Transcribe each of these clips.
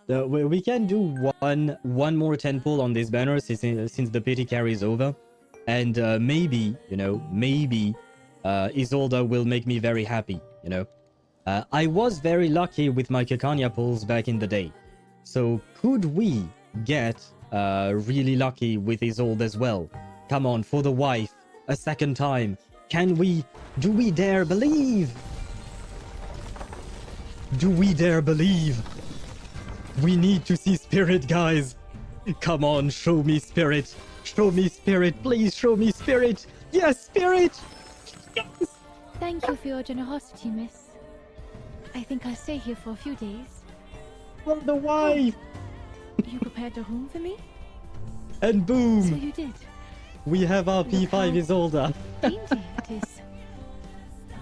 We can do one more 10 pull on this banner since the pity carry is over. And maybe, you know, maybe Isolda will make me very happy, you know. I was very lucky with my Kekania pulls back in the day. So could we get really lucky with Isolde as well? Come on, for the wife, a second time. Can we? Do we dare believe? Do we dare believe? We need to see spirit, guys. Come on, show me spirit. Show me spirit. Please show me spirit. Yes, spirit. Yes. Thank you for your generosity, miss. I think I'll stay here for a few days. For the wife. You prepared a room for me? And boom. So you did. We have our P5 Isolda. Dainty it is.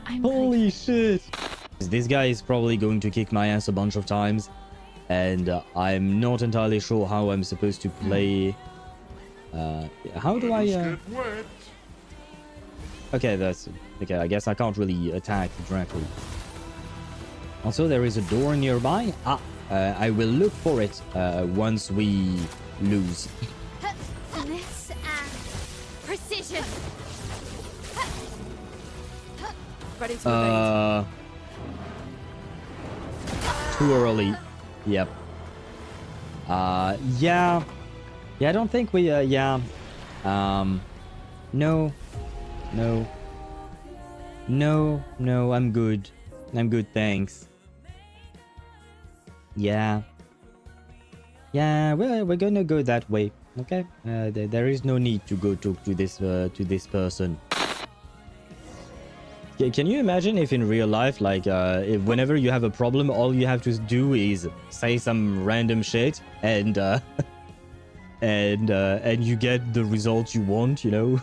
I'm Holy grateful. shit. This guy is probably going to kick my ass a bunch of times. And I'm not entirely sure how I'm supposed to play. How do I... Okay, that's... Okay, I guess I can't really attack directly. Also, there is a door nearby. I will look for it once we lose. This and precision. Ready to evade. Too early. Yep. Yeah. Yeah, I don't think we, yeah. No. No. No, no, I'm good. I'm good, thanks. Yeah. Yeah, we're gonna go that way, okay? There is no need to go talk to this person. Can you imagine if in real life, like, if whenever you have a problem, all you have to do is say some random shit and and you get the result you want, you know?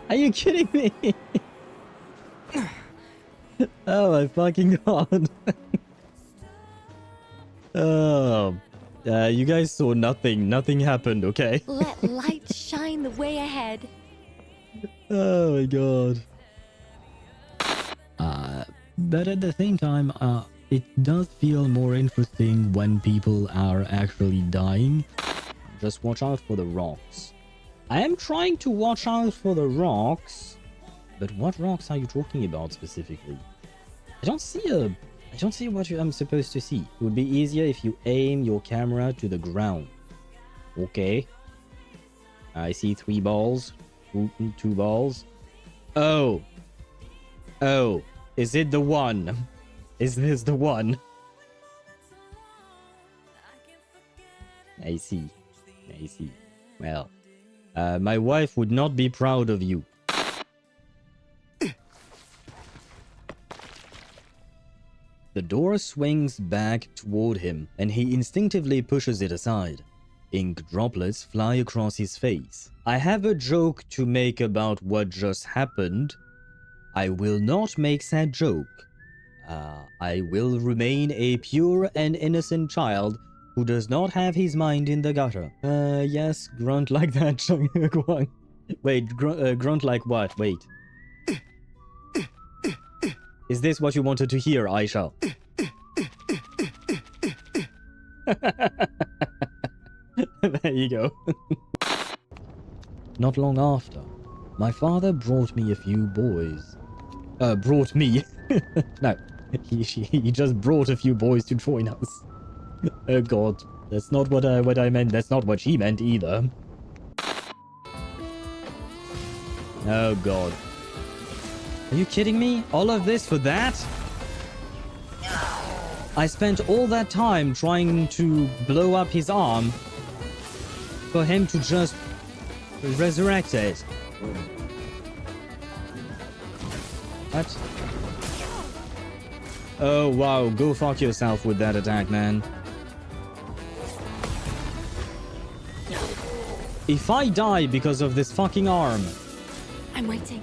Are you kidding me? Oh my fucking god. Oh. You guys saw nothing. Nothing happened, okay? Let light shine the way ahead. Oh my god. But at the same time, it does feel more interesting when people are actually dying. Just watch out for the rocks. I am trying to watch out for the rocks. But what rocks are you talking about specifically? I don't see what I'm supposed to see. It would be easier if you aim your camera to the ground. Okay. I see 3 balls. 2 balls. Oh. Oh. Is it the one? Is this the one? I see. I see. Well. My wife would not be proud of you. The door swings back toward him, and he instinctively pushes it aside. Ink droplets fly across his face. I have a joke to make about what just happened. I will not make said joke. I will remain a pure and innocent child who does not have his mind in the gutter. Yes, grunt like that, Chung. Wait, grunt like what? Wait. Is this what you wanted to hear, Aisha? There you go. Not long after, my father brought me a few boys. Brought me? No, he just brought a few boys to join us. Oh god, that's not what I meant. That's not what she meant either. Oh god. Are you kidding me? All of this for that? I spent all that time trying to blow up his arm for him to just resurrect it. What? Oh wow, go fuck yourself with that attack, man. If I die because of this fucking arm... I'm waiting.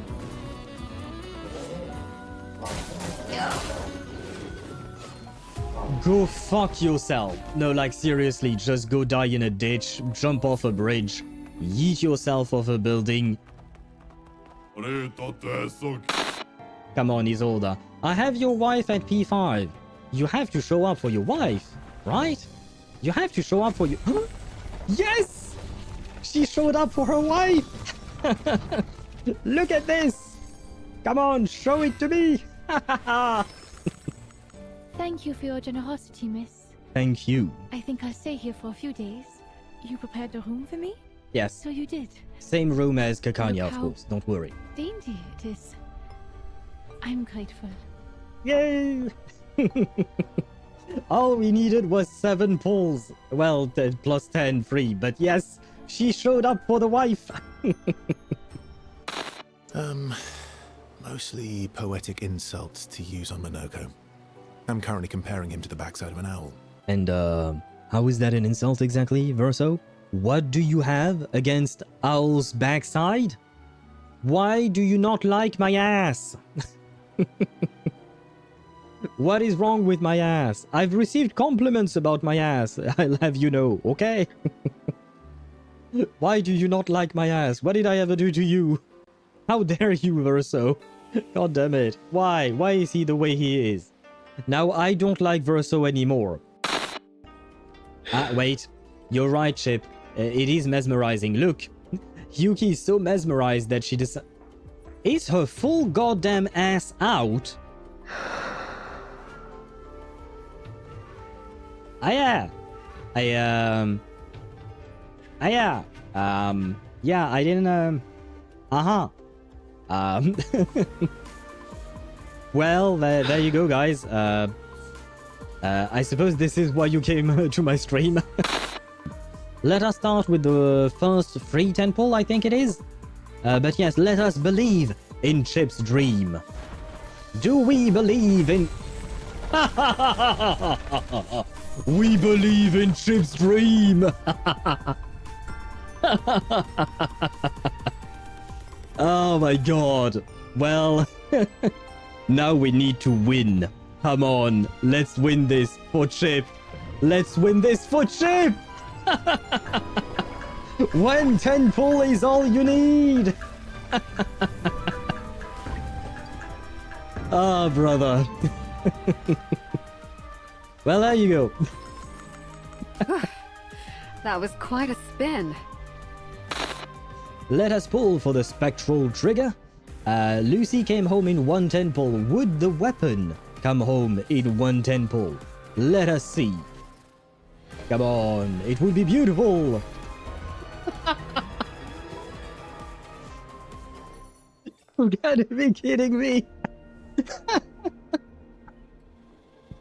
Go fuck yourself. No, like seriously, just go die in a ditch, jump off a bridge, yeet yourself off a building. Come on, Isolda. I have your wife at P5. You have to show up for your wife, right? You have to show up for your... Huh? Yes! She showed up for her wife! Look at this! Come on, show it to me! Thank you for your generosity, miss. Thank you. I think I'll stay here for a few days. You prepared a room for me? Yes. So you did. Same room as Kakanya, Look of how- course. Don't worry. Dainty it is. I'm grateful. Yay! All we needed was 7 pulls. Well, plus 10 free. But yes, she showed up for the wife. Mostly poetic insults to use on Monoko. I'm currently comparing him to the backside of an owl. And, how is that an insult exactly, Verso? What do you have against Owl's backside? Why do you not like my ass? What is wrong with my ass? I've received compliments about my ass, I'll have you know, okay? Why do you not like my ass? What did I ever do to you? How dare you, Verso? God damn it. Why? Why is he the way he is? Now I don't like Verso anymore. Wait. You're right, Chip. It is mesmerizing. Look. Yuki is so mesmerized that she decides... Is her full goddamn ass out? Yeah, I didn't, Well, there you go, guys. I suppose this is why you came to my stream. Let us start with the first free temple, I think it is. But yes, let us believe in Chip's dream. Do we believe in... We believe in Chip's dream! Oh my god. Well, now we need to win. Come on, let's win this for Chip. Let's win this for Chip! When 10 pull is all you need! Ah, brother. Well, there you go. That was quite a spin. Let us pull for the spectral trigger. Lucy came home in 110 pull. Would the weapon come home in 110 pull? Let us see. Come on, it would be beautiful. You gotta be kidding me.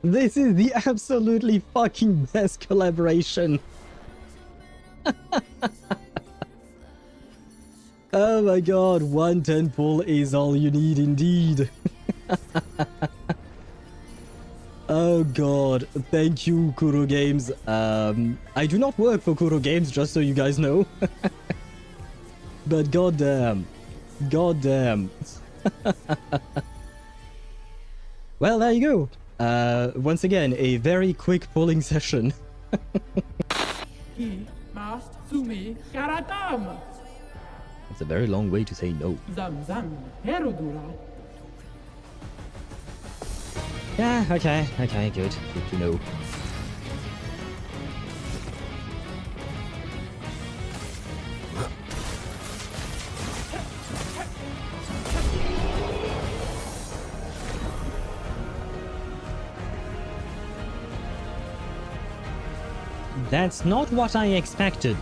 This is the absolutely fucking best collaboration. Oh my god, 110 pull is all you need indeed. Oh god, thank you, Kuro Games. I do not work for Kuro Games, just so you guys know. But goddamn. Goddamn. Well, there you go. Once again, a very quick pulling session. It's a very long way to say no. Yeah, okay, good to know. That's not what I expected.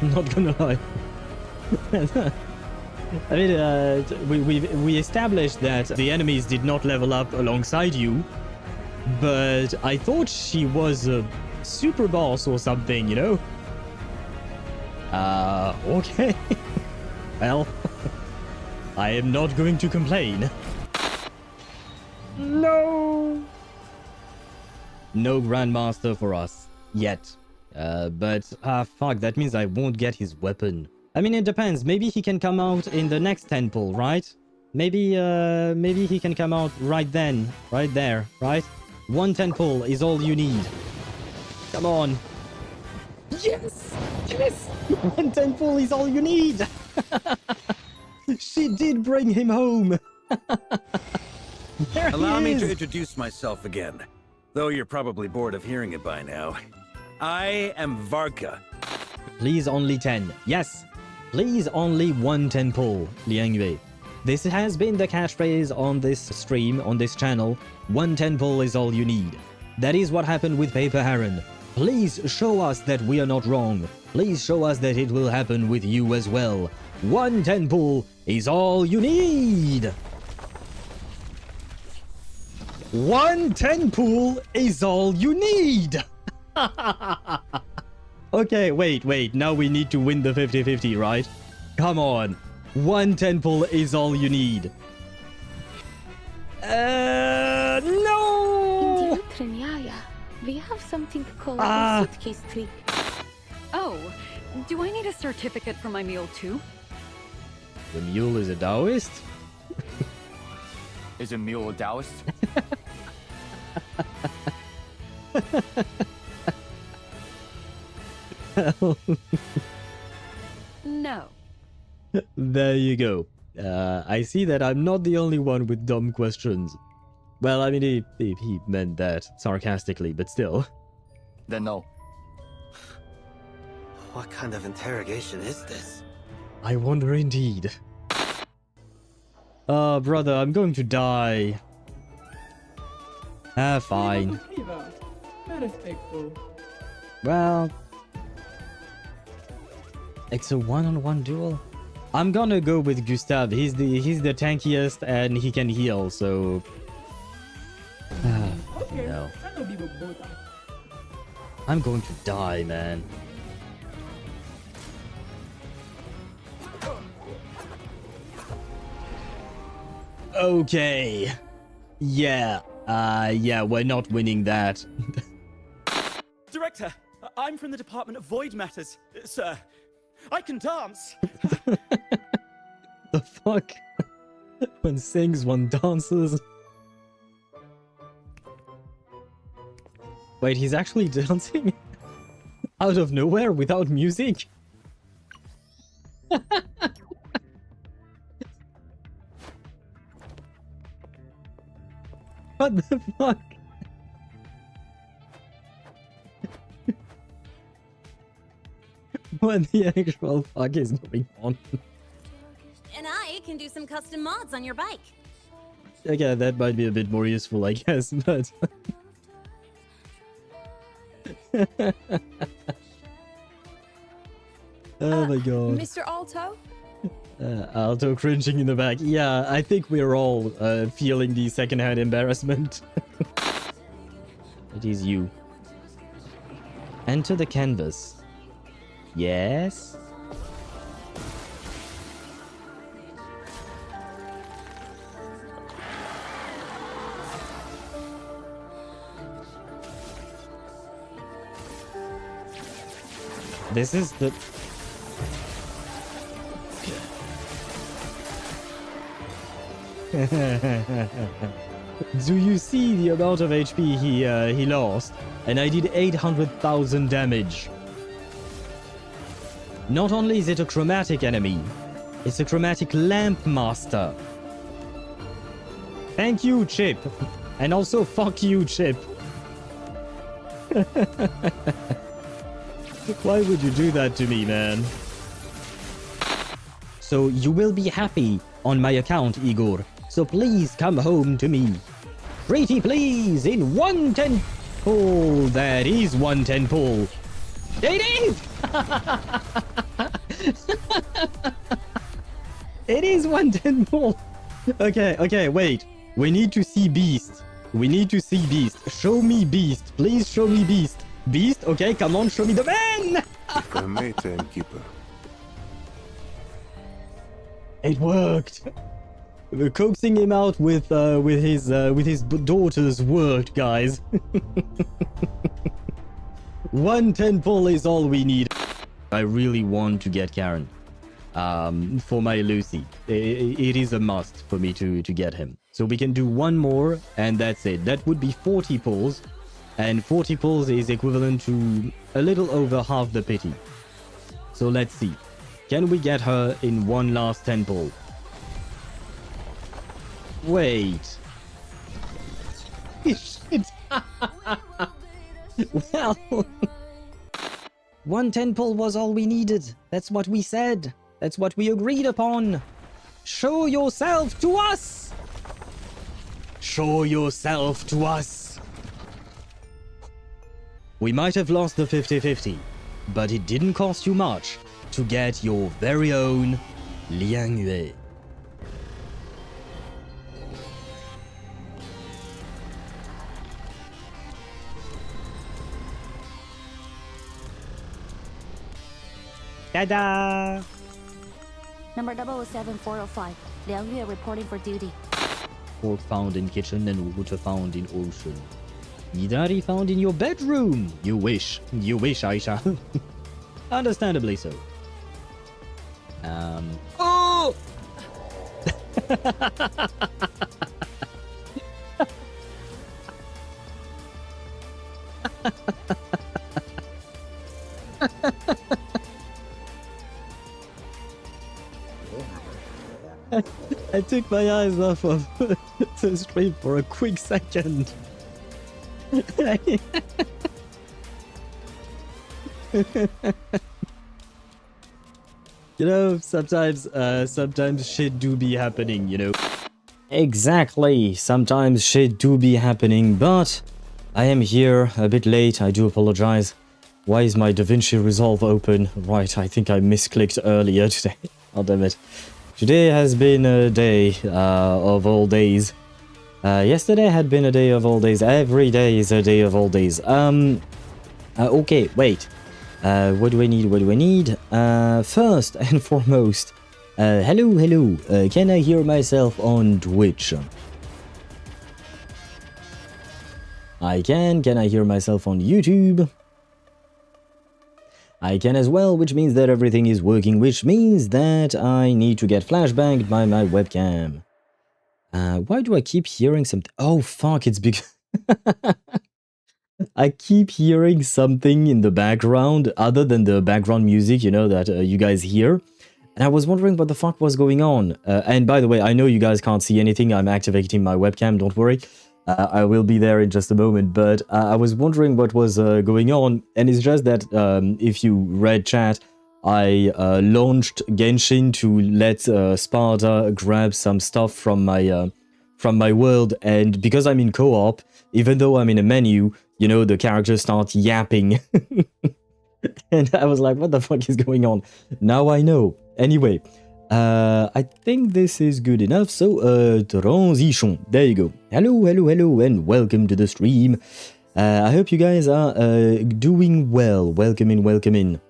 Not gonna lie. I mean, we established that the enemies did not level up alongside you, but I thought she was a super boss or something, you know? Okay. Well, I am not going to complain. No! No Grandmaster for us. Yet. But, fuck, that means I won't get his weapon. I mean, it depends. Maybe he can come out in the next 10 pull, right? Maybe he can come out right then. Right there, right? 110 pull is all you need. Come on. Yes! Yes! 110 pull is all you need! She did bring him home! There he Allow me is. to introduce myself again, though you're probably bored of hearing it by now. I am Varka. Please only 10. Yes. Please only 110 pull, Liang Yue. This has been the catchphrase on this stream, on this channel. 110 pull is all you need. That is what happened with Paper Heron. Please show us that we are not wrong. Please show us that it will happen with you as well. 110 pull is all you need. 110 pull is all you need. Okay, wait. Now we need to win the 50-50, right? Come on. 110 pull is all you need. No! In Triniaya, we have something called Ah. a suitcase trick. Oh, do I need a certificate for my mule too? The mule is a Taoist? Is a mule a Taoist? No. There you go. I see that I'm not the only one with dumb questions. Well, I mean, he meant that sarcastically, but still. Then no. What kind of interrogation is this? I wonder indeed. Brother, I'm going to die. Fine. Well, it's a one-on-one duel. I'm gonna go with Gustav. He's the tankiest and he can heal, so no. I'm going to die, man. Okay. Yeah. Yeah, we're not winning that. Director, I'm from the Department of Void Matters. Sir, I can dance. The fuck? One sings, one dances. Wait, he's actually dancing? Out of nowhere without music? What the fuck? What the actual fuck is going on? And I can do some custom mods on your bike. Okay, that might be a bit more useful, I guess, but... Oh my god. Mr. Alto? Alto cringing in the back. Yeah, I think we're all feeling the secondhand embarrassment. It is you. Enter the canvas. Yes? This is the... Do you see the amount of HP he lost? And I did 800,000 damage. Not only is it a chromatic enemy, it's a chromatic lamp master. Thank you, Chip. And also fuck you, Chip. Why would you do that to me, man? So you will be happy on my account, Igor. So please come home to me. Pretty please, in 110 pull. That is 110 pull. It is! It is 110 pull. Okay, wait. We need to see Beast. We need to see Beast. Show me Beast. Please show me Beast. Beast, okay, come on, show me the man! Timekeeper. It worked. Coaxing him out with his daughters worked, guys. 110 pull is all we need. I really want to get Karen. For my Lucy. It is a must for me to get him. So we can do one more and that's it. That would be 40 pulls. And 40 pulls is equivalent to a little over half the pity. So let's see. Can we get her in one last 10 pull? Wait. Shit. Well, one temple was all we needed. That's what we said. That's what we agreed upon. Show yourself to us. Show yourself to us. We might have lost the 50-50, but it didn't cost you much to get your very own Liang Yue. Ta-da! Number 007405. Liang Yue reporting for duty. Pork found in kitchen and water found in ocean. Midari found in your bedroom. You wish. You wish, Aisha. Understandably so. Oh! I took my eyes off of the stream for a quick second. You know, sometimes shit do be happening, you know. Exactly, sometimes shit do be happening, but I am here a bit late, I do apologize. Why is my DaVinci Resolve open? Right, I think I misclicked earlier today. Oh, damn it. Today has been a day of all days. Yesterday had been a day of all days. Every day is a day of all days. Okay, wait. What do I need? What do I need? First and foremost, hello. Can I hear myself on Twitch? I can. Can I hear myself on YouTube? I can as well, which means that everything is working, which means that I need to get flashbanged by my webcam. Why do I keep hearing something? Oh, fuck, it's because... I keep hearing something in the background, other than the background music, you know, that you guys hear. And I was wondering what the fuck was going on. And by the way, I know you guys can't see anything. I'm activating my webcam, don't worry. I will be there in just a moment, but I was wondering what was going on, and it's just that if you read chat, I launched Genshin to let Sparta grab some stuff from my world, and because I'm in co-op, even though I'm in a menu, you know, the characters start yapping. And I was like, what the fuck is going on? Now I know. Anyway, I think this is good enough, so transition. There you go. Hello, and welcome to the stream. I hope you guys are doing well. Welcome in.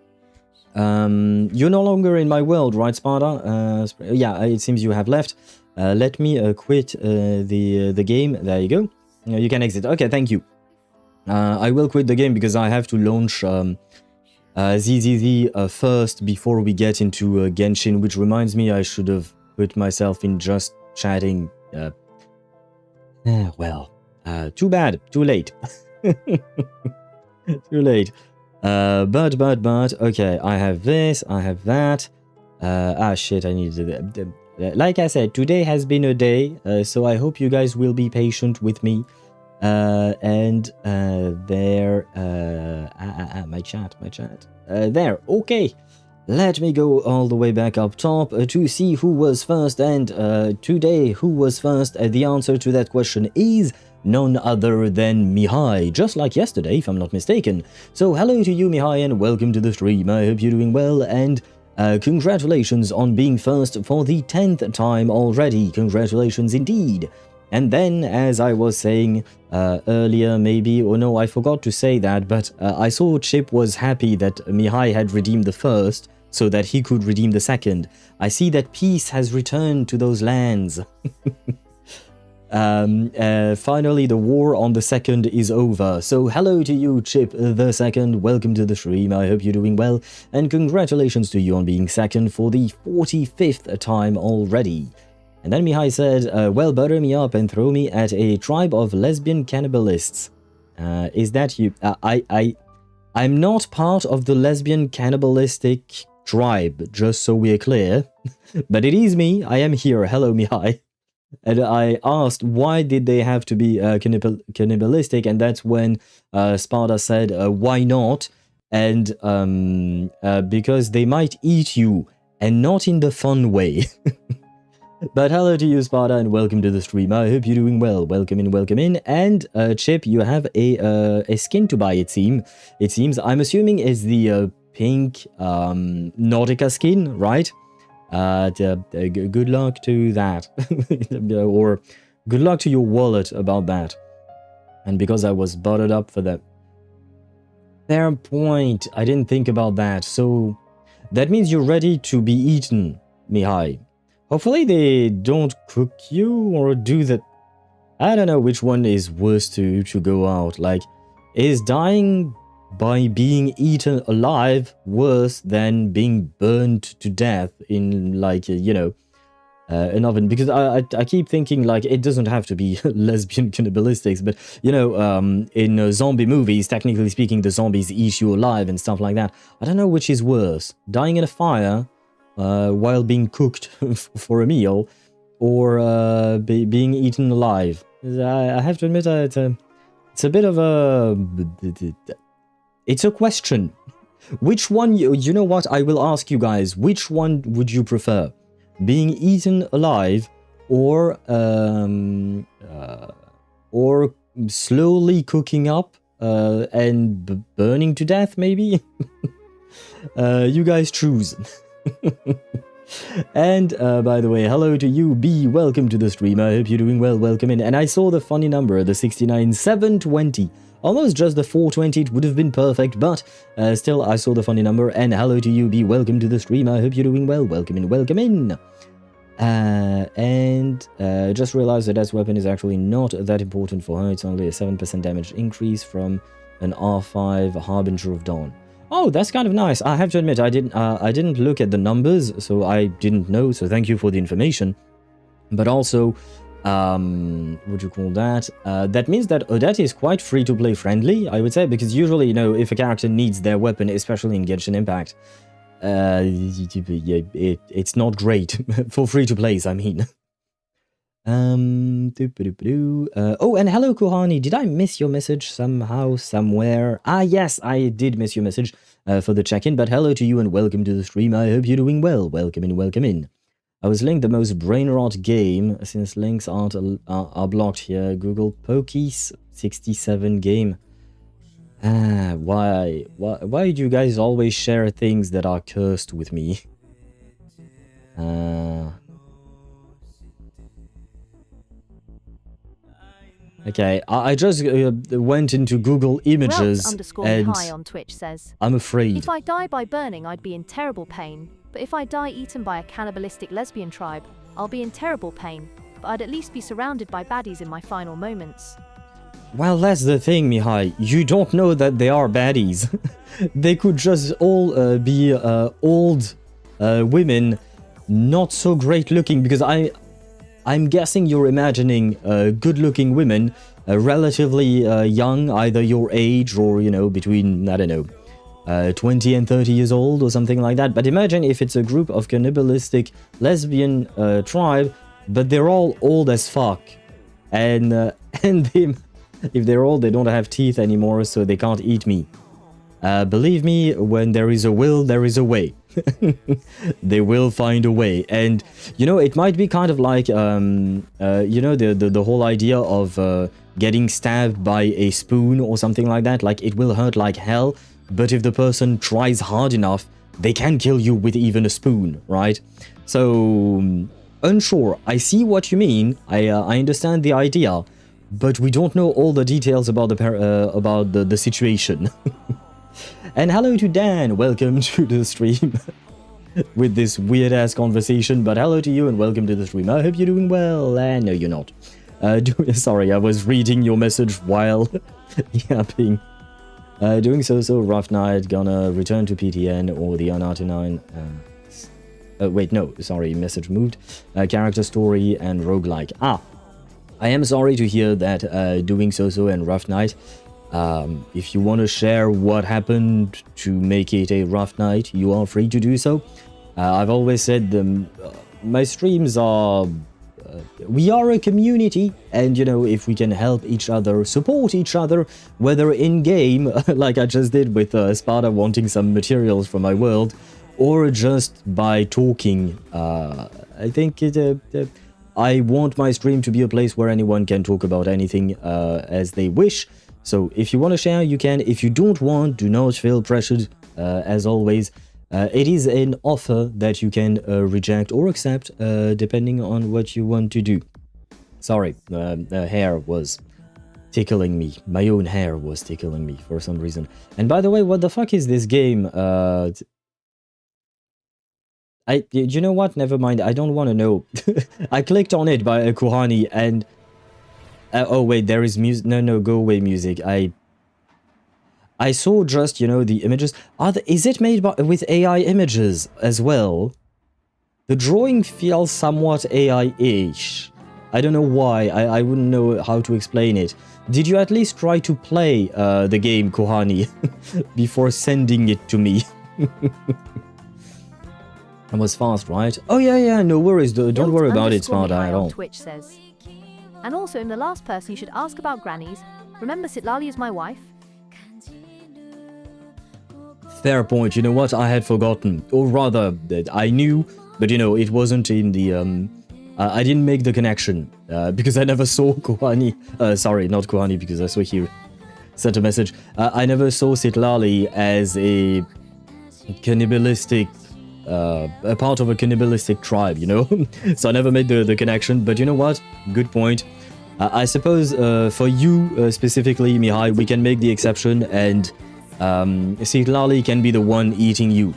You're no longer in my world, right, Sparta? Yeah, it seems you have left. Let me quit the game. There you go. You can exit. Okay, thank you. I will quit the game because I have to launch ZZZ first before we get into Genshin, which reminds me I should have put myself in just chatting. Well, too bad, too late. Too late. But, okay, I have this, I have that. Shit, I need to... Like I said, today has been a day, so I hope you guys will be patient with me. My chat. There, okay. Let me go all the way back up top to see who was first, and today, who was first? The answer to that question is none other than Mihai, just like yesterday, if I'm not mistaken. So hello to you, Mihai, and welcome to the stream. I hope you're doing well, and congratulations on being first for the 10th time already. Congratulations indeed. And then, as I was saying earlier, maybe, or no, I forgot to say that, but I saw Chip was happy that Mihai had redeemed the first, so that he could redeem the second. I see that peace has returned to those lands. Finally, the war on the second is over. So hello to you, Chip the second. Welcome to the stream. I hope you're doing well, and congratulations to you on being second for the 45th time already. And then Mihai said, well, butter me up and throw me at a tribe of lesbian cannibalists. Is that you? I'm not part of the lesbian cannibalistic tribe, just so we're clear. But it is me. I am here. Hello, Mihai. And I asked, why did they have to be cannibalistic? And that's when Sparta said, why not? And because they might eat you, and not in the fun way. But hello to you, Sparta, and welcome to the stream. I hope you're doing well. Welcome in, welcome in. And Chip, you have a skin to buy, it seems. I'm assuming it's the pink Nautica skin, right? Good luck to that. Or good luck to your wallet about that. And because I was buttered up for that. Fair point. I didn't think about that. So that means you're ready to be eaten, Mihai. Hopefully they don't cook you or do that. I don't know which one is worse to go out. Like, is dying by being eaten alive worse than being burned to death in, like, you know, an oven? Because I keep thinking, like, it doesn't have to be lesbian cannibalistics, but, you know, in zombie movies, technically speaking, the zombies eat you alive and stuff like that. I don't know which is worse. Dying in a fire while being cooked for a meal, or being eaten alive. I have to admit, it's a bit of a... It's a question. Which one, you know what, I will ask you guys, which one would you prefer? Being eaten alive, or slowly cooking up and burning to death, maybe? You guys choose. And by the way, hello to you, B. Welcome to the stream. I hope you're doing well. Welcome in. And I saw the funny number, the 69,720. Almost just the 420. It would have been perfect, but still, I saw the funny number. And hello to you, B. Welcome to the stream. I hope you're doing well. Welcome in. Welcome in. And just realized that Death's weapon is actually not that important for her. It's only a 7% damage increase from an R5 Harbinger of Dawn. Oh, that's kind of nice. I have to admit, I didn't look at the numbers, so I didn't know. So thank you for the information. But also, what do you call that? That means that Odette is quite free-to-play friendly, I would say, because usually, you know, if a character needs their weapon, especially in Genshin Impact, it's not great for free-to-plays, I mean. Oh, and hello, Kuhani. Did I miss your message somehow, somewhere? Ah, yes, I did miss your message for the check-in, but hello to you and welcome to the stream. I hope you're doing well. Welcome in, welcome in. I was linked the most brain-rot game, since links are blocked here. Google Pokies 67 game. Why do you guys always share things that are cursed with me? Okay, I just went into Google Images and High on Twitch says, I'm afraid. if I die by burning, I'd be in terrible pain. But if I die eaten by a cannibalistic lesbian tribe, I'll be in terrible pain. But I'd at least be surrounded by baddies in my final moments. Well, that's the thing, Mihai. You don't know that they are baddies. They could just all be old women, not so great looking, because I'm guessing you're imagining good-looking women, relatively young, either your age or, you know, between, I don't know, 20 and 30 years old or something like that. But imagine if it's a group of cannibalistic lesbian tribe, but they're all old as fuck. And if they're old, they don't have teeth anymore, so they can't eat me. Believe me, when there is a will, there is a way. They will find a way. And, you know, it might be kind of like, you know, the whole idea of getting stabbed by a spoon or something like that. Like, it will hurt like hell, but if the person tries hard enough, they can kill you with even a spoon, right? So, unsure. I see what you mean. I understand the idea, but we don't know all the details about the situation. And hello to Dan, welcome to the stream with this weird-ass conversation, but hello to you and welcome to the stream. I hope you're doing well. No, you're not. Sorry, I was reading your message while yapping. Doing so rough night, gonna return to PTN or the R99. Wait, no, sorry, message moved. Character story and roguelike. I am sorry to hear that doing so and rough night. If you want to share what happened to make it a rough night, you are free to do so. I've always said my streams are we are a community, and you know, if we can help each other, support each other, whether in game, like I just did with Sparta wanting some materials from my world, or just by talking, I think I want my stream to be a place where anyone can talk about anything as they wish. So if you want to share, you can. If you don't want, do not feel pressured, as always. It is an offer that you can reject or accept, depending on what you want to do. Sorry, the hair was tickling me. My own hair was tickling me for some reason. And by the way, what the fuck is this game? You know what? Never mind. I don't want to know. I clicked on it by Kuhani and... oh wait, there is music. No, go away, music. I saw just, you know, the images. Is it made with AI images as well? The drawing feels somewhat AI-ish. I don't know why. I wouldn't know how to explain it. Did you at least try to play the game, Kohani, before sending it to me? That was fast, right? Oh yeah, no worries. Don't worry about it, Sparta, at all. Twitch says. And also, in the last person you should ask about grannies. Remember Citlali is my wife? Fair point. You know what? I had forgotten. Or rather, I knew, but you know, it wasn't in the... I didn't make the connection, because I never saw Kuhani. Sorry, not Kuhani, because I saw he sent a message. I never saw Citlali as a cannibalistic... a part of a cannibalistic tribe, you know? So I never made the connection, but you know what? Good point. I suppose for you specifically, Mihai, we can make the exception, and Citlali can be the one eating you.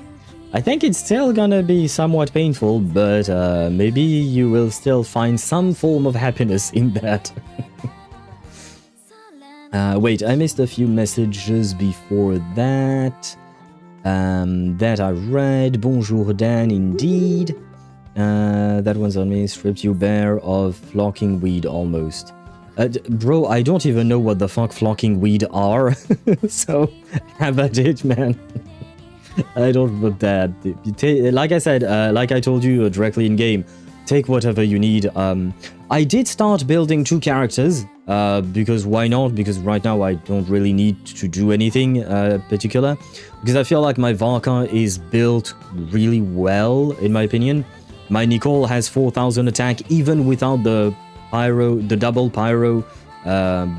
I think it's still gonna be somewhat painful, but maybe you will still find some form of happiness in that. Wait, I missed a few messages before that. That I read. Bonjour Dan, indeed. That one's on me. Stripped you bare of flocking weed almost. Bro, I don't even know what the fuck flocking weed are. So, have at it, man. I don't want that. Like I said, like I told you directly in game, take whatever you need. I did start building 2 characters, because why not? Because right now I don't really need to do anything particular. Because I feel like my Varka is built really well, in my opinion. My Nicole has 4,000 attack, even without the double pyro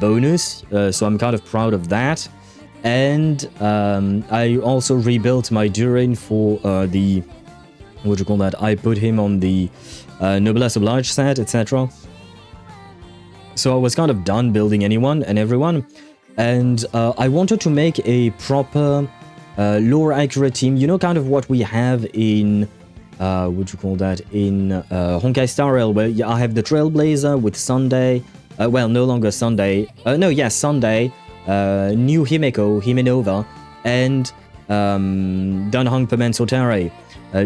bonus. So I'm kind of proud of that. And I also rebuilt my Durin for the... what do you call that? I put him on the Noblesse Oblige set, etc. So I was kind of done building anyone and everyone. And I wanted to make a proper lore-accurate team. You know, kind of what we have in... what do you call that? In Honkai Star Rail, where I have the Trailblazer with Sunday. Well, no longer Sunday. Sunday. New Himeko, Himenova, and Dunhung Pemenso Tare.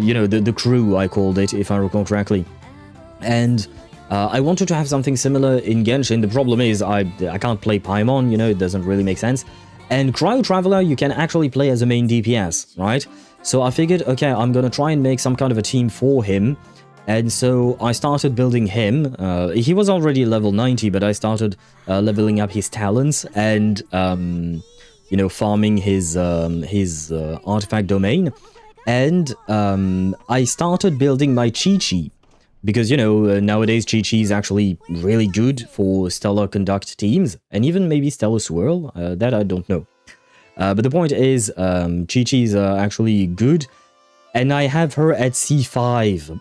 You know, the crew, I called it, if I recall correctly. And I wanted to have something similar in Genshin. The problem is I can't play Paimon, you know, it doesn't really make sense. And Cryo Traveler, you can actually play as a main DPS, right? So I figured, okay, I'm gonna try and make some kind of a team for him. And so I started building him. He was already level 90, but I started leveling up his talents and, you know, farming his artifact domain. And I started building my Chi-Chi. Because, you know, nowadays Chi-Chi is actually really good for Stellar Conduct teams. And even maybe Stellar Swirl. That I don't know. But the point is, Chi-Chi is actually good. And I have her at C5.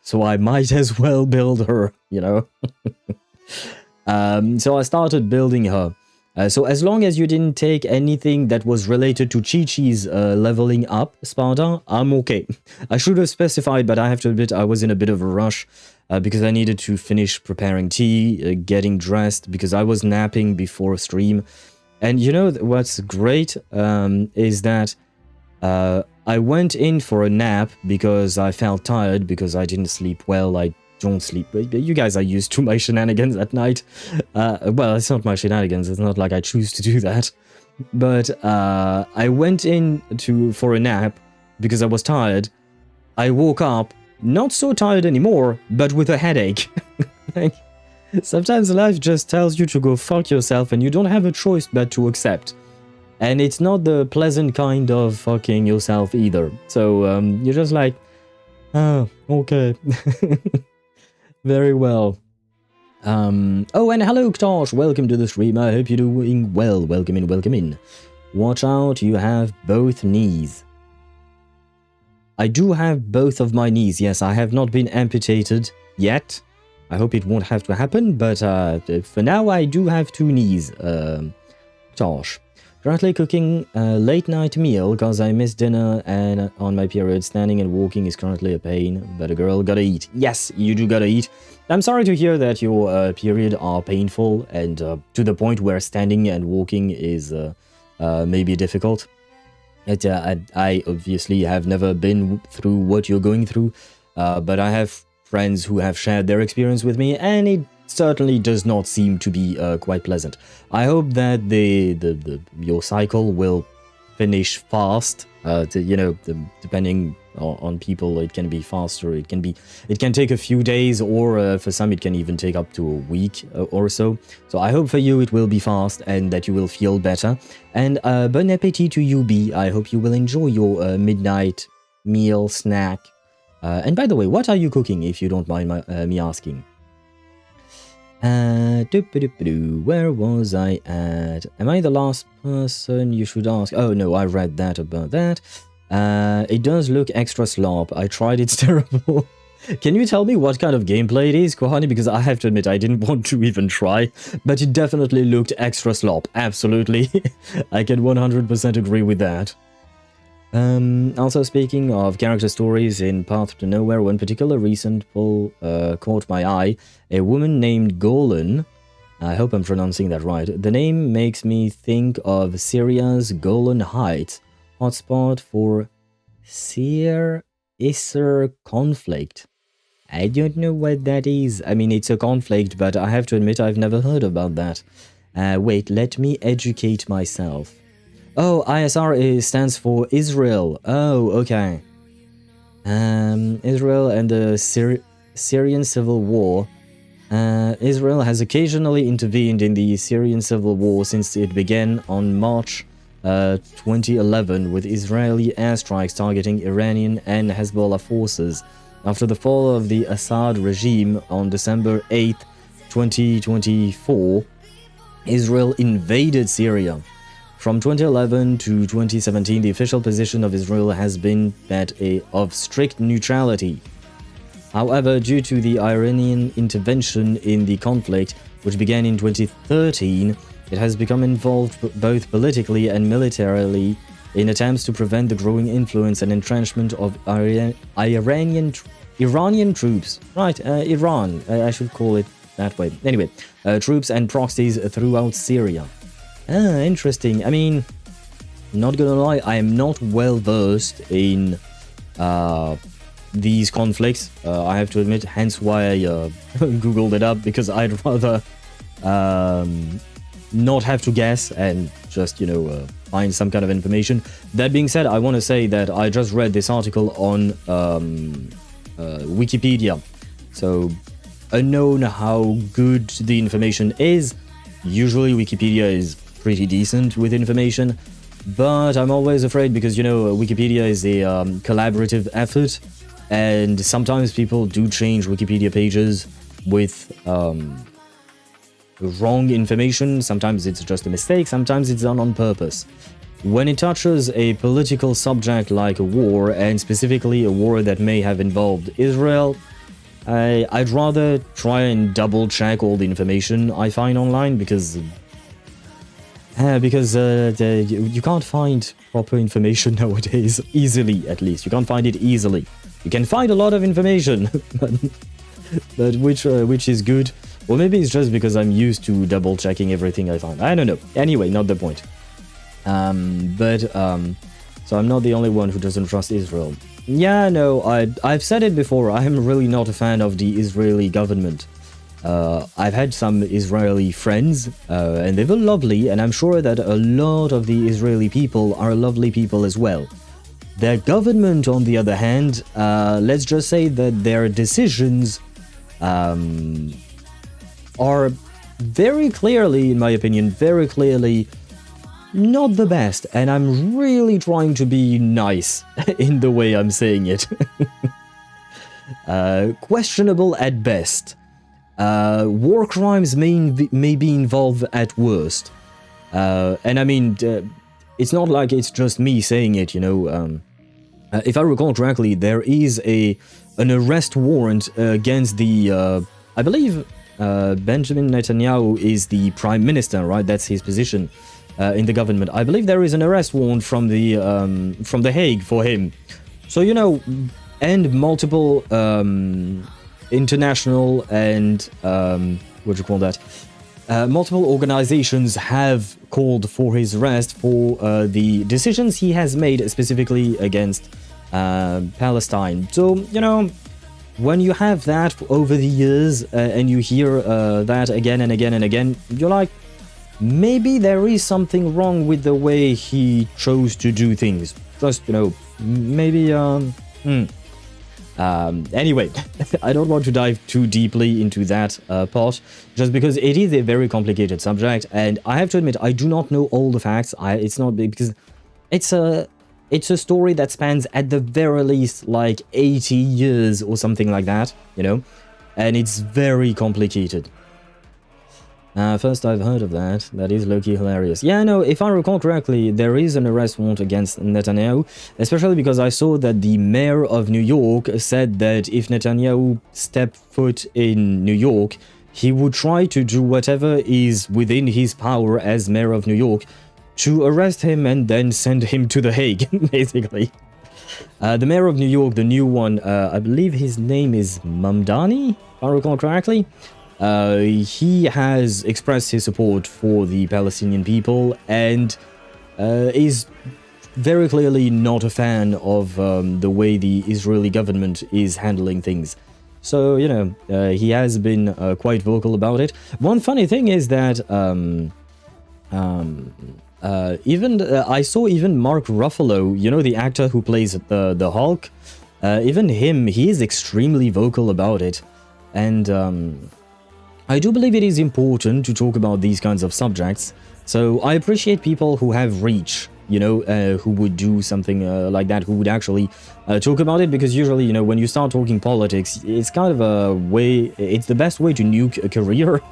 So I might as well build her, you know. So I started building her. So as long as you didn't take anything that was related to Chi-Chi's leveling up, Sparta, I'm okay. I should have specified, but I have to admit I was in a bit of a rush because I needed to finish preparing tea, getting dressed, because I was napping before stream. And you know what's great is that I went in for a nap because I felt tired, because I didn't sleep well. I don't sleep. You guys are used to my shenanigans at night. Well, it's not my shenanigans. It's not like I choose to do that. But I went in for a nap because I was tired. I woke up, not so tired anymore, but with a headache. Like, sometimes life just tells you to go fuck yourself and you don't have a choice but to accept. And it's not the pleasant kind of fucking yourself either. So you're just like, oh, okay. Very well. Oh, and hello, Ktosh. Welcome to the stream. I hope you're doing well. Welcome in, welcome in. Watch out, you have both knees. I do have both of my knees. Yes, I have not been amputated yet. I hope it won't have to happen, but for now I do have two knees. Tosh. Currently cooking a late night meal because I missed dinner and on my period standing and walking is currently a pain, but a girl gotta eat. Yes, you do gotta eat. I'm sorry to hear that your period are painful and to the point where standing and walking is maybe difficult. I obviously have never been through what you're going through, but I have friends who have shared their experience with me, and it certainly does not seem to be quite pleasant. I hope that your cycle will finish fast. Depending on people, it can be faster. It can take a few days, or for some, it can even take up to a week or so. So I hope for you it will be fast and that you will feel better. And bon appetit to you, B. I hope you will enjoy your midnight meal snack. And by the way, what are you cooking, if you don't mind me asking? Where was I at? Am I the last person you should ask? Oh no, I read that about that. It does look extra slop. I tried, it's terrible. Can you tell me what kind of gameplay it is, Kohani? Because I have to admit, I didn't want to even try, but it definitely looked extra slop. Absolutely. I can 100% agree with that. Also speaking of character stories in Path to Nowhere, one particular recent poll caught my eye. A woman named Golan, I hope I'm pronouncing that right. The name makes me think of Syria's Golan Heights, hotspot for Syr-Isser conflict. I don't know what that is. I mean, it's a conflict, but I have to admit I've never heard about that. Wait, let me educate myself. Oh, ISR stands for Israel. Oh, okay. Israel and the Syrian civil war. Israel has occasionally intervened in the Syrian civil war since it began on March 2011 with Israeli airstrikes targeting Iranian and Hezbollah forces. After the fall of the Assad regime on December 8, 2024, Israel invaded Syria. From 2011 to 2017, the official position of Israel has been that of strict neutrality. However, due to the Iranian intervention in the conflict, which began in 2013, it has become involved both politically and militarily in attempts to prevent the growing influence and entrenchment of Iranian troops. Right, Iran, I should call it that way. Anyway, troops and proxies throughout Syria. Ah, interesting. I mean, not gonna lie, I am not well versed in these conflicts. I have to admit, hence why I googled it up, because I'd rather not have to guess and just, find some kind of information. That being said, I want to say that I just read this article on Wikipedia. So, unknown how good the information is. Usually Wikipedia is pretty decent with information, but I'm always afraid because, Wikipedia is a collaborative effort, and sometimes people do change Wikipedia pages with wrong information. Sometimes it's just a mistake, sometimes it's done on purpose. When it touches a political subject like a war, and specifically a war that may have involved Israel, I'd rather try and double check all the information I find online, because you can't find proper information nowadays, easily at least. You can't find it easily. You can find a lot of information, but which is good. Or maybe it's just because I'm used to double checking everything I find. I don't know. Anyway, not the point. So I'm not the only one who doesn't trust Israel. Yeah, no, I've said it before. I'm really not a fan of the Israeli government. I've had some Israeli friends, and they were lovely, and I'm sure that a lot of the Israeli people are lovely people as well. Their government, on the other hand, let's just say that their decisions are very clearly, in my opinion, very clearly not the best. And I'm really trying to be nice in the way I'm saying it. Questionable at best. War crimes may be involved at worst. And I mean, it's not like it's just me saying it, you know. If I recall correctly, there is an arrest warrant against the, I believe, Benjamin Netanyahu is the prime minister, right? That's his position in the government. I believe there is an arrest warrant from the Hague for him. So, you know, and multiple international and what do you call that? Multiple organizations have called for his arrest for the decisions he has made specifically against Palestine. So, you know, when you have that over the years and you hear that again and again and again, you're like, maybe there is something wrong with the way he chose to do things. Just, you know, maybe, anyway, I don't want to dive too deeply into that part, just because it is a very complicated subject, and I have to admit, I do not know all the facts. It's not because it's a story that spans at the very least like 80 years or something like that, you know, and it's very complicated. First I've heard of that. That is low-key hilarious. Yeah, no, if I recall correctly, there is an arrest warrant against Netanyahu, especially because I saw that the mayor of New York said that if Netanyahu stepped foot in New York, he would try to do whatever is within his power as mayor of New York to arrest him and then send him to The Hague, basically. The mayor of New York, the new one, I believe his name is Mamdani, if I recall correctly. He has expressed his support for the Palestinian people and is very clearly not a fan of the way the Israeli government is handling things. So, you know, he has been quite vocal about it. One funny thing is that I saw even Mark Ruffalo, you know, the actor who plays the Hulk, even him, he is extremely vocal about it. And I do believe it is important to talk about these kinds of subjects, so I appreciate people who have reach, you know, who would do something like that, who would actually talk about it, because usually, you know, when you start talking politics, it's kind of a way, it's the best way to nuke a career,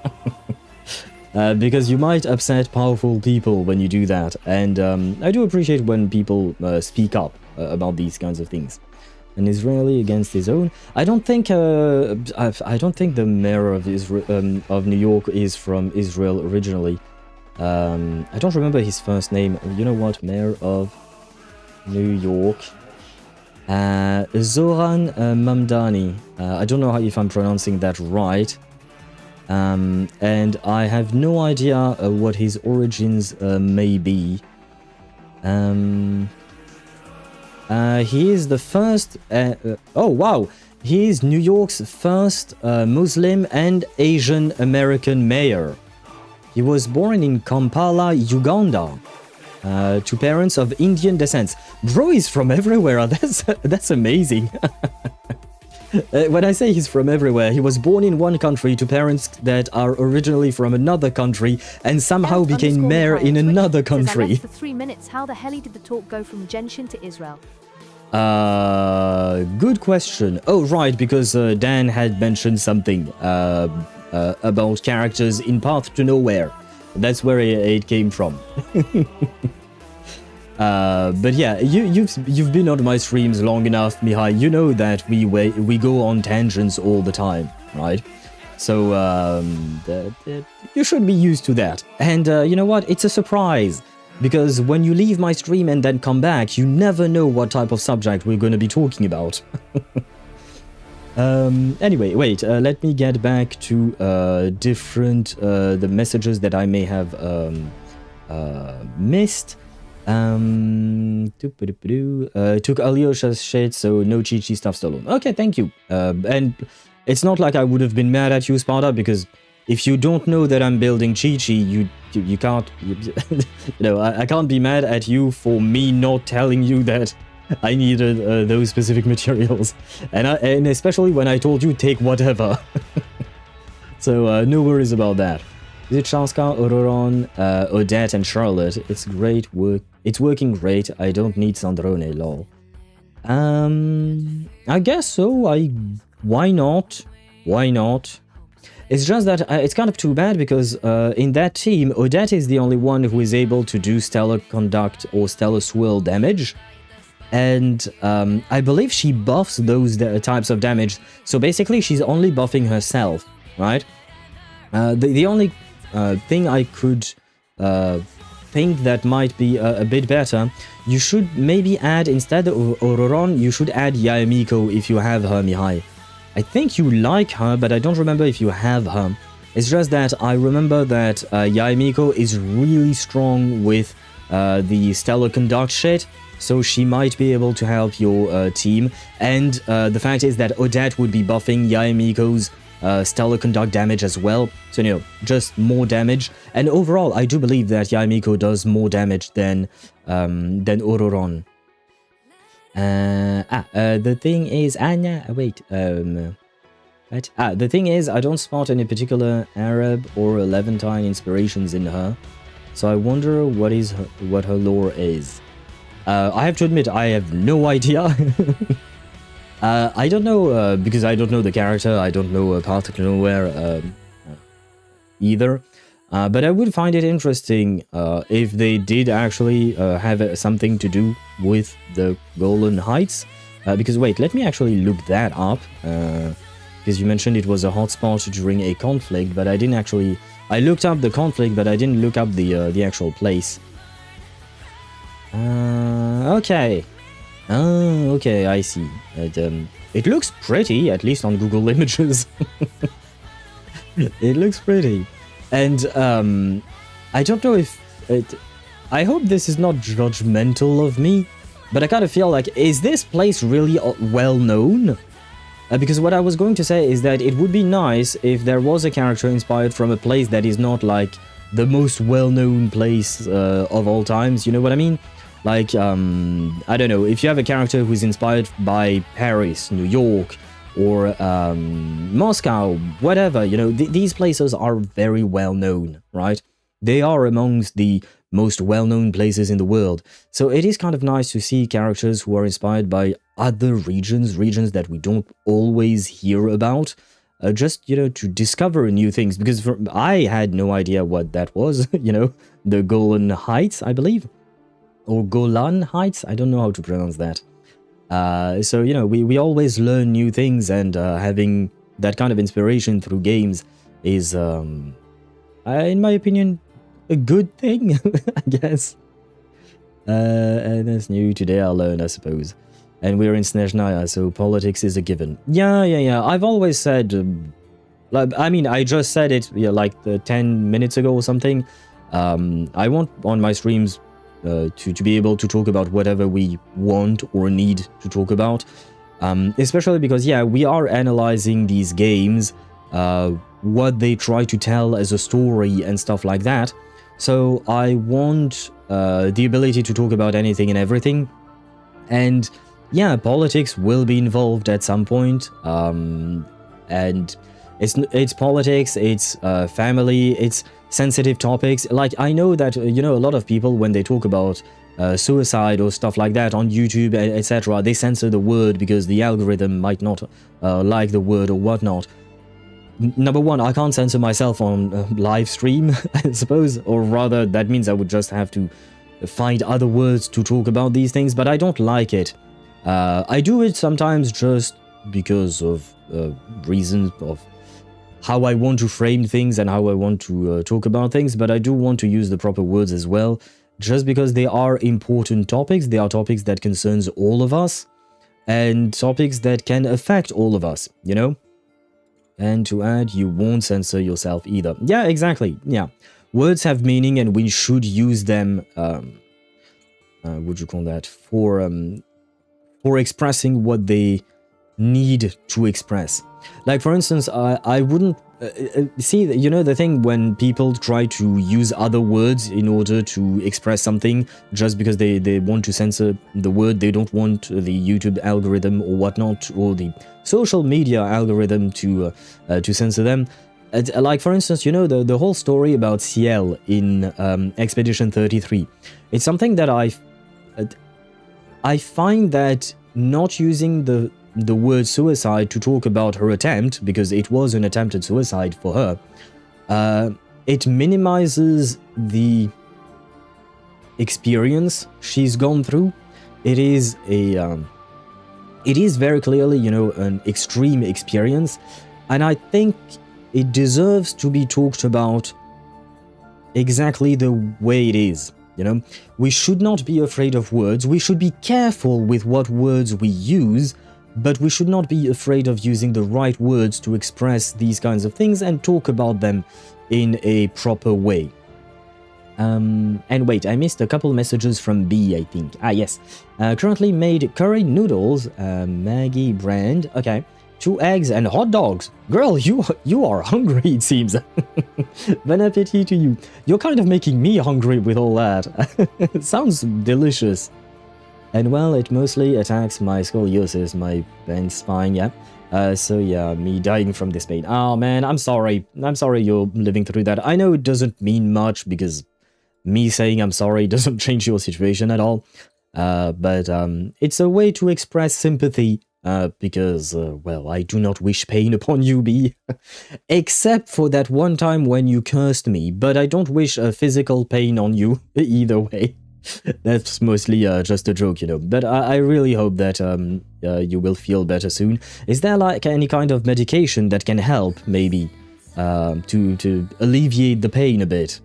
because you might upset powerful people when you do that, and I do appreciate when people speak up about these kinds of things. An Israeli against his own. I don't think the mayor of Israel of New York is from Israel originally. I don't remember his first name. You know what? Mayor of New York. Zoran Mamdani. I don't know if I'm pronouncing that right. And I have no idea what his origins may be. He is the first... oh, wow! He is New York's first Muslim and Asian American mayor. He was born in Kampala, Uganda, to parents of Indian descent. Bro is from everywhere. That's amazing. When I say he's from everywhere, he was born in one country to parents that are originally from another country and somehow became mayor in another country. For 3 minutes, how the hell did the talk go from Genshin to Israel? Good question. Oh, right, because Dan had mentioned something about characters in Path to Nowhere. That's where it came from. But yeah, you've been on my streams long enough, Mihai. You know that we go on tangents all the time, right? So you should be used to that. And you know what? It's a surprise, because when you leave my stream and then come back, you never know what type of subject we're going to be talking about. Anyway, wait. Let me get back to the messages that I may have missed. Took Alyosha's shit, so no Chi-Chi stuff stolen. Okay, thank you. And it's not like I would have been mad at you, Sparta, because if you don't know that I'm building Chi-Chi, you can't, you know, I can't be mad at you for me not telling you that I needed those specific materials, and especially when I told you take whatever. So no worries about that. Is it Shanska, Auroron, Odette, and Charlotte? It's great work. It's working great. I don't need Sandrone, lol. I guess so. Why not? Why not? It's just that it's kind of too bad because in that team, Odette is the only one who is able to do Stellar Conduct or Stellar Swirl damage. And I believe she buffs those types of damage. So basically, she's only buffing herself, right? The only thing I could think that might be a bit better, you should maybe add, instead of Auroron, you should add Yaemiko if you have her, Mihai. I think you like her, but I don't remember if you have her. It's just that I remember that Yaemiko is really strong with the Stellar Conduct shit, so she might be able to help your team. And the fact is that Odette would be buffing Yaemiko's Stellar Conduct damage as well, so you know, just more damage. And overall, I do believe that Yaemiko does more damage than Auroron. The thing is, the thing is, I don't spot any particular Arab or Levantine inspirations in her, so I wonder what her lore is. I have to admit, I have no idea. I don't know, because I don't know the character, I don't know Path to Nowhere either. But I would find it interesting if they did actually have something to do with the Golan Heights. Because wait, let me actually look that up. Because you mentioned it was a hotspot during a conflict, but I didn't actually... I looked up the conflict, but I didn't look up the actual place. Okay. Okay, I see. It looks pretty, at least on Google Images. It looks pretty. And I don't know if I hope this is not judgmental of me, but I kind of feel like, is this place really well known? Because what I was going to say is that it would be nice if there was a character inspired from a place that is not like the most well-known place of all times, you know what I mean? Like, I don't know, if you have a character who's inspired by Paris, New York, or Moscow, whatever, you know, these places are very well known, right? They are amongst the most well-known places in the world. So it is kind of nice to see characters who are inspired by other regions that we don't always hear about, just, you know, to discover new things, because I had no idea what that was, you know, the Golan Heights, I believe. Or Golan Heights, I don't know how to pronounce that. So, you know, we always learn new things, and having that kind of inspiration through games is, in my opinion, a good thing, I guess. And that's new. Today I learned, I suppose. And we're in Snezhnaya, so politics is a given. Yeah. I've always said, I mean, I just said it, yeah, like 10 minutes ago or something. I want on my streams to be able to talk about whatever we want or need to talk about, especially because, yeah, we are analyzing these games, what they try to tell as a story and stuff like that. So I want the ability to talk about anything and everything, and yeah, politics will be involved at some point, and it's politics, it's family, it's sensitive topics. Like, I know that, you know, a lot of people, when they talk about suicide or stuff like that on YouTube, etc., they censor the word because the algorithm might not like the word or whatnot. Number one, I can't censor myself on live stream, I suppose, or rather, that means I would just have to find other words to talk about these things, but I don't like it. I do it sometimes just because of reasons of how I want to frame things and how I want to talk about things, but I do want to use the proper words as well, just because they are important topics. They are topics that concerns all of us, and topics that can affect all of us, you know? And to add, you won't censor yourself either. Yeah, exactly, yeah. Words have meaning, and we should use them, would you call that, for expressing what they need to express. Like, for instance, I wouldn't, see, you know the thing when people try to use other words in order to express something just because they want to censor the word, they don't want the YouTube algorithm or whatnot, or the social media algorithm to censor them. Like, for instance, you know, the whole story about Ciel in Expedition 33. It's something that I find that not using the word suicide to talk about her attempt, because it was an attempted suicide for her, it minimizes the experience she's gone through. It is very clearly, you know, an extreme experience, and I think it deserves to be talked about exactly the way it is. You know, we should not be afraid of words. We should be careful with what words we use, but we should not be afraid of using the right words to express these kinds of things and talk about them in a proper way. And wait, I missed a couple messages from B, I think. Ah, yes. Currently made curry noodles, Maggie brand. Okay. 2 eggs and hot dogs. Girl, you are hungry, it seems. Bon appetit to you. You're kind of making me hungry with all that. Sounds delicious. And well, it mostly attacks my scoliosis, my bent spine, yeah. So yeah, me dying from this pain. Oh man, I'm sorry. I'm sorry you're living through that. I know it doesn't mean much because me saying I'm sorry doesn't change your situation at all. But it's a way to express sympathy. Because, well, I do not wish pain upon you, B. Except for that one time when you cursed me, but I don't wish a physical pain on you either way. That's mostly just a joke, you know. But I really hope that you will feel better soon. Is there like any kind of medication that can help, maybe, to alleviate the pain a bit?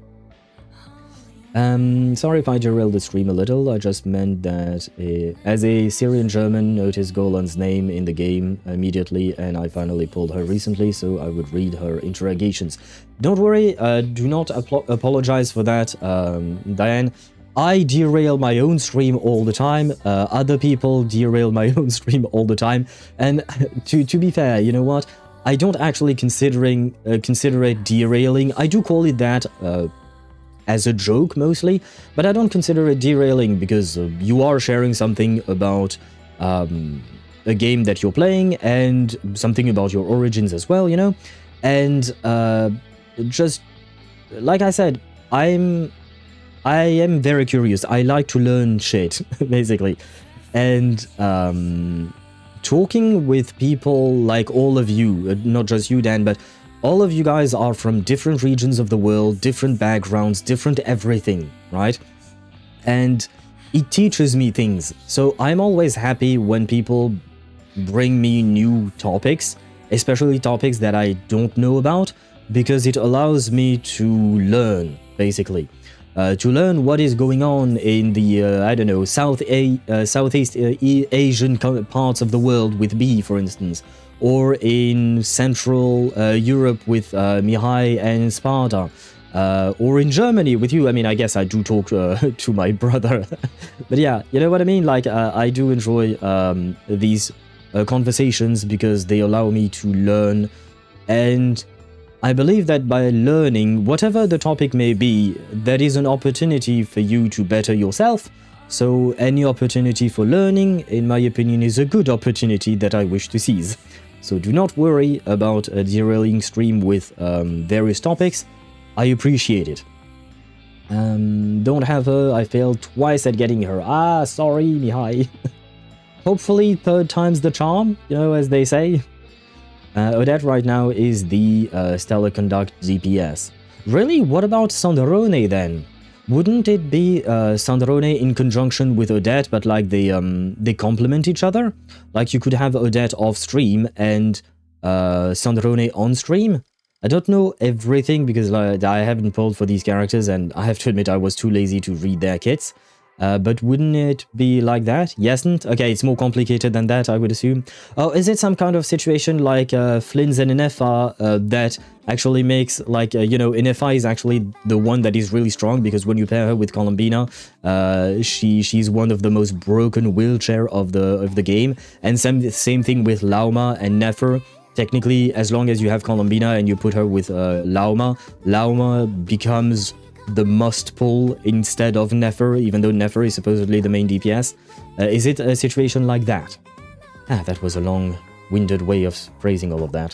Sorry if I derailed the stream a little. I just meant that as a Syrian German noticed Golan's name in the game immediately, and I finally pulled her recently, so I would read her interrogations. Don't worry, do not apologize for that, Diane. I derail my own stream all the time. Other people derail my own stream all the time. And to be fair, you know what? I don't actually consider it derailing. I do call it that as a joke mostly, but I don't consider it derailing because you are sharing something about a game that you're playing and something about your origins as well, you know? And just like I said, I am very curious. I like to learn shit, basically. And talking with people like all of you, not just you, Dan, but all of you guys are from different regions of the world, different backgrounds, different everything, right? And it teaches me things. So I'm always happy when people bring me new topics, especially topics that I don't know about, because it allows me to learn, basically. To learn what is going on in the, I don't know, Southeast Asian parts of the world with B, for instance, or in Central Europe with Mihai and Sparta, or in Germany with you. I mean, I guess I do talk to my brother. But yeah, you know what I mean? Like, I do enjoy these conversations because they allow me to learn, and I believe that by learning, whatever the topic may be, that is an opportunity for you to better yourself. So any opportunity for learning, in my opinion, is a good opportunity that I wish to seize. So do not worry about a derailing stream with various topics. I appreciate it. Don't have her. I failed twice at getting her. Ah, sorry, Mihai. Hopefully third time's the charm, you know, as they say. Odette right now is the Stellar Conduct DPS. Really? What about Sandrone then? Wouldn't it be Sandrone in conjunction with Odette, but like they complement each other? Like you could have Odette off stream and Sandrone on stream? I don't know everything because I haven't pulled for these characters, and I have to admit I was too lazy to read their kits. But wouldn't it be like that? Yesn't? Okay, it's more complicated than that, I would assume. Oh, is it some kind of situation like Flynn's and NFR that actually makes, like, you know, NFI is actually the one that is really strong, because when you pair her with Columbina, she's one of the most broken wheelchair of the game. And same thing with Lauma and Nefer. technically, as long as you have Columbina and you put her with Lauma, Lauma becomes the must pull instead of Nefer, even though Nefer is supposedly the main DPS. Is it a situation like that? That was a long-winded way of phrasing all of that.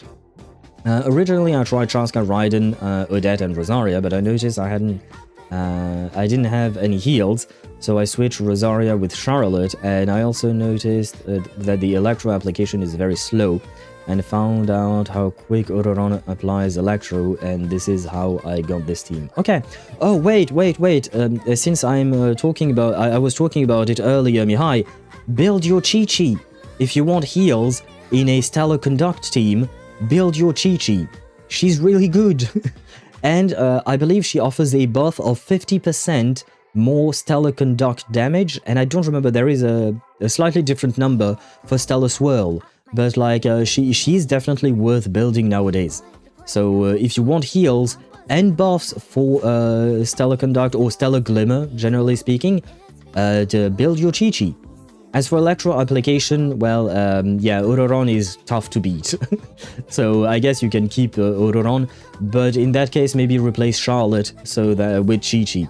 Originally, I tried Chaska, Raiden, Odette, and Rosaria, but I noticed I didn't have any heals, so I switched Rosaria with Charlotte, and I also noticed that the Electro application is very slow, and found out how quick Ororon applies Electro, and this is how I got this team. Okay. Oh, wait. Since I'm talking about... I was talking about it earlier, Mihai. Build your Chi-Chi. If you want heals in a Stellar Conduct team, build your Chi-Chi. She's really good. And I believe she offers a buff of 50% more Stellar Conduct damage, and I don't remember, there is a slightly different number for Stellar Swirl, but like she's definitely worth building nowadays. So if you want heals and buffs for Stellar Conduct or Stellar Glimmer, generally speaking, to build your Chi-Chi. As for Electro application, well, yeah, Ororon is tough to beat. So I guess you can keep Ororon, but in that case, maybe replace Charlotte so that with Chi-Chi.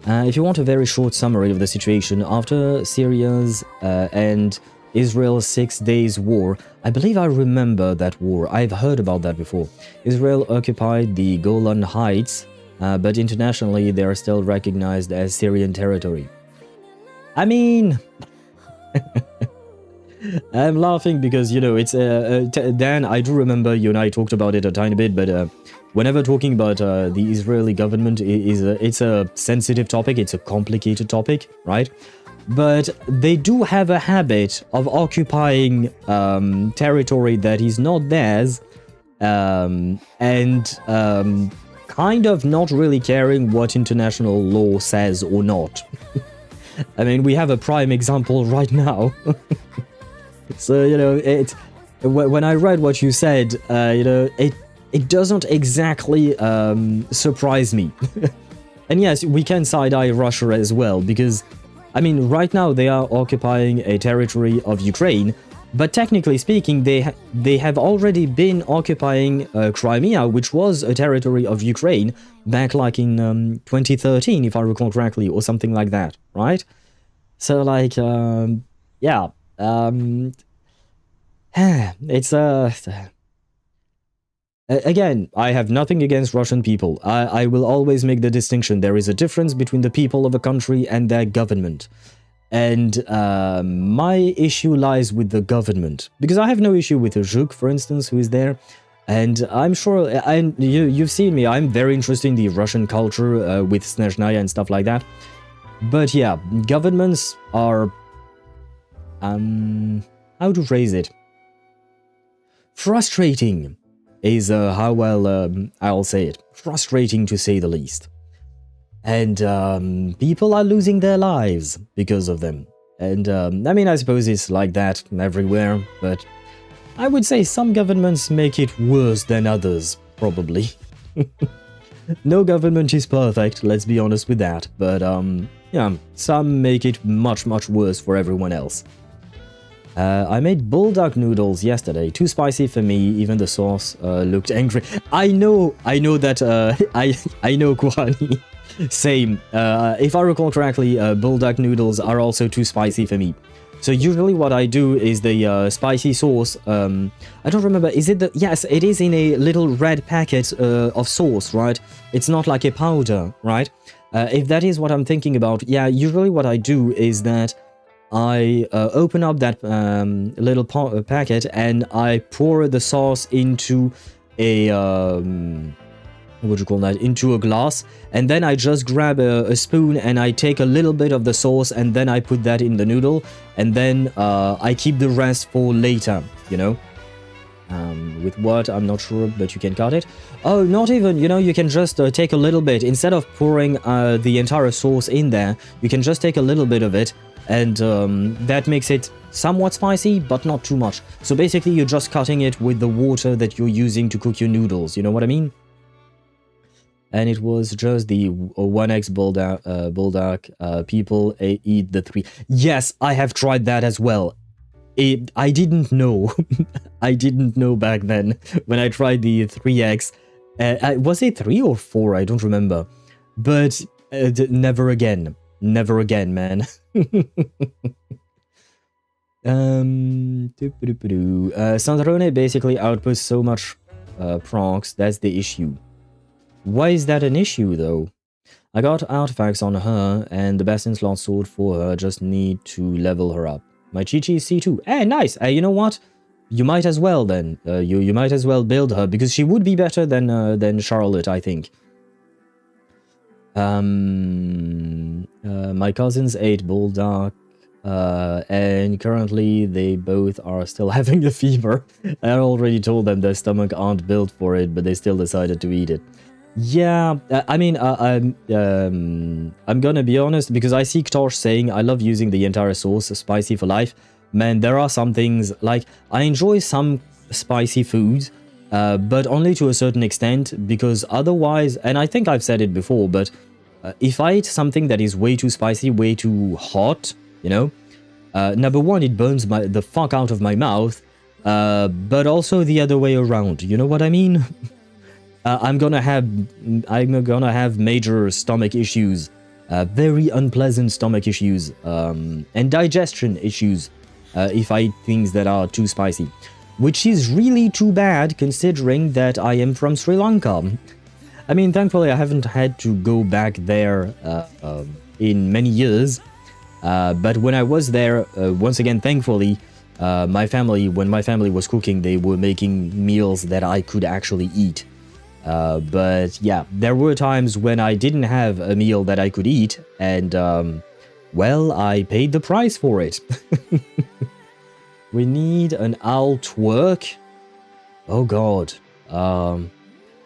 If you want a very short summary of the situation, after Syria's and Israel's 6 days war, I believe I remember that war, I've heard about that before. Israel occupied the Golan Heights, but internationally they are still recognized as Syrian territory. I mean, I'm laughing because, you know, it's Dan, I do remember you and I talked about it a tiny bit, but whenever talking about the Israeli government, it's a sensitive topic, it's a complicated topic, right? But they do have a habit of occupying territory that is not theirs, and kind of not really caring what international law says or not. I mean, we have a prime example right now. So, you know, when I read what you said, you know, it doesn't exactly surprise me. And yes, we can side-eye Russia as well, because, I mean, right now they are occupying a territory of Ukraine, but technically speaking, they have already been occupying Crimea, which was a territory of Ukraine, back like in 2013, if I recall correctly, or something like that, right? So, like, yeah, it's again, I have nothing against Russian people. I will always make the distinction. There is a difference between the people of a country and their government. And my issue lies with the government. Because I have no issue with Zhuk, for instance, who is there. And I'm sure, and you've seen me, I'm very interested in the Russian culture with Snezhnaya and stuff like that. But yeah, governments are, how to phrase it? Frustrating is how well I'll say it. Frustrating to say the least. And people are losing their lives because of them. And I mean, I suppose it's like that everywhere, but I would say some governments make it worse than others, probably. No government is perfect, let's be honest with that, but yeah, some make it much, much worse for everyone else. I made bulldog noodles yesterday, too spicy for me, even the sauce looked angry. I know that, I know, Kuhani. Same. If I recall correctly, bulldog noodles are also too spicy for me. So usually what I do is the spicy sauce, I don't remember, is it the... Yes, it is in a little red packet of sauce, right? It's not like a powder, right? If that is what I'm thinking about, yeah, usually what I do is that I open up that little packet and I pour the sauce into a... what do you call that? Into a glass, and then I just grab a spoon and I take a little bit of the sauce and then I put that in the noodle, and then I keep the rest for later, you know? With what? I'm not sure, but you can cut it. Oh, not even, you know, you can just take a little bit. Instead of pouring the entire sauce in there, you can just take a little bit of it, and that makes it somewhat spicy, but not too much. So basically, you're just cutting it with the water that you're using to cook your noodles, you know what I mean? And it was just the 1x bulldog, people eat the 3. Yes, I have tried that as well. I didn't know. I didn't know back then when I tried the 3x. Was it 3 or 4? I don't remember. But never again. Never again, man. Sandrone basically outputs so much procs, that's the issue. Why is that an issue, though? I got artifacts on her, and the best in slot sword for her, just need to level her up. My Chi-Chi is C2. Hey, nice! You know what? You might as well, then. You might as well build her, because she would be better than Charlotte, I think. My cousins ate Bulldog, and currently they both are still having a fever. I already told them their stomach aren't built for it, but they still decided to eat it. Yeah, I mean, I'm gonna be honest, because I see Ktosh saying I love using the entire sauce, spicy for life. Man, there are some things, like, I enjoy some spicy foods, but only to a certain extent, because otherwise, and I think I've said it before, but if I eat something that is way too spicy, way too hot, you know, number one, it burns the fuck out of my mouth, but also the other way around, you know what I mean? I'm gonna have major stomach issues, very unpleasant stomach issues, and digestion issues if I eat things that are too spicy, which is really too bad considering that I am from Sri Lanka. I mean, thankfully I haven't had to go back there in many years, but when I was there, once again, thankfully, when my family was cooking, they were making meals that I could actually eat. But yeah, there were times when I didn't have a meal that I could eat, and well, I paid the price for it. We need an owl twerk. Oh god.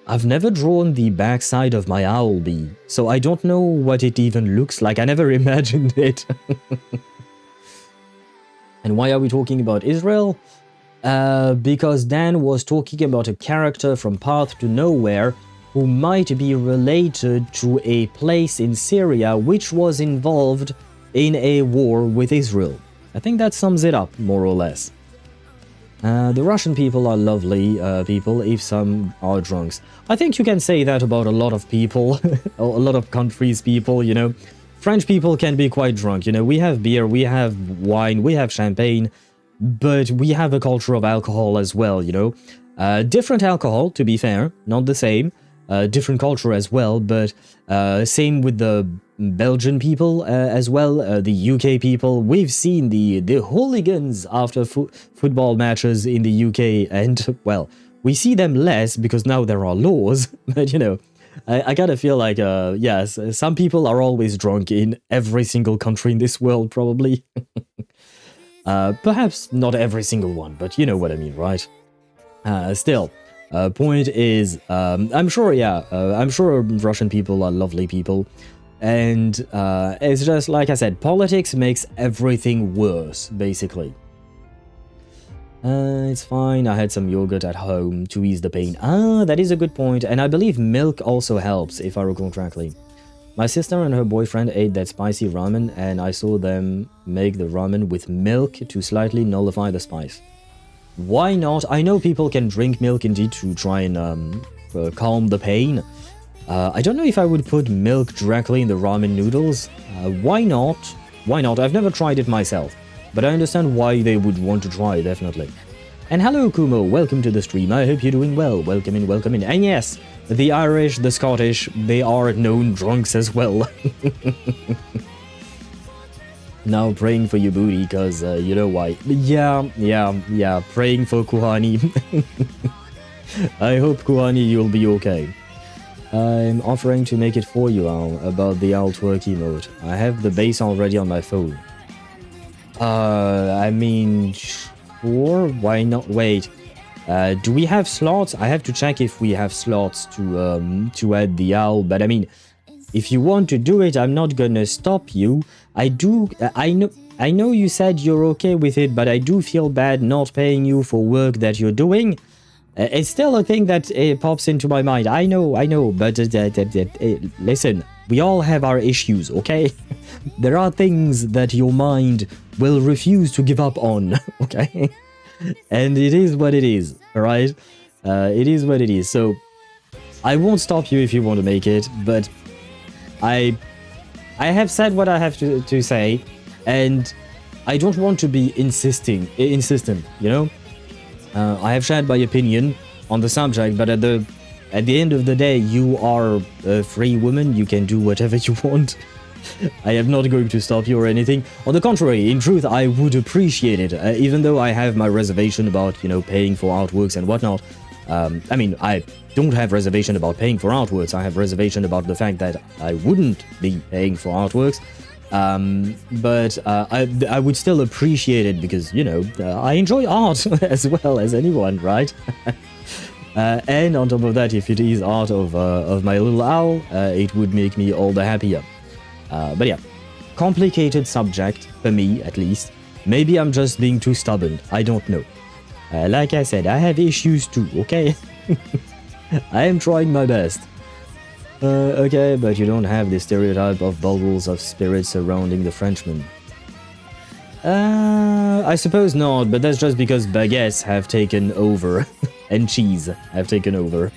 I've never drawn the backside of my owl bee, so I don't know what it even looks like. I never imagined it. And why are we talking about Israel? Because Dan was talking about a character from Path to Nowhere who might be related to a place in Syria which was involved in a war with Israel. I think that sums it up, more or less. The Russian people are lovely people, if some are drunks. I think you can say that about a lot of people, a lot of countries' people, you know. French people can be quite drunk, you know. We have beer, we have wine, we have champagne, but we have a culture of alcohol as well, you know. Different alcohol, to be fair, not the same. Different culture as well, but same with the Belgian people as well, the UK people. We've seen the hooligans after football matches in the UK, and, well, we see them less because now there are laws, but, you know, I kind of feel like, yes, some people are always drunk in every single country in this world, probably. Perhaps not every single one, but you know what I mean, right? Still, point is, I'm sure Russian people are lovely people, and it's just, like I said, politics makes everything worse, basically. It's fine, I had some yogurt at home to ease the pain. Ah, that is a good point, and I believe milk also helps, if I recall correctly. My sister and her boyfriend ate that spicy ramen, and I saw them make the ramen with milk to slightly nullify the spice. Why not? I know people can drink milk indeed to try and calm the pain. I don't know if I would put milk directly in the ramen noodles. Why not? Why not? I've never tried it myself, but I understand why they would want to try, definitely. And hello Kumo, welcome to the stream. I hope you're doing well. Welcome in, welcome in. And yes, the Irish, the Scottish, they are known drunks as well. Now praying for your booty, cause you know why. Yeah, praying for Kuhani. I hope Kuhani you'll be okay. I'm offering to make it for you, Al, about the Owl Twerk emote. I have the base already on my phone. I mean, sure, why not? Wait, do we have slots? I have to check if we have slots to add the owl, but I mean, if you want to do it, I'm not gonna stop you. I know you said you're okay with it, but I do feel bad not paying you for work that you're doing. It's still a thing that pops into my mind. I know, but listen, We all have our issues, okay? There are things that your mind will refuse to give up on, okay? And it is what it is, alright? It is what it is. So, I won't stop you if you want to make it, but I have said what I have to say, and I don't want to be insistent, you know? I have shared my opinion on the subject, but at the end of the day, you are a free woman. You can do whatever you want. I am not going to stop you or anything. On the contrary, in truth, I would appreciate it, even though I have my reservation about, you know, paying for artworks and whatnot. I mean, I don't have reservation about paying for artworks. I have reservation about the fact that I wouldn't be paying for artworks. But I would still appreciate it because, you know, I enjoy art as well as anyone, right? And on top of that, if it is art of my little owl, it would make me all the happier. But yeah, complicated subject, for me at least. Maybe I'm just being too stubborn, I don't know. Like I said, I have issues too, okay? I am trying my best. Okay, but you don't have the stereotype of bubbles of spirits surrounding the Frenchman. I suppose not, but that's just because baguettes have taken over. And cheese have taken over.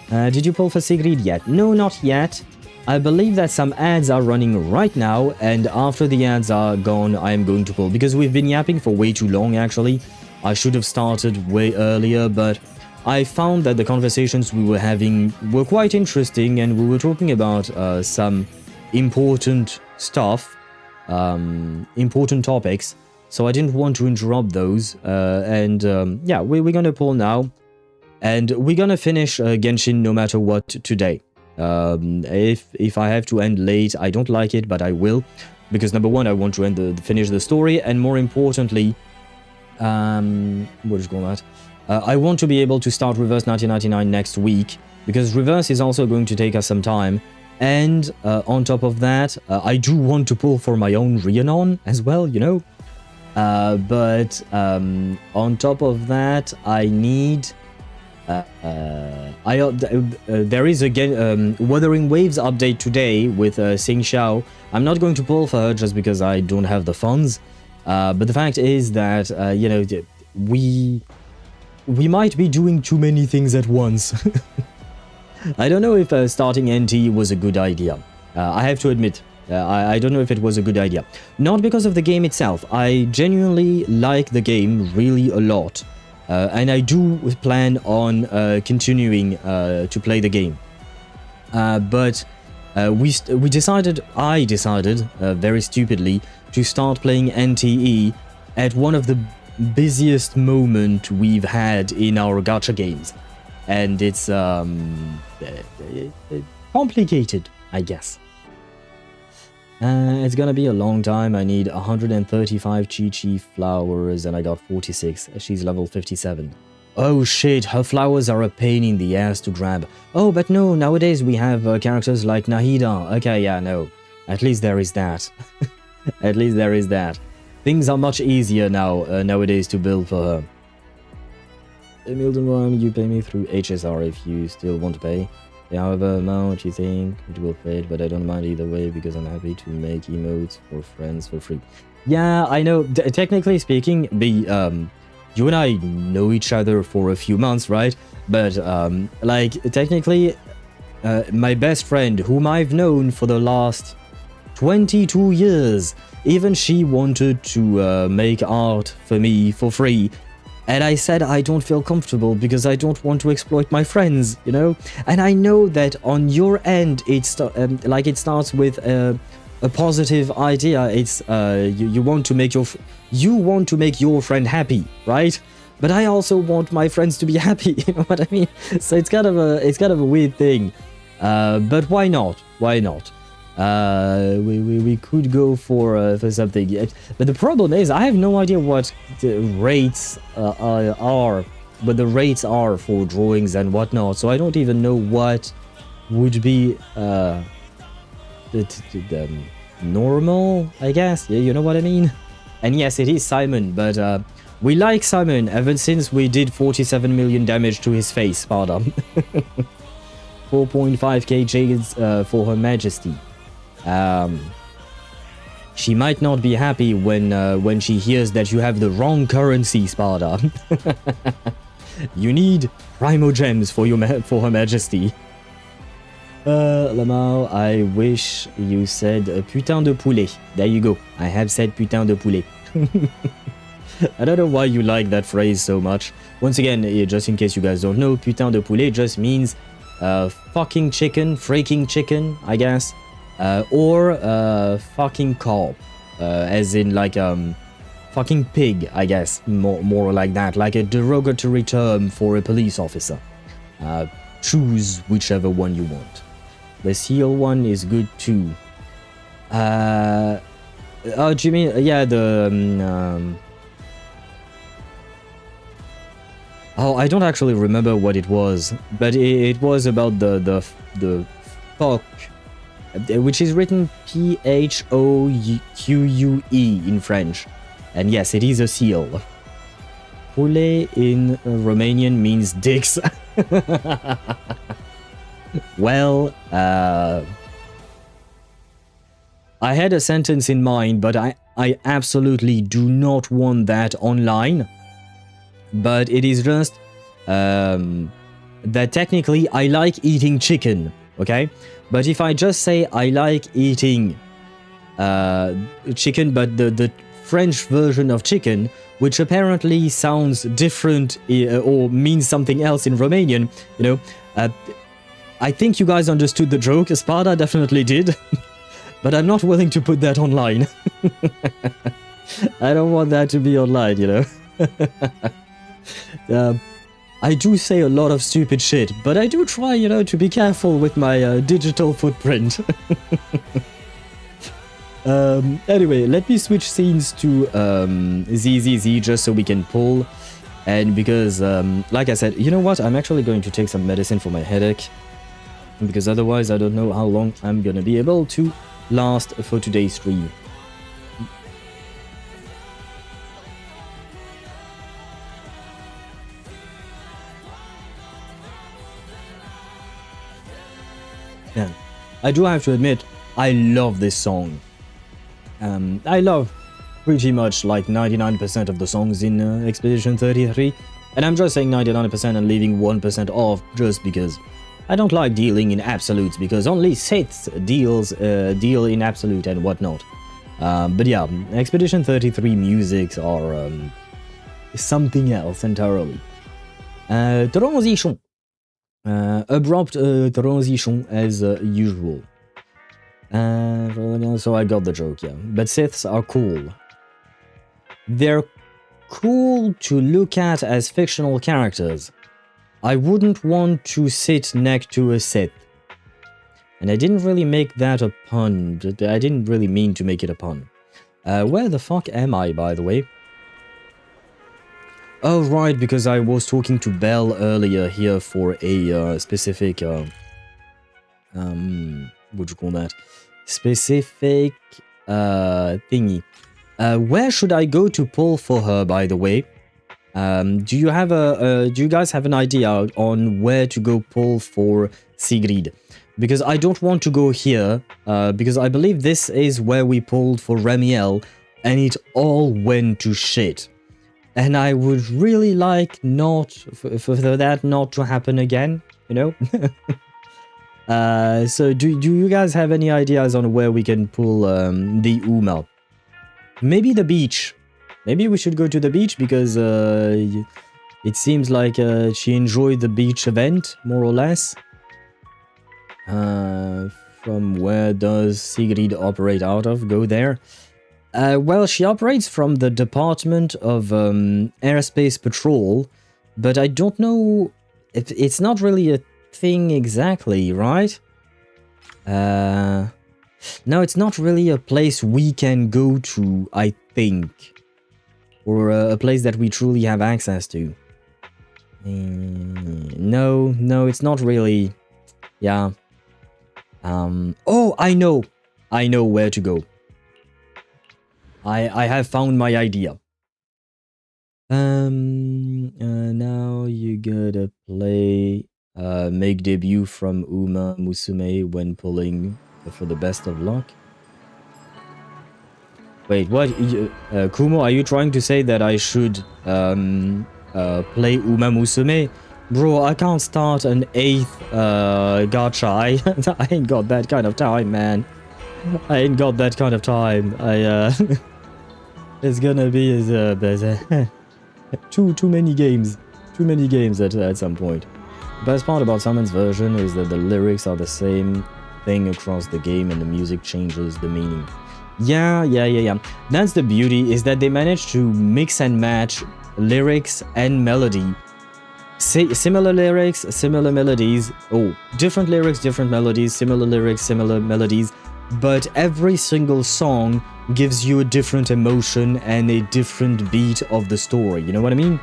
Did you pull for Sigrid yet? No, not yet. I believe that some ads are running right now, and after the ads are gone, I am going to pull. Because we've been yapping for way too long, actually. I should have started way earlier, but I found that the conversations we were having were quite interesting, and we were talking about some important stuff, important topics, so I didn't want to interrupt those, yeah, we're gonna pull now, and we're gonna finish Genshin no matter what today. If I have to end late, I don't like it, but I will, because number one, I want to finish the story, and more importantly, what is going on? I want to be able to start Reverse 1999 next week, because Reverse is also going to take us some time, and on top of that, I do want to pull for my own Rhiannon as well, you know? But on top of that, I need... there is again Wuthering Waves update today with Sing Xiao. I'm not going to pull for her just because I don't have the funds, but the fact is that, you know, we might be doing too many things at once. I don't know if starting NT was a good idea. I have to admit, I don't know if it was a good idea. Not because of the game itself. I genuinely like the game really a lot. And I do plan on continuing to play the game. But I decided very stupidly to start playing NTE at one of the busiest moment we've had in our gacha games. And it's complicated, I guess. It's gonna be a long time. I need 135 Chi-Chi flowers and I got 46. She's level 57. Oh shit, her flowers are a pain in the ass to grab. Oh, but no, nowadays we have characters like Nahida. Okay, yeah, no. At least there is that. At least there is that. Things are much easier now, nowadays to build for her. Milton Rhyme, you pay me through HSR if you still want to pay. However amount you think it will fit, but I don't mind either way because I'm happy to make emotes for friends for free. Yeah, I know. Technically speaking, you and I know each other for a few months, right? But like technically, my best friend, whom I've known for the last 22 years, even she wanted to make art for me for free. And I said I don't feel comfortable because I don't want to exploit my friends, you know? And I know that on your end, it's like it starts with a positive idea. It's you want to make your friend happy, right? But I also want my friends to be happy, you know what I mean? So it's kind of a weird thing. But why not? Why not? We could go for something, but the problem is I have no idea what the rates what the rates are for drawings and whatnot. So I don't even know what would be normal, I guess. Yeah, you know what I mean. And yes, it is Simon, but we like Simon ever since we did 47 million damage to his face, pardon. 4.5k jades for Her Majesty. She might not be happy when she hears that you have the wrong currency, Sparta. You need Primo Gems for Her Majesty. Lamau, I wish you said putain de poulet. There you go. I have said putain de poulet. I don't know why you like that phrase so much. Once again, just in case you guys don't know, putain de poulet just means fucking chicken, freaking chicken, I guess. Or fucking cop. As in like fucking pig, I guess. More like that. Like a derogatory term for a police officer. Choose whichever one you want. The seal one is good too. Oh, do you mean, yeah, the oh, I don't actually remember what it was, but it was about the fuck, which is written Phouque in French, and yes, it is a seal. Poulet in Romanian means dicks. Well, I had a sentence in mind, but I absolutely do not want that online. But it is just that technically I like eating chicken, okay? But if I just say I like eating chicken, but the French version of chicken, which apparently sounds different or means something else in Romanian, you know, I think you guys understood the joke. Sparta definitely did. But I'm not willing to put that online. I don't want that to be online, you know. I do say a lot of stupid shit, but I do try, you know, to be careful with my digital footprint. Anyway, let me switch scenes to ZZZ just so we can pull. And because, like I said, you know what? I'm actually going to take some medicine for my headache. Because otherwise, I don't know how long I'm gonna be able to last for today's stream. Yeah, I do have to admit, I love this song. I love pretty much like 99% of the songs in Expedition 33. And I'm just saying 99% and leaving 1% off just because I don't like dealing in absolutes, because only Siths deal in absolute and whatnot. But yeah, Expedition 33 musics are something else entirely. Transition. Abrupt transition as usual. So I got the joke, yeah. But Siths are cool. They're cool to look at as fictional characters. I wouldn't want to sit next to a Sith. And I didn't really make that a pun. I didn't really mean to make it a pun. Where the fuck am I, by the way? Oh, right, because I was talking to Belle earlier here for a specific... what do you call that? Specific thingy. Where should I go to pull for her, by the way? Do you have do you guys have an idea on where to go pull for Sigrid? Because I don't want to go here, because I believe this is where we pulled for Ramiel, and it all went to shit. And I would really like not for that not to happen again, you know? So do you guys have any ideas on where we can pull the Uma? Maybe the beach. Maybe we should go to the beach because it seems like she enjoyed the beach event, more or less. From where does Sigrid operate out of? Go there. Well, she operates from the Department of Airspace Patrol, but I don't know if it's not really a thing exactly, right? No, it's not really a place we can go to, I think. Or a place that we truly have access to. No, it's not really. Yeah. Oh, I know where to go. I have found my idea. Now you gotta play make debut from Uma Musume when pulling for the best of luck. Wait, what? Kumo, are you trying to say that I should play Uma Musume? Bro, I can't start an 8th gacha. I ain't got that kind of time, man. I ain't got that kind of time. It's gonna be too many games. Too many games at some point. The best part about Summon's version is that the lyrics are the same thing across the game and the music changes the meaning. Yeah. That's the beauty, is that they managed to mix and match lyrics and melody. Similar lyrics, similar melodies. Oh, different lyrics, different melodies, similar lyrics, similar melodies. But every single song gives you a different emotion and a different beat of the story. You know what I mean?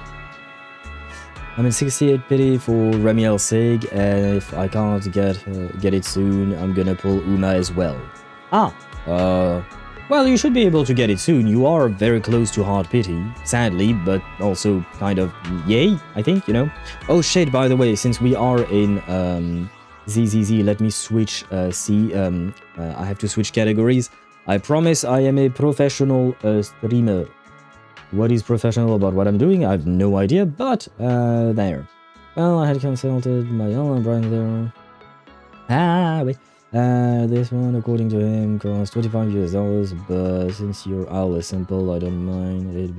I'm in 68 pity for Remiel's sake, and if I can't get it soon, I'm gonna pull Uma as well. Well, you should be able to get it soon. You are very close to hard pity, sadly, but also kind of yay, I think, you know? Oh shit, by the way, since we are in ZZZ, let me switch, I have to switch categories. I promise I am a professional streamer. What is professional about what I'm doing? I have no idea, but there. Well, I had consulted my online brand there. Wait. This one, according to him, costs $25 US, but since your owl is simple, I don't mind it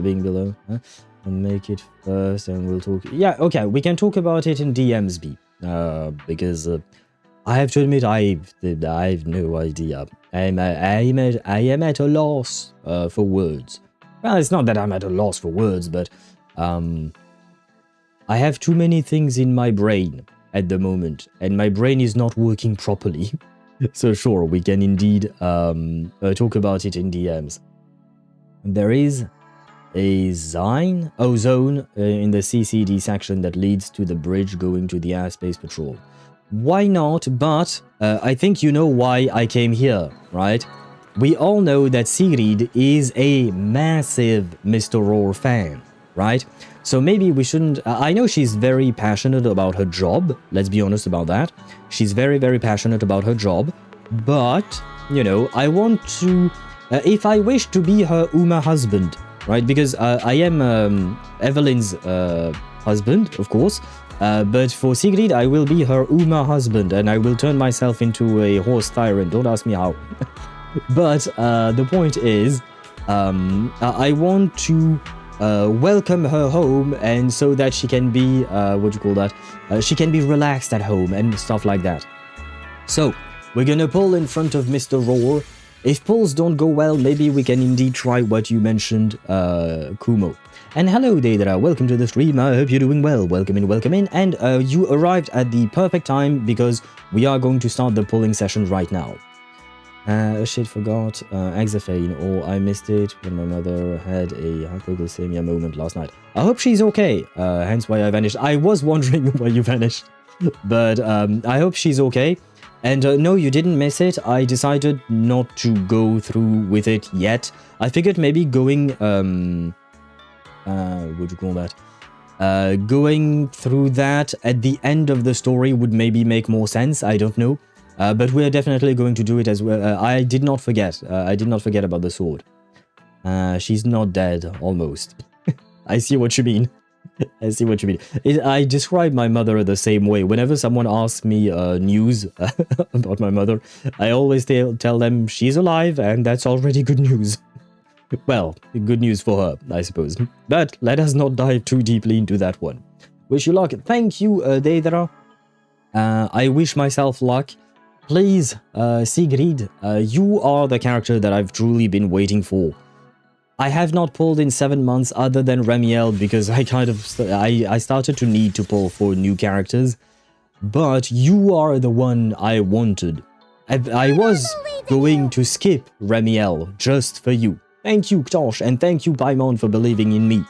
being below. I'll make it first and we'll talk. Yeah, okay, we can talk about it in DMs, B. Because I have to admit, I have no idea. I am at a loss for words. Well, it's not that I'm at a loss for words, but I have too many things in my brain at the moment, and my brain is not working properly. So sure, we can indeed talk about it in DMs. There is a zone in the CCD section that leads to the bridge going to the Air Space Patrol. Why not? But I think you know why I came here, right? We all know that Sigrid is a massive Mr. Roar fan, right? So maybe we shouldn't... I know she's very passionate about her job. Let's be honest about that. She's very, very passionate about her job. But, you know, I want to... if I wish to be her Uma husband, right? Because I am Evelyn's husband, of course. But for Sigrid, I will be her Uma husband. And I will turn myself into a horse tyrant. Don't ask me how. But the point is, I want to... welcome her home, and so that she can be she can be relaxed at home and stuff like that. So we're gonna pull in front of Mr. Roar. If pulls don't go well, maybe we can indeed try what you mentioned, Kumo. And hello Deidra, welcome to the stream. I hope you're doing well. Welcome in, and you arrived at the perfect time, because we are going to start the pulling session right now. Shit, forgot Exaphane, or I missed it when my mother had a hypoglycemia moment last night. I hope she's okay, hence why I vanished. I was wondering why you vanished, but I hope she's okay. And no, you didn't miss it. I decided not to go through with it yet. I figured maybe going, going through that at the end of the story would maybe make more sense. I don't know. But we're definitely going to do it as well. I did not forget. I did not forget about the sword. She's not dead, almost. I see what you mean. I see what you mean. I describe my mother the same way. Whenever someone asks me news about my mother, I always tell them she's alive, and that's already good news. Well, good news for her, I suppose. But let us not dive too deeply into that one. Wish you luck. Thank you, Deidra. I wish myself luck. Please, Sigrid, you are the character that I've truly been waiting for. I have not pulled in 7 months other than Remiel, because I I started to need to pull for new characters. But you are the one I wanted. I was going to skip Remiel just for you. Thank you, Ktosh, and thank you, Paimon, for believing in me.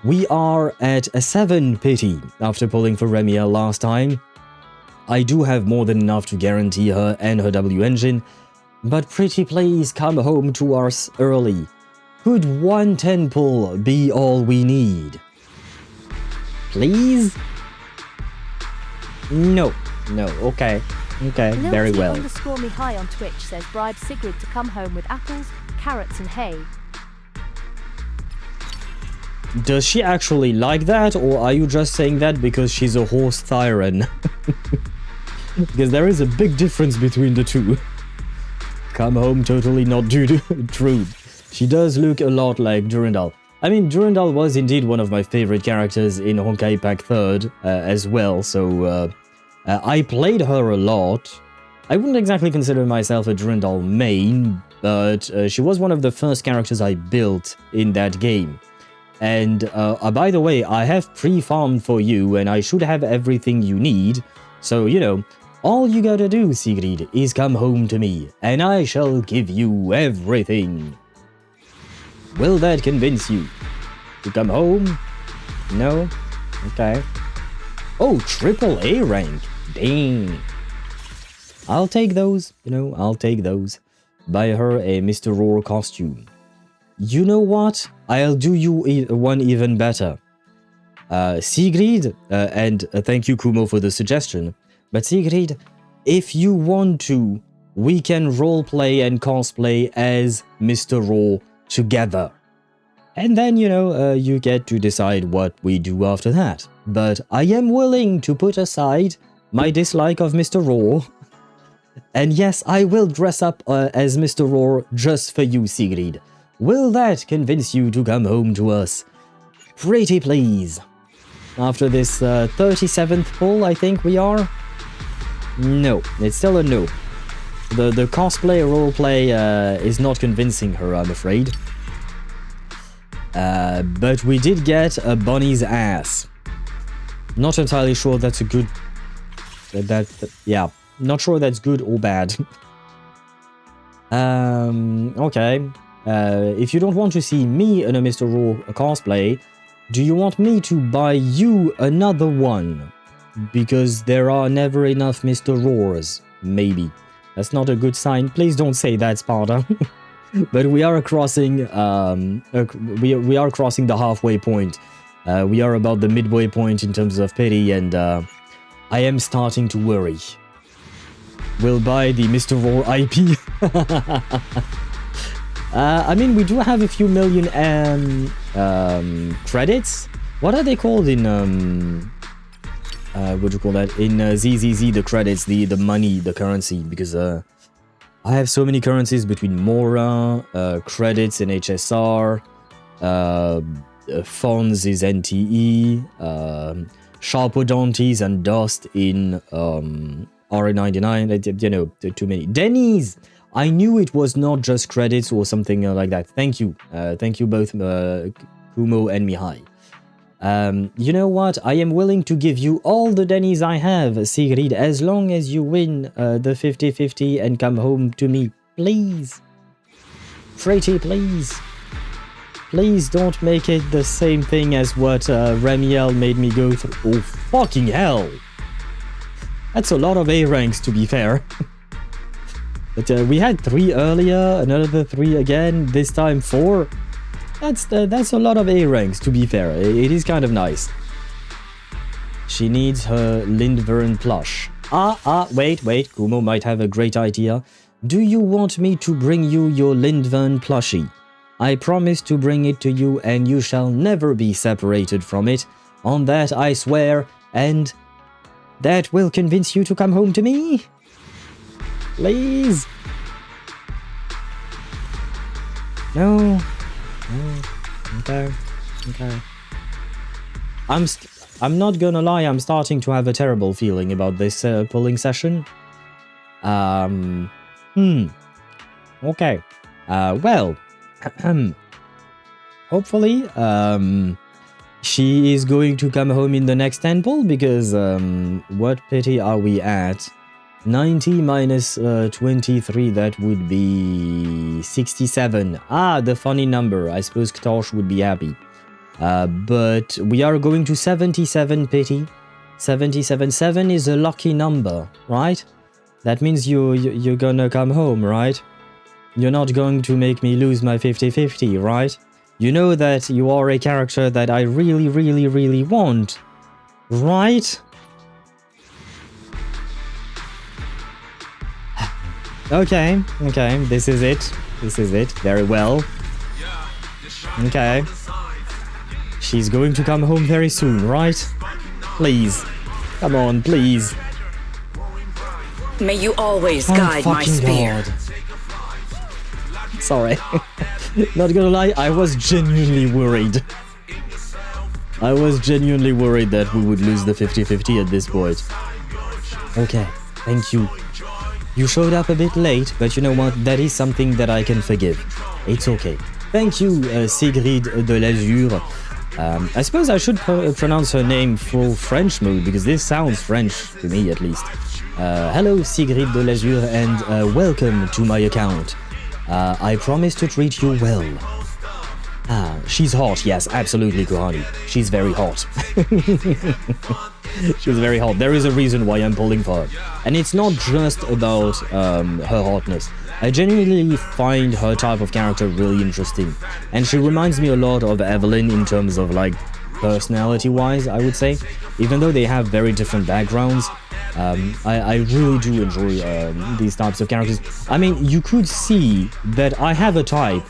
We are at a 7 pity after pulling for Remiel last time. I do have more than enough to guarantee her and her W engine, but pretty please come home to us early. Could 110 pull be all we need? Please? No. No. Okay. Okay. Very well. _me high on Twitch says bribe Sigrid to come home with apples, carrots, and hay. Does she actually like that, or are you just saying that because she's a horse Thyran? Because there is a big difference between the two. Come home totally not true. She does look a lot like Durandal. I mean, Durandal was indeed one of my favorite characters in Honkai Pack 3rd as well, so I played her a lot. I wouldn't exactly consider myself a Durandal main, but she was one of the first characters I built in that game. And by the way, I have pre-farmed for you, and I should have everything you need. So, you know, all you gotta do, Sigrid, is come home to me, and I shall give you everything. Will that convince you to come home? No? Okay. Oh, AAA rank. Dang. I'll take those, you know, I'll take those. Buy her a Mr. Roar costume. You know what? I'll do you one even better. Sigrid, and thank you Kumo for the suggestion, but Sigrid, if you want to, we can roleplay and cosplay as Mr. Roar together. And then, you know, you get to decide what we do after that. But I am willing to put aside my dislike of Mr. Roar. And yes, I will dress up as Mr. Roar just for you, Sigrid. Will that convince you to come home to us? Pretty please. After this 37th pull, I think we are? No, it's still a no. The cosplay roleplay is not convincing her, I'm afraid. But we did get a bunny's ass. Not entirely sure that's a good... yeah, not sure that's good or bad. Okay. If you don't want to see me in a Mr. Roar cosplay, do you want me to buy you another one? Because there are never enough Mr. Roars. Maybe. That's not a good sign. Please don't say that, Sparta. But we are crossing we are crossing the halfway point. We are about the midway point in terms of pity, and I am starting to worry. We'll buy the Mr. Roar IP. I mean, we do have a few million credits. What are they called in what do you call that? In ZZZ, the credits, the money, the currency, because I have so many currencies between Mora, credits in HSR, funds is NTE, Sharpodontes and Dust in R99, you know, too many. Denny's! I knew it was not just credits or something like that. Thank you both, Kumo and Mihai. You know what? I am willing to give you all the Denny's I have, Sigrid, as long as you win the 50-50 and come home to me. Please. Pretty please. Please don't make it the same thing as what Remiel made me go through. Oh, fucking hell. That's a lot of A ranks, to be fair. But we had 3 earlier, another 3 again, this time 4. That's a lot of A ranks, to be fair. It is kind of nice. She needs her Lindvern plush. Wait. Kumo might have a great idea. Do you want me to bring you your Lindvern plushie? I promise to bring it to you, and you shall never be separated from it. On that I swear, and that will convince you to come home to me? Please? No. Okay. I'm not gonna lie, I'm starting to have a terrible feeling about this pulling session. Okay. Well, hopefully, she is going to come home in the next 10 pull, because what pity are we at? 90 minus 23, that would be 67. The funny number. I suppose Ktosh would be happy. But we are going to 77 pity. 77 is a lucky number, right? That means you're gonna come home, right? You're not going to make me lose my 50-50, right? You know that you are a character that I really want, right? Okay, okay, this is it. This is it. Very well. Okay. She's going to come home very soon, right? Please. Come on, please. May you always Oh, guide my fucking spear. God. Sorry. Not gonna lie, I was genuinely worried. I was genuinely worried that we would lose the 50-50 at this point. Okay, thank you. You showed up a bit late, but you know what? That is something that I can forgive. It's okay. Thank you, Sigrid de l'Azur. I suppose I should pronounce her name full French mode, because this sounds French to me at least. Hello, Sigrid de l'Azur, and welcome to my account. I promise to treat you well. She's hot, yes, absolutely, Kohani. She's very hot. She's very hot. There is a reason why I'm pulling for her. And it's not just about her hotness. I genuinely find her type of character really interesting. And she reminds me a lot of Evelyn in terms of, like, personality-wise, I would say. Even though they have very different backgrounds, I really do enjoy these types of characters. I mean, you could see that I have a type.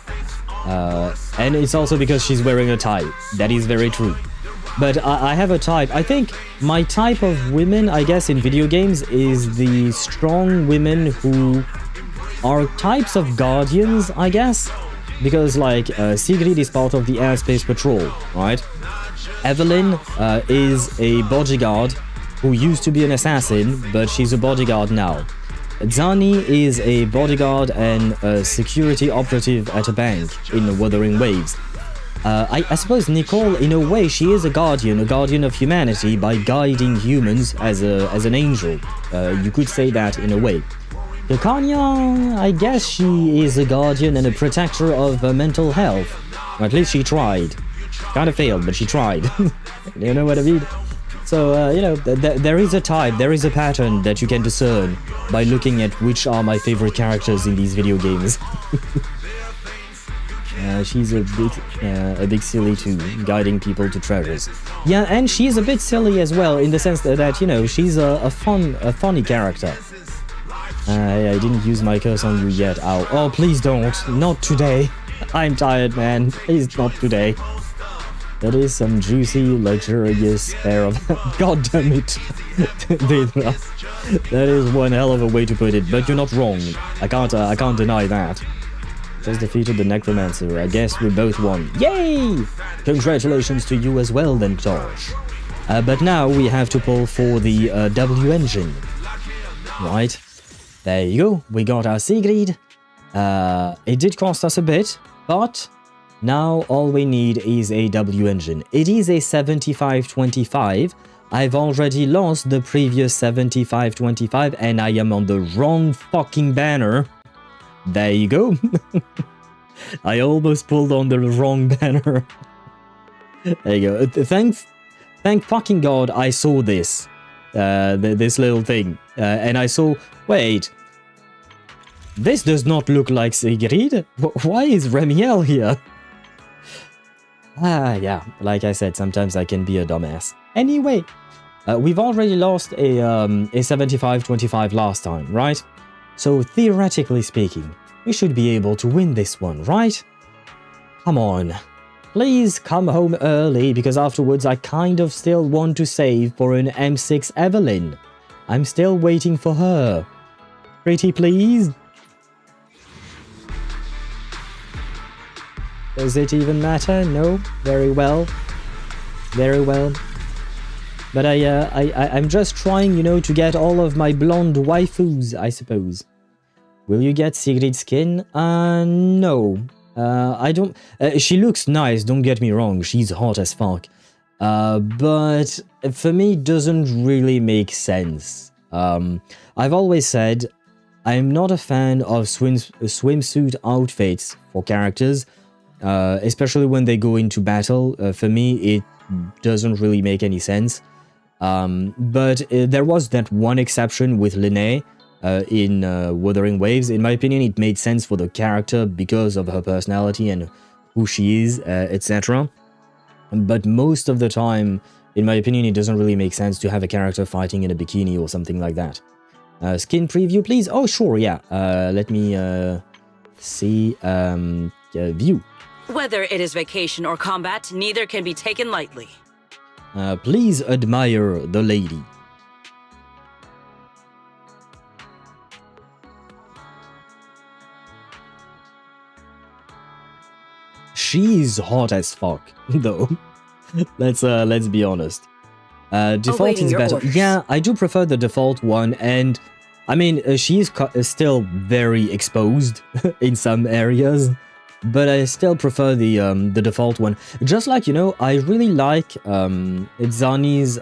And it's also because she's wearing a tie. That is very true. But I have a type. I think my type of women, I guess, in video games is the strong women who are types of guardians, I guess. Because, like, Sigrid is part of the airspace patrol, right? Evelyn is a bodyguard who used to be an assassin, but she's a bodyguard now. Zani is a bodyguard and a security operative at a bank in Wuthering Waves. I suppose Nicole, in a way, she is a guardian of humanity by guiding humans as an angel. You could say that in a way. Titania, I guess she is a guardian and a protector of mental health. Or at least she tried. Kind of failed, but she tried. You know what I mean? So, you know, there is a type, there is a pattern that you can discern by looking at which are my favorite characters in these video games. She's a bit silly too, guiding people to treasures. Yeah, and she's a bit silly as well, in the sense that you know, she's a funny character. I didn't use my curse on you yet. Ow. Oh, please don't. Not today. I'm tired, man. Please, not today. That is some juicy, luxurious pair of... God damn it. That is one hell of a way to put it, but you're not wrong. I can't deny that. Just defeated the Necromancer. I guess we both won. Yay! Congratulations to you as well then, Tosh. But now we have to pull for the W engine. Right. There you go. We got our Sigrid. It did cost us a bit, but... now all we need is a W engine. It is a 7525. I've already lost the previous 7525 and I am on the wrong fucking banner. There you go. I almost pulled on the wrong banner. There you go. Thank fucking God I saw this. This little thing. And I saw... wait. This does not look like Sigrid. Why is Remiel here? Yeah, like I said, sometimes I can be a dumbass. Anyway, we've already lost a 75-25 last time, right? So theoretically speaking, we should be able to win this one, right? Come on. Please come home early, because afterwards I kind of still want to save for an M6 Evelyn. I'm still waiting for her. Pretty please? Does it even matter? No? Very well. Very well. But I'm just trying, you know, to get all of my blonde waifus, I suppose. Will you get Sigrid's skin? No. I don't... she looks nice, don't get me wrong. She's hot as fuck. But for me, it doesn't really make sense. I've always said I'm not a fan of swimsuit outfits for characters. Especially when they go into battle. For me, it doesn't really make any sense. But there was that one exception with Linné in Wuthering Waves. In my opinion, it made sense for the character because of her personality and who she is, etc. But most of the time, in my opinion, it doesn't really make sense to have a character fighting in a bikini or something like that. Skin preview, please. Oh, sure, yeah. Let me see. View. Whether it is vacation or combat, neither can be taken lightly. Please admire the lady. She's hot as fuck, though. Let's be honest. Default Awaiting is your better. orders. Yeah, I do prefer the default one, and I mean she's still very exposed in some areas, but I still prefer the default one. Just like, you know, I really like Zani's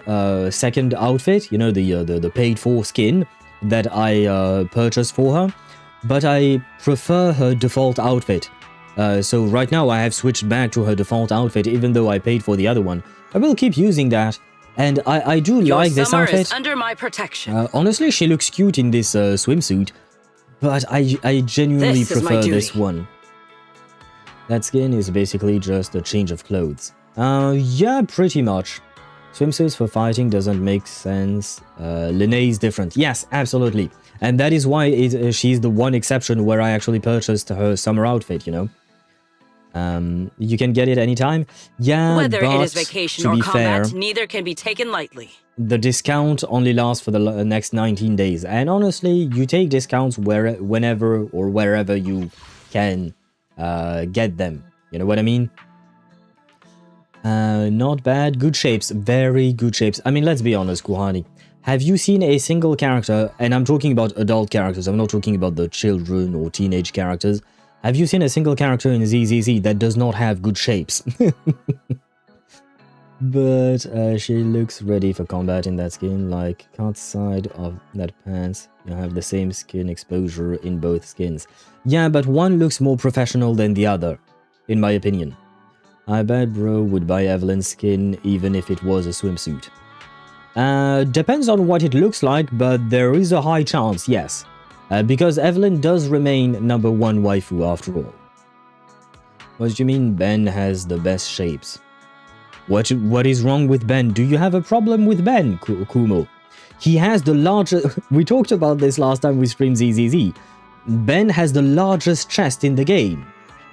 second outfit. You know, the paid for skin that I purchased for her, but I prefer her default outfit. So right now I have switched back to her default outfit, even though I paid for the other one. I will keep using that, and I do Your like this summer outfit. is under my protection. Honestly, she looks cute in this swimsuit, but I genuinely This is my prefer duty. this one. That skin is basically just a change of clothes. Yeah, pretty much. Swimsuits for fighting doesn't make sense. Lene is different. Yes, absolutely. And that is why she's the one exception where I actually purchased her summer outfit, you know. You can get it anytime. Yeah, Whether but it is vacation to or be combat, fair, neither can be taken lightly. the discount only lasts for the next 19 days. And honestly, you take discounts whenever or wherever you can get them. You know what I mean? Not bad. Good shapes. Very good shapes. I mean, let's be honest, Kuhani. Have you seen a single character, and I'm talking about adult characters, I'm not talking about the children or teenage characters. Have you seen a single character in ZZZ that does not have good shapes? But she looks ready for combat in that skin, like cut side of that pants. You have the same skin exposure in both skins. Yeah, but one looks more professional than the other, in my opinion. I bet bro would buy Evelyn's skin even if it was a swimsuit. Depends on what it looks like, but there is a high chance, yes. Because Evelyn does remain #1 waifu after all. What do you mean Ben has the best shapes? What is wrong with Ben? Do you have a problem with Ben, Kumo? He has the largest... We talked about this last time we streamed ZZZ. Ben has the largest chest in the game.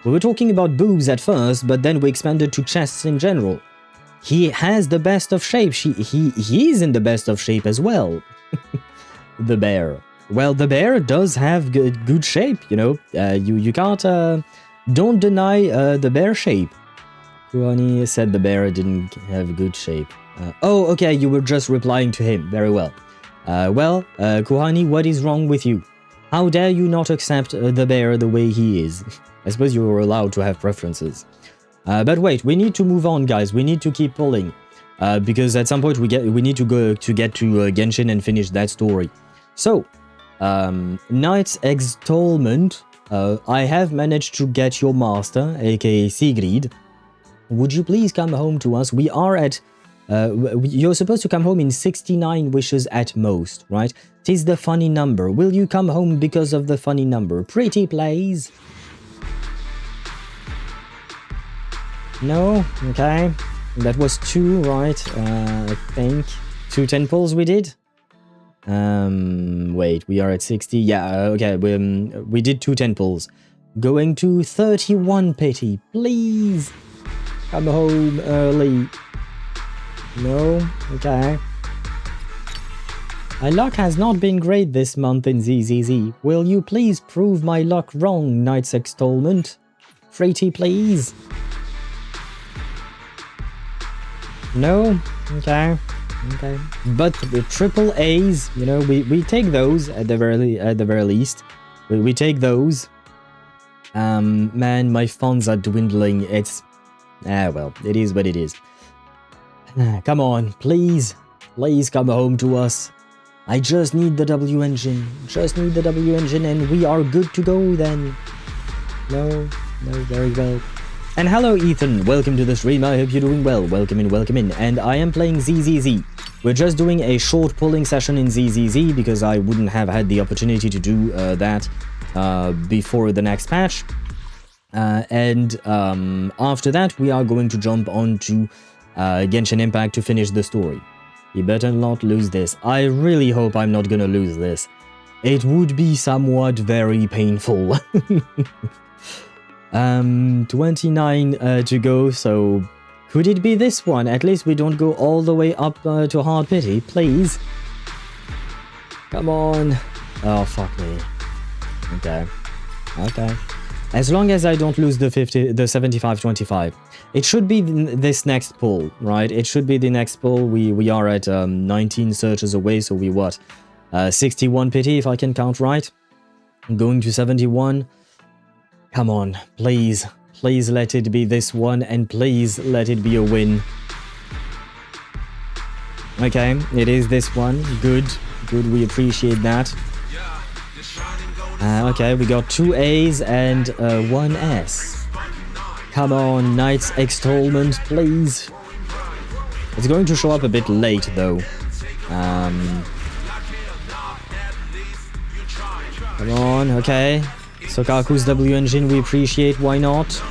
We were talking about boobs at first, but then we expanded to chests in general. He has the best of shape. He is in the best of shape as well. The bear. Well, the bear does have good shape, you know. You can't... don't deny the bear shape. Kuhani said the bear didn't have good shape. Oh, okay, you were just replying to him. Very well. Kuhani, what is wrong with you? How dare you not accept the bear the way he is? I suppose you were allowed to have preferences. But wait, we need to move on, guys. We need to keep pulling. Because at some point we need to get to Genshin and finish that story. So, Knight's Extolment. I have managed to get your master, aka Sigrid. Would you please come home to us? We are at... you're supposed to come home in 69 wishes at most, right? 'Tis the funny number. Will you come home because of the funny number? Pretty please. No? Okay. That was 2, right? I think. 2 temples we did? Wait, we are at 60. Yeah, okay. We did 2 temples. Going to 31 pity. Please. Come home early. No? Okay. My luck has not been great this month in ZZZ. Will you please prove my luck wrong, Knight's Extolment? Pretty please. No? Okay. Okay. But the triple A's, you know, we take those at the very least. We take those. Man, my funds are dwindling. It's... well, it is what it is. Come on, please. Please come home to us. I just need the W engine. Just need the W engine and we are good to go then. No, very well. And hello Ethan, welcome to the stream. I hope you're doing well. Welcome in. And I am playing ZZZ. We're just doing a short pulling session in ZZZ because I wouldn't have had the opportunity to do that before the next patch. After that, we are going to jump on to Genshin Impact to finish the story. You better not lose this. I really hope I'm not gonna lose this. it would be somewhat very painful. 29 to go, so could it be this one? At least we don't go all the way up to hard pity, please. Come on. Oh, fuck me. Okay. Okay. As long as I don't lose the 75-25. It should be this next pull, right? It should be the next pull. We are at 19 searches away, so we what? 61 pity, if I can count right. Going to 71. Come on, please. Please let it be this one, and please let it be a win. Okay, it is this one. Good. Good, we appreciate that. Okay, we got 2 A's and 1 S. Come on, Knight's Extolment, please. It's going to show up a bit late, though. Come on, okay. Sokaku's W engine, we appreciate, why not?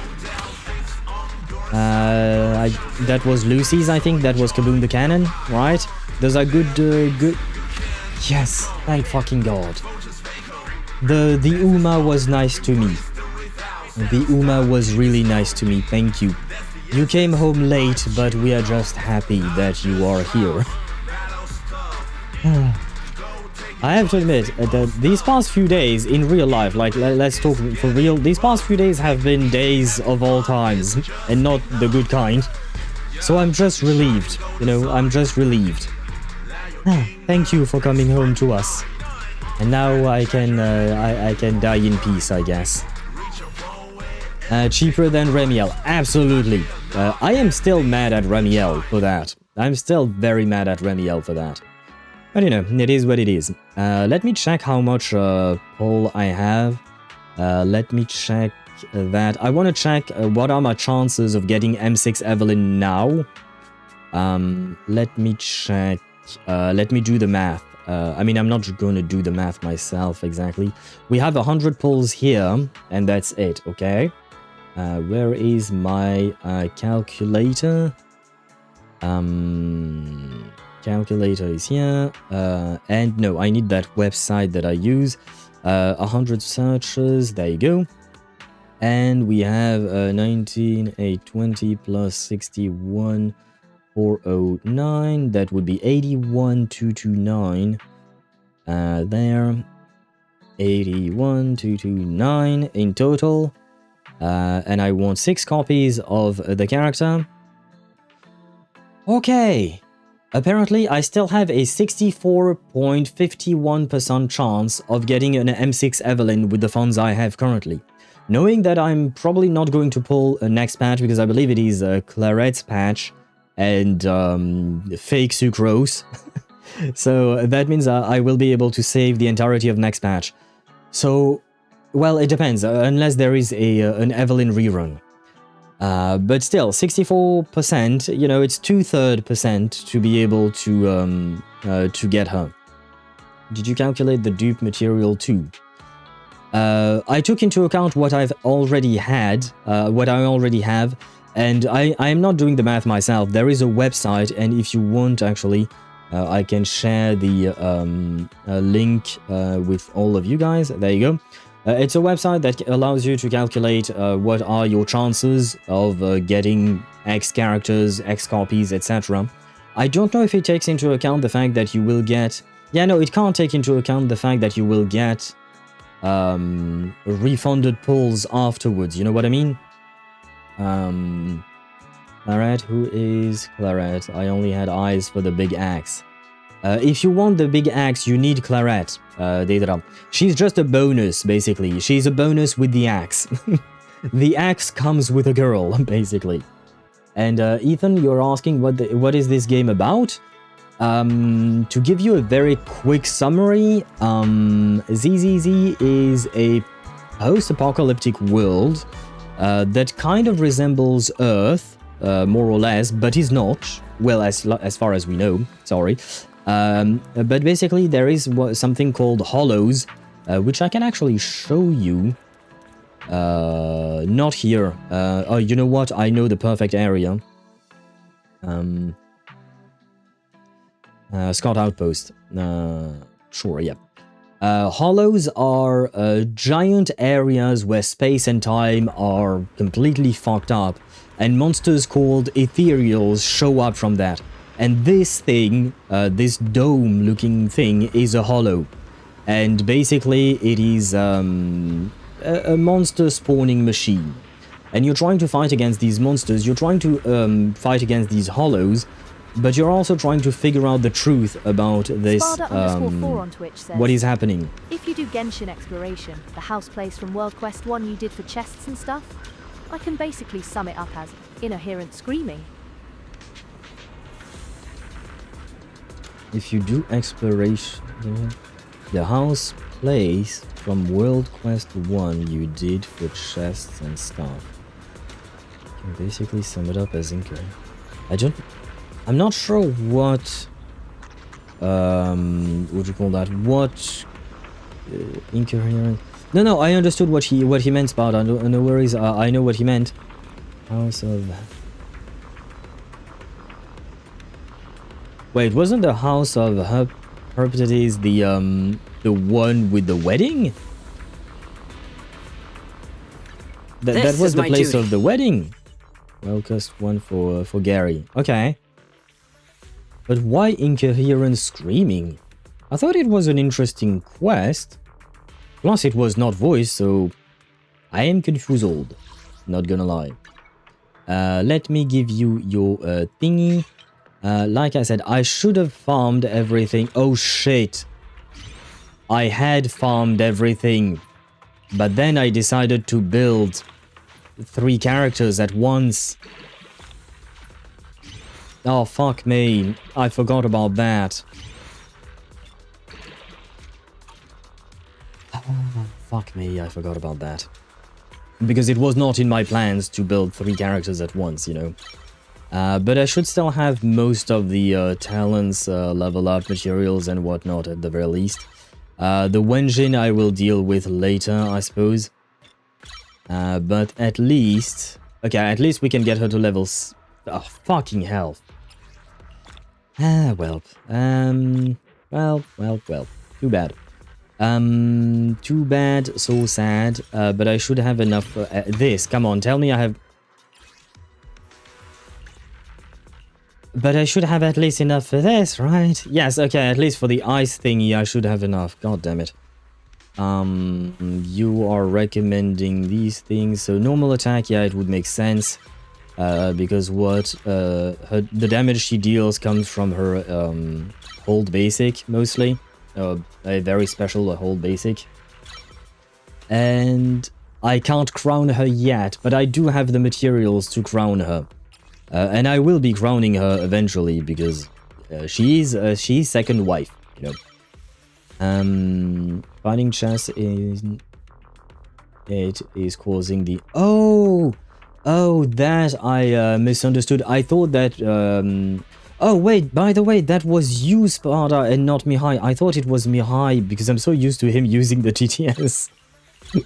That was Lucy's, I think. That was Kaboom the Cannon, right? Those are good, good... Yes, thank fucking God. The Uma was nice to me. The Uma was really nice to me, thank you. You came home late, but we are just happy that you are here. I have to admit that these past few days, in real life, like, let's talk for real, these past few days have been days of all times, and not the good kind. So I'm just relieved, you know, I'm just relieved. Thank you for coming home to us. And now I can die in peace, I guess. Cheaper than Remiel, absolutely. I am still mad at Remiel for that. I'm still very mad at Remiel for that. But you know, it is what it is. Let me check how much pull I have. Let me check that. I want to check what are my chances of getting M6 Evelyn now. Let me check. Let me do the math. I mean, I'm not going to do the math myself exactly. We have 100 pulls here, and that's it, okay? Where is my calculator? Calculator is here. And no, I need that website that I use. 100 searches, there you go. And we have 19, 820 plus 61. 409, that would be 81,229 there, 81,229 in total, and I want 6 copies of the character. Okay, apparently I still have a 64.51% chance of getting an M6 Evelyn with the funds I have currently. Knowing that I'm probably not going to pull a next patch, because I believe it is a Claret's patch, and fake sucrose. So that means I will be able to save the entirety of next patch. So, well, it depends, unless there is an Evelyn rerun. But still, 64%, you know, it's 2/3% to be able to get her. Did you calculate the dupe material too? I took into account what I've already had, what I already have, and I am not doing the math myself. There is a website, and if you want, actually, I can share the link with all of you guys. There you go. It's a website that allows you to calculate what are your chances of getting X characters, X copies, etc. I don't know if it takes into account the fact that you will get... Yeah, no, it can't take into account the fact that you will get refunded pulls afterwards, you know what I mean? Claret, who is Claret? I only had eyes for the big axe. If you want the big axe, you need Claret, Deidra. She's just a bonus, basically. She's a bonus with the axe. The axe comes with a girl, basically. And Ethan, you're asking what is this game about? To give you a very quick summary, ZZZ is a post-apocalyptic world that kind of resembles Earth, more or less, but is not. Well, as far as we know, sorry. But basically, there is something called hollows, which I can actually show you. Not here. Oh, you know what? I know the perfect area. Scout Outpost. Sure, yeah. Hollows are giant areas where space and time are completely fucked up, and monsters called ethereals show up from that. And this thing, this dome-looking thing, is a hollow. And basically, it is a monster spawning machine. And you're trying to fight against these monsters, you're trying to fight against these hollows, but you're also trying to figure out the truth about this, Sparta_4 on Twitch says, what is happening. if you do Genshin exploration, the house place from World Quest 1 you did for chests and stuff, I can basically sum it up as incoherent screaming. If you do exploration, the house place from World Quest 1 you did for chests and stuff. You can basically sum it up as incoherent. I'm not sure what do you call that? What incoherent? No, I understood what he meant, Sparta. No worries. I know what he meant. House of. Wait, wasn't the House of Herpetides the one with the wedding? That was the place of the wedding. Well, just one for Gary. Okay. But why incoherent screaming? I thought it was an interesting quest. Plus, it was not voiced, so I am confused. Not gonna lie. Let me give you your thingy. Like I said, I should have farmed everything. Oh shit. I had farmed everything. But then I decided to build 3 characters at once. Oh, fuck me. I forgot about that. Oh, fuck me, I forgot about that. Because it was not in my plans to build 3 characters at once, you know. But I should still have most of the talents, level up materials and whatnot at the very least. The Wenjin I will deal with later, I suppose. But at least... Okay, at least we can get her to levels... Oh, fucking hell. Well. Well. Too bad. Too bad, so sad. But I should have enough for this. Come on, tell me I have... But I should have at least enough for this, right? Yes, okay, at least for the ice thingy I should have enough. God damn it. You are recommending these things. So normal attack, yeah, it would make sense. Because the damage she deals comes from her hold basic, mostly. A very special hold basic. And I can't crown her yet, but I do have the materials to crown her. And I will be crowning her eventually, because she's second wife, you know. Finding chess is... It is causing the... Oh, that I misunderstood. I thought that... Oh, wait, by the way, that was you, Sparta, and not Mihai. I thought it was Mihai, because I'm so used to him using the TTS.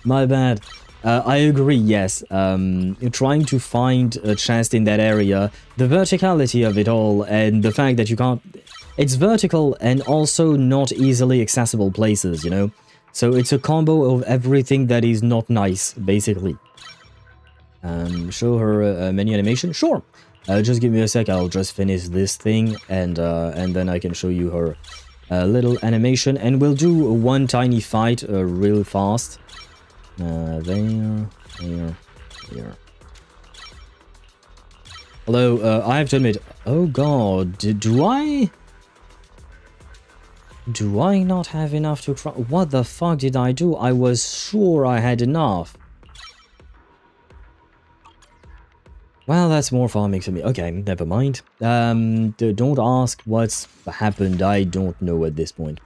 My bad. I agree, yes. Trying to find a chest in that area, the verticality of it all, and the fact that you can't... It's vertical and also not easily accessible places, you know? So it's a combo of everything that is not nice, basically. Show her menu animation? Sure! Just give me a sec, I'll just finish this thing, and then I can show you her little animation, and we'll do one tiny fight real fast. There. Although, I have to admit, oh god, do I not have enough to try? What the fuck did I do? I was sure I had enough. Well, that's more farming for me. Okay, never mind. Don't ask what's happened. I don't know at this point.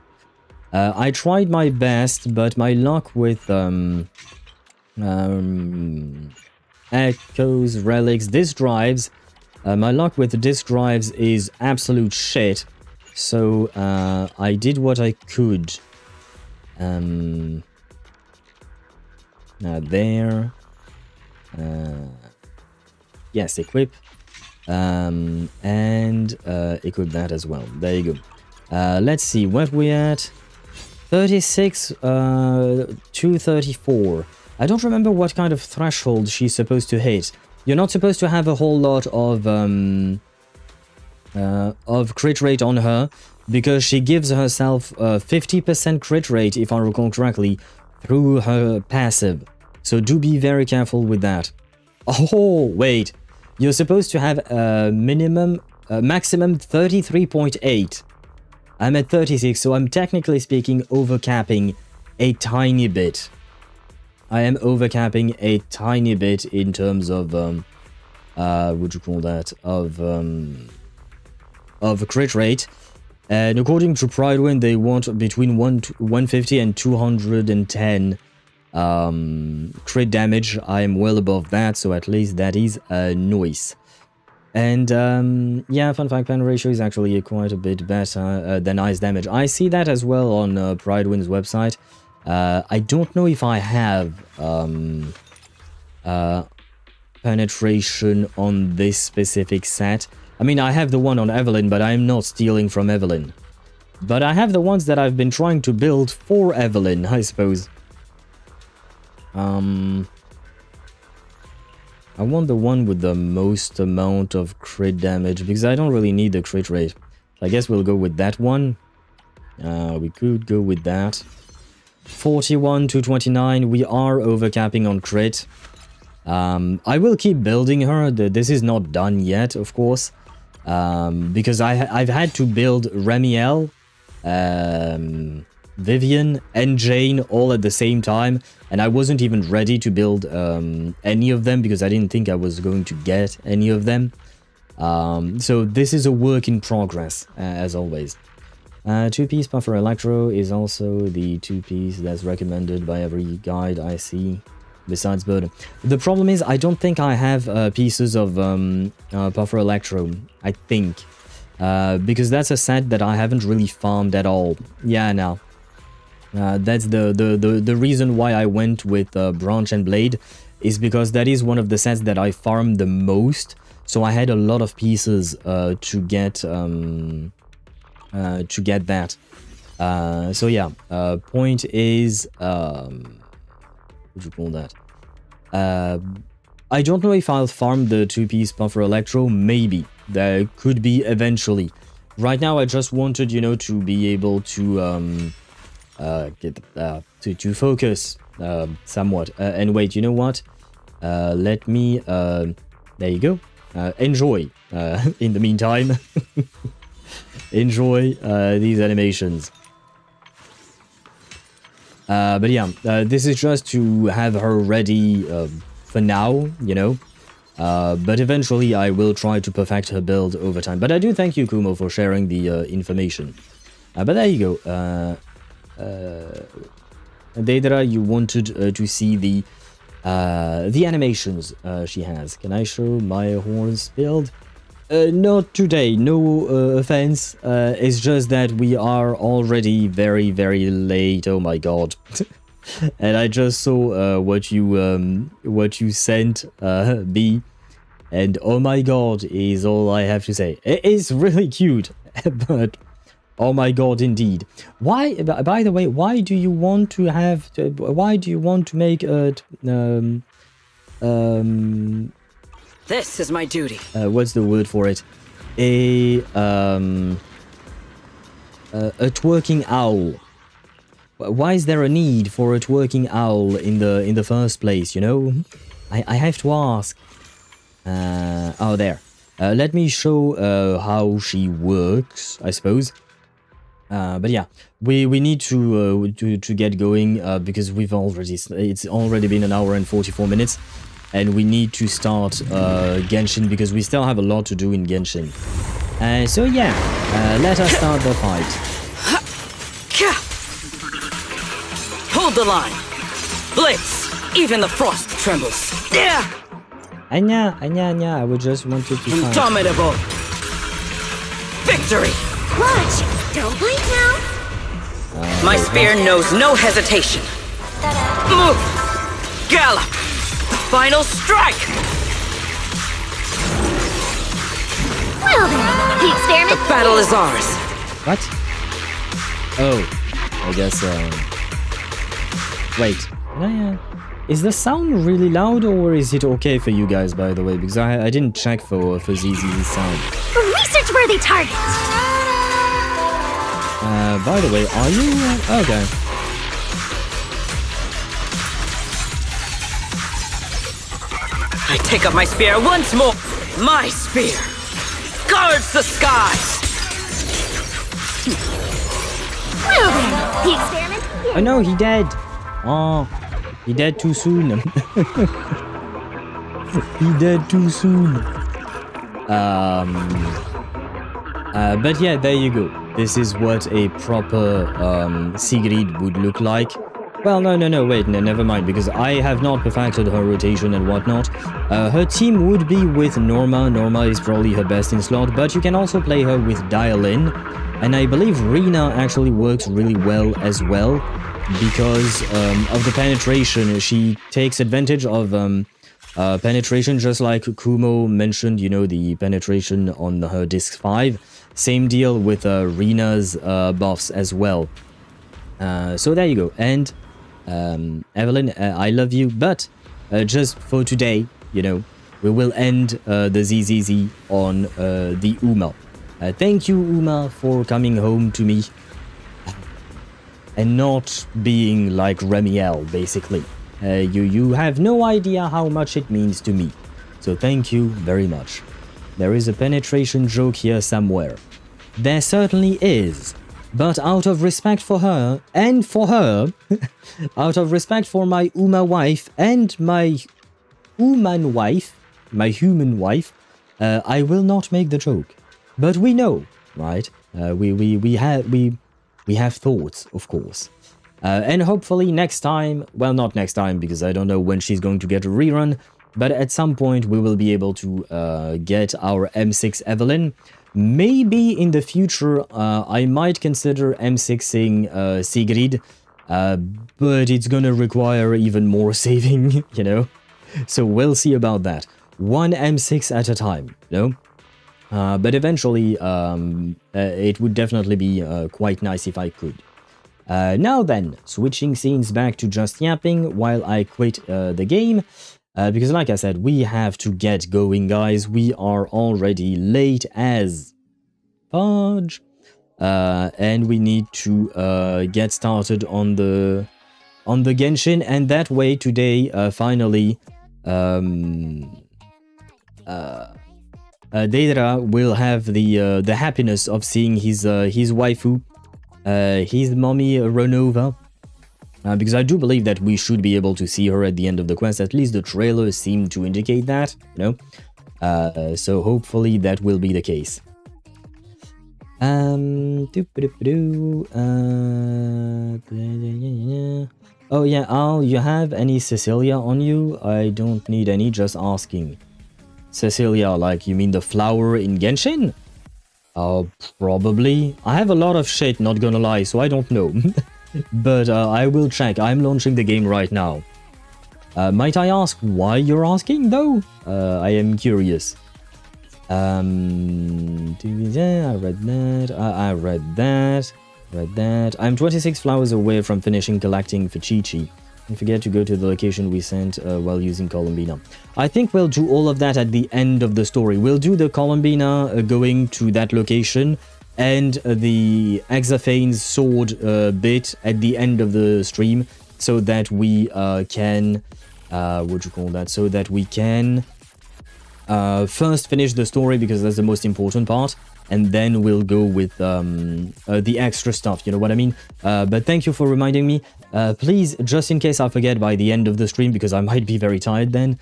I tried my best, but my luck with echoes, relics, disk drives, my luck with the disk drives is absolute shit. So I did what I could. There. Yes, equip. And equip that as well. There you go. Let's see what we're at. 36 to 34. I don't remember what kind of threshold she's supposed to hit. You're not supposed to have a whole lot of crit rate on her, because she gives herself 50% crit rate, if I recall correctly, through her passive. So do be very careful with that. Oh, wait. You're supposed to have a maximum 33.8. I'm at 36, so I'm technically speaking overcapping a tiny bit. I am overcapping a tiny bit in terms of, what do you call that, of crit rate. And according to Pridewind, they want between 150 and 210 crit damage. I am well above that, so at least that is nice. And yeah, fun fact, pen ratio is actually quite a bit better than ice damage. I see that as well on Pridewind's website. I don't know if I have penetration on this specific set. I mean, I have the one on Evelyn, but I'm not stealing from Evelyn. But I have the ones that I've been trying to build for Evelyn, I suppose. I want the one with the most amount of crit damage, because I don't really need the crit rate. I guess we'll go with that one. We could go with that. 41 to 29, we are overcapping on crit. I will keep building her. This is not done yet, of course. Because I've had to build Remiel, Vivian, and Jane all at the same time. And I wasn't even ready to build any of them, because I didn't think I was going to get any of them. So this is a work in progress, as always. 2-piece Puffer Electro is also the 2-piece that's recommended by every guide I see, besides Burden. The problem is, I don't think I have pieces of Puffer Electro, I think. Because that's a set that I haven't really farmed at all. Yeah, no. That's the reason why I went with Branch and Blade, is because that is one of the sets that I farmed the most. So I had a lot of pieces to get that. So yeah, point is, what do you call that? I don't know if I'll farm the 2-piece Puffer Electro. Maybe there could be eventually. Right now, I just wanted, you know, to be able to get to focus somewhat. And wait, you know what? Let me there you go. Enjoy in the meantime. Enjoy these animations. But yeah, this is just to have her ready for now, you know. But eventually I will try to perfect her build over time. But I do thank you, Kumo, for sharing the information. But there you go. Deidara, you wanted to see the animations she has. Can I show my horse build? Not today, no offense. It's just that we are already very, very late. Oh my god. And I just saw what you sent me, and oh my god is all I have to say. It is really cute, but oh my god indeed. Why, by the way, why do you want to have why do you want to make a This is my duty. What's the word for it? A twerking owl. Why is there a need for a twerking owl in the first place, you know? I have to ask. Oh, there. Let me show how she works, I suppose. But yeah, we need to get going because it's already been 1 hour and 44 minutes. And we need to start Genshin because we still have a lot to do in Genshin. So yeah, let us start the fight. Hold the line. Blitz. Even the frost trembles. Yeah. Anya, I would just wanted to find. Indomitable. Victory. Watch. Don't blink now. My spear knows no hesitation. Move. Gallop. Final strike! Well then, the experiment. The battle is ours. What? Oh. I guess, wait, is the sound really loud or is it okay for you guys, by the way? Because I didn't check for ZZ's sound. Research-worthy target! By the way, are you... okay. I take up my spear once more. My spear guards the skies. Well then, the experiment Oh no, he dead. Oh, he dead too soon. He dead too soon. But yeah, there you go. This is what a proper Sigrid would look like. Well, no, wait, never mind, because I have not perfected her rotation and whatnot. Her team would be with Norma. Norma is probably her best in slot, but you can also play her with Dial-In. And I believe Rina actually works really well as well, because of the penetration. She takes advantage of penetration, just like Kumo mentioned, you know, the penetration on her disc 5. Same deal with Rina's buffs as well. So there you go. And Evelyn, I love you, but just for today, you know, we will end the ZZZ on the Uma. Thank you, Uma, for coming home to me and not being like Remiel, basically. You have no idea how much it means to me. So thank you very much. There is a penetration joke here somewhere. There certainly is. But out of respect for her, and for her, out of respect for my Uma wife and my human wife, I will not make the joke. But we know, right? We have thoughts, of course. And hopefully next time, well, not next time, because I don't know when she's going to get a rerun, but at some point we will be able to get our M6 Evelyn. Maybe in the future, I might consider M6ing Sigrid, but it's gonna require even more saving, you know? So we'll see about that. One M6 at a time, you know? But eventually, it would definitely be quite nice if I could. Now then, switching scenes back to just yapping while I quit the game. Because like I said, we have to get going, guys. We are already late as fudge. And we need to get started on the Genshin. And that way today, finally, Deidara will have the happiness of seeing his waifu, his mommy Ronova. Because I do believe that we should be able to see her at the end of the quest. At least the trailer seemed to indicate that, you know. So hopefully that will be the case. Oh yeah, Al, you have any Cecilia on you? I don't need any, just asking. Cecilia, like, you mean the flower in Genshin? Probably. I have a lot of shit, not gonna lie, so I don't know. But I will check. I'm launching the game right now. Might I ask why you're asking, though? I am curious. I read that. I read that. I'm 26 flowers away from finishing collecting for Chi-Chi. Don't forget to go to the location we sent while using Columbina. I think we'll do all of that at the end of the story. We'll do the Columbina going to that location and the Exaphane's sword bit at the end of the stream, so that we can so that we can first finish the story, because that's the most important part, and then we'll go with the extra stuff, you know what I mean? But thank you for reminding me. Please, just in case I forget by the end of the stream, because I might be very tired then,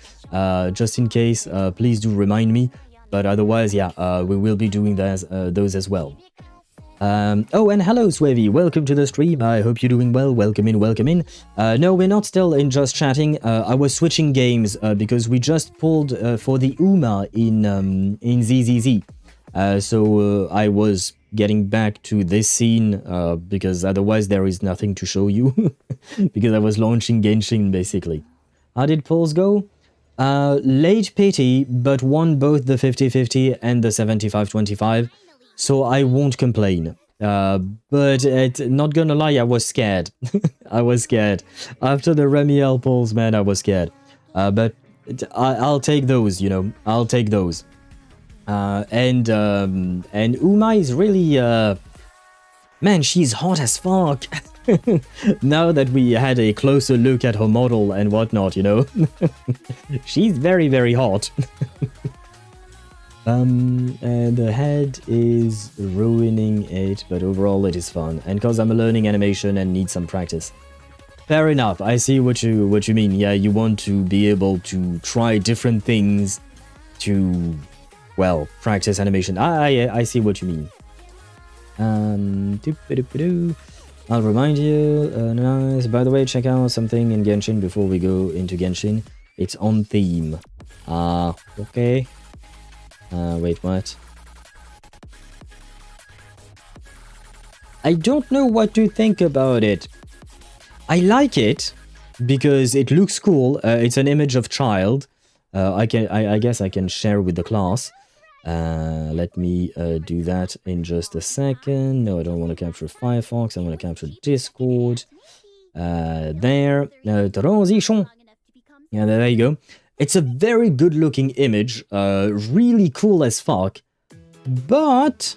just in case, please do remind me. But otherwise, yeah, we will be doing those as well. Oh, and hello, Swavy. Welcome to the stream. I hope you're doing well. Welcome in, welcome in. No, we're not still in just chatting. I was switching games because we just pulled for the Uma in ZZZ. So I was getting back to this scene because otherwise there is nothing to show you. Because I was launching Genshin, basically. How did polls go? Late pity, but won both the 50-50 and the 75-25, so I won't complain. But not gonna lie, I was scared. I was scared. After the Remiel polls, man, I was scared. But I'll take those, you know. I'll take those. And Uma is really... man, she's hot as fuck. Now that we had a closer look at her model and whatnot, you know. She's very, very hot. And the head is ruining it, but overall it is fun. And because I'm learning animation and need some practice. Fair enough, I see what you mean. Yeah, you want to be able to try different things to, well, practice animation. I see what you mean. I'll remind you, nice. By the way, check out something in Genshin before we go into Genshin. It's on theme. Okay. Wait, what? I don't know what to think about it. I like it because it looks cool. It's an image of child. I guess I can share with the class. Let me do that in just a second. No, I don't want to capture Firefox. I want to capture Discord. There. Transition. Yeah, there you go. It's a very good looking image. Really cool as fuck. But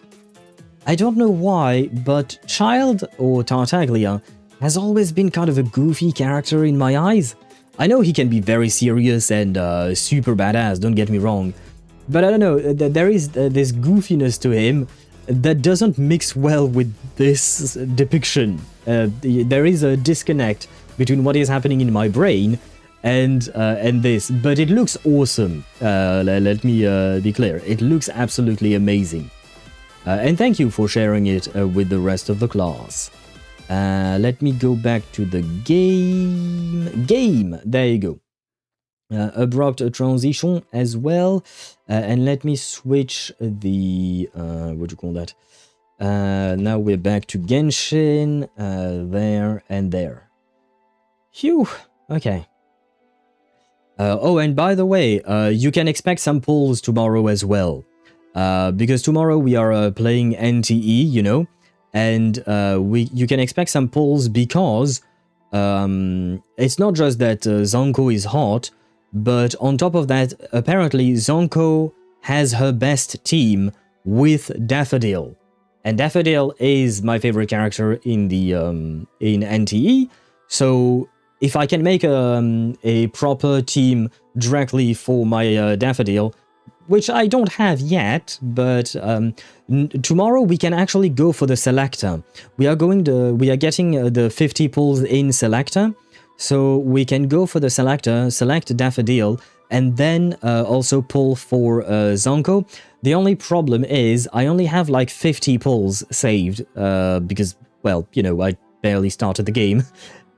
I don't know why, but Child or Tartaglia has always been kind of a goofy character in my eyes. I know he can be very serious and super badass, don't get me wrong. But I don't know, there is this goofiness to him that doesn't mix well with this depiction. There is a disconnect between what is happening in my brain and this, but it looks awesome. Let me be clear, it looks absolutely amazing. And thank you for sharing it with the rest of the class. Let me go back to the game. There you go. Abrupt transition as well. And let me switch the... what do you call that? Now we're back to Genshin. There and there. Phew. Okay. Oh, and by the way, you can expect some polls tomorrow as well. Because tomorrow we are playing NTE, you know. And you can expect some polls because it's not just that Zonko is hot, but on top of that, apparently Zonko has her best team with Daffodil. And Daffodil is my favorite character in the in NTE. So if I can make a proper team directly for my Daffodil, which I don't have yet, but tomorrow we can actually go for the selector. We are getting the 50 pulls in selector, so we can go for the selector, select Daffodil, and then also pull for Zonko. The only problem is I only have like 50 pulls saved because, well, you know, I barely started the game,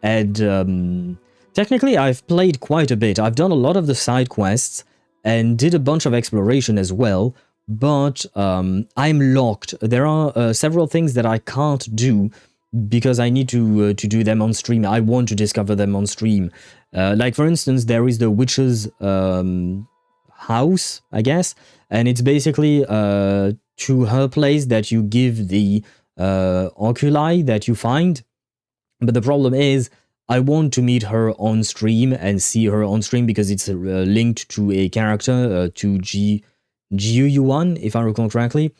and technically I've played quite a bit. I've done a lot of the side quests and did a bunch of exploration as well, but I'm locked. There are several things that I can't do because I need to do them on stream. I want to discover them on stream. Like, for instance, there is the witch's house, I guess, and it's basically to her place that you give the oculi that you find. But the problem is, I want to meet her on stream and see her on stream because it's linked to a character, to GUU1, if I recall correctly.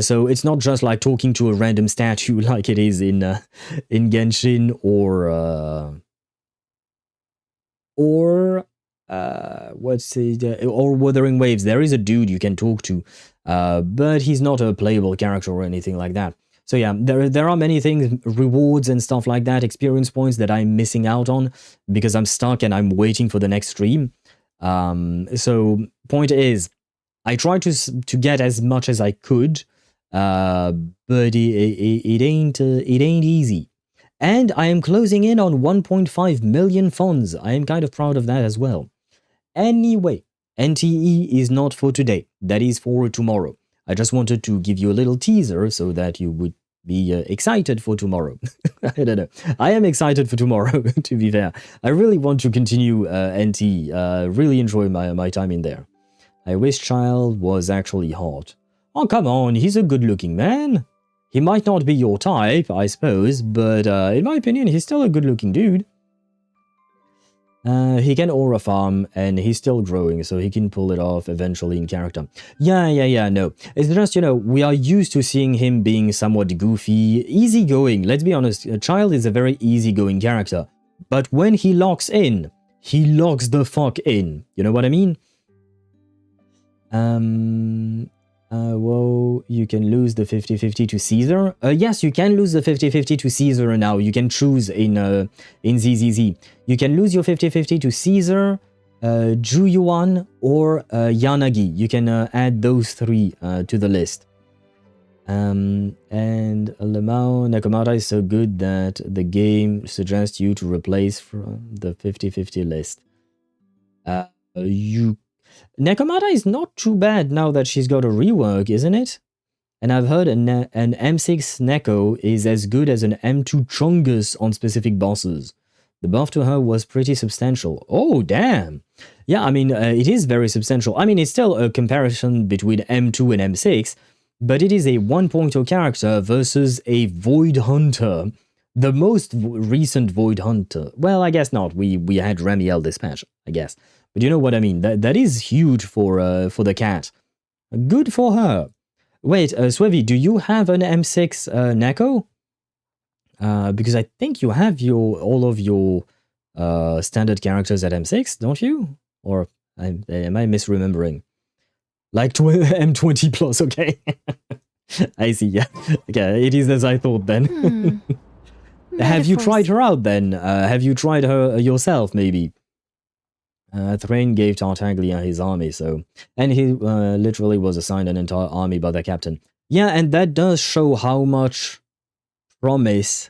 So it's not just like talking to a random statue like it is in Genshin or what's it? Or Wuthering Waves. There is a dude you can talk to, but he's not a playable character or anything like that. So yeah, there are many things, rewards and stuff like that, experience points that I'm missing out on because I'm stuck and I'm waiting for the next stream. So point is, I tried to get as much as I could, but it ain't easy. And I am closing in on 1.5 million funds. I am kind of proud of that as well. Anyway, NTE is not for today. That is for tomorrow. I just wanted to give you a little teaser so that you would be excited for tomorrow. I don't know. I am excited for tomorrow, to be fair. I really want to continue NTE. Really enjoy my time in there. I wish Child was actually hot. Oh, come on. He's a good-looking man. He might not be your type, I suppose, but in my opinion, he's still a good-looking dude. He can aura farm, and he's still growing, so he can pull it off eventually in character. Yeah, no. It's just, you know, we are used to seeing him being somewhat goofy, easygoing. Let's be honest, a child is a very easygoing character. But when he locks in, he locks the fuck in. You know what I mean? Well, you can lose the 50-50 to Caesar. Yes, you can lose the 50-50 to Caesar now. You can choose in ZZZ. You can lose your 50-50 to Caesar, Juyuan, or Yanagi. You can add those three to the list. And Lemao Nekomata is so good that the game suggests you to replace from the 50-50 list. Nekomata is not too bad now that she's got a rework, isn't it? And I've heard an M6 Neko is as good as an M2 Chungus on specific bosses. The buff to her was pretty substantial. Oh, damn! Yeah, I mean, it is very substantial. I mean, it's still a comparison between M2 and M6, but it is a 1.0 character versus a Void Hunter. The most recent Void Hunter. Well, I guess not. We had Ramiel Dispatch, I guess. But you know what I mean. That is huge for the cat. Good for her. Wait, Swevi, do you have an M6 Neko? Because I think you have all of your standard characters at M6, don't you? Or am I misremembering? Like M20 plus, okay. I see, yeah. Okay, it is as I thought then. Have you tried her out then? Have you tried her yourself, maybe? Thrain gave Tartaglia his army, so... And he literally was assigned an entire army by the captain. Yeah, and that does show how much promise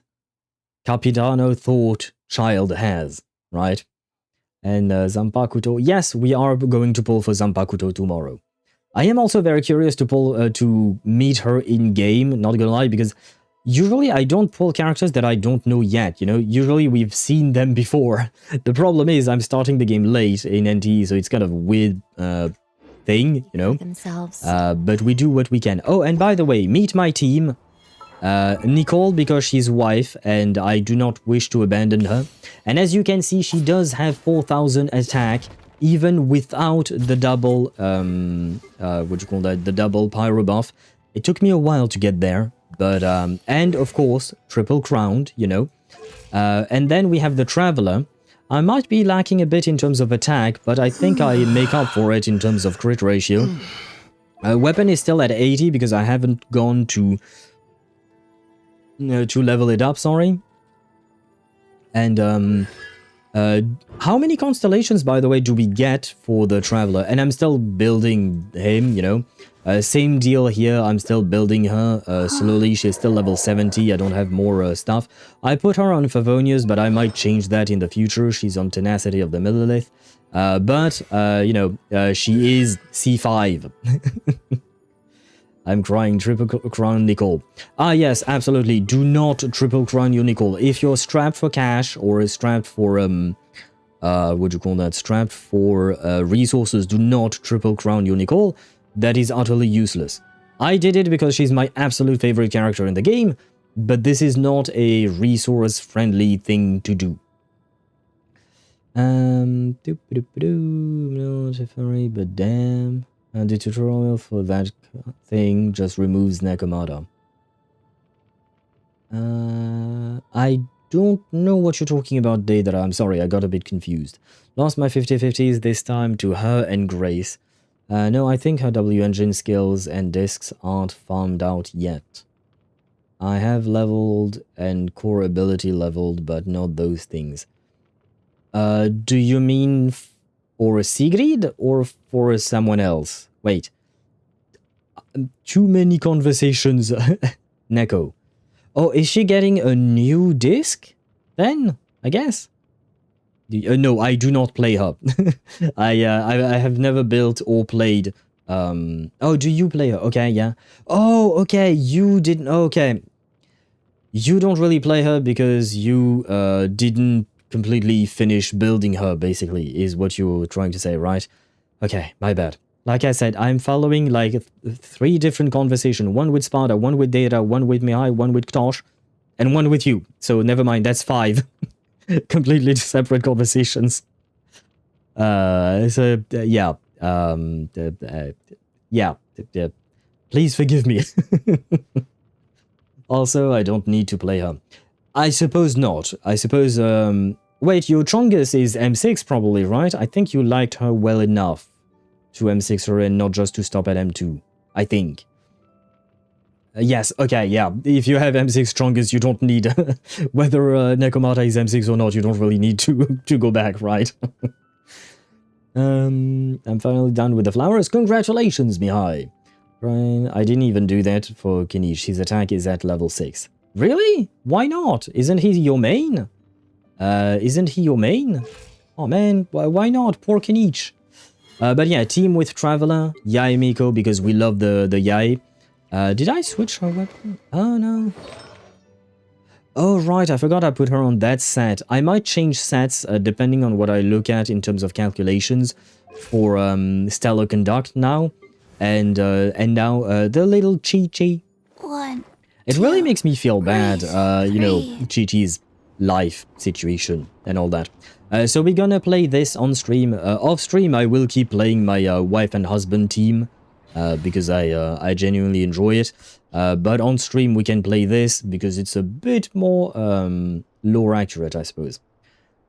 Capitano thought Child has, right? And Zanpakuto... Yes, we are going to pull for Zanpakuto tomorrow. I am also very curious to pull to meet her in-game, not gonna lie, because... Usually, I don't pull characters that I don't know yet, you know? Usually, we've seen them before. The problem is, I'm starting the game late in NTE, so it's kind of a weird thing, you know? But we do what we can. Oh, and by the way, meet my team. Nicole, because she's wife, and I do not wish to abandon her. And as you can see, she does have 4,000 attack, even without the double, the double pyro buff. It took me a while to get there. But, and of course, triple crowned, you know. And then we have the Traveler. I might be lacking a bit in terms of attack, but I think I make up for it in terms of crit ratio. Weapon is still at 80 because I haven't gone to level it up, sorry. And, how many constellations, by the way, do we get for the Traveler? And I'm still building him, you know. Same deal here, I'm still building her slowly. She's still level 70, I don't have more stuff. I put her on Favonius, but I might change that in the future. She's on Tenacity of the Millilith. You know, she is C5. I'm crying, triple crown Nicole. Ah, yes, absolutely. Do not triple crown your Nicole. If you're strapped for cash or strapped for, strapped for resources, do not triple crown your Nicole. That is utterly useless. I did it because she's my absolute favorite character in the game, but this is not a resource-friendly thing to do. But damn. The tutorial for that thing just removes Nekomata. I don't know what you're talking about, Daedra. I'm sorry, I got a bit confused. Lost my 50-50s this time to her and Grace. No, I think her W-engine skills and discs aren't farmed out yet. I have leveled and core ability leveled, but not those things. Do you mean for a Sigrid or for someone else? Wait. Too many conversations, Neko. Oh, is she getting a new disc? Then, I guess. No, I do not play her. I have never built or played. Oh, do you play her? Okay, yeah. Oh, okay. You didn't. Okay. You don't really play her because you didn't completely finish building her. Basically, is what you're trying to say, right? Okay, my bad. Like I said, I'm following like 3 different conversations. One with Sparta, one with Data, one with Mihai, one with Ktosh, and one with you. So never mind, that's 5. Completely separate conversations. Yeah. Yeah. Please forgive me. Also, I don't need to play her. I suppose not. I suppose, wait, your Chongus is M6 probably, right? I think you liked her well enough to M6 her and not just to stop at M2. I think. Yes, okay, yeah. If you have M6 Chongus, you don't need... whether Nekomata is M6 or not, you don't really need to go back, right? I'm finally done with the flowers. Congratulations, Mihai. Right, I didn't even do that for Kinish. His attack is at level 6. Really? Why not? Isn't he your main? Isn't he your main? Oh man, why not? Poor Kinish. But yeah, team with Traveler, Yai Miko, because we love the Yai. Did I switch her weapon? Oh no. Oh right, I forgot I put her on that set. I might change sets depending on what I look at in terms of calculations for Stellar Conduct now. And now the little Chi-Chi. It really makes me feel bad, you know, Chi-Chi's life situation and all that. So we're gonna play this on stream. Off stream, I will keep playing my wife and husband team because I genuinely enjoy it. But on stream, we can play this because it's a bit more lore accurate, I suppose.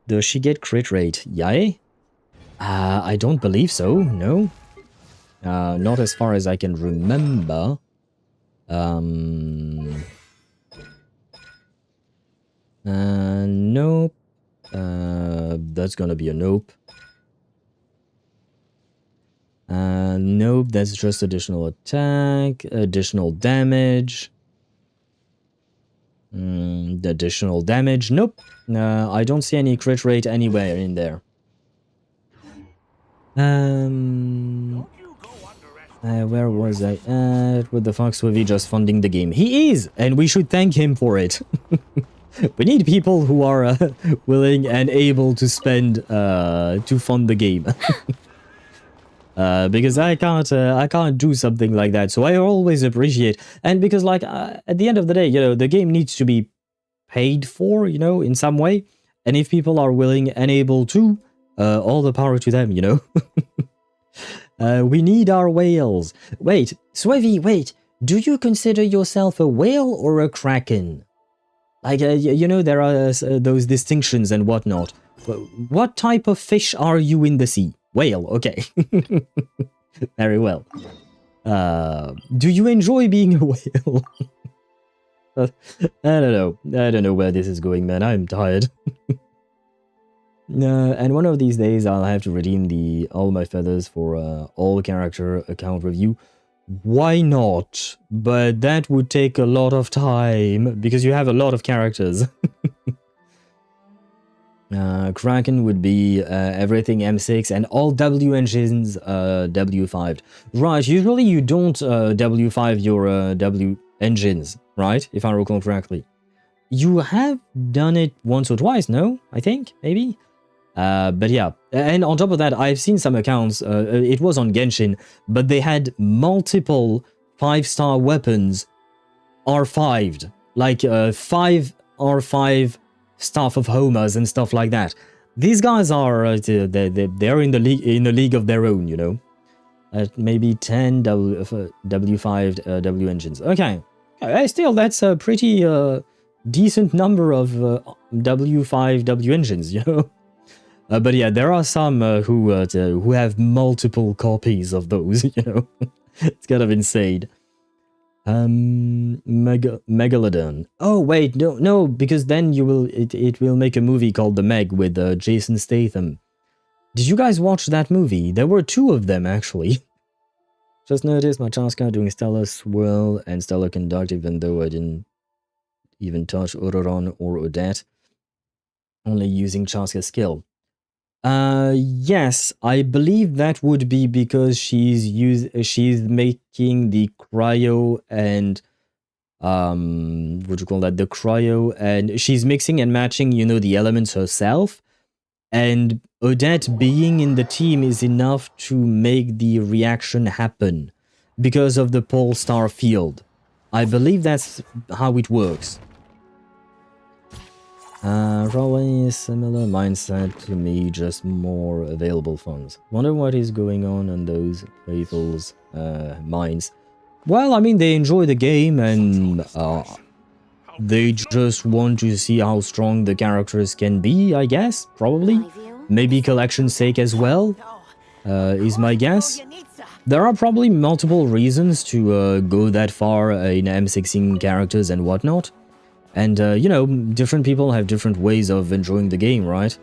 Does she get crit rate? Yay? I don't believe so. No. Not as far as I can remember. Nope. That's gonna be a nope. Nope, that's just additional attack, additional damage. Additional damage, nope. I don't see any crit rate anywhere in there. Where was I at with the Fox Wavy just funding the game? He is, and we should thank him for it. We need people who are willing and able to spend to fund the game. Because I can't do something like that. So I always appreciate, and because like at the end of the day, you know, the game needs to be paid for, you know, in some way. And if people are willing and able to, all the power to them, you know. We need our whales. Wait, Swevy, wait. Do you consider yourself a whale or a kraken? Like, you know, there are those distinctions and whatnot. What type of fish are you in the sea? Whale, okay. Very well. Do you enjoy being a whale? I don't know. I don't know where this is going, man. I'm tired. And one of these days I'll have to redeem the all my feathers for all character account review. Why not? But that would take a lot of time because you have a lot of characters. Kraken would be everything M6 and all W engines W5. Right, usually you don't W5 your W engines, right? If I recall correctly. You have done it once or twice, no? I think, maybe? But yeah, and on top of that, I've seen some accounts, it was on Genshin, but they had multiple 5-star weapons R5'd, like 5 R5 Staff of Homas and stuff like that. These guys are, they're in the league of their own, you know. Maybe 10 W5 W engines. Okay, still, that's a pretty decent number of W5 W engines, you know. But yeah, there are some who have multiple copies of those, you know. It's kind of insane. Megalodon. Oh wait, no, because then it will make a movie called The Meg with Jason Statham. Did you guys watch that movie? There were 2 of them actually. Just noticed my Chaska doing Stellar Swirl and Stellar Conduct, even though I didn't even touch Ororon or Odette. Only using Chaska's skill. Yes, I believe that would be because she's making the cryo and what do you call that? The cryo, and she's mixing and matching, you know, the elements herself. And Odette being in the team is enough to make the reaction happen because of the Polestar field. I believe that's how it works. Probably a similar mindset to me, just more available funds. Wonder what is going on those people's minds. Well, I mean, they enjoy the game and they just want to see how strong the characters can be, I guess, probably. Maybe collection's sake as well, is my guess. There are probably multiple reasons to go that far in M16 characters and whatnot. And, you know, different people have different ways of enjoying the game, right?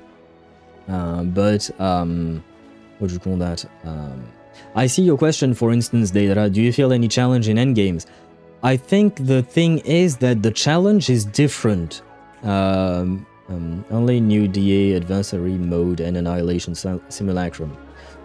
What do you call that? I see your question, for instance, Deidara. Do you feel any challenge in endgames? I think the thing is that the challenge is different. Only new DA, adversary mode, and annihilation simulacrum.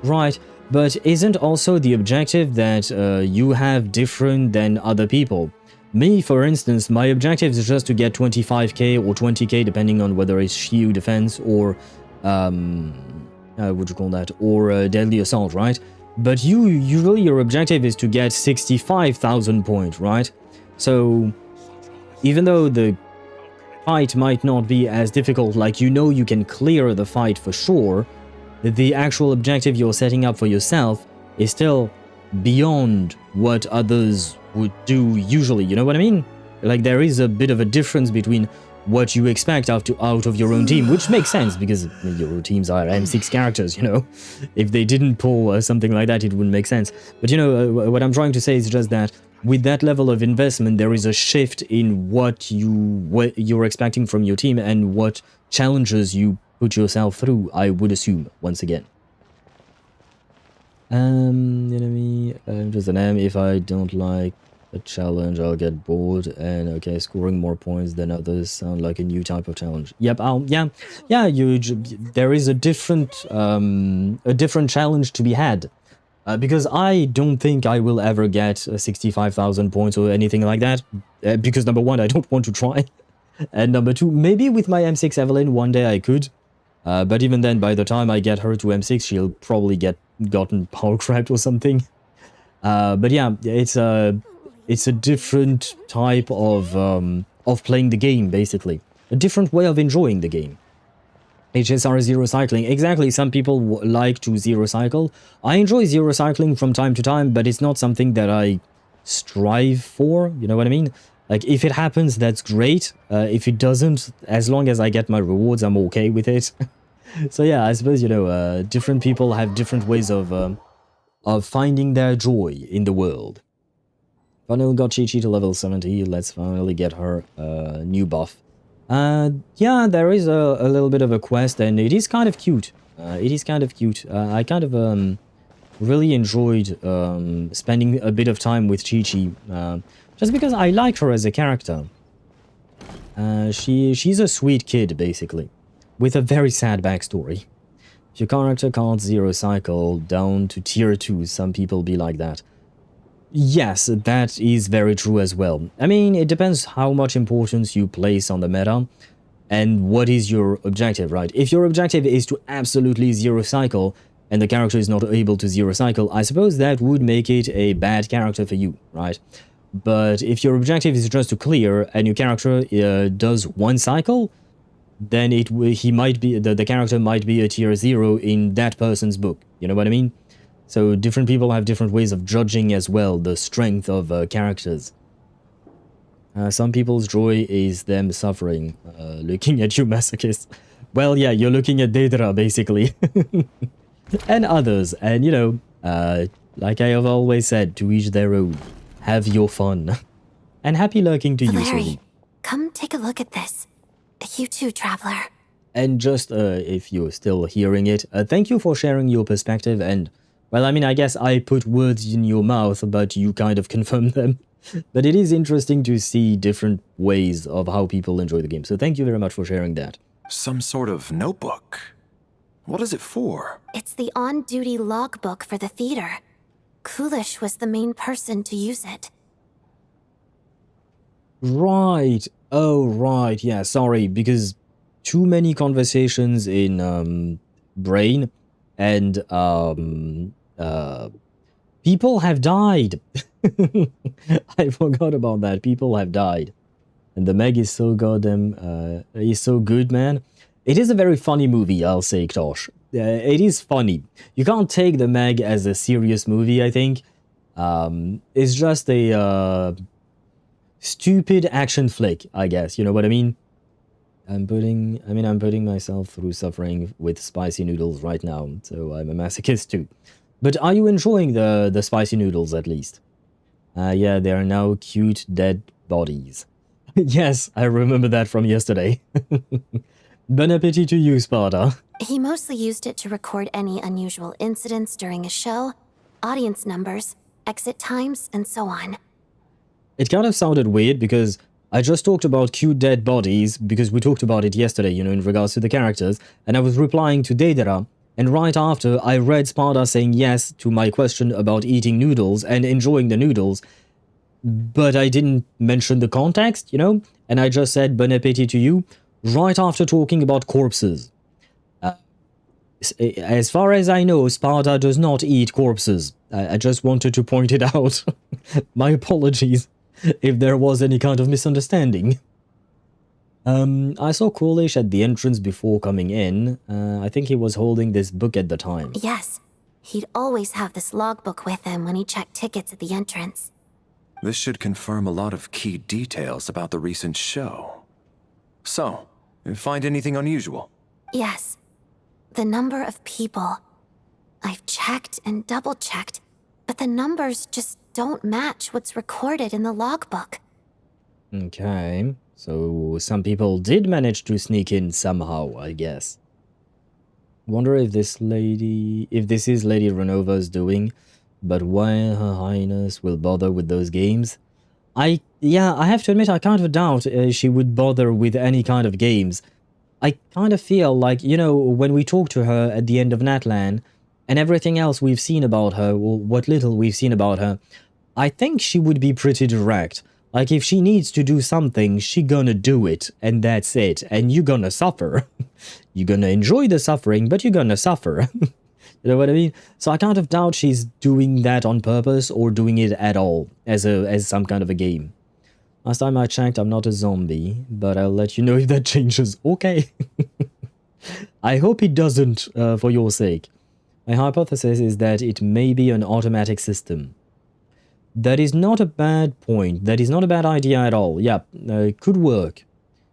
Right, but isn't also the objective that you have different than other people? Me, for instance, my objective is just to get 25k or 20k, depending on whether it's shield defense or, what do you call that, or deadly assault, right? But usually your objective is to get 65,000 points, right? So, even though the fight might not be as difficult, like you know you can clear the fight for sure, the actual objective you're setting up for yourself is still beyond what others would do usually, you know what I mean? Like there is a bit of a difference between what you expect out of your own team, which makes sense because your teams are M6 characters, you know? If they didn't pull something like that, it wouldn't make sense. But you know, what I'm trying to say is just that with that level of investment, there is a shift in what you're expecting from your team and what challenges you put yourself through, I would assume, once again. Enemy, just an M. If I don't like a challenge, I'll get bored. And okay, scoring more points than others sound like a new type of challenge. Yep, there is a different challenge to be had. Because I don't think I will ever get 65,000 points or anything like that. Because number one, I don't want to try. And number two, maybe with my M6 Evelyn one day I could. But even then, by the time I get her to M6, she'll probably gotten power cracked or something. But yeah, it's a different type of playing the game, basically. A different way of enjoying the game. HSR zero cycling. Exactly, some people like to zero cycle. I enjoy zero cycling from time to time, but it's not something that I strive for, you know what I mean? Like, if it happens, that's great. If it doesn't, as long as I get my rewards, I'm okay with it. So yeah, I suppose, you know, different people have different ways of finding their joy in the world. Finally got Chi-Chi to level 70. Let's finally get her new buff. Yeah, there is a little bit of a quest, and it is kind of cute. I kind of really enjoyed spending a bit of time with Chi-Chi, just because I like her as a character. She's a sweet kid, basically, with a very sad backstory. If your character can't zero cycle down to tier 2, some people be like that. Yes, that is very true as well. I mean, it depends how much importance you place on the meta and what is your objective, right? If your objective is to absolutely zero cycle and the character is not able to zero cycle, I suppose that would make it a bad character for you, right? But if your objective is just to clear and your character does one cycle, then the character might be a tier 0 in that person's book. You know what I mean? So different people have different ways of judging as well the strength of characters. Some people's joy is them suffering, looking at you masochists. Well, yeah, you're looking at Deidara, basically. And others. And, you know, like I have always said, to each their own. Have your fun. And happy lurking to you, Sylvie. Come take a look at this. You too, traveler. And just, if you're still hearing it, thank you for sharing your perspective and... Well, I mean, I guess I put words in your mouth, but you kind of confirmed them. But it is interesting to see different ways of how people enjoy the game. So thank you very much for sharing that. Some sort of notebook. What is it for? It's the on-duty logbook for the theater. Kulish was the main person to use it. Right. Oh, right. Yeah, sorry, because too many conversations in Brain, and people have died. I forgot about that. People have died. And the Meg is so goddamn, is so good, man. It is a very funny movie, I'll say, Ktosh. It is funny. You can't take the Meg as a serious movie, I think. It's just a stupid action flick, I guess. You know what I mean? I'm putting myself through suffering with spicy noodles right now, so I'm a masochist too. But are you enjoying the spicy noodles at least? Yeah, they are now cute dead bodies. Yes, I remember that from yesterday. Bon appetit to you, Sparta. He mostly used it to record any unusual incidents during a show, audience numbers, exit times, and so on. It kind of sounded weird because I just talked about cute dead bodies because we talked about it yesterday, you know, in regards to the characters, and I was replying to Deidara, and right after I read Sparta saying yes to my question about eating noodles and enjoying the noodles, but I didn't mention the context, you know, and I just said bon appetit to you right after talking about corpses. As far as I know, Sparta does not eat corpses. I just wanted to point it out. My apologies if there was any kind of misunderstanding. I saw Coolish at the entrance before coming in. I think he was holding this book at the time. Yes, he'd always have this logbook with him when he checked tickets at the entrance. This should confirm a lot of key details about the recent show. So, you find anything unusual? Yes. The number of people. I've checked and double-checked, but the numbers just don't match what's recorded in the logbook. Okay, so some people did manage to sneak in somehow, I guess. Wonder if this is Lady Renova's doing, but why Her Highness will bother with those games? I have to admit, I kind of doubt she would bother with any kind of games. I kind of feel like, you know, when we talk to her at the end of Natlan, and everything else we've seen about her, or what little we've seen about her, I think she would be pretty direct. Like, if she needs to do something, she gonna do it, and that's it, and you gonna suffer. You're gonna enjoy the suffering, but you're gonna suffer. You know what I mean? So I kind of doubt she's doing that on purpose, or doing it at all, as some kind of a game. Last time I checked, I'm not a zombie, but I'll let you know if that changes. Okay. I hope it doesn't, for your sake. My hypothesis is that it may be an automatic system. That is not a bad point. That is not a bad idea at all. Yeah, could work.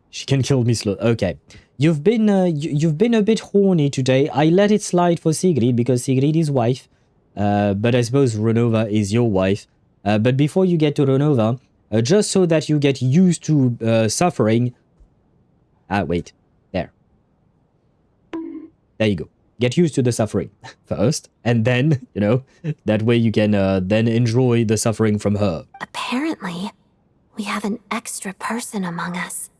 She can kill me slow. Okay. You've been a bit horny today. I let it slide for Sigrid because Sigrid is wife. But I suppose Renova is your wife. But before you get to Renova, just so that you get used to suffering... wait. There. There you go. Get used to the suffering first, and then, you know, that way you can then enjoy the suffering from her. Apparently, we have an extra person among us.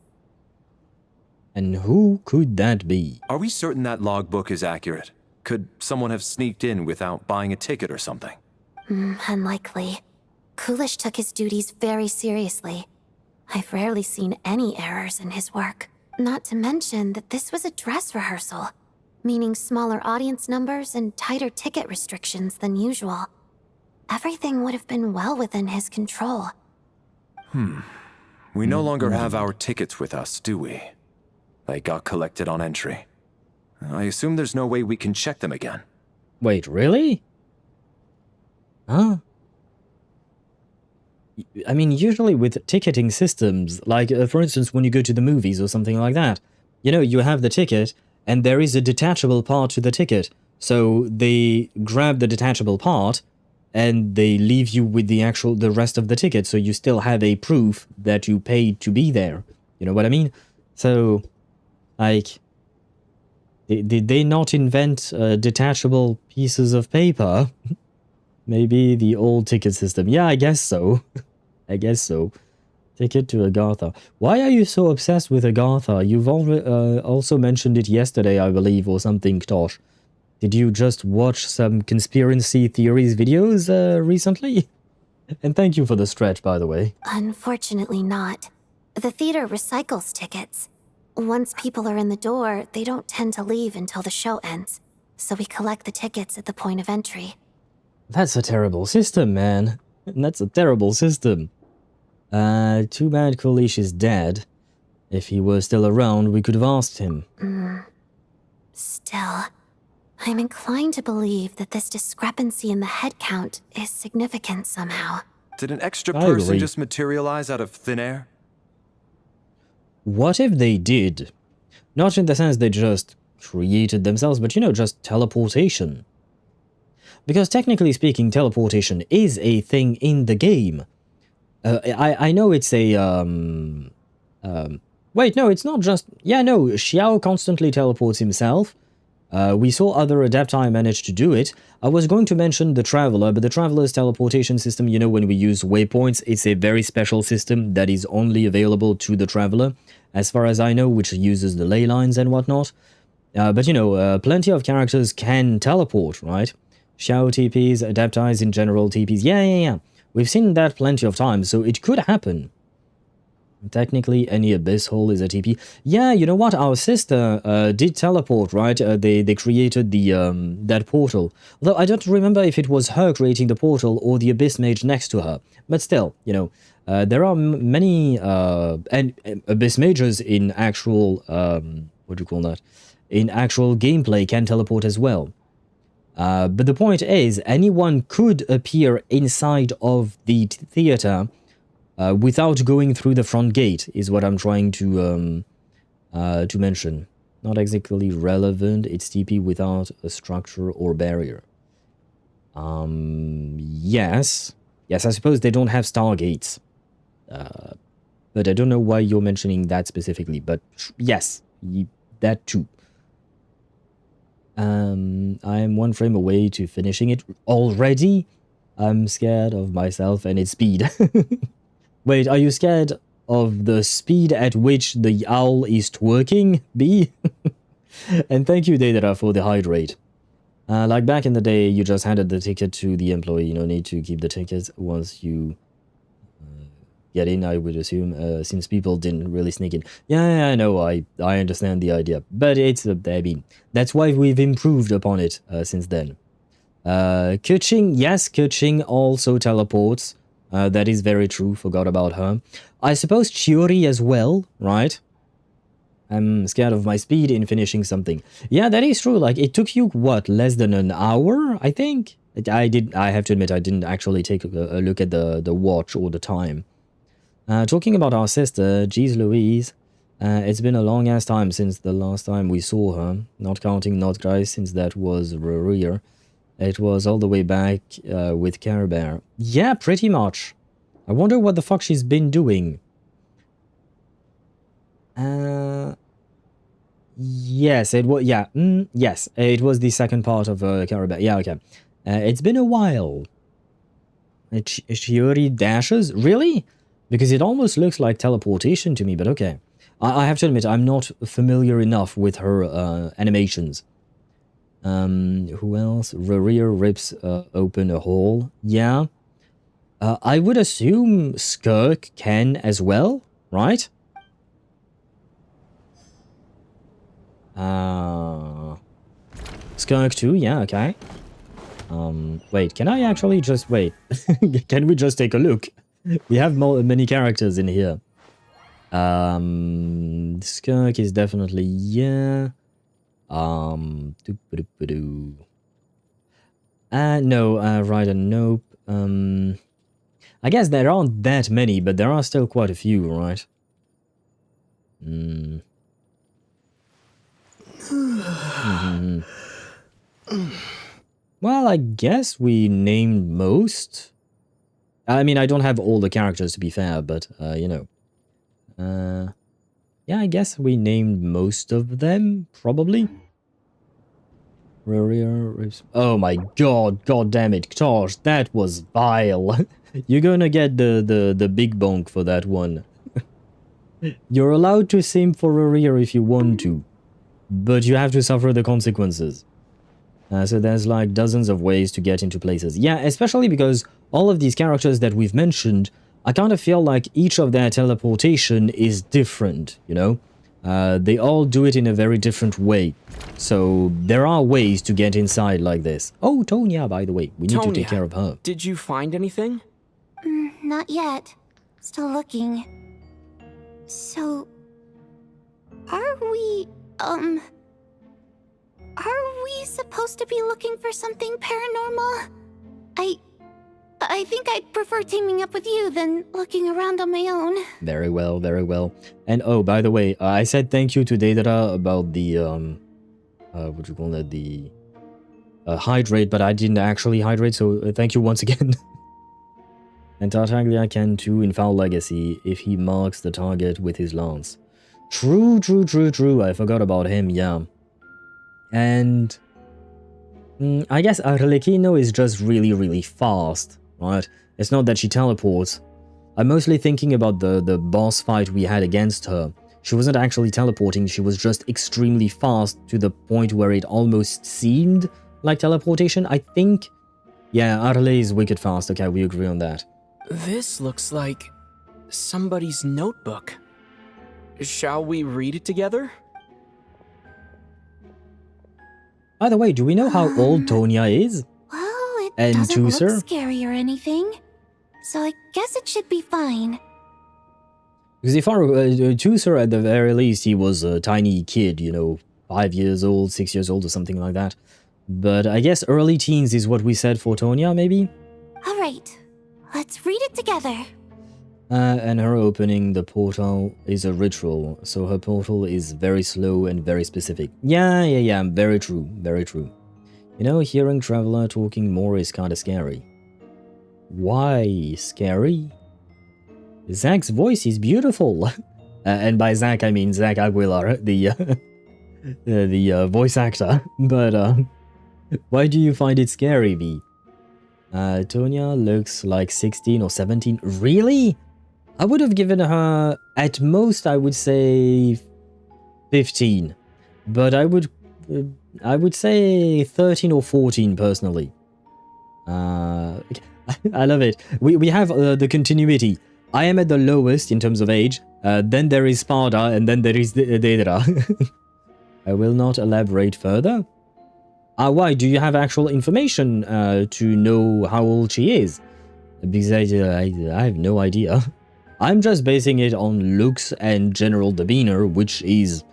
And who could that be? Are we certain that logbook is accurate? Could someone have sneaked in without buying a ticket or something? Unlikely. Coolish took his duties very seriously. I've rarely seen any errors in his work. Not to mention that this was a dress rehearsal, meaning smaller audience numbers and tighter ticket restrictions than usual. Everything would have been well within his control. We no longer have our tickets with us, do we? They got collected on entry. I assume there's no way we can check them again. Wait, really? Huh? I mean, usually with ticketing systems, like, for instance, when you go to the movies or something like that, you know, you have the ticket, and there is a detachable part to the ticket. So they grab the detachable part, and they leave you with the rest of the ticket, so you still have a proof that you paid to be there. You know what I mean? So, like, did they not invent detachable pieces of paper? Maybe the old ticket system. Yeah, I guess so. I guess so. Ticket to Agartha. Why are you so obsessed with Agartha? You've also mentioned it yesterday, I believe, or something, Tosh. Did you just watch some conspiracy theories videos recently? And thank you for the stretch, by the way. Unfortunately not. The theater recycles tickets. Once people are in the door, they don't tend to leave until the show ends. So we collect the tickets at the point of entry. That's a terrible system, man. That's a terrible system. Too bad Kulish is dead. If he were still around, we could have asked him. Still, I'm inclined to believe that this discrepancy in the head count is significant somehow. Did an extra I person agree. just materialize out of thin air? What if they did? Not in the sense they just created themselves, but you know, just teleportation. Because technically speaking, teleportation is a thing in the game. I know it's a, wait, no, it's not just... Yeah, no, Xiao constantly teleports himself. We saw other Adepti manage to do it. I was going to mention the Traveler, but the Traveler's teleportation system, you know, when we use waypoints, it's a very special system that is only available to the Traveler, as far as I know, which uses the ley lines and whatnot. But, you know, plenty of characters can teleport, right? Xiao TPs, Adeptis in general TPs, yeah. We've seen that plenty of times, so it could happen. Technically, any abyss hole is a TP. Yeah, you know what? Our sister did teleport, right? They created the that portal. Although I don't remember if it was her creating the portal or the abyss mage next to her. But still, you know, there are many abyss mages in actual what do you call that? In actual gameplay can teleport as well. But the point is, anyone could appear inside of the theater. Without going through the front gate is what I'm trying to mention. Not exactly relevant. It's TP without a structure or barrier. Yes, I suppose they don't have stargates. But I don't know why you're mentioning that specifically. But yes, that too. I am one frame away to finishing it already. I'm scared of myself and its speed. Wait, are you scared of the speed at which the owl is twerking, B? And thank you, Deidara, for the hydrate. Like back in the day, you just handed the ticket to the employee. No need to keep the tickets once you get in, I would assume, since people didn't really sneak in. Yeah, I know, I understand the idea. But it's, I mean, that's why we've improved upon it since then. Kuching, yes, Kuching also teleports. That is very true, forgot about her. I suppose Chiori as well, right? I'm scared of my speed in finishing something. Yeah, that is true, like, it took you, what, less than an hour, I think? I have to admit, I didn't actually take a look at the watch or the time. Talking about our sister, geez Louise, it's been a long-ass time since the last time we saw her, not counting Notgrai, since that was Rear. It was all the way back with Care Bear. Yeah, pretty much. I wonder what the fuck she's been doing. Yes, it was. Yeah, yes, it was the second part of Care Bear. Yeah, okay. It's been a while. Shiori dashes? Really? Because it almost looks like teleportation to me, but okay. I have to admit, I'm not familiar enough with her animations. Who else? Rear rips open a hole. Yeah. I would assume Skirk can as well, right? Skirk too, yeah, okay. Wait, can I actually just wait? Can we just take a look? We have many characters in here. Skirk is definitely, yeah. No, Ryder, nope. I guess there aren't that many, but there are still quite a few, right? Well, I guess we named most. I mean, I don't have all the characters to be fair, but, you know. Yeah, I guess we named most of them, probably. Oh my god, god damn it, Tosh, that was vile. You're gonna get the big bonk for that one. You're allowed to sim for Rear if you want to, but you have to suffer the consequences. So there's like dozens of ways to get into places. Yeah, especially because all of these characters that we've mentioned, I kind of feel like each of their teleportation is different, you know? They all do it in a very different way. So there are ways to get inside like this. Oh, Tonya, by the way, we need to take care of her. Did you find anything? Not yet. Still looking. So... Are we supposed to be looking for something paranormal? I think I'd prefer teaming up with you than looking around on my own. Very well, very well. And oh, by the way, I said thank you to Deidara about the, what you call it, the hydrate, but I didn't actually hydrate, so thank you once again. And Tartaglia can too in Foul Legacy if he marks the target with his lance. True, true, true, true. I forgot about him, yeah. And I guess Arlequino is just really, really fast, right? It's not that she teleports. I'm mostly thinking about the boss fight we had against her. She wasn't actually teleporting, she was just extremely fast to the point where it almost seemed like teleportation, I think. Yeah, Arle is wicked fast, okay, we agree on that. This looks like somebody's notebook. Shall we read it together? By the way, do we know how old Tonya is? Well, it and doesn't Tuser? look scary or anything. So I guess it should be fine. Because if Tuser, at the very least, he was a tiny kid, you know, 5 years old, 6 years old or something like that. But I guess early teens is what we said for Tonya, maybe? Alright, let's read it together. And her opening the portal is a ritual, so her portal is very slow and very specific. Yeah, very true, very true. You know, hearing Traveler talking more is kinda scary. Why scary? Zach's voice is beautiful. And by Zach, I mean Zach Aguilar, the voice actor. But, why do you find it scary, V? Tonya looks like 16 or 17. Really? I would have given her, at most, I would say 15. But I would say 13 or 14, personally. I love it. We have the continuity. I am at the lowest in terms of age. Then there is Sparta, and then there is Deidara. I will not elaborate further. Why? Do you have actual information to know how old she is? Because I have no idea. I'm just basing it on looks and general demeanor, which is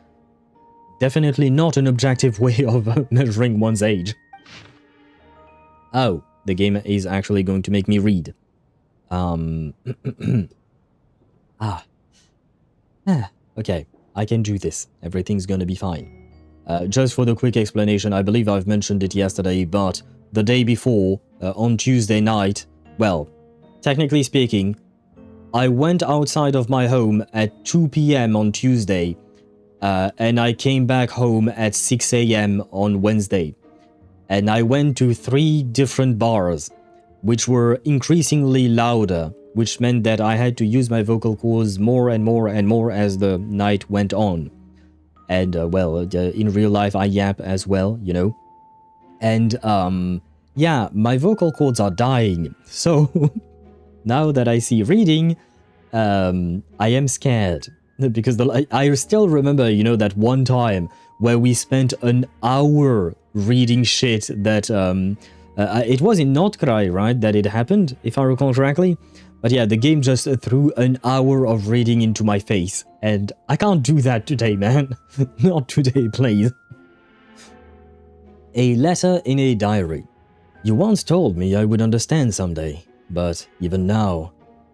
definitely not an objective way of measuring one's age. Oh, the game is actually going to make me read. Okay, I can do this. Everything's gonna be fine. Just for the quick explanation, I believe I've mentioned it yesterday, but the day before, on Tuesday night, well, technically speaking, I went outside of my home at 2 PM on Tuesday, and I came back home at 6 AM on Wednesday. And I went to 3 different bars, which were increasingly louder, which meant that I had to use my vocal cords more and more and more as the night went on. And, in real life I yap as well, you know. And, yeah, my vocal cords are dying, so... Now that I see reading, I am scared. Because I still remember, you know, that one time where we spent an hour reading shit that... it was in Notcry, right, that it happened, if I recall correctly? But yeah, the game just threw an hour of reading into my face. And I can't do that today, man. Not today, please. A letter in a diary. You once told me I would understand someday. But even now,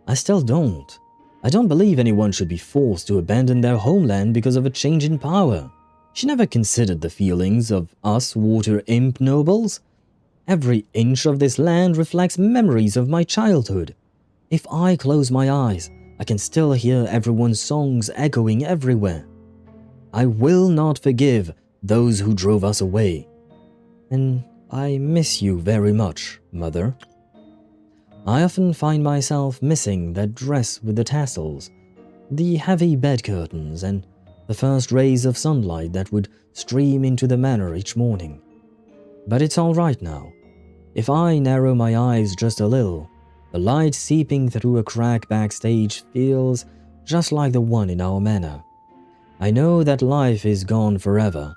I still don't. I don't believe anyone should be forced to abandon their homeland because of a change in power. She never considered the feelings of us water imp nobles. Every inch of this land reflects memories of my childhood. If I close my eyes, I can still hear everyone's songs echoing everywhere. I will not forgive those who drove us away. And I miss you very much, Mother. I often find myself missing that dress with the tassels, the heavy bed curtains, and the first rays of sunlight that would stream into the manor each morning. But it's all right now. If I narrow my eyes just a little, the light seeping through a crack backstage feels just like the one in our manor. I know that life is gone forever,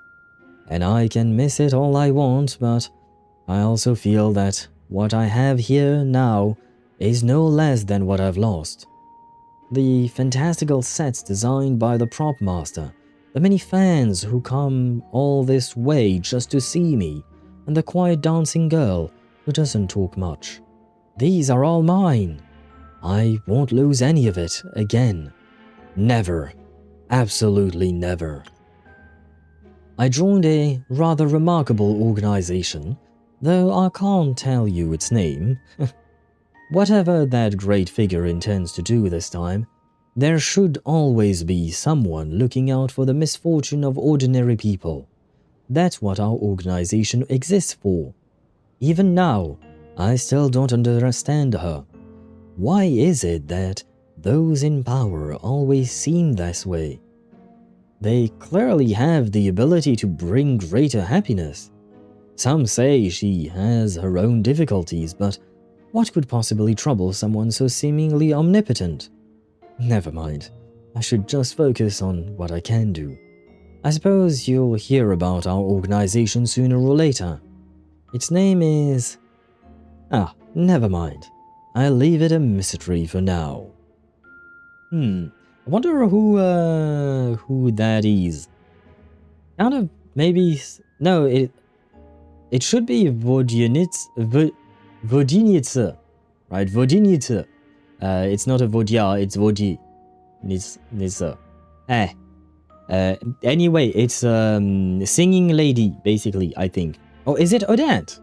and I can miss it all I want, but I also feel that what I have here now is no less than what I've lost. The fantastical sets designed by the prop master, the many fans who come all this way just to see me, and the quiet dancing girl who doesn't talk much. These are all mine. I won't lose any of it again. Never. Absolutely never. I joined a rather remarkable organization, though I can't tell you its name. Whatever that great figure intends to do this time, there should always be someone looking out for the misfortune of ordinary people. That's what our organization exists for. Even now, I still don't understand her. Why is it that those in power always seem this way? They clearly have the ability to bring greater happiness. Some say she has her own difficulties, but what could possibly trouble someone so seemingly omnipotent? Never mind. I should just focus on what I can do. I suppose you'll hear about our organization sooner or later. Its name is... never mind. I'll leave it a mystery for now. I wonder who that is. Kind of, maybe... No, it should be Vodinitsa, right? Vodinitsa. It's not a Vodia, it's Vodinitsa. Anyway, it's singing lady, basically, I think. Oh, is it Odette?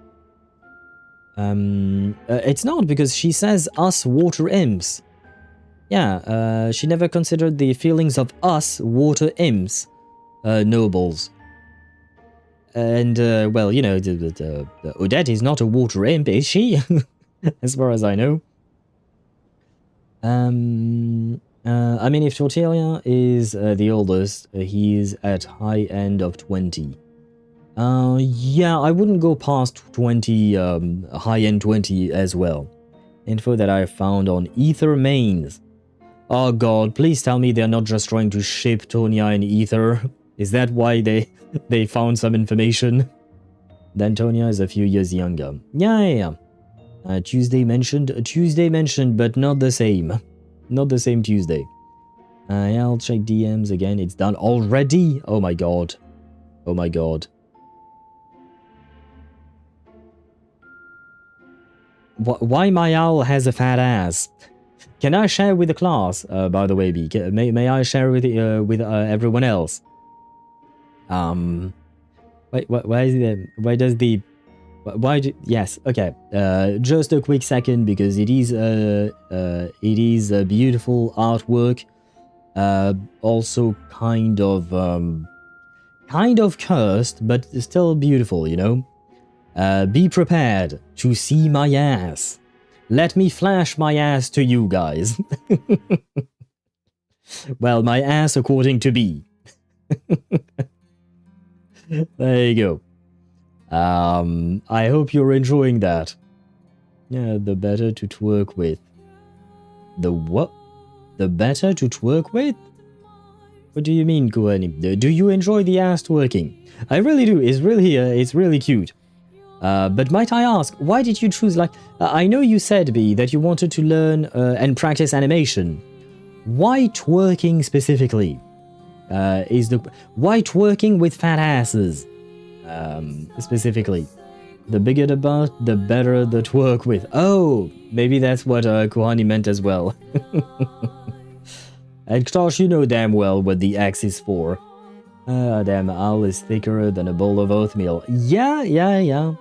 It's not, because she says us water imps. Yeah, she never considered the feelings of us water imps, nobles. And, well, you know, Odette is not a water imp, is she? As far as I know. I mean, if Tortilla is the oldest, he's at high end of 20. Yeah, I wouldn't go past 20, high end 20 as well. Info that I found on Ether Mains. Oh god, please tell me they're not just trying to ship Tonya and Ether. Is that why they found some information? Then Tonya is a few years younger. Yeah. Tuesday mentioned, but not the same. Not the same Tuesday. Yeah, I'll check DMs again. It's done already? Oh my god. Oh my god. Why my owl has a fat ass? Can I share with the class, by the way, B? May I share with everyone else? Wait, why is it? Why does the... yes, okay. Just a quick second, because it is a beautiful artwork. Also kind of cursed, but still beautiful, you know? Be prepared to see my ass. Let me flash my ass to you guys. Well, my ass according to B. There you go. I hope you're enjoying that. Yeah, the better to twerk with. The what? The better to twerk with? What do you mean, Kuani? Do you enjoy the ass twerking? I really do. It's really cute. But might I ask, why did you choose, like, I know you said, B, that you wanted to learn and practice animation. Why twerking specifically? Why twerking with fat asses? Specifically. The bigger the butt, the better the twerk with. Oh, maybe that's what Kuhani meant as well. And Ktosh, you know damn well what the X is for. Damn, owl is thicker than a bowl of oatmeal. Yeah.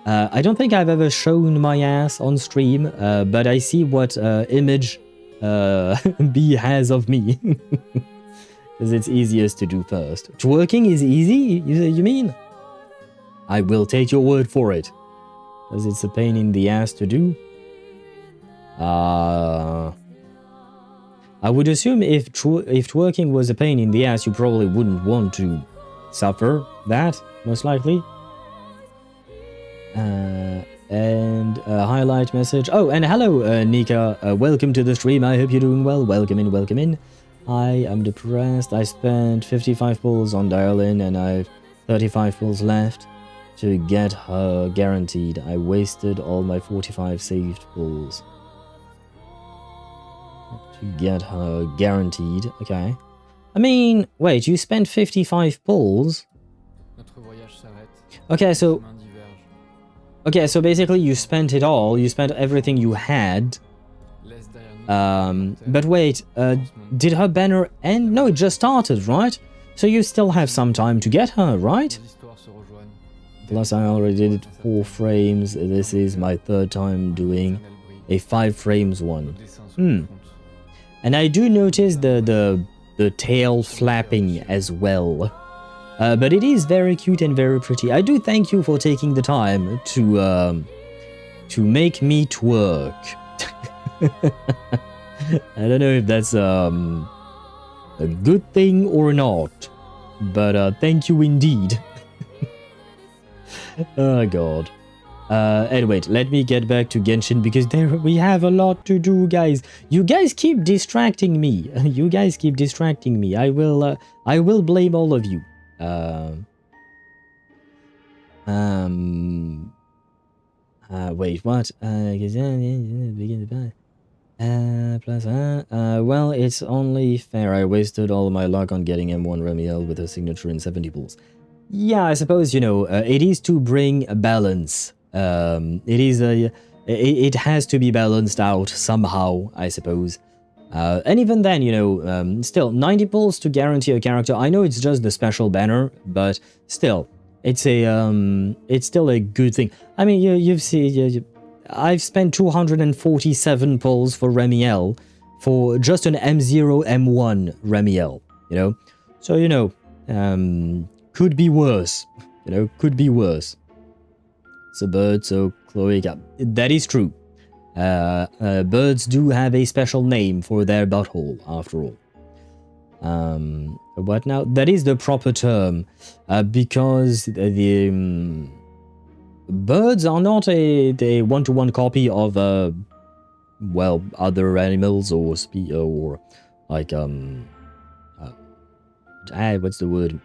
I don't think I've ever shown my ass on stream, but I see what image B has of me. Because it's easiest to do first. Twerking is easy, you mean? I will take your word for it. Because it's a pain in the ass to do. I would assume if twerking was a pain in the ass, you probably wouldn't want to suffer that, most likely. And a highlight message. Oh, and hello, Nika. Welcome to the stream. I hope you're doing well. Welcome in. I am depressed. I spent 55 pulls on Dial-In and I've 35 pulls left to get her guaranteed. I wasted all my 45 saved pulls to get her guaranteed. Okay. I mean, wait, you spent 55 pulls? Okay, so... Okay, so basically you spent it all. You spent everything you had. But wait, did her banner end? No, it just started, right? So you still have some time to get her, right? Plus I already did 4 frames. This is my 3rd time doing a 5 frames one. And I do notice the tail flapping as well. But it is very cute and very pretty. I do thank you for taking the time to make me twerk. I don't know if that's a good thing or not, but thank you indeed. Oh god. Anyway, let me get back to Genshin because we have a lot to do, guys. You guys keep distracting me. You guys keep distracting me. I will blame all of you. Wait, what? Well, it's only fair. I wasted all my luck on getting M1 Remiel with her signature in 70 pulls. Yeah, I suppose, you know, it is to bring a balance. It has to be balanced out somehow, I suppose. And even then, you know, still 90 pulls to guarantee a character. I know it's just the special banner, but still, it's still a good thing. I mean, you've seen, I've spent 247 pulls for Remiel for just an M0 M1 Remiel, you know. So, you know, could be worse, you know, could be worse. So bird, so Chloe, that is true. Birds do have a special name for their butthole, after all. What now? That is the proper term, because the birds are not a one-to-one copy of well, other animals or like what's the word?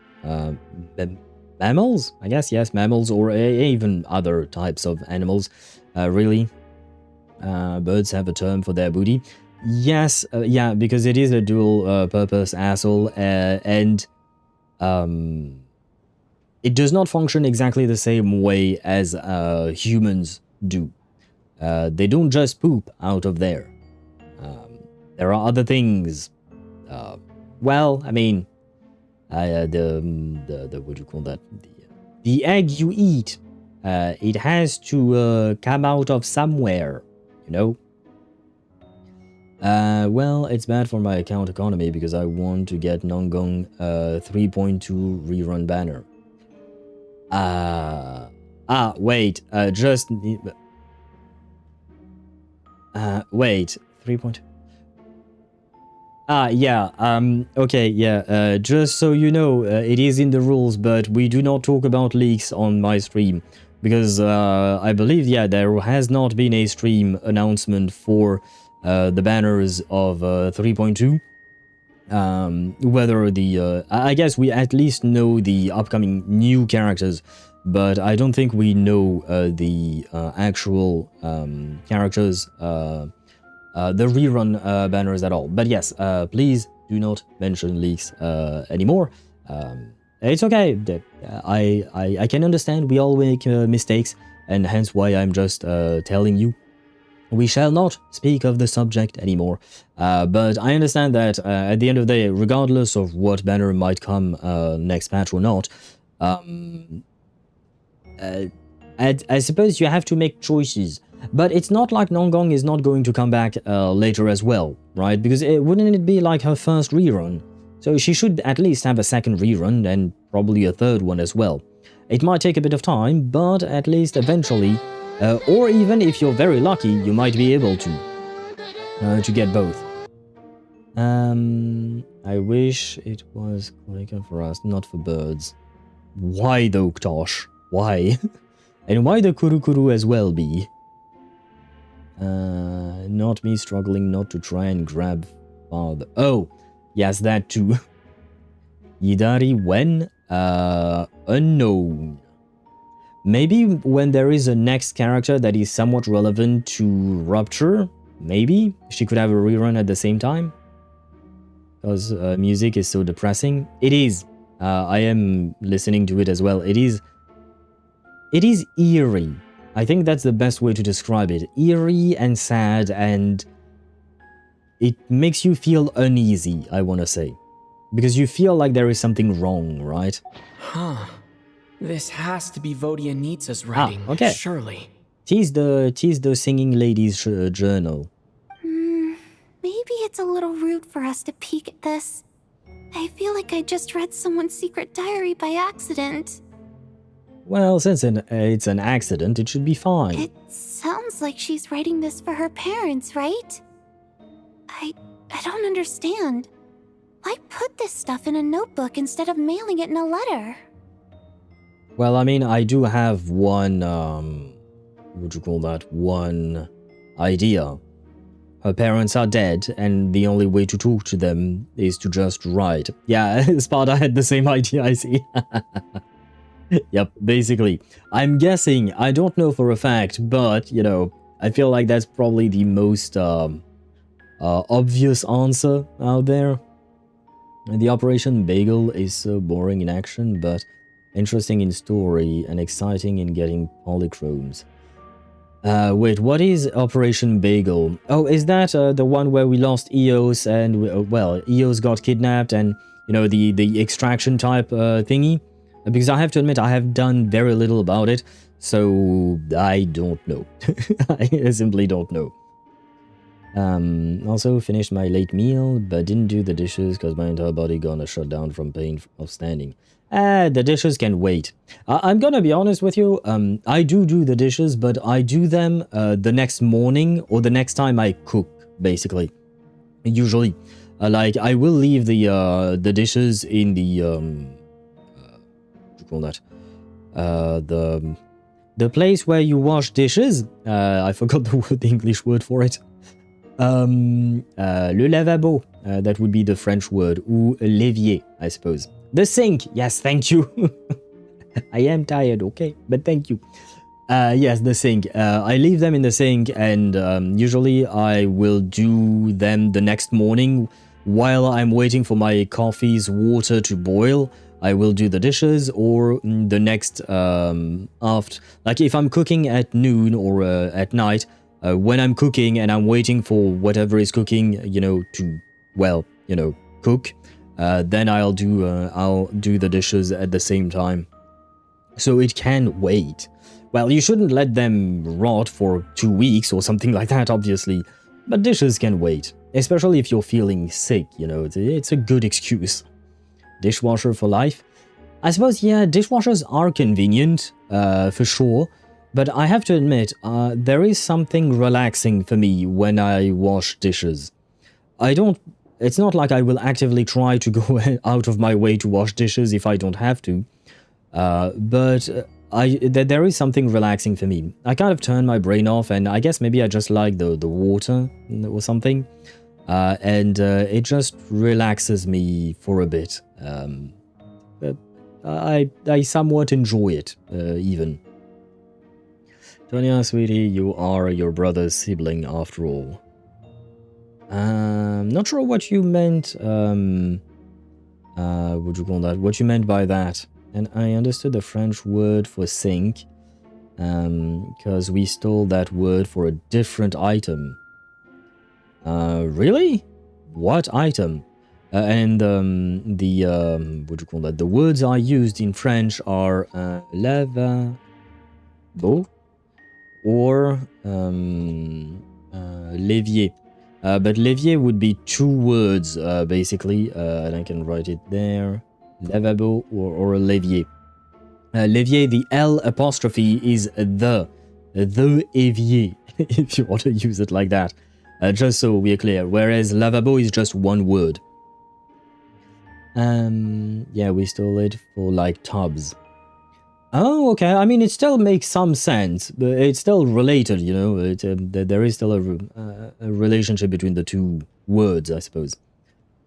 Mammals, I guess. Yes, mammals or even other types of animals. Really. Birds have a term for their booty. Yes, yeah, because it is a dual purpose asshole, and it does not function exactly the same way as humans do. They don't just poop out of there. There are other things. Well, I mean, the what do you call that? The egg you eat. It has to come out of somewhere. You know? Well, it's bad for my account economy because I want to get Nongong 3.2 rerun banner. Wait, just... wait, 3.2... yeah, okay, yeah, just so you know, it is in the rules, but we do not talk about leaks on my stream. Because I believe, yeah, there has not been a stream announcement for the banners of 3.2. Whether the... I guess we at least know the upcoming new characters, but I don't think we know the actual characters, the rerun banners at all. But yes, please do not mention leaks anymore. It's okay. I can understand we all make mistakes, and hence why I'm just telling you. We shall not speak of the subject anymore. But I understand that at the end of the day, regardless of what banner might come next patch or not, I suppose you have to make choices. But it's not like Nongong is not going to come back later as well, right? Because wouldn't it be like her first rerun? So she should at least have a second rerun and probably a third one as well. It might take a bit of time, but at least eventually, or even if you're very lucky, you might be able to get both. I wish it was quicker for us, not for birds. Why though, Ktosh? Why? And why the Kurukuru as well be? Not me struggling not to try and grab father. Oh, Yes, that too. Yidari when? Unknown. Maybe when there is a next character that is somewhat relevant to Rupture, maybe she could have a rerun at the same time. Because music is so depressing. It is. I am listening to it as well. It is eerie. I think that's the best way to describe it. Eerie and sad, and it makes you feel uneasy, I want to say. Because you feel like there is something wrong, right? Huh. This has to be Vodianitsa's writing, okay. surely. Tis the singing lady's journal. Maybe it's a little rude for us to peek at this. I feel like I just read someone's secret diary by accident. Well, since it's an accident, it should be fine. It sounds like she's writing this for her parents, right? I don't understand. Why put this stuff in a notebook instead of mailing it in a letter? Well, I mean, I do have one, what would you call that? One idea. Her parents are dead, and the only way to talk to them is to just write. Yeah, Sparta had the same idea, I see. Yep, basically. I'm guessing, I don't know for a fact, but, you know, I feel like that's probably the most obvious answer out there. And the Operation Bagel is so boring in action, but interesting in story and exciting in getting polychromes. Wait, what is Operation Bagel? Oh, is that the one where we lost Eos and, well, Eos got kidnapped and, you know, the extraction type thingy? Because I have to admit, I have done very little about it, so I don't know. I simply don't know. Also finished my late meal, but didn't do the dishes because my entire body gonna shut down from pain of standing. The dishes can wait. I'm gonna be honest with you, I do the dishes, but I do them the next morning or the next time I cook, basically. Usually. Like, I will leave the dishes in the, what do you call that? The place where you wash dishes. I forgot the English word for it. Le lavabo, that would be the French word, ou l'évier, I suppose. The sink, yes, thank you. I am tired, okay, but thank you. Yes, the sink. I leave them in the sink, and usually I will do them the next morning while I'm waiting for my coffee's water to boil. I will do the dishes, or the next after, like if I'm cooking at noon or at night. When I'm cooking and I'm waiting for whatever is cooking, you know, to, well, you know, cook, then I'll do the dishes at the same time. So it can wait. Well, you shouldn't let them rot for 2 weeks or something like that, obviously. But dishes can wait, especially if you're feeling sick, you know, it's a good excuse. Dishwasher for life? I suppose, yeah, dishwashers are convenient, for sure. But I have to admit, there is something relaxing for me when I wash dishes. It's not like I will actively try to go out of my way to wash dishes if I don't have to. But there is something relaxing for me. I kind of turn my brain off, and I guess maybe I just like the water or something. And it just relaxes me for a bit. But I somewhat enjoy it, even. Tonya, sweetie, you are your brother's sibling after all. Not sure what you meant, would you call that? What you meant by that. And I understood the French word for sink, because we stole that word for a different item. Really? What item? And what do you call that? The words I used in French are lavabo or l'évier. But l'évier would be 2 words, basically, and I can write it there. Lavabo or l'évier. L'évier, the L apostrophe is the évier, if you want to use it like that. Just so we're clear. Whereas lavabo is just 1 word. Yeah, we stole it for like tubs. Oh, okay. I mean, it still makes some sense, but it's still related, you know. There is still a relationship between the 2 words, I suppose.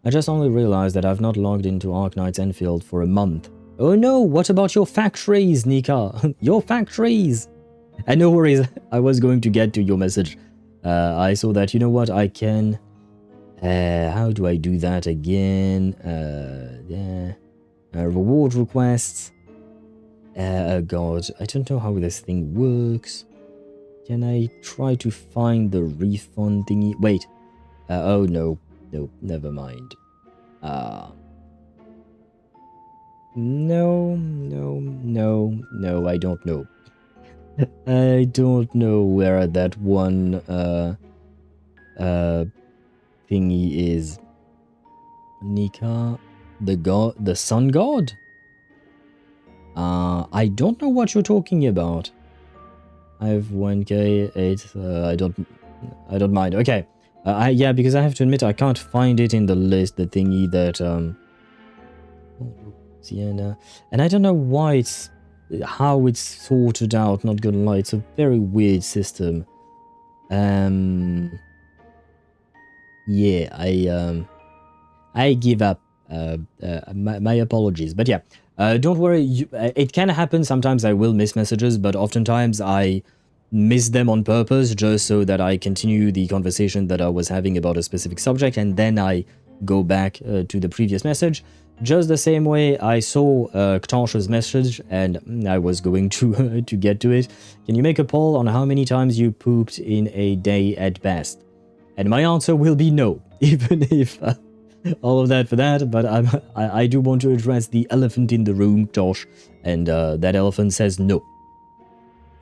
I just only realized that I've not logged into Arknight's Enfield for a month. Oh no, what about your factories, Nika? Your factories! And no worries, I was going to get to your message. I saw that, you know what, I can... how do I do that again? Reward requests. Oh god, I don't know how this thing works. Can I try to find the refund thingy? Wait. Oh no. No, never mind. No, I don't know. I don't know where that one thingy is. Nika, the sun god? I don't know what you're talking about. I have 1k, 8, I don't mind. Okay. Yeah, because I have to admit I can't find it in the list, the thingy that, Sienna. And I don't know why it's, how it's sorted out, not gonna lie, it's a very weird system. Yeah, I give up, my apologies, but yeah, don't worry, it can happen, sometimes I will miss messages, but oftentimes I miss them on purpose just so that I continue the conversation that I was having about a specific subject, and then I go back to the previous message. Just the same way I saw Ktasha's message and I was going to to get to it. Can you make a poll on how many times you pooped in a day at best? And my answer will be no, even if all of that for that, but I do want to address the elephant in the room, Tosh, and that elephant says no.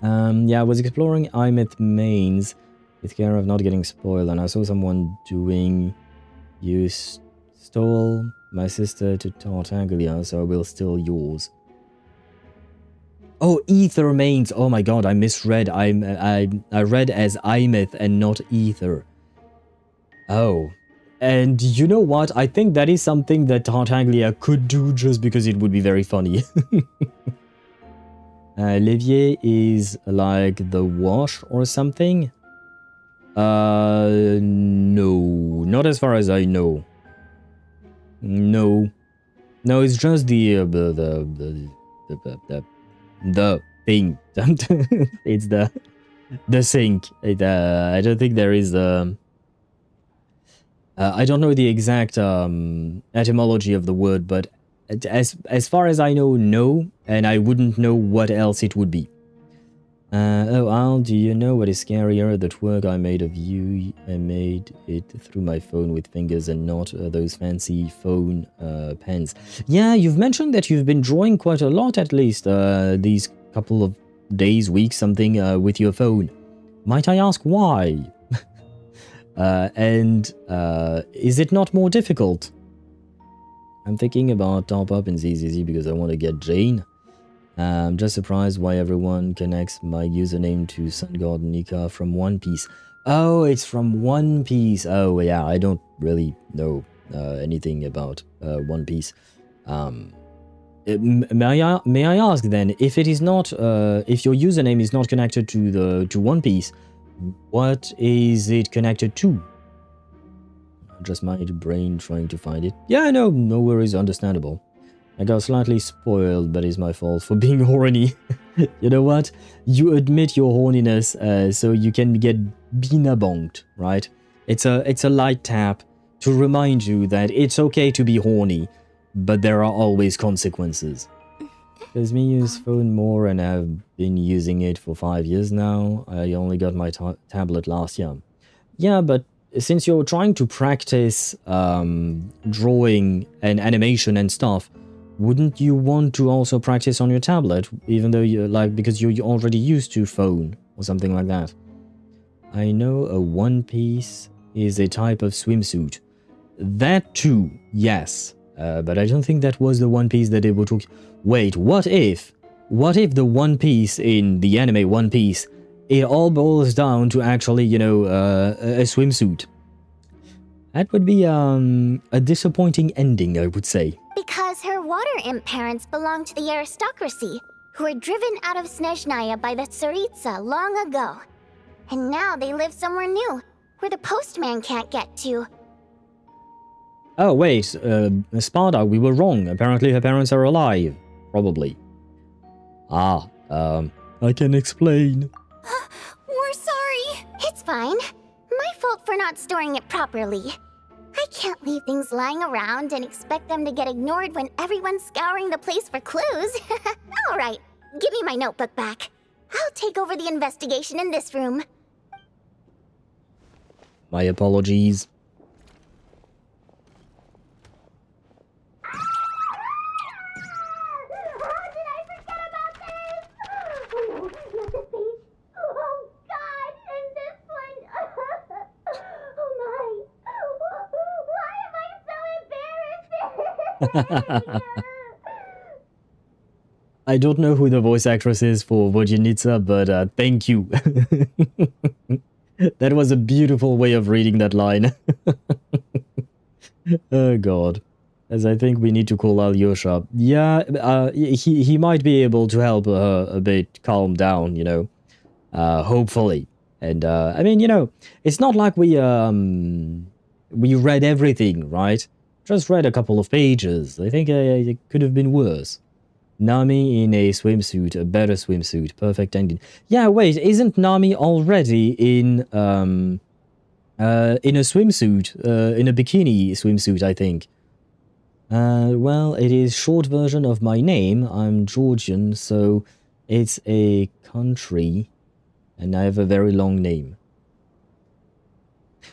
Yeah, I was exploring Imeth Mains with care of not getting spoiled, and I saw someone doing... You stole my sister to Tartaglia, so I will steal yours. Oh, Ether Mains! Oh my god, I misread. I read as Imeth and not Ether. Oh. And you know what? I think that is something that Tartaglia could do just because it would be very funny. Levier is like the wash or something? No, not as far as I know. No, it's just the thing. It's the sink. I don't think there is I don't know the exact etymology of the word, but as far as I know, no, and I wouldn't know what else it would be. Oh, Al, do you know what is scarier? That work I made of you, I made it through my phone with fingers and not those fancy phone pens. Yeah, you've mentioned that you've been drawing quite a lot, at least, these couple of days, weeks, something, with your phone. Might I ask why? And is it not more difficult? I'm thinking about top up in ZZZ because I want to get Jane. I'm just surprised why everyone connects my username to Sun God Nika from One Piece. Oh, it's from One Piece. Oh, yeah, I don't really know anything about One Piece. May I ask then, if it is not, if your username is not connected to One Piece, what is it connected to? Just my brain trying to find it. Yeah, no worries, understandable. I got slightly spoiled, but it's my fault for being horny. You know what? You admit your horniness, so you can get binabonked, right? It's a light tap to remind you that it's okay to be horny, but there are always consequences. Does me use phone more, and I've been using it for 5 years now. I only got my tablet last year. Yeah, but since you're trying to practice drawing and animation and stuff, wouldn't you want to also practice on your tablet, even though you're because you're already used to phone or something like that? I know a One Piece is a type of swimsuit. That too, yes. But I don't think that was the One Piece that they were talking... Wait, what if the One Piece in the anime One Piece, it all boils down to actually, you know, a swimsuit? That would be a disappointing ending, I would say. Because her water imp parents belong to the aristocracy, who were driven out of Snezhnaya by the Tsaritsa long ago. And now they live somewhere new, where the postman can't get to. Oh, wait, Sparta, we were wrong. Apparently her parents are alive. Probably. Ah, I can explain. We're sorry. It's fine. My fault for not storing it properly. I can't leave things lying around and expect them to get ignored when everyone's scouring the place for clues. Alright, give me my notebook back. I'll take over the investigation in this room. My apologies. I don't know who the voice actress is for Vodyanica, but thank you. That was a beautiful way of reading that line. Oh god. As I think we need to call Alyosha. Yeah, he might be able to help her a bit calm down, you know. Hopefully. And I mean, you know, it's not like we read everything, right? Just read a couple of pages. I think it could have been worse. Nami in a swimsuit, a better swimsuit, perfect ending. Yeah, wait, isn't Nami already in a swimsuit, in a bikini swimsuit, I think? Well, it is short version of my name. I'm Georgian, so it's a country, and I have a very long name.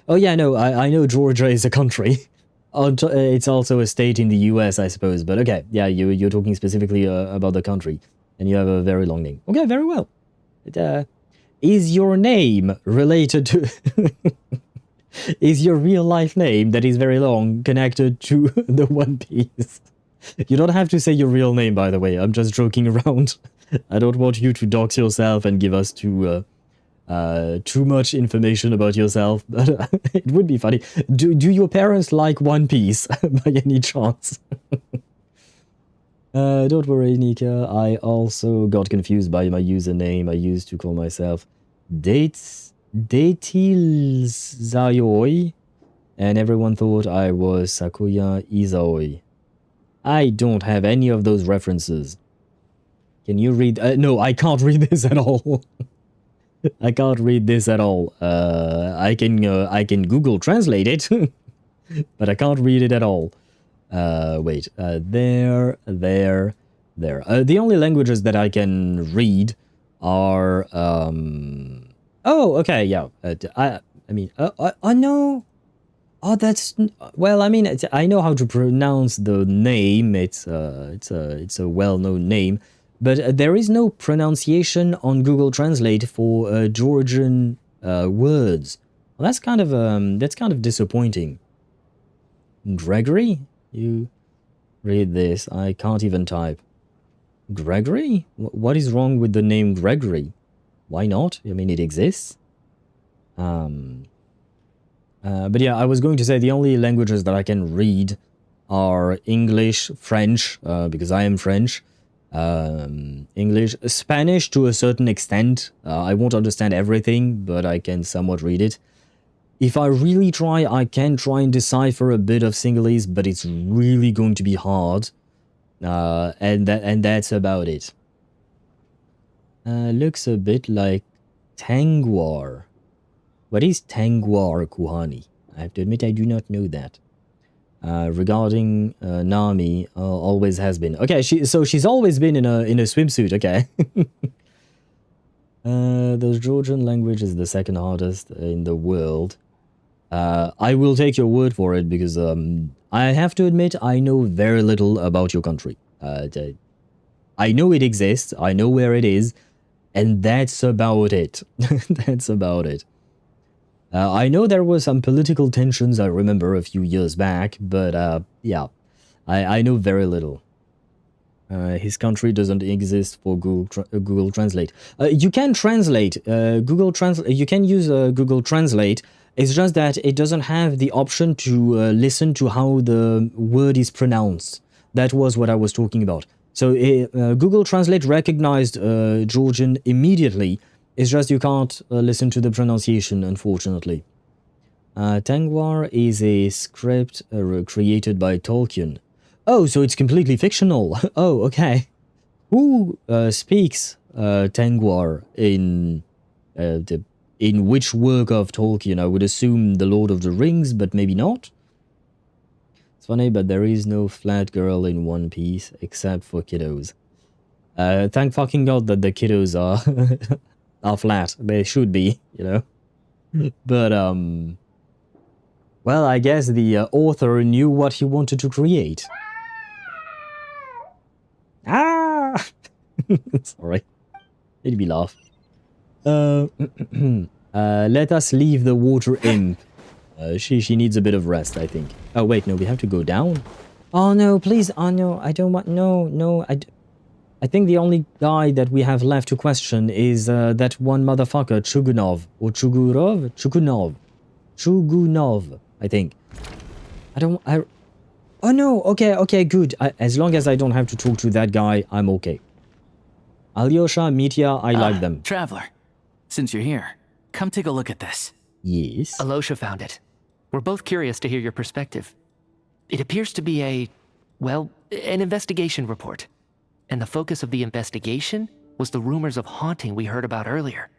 Oh yeah, no, I know Georgia is a country. It's also a state in the US, I suppose, but okay, yeah, you're talking specifically about the country, and you have a very long name. Okay, very well. Is your name related to... Is your real life name that is very long connected to the One Piece? You don't have to say your real name, by the way, I'm just joking around. I don't want you to dox yourself and give us too much information about yourself, but it would be funny. Do your parents like One Piece by any chance? Don't worry, Nika. I also got confused by my username. I used to call myself Datilzayoi, and everyone thought I was Sakuya Izaoi. I don't have any of those references. Can you read? No, I can't read this at all. I can't read this at all. I can Google Translate it, but I can't read it at all. Wait. There. The only languages that I can read are oh, okay, yeah. I mean, no. Oh, that's well. I mean, I know how to pronounce the name. It's a well-known name. But there is no pronunciation on Google Translate for Georgian words. Well, that's kind of disappointing. Gregory? You read this. I can't even type. Gregory? What is wrong with the name Gregory? Why not? I mean, it exists. But yeah, I was going to say the only languages that I can read are English, French, because I am French. English, Spanish to a certain extent. I won't understand everything, but I can somewhat read it. If I really try, I can try and decipher a bit of Sinhalese, but it's really going to be hard. And that's about it. Looks a bit like Tangwar. What is Tangwar, Kuhani? I have to admit I do not know that. Regarding Nami, always has been. Okay, so she's always been in a swimsuit. Okay. The Georgian language is the second hardest in the world. I will take your word for it because I have to admit I know very little about your country. I know it exists. I know where it is, and that's about it. That's about it. I know there were some political tensions, I remember, a few years back, but yeah, I know very little. His country doesn't exist for Google Translate. You can translate, you can use Google Translate, it's just that it doesn't have the option to listen to how the word is pronounced. That was what I was talking about. So Google Translate recognized Georgian immediately. It's just you can't listen to the pronunciation, unfortunately. Tengwar is a script created by Tolkien. Oh, so it's completely fictional. Oh, okay. Who speaks Tengwar in which work of Tolkien? I would assume The Lord of the Rings, but maybe not. It's funny, but there is no flat girl in One Piece except for kiddos. Thank fucking God that the kiddos are flat. They should be, you know. But well, I guess the author knew what he wanted to create. Ah! Sorry. Made me laugh. Let us leave the water imp. She needs a bit of rest, I think. Oh, wait, no, we have to go down? Oh, no, please. Oh, no, I don't want... No. I think the only guy that we have left to question is that one motherfucker, Chugunov. Or Chugurov? Chugunov, I think. Oh, no, okay, good. As long as I don't have to talk to that guy, I'm okay. Alyosha, Mitya, I like them. Traveler, since you're here, come take a look at this. Yes? Alyosha found it. We're both curious to hear your perspective. It appears to be an investigation report. And the focus of the investigation was the rumors of haunting we heard about earlier.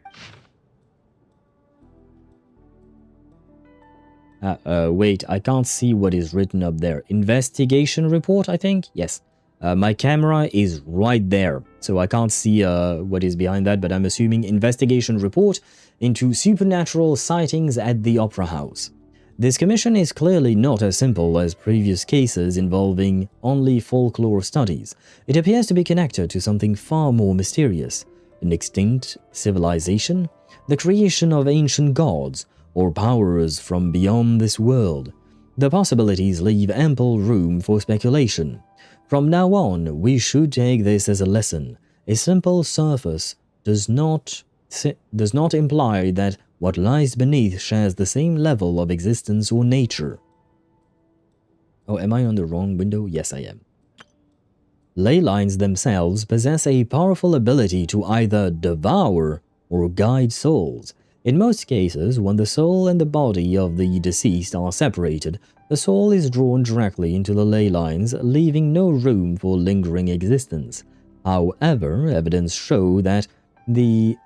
Wait, I can't see what is written up there. Investigation report, I think? Yes. My camera is right there, so I can't see what is behind that, but I'm assuming investigation report into supernatural sightings at the Opera House. This commission is clearly not as simple as previous cases involving only folklore studies. It appears to be connected to something far more mysterious. An extinct civilization? The creation of ancient gods? Or powers from beyond this world? The possibilities leave ample room for speculation. From now on, we should take this as a lesson. A simple surface does not imply that what lies beneath shares the same level of existence or nature. Oh, am I on the wrong window? Yes, I am. Ley lines themselves possess a powerful ability to either devour or guide souls. In most cases, when the soul and the body of the deceased are separated, the soul is drawn directly into the ley lines, leaving no room for lingering existence. However, evidence shows that the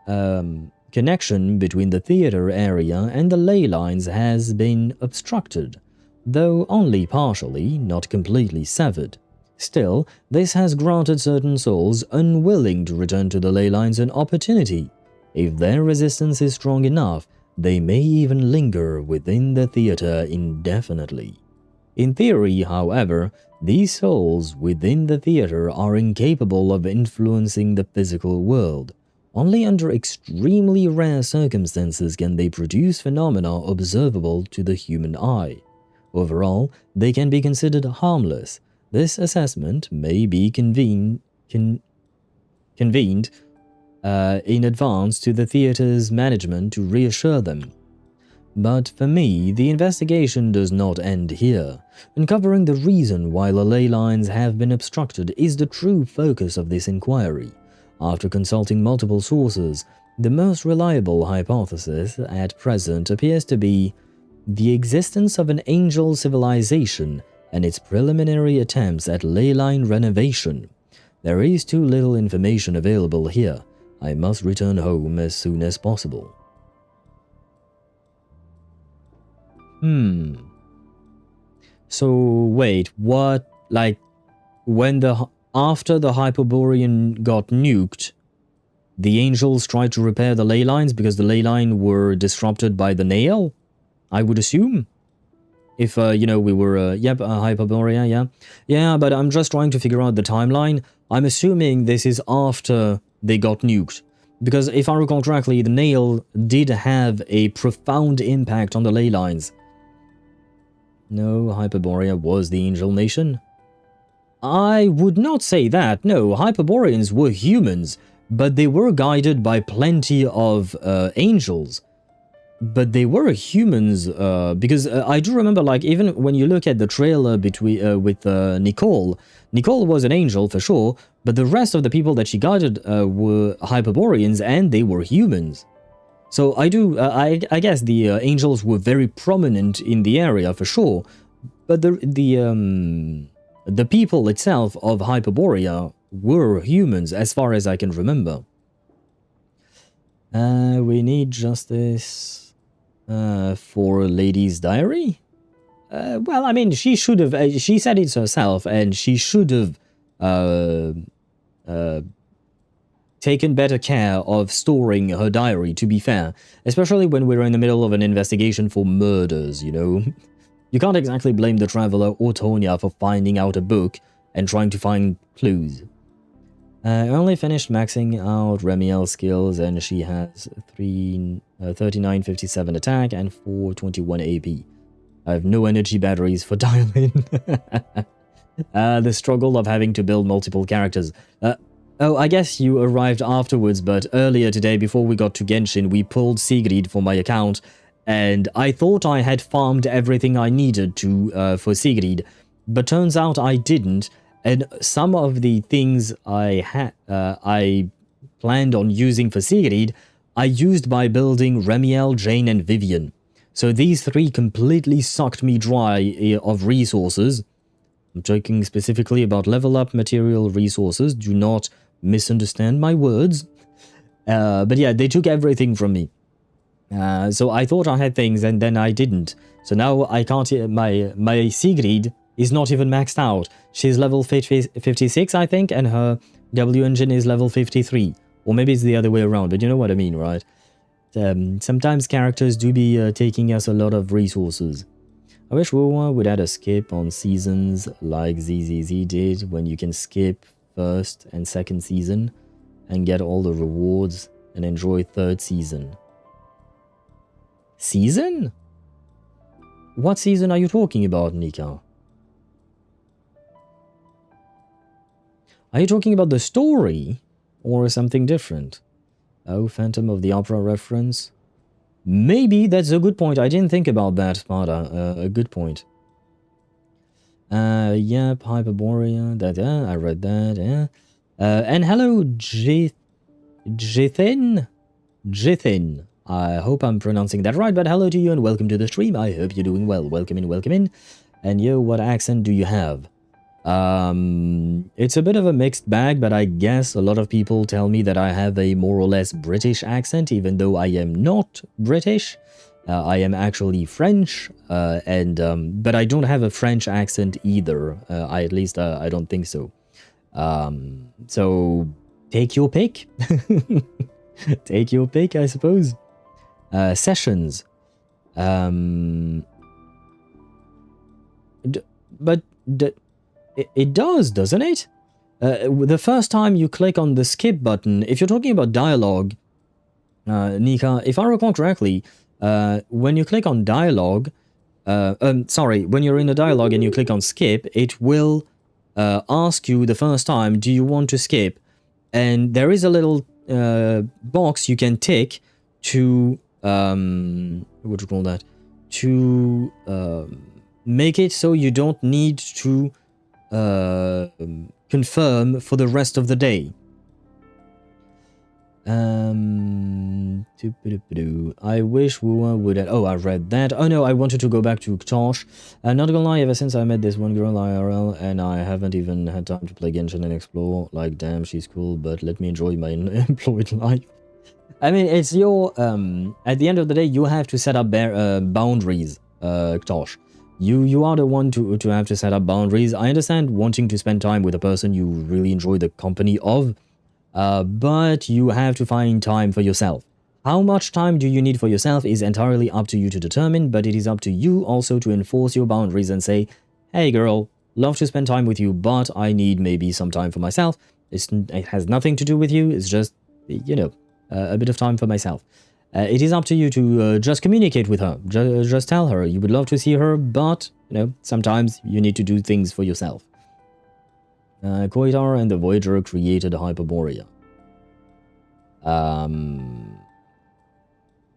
connection between the theater area and the ley lines has been obstructed, though only partially, not completely severed. Still, this has granted certain souls unwilling to return to the ley lines an opportunity. If their resistance is strong enough, they may even linger within the theater indefinitely. In theory, however, these souls within the theater are incapable of influencing the physical world. Only under extremely rare circumstances can they produce phenomena observable to the human eye. Overall, they can be considered harmless. This assessment may be convened in advance to the theater's management to reassure them. But for me, the investigation does not end here. Uncovering the reason why the ley lines have been obstructed is the true focus of this inquiry. After consulting multiple sources, the most reliable hypothesis at present appears to be the existence of an angel civilization and its preliminary attempts at ley line renovation. There is too little information available here. I must return home as soon as possible. So wait, what? Like, when after the Hyperborean got nuked, the angels tried to repair the ley lines because the ley line were disrupted by the nail? I would assume. If, we were, Hyperborea, yeah. Yeah, but I'm just trying to figure out the timeline. I'm assuming this is after they got nuked. Because if I recall correctly, the nail did have a profound impact on the ley lines. No, Hyperborea was the angel nation. I would not say that. No, Hyperboreans were humans, but they were guided by plenty of angels. But they were humans, because I do remember, like, even when you look at the trailer with Nicole was an angel for sure, but the rest of the people that she guided were Hyperboreans, and they were humans. So I do, I guess the angels were very prominent in the area for sure, but the people itself of Hyperborea were humans as far as I can remember. We need justice for Lady's Diary? Well, I mean, she should have, she said it herself, and she should have taken better care of storing her diary, to be fair. Especially when we're in the middle of an investigation for murders, you know? You can't exactly blame the Traveler or Tonya for finding out a book and trying to find clues. I only finished maxing out Remiel's skills, and she has 3957 attack and 421 AP. I have no energy batteries for dial-in. The struggle of having to build multiple characters. Oh, I guess you arrived afterwards, but earlier today, before we got to Genshin, we pulled Sigrid for my account, and I thought I had farmed everything I needed to for Sigrid, but turns out I didn't, and some of the things I planned on using for Sigrid, I used by building Remiel, Jane, and Vivian. So these three completely sucked me dry of resources. I'm talking specifically about level up material resources. Do not misunderstand my words. But yeah, they took everything from me. So I thought I had things and then I didn't. So now I can't, my Sigrid is not even maxed out. She's level 56, I think, and her W engine is level 53. Or maybe it's the other way around, but you know what I mean, right? Sometimes characters do be taking us a lot of resources. I wish Rovona would add a skip on seasons like ZZZ did, when you can skip first and second season and get all the rewards and enjoy third season. Season? What season are you talking about, Nika? Are you talking about the story or something different? Oh, Phantom of the Opera reference? Maybe, that's a good point. I didn't think about that, Sparta. A good point. Yep, Hyperborea, that, I read that, yeah. And hello, Jithin? Jithin. I hope I'm pronouncing that right, but hello to you and welcome to the stream. I hope you're doing well. Welcome in, welcome in. And yo, what accent do you have? It's a bit of a mixed bag, but I guess a lot of people tell me that I have a more or less British accent, even though I am not British. I am actually French, but I don't have a French accent either. At least I don't think so. So take your pick. Take your pick, I suppose. Sessions. It does, doesn't it? The first time you click on the skip button, if you're talking about dialogue, Nika, if I recall correctly, when you click on dialogue, when you're in a dialogue and you click on skip, it will ask you the first time, do you want to skip? And there is a little box you can tick to, what do you call that? To make it so you don't need to confirm for the rest of the day. I wish Rovona would have... Oh, I read that. Oh no, I wanted to go back to Ktosh. Not gonna lie, ever since I met this one girl IRL and I haven't even had time to play Genshin and explore. Like, damn, she's cool, but let me enjoy my employed life. I mean, it's your... at the end of the day, you have to set up boundaries, Ktosh. You are the one to have to set up boundaries. I understand wanting to spend time with a person you really enjoy the company of, but you have to find time for yourself. How much time do you need for yourself is entirely up to you to determine, but it is up to you also to enforce your boundaries and say, hey girl, love to spend time with you, but I need maybe some time for myself. It has nothing to do with you, it's just, you know, a bit of time for myself. It is up to you to just communicate with her. Just tell her you would love to see her, but, you know, sometimes you need to do things for yourself. Koitar and the Voyager created Hyperborea.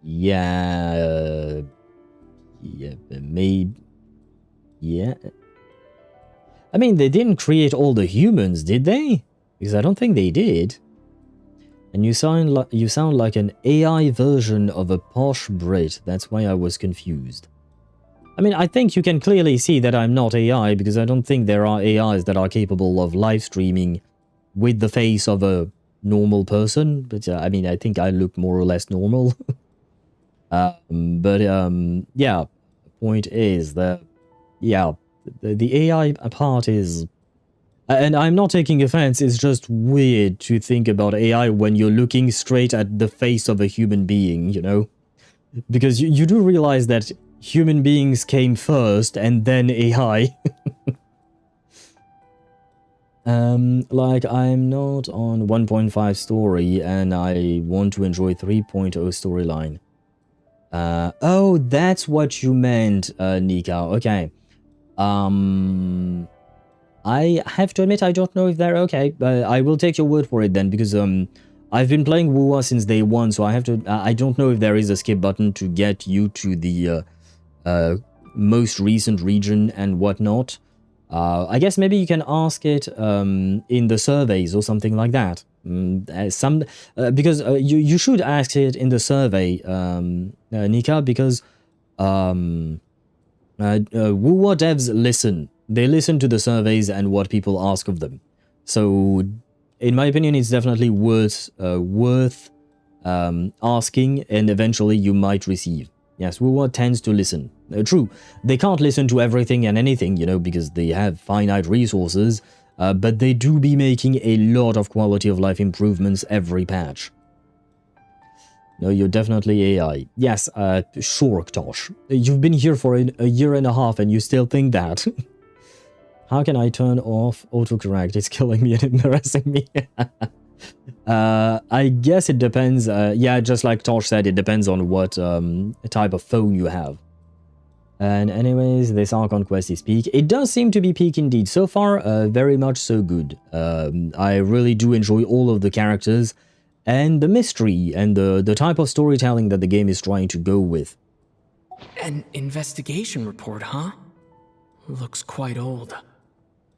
Yeah, maybe, yeah. I mean, they didn't create all the humans, did they? Because I don't think they did. And you sound like an AI version of a posh Brit. That's why I was confused. I mean, I think you can clearly see that I'm not AI, because I don't think there are AIs that are capable of live streaming with the face of a normal person. But I mean, I think I look more or less normal. Yeah, the point is that, yeah, the AI part is... And I'm not taking offense, it's just weird to think about AI when you're looking straight at the face of a human being, you know? Because you do realize that human beings came first and then AI. Like, I'm not on 1.5 story and I want to enjoy 3.0 storyline. Oh, that's what you meant, Nika. Okay. I have to admit I don't know if they're okay, but I will take your word for it then, because I've been playing WoWa since day one, so I don't know if there is a skip button to get you to the most recent region and whatnot. I guess maybe you can ask it in the surveys or something like that. Because you should ask it in the survey, Nika, because WoWa devs listen. They listen to the surveys and what people ask of them. So, in my opinion, it's definitely worth asking, and eventually you might receive. Yes, WoWa tends to listen. True, they can't listen to everything and anything, you know, because they have finite resources, but they do be making a lot of quality of life improvements every patch. No, you're definitely AI. Yes, sure, Tosh. You've been here for a year and a half and you still think that. How can I turn off autocorrect? It's killing me and embarrassing me. I guess it depends. Yeah, just like Tosh said, it depends on what type of phone you have. And anyways, this Archon quest is peak. It does seem to be peak indeed. So far, very much so good. I really do enjoy all of the characters and the mystery and the type of storytelling that the game is trying to go with. An investigation report, huh? Looks quite old.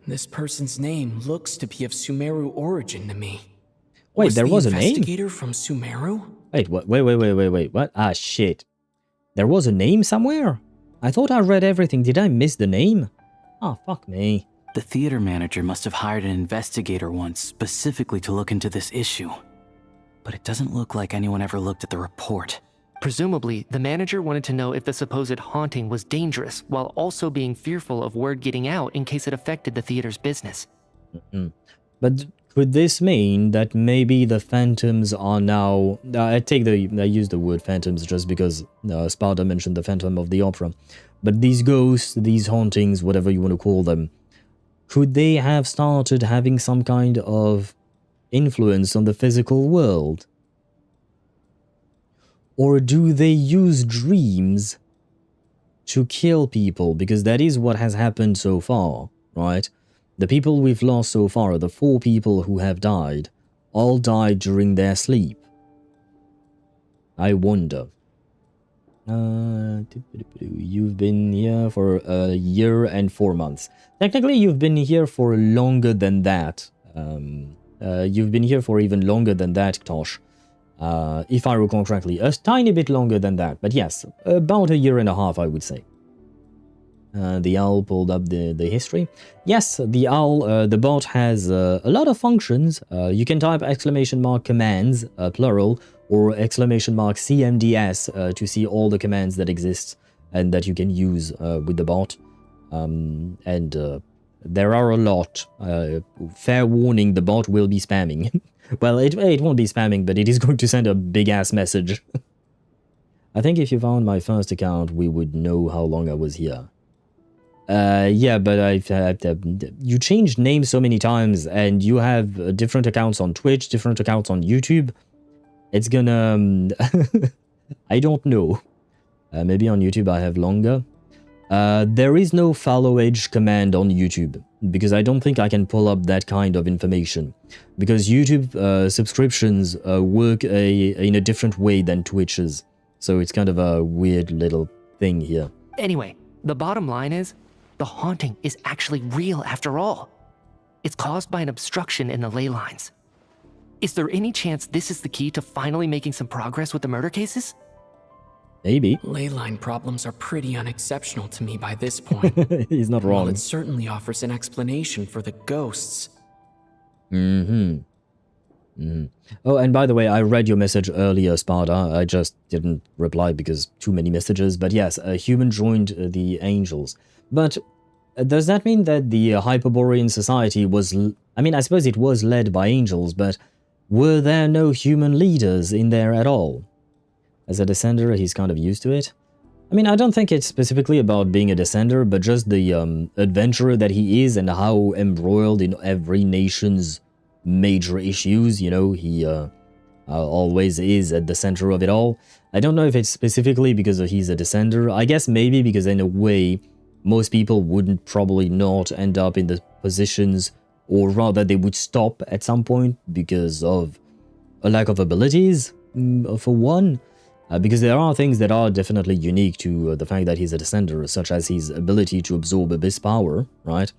This person's name looks to be of Sumeru origin to me. Wait, there was a name? Investigator from Sumeru? Wait, what? Wait, what? Ah, shit. There was a name somewhere? I thought I read everything. Did I miss the name? Ah, fuck me. The theater manager must have hired an investigator once specifically to look into this issue. But it doesn't look like anyone ever looked at the report. Presumably, the manager wanted to know if the supposed haunting was dangerous, while also being fearful of word getting out in case it affected the theater's business. But could this mean that maybe the phantoms are now... I use the word phantoms just because Sparta mentioned the Phantom of the Opera. But these ghosts, these hauntings, whatever you want to call them, could they have started having some kind of influence on the physical world? Or do they use dreams to kill people? Because that is what has happened so far, right? The people we've lost so far, the 4 people who have died, all died during their sleep. I wonder. You've been here for a year and 4 months. Technically, you've been here for longer than that. You've been here for even longer than that, Tosh. If I recall correctly, a tiny bit longer than that, but yes, about a year and a half, I would say. The owl pulled up the history. Yes, the owl, the bot has a lot of functions. You can type !commands, plural, or !CMDS to see all the commands that exist and that you can use with the bot. There are a lot. Fair warning, the bot will be spamming. Well, it won't be spamming, but it is going to send a big-ass message. I think if you found my first account, we would know how long I was here. Yeah, but you changed names so many times, and you have different accounts on Twitch, different accounts on YouTube. It's gonna... I don't know. Maybe on YouTube I have longer. There is no follow edge command on YouTube, because I don't think I can pull up that kind of information. Because YouTube subscriptions work in a different way than Twitch's. So it's kind of a weird little thing here. Anyway, the bottom line is, the haunting is actually real after all. It's caused by an obstruction in the ley lines. Is there any chance this is the key to finally making some progress with the murder cases? Maybe. Leyline problems are pretty unexceptional to me by this point. He's not wrong. While it certainly offers an explanation for the ghosts. Oh, and by the way, I read your message earlier, Sparta. I just didn't reply because too many messages. But yes, a human joined the angels. But does that mean that the Hyperborean society was... I mean, I suppose it was led by angels, but were there no human leaders in there at all? As a descender, he's kind of used to it. I mean, I don't think it's specifically about being a descender, but just the adventurer that he is and how embroiled in every nation's major issues, you know, he always is at the center of it all. I don't know if it's specifically because he's a descender. I guess maybe because in a way, most people wouldn't probably not end up in the positions, or rather they would stop at some point because of a lack of abilities, for one. Because there are things that are definitely unique to the fact that he's a descender, such as his ability to absorb abyss power, right?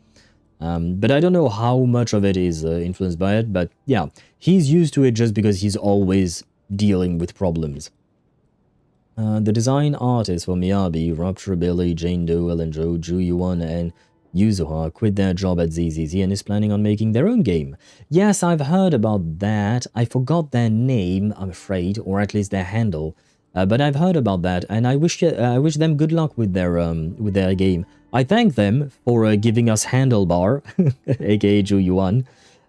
But I don't know how much of it is influenced by it, but yeah, he's used to it just because he's always dealing with problems. The design artists for Miyabi, Rupture Billy, Jane Doe, Ellen Joe, Ju Yuan, and Yuzuha quit their job at ZZZ and is planning on making their own game. Yes, I've heard about that. I forgot their name, I'm afraid, or at least their handle. But I've heard about that, and I wish them good luck with their game. I thank them for giving us Handlebar, aka Ju Yuan,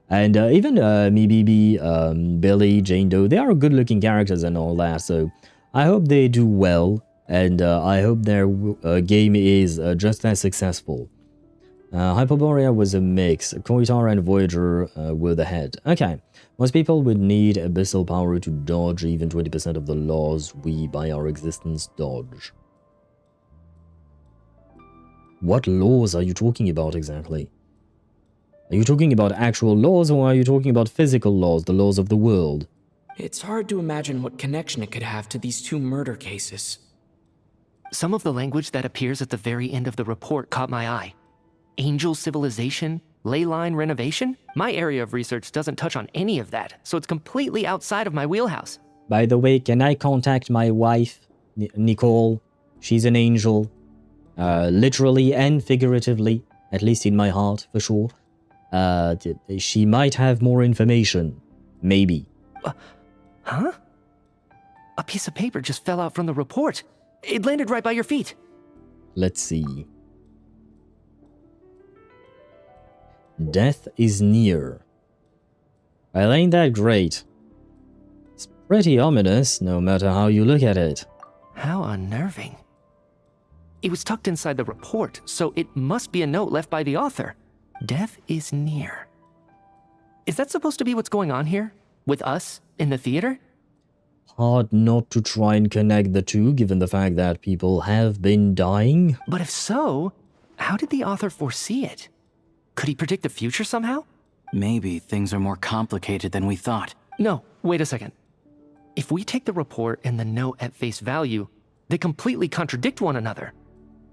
and even Mibibi, Billy, Jane Doe. They are good-looking characters and all that, so I hope they do well, and I hope their game is just as successful. Hyperborea was a mix. Koitar and Voyager were the head. Okay, most people would need abyssal power to dodge even 20% of the laws we, by our existence, dodge. What laws are you talking about exactly? Are you talking about actual laws, or are you talking about physical laws, the laws of the world? It's hard to imagine what connection it could have to these two murder cases. Some of the language that appears at the very end of the report caught my eye. Angel civilization, leyline renovation? My area of research doesn't touch on any of that, so it's completely outside of my wheelhouse. By the way, can I contact my wife, Nicole? She's an angel. Literally and figuratively, at least in my heart, for sure. She might have more information. Maybe. Huh? A piece of paper just fell out from the report. It landed right by your feet. Let's see. Death is near. Well, ain't that great? It's pretty ominous, no matter how you look at it. How unnerving. It was tucked inside the report, so it must be a note left by the author. Death is near. Is that supposed to be what's going on here? With us, in the theater? Hard not to try and connect the two, given the fact that people have been dying. But if so, how did the author foresee it? Could he predict the future somehow? Maybe things are more complicated than we thought. No, wait a second. If we take the report and the note at face value, they completely contradict one another.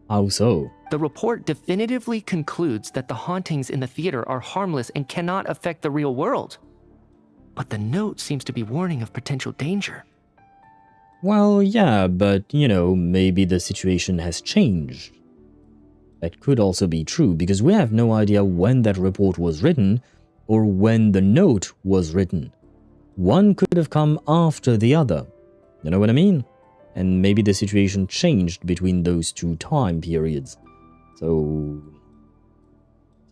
How so? The report definitively concludes that the hauntings in the theater are harmless and cannot affect the real world. But the note seems to be warning of potential danger. Well, yeah, but, you know, maybe the situation has changed. That could also be true, because we have no idea when that report was written, or when the note was written. One could have come after the other. You know what I mean? And maybe the situation changed between those two time periods. So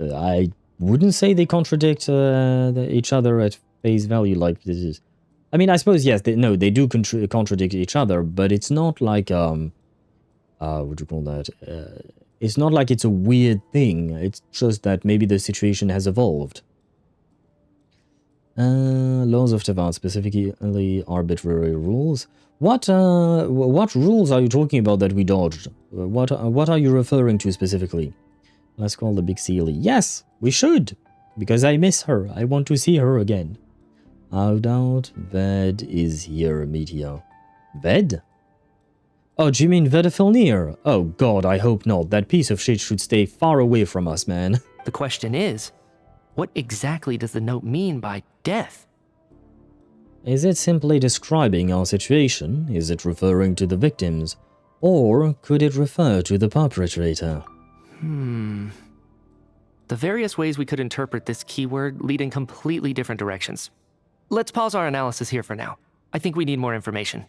I wouldn't say they contradict each other at face value like this is. I mean, I suppose, yes, they do contradict each other, but it's not like, what do you call that? It's not like it's a weird thing. It's just that maybe the situation has evolved. Laws of Teyvat, specifically arbitrary rules. What rules are you talking about that we dodged? What are you referring to specifically? Let's call the Big Sealy. Yes, we should, because I miss her. I want to see her again. I doubt Ved is here, Meteor. Ved? Oh, do you mean Vedafilnir? Oh god, I hope not. That piece of shit should stay far away from us, man. The question is, what exactly does the note mean by death? Is it simply describing our situation? Is it referring to the victims? Or could it refer to the perpetrator? The various ways we could interpret this keyword lead in completely different directions. Let's pause our analysis here for now. I think we need more information.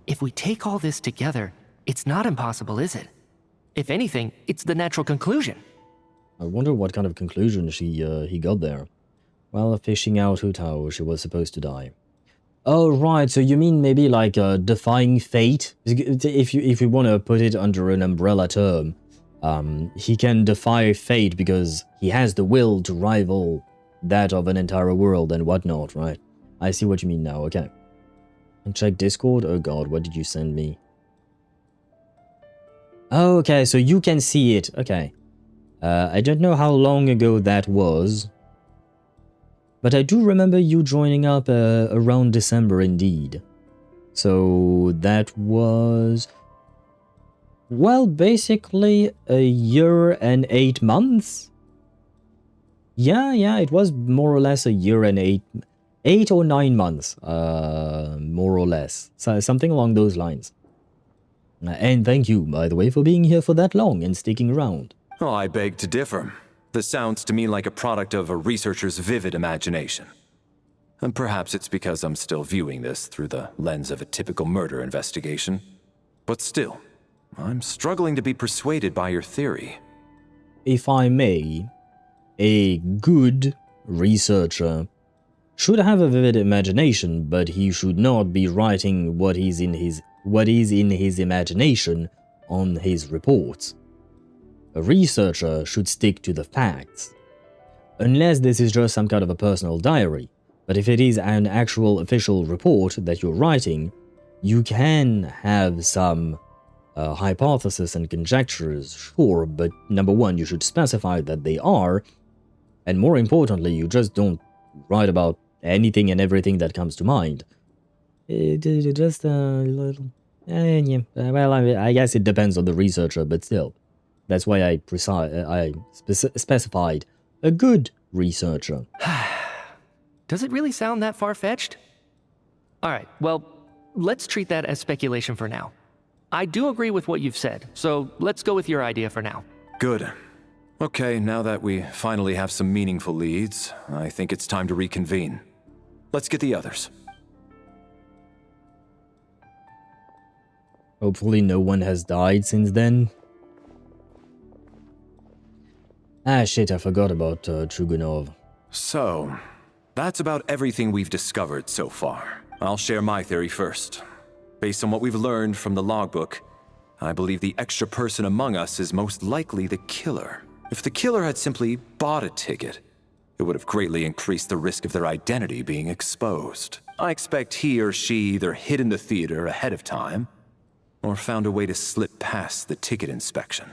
If we take all this together, it's not impossible, is it? If anything, it's the natural conclusion. I wonder what kind of conclusion he got there. While fishing out Hu Tao, she was supposed to die. Oh, right, so you mean maybe like defying fate? If you want to put it under an umbrella term, he can defy fate because he has the will to rival that of an entire world and whatnot, right? I see what you mean now, okay. And check Discord. Oh god, what did you send me? Oh, okay, so you can see it, okay. I don't know how long ago that was, but I do remember you joining up around December indeed. So that was, well, basically a year and 8 months? Yeah, it was more or less a year and 8 or 9 months, more or less. So something along those lines. And thank you, by the way, for being here for that long and sticking around. Oh, I beg to differ. This sounds to me like a product of a researcher's vivid imagination. And perhaps it's because I'm still viewing this through the lens of a typical murder investigation. But still, I'm struggling to be persuaded by your theory. If I may, a good researcher should have a vivid imagination, but he should not be writing what is in his imagination on his reports. A researcher should stick to the facts. Unless this is just some kind of a personal diary. But if it is an actual official report that you're writing, you can have some hypotheses and conjectures, sure, but number one, you should specify that they are, and more importantly, you just don't write about anything and everything that comes to mind. Just a little... yeah. Well, I guess it depends on the researcher, but still. That's why I specified a good researcher. Does it really sound that far-fetched? Alright, well, let's treat that as speculation for now. I do agree with what you've said, so let's go with your idea for now. Good. Okay, now that we finally have some meaningful leads, I think it's time to reconvene. Let's get the others. Hopefully no one has died since then. Ah shit, I forgot about Truganov. So, that's about everything we've discovered so far. I'll share my theory first. Based on what we've learned from the logbook, I believe the extra person among us is most likely the killer. If the killer had simply bought a ticket, it would have greatly increased the risk of their identity being exposed. I expect he or she either hid in the theater ahead of time, or found a way to slip past the ticket inspection.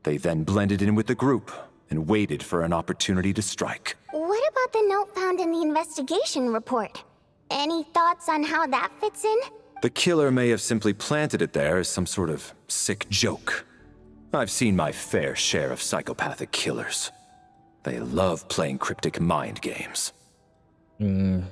They then blended in with the group and waited for an opportunity to strike. What about the note found in the investigation report? Any thoughts on how that fits in? The killer may have simply planted it there as some sort of sick joke. I've seen my fair share of psychopathic killers. They love playing cryptic mind games. I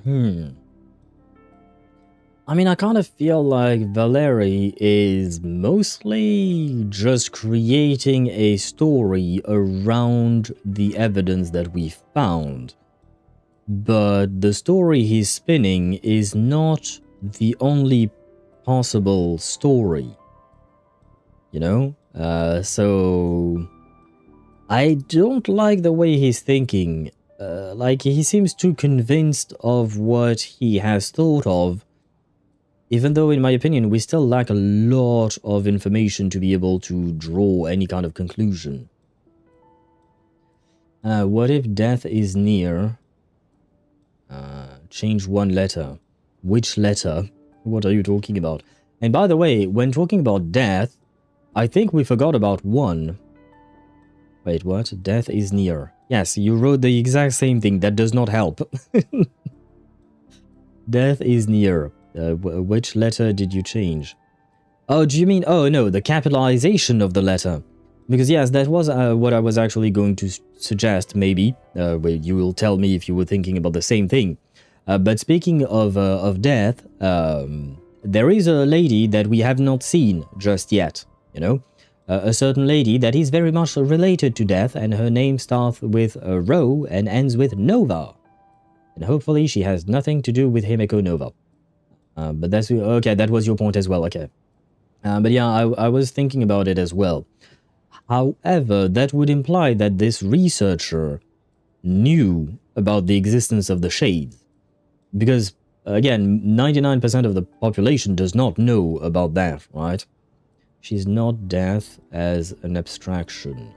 mean, I kind of feel like Valery is mostly just creating a story around the evidence that we found. But the story he's spinning is not the only possible story. You know? So... I don't like the way he's thinking. Like, he seems too convinced of what he has thought of. Even though, in my opinion, we still lack a lot of information to be able to draw any kind of conclusion. What if death is near? Change one letter. Which letter? What are you talking about? And by the way, when talking about death, I think we forgot about one. Wait, what? Death is near. Yes, you wrote the exact same thing. That does not help. Death is near. Which letter did you change? Oh, do you mean... Oh, no, the capitalization of the letter. Because yes, that was what I was actually going to suggest, maybe. You will tell me if you were thinking about the same thing. But speaking of death, there is a lady that we have not seen just yet, you know? A certain lady that is very much related to death, and her name starts with Ro and ends with Nova. And hopefully she has nothing to do with Himeko Nova. But that's... Okay, that was your point as well, okay. But yeah, I was thinking about it as well. However, that would imply that this researcher knew about the existence of the Shades. Because, again, 99% of the population does not know about death, right? She's not death as an abstraction.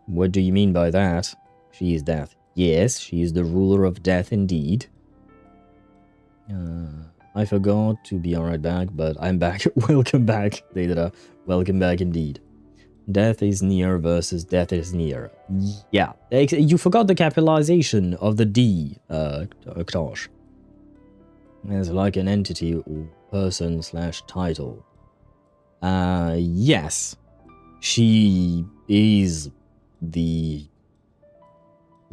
What do you mean by that? She is death. Yes, she is the ruler of death indeed. I forgot to be alright back, but I'm back. Welcome back, Data. Welcome back indeed. Death is near versus death is near. Yeah, you forgot the capitalization of the D, Ktosh. As like an entity or person / title. Yes. She is the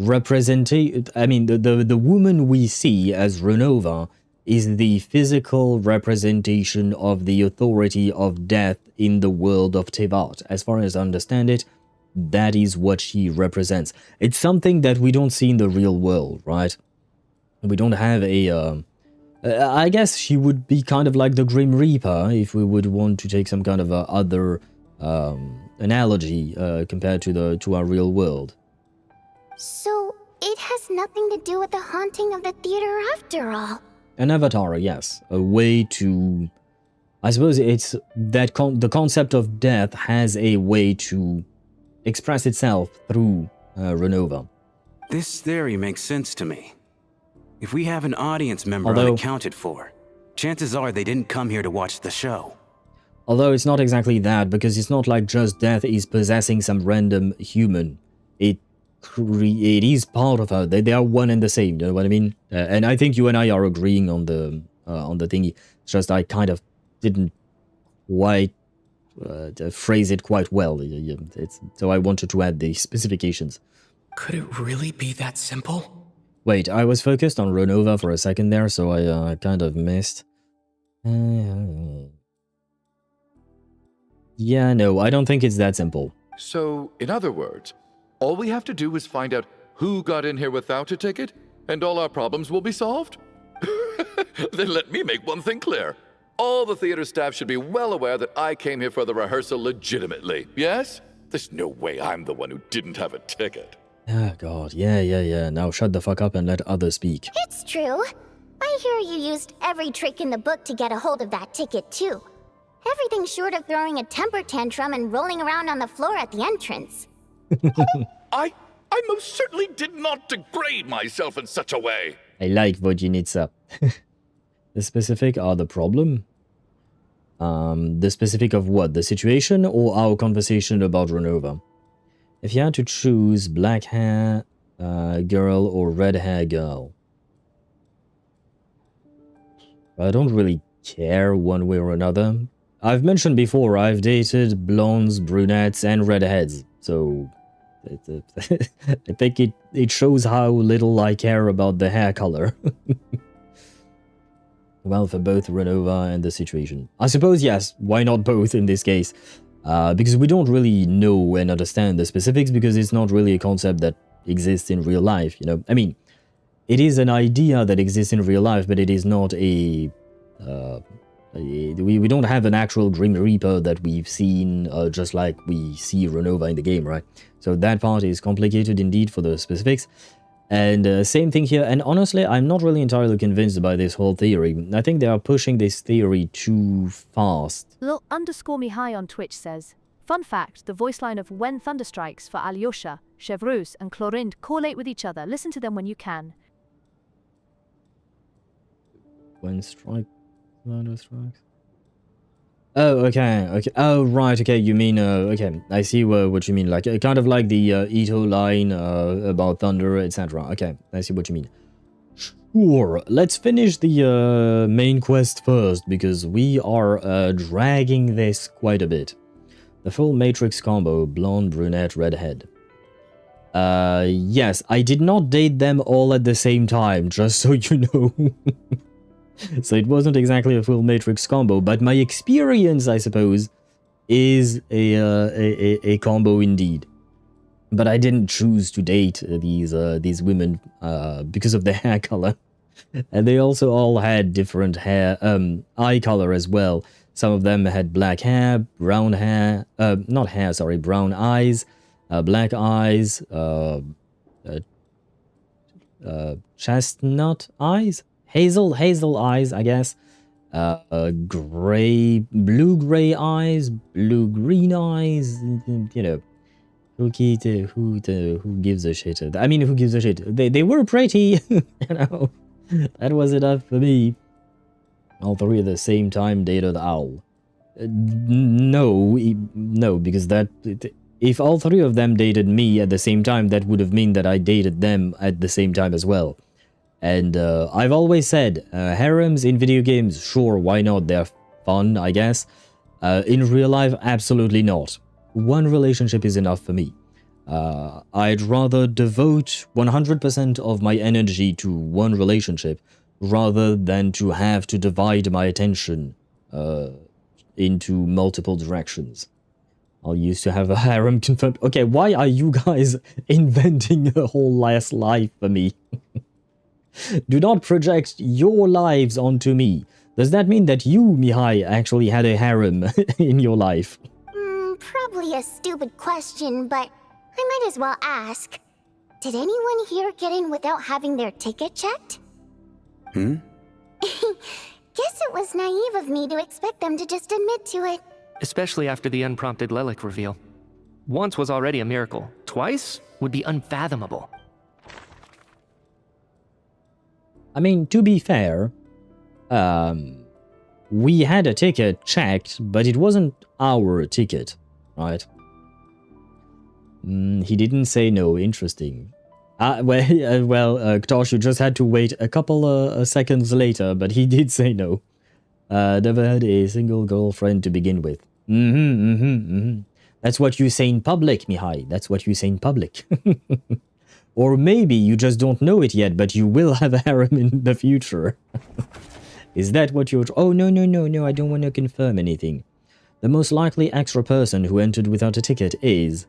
I mean, the woman we see as Renova is the physical representation of the authority of death in the world of Teyvat. As far as I understand it, that is what she represents. It's something that we don't see in the real world, right? We don't have a... I guess she would be kind of like the Grim Reaper, if we would want to take some kind of other analogy compared to our real world. So, it has nothing to do with the haunting of the theater after all. An avatar, yes. A way to... I suppose it's that the concept of death has a way to express itself through Renova. This theory makes sense to me. If we have an audience member unaccounted for, chances are they didn't come here to watch the show. Although it's not exactly that, because it's not like just death is possessing some random human. It is part of her. They are one and the same, you know what I mean? And I think you and I are agreeing on the thingy. It's just I kind of didn't quite phrase it quite well. So I wanted to add the specifications. Could it really be that simple? Wait, I was focused on Renova for a second there, so I kind of missed. Yeah, no, I don't think it's that simple. So, in other words, all we have to do is find out who got in here without a ticket, and all our problems will be solved? Then let me make one thing clear. All the theater staff should be well aware that I came here for the rehearsal legitimately, yes? There's no way I'm the one who didn't have a ticket. Oh god, yeah. Now shut the fuck up and let others speak. It's true. I hear you used every trick in the book to get a hold of that ticket, too. Everything short of throwing a temper tantrum and rolling around on the floor at the entrance. I most certainly did not degrade myself in such a way. I like Vodinitsa. The specific are the problem? The specific of what? The situation or our conversation about Renova? If you had to choose black hair girl or red hair girl. I don't really care one way or another. I've mentioned before, I've dated blondes, brunettes, and redheads, so I think it shows how little I care about the hair color. Well, for both Renova and the situation. I suppose, yes, why not both in this case? Because we don't really know and understand the specifics, because it's not really a concept that exists in real life, you know? I mean, it is an idea that exists in real life, but it is not a... we don't have an actual Grim Reaper that we've seen, just like we see Renova in the game, right? So that part is complicated indeed for the specifics. And same thing here, and honestly, I'm not really entirely convinced by this whole theory. I think they are pushing this theory too fast. Lil_me_high on Twitch says, fun fact, the voice line of When Thunder Strikes for Alyosha, Chevreuse, and Chlorinde correlate with each other. Listen to them when you can. When Thunder Strikes? Oh, okay. Oh, right, okay, you mean, okay, I see what you mean, like, kind of like the Ito line about thunder, etc. Okay, I see what you mean. Sure, let's finish the main quest first, because we are dragging this quite a bit. The full Matrix combo, blonde, brunette, redhead. Yes, I did not date them all at the same time, just so you know. So it wasn't exactly a full Matrix combo, but my experience, I suppose, is a combo indeed. But I didn't choose to date these women because of their hair color. And they also all had different hair, eye color as well. Some of them had black hair, brown hair, not hair, sorry, brown eyes, black eyes, chestnut eyes, hazel eyes, I guess, blue-gray eyes, blue-green eyes, you know, who gives a shit? I mean, who gives a shit? They were pretty, you know, that was enough for me. All three at the same time dated Owl. No, because if all three of them dated me at the same time, that would have meant that I dated them at the same time as well. And I've always said, harems in video games, sure, why not? They're fun, I guess. In real life, absolutely not. One relationship is enough for me. I'd rather devote 100% of my energy to one relationship rather than to have to divide my attention into multiple directions. I used to have a harem confirmed. Okay, why are you guys inventing a whole last life for me? Do not project your lives onto me. Does that mean that you, Mihai, actually had a harem in your life? Probably a stupid question, but I might as well ask. Did anyone here get in without having their ticket checked? Guess it was naive of me to expect them to just admit to it. Especially after the unprompted Lelik reveal. Once was already a miracle. Twice would be unfathomable. I mean, to be fair, we had a ticket checked, but it wasn't our ticket, right? He didn't say no. Interesting. Ktosh, you just had to wait a couple seconds later, but he did say no. Never had a single girlfriend to begin with. That's what you say in public, Mihai. That's what you say in public. Or maybe you just don't know it yet, but you will have a harem in the future. Is that what you're... Oh, no, I don't want to confirm anything. The most likely extra person who entered without a ticket is...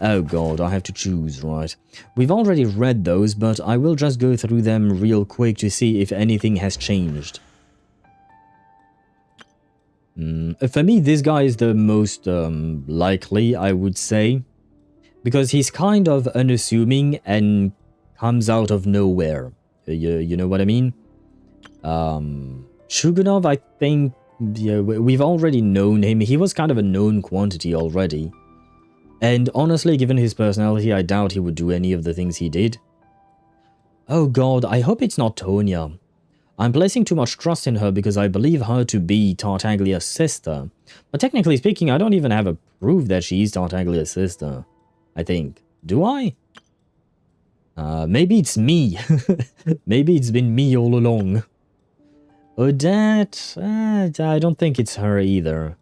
Oh god, I have to choose, right. We've already read those, but I will just go through them real quick to see if anything has changed. For me, this guy is the most likely, I would say. Because he's kind of unassuming and comes out of nowhere. You know what I mean? Shugunov, I think, yeah, we've already known him. He was kind of a known quantity already. And honestly, given his personality, I doubt he would do any of the things he did. Oh god, I hope it's not Tonya. I'm placing too much trust in her because I believe her to be Tartaglia's sister. But technically speaking, I don't even have a proof that she's Tartaglia's sister. I think. Do I? Maybe it's me. Maybe it's been me all along. Odette? I don't think it's her either.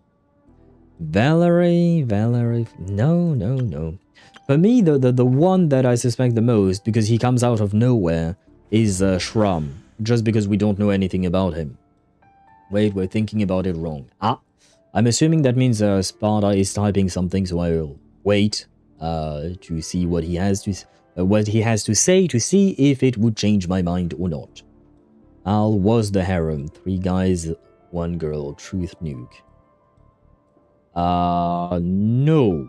Valerie, no. For me, the one that I suspect the most, because he comes out of nowhere, is Shram, just because we don't know anything about him. Wait, we're thinking about it wrong. I'm assuming that means Sparta is typing something, so I'll wait to see what he has to say to see if it would change my mind or not. Al was the harem, 3 guys, 1 girl, truth nuke. No.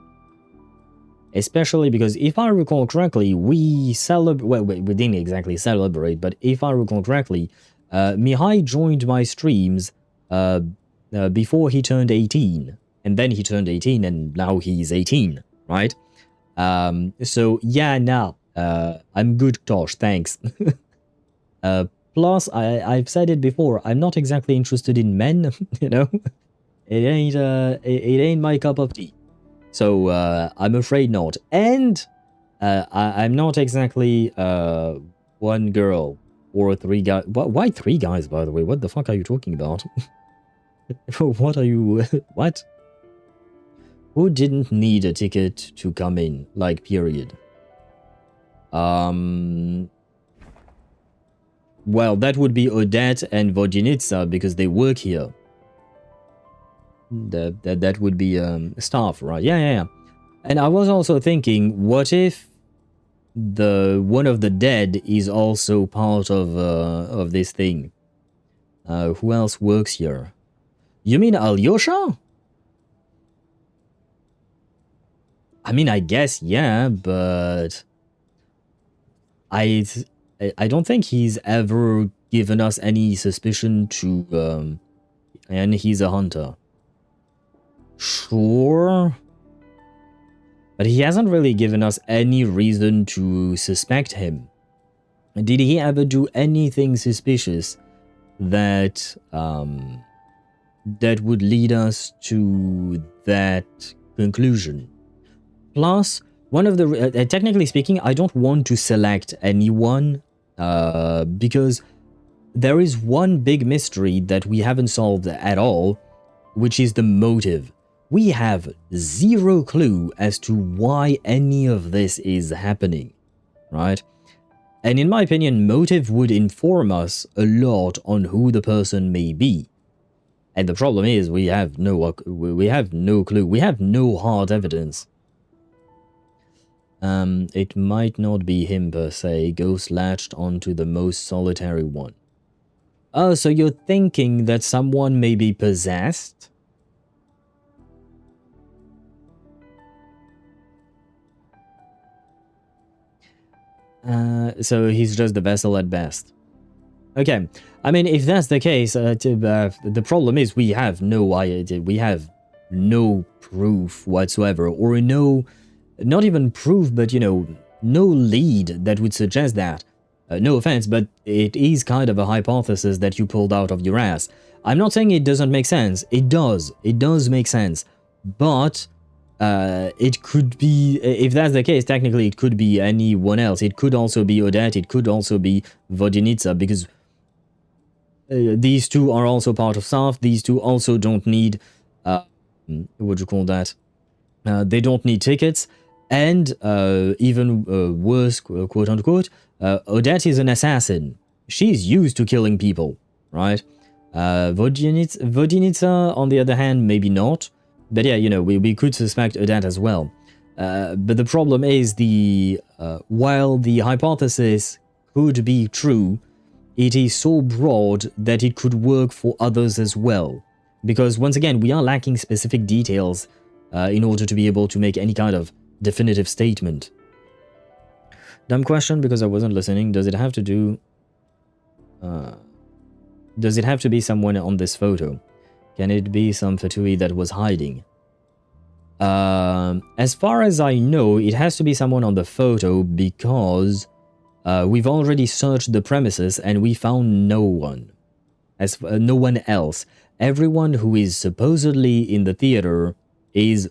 Especially because if I recall correctly, we celebrate... Well, we didn't exactly celebrate, but if I recall correctly, Mihai joined my streams before he turned 18. And then he turned 18, and now he's 18, right? So, yeah, now, I'm good, Tosh, thanks. Plus, I've said it before, I'm not exactly interested in men, you know? It ain't my cup of tea. So, I'm afraid not. And, I'm not exactly, 1 girl or 3 guys. Why 3 guys, by the way? What the fuck are you talking about? What are you... What? Who didn't need a ticket to come in? Like, period. Well, that would be Odette and Vodinitsa because they work here. That would be staff, right? Yeah. And I was also thinking, what if one of the dead is also part of this thing? Who else works here? You mean Alyosha? I mean, I guess, yeah, but I don't think he's ever given us any suspicion to, and he's a hunter. Sure. But he hasn't really given us any reason to suspect him. Did he ever do anything suspicious that, that would lead us to that conclusion? Plus, one of the... technically speaking, I don't want to select anyone, because there is one big mystery that we haven't solved at all, which is the motive. We have zero clue as to why any of this is happening, right? And in my opinion, motive would inform us a lot on who the person may be. And the problem is, we have no clue. We have no hard evidence. It might not be him per se. Ghost latched onto the most solitary one. Oh, so you're thinking that someone may be possessed? So he's just the vessel at best. Okay, I mean, if that's the case, the problem is we have no idea, we have no proof whatsoever, or no, not even proof, but, you know, no lead that would suggest that. No offense, but it is kind of a hypothesis that you pulled out of your ass. I'm not saying it doesn't make sense. It does make sense. But it could be, if that's the case, technically it could be anyone else. It could also be Odette, it could also be Vodinitsa, because these two are also part of staff. These two also don't need, what do you call that? They don't need tickets. And even worse, quote unquote, Odette is an assassin. She's used to killing people, right? Vodinitsa, on the other hand, maybe not. But yeah, you know, we could suspect Odette as well. But the problem is, while the hypothesis could be true, it is so broad that it could work for others as well. Because once again, we are lacking specific details in order to be able to make any kind of definitive statement. Dumb question because I wasn't listening. Does it have to do... does it have to be someone on this photo? Can it be some Fatui that was hiding? As far as I know, it has to be someone on the photo because we've already searched the premises and we found no one. No one else. Everyone who is supposedly in the theater is...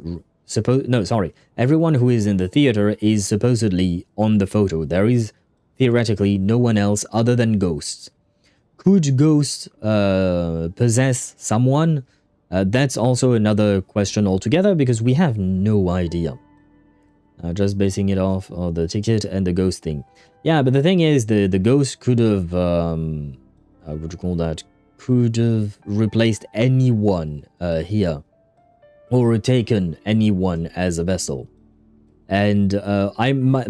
everyone who is in the theater is supposedly on the photo. There is theoretically no one else other than ghosts. Could ghosts possess someone? That's also another question altogether because we have no idea. Just basing it off of the ticket and the ghost thing. Yeah, but the thing is, the ghost could have, what would you call that? Could have replaced anyone here. Or taken anyone as a vessel. And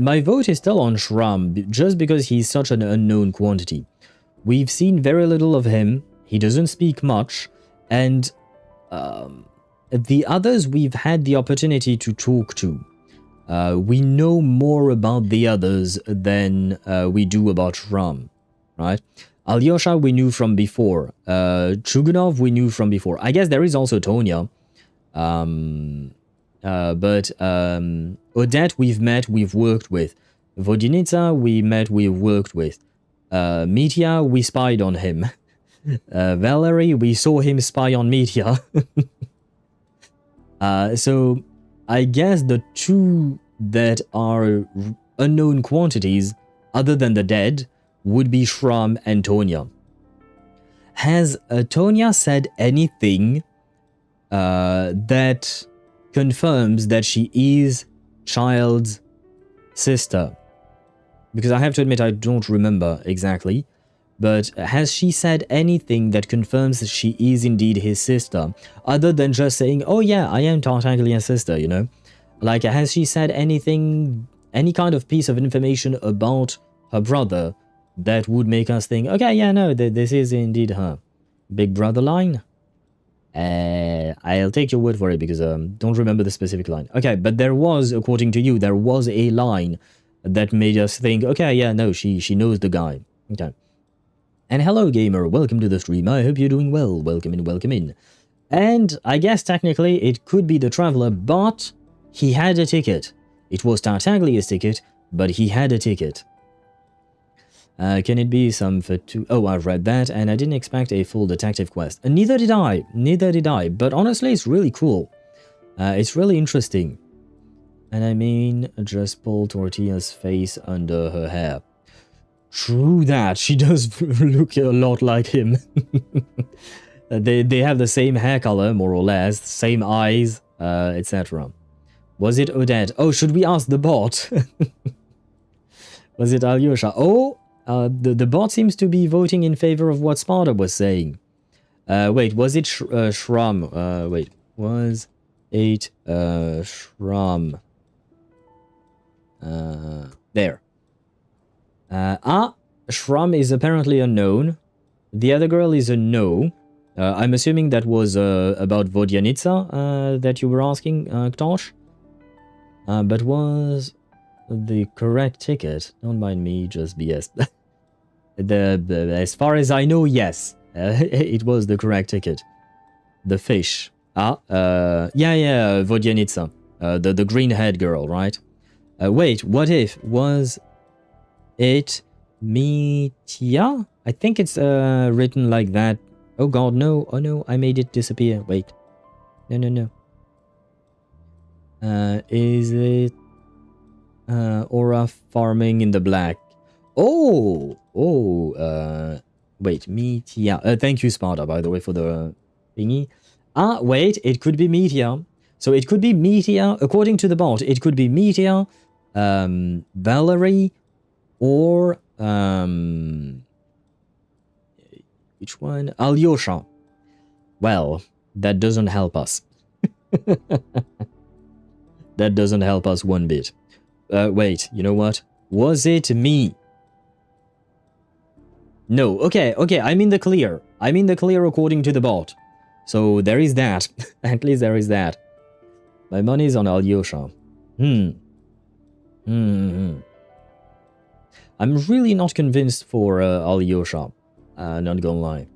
my vote is still on Shram, just because he's such an unknown quantity. We've seen very little of him, he doesn't speak much, and the others we've had the opportunity to talk to. We know more about the others than we do about Shram, right? Alyosha we knew from before, Chugunov we knew from before. I guess there is also Tonya. But Odette we've met, we've worked with. Vodinitsa we met, we've worked with. Mitya, we spied on him. Valerie, we saw him spy on Mitya. So I guess the two that are unknown quantities, other than the dead, would be Shram and Tonya. Has Tonya said anything that confirms that she is Child's sister. Because I have to admit, I don't remember exactly. But has she said anything that confirms that she is indeed his sister? Other than just saying, oh yeah, I am Tartaglia's sister, you know? Like, has she said anything, any kind of piece of information about her brother that would make us think, okay, yeah, no, this is indeed her. Big brother line? I'll take your word for it because don't remember the specific line. Okay, but there was, according to you, there was a line that made us think, okay, yeah, no, she knows the guy. Okay. And hello, gamer. Welcome to the stream. I hope you're doing well. Welcome in, welcome in. And I guess technically it could be the traveler, but he had a ticket. It was Tartaglia's ticket, but he had a ticket. Can it be some for two? Oh, I've read that, and I didn't expect a full detective quest. And neither did I. Neither did I. But honestly, it's really cool. It's really interesting. And I mean, just pull Tortilla's face under her hair. True that. She does look a lot like him. They have the same hair color, more or less. Same eyes, etc. Was it Odette? Oh, should we ask the bot? Was it Alyosha? Oh, the bot seems to be voting in favor of what Sparta was saying. Wait, was it Shram? Wait, was it Shram? There. Shram is apparently unknown. The other girl is a no. I'm assuming that was about Vodyanitsa that you were asking, Ktosh. But was the correct ticket? Don't mind me, just BS. As far as I know, yes. It was the correct ticket. The fish. Yeah, Vodyanitsa. The green-haired girl, right? Wait, what if? Was it Mitya? I think it's written like that. Oh god, no. Oh no, I made it disappear. Wait. No. Is it Aura farming in the black? Oh, wait, Mitya. Thank you, Sparta, by the way, for the thingy. Wait, it could be Mitya. So it could be Mitya, according to the bot, it could be Mitya, Valerie, or which one? Alyosha. Well, that doesn't help us. That doesn't help us one bit. Wait, you know what? Was it me? No, okay, I'm in the clear. I'm in the clear according to the bot. So there is that. At least there is that. My money's on Alyosha. I'm really not convinced for Alyosha. Not gonna lie.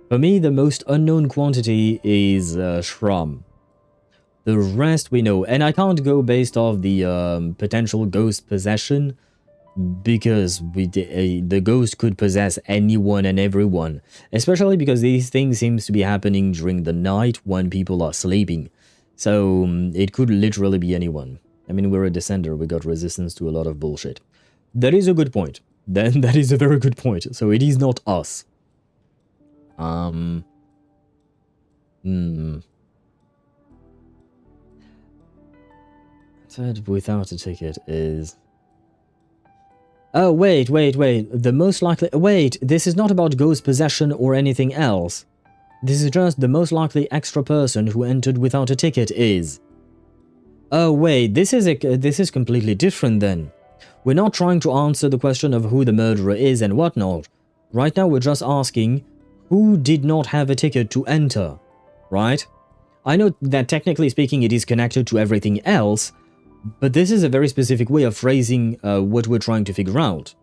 For me, the most unknown quantity is Shram. The rest we know, and I can't go based off the potential ghost possession, because the ghost could possess anyone and everyone, especially because these things seems to be happening during the night when people are sleeping. So it could literally be anyone. I mean, we're a descender, we got resistance to a lot of bullshit. That is a good point. Then that is a very good point. So it is not us. Said without a ticket is... Oh, wait. The most likely... Wait, this is not about ghost possession or anything else. This is just the most likely extra person who entered without a ticket is... Oh, wait, this is completely different then. We're not trying to answer the question of who the murderer is and whatnot. Right now we're just asking who did not have a ticket to enter, right? I know that technically speaking it is connected to everything else, but this is a very specific way of phrasing what we're trying to figure out.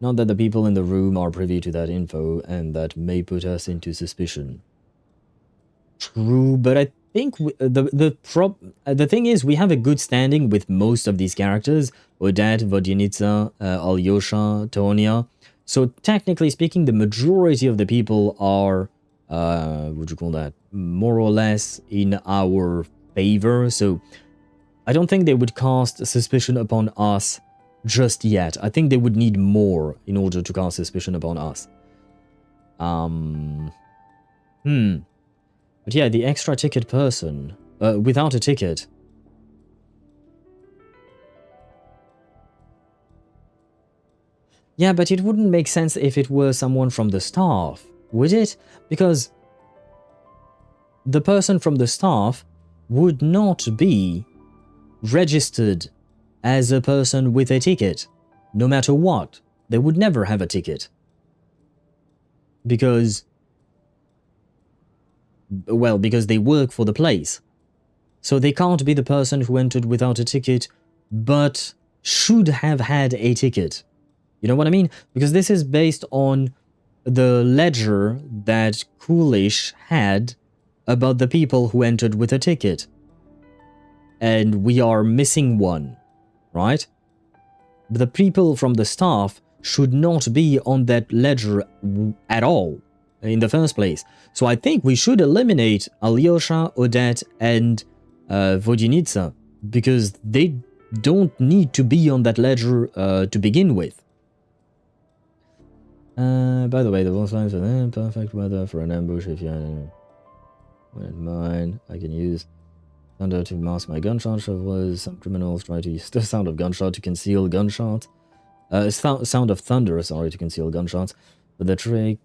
Not that the people in the room are privy to that info, and that may put us into suspicion. True, but I think the thing is, we have a good standing with most of these characters. Odette, Vodyanitsa, Alyosha, Tonya. So technically speaking, the majority of the people are, what would you call that, more or less in our favor. So I don't think they would cast suspicion upon us just yet. I think they would need more in order to cast suspicion upon us. But yeah, the extra ticket person, without a ticket. Yeah, but it wouldn't make sense if it were someone from the staff, would it? Because the person from the staff would not be registered as a person with a ticket, no matter what. They would never have a ticket. Because, well, because they work for the place. So they can't be the person who entered without a ticket, but should have had a ticket. You know what I mean? Because this is based on the ledger that Coolish had about the people who entered with a ticket. And we are missing one, right? But the people from the staff should not be on that ledger at all in the first place. So I think we should eliminate Alyosha, Odette, and Vodinitsa, because they don't need to be on that ledger to begin with. By the way, the boss lines are perfect weather for an ambush if you wouldn't mind. I can use thunder to mask my gunshot shovels. Some criminals try to use the sound of gunshot to conceal gunshots. Sound of thunder, sorry, to conceal gunshots. But the trick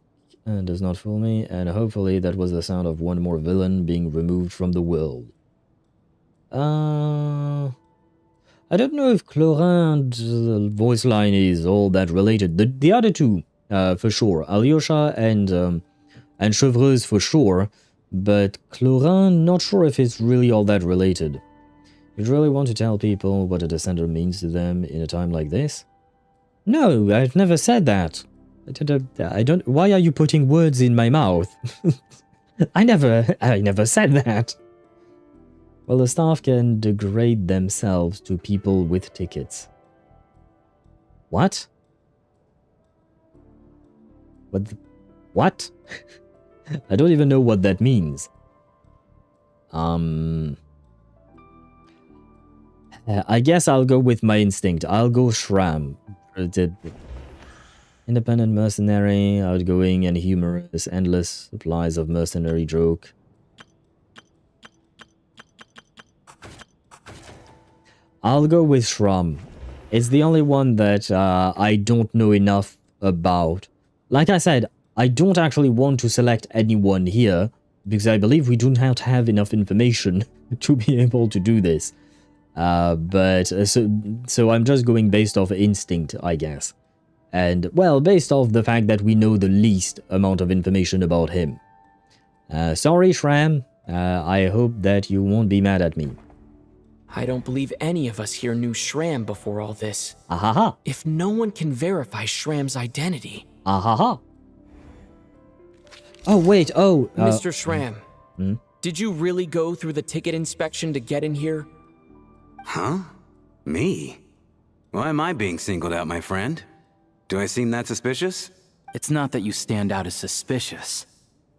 does not fool me, and hopefully that was the sound of one more villain being removed from the world. I don't know if Clorin's voice line is all that related. The other two, for sure. Alyosha and Chevreuse for sure. But Clorin, not sure if it's really all that related. You'd really want to tell people what a descender means to them in a time like this? No, I've never said that. I don't. Why are you putting words in my mouth? I never said that. Well, the staff can degrade themselves to people with tickets. What? What? I don't even know what that means. I guess I'll go with my instinct. I'll go Shram. Independent mercenary, outgoing and humorous, endless supplies of mercenary joke. I'll go with Shram. It's the only one that I don't know enough about. Like I said, I don't actually want to select anyone here, because I believe we do not have enough information to be able to do this. So I'm just going based off instinct, I guess. And, well, based off the fact that we know the least amount of information about him. Sorry, Shram. I hope that you won't be mad at me. I don't believe any of us here knew Shram before all this. Ahaha. If no one can verify Shram's identity. Ahaha. Oh, wait, oh... Mr. Shram, did you really go through the ticket inspection to get in here? Huh? Me? Why am I being singled out, my friend? Do I seem that suspicious? It's not that you stand out as suspicious,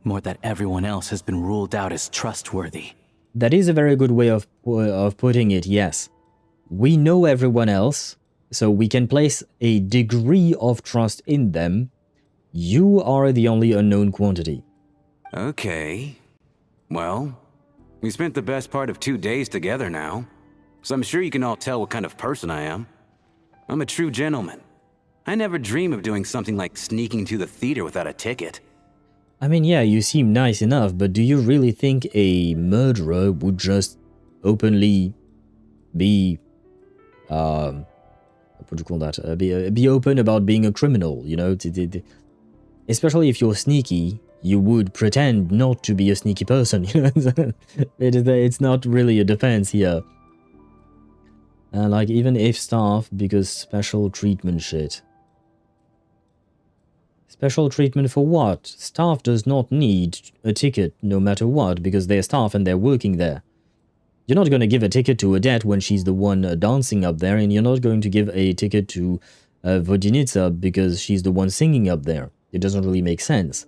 more that everyone else has been ruled out as trustworthy. That is a very good way of putting it, yes. We know everyone else, so we can place a degree of trust in them. You are the only unknown quantity. Okay. Well, we spent the best part of 2 days together now, so I'm sure you can all tell what kind of person I am. I'm a true gentleman. I never dream of doing something like sneaking to the theater without a ticket. I mean, yeah, you seem nice enough, but do you really think a murderer would just openly be, what do you call that? Be open about being a criminal, you know? Especially if you're sneaky, you would pretend not to be a sneaky person, you know? It's not really a defense here. Like, even if staff, because special treatment shit. Special treatment for what? Staff does not need a ticket no matter what, because they're staff and they're working there. You're not going to give a ticket to Odette when she's the one dancing up there, and you're not going to give a ticket to Vodinitsa because she's the one singing up there. It doesn't really make sense.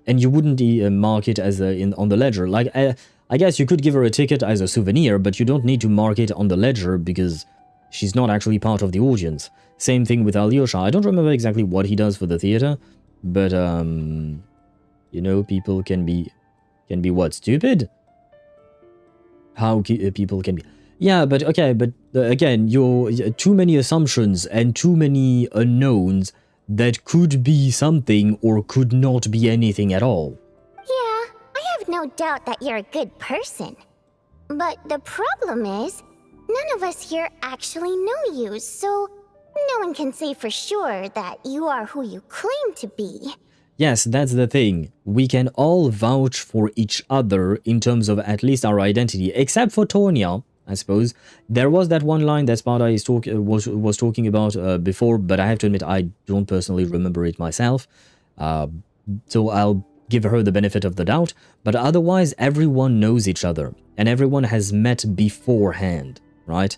And you wouldn't mark it as on the ledger. Like, I guess you could give her a ticket as a souvenir, but you don't need to mark it on the ledger because she's not actually part of the audience. Same thing with Alyosha. I don't remember exactly what he does for the theater, but, you know, people can be Can be what? Stupid? How people can be... Yeah, but okay, but again, you're too many assumptions and too many unknowns that could be something or could not be anything at all. Yeah, I have no doubt that you're a good person. But the problem is, none of us here actually know you, so no one can say for sure that you are who you claim to be. Yes, that's the thing. We can all vouch for each other in terms of at least our identity, except for Tonya, I suppose. There was that one line that Sparta was talking about before, but I have to admit I don't personally remember it myself. So I'll give her the benefit of the doubt. But otherwise, everyone knows each other, and everyone has met beforehand, right?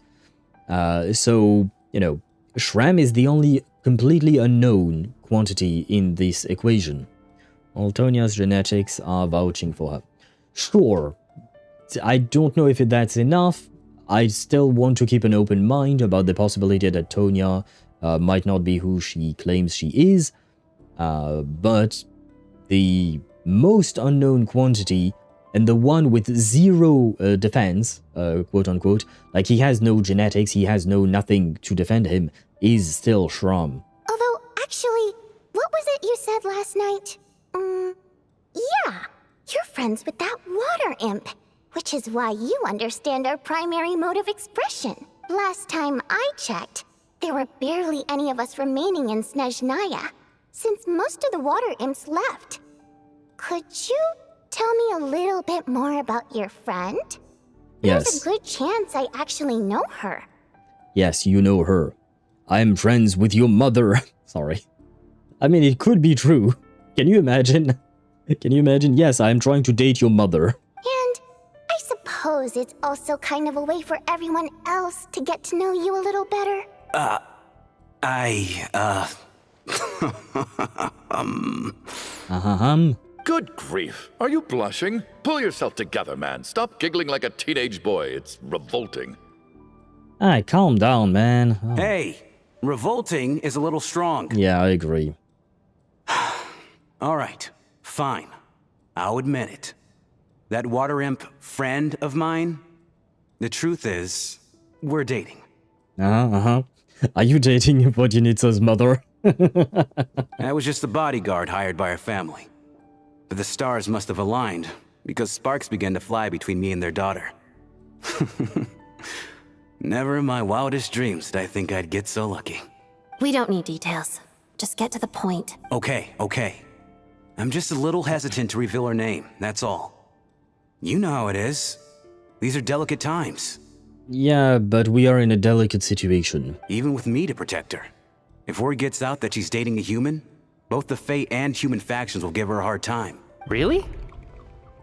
So, you know, Shram is the only completely unknown quantity in this equation. All Tonya's genetics are vouching for her. Sure, I don't know if that's enough. I still want to keep an open mind about the possibility that Tonya might not be who she claims she is, but the most unknown quantity and the one with zero defense, quote-unquote, like he has no genetics, he has no nothing to defend him, is still Shram. Although, actually, what was it you said last night? Yeah, you're friends with that water imp, which is why you understand our primary mode of expression. Last time I checked, there were barely any of us remaining in Snezhnaya, since most of the water imps left. Could you tell me a little bit more about your friend? Yes. There's a good chance I actually know her. Yes, you know her. I'm friends with your mother. Sorry. I mean, it could be true. Can you imagine? Can you imagine? Yes, I'm trying to date your mother. And I suppose it's also kind of a way for everyone else to get to know you a little better. Good grief. Are you blushing? Pull yourself together, man. Stop giggling like a teenage boy. It's revolting. Alright, calm down, man. Oh. Hey, revolting is a little strong. Yeah, I agree. All right, fine. I'll admit it. That water imp friend of mine, the truth is, we're dating. Are you dating Vodyanitsa's mother? I was just the bodyguard hired by our family. But the stars must have aligned, because sparks began to fly between me and their daughter. Never in my wildest dreams did I think I'd get so lucky. We don't need details. Just get to the point. Okay. I'm just a little hesitant to reveal her name, that's all. You know how it is. These are delicate times. Yeah, but we are in a delicate situation. Even with me to protect her. If word gets out that she's dating a human, both the Fae and human factions will give her a hard time. Really?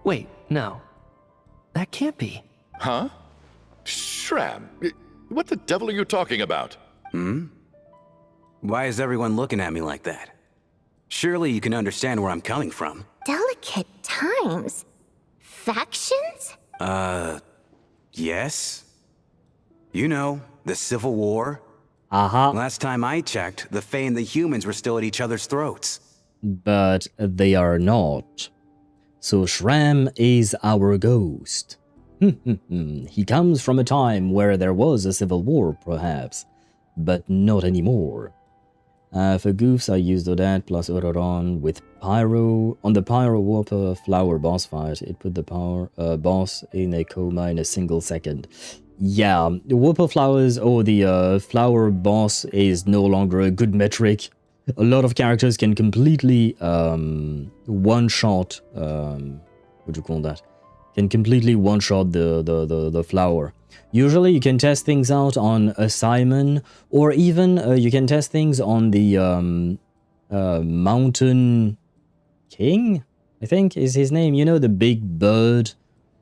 Wait, no. That can't be. Huh? Shram, what the devil are you talking about? Why is everyone looking at me like that? Surely you can understand where I'm coming from. Delicate times? Factions? Yes. You know, the Civil War. Last time I checked, the Fae and the humans were still at each other's throats. But they are not. So Shram is our ghost. He comes from a time where there was a civil war, perhaps, but not anymore. For goofs, I used Odette plus Ororon with Pyro. On the Pyro Warper Flower boss fight, it put the power boss in a coma in a single second. Yeah, the Warper Flowers or the Flower boss is no longer a good metric. A lot of characters can completely one-shot, what do you call that? Can completely one-shot the flower. Usually you can test things out on a Simon, or even you can test things on the Mountain King, I think is his name. You know, the big bird,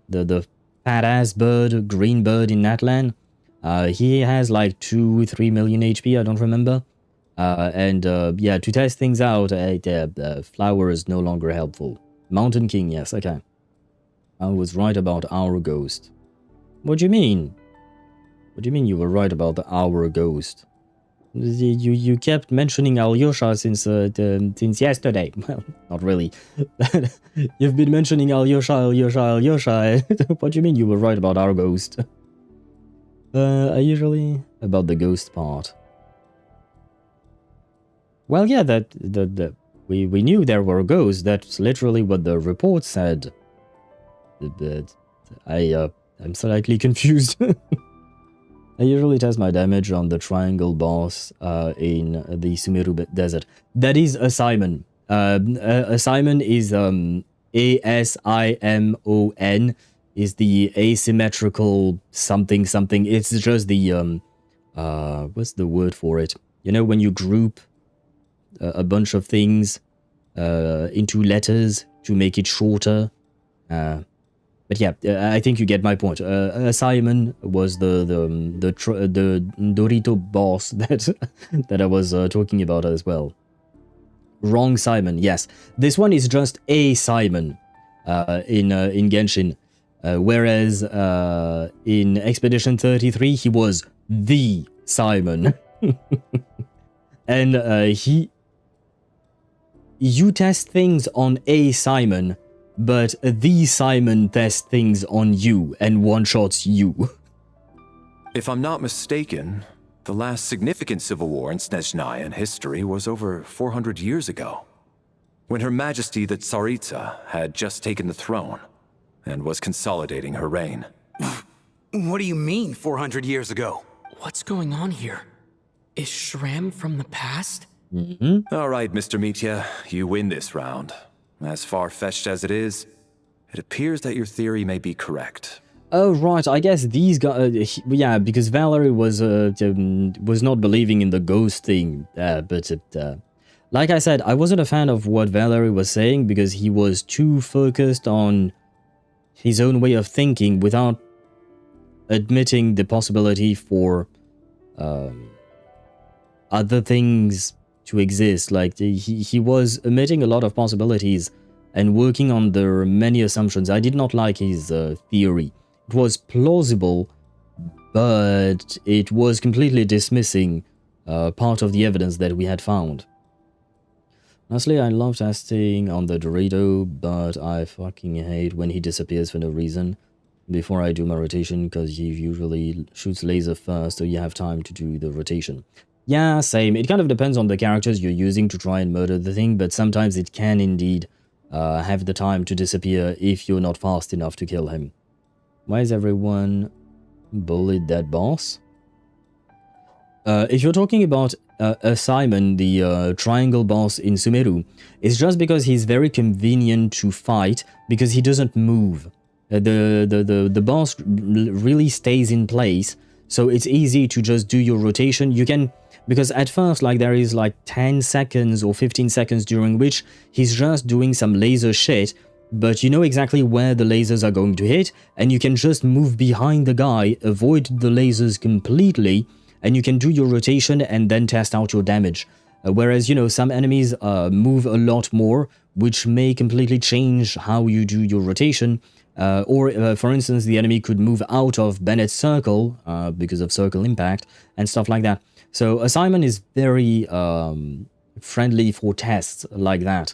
the fat-ass bird, green bird in Natlan. He has like 2-3 million HP, I don't remember. Yeah, to test things out, the flower is no longer helpful. Mountain King, yes, okay. I was right about our ghost. What do you mean? What do you mean you were right about our ghost? You kept mentioning Alyosha since yesterday. Well, not really. You've been mentioning Alyosha. What do you mean you were right about our ghost? I usually about the ghost part. Well, yeah, we knew there were ghosts. That's literally what the report said. But I'm slightly confused. I usually test my damage on the triangle boss in the Sumeru Desert. That is a Simon. A Simon is ASIMON is the asymmetrical something. It's just the what's the word for it? You know, when you group a bunch of things into letters to make it shorter. But yeah, I think you get my point. Simon was the Dorito boss that I was talking about as well. Wrong Simon, yes. This one is just a Simon in Genshin, whereas in Expedition 33 he was the Simon, and you test things on a Simon. But the Simon tests things on you and one-shots you. If I'm not mistaken, the last significant civil war in Snezhnaya history was over 400 years ago, when Her Majesty the Tsaritsa had just taken the throne and was consolidating her reign. What do you mean, 400 years ago? What's going on here? Is Shram from the past? Mm-hmm. All right, Mr. Mitya, you win this round. As far-fetched as it is, it appears that your theory may be correct. Oh, right, I guess these guys... yeah, because Valerie was not believing in the ghost thing, but like I said, I wasn't a fan of what Valerie was saying because he was too focused on his own way of thinking without admitting the possibility for other things to exist. Like he was omitting a lot of possibilities and working on the many assumptions. I did not like his theory. It was plausible, but it was completely dismissing part of the evidence that we had found. Honestly, I love testing on the Dorito, but I fucking hate when he disappears for no reason before I do my rotation, because he usually shoots laser first, so you have time to do the rotation. Yeah, same. It kind of depends on the characters you're using to try and murder the thing, but sometimes it can indeed have the time to disappear if you're not fast enough to kill him. Why is everyone bullied that boss? If you're talking about Simon, the triangle boss in Sumeru, it's just because he's very convenient to fight because he doesn't move. The boss really stays in place, so it's easy to just do your rotation. You can... Because at first, like, there is like 10 seconds or 15 seconds during which he's just doing some laser shit, but you know exactly where the lasers are going to hit, and you can just move behind the guy, avoid the lasers completely, and you can do your rotation and then test out your damage. Whereas, you know, some enemies move a lot more, which may completely change how you do your rotation. For instance, the enemy could move out of Bennett's circle because of circle impact and stuff like that. So Simon is very friendly for tests like that.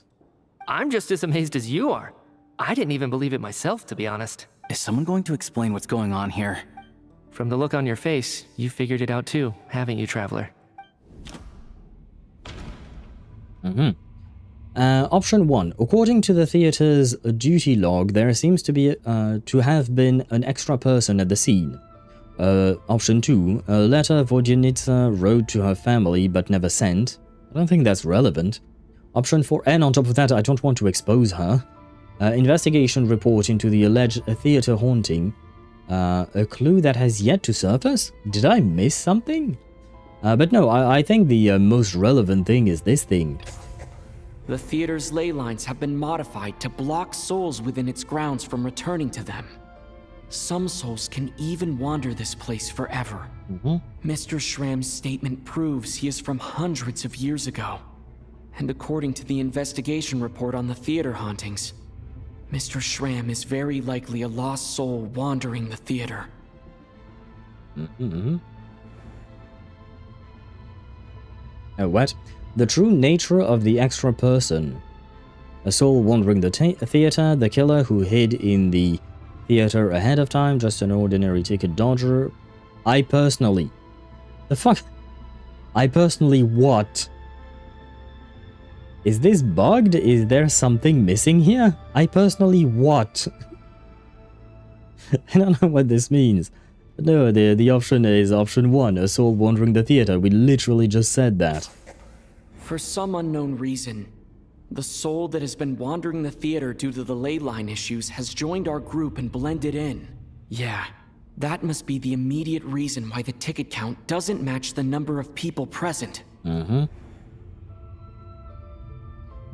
I'm just as amazed as you are. I didn't even believe it myself, to be honest. Is someone going to explain what's going on here? From the look on your face, you figured it out too, haven't you, Traveler? Option 1. According to the theater's duty log, there seems to be to have been an extra person at the scene. Option 2. A letter Vodyanitsa wrote to her family but never sent. I don't think that's relevant. Option 4. And on top of that, I don't want to expose her. Investigation report into the alleged theater haunting. A clue that has yet to surface? Did I miss something? But no, I think the most relevant thing is this thing. The theater's ley lines have been modified to block souls within its grounds from returning to them. Some souls can even wander this place forever. Mr. Shram's statement proves he is from hundreds of years ago. And according to the investigation report on the theater hauntings, Mr. Shram is very likely a lost soul wandering the theater. What? The true nature of the extra person. A soul wandering the theater, the killer who hid in the theater ahead of time, just an ordinary ticket dodger. I personally... The fuck? I personally what? Is this bugged? Is there something missing here? I personally what? I don't know what this means. But no, the option is option 1, a soul wandering the theater. We literally just said that. For some unknown reason, the soul that has been wandering the theater due to the ley line issues has joined our group and blended in. Yeah, that must be the immediate reason why the ticket count doesn't match the number of people present.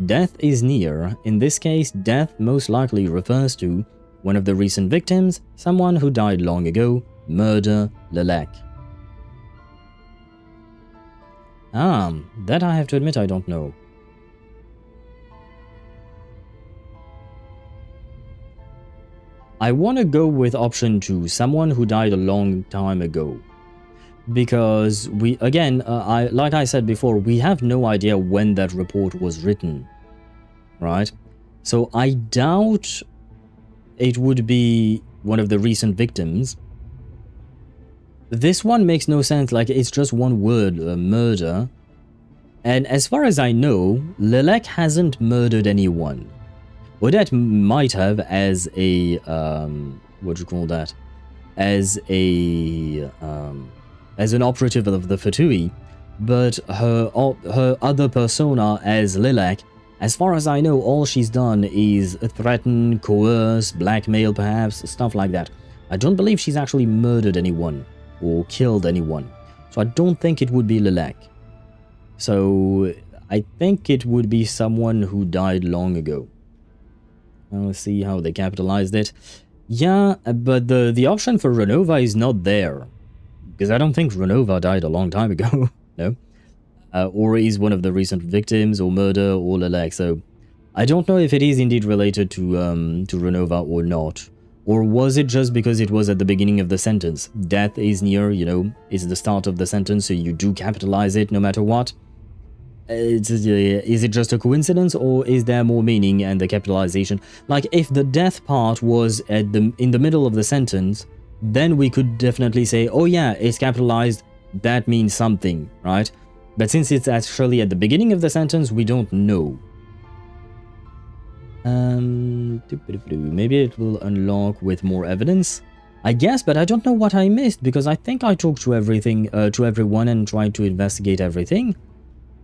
Death is near. In this case, death most likely refers to one of the recent victims, someone who died long ago, murder, Lelek. That I have to admit I don't know. I want to go with option 2, someone who died a long time ago. Because we, again, like I said before, we have no idea when that report was written, right? So I doubt it would be one of the recent victims. This one makes no sense, like it's just one word, murder. And as far as I know, Lelek hasn't murdered anyone. Odette might have as a, what do you call that? As a, as an operative of the Fatui, but her other persona as Lelek, as far as I know, all she's done is threaten, coerce, blackmail perhaps, stuff like that. I don't believe she's actually murdered anyone or killed anyone, so I don't think it would be Lelek. So I think it would be someone who died long ago. Let's see how they capitalized it. Yeah, but the option for Rovona is not there. Because I don't think Rovona died a long time ago. No. Or is one of the recent victims, or murder, or Lelek. So I don't know if it is indeed related to Rovona or not. Or was it just because it was at the beginning of the sentence? Death is near, you know, it's the start of the sentence, so you do capitalize it no matter what. Is it just a coincidence, or is there more meaning and the capitalization? Like, if the death part was in the middle of the sentence, then we could definitely say, oh yeah, it's capitalized, that means something, right? But since it's actually at the beginning of the sentence, we don't know. Maybe it will unlock with more evidence, I guess, but I don't know what I missed, because I think I talked to everyone and tried to investigate everything.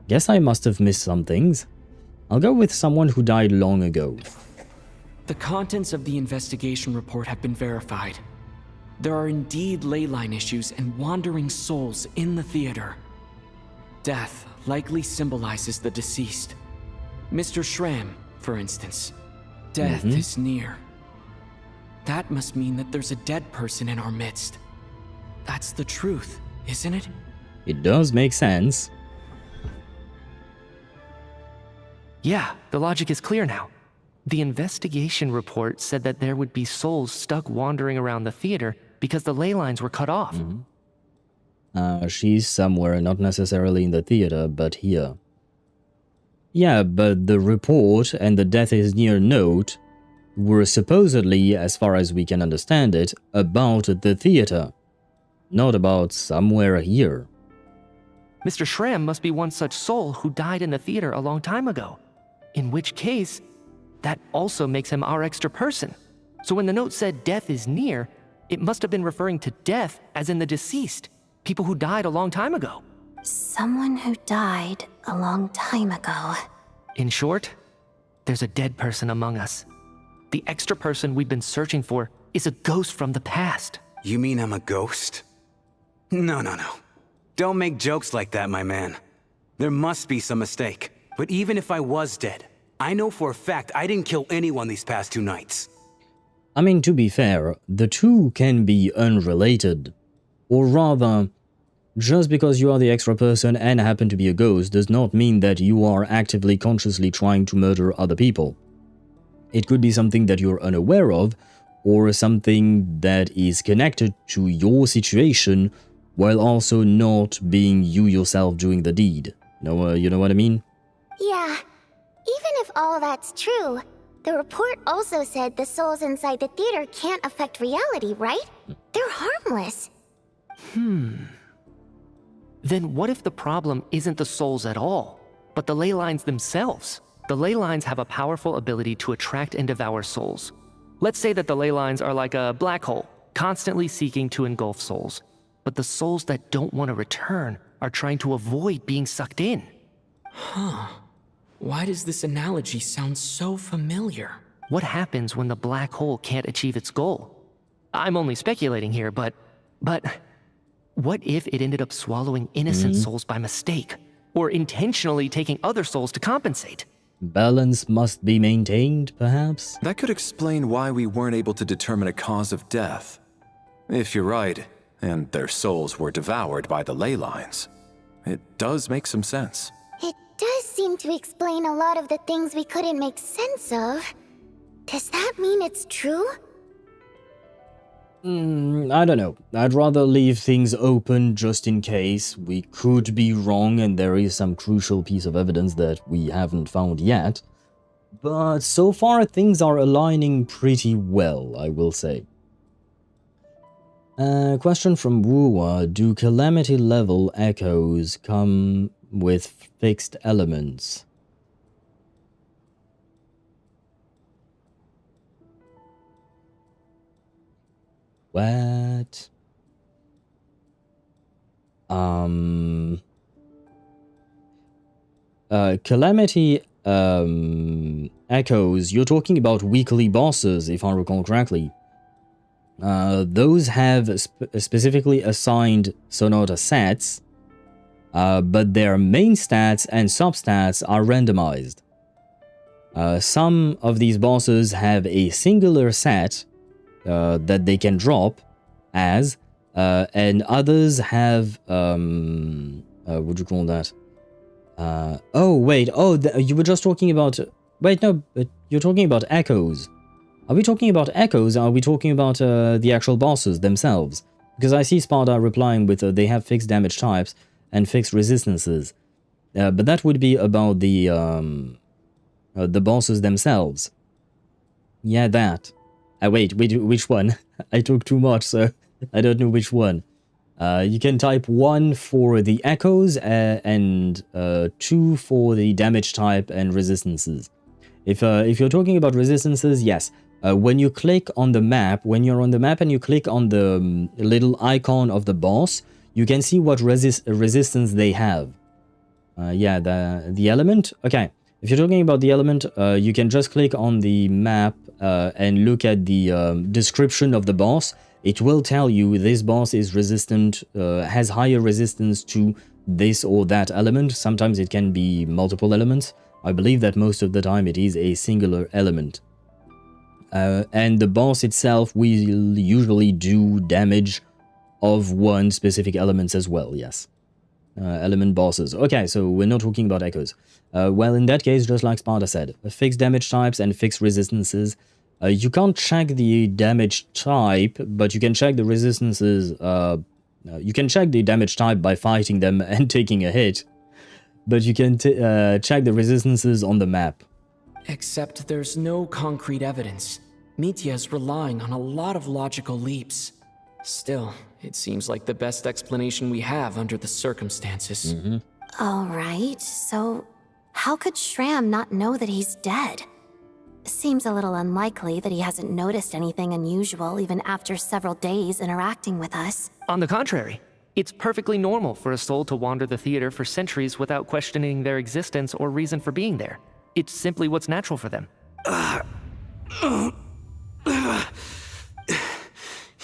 Guess I must have missed some things. I'll go with someone who died long ago. The contents of the investigation report have been verified. There are indeed ley line issues and wandering souls in the theater. Death likely symbolizes the deceased. Mr. Schramm, for instance. Death is near. That must mean that there's a dead person in our midst. That's the truth, isn't it? It does make sense. Yeah, the logic is clear now. The investigation report said that there would be souls stuck wandering around the theater because the ley lines were cut off. She's somewhere, not necessarily in the theater, but here. Yeah, but the report and the death is near note were supposedly, as far as we can understand it, about the theater, not about somewhere here. Mr. Schramm must be one such soul who died in the theater a long time ago. In which case, that also makes him our extra person. So when the note said death is near, it must have been referring to death as in the deceased, people who died a long time ago. Someone who died a long time ago. In short, there's a dead person among us. The extra person we've been searching for is a ghost from the past. You mean I'm a ghost? No. Don't make jokes like that, my man. There must be some mistake. But even if I was dead, I know for a fact I didn't kill anyone these past 2 nights. I mean, to be fair, the two can be unrelated. Or rather, just because you are the extra person and happen to be a ghost does not mean that you are actively consciously trying to murder other people. It could be something that you're unaware of, or something that is connected to your situation, while also not being you yourself doing the deed, You know what I mean? Yeah. Even if all that's true, the report also said the souls inside the theater can't affect reality, right? They're harmless. Then what if the problem isn't the souls at all, but the ley lines themselves? The ley lines have a powerful ability to attract and devour souls. Let's say that the ley lines are like a black hole, constantly seeking to engulf souls. But the souls that don't want to return are trying to avoid being sucked in. Huh. Why does this analogy sound so familiar? What happens when the black hole can't achieve its goal? I'm only speculating here, but what if it ended up swallowing innocent souls by mistake, or intentionally taking other souls to compensate? Balance must be maintained, perhaps? That could explain why we weren't able to determine a cause of death. If you're right, and their souls were devoured by the ley lines, it does make some sense. It does seem to explain a lot of the things we couldn't make sense of. Does that mean it's true? I don't know. I'd rather leave things open just in case. We could be wrong and there is some crucial piece of evidence that we haven't found yet. But so far things are aligning pretty well, I will say. Question from Wuwa. Do calamity level echoes come with fixed elements? What? Calamity echoes, you're talking about weekly bosses, if I recall correctly. Those have specifically assigned Sonata stats, but their main stats and substats are randomized. Some of these bosses have a singular set that they can drop as, and others have, what do you call that? Oh, wait, you were just talking about, wait, no, but you're talking about echoes. Are we talking about echoes, or are we talking about the actual bosses themselves? Because I see Sparta replying with, they have fixed damage types and fixed resistances. But that would be about the bosses themselves. Yeah, that. Wait, which one? I took too much, so I don't know which one. You can type 1 for the echoes and 2 for the damage type and resistances. If you're talking about resistances, yes. When you click on the map, when you're on the map and you click on the little icon of the boss, you can see what resistance they have. Yeah, the element. Okay, if you're talking about the element, you can just click on the map and look at the description of the boss. It will tell you this boss is resistant, has higher resistance to this or that element. Sometimes it can be multiple elements. I believe that most of the time it is a singular element. And the boss itself will usually do damage of one specific element as well, yes. Element bosses. Okay, so we're not talking about echoes. Well, in that case, just like Sparta said, fixed damage types and fixed resistances. You can't check the damage type, but you can check the resistances. You can check the damage type by fighting them and taking a hit. But you can check the resistances on the map. Except there's no concrete evidence. Mitya is relying on a lot of logical leaps. Still, it seems like the best explanation we have under the circumstances. Alright, so how could Shram not know that he's dead? Seems a little unlikely that he hasn't noticed anything unusual even after several days interacting with us. On the contrary, it's perfectly normal for a soul to wander the theater for centuries without questioning their existence or reason for being there. It's simply what's natural for them.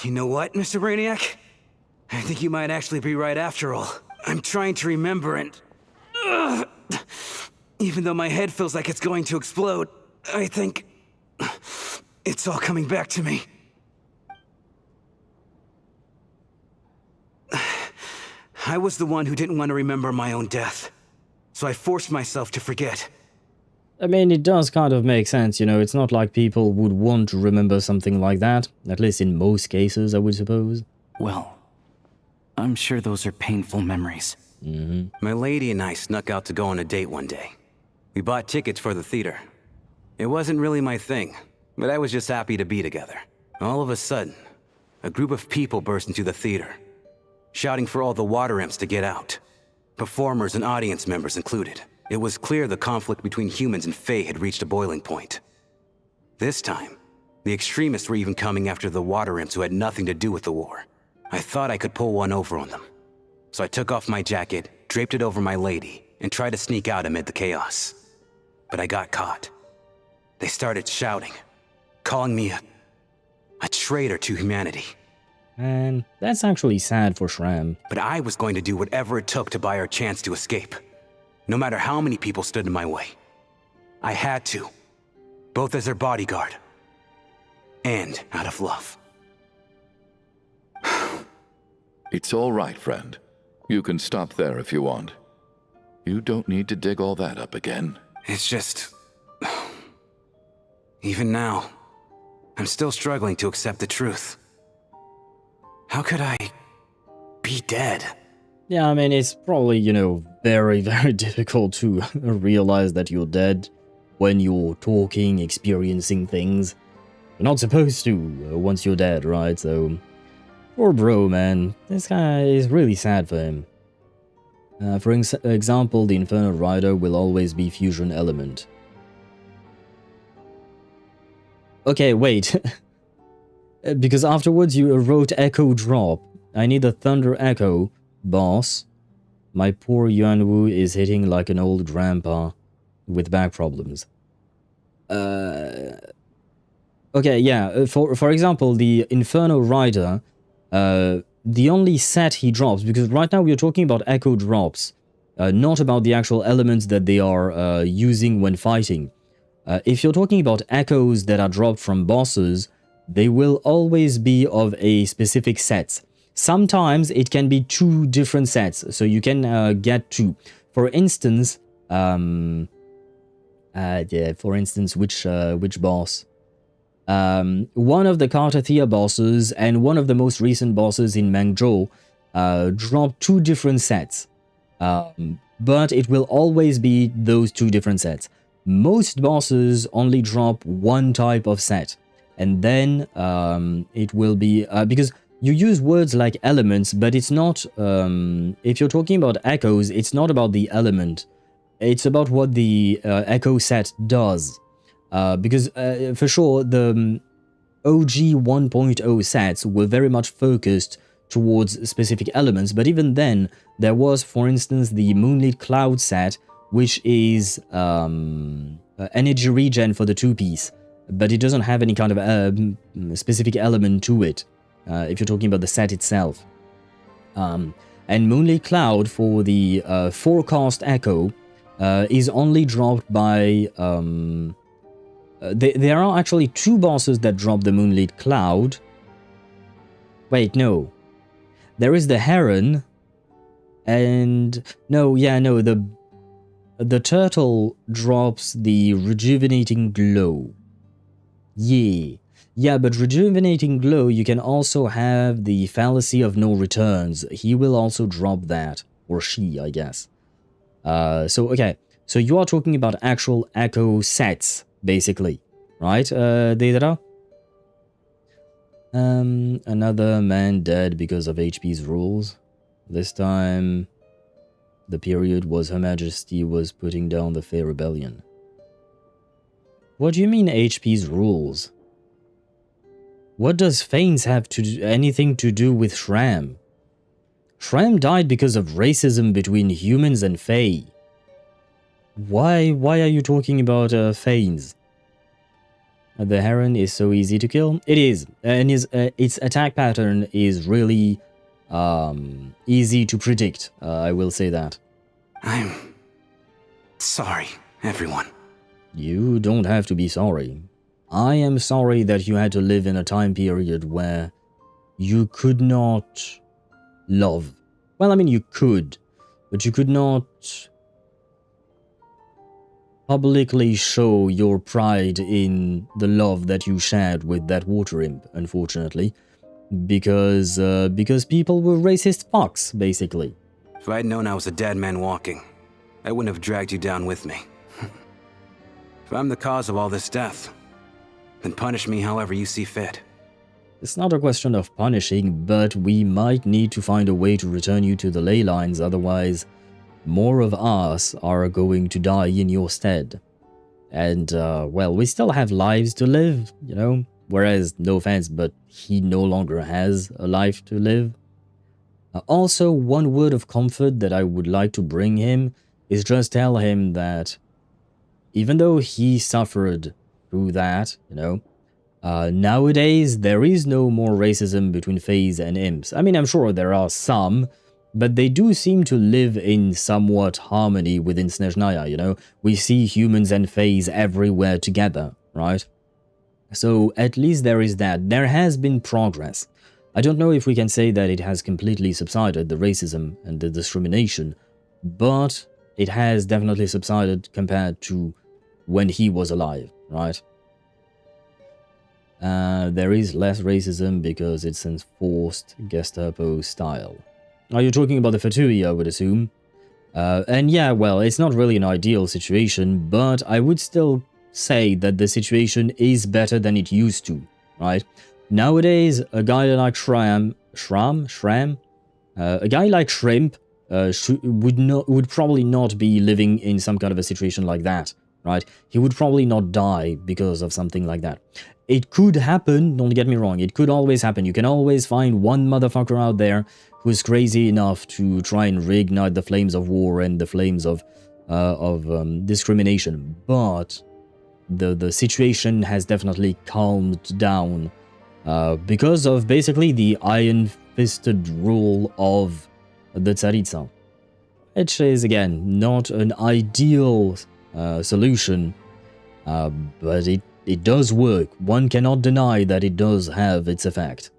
You know what, Mr. Brainiac? I think you might actually be right after all. I'm trying to remember and... even though my head feels like it's going to explode, I think... it's all coming back to me. I was the one who didn't want to remember my own death, so I forced myself to forget. I mean, it does kind of make sense, you know, it's not like people would want to remember something like that, at least in most cases, I would suppose. Well, I'm sure those are painful memories. My lady and I snuck out to go on a date one day. We bought tickets for the theater. It wasn't really my thing, but I was just happy to be together. All of a sudden, a group of people burst into the theater, shouting for all the water imps to get out. Performers and audience members included. It was clear the conflict between humans and Fae had reached a boiling point. This time, the extremists were even coming after the water imps who had nothing to do with the war. I thought I could pull one over on them. So I took off my jacket, draped it over my lady, and tried to sneak out amid the chaos. But I got caught. They started shouting, calling me a traitor to humanity. And that's actually sad for Shram. But I was going to do whatever it took to buy our chance to escape. No matter how many people stood in my way. I had to. Both as their bodyguard. And out of love. It's all right, friend. You can stop there if you want. You don't need to dig all that up again. It's just... Even now, I'm still struggling to accept the truth. How could I be dead? Yeah, I mean, it's probably, you know, very, very difficult to realize that you're dead when you're talking, experiencing things. You're not supposed to once you're dead, right? So, poor bro, man. This guy is really sad for him. For example, the Infernal Rider will always be fusion element. Okay, wait. Because afterwards you wrote Echo Drop. I need a Thunder Echo, boss. My poor Yuanwu is hitting like an old grandpa with back problems. Okay, yeah, for example, the Infernal Rider, the only set he drops, because right now we are talking about Echo Drops, not about the actual elements that they are using when fighting. If you're talking about echoes that are dropped from bosses, they will always be of a specific set. Sometimes it can be 2 different sets, so you can get 2. For instance, yeah, for instance, which boss? One of the Cartathea bosses and one of the most recent bosses in Mangzhou drop 2 different sets. But it will always be those 2 different sets. Most bosses only drop 1 type of set. And then it will be... because you use words like elements, but it's not... if you're talking about echoes, it's not about the element. It's about what the echo set does. Because for sure, the OG 1.0 sets were very much focused towards specific elements, but even then, there was, for instance, the Moonlit Cloud set, which is energy regen for the 2-piece, but it doesn't have any kind of specific element to it, if you're talking about the set itself. And Moonlit Cloud for the Forecast Echo is only dropped by... there are actually 2 bosses that drop the Moonlit Cloud. Wait, no. There is the Heron, and... No, yeah, no, the turtle drops the Rejuvenating Glow. Yeah. Yeah, but Rejuvenating Glow, you can also have the Fallacy of No Returns. He will also drop that. Or she, I guess. So, okay. So you are talking about actual echo sets, basically. Right, Deidara? Another man dead because of HP's rules. This time... the period was Her Majesty was putting down the Fae Rebellion. What do you mean HP's rules? What does Fanes have anything to do with Shram? Shram died because of racism between humans and Fae. Why are you talking about Fanes? The Heron is so easy to kill. It is, and its attack pattern is really easy to predict. I will say that. I'm sorry, everyone. You don't have to be sorry. I am sorry that you had to live in a time period where you could not love. Well, I mean, you could, but you could not publicly show your pride in the love that you shared with that water imp, unfortunately, because people were racist fucks, basically. If I'd known I was a dead man walking, I wouldn't have dragged you down with me. If I'm the cause of all this death, then punish me however you see fit. It's not a question of punishing, but we might need to find a way to return you to the ley lines, otherwise more of us are going to die in your stead. And, well, we still have lives to live, you know? Whereas, no offense, but he no longer has a life to live. Also, one word of comfort that I would like to bring him is just tell him that even though he suffered through that, you know, nowadays there is no more racism between Fays and imps. I mean, I'm sure there are some, but they do seem to live in somewhat harmony within Snezhnaya, you know? We see humans and Fays everywhere together, right? So at least there is that. There has been progress. I don't know if we can say that it has completely subsided, the racism and the discrimination, but it has definitely subsided compared to when he was alive, right? There is less racism because it's enforced Gestapo style. Are you talking about the Fatui, I would assume? And yeah, well, it's not really an ideal situation, but I would still say that the situation is better than it used to, right? Nowadays, a guy like Shrimp would probably not be living in some kind of a situation like that, right? He would probably not die because of something like that. It could happen, don't get me wrong, it could always happen. You can always find one motherfucker out there who's crazy enough to try and reignite the flames of war and the flames of discrimination, but the situation has definitely calmed down because of basically the iron-fisted rule of the Tsaritsa, which is, again, not an ideal solution, but it does work. One cannot deny that it does have its effect.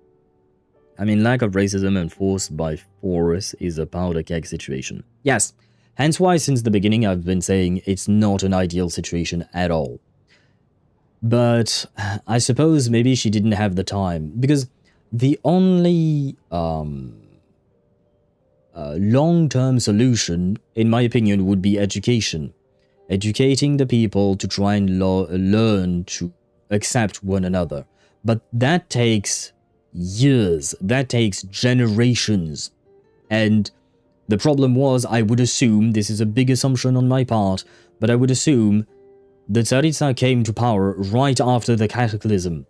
I mean, lack of racism enforced by force is a powder keg situation. Yes, hence why since the beginning I've been saying it's not an ideal situation at all. But I suppose maybe she didn't have the time, because the only long-term solution, in my opinion, would be education. Educating the people to try and learn to accept one another. But that takes years, that takes generations. And the problem was, I would assume, this is a big assumption on my part, but I would assume the Tsaritsa came to power right after the Cataclysm.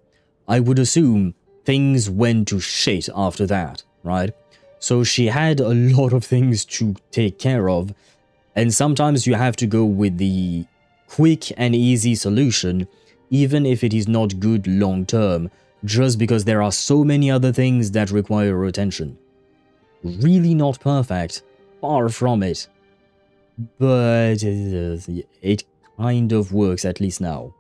I would assume things went to shit after that, right? So she had a lot of things to take care of, and sometimes you have to go with the quick and easy solution, even if it is not good long term, just because there are so many other things that require attention. Really not perfect, far from it, but it kind of works, at least now.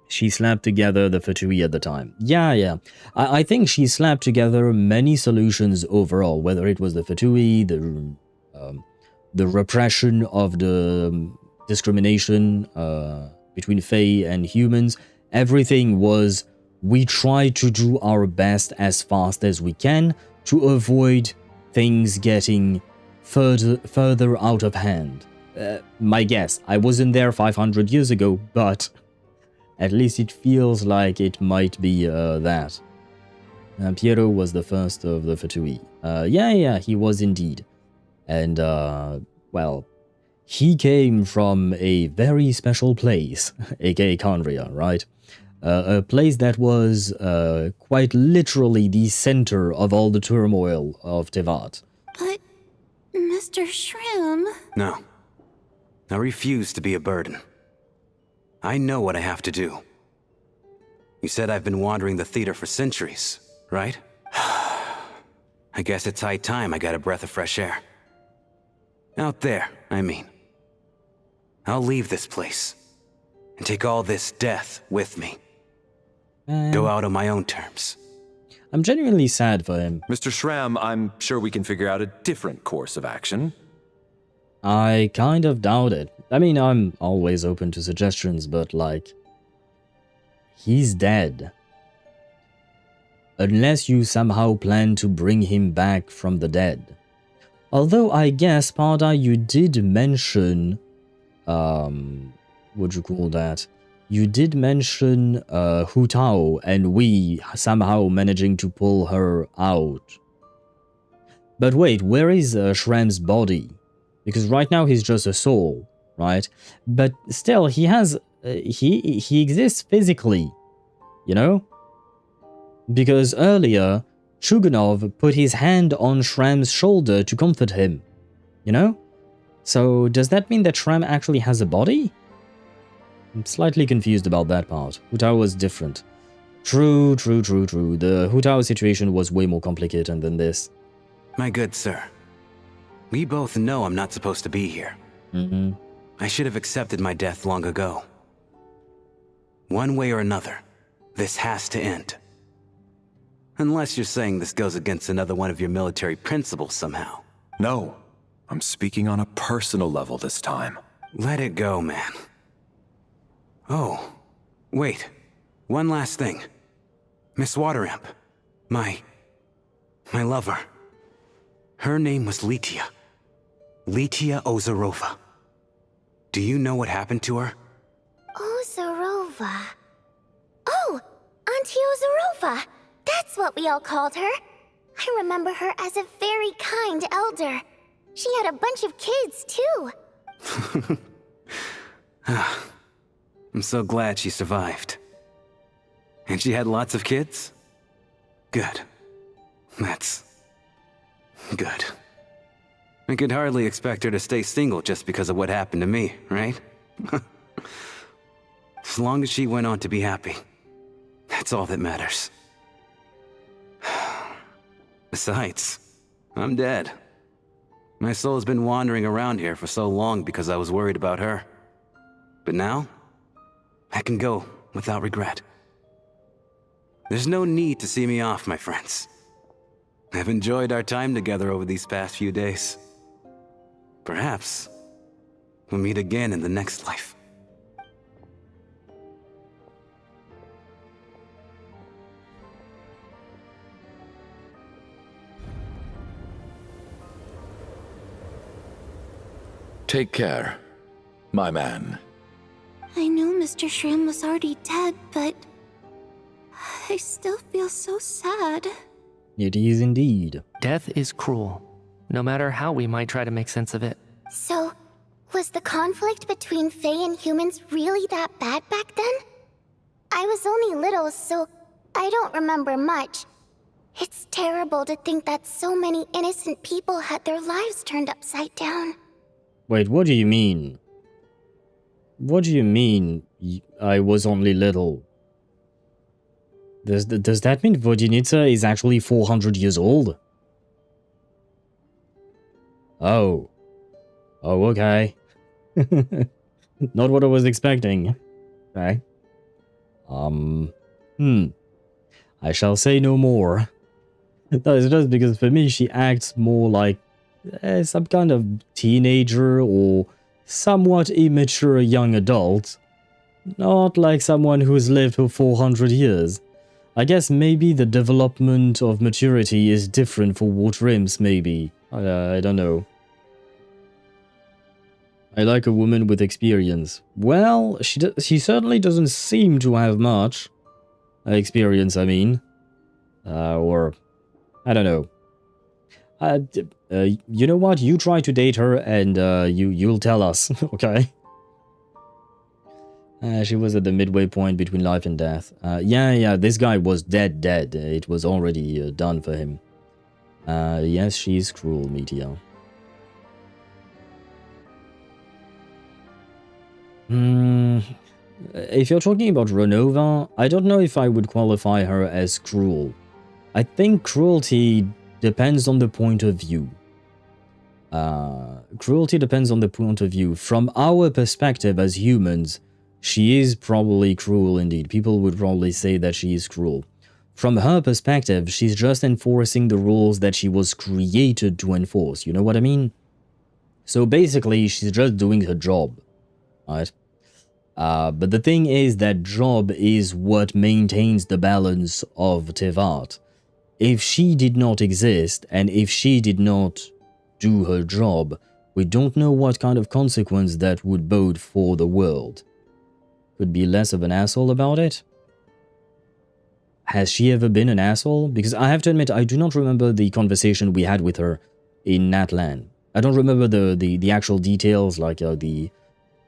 She slapped together the Fatui at the time. Yeah. I think she slapped together many solutions overall, whether it was the Fatui, the repression of the discrimination between Fae and humans. Everything was, we try to do our best as fast as we can to avoid things getting further out of hand. My guess, I wasn't there 500 years ago, but at least it feels like it might be that. Piero was the first of the Fatui. Yeah, he was indeed. And, well, he came from a very special place, aka Kandria, right? A place that was quite literally the center of all the turmoil of Teyvat. But, Mr. Shrim... No. I refuse to be a burden. I know what I have to do. You said I've been wandering the theater for centuries, right? I guess it's high time I got a breath of fresh air. Out there, I mean. I'll leave this place and take all this death with me. Go out on my own terms. I'm genuinely sad for him. Mr. Shram, I'm sure we can figure out a different course of action. I kind of doubt it. I mean, I'm always open to suggestions, but like, he's dead. Unless you somehow plan to bring him back from the dead. Although I guess, Pada, you did mention, what'd you call that? You did mention Hu Tao and we somehow managing to pull her out. But wait, where is Shrem's body? Because right now he's just a soul, right? But still, he has, he exists physically, you know? Because earlier, Chuganov put his hand on Shrem's shoulder to comfort him, you know? So does that mean that Shrem actually has a body? I'm slightly confused about that part. Hu Tao was different. True. The Hu Tao situation was way more complicated than this. My good sir, we both know I'm not supposed to be here. I should have accepted my death long ago. One way or another, this has to end. Unless you're saying this goes against another one of your military principles somehow. No, I'm speaking on a personal level this time. Let it go, man. Oh, wait. One last thing. Miss Wateramp. My lover. Her name was Litia. Litia Ozarova. Do you know what happened to her? Ozarova. Oh, Auntie Ozarova. That's what we all called her. I remember her as a very kind elder. She had a bunch of kids, too. I'm so glad she survived. And she had lots of kids? Good. That's good. I could hardly expect her to stay single just because of what happened to me, right? As long as she went on to be happy, that's all that matters. Besides, I'm dead. My soul's been wandering around here for so long because I was worried about her. But now, I can go without regret. There's no need to see me off, my friends. I've enjoyed our time together over these past few days. Perhaps we'll meet again in the next life. Take care, my man. I knew Mr. Shrem was already dead, but I still feel so sad. It is indeed. Death is cruel, no matter how we might try to make sense of it. So, was the conflict between Fae and humans really that bad back then? I was only little, so I don't remember much. It's terrible to think that so many innocent people had their lives turned upside down. Wait, what do you mean? What do you mean, I was only little? Does that mean Vodinitsa is actually 400 years old? Oh. Oh, okay. Not what I was expecting. Okay. I shall say no more. No, it's just because for me she acts more like some kind of teenager or somewhat immature young adult. Not like someone who's lived for 400 years. I guess maybe the development of maturity is different for Waterims, maybe. I don't know. I like a woman with experience. Well, she certainly doesn't seem to have much experience, I mean. Or, I don't know. You know what? You try to date her and you'll tell us, okay? She was at the midway point between life and death. Yeah, this guy was dead. It was already done for him. Yes, she's cruel, Meteor. If you're talking about Renova, I don't know if I would qualify her as cruel. I think cruelty depends on the point of view. Cruelty depends on the point of view. From our perspective as humans, she is probably cruel indeed. People would probably say that she is cruel. From her perspective, she's just enforcing the rules that she was created to enforce. You know what I mean? So basically, she's just doing her job. Right? But the thing is that job is what maintains the balance of Teyvat. If she did not exist, and if she did not do her job, we don't know what kind of consequence that would bode for the world. Could be less of an asshole about it? Has she ever been an asshole? Because I have to admit, I do not remember the conversation we had with her in Natlan. I don't remember the actual details, like the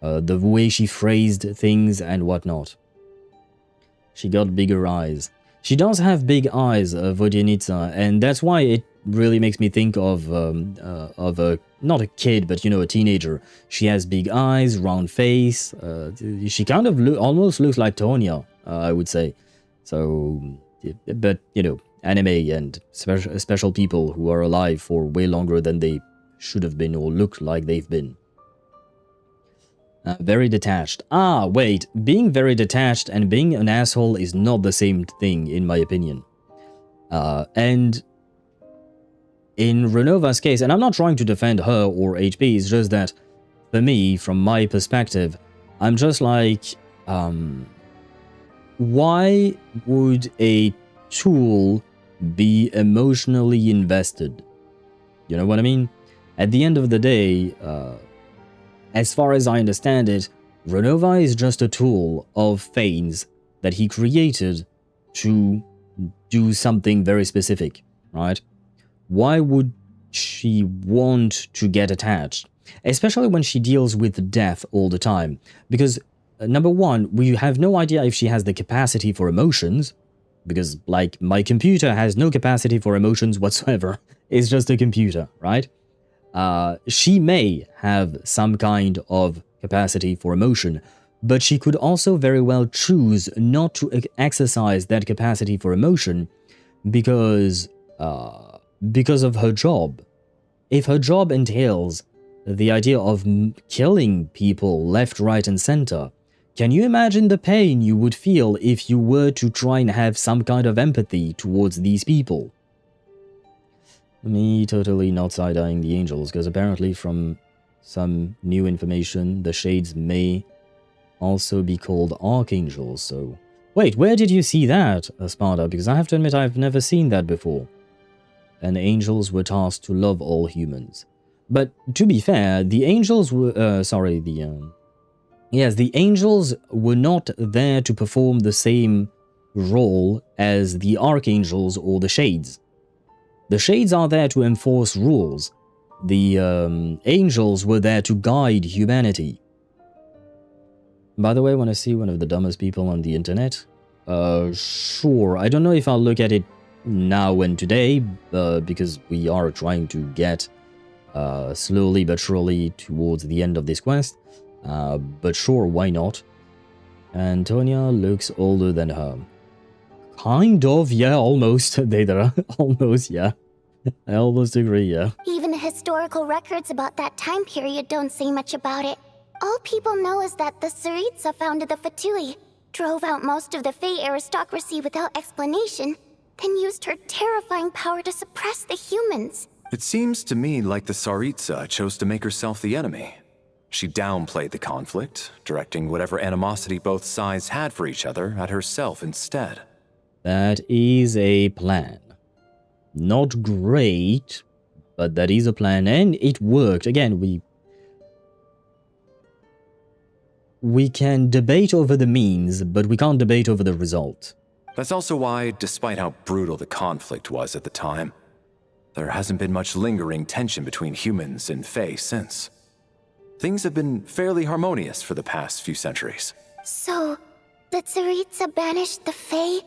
way she phrased things and whatnot. She got bigger eyes. She does have big eyes, Vodyanica, and that's why it really makes me think of a, not a kid, but you know, a teenager. She has big eyes, round face. She kind of almost looks like Tonya, I would say. So, but you know, anime and special people who are alive for way longer than they should have been or look like they've been. Very detached. Ah, wait. Being very detached and being an asshole is not the same thing, in my opinion. And in Renova's case, and I'm not trying to defend her or HP, it's just that, for me, from my perspective, I'm just like, why would a tool be emotionally invested? You know what I mean? At the end of the day, as far as I understand it, Renova is just a tool of Fane's that he created to do something very specific, right? Why would she want to get attached? Especially when she deals with death all the time. Because, number one, we have no idea if she has the capacity for emotions. Because, like, my computer has no capacity for emotions whatsoever. It's just a computer, right? She may have some kind of capacity for emotion, but she could also very well choose not to exercise that capacity for emotion because of her job. If her job entails the idea of killing people left, right, and center, can you imagine the pain you would feel if you were to try and have some kind of empathy towards these people? Me totally not side-eyeing the angels, because apparently from some new information, the shades may also be called archangels, so... Wait, where did you see that, Sparta? Because I have to admit I've never seen that before. And angels were tasked to love all humans. But to be fair, the angels were... Yes, the angels were not there to perform the same role as the archangels or the shades. The shades are there to enforce rules. The angels were there to guide humanity. By the way, when I see one of the dumbest people on the internet, sure, I don't know if I'll look at it now and today, because we are trying to get slowly but surely towards the end of this quest. But sure, why not? Antonia looks older than her. Kind of, yeah, almost, Deidara. Almost, yeah. I almost agree, yeah. Even the historical records about that time period don't say much about it. All people know is that the Tsaritsa founded the Fatui, drove out most of the Fey aristocracy without explanation, then used her terrifying power to suppress the humans. It seems to me like the Tsaritsa chose to make herself the enemy. She downplayed the conflict, directing whatever animosity both sides had for each other at herself instead. That is a plan. Not great, but that is a plan, and it worked. Again, we can debate over the means, but we can't debate over the result. That's also why, despite how brutal the conflict was at the time, there hasn't been much lingering tension between humans and Fae since. Things have been fairly harmonious for the past few centuries. So, the Tsaritsa banished the Fae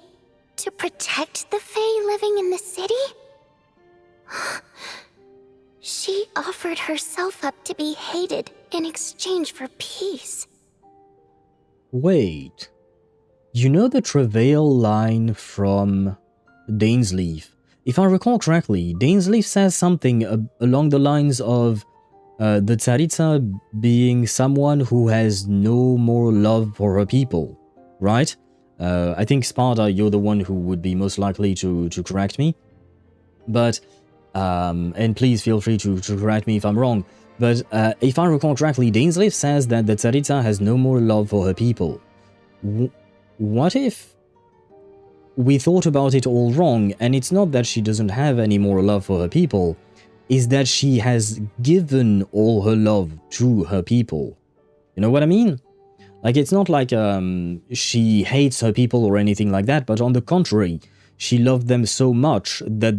to protect the Fae living in the city? She offered herself up to be hated in exchange for peace. Wait. You know the Travail line from Dainsleif? If I recall correctly, Dainsleif says something along the lines of the Tsaritsa being someone who has no more love for her people, right? I think, Sparta, you're the one who would be most likely to correct me. But, and please feel free to correct me if I'm wrong. But if I recall correctly, Dainsleif says that the Tsaritsa has no more love for her people. What if we thought about it all wrong, and it's not that she doesn't have any more love for her people, is that she has given all her love to her people. You know what I mean? Like, it's not like she hates her people or anything like that, but on the contrary, she loved them so much that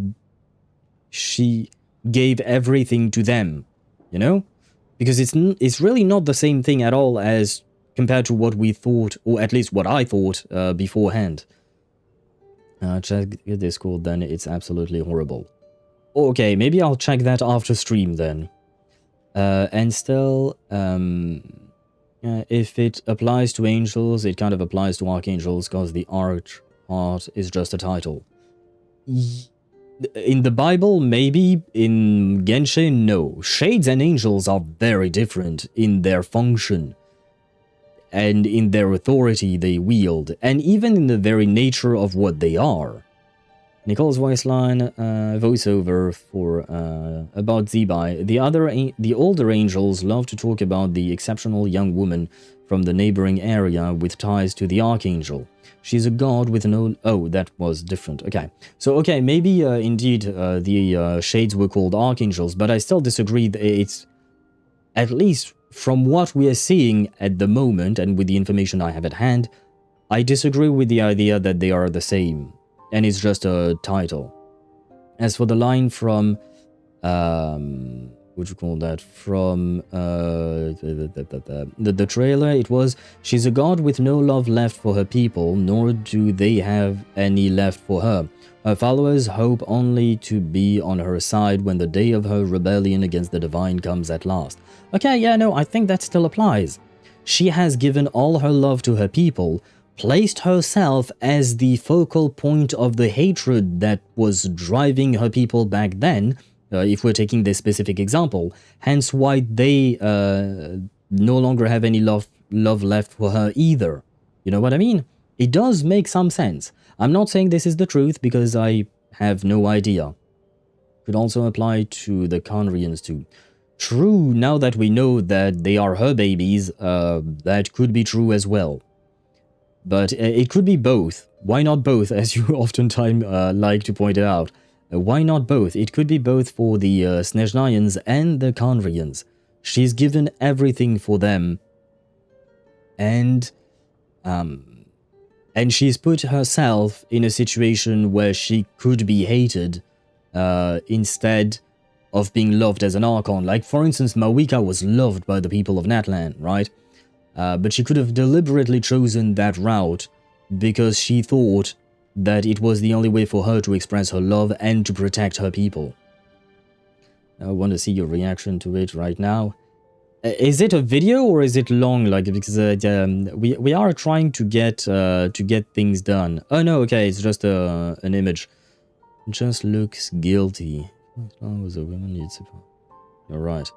she gave everything to them, you know? Because it's really not the same thing at all as compared to what we thought, or at least what I thought beforehand. Check Discord then, it's absolutely horrible. Okay, maybe I'll check that after stream then. And still, if it applies to angels, it kind of applies to archangels because the arch part is just a title. In the Bible, maybe. In Genshin, no. Shades and angels are very different in their function and in their authority they wield, and even in the very nature of what they are. Nicole's voice line, voiceover for about VII. The older angels love to talk about the exceptional young woman from the neighboring area with ties to the archangel. She's a god with no... Oh, that was different. Okay. So, okay, maybe indeed the shades were called archangels, but I still disagree. It's... At least from what we are seeing at the moment and with the information I have at hand, I disagree with the idea that they are the same. And it's just a title. As for the line from, what you call that? From the trailer, it was, she's a god with no love left for her people, nor do they have any left for her. Her followers hope only to be on her side when the day of her rebellion against the divine comes at last. Okay, yeah, no, I think that still applies. She has given all her love to her people, placed herself as the focal point of the hatred that was driving her people back then, if we're taking this specific example, hence why they no longer have any love left for her either. You know what I mean? It does make some sense. I'm not saying this is the truth because I have no idea. Could also apply to the Conrians too. True, now that we know that they are her babies, that could be true as well. But it could be both. Why not both, as you oftentimes like to point it out? Why not both? It could be both for the Snezhnayans and the Conrians. She's given everything for them. And she's put herself in a situation where she could be hated instead of being loved as an Archon. Like, for instance, Mawika was loved by the people of Natlan, right? But she could have deliberately chosen that route because she thought that it was the only way for her to express her love and to protect her people. I want to see your reaction to it right now. Is it a video or is it long? Like, because we are trying to get things done. Oh no, okay, it's just an image. Just looks guilty. As long as a woman needs support. You're right.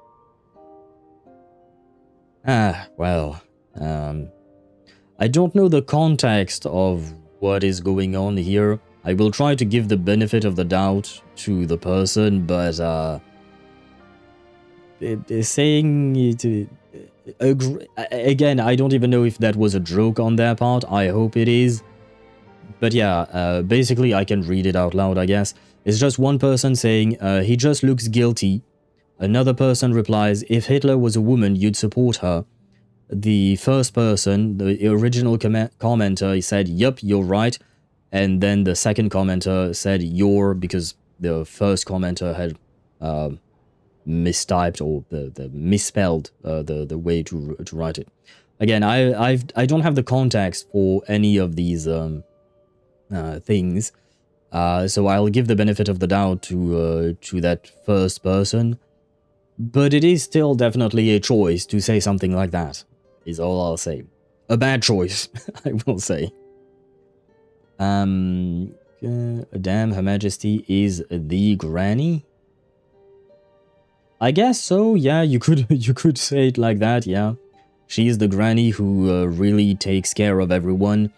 Well, I don't know the context of what is going on here. I will try to give the benefit of the doubt to the person, but saying it, again, I don't even know if that was a joke on their part. I hope it is. But yeah, basically I can read it out loud, I guess. It's just one person saying, he just looks guilty. Another person replies, if Hitler was a woman, you'd support her. The first person, the original commenter, he said, yup, you're right. And then the second commenter said, you're, because the first commenter had mistyped or the misspelled the way to write it. Again, I don't have the context for any of these things, so I'll give the benefit of the doubt to that first person. But it is still definitely a choice to say something like that, is all I'll say. A bad choice, I will say. Damn, Her Majesty is the granny? I guess so, yeah, you could say it like that, yeah. She's the granny who really takes care of everyone.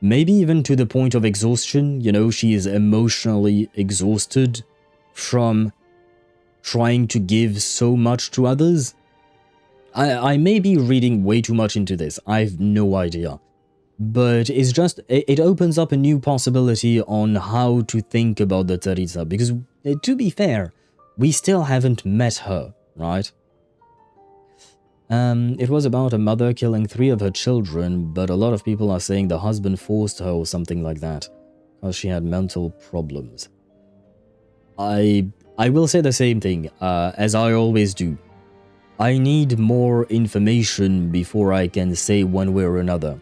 Maybe even to the point of exhaustion, you know, she is emotionally exhausted from trying to give so much to others. I may be reading way too much into this, I've no idea. But it's just, it opens up a new possibility on how to think about the Tsaritsa, because to be fair, we still haven't met her, right? It was about a mother killing 3 of her children, but a lot of people are saying the husband forced her or something like that, because she had mental problems. I will say the same thing, as I always do. I need more information before I can say one way or another.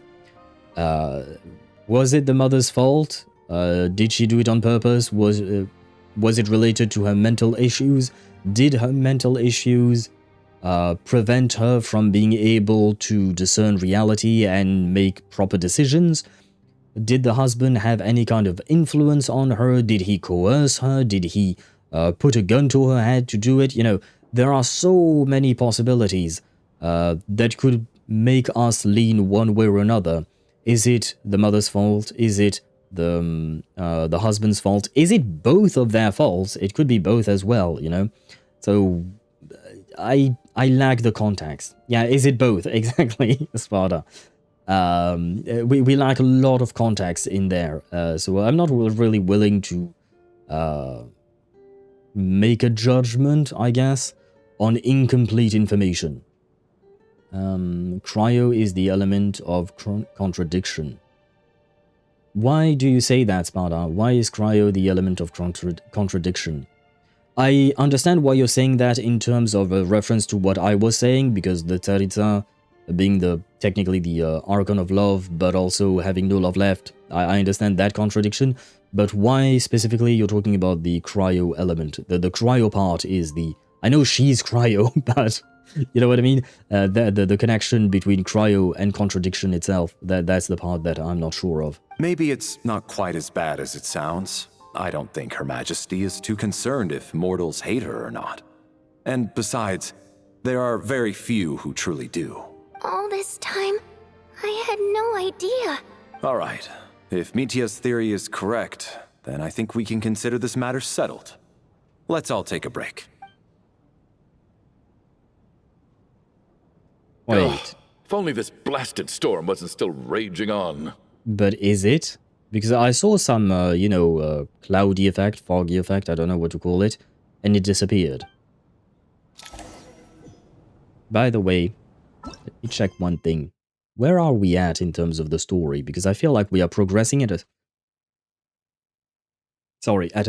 Was it the mother's fault? Did she do it on purpose? Was it related to her mental issues? Did her mental issues prevent her from being able to discern reality and make proper decisions? Did the husband have any kind of influence on her? Did he coerce her? Did he put a gun to her head to do it? You know, there are so many possibilities that could make us lean one way or another. Is it the mother's fault? Is it the husband's fault? Is it both of their faults? It could be both as well, you know? So, I lack the context. Yeah, is it both? Exactly, Sparta. We lack a lot of context in there, so I'm not really willing to make a judgment, I guess, on incomplete information. Cryo is the element of contradiction. Why do you say that, Sparta? Why is cryo the element of contradiction? I understand why you're saying that in terms of a reference to what I was saying, because the Tsaritsa being technically the Archon of love, but also having no love left, I understand that contradiction. But why specifically you're talking about the cryo element? The cryo part is the... I know she's cryo, but you know what I mean? The connection between cryo and contradiction itself, that's the part that I'm not sure of. Maybe it's not quite as bad as it sounds. I don't think Her Majesty is too concerned if mortals hate her or not. And besides, there are very few who truly do. All this time, I had no idea. All right. If Mitya's theory is correct, then I think we can consider this matter settled. Let's all take a break. Wait. Ugh, if only this blasted storm wasn't still raging on. But is it? Because I saw some, cloudy effect, foggy effect, I don't know what to call it, and it disappeared. By the way, let me check one thing. Where are we at in terms of the story? Because I feel like we are progressing at a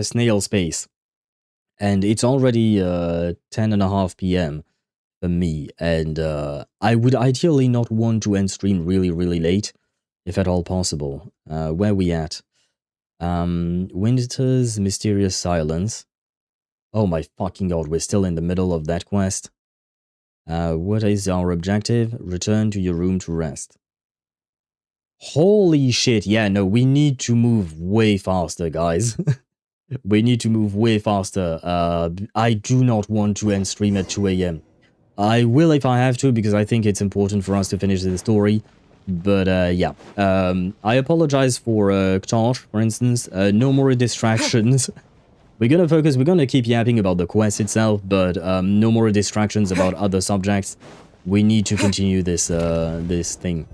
snail's pace. And it's already 10:30 p.m. for me, and I would ideally not want to end stream really, really late, if at all possible. Where we at? Winter's Mysterious Silence. Oh my fucking god, we're still in the middle of that quest. What is our objective? Return to your room to rest. Holy shit, yeah, no, we need to move way faster, guys. We need to move way faster. I do not want to end stream at 2 a.m. I will if I have to, because I think it's important for us to finish the story. But, yeah. I apologize for Ktosh, for instance. No more distractions. We're gonna keep yapping about the quest itself, but no more distractions about other subjects. We need to continue this, this thing.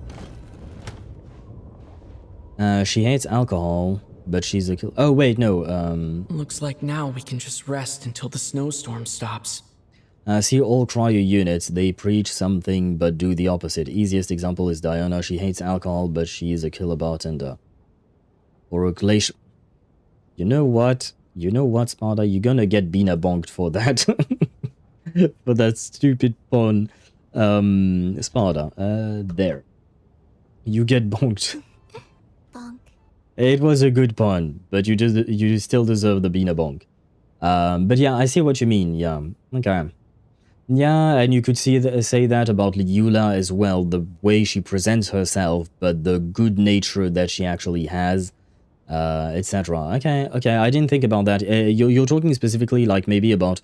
She hates alcohol, but she's a kill. Oh, wait, no, Looks like now we can just rest until the snowstorm stops. See all cryo units, they preach something but do the opposite. Easiest example is Diana. She hates alcohol, but she is a killer bartender. Or a glacier. You know what? You know what, Sparta? You're gonna get Bina bonked for that. For that stupid pun. Sparta, there. You get bonked. Bonk. It was a good pun, but you still deserve the Bina bonk. But yeah, I see what you mean, yeah. Okay. Yeah, and you could say that about Liula as well, the way she presents herself, but the good nature that she actually has, etc. Okay, I didn't think about that. You're talking specifically, like, maybe about,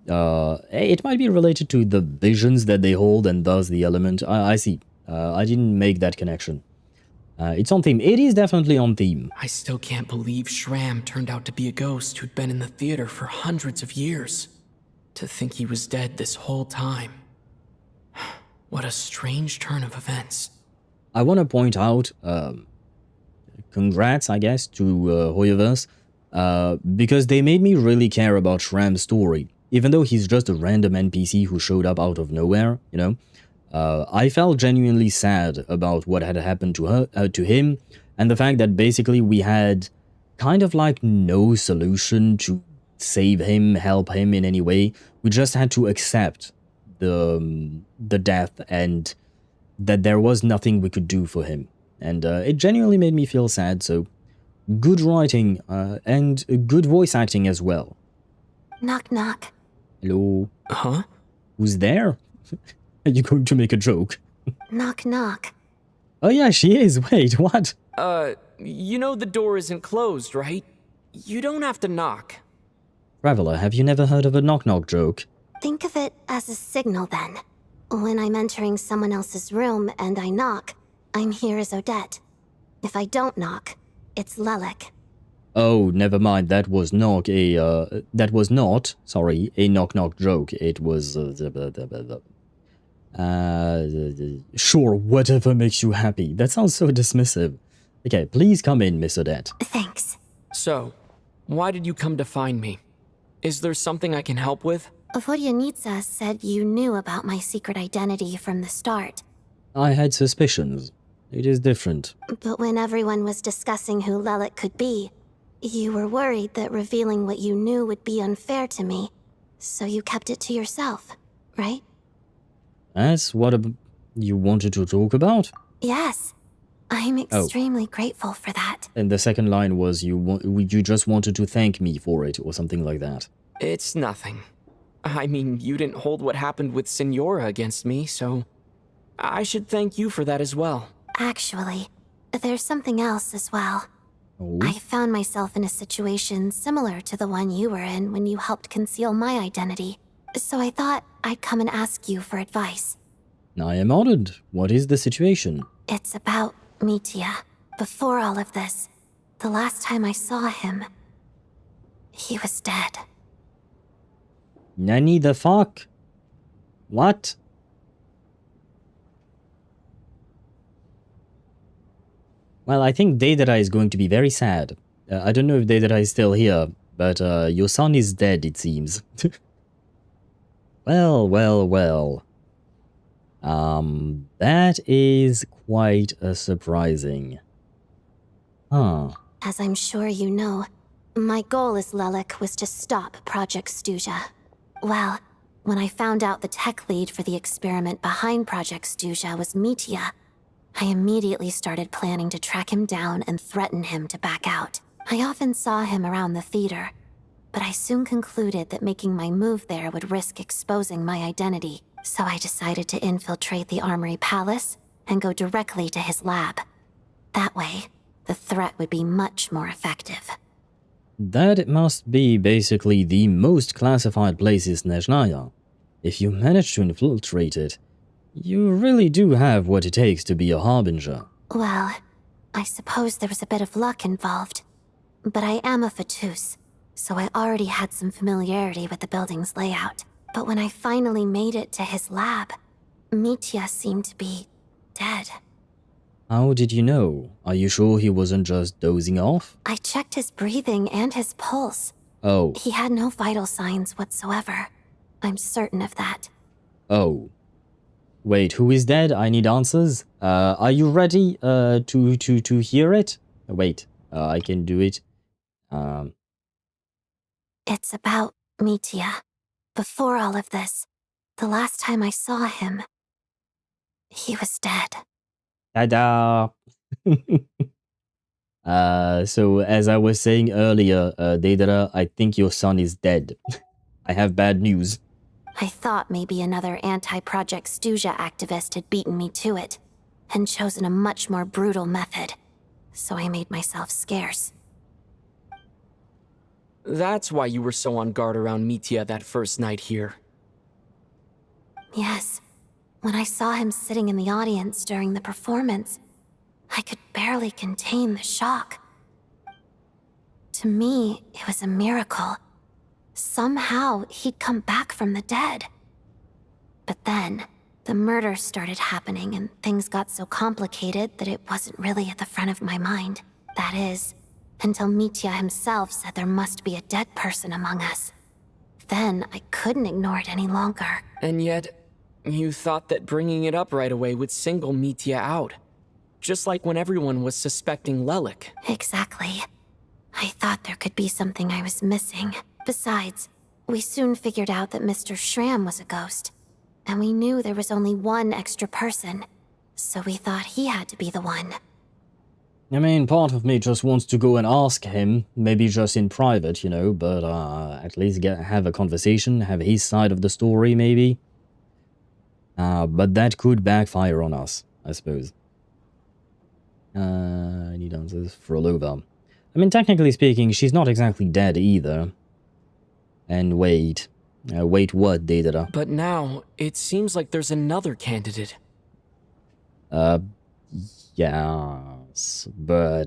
it might be related to the visions that they hold and thus the element. I see. I didn't make that connection. It's on theme. It is definitely on theme. I still can't believe Shram turned out to be a ghost who'd been in the theater for hundreds of years. To think he was dead this whole time. What a strange turn of events. I want to point out, congrats, I guess, to HoYoVerse, because they made me really care about Shram's story. even though he's just a random NPC who showed up out of nowhere, you know, I felt genuinely sad about what had happened to him, and the fact that basically we had kind of like no solution to save him, help him in any way. We just had to accept the death and that there was nothing we could do for him. And it genuinely made me feel sad, so good writing and good voice acting as well. Knock knock. Hello? Huh? Who's there? Are you going to make a joke? Knock knock. Oh yeah, she is. Wait, what? You know the door isn't closed, right? You don't have to knock. Traveler, have you never heard of a knock-knock joke? Think of it as a signal then. When I'm entering someone else's room and I knock, I'm here as Odette. If I don't knock, it's Lelik. Oh, never mind. That was not a knock-knock joke. It was sure, whatever makes you happy. That sounds so dismissive. Okay, please come in, Miss Odette. Thanks. So, why did you come to find me? Is there something I can help with? Vodyanitsa said you knew about my secret identity from the start. I had suspicions. It is different. But when everyone was discussing who Lelik could be, you were worried that revealing what you knew would be unfair to me, so you kept it to yourself, right? That's what you wanted to talk about? Yes. I'm extremely grateful for that. And the second line was you just wanted to thank me for it, or something like that. It's nothing. I mean, you didn't hold what happened with Signora against me, so I should thank you for that as well. Actually, there's something else as well. Oh? I found myself in a situation similar to the one you were in when you helped conceal my identity. So I thought I'd come and ask you for advice. I am honored. What is the situation? It's about Mitya. Before all of this, the last time I saw him, he was dead. Nanny the fuck? What? Well, I think Deidara is going to be very sad. I don't know if Deidara is still here, but your son is dead, it seems. Well. That is quite surprising. Huh. As I'm sure you know, my goal as Lelik was to stop Project Stuja. Well, when I found out the tech lead for the experiment behind Project Stuja was Mitya, I immediately started planning to track him down and threaten him to back out. I often saw him around the theater, but I soon concluded that making my move there would risk exposing my identity, so I decided to infiltrate the Armory Palace and go directly to his lab. That way, the threat would be much more effective. That must be basically the most classified place in Snezhnaya. If you manage to infiltrate it, you really do have what it takes to be a harbinger. Well, I suppose there was a bit of luck involved. But I am a Fatus, so I already had some familiarity with the building's layout. But when I finally made it to his lab, Mitya seemed to be dead. How did you know? Are you sure he wasn't just dozing off? I checked his breathing and his pulse. Oh. He had no vital signs whatsoever. I'm certain of that. Oh. Wait, who is dead? I need answers. Are you ready to hear it? Wait, I can do it. It's about Mitya. Before all of this, the last time I saw him, he was dead. Ta-da! So as I was saying earlier, Deidara, I think your son is dead. I have bad news. I thought maybe another anti-Project Stuja activist had beaten me to it, and chosen a much more brutal method, so I made myself scarce. That's why you were so on guard around Mitya that first night here. Yes. When I saw him sitting in the audience during the performance, I could barely contain the shock. To me, it was a miracle. Somehow, he'd come back from the dead. But then, the murders started happening and things got so complicated that it wasn't really at the front of my mind. That is, until Mitya himself said there must be a dead person among us. then I couldn't ignore it any longer. And yet, you thought that bringing it up right away would single Mitya out. Just like when everyone was suspecting Lelik. Exactly. I thought there could be something I was missing. Besides, we soon figured out that Mr. Schramm was a ghost. And we knew there was only one extra person. So we thought he had to be the one. I mean, part of me just wants to go and ask him, maybe just in private, you know, but at least have a conversation, have his side of the story, maybe. But that could backfire on us, I suppose. I need answers. Frolova. I mean, technically speaking, she's not exactly dead either. And wait. Wait what, Deidara? But now, it seems like there's another candidate. Yes, but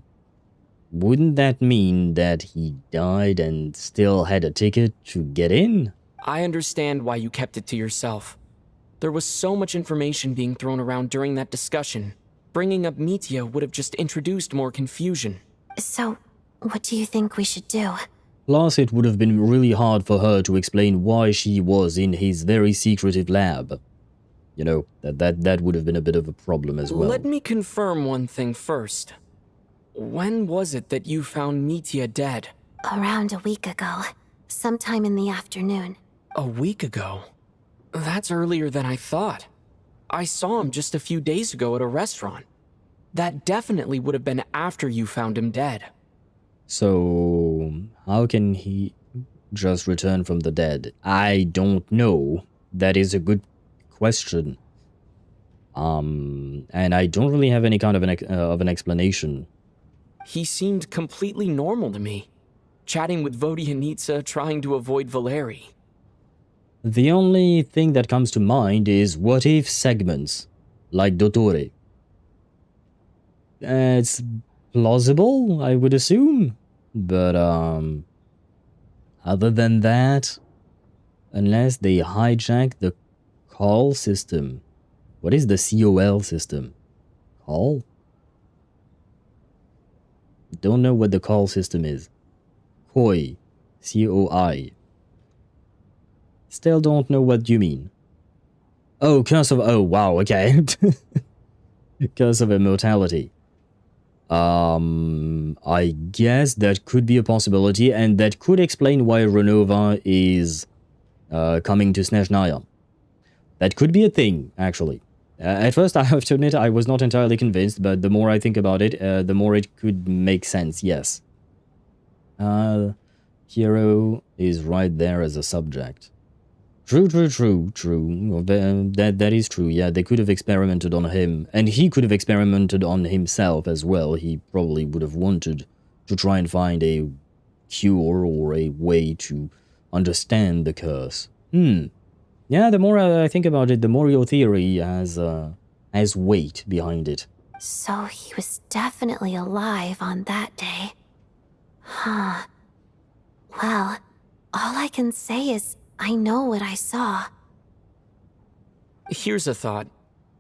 wouldn't that mean that he died and still had a ticket to get in? I understand why you kept it to yourself. There was so much information being thrown around during that discussion. Bringing up Mitya would have just introduced more confusion. So, what do you think we should do? Plus, it would have been really hard for her to explain why she was in his very secretive lab. You know, that would have been a bit of a problem as well. Let me confirm one thing first. When was it that you found Mitya dead? Around a week ago. Sometime in the afternoon. A week ago? That's earlier than I thought. I saw him just a few days ago at a restaurant. That definitely would have been after you found him dead. So, how can he just return from the dead? I don't know. That is a good question. And I don't really have any kind of an explanation. He seemed completely normal to me. Chatting with Vodyanitsa, trying to avoid Valeri. The only thing that comes to mind is what if segments, like Dottore. It's plausible, I would assume, but other than that, unless they hijack the call system. What is the COL system? Call? Don't know what the call system is. COI. C-O-I. Still don't know what you mean. Oh, Curse of... Oh, wow, okay. Curse of Immortality. I guess that could be a possibility, and that could explain why Renova is coming to Snezhnaya. That could be a thing, actually. At first, I have to admit, I was not entirely convinced, but the more I think about it, the more it could make sense, yes. Hero is right there as a subject. True. That is true, yeah, they could have experimented on him, and he could have experimented on himself as well. He probably would have wanted to try and find a cure or a way to understand the curse. Yeah, the more I think about it, the more your theory has weight behind it. So he was definitely alive on that day. Huh. Well, all I can say is I know what I saw. Here's a thought.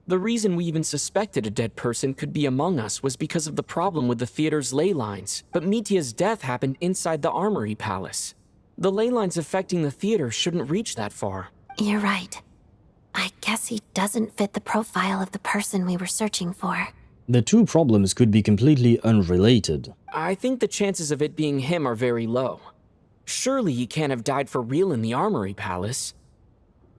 The reason we even suspected a dead person could be among us was because of the problem with the theater's ley lines, but Mitya's death happened inside the Armory Palace. The ley lines affecting the theater shouldn't reach that far. You're right. I guess he doesn't fit the profile of the person we were searching for. The two problems could be completely unrelated. I think the chances of it being him are very low. Surely he can't have died for real in the Armory Palace.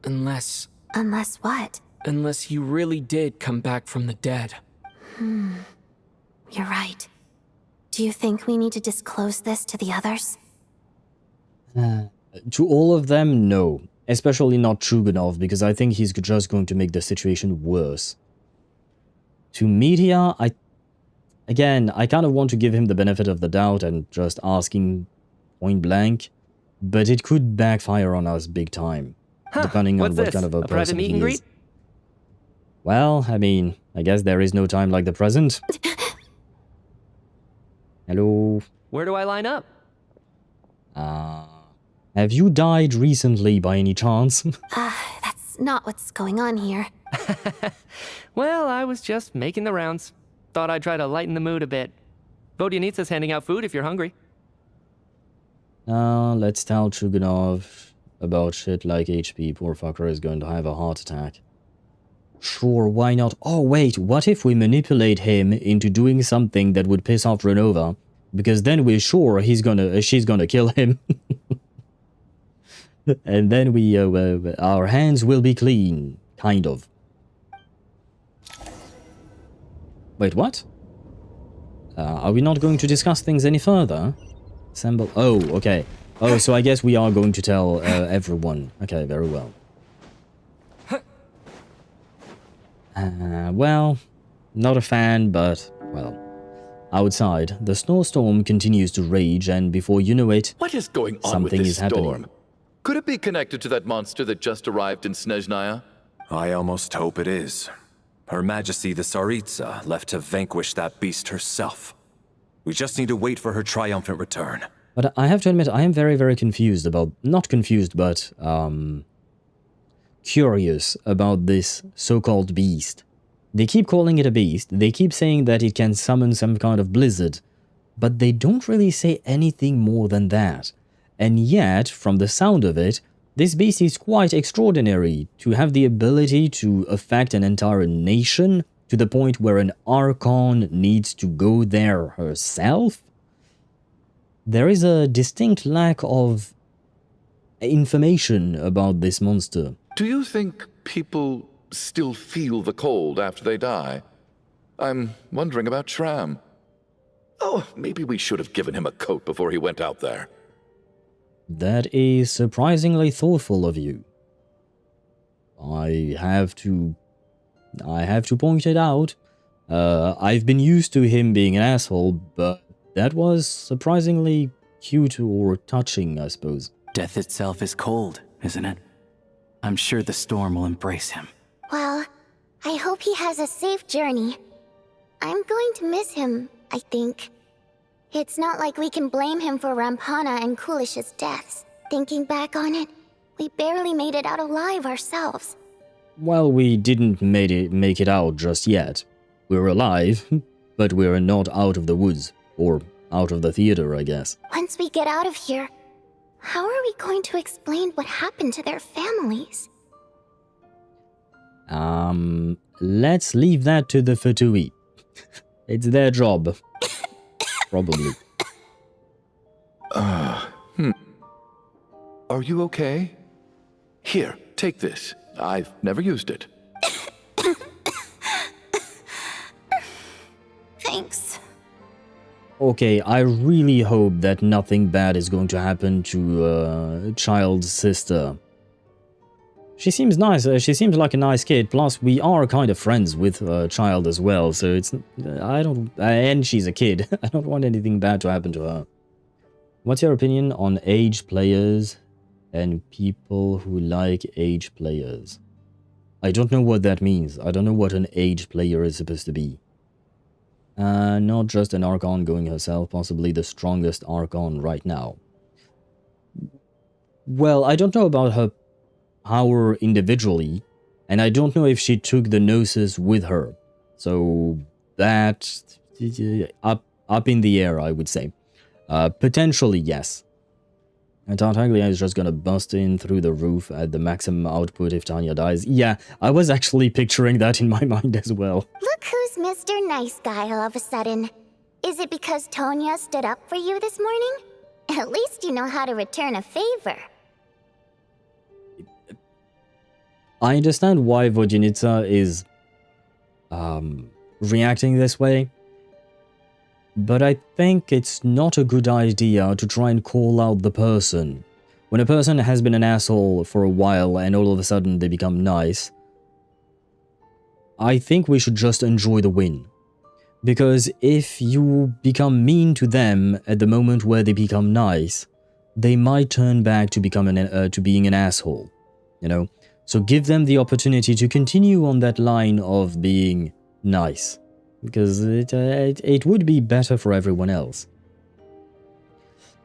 Unless... Unless what? Unless he really did come back from the dead. You're right. Do you think we need to disclose this to the others? To all of them, no. Especially not Truganov, because I think he's just going to make the situation worse. To Mitya, I kind of want to give him the benefit of the doubt and just asking point blank, but it could backfire on us big time, depending on what kind of a person he is. Well, I mean, I guess there is no time like the present. Hello? Where do I line up? Have you died recently by any chance? That's not what's going on here. Well, I was just making the rounds. Thought I'd try to lighten the mood a bit. Vodyanitsa's handing out food if you're hungry. Let's tell Truganov about shit like HP. Poor fucker is going to have a heart attack. Sure, why not? Oh wait, what if we manipulate him into doing something that would piss off Renova? Because then we're sure she's gonna kill him. And then our hands will be clean. Kind of. Wait, what? Are we not going to discuss things any further? Assemble. Oh, okay. Oh, so I guess we are going to tell everyone. Okay, very well. Well, not a fan, but, well. Outside, the snowstorm continues to rage, and before you know it, what is going on something with this is happening. storm? Could it be connected to that monster that just arrived in Snezhnaya? I almost hope it is. Her Majesty the Tsaritsa left to vanquish that beast herself. We just need to wait for her triumphant return. But I have to admit, I am very, very confused about... Not confused, but... curious about this so-called beast. They keep calling it a beast, they keep saying that it can summon some kind of blizzard, but they don't really say anything more than that. And yet, from the sound of it, this beast is quite extraordinary to have the ability to affect an entire nation to the point where an Archon needs to go there herself. There is a distinct lack of information about this monster. Do you think people still feel the cold after they die? I'm wondering about Shram. Oh, maybe we should have given him a coat before he went out there. That is surprisingly thoughtful of you. I have to point it out. I've been used to him being an asshole, but that was surprisingly cute or touching, I suppose. Death itself is cold, isn't it? I'm sure the storm will embrace him. Well, I hope he has a safe journey. I'm going to miss him, I think. It's not like we can blame him for Rampana and Kulish's deaths. Thinking back on it, we barely made it out alive ourselves. Well, we didn't make it out just yet. We're alive, but we're not out of the woods. Or out of the theater, I guess. Once we get out of here, how are we going to explain what happened to their families? Let's leave that to the Fatui. It's their job. Probably. Are you okay? Here, take this. I've never used it. Thanks. Okay, I really hope that nothing bad is going to happen to Child's sister. She seems nice, she seems like a nice kid, plus we are kind of friends with Child as well, so it's... and she's a kid. I don't want anything bad to happen to her. What's your opinion on age players and people who like age players? I don't know what that means. I don't know what an age player is supposed to be. Not just an Archon going herself, possibly the strongest Archon right now. Well, I don't know about her power individually, and I don't know if she took the Gnosis with her. So, that's up in the air, I would say. Potentially, yes. And Tartaglia is just gonna bust in through the roof at the maximum output if Tanya dies. Yeah, I was actually picturing that in my mind as well. Look who's Mr. Nice Guy all of a sudden. Is it because Tonya stood up for you this morning? At least you know how to return a favor. I understand why Vodinitsa is reacting this way, but I think it's not a good idea to try and call out the person. When a person has been an asshole for a while and all of a sudden they become nice, I think we should just enjoy the win. Because if you become mean to them at the moment where they become nice, they might turn back to being an asshole, you know? So give them the opportunity to continue on that line of being nice, because it would be better for everyone else.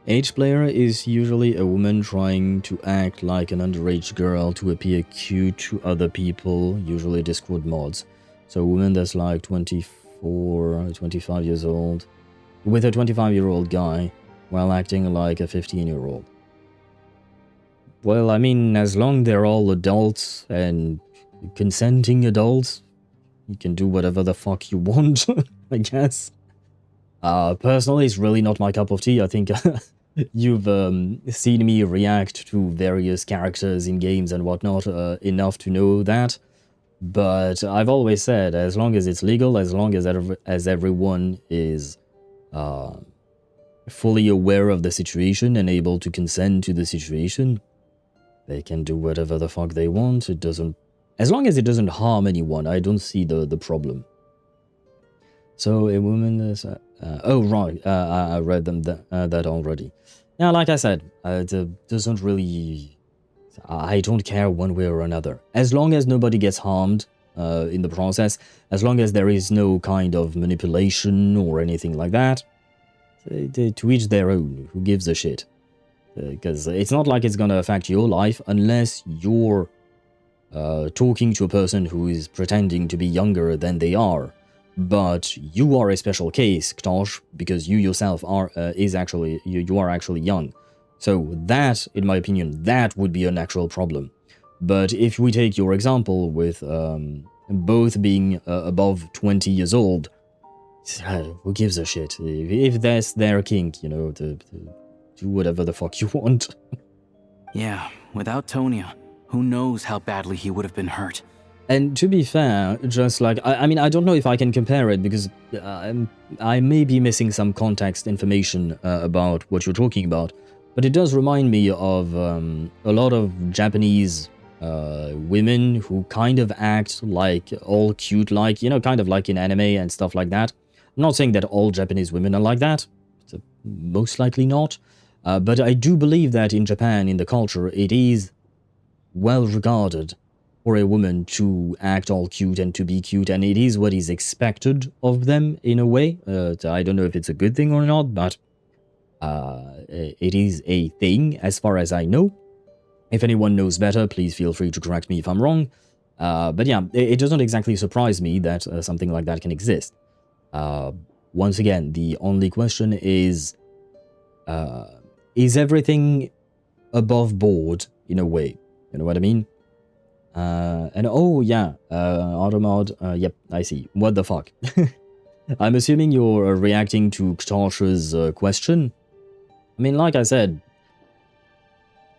Age player is usually a woman trying to act like an underage girl to appear cute to other people, usually Discord mods. So a woman that's like 24, 25 years old, with a 25-year-old guy, while acting like a 15-year-old. Well, I mean, as long they're all adults and consenting adults, you can do whatever the fuck you want, I guess. Personally, it's really not my cup of tea. I think you've seen me react to various characters in games and whatnot enough to know that. But I've always said, as long as it's legal, as long as everyone is fully aware of the situation and able to consent to the situation, they can do whatever the fuck they want. It doesn't, as long as it doesn't harm anyone, I don't see the problem. So a woman is, oh right, I read them that already. Now, like I said, it doesn't really, I don't care one way or another. As long as nobody gets harmed in the process, as long as there is no kind of manipulation or anything like that, to each their own. Who gives a shit? Because it's not like it's gonna affect your life unless you're talking to a person who is pretending to be younger than they are. But you are a special case, Ktosh, because you yourself are you are actually young. So that, in my opinion, that would be an actual problem. But if we take your example with both being above 20 years old, who gives a shit? If that's their kink, you know, to do whatever the fuck you want. Yeah, without Tonya, who knows how badly he would have been hurt. And to be fair, just like, I mean, I don't know if I can compare it because I may be missing some context information about what you're talking about, but it does remind me of a lot of Japanese women who kind of act like all cute, like, you know, kind of like in anime and stuff like that. I'm not saying that all Japanese women are like that, most likely not, but I do believe that in Japan, in the culture, it is well regarded for a woman to act all cute and to be cute, and it is what is expected of them in a way. I don't know if it's a good thing or not, but it is a thing as far as I know. If anyone knows better, please feel free to correct me if I'm wrong. But yeah, it doesn't exactly surprise me that something like that can exist. Once again, the only question is everything above board in a way? You know what I mean? And oh yeah, Automod, yep, I see. What the fuck? I'm assuming you're reacting to Ktosh's question. I mean, like I said,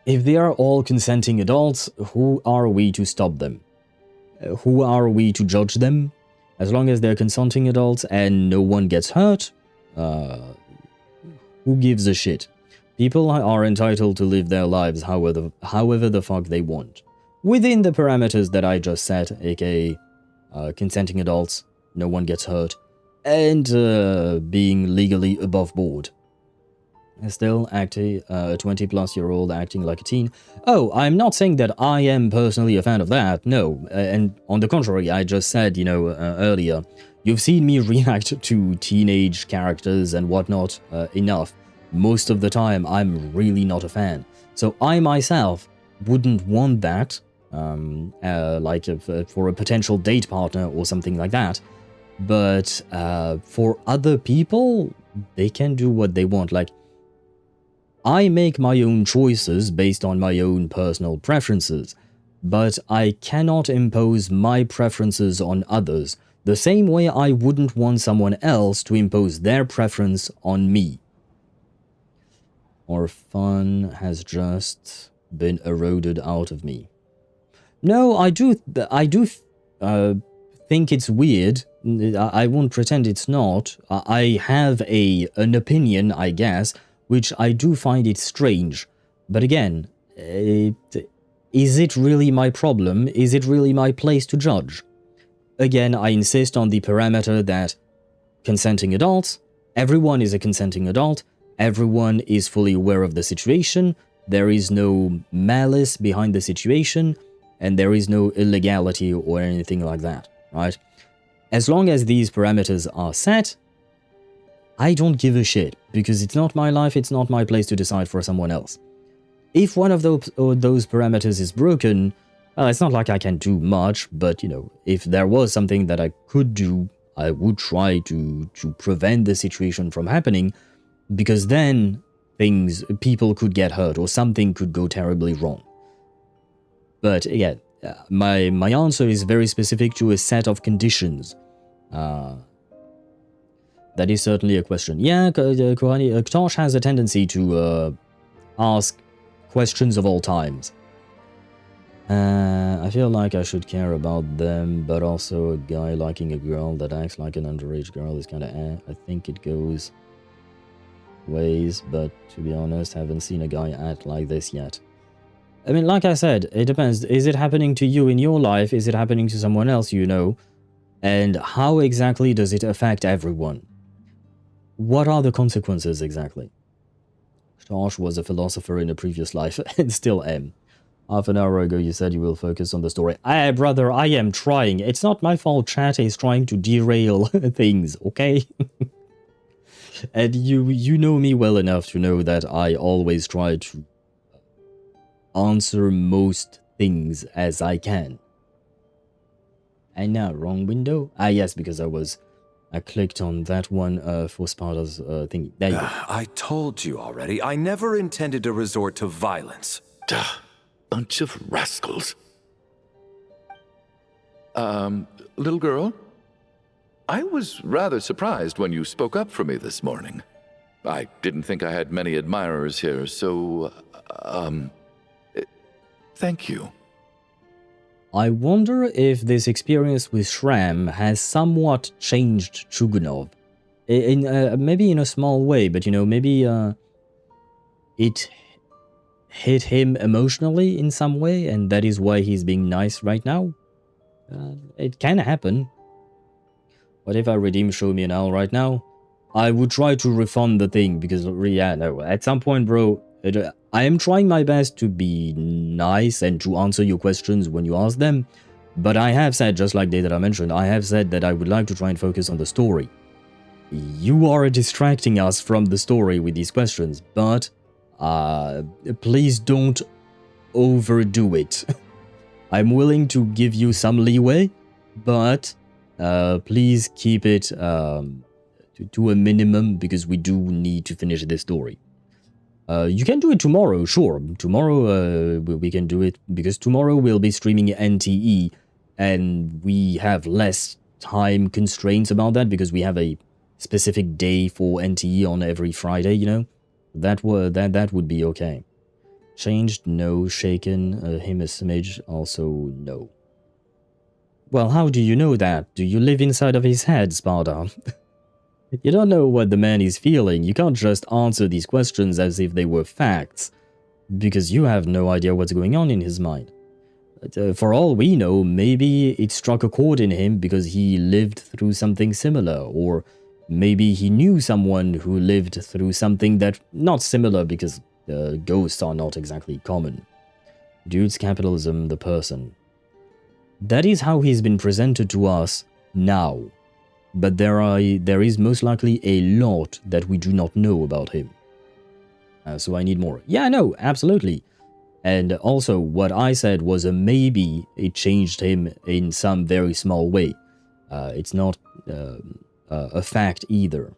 if they are all consenting adults, who are we to stop them? Who are we to judge them? As long as they're consenting adults and no one gets hurt, who gives a shit? People are entitled to live their lives however the fuck they want. Within the parameters that I just set, aka consenting adults, no one gets hurt, and being legally above board. Still, a 20-plus-year-old acting like a teen. Oh, I'm not saying that I am personally a fan of that, no. And on the contrary, I just said, you know, earlier, you've seen me react to teenage characters and whatnot enough. Most of the time, I'm really not a fan. So I myself wouldn't want that, like for a potential date partner or something like that. But for other people, they can do what they want. Like, I make my own choices based on my own personal preferences, but I cannot impose my preferences on others, the same way I wouldn't want someone else to impose their preference on me. Or fun has just been eroded out of me. No, I do think it's weird. I won't pretend it's not. I have an opinion, I guess, which I do find it strange. But again, is it really my problem? Is it really my place to judge? Again, I insist on the parameter that consenting adults, everyone is a consenting adult, everyone is fully aware of the situation, there is no malice behind the situation, and there is no illegality or anything like that, right? As long as these parameters are set, I don't give a shit, because it's not my life, it's not my place to decide for someone else. If one of those parameters is broken, well, it's not like I can do much, but, you know, if there was something that I could do, I would try to prevent the situation from happening, because then people could get hurt or something could go terribly wrong. But yeah, my answer is very specific to a set of conditions. That is certainly a question. Yeah, Ktosh has a tendency to ask questions of all times. I feel like I should care about them, but also a guy liking a girl that acts like an underage girl is kinda I think it goes ways, but to be honest, haven't seen a guy act like this yet. I mean, like I said, it depends. Is it happening to you in your life? Is it happening to someone else you know? And how exactly does it affect everyone? What are the consequences exactly? Ktosh was a philosopher in a previous life and still am. Half an hour ago you said you will focus on the story. Brother, I am trying. It's not my fault chat is trying to derail things, okay? And you know me well enough to know that I always try to answer most things as I can. And now, wrong window? Ah, yes, because I clicked on that one for Sparta's thingy. There you go. I told you already, I never intended to resort to violence. Bunch of rascals. Little girl? I was rather surprised when you spoke up for me this morning. I didn't think I had many admirers here, so, thank you. I wonder if this experience with Shram has somewhat changed Chugunov. Maybe in a small way, but you know, maybe it hit him emotionally in some way, and that is why he's being nice right now. It can happen. What if I redeem Show Me an Owl right now? I would try to refund the thing, because, yeah, no, at some point, bro, I am trying my best to be nice and to answer your questions when you ask them, but I have said, just like Data mentioned, I have said that I would like to try and focus on the story. You are distracting us from the story with these questions, but please don't overdo it. I'm willing to give you some leeway, but please keep it to a minimum, because we do need to finish this story. You can do it tomorrow, sure. Tomorrow we can do it, because tomorrow we'll be streaming NTE, and we have less time constraints about that, because we have a specific day for NTE on every Friday, you know? That would be okay. Changed? No. Shaken? Him a smidge? Also no. Well, how do you know that? Do you live inside of his head, Sparta? You don't know what the man is feeling. You can't just answer these questions as if they were facts, because you have no idea what's going on in his mind. For all we know, maybe it struck a chord in him because he lived through something similar, or maybe he knew someone who lived through something that not similar, because ghosts are not exactly common. Dude's capitalism, the person. That is how he's been presented to us now. But there is most likely a lot that we do not know about him. So I need more. Yeah, no, absolutely. And also, what I said was a maybe it changed him in some very small way. It's not a fact either.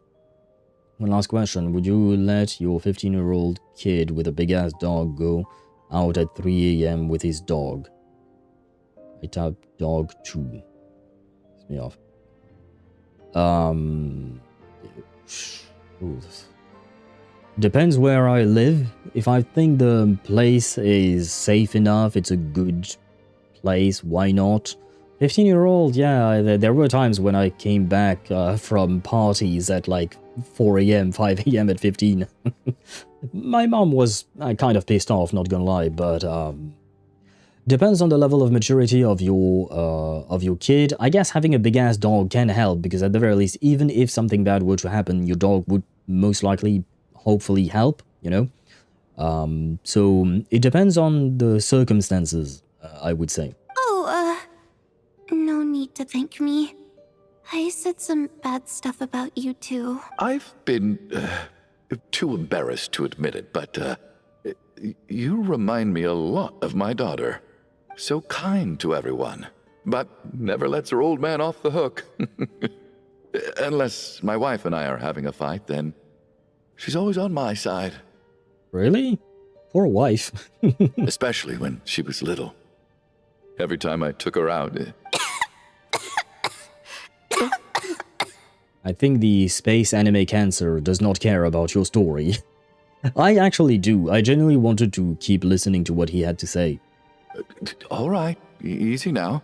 One last question. Would you let your 15-year-old kid with a big-ass dog go out at 3 a.m. with his dog? I typed dog 2. Piss me off. Depends where I live. If I think the place is safe enough, it's a good place, why not? 15-year-old, yeah, there were times when I came back from parties at like 4 a.m., 5 a.m. at 15. My mom was kind of pissed off, not gonna lie, but depends on the level of maturity of your kid. I guess having a big-ass dog can help, because at the very least, even if something bad were to happen, your dog would most likely, hopefully help, you know? So it depends on the circumstances, I would say. Oh, no need to thank me. I said some bad stuff about you too. I've been too embarrassed to admit it, but you remind me a lot of my daughter. So kind to everyone, but never lets her old man off the hook. Unless my wife and I are having a fight, then she's always on my side. Really? Poor wife. Especially when she was little. every time I took her out. I think the space anime cancer does not care about your story. I actually do. I genuinely wanted to keep listening to what he had to say. All right, easy now.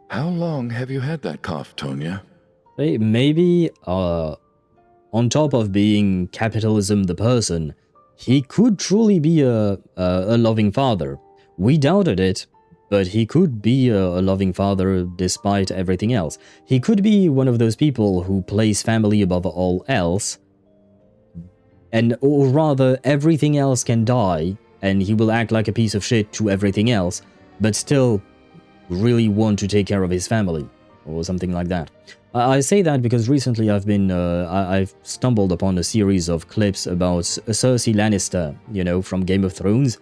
How long have you had that cough, Tonya? Hey, maybe, on top of being capitalism the person, he could truly be a loving father. We doubted it, but he could be a loving father despite everything else. He could be one of those people who place family above all else, or rather, everything else can die, and he will act like a piece of shit to everything else, but still really want to take care of his family, or something like that. I say that because recently I've stumbled upon a series of clips about Cersei Lannister, you know, from Game of Thrones.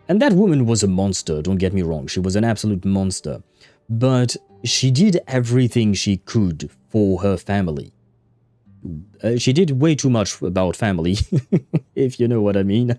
And that woman was a monster, don't get me wrong, she was an absolute monster. But she did everything she could for her family. She did way too much about family, if you know what I mean.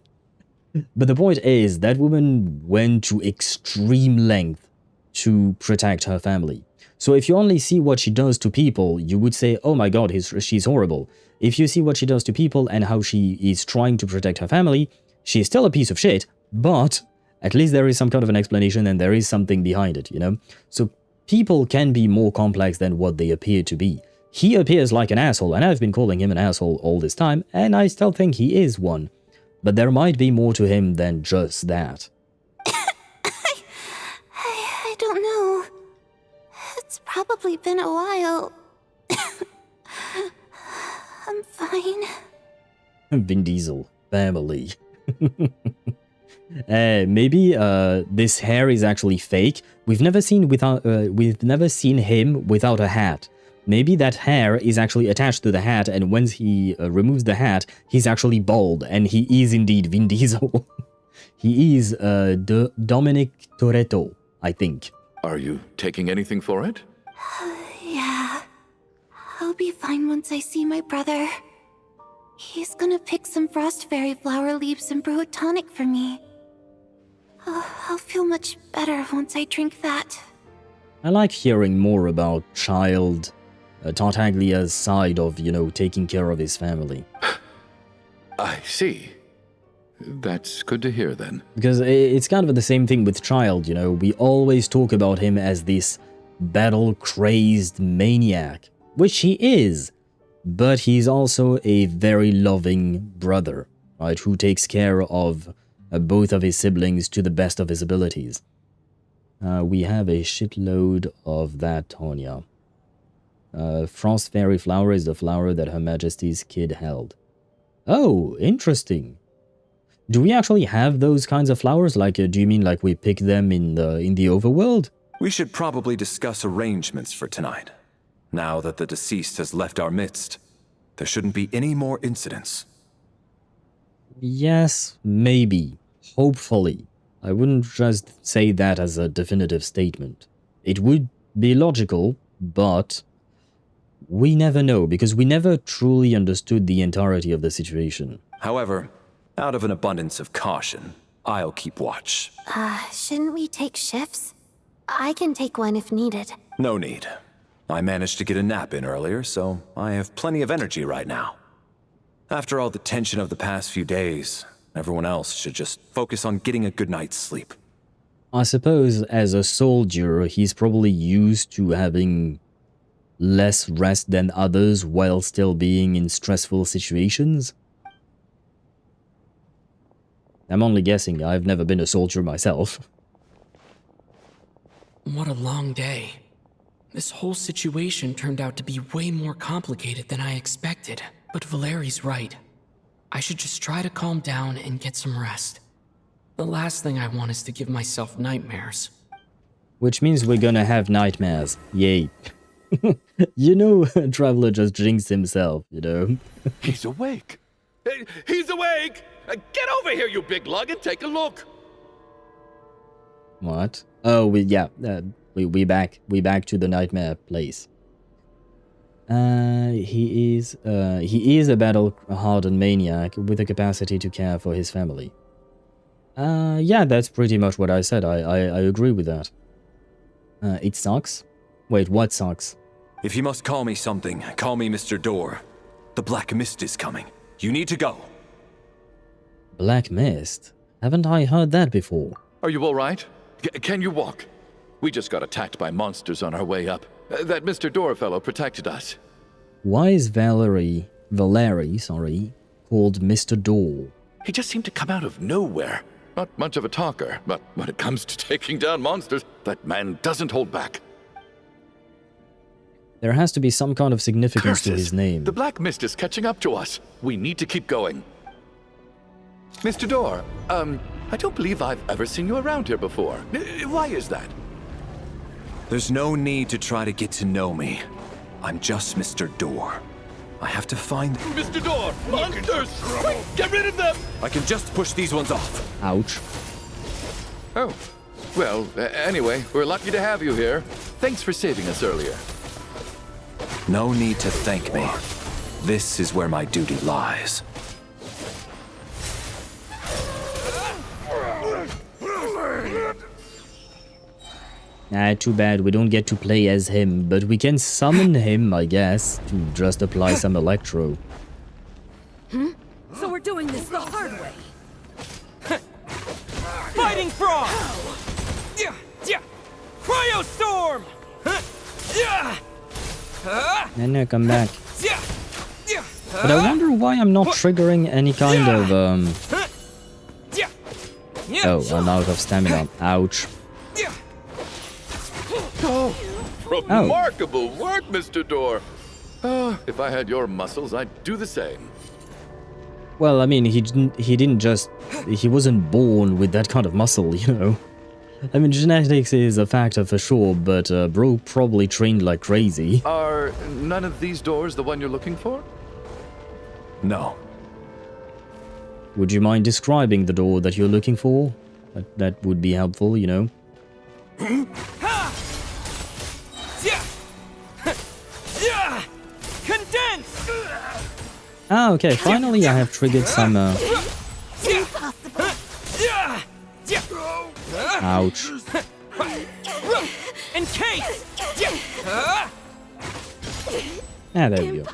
But the point is, that woman went to extreme length to protect her family. So if you only see what she does to people, you would say, oh my god, she's horrible. If you see what she does to people and how she is trying to protect her family, she's still a piece of shit, but at least there is some kind of an explanation and there is something behind it, you know? So people can be more complex than what they appear to be. He appears like an asshole, and I've been calling him an asshole all this time, and I still think he is one. But there might be more to him than just that. I don't know. It's probably been a while. I'm fine. Vin Diesel, family. Maybe this hair is actually fake. We've never seen him without a hat. Maybe that hair is actually attached to the hat, and once he removes the hat, he's actually bald, and he is indeed Vin Diesel. He is Dominic Toretto, I think. Are you taking anything for it? Yeah. I'll be fine once I see my brother. He's gonna pick some frost fairy flower leaves and brew a tonic for me. I'll feel much better once I drink that. I like hearing more about child Tartaglia's side of, you know, taking care of his family. I see. That's good to hear then. Because it's kind of the same thing with Child, you know. We always talk about him as this battle-crazed maniac, which he is. But he's also a very loving brother, right, who takes care of both of his siblings to the best of his abilities. We have a shitload of that, Tonya. Frost Fairy Flower is the flower that Her Majesty's kid held. Oh, interesting. Do we actually have those kinds of flowers? Like, do you mean like we pick them in the overworld? We should probably discuss arrangements for tonight. Now that the deceased has left our midst, there shouldn't be any more incidents. Yes, maybe. Hopefully. I wouldn't just say that as a definitive statement. It would be logical, but we never know, because we never truly understood the entirety of the situation. However, out of an abundance of caution, I'll keep watch. Shouldn't we take shifts? I can take one if needed. No need. I managed to get a nap in earlier, so I have plenty of energy right now. After all the tension of the past few days, everyone else should just focus on getting a good night's sleep. I suppose as a soldier, he's probably used to having less rest than others while still being in stressful situations. I'm only guessing, I've never been a soldier myself. What a long day. This whole situation turned out to be way more complicated than I expected. But Valeri's right. I should just try to calm down and get some rest. The last thing I want is to give myself nightmares. Which means we're gonna have nightmares. Yay. You know, Traveler just jinxed himself, you know? He's awake! He's awake! Get over here, you big lug, and take a look! What? Oh, we back to the nightmare place. He is a battle-hardened maniac with a capacity to care for his family. Yeah, that's pretty much what I said. I agree with that. It sucks. Wait, what sucks? If you must call me something, call me Mr. Door. The Black Mist is coming. You need to go. Black Mist? Haven't I heard that before? Are you all right? Can you walk? We just got attacked by monsters on our way up. That Mr. Door fellow protected us. Why is Valerie, called Mr. Door? He just seemed to come out of nowhere. Not much of a talker, but when it comes to taking down monsters, that man doesn't hold back. There has to be some kind of significance to his name. The Black Mist is catching up to us. We need to keep going. Mr. Door, I don't believe I've ever seen you around here before. Why is that? There's no need to try to get to know me. I'm just Mr. Door. I have to find... Mr. Door! Monsters! Quick, get rid of them! I can just push these ones off. Ouch. Oh. Well, anyway, we're lucky to have you here. Thanks for saving us earlier. No need to thank me. This is where my duty lies. Too bad we don't get to play as him, but we can summon him, I guess, to just apply some electro. So we're doing this the hard way. Fighting Frog! Cryo Storm! No, come back. But I wonder why I'm not triggering any kind of, Oh, I'm out of stamina. Ouch. Oh, remarkable work, Mr. Door. If I had your muscles, I'd do the same. Well, I mean, he wasn't born with that kind of muscle, you know. I mean, genetics is a factor for sure, but bro probably trained like crazy. Are none of these doors the one you're looking for? No. Would you mind describing the door that you're looking for? That would be helpful, you know. Condense! Ah, okay, finally I have triggered some, Ouch. Encase! Ah, there we go.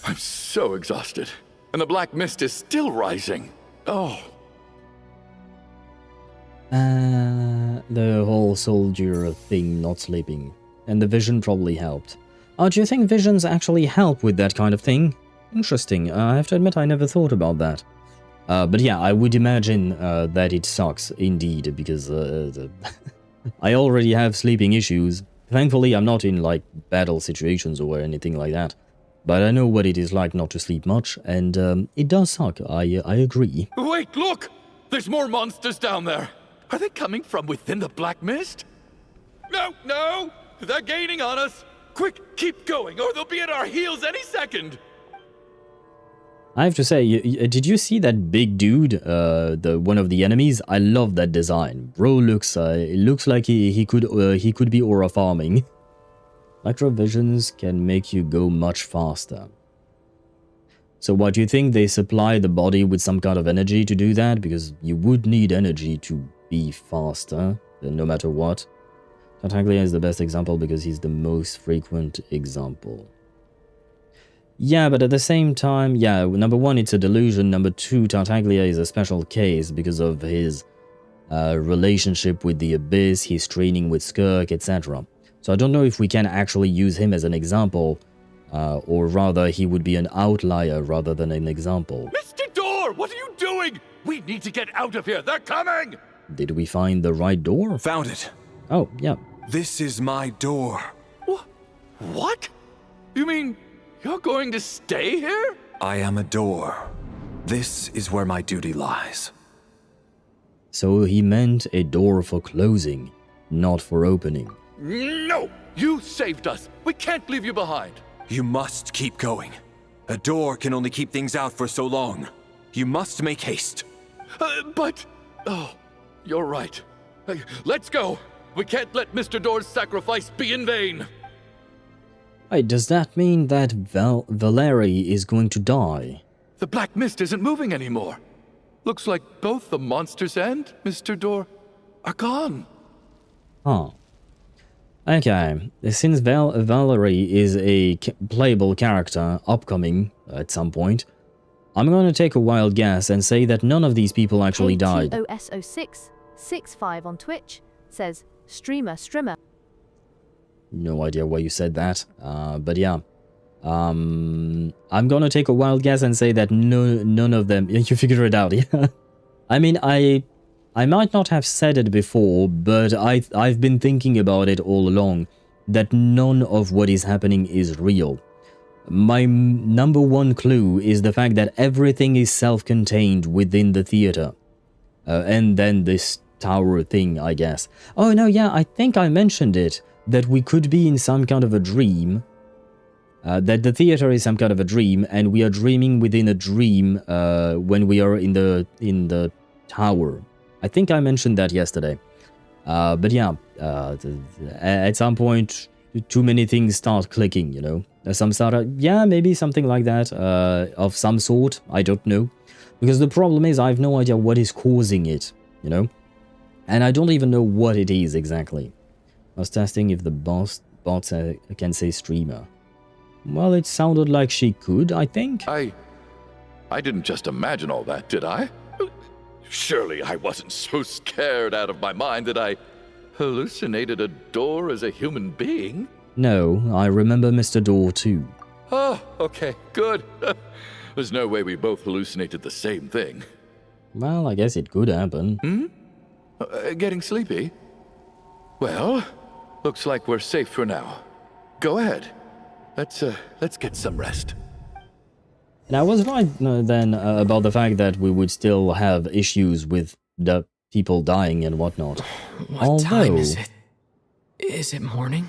I'm so exhausted. And the Black Mist is still rising. Oh. The whole soldier thing not sleeping. And the vision probably helped. Do you think visions actually help with that kind of thing? Interesting. I have to admit I never thought about that. But yeah, I would imagine that it sucks indeed, because I already have sleeping issues. Thankfully, I'm not in, like, battle situations or anything like that. But I know what it is like not to sleep much, and it does suck, I agree. Wait, look! There's more monsters down there! Are they coming from within the Black Mist? No! They're gaining on us! Quick, keep going, or they'll be at our heels any second! I have to say, did you see that big dude, one of the enemies? I love that design. Bro looks like he could be aura farming. Electrovisions can make you go much faster. So what, do you think they supply the body with some kind of energy to do that? Because you would need energy to be faster, no matter what. Tartaglia is the best example because he's the most frequent example. Yeah, but at the same time, yeah, number one, it's a delusion. Number two, Tartaglia is a special case because of his relationship with the Abyss, his training with Skirk, etc. So I don't know if we can actually use him as an example, or rather he would be an outlier rather than an example. Mr. Door, what are you doing? We need to get out of here, they're coming! Did we find the right door? Found it. Oh, yeah. This is my door. What? You mean you're going to stay here? I am a door. This is where my duty lies. So he meant a door for closing, not for opening. No! You saved us! We can't leave you behind! You must keep going. A door can only keep things out for so long. You must make haste. But... Oh, you're right. Let's go! We can't let Mr. Door's sacrifice be in vain! Wait, does that mean that Valerie is going to die? The Black Mist isn't moving anymore. Looks like both the monsters and Mr. Door are gone. Huh. Okay, since Valerie is a playable character upcoming at some point, I'm gonna take a wild guess and say that none of these people actually died. TOS0665 on Twitch says, streamer. No idea why you said that, but yeah. I'm gonna take a wild guess and say that none of them... You figure it out, yeah? I mean, I might not have said it before, but I've been thinking about it all along, that none of what is happening is real. My number one clue is the fact that everything is self-contained within the theater. And then this tower thing, I guess. Oh no, yeah, I think I mentioned it, that we could be in some kind of a dream. That the theater is some kind of a dream, and we are dreaming within a dream when we are in the tower. I think I mentioned that yesterday. But yeah, at some point, too many things start clicking, you know? Some sort of, yeah, maybe something like that, of some sort, I don't know. Because the problem is, I have no idea what is causing it, you know? And I don't even know what it is exactly. I was testing if the bots can say streamer. Well, it sounded like she could, I think. I didn't just imagine all that, did I? Surely I wasn't so scared out of my mind that I hallucinated a door as a human being? No, I remember Mr. Door too. Oh, okay, good. There's no way we both hallucinated the same thing. Well, I guess it could happen. Getting sleepy? Well, looks like we're safe for now. Go ahead. Let's get some rest. And I was right then about the fact that we would still have issues with the people dying and whatnot. What time is it? Is it morning?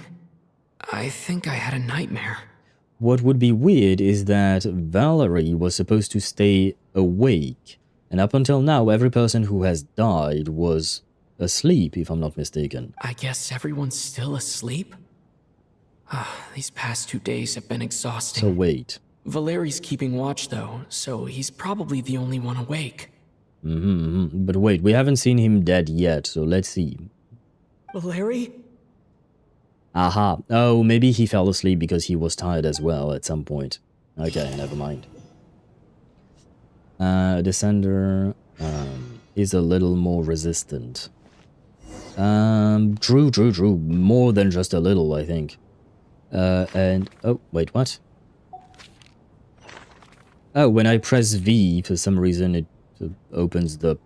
I think I had a nightmare. What would be weird is that Valerie was supposed to stay awake, and up until now every person who has died was asleep, if I'm not mistaken. I guess everyone's still asleep? These past 2 days have been exhausting. So wait. Valeri's keeping watch though, so he's probably the only one awake. But wait, we haven't seen him dead yet, so let's see. Valeri? Aha. Oh, maybe he fell asleep because he was tired as well at some point. Okay, never mind. Descender is a little more resistant. True. More than just a little, I think. And... Oh, wait, what? Oh, when I press V, for some reason, it opens the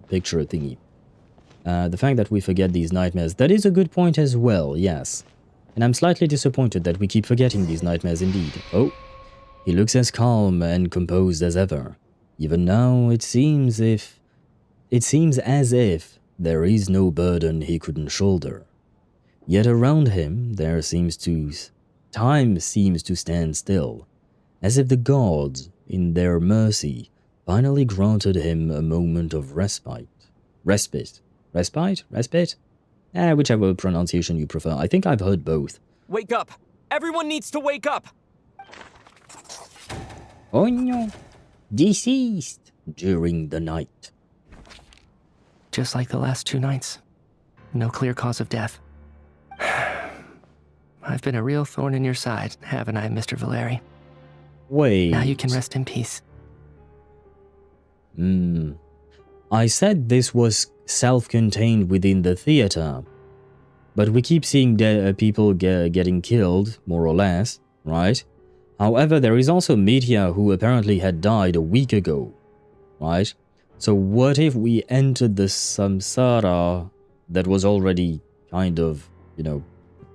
picture thingy. The fact that we forget these nightmares, that is a good point as well, yes. And I'm slightly disappointed that we keep forgetting these nightmares indeed. Oh, he looks as calm and composed as ever. Even now, it seems as if there is no burden he couldn't shoulder. Yet around him, time seems to stand still, as if the gods, in their mercy, finally granted him a moment of respite? Whichever pronunciation you prefer. I think I've heard both. Wake up! Everyone needs to wake up! Oh no. Deceased during the night. Just like the last 2 nights. No clear cause of death. I've been a real thorn in your side, haven't I, Mr. Valeri? Wait. Now you can rest in peace. I said this was self-contained within the theater, but we keep seeing people getting killed, more or less, right? However, there is also Mitya who apparently had died a week ago, right? So what if we entered the samsara that was already kind of, you know,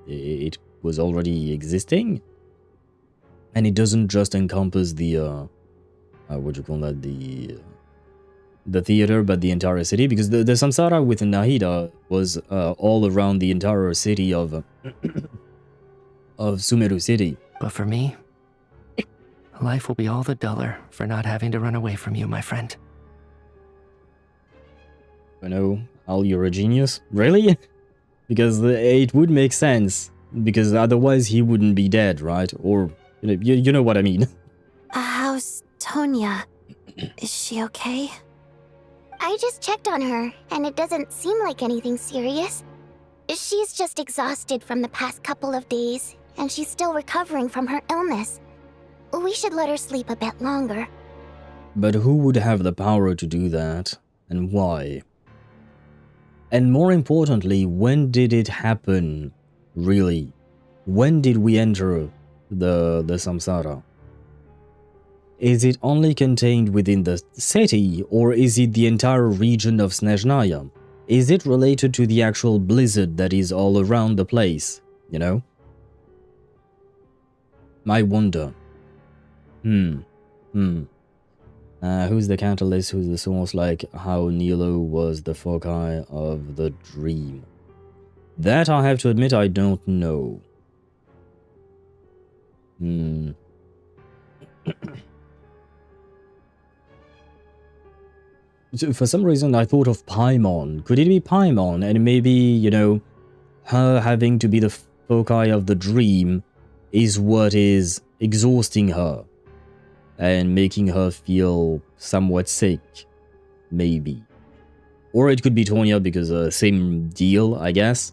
it was already existing? And it doesn't just encompass the, what do you call that, the theater, but the entire city? Because the samsara with Nahida was all around the entire city of Sumeru City. But for me, life will be all the duller for not having to run away from you, my friend. You know, Al, you're a genius? Really? Because it would make sense. Because otherwise he wouldn't be dead, right? Or, you know what I mean. How's Tonya? Is she okay? I just checked on her, and it doesn't seem like anything serious. She's just exhausted from the past couple of days, and she's still recovering from her illness. We should let her sleep a bit longer. But who would have the power to do that, and why? And more importantly, when did it happen, really? When did we enter the samsara? Is it only contained within the city, or is it the entire region of Snezhnaya? Is it related to the actual blizzard that is all around the place, you know? I wonder. Who's the catalyst, who's the source, like how Nilo was the foci of the dream? That I have to admit I don't know. So for some reason I thought of Paimon. Could it be Paimon? And maybe, you know, her having to be the foci of the dream is what is exhausting her and making her feel somewhat sick, maybe. Or it could be Tonya because same deal, I guess.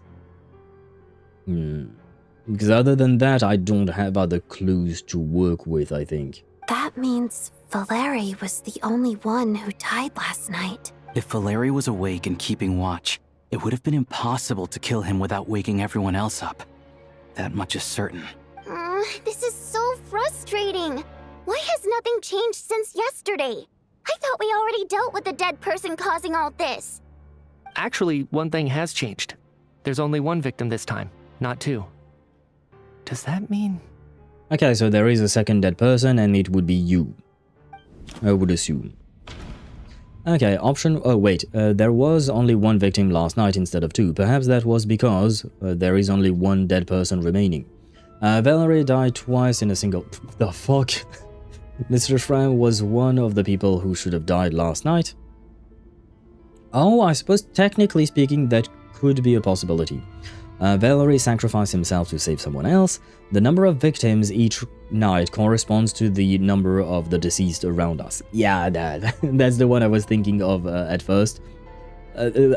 Because other than that, I don't have other clues to work with, I think. That means Valeri was the only one who died last night. If Valeri was awake and keeping watch, it would have been impossible to kill him without waking everyone else up. That much is certain. This is so frustrating. Why has nothing changed since yesterday? I thought we already dealt with the dead person causing all this. Actually, one thing has changed. There's only one victim this time, not two. Does that mean... Okay, so there is a second dead person and it would be you. I would assume. Okay, option... Oh, wait. There was only one victim last night instead of two. Perhaps that was because there is only one dead person remaining. Valerie died twice in a single... The fuck? Mr. Schramm was one of the people who should have died last night. Oh, I suppose technically speaking that could be a possibility. Valerie sacrificed himself to save someone else. The number of victims each night corresponds to the number of the deceased around us. Yeah, that's the one I was thinking of at first.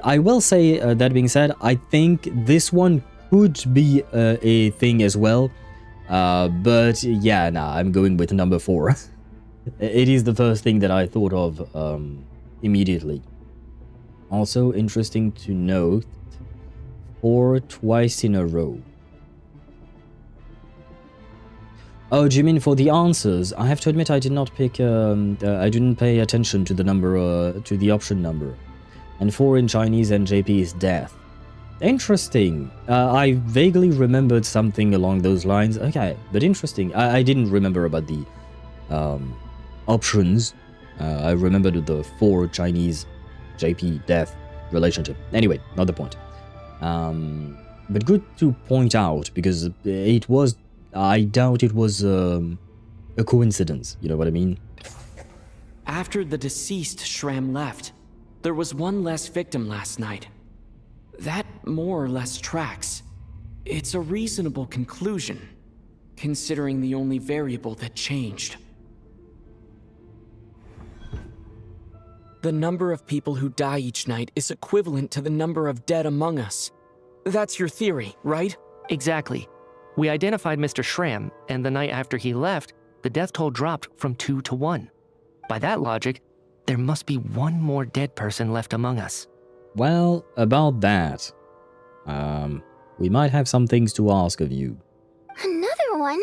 I will say, that being said, I think this one could be a thing as well. But yeah, nah, I'm going with number 4. It is the first thing that I thought of immediately. Also interesting to note, 4 twice in a row. Oh, do you mean for the answers? I have to admit I did not pick, I didn't pay attention to the number, to the option number. And 4 in Chinese and JP is death. Interesting. I vaguely remembered something along those lines. Okay, but interesting. I didn't remember about the options. I remembered the 4 Chinese JP death relationship. Anyway, not the point. But good to point out, because it was... I doubt it was a coincidence, you know what I mean? After the deceased Schramm left, there was one less victim last night. That more or less tracks. It's a reasonable conclusion, considering the only variable that changed. The number of people who die each night is equivalent to the number of dead among us. That's your theory, right? Exactly. We identified Mr. Schramm, and the night after he left, the death toll dropped from 2 to 1. By that logic, there must be one more dead person left among us. Well, about that, we might have some things to ask of you. Another one?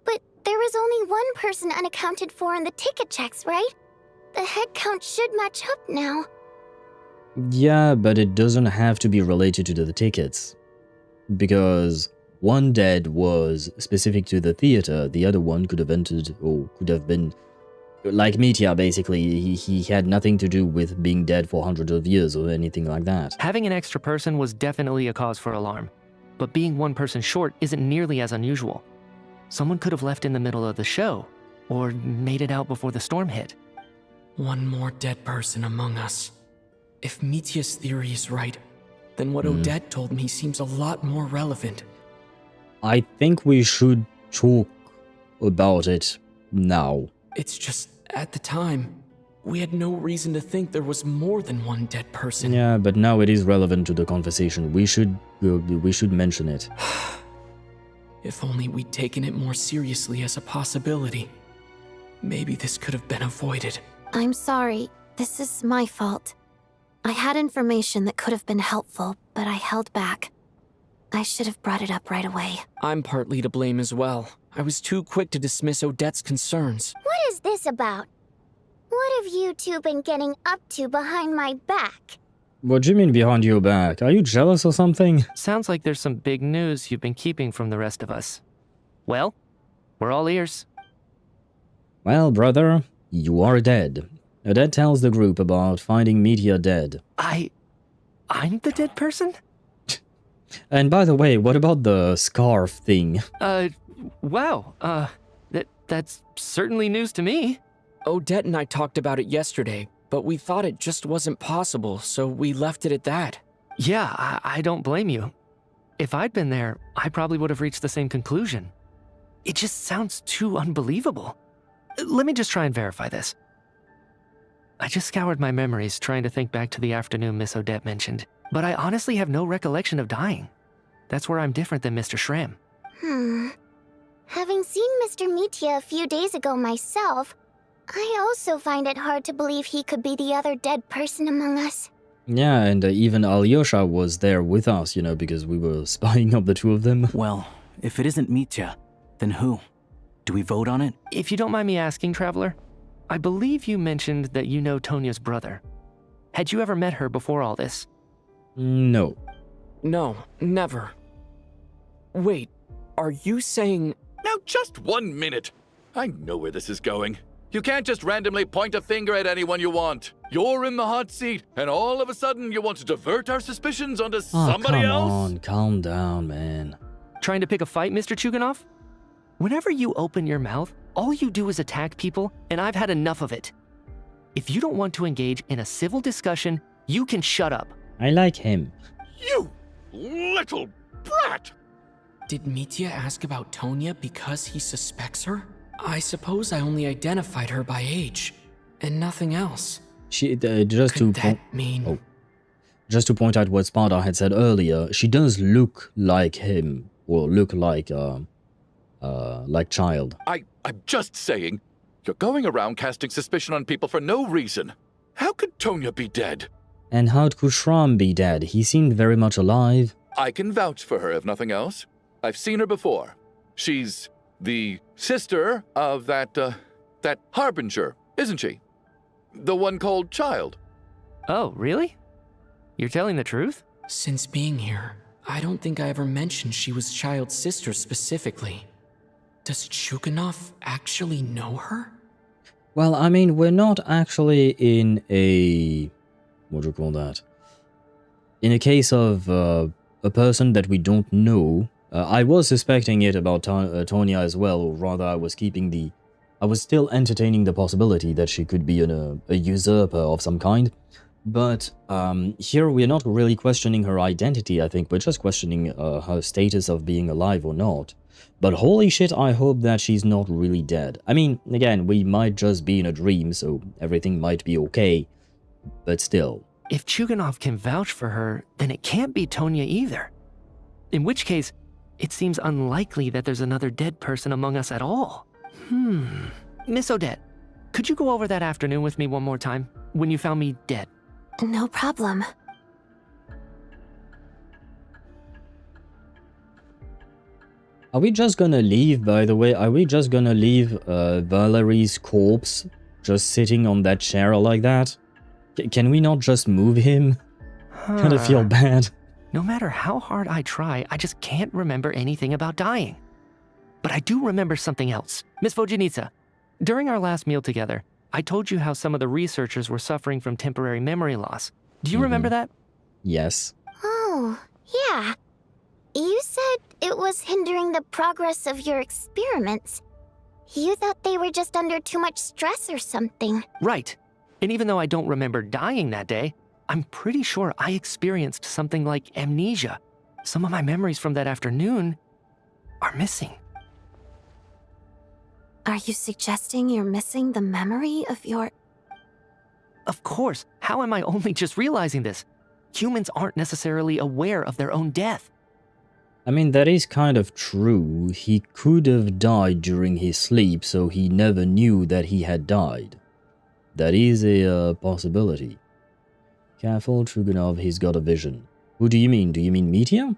But there was only one person unaccounted for in the ticket checks, right? The head count should match up now. Yeah, but it doesn't have to be related to the tickets. Because one dead was specific to the theater, the other one could have entered, or could have been... Like Mitya, basically, he had nothing to do with being dead for hundreds of years or anything like that. Having an extra person was definitely a cause for alarm, but being one person short isn't nearly as unusual. Someone could have left in the middle of the show, or made it out before the storm hit. One more dead person among us. If Mitya's theory is right, then what Odette told me seems a lot more relevant. I think we should talk about it now. It's just, at the time, We had no reason to think there was more than one dead person. Yeah, but now it is relevant to the conversation. We should mention it. If only we'd taken it more seriously as a possibility. Maybe this could have been avoided. I'm sorry. This is my fault. I had information that could have been helpful, but I held back. I should have brought it up right away. I'm partly to blame as well. I was too quick to dismiss Odette's concerns. What is this about? What have you two been getting up to behind my back? What do you mean behind your back? Are you jealous or something? Sounds like there's some big news you've been keeping from the rest of us. Well, we're all ears. Well, brother, you are dead. Odette tells the group about finding Meteor dead. I'm the dead person? And by the way, what about the scarf thing? Wow, that's certainly news to me. Odette and I talked about it yesterday, but we thought it just wasn't possible, so we left it at that. Yeah, I don't blame you. If I'd been there, I probably would have reached the same conclusion. It just sounds too unbelievable. Let me just try and verify this. I just scoured my memories trying to think back to the afternoon Miss Odette mentioned, but I honestly have no recollection of dying. That's where I'm different than Mr. Schramm. Having seen Mr. Mitya a few days ago myself, I also find it hard to believe he could be the other dead person among us. Yeah, and even Alyosha was there with us, you know, because we were spying up the two of them. Well, if it isn't Mitya, then who? Do we vote on it? If you don't mind me asking, Traveler, I believe you mentioned that you know Tonya's brother. Had you ever met her before all this? No. No, never. Wait, are you saying... Now just 1 minute. I know where this is going. You can't just randomly point a finger at anyone you want. You're in the hot seat, and all of a sudden you want to divert our suspicions onto somebody else? Come on, calm down, man. Trying to pick a fight, Mr. Chuganov? Whenever you open your mouth, all you do is attack people, and I've had enough of it. If you don't want to engage in a civil discussion, you can shut up. I like him. You little brat! Did Mitya ask about Tonya because he suspects her? I suppose I only identified her by age, and nothing else. She just to point out what Sparta had said earlier, she does look like him, or look like child. I'm just saying, you're going around casting suspicion on people for no reason. How could Tonya be dead? And how could Schramm be dead? He seemed very much alive. I can vouch for her, if nothing else. I've seen her before. She's the sister of that Harbinger, isn't she? The one called Child. Oh, really? You're telling the truth? Since being here, I don't think I ever mentioned she was Child's sister specifically. Does Chuganov actually know her? Well, I mean, we're not actually in a... what do you call that? In a case of a person that we don't know. I was suspecting it about Tonya as well, or rather I was still entertaining the possibility that she could be a usurper of some kind. But here we're not really questioning her identity, I think. We're just questioning her status of being alive or not. But holy shit, I hope that she's not really dead. I mean, again, we might just be in a dream, so everything might be okay. But still. If Chuganov can vouch for her, then it can't be Tonya either. In which case, it seems unlikely that there's another dead person among us at all. Miss Odette, could you go over that afternoon with me one more time, when you found me dead? No problem. Are we just gonna leave, by the way? Are we just gonna leave Valerie's corpse just sitting on that chair like that? Can we not just move him? Kinda feel bad. No matter how hard I try, I just can't remember anything about dying. But I do remember something else. Miss Vojanitsa, during our last meal together, I told you how some of the researchers were suffering from temporary memory loss. Do you remember that? Yes. Oh, yeah. You said it was hindering the progress of your experiments. You thought they were just under too much stress or something. Right. And even though I don't remember dying that day, I'm pretty sure I experienced something like amnesia. Some of my memories from that afternoon are missing. Are you suggesting you're missing the memory of your... Of course, how am I only just realizing this? Humans aren't necessarily aware of their own death. I mean, that is kind of true. He could have died during his sleep, so he never knew that he had died. That is a possibility. Careful, Truganov, he's got a vision. Who do you mean? Do you mean Meteor?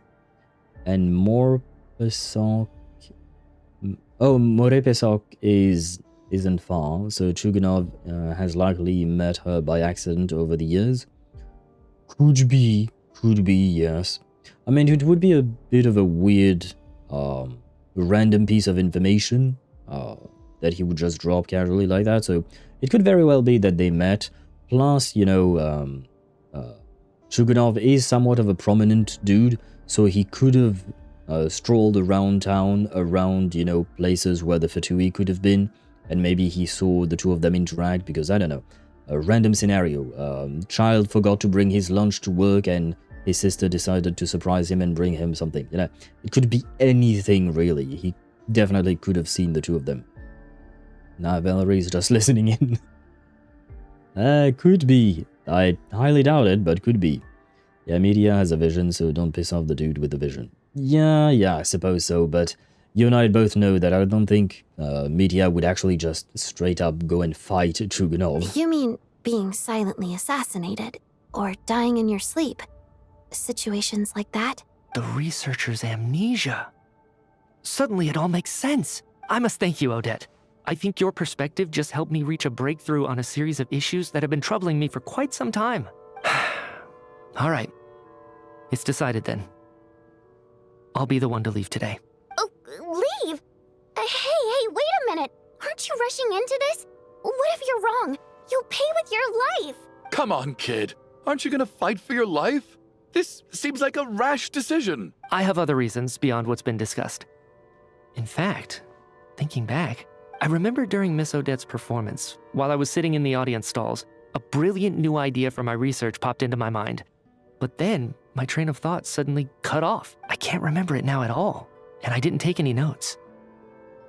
And Morpesok... Oh, Morepesok isn't far, so Truganov has likely met her by accident over the years. Could be, yes. I mean, it would be a bit of a weird, random piece of information that he would just drop casually like that, so it could very well be that they met. Plus, you know, Truganov is somewhat of a prominent dude, so he could have strolled around town, around, you know, places where the Fatui could have been, and maybe he saw the two of them interact, because, I don't know, a random scenario. Child forgot to bring his lunch to work, and his sister decided to surprise him and bring him something. You know, it could be anything, really. He definitely could have seen the two of them. Nah, Valerie's just listening in. Could be. I highly doubt it, but could be. Yeah, Media has a vision, so don't piss off the dude with the vision. Yeah, I suppose so, but you and I both know that I don't think Media would actually just straight up go and fight Truganov. You mean being silently assassinated, or dying in your sleep? Situations like that? The researcher's amnesia. Suddenly it all makes sense. I must thank you, Odette. I think your perspective just helped me reach a breakthrough on a series of issues that have been troubling me for quite some time. All right. It's decided then. I'll be the one to leave today. Oh, leave? Hey, wait a minute. Aren't you rushing into this? What if you're wrong? You'll pay with your life. Come on, kid. Aren't you gonna fight for your life? This seems like a rash decision. I have other reasons beyond what's been discussed. In fact, thinking back, I remember during Miss Odette's performance, while I was sitting in the audience stalls, a brilliant new idea for my research popped into my mind. But then, my train of thought suddenly cut off. I can't remember it now at all, and I didn't take any notes.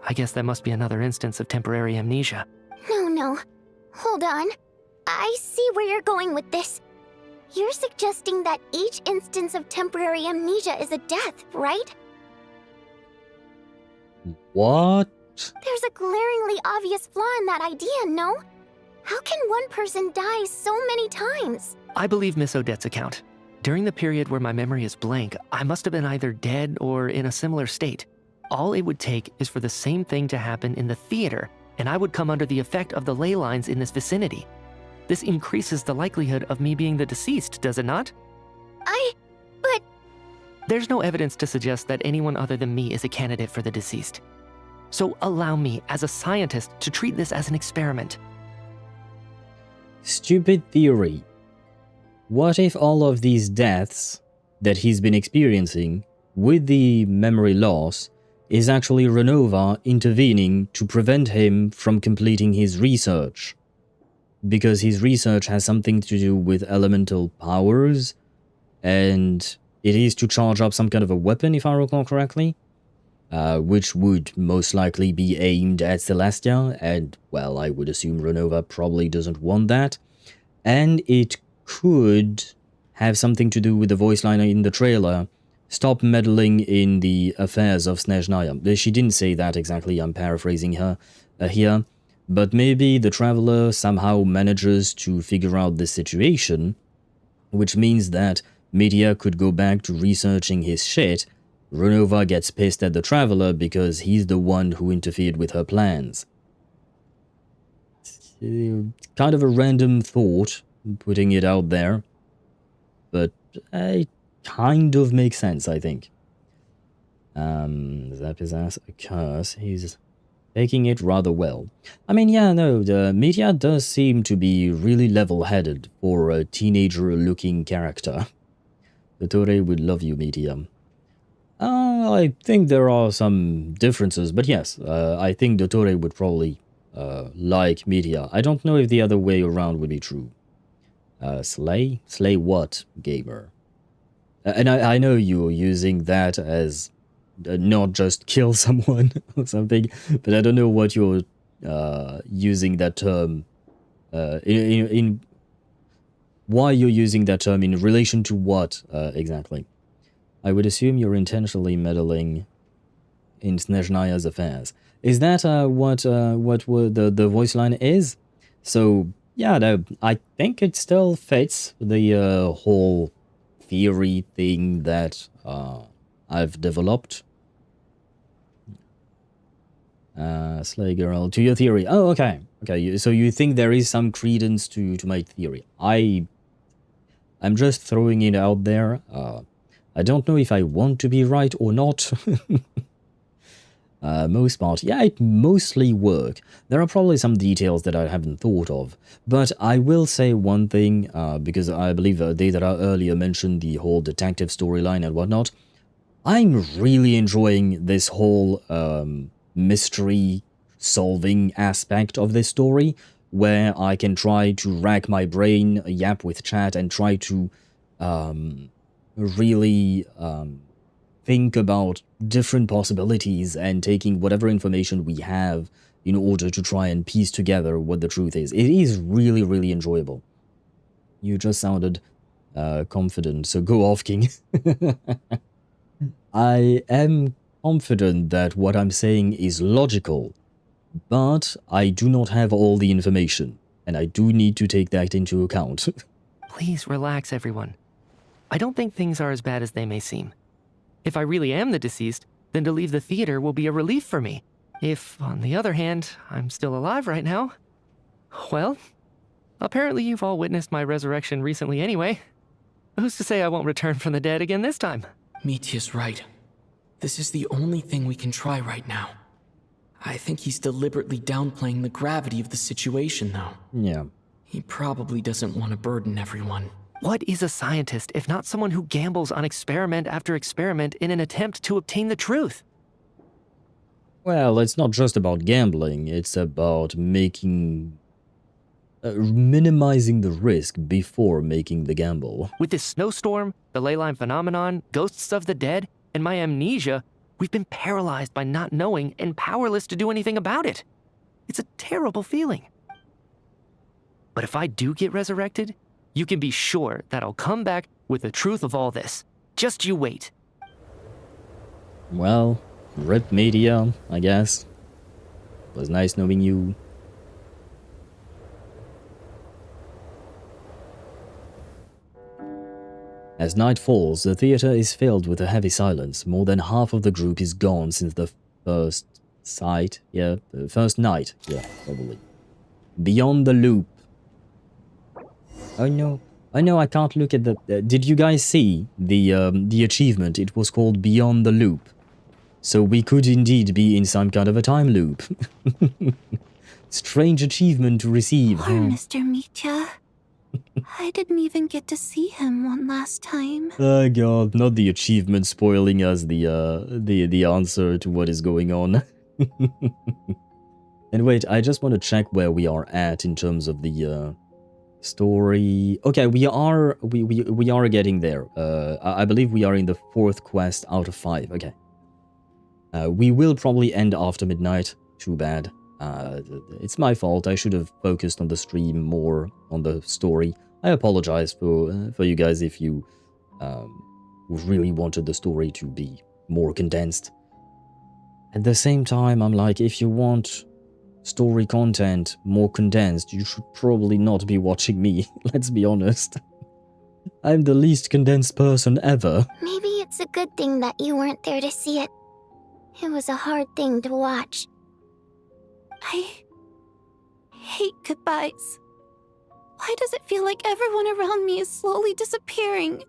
I guess that must be another instance of temporary amnesia. No. Hold on. I see where you're going with this. You're suggesting that each instance of temporary amnesia is a death, right? What? There's a glaringly obvious flaw in that idea, no? How can one person die so many times? I believe Miss Odette's account. During the period where my memory is blank, I must have been either dead or in a similar state. All it would take is for the same thing to happen in the theater, and I would come under the effect of the ley lines in this vicinity. This increases the likelihood of me being the deceased, does it not? But... There's no evidence to suggest that anyone other than me is a candidate for the deceased. So allow me, as a scientist, to treat this as an experiment. Stupid theory. What if all of these deaths that he's been experiencing with the memory loss is actually Renova intervening to prevent him from completing his research? Because his research has something to do with elemental powers, and it is to charge up some kind of a weapon, if I recall correctly, which would most likely be aimed at Celestia, and, well, I would assume Renova probably doesn't want that, and it could have something to do with the voice line in the trailer, stop meddling in the affairs of Snezhnaya. She didn't say that exactly, I'm paraphrasing her here, but maybe the Traveler somehow manages to figure out the situation, which means that Media could go back to researching his shit. Renova gets pissed at the Traveler because he's the one who interfered with her plans. Kind of a random thought, putting it out there, but it kind of makes sense, I think. Zap his ass a curse. He's taking it rather well. I mean, yeah, no, the Media does seem to be really level-headed for a teenager-looking character. Dottore would love you, Media. I think there are some differences, but yes, I think Dottore would probably like Media. I don't know if the other way around would be true. Slay? Slay what, gamer? And I know you're using that as not just kill someone or something, but I don't know what you're using that term in why you're using that term in relation to what exactly. I would assume you're intentionally meddling in Snezhnaya's affairs. Is that what the voice line is? So yeah, no, I think it still fits the whole theory thing that I've developed. Slay girl, to your theory. Oh, okay. Okay, so you think there is some credence to my theory. I'm just throwing it out there. I don't know if I want to be right or not. Most part, yeah, it mostly work. There are probably some details that I haven't thought of, but I will say one thing, because I believe Deidara earlier mentioned the whole detective storyline and whatnot. I'm really enjoying this whole mystery solving aspect of this story, where I can try to rack my brain, yap with chat, and try to really think about different possibilities and taking whatever information we have in order to try and piece together what the truth is. It is really, really enjoyable. You just sounded confident, so go off, King. I am confident that what I'm saying is logical, but I do not have all the information, and I do need to take that into account. Please relax, everyone. I don't think things are as bad as they may seem. If I really am the deceased, then to leave the theater will be a relief for me. If, on the other hand, I'm still alive right now, well, apparently you've all witnessed my resurrection recently anyway. Who's to say I won't return from the dead again this time? Mitya's right. This is the only thing we can try right now. I think he's deliberately downplaying the gravity of the situation, though. Yeah. He probably doesn't want to burden everyone. What is a scientist if not someone who gambles on experiment after experiment in an attempt to obtain the truth? Well, it's not just about gambling, it's about making... minimizing the risk before making the gamble. With this snowstorm, the leyline phenomenon, ghosts of the dead, and my amnesia, we've been paralyzed by not knowing and powerless to do anything about it. It's a terrible feeling. But if I do get resurrected, you can be sure that I'll come back with the truth of all this. Just you wait. Well, rip media, I guess. It was nice knowing you. As night falls, the theater is filled with a heavy silence. More than half of the group is gone since the first sight. Yeah, the first night. Yeah, probably. Beyond the loop. Oh no, I can't look at the... did you guys see the achievement? It was called Beyond the Loop. So we could indeed be in some kind of a time loop. Strange achievement to receive. Poor Mr. Mitya. I didn't even get to see him one last time. Oh god, not the achievement spoiling us the answer to what is going on. And wait, I just want to check where we are at in terms of the story. Okay, we are getting there. I believe we are in the 4th quest out of 5. Okay. We will probably end after midnight. Too bad. It's my fault. I should have focused on the stream more on the story. I apologize for you guys if you really wanted the story to be more condensed. At the same time, I'm like, if you want story content more condensed, you should probably not be watching me. Let's be honest. I'm the least condensed person ever. Maybe it's a good thing that you weren't there to see it. It was a hard thing to watch. I hate goodbyes. Why does it feel like everyone around me is slowly disappearing?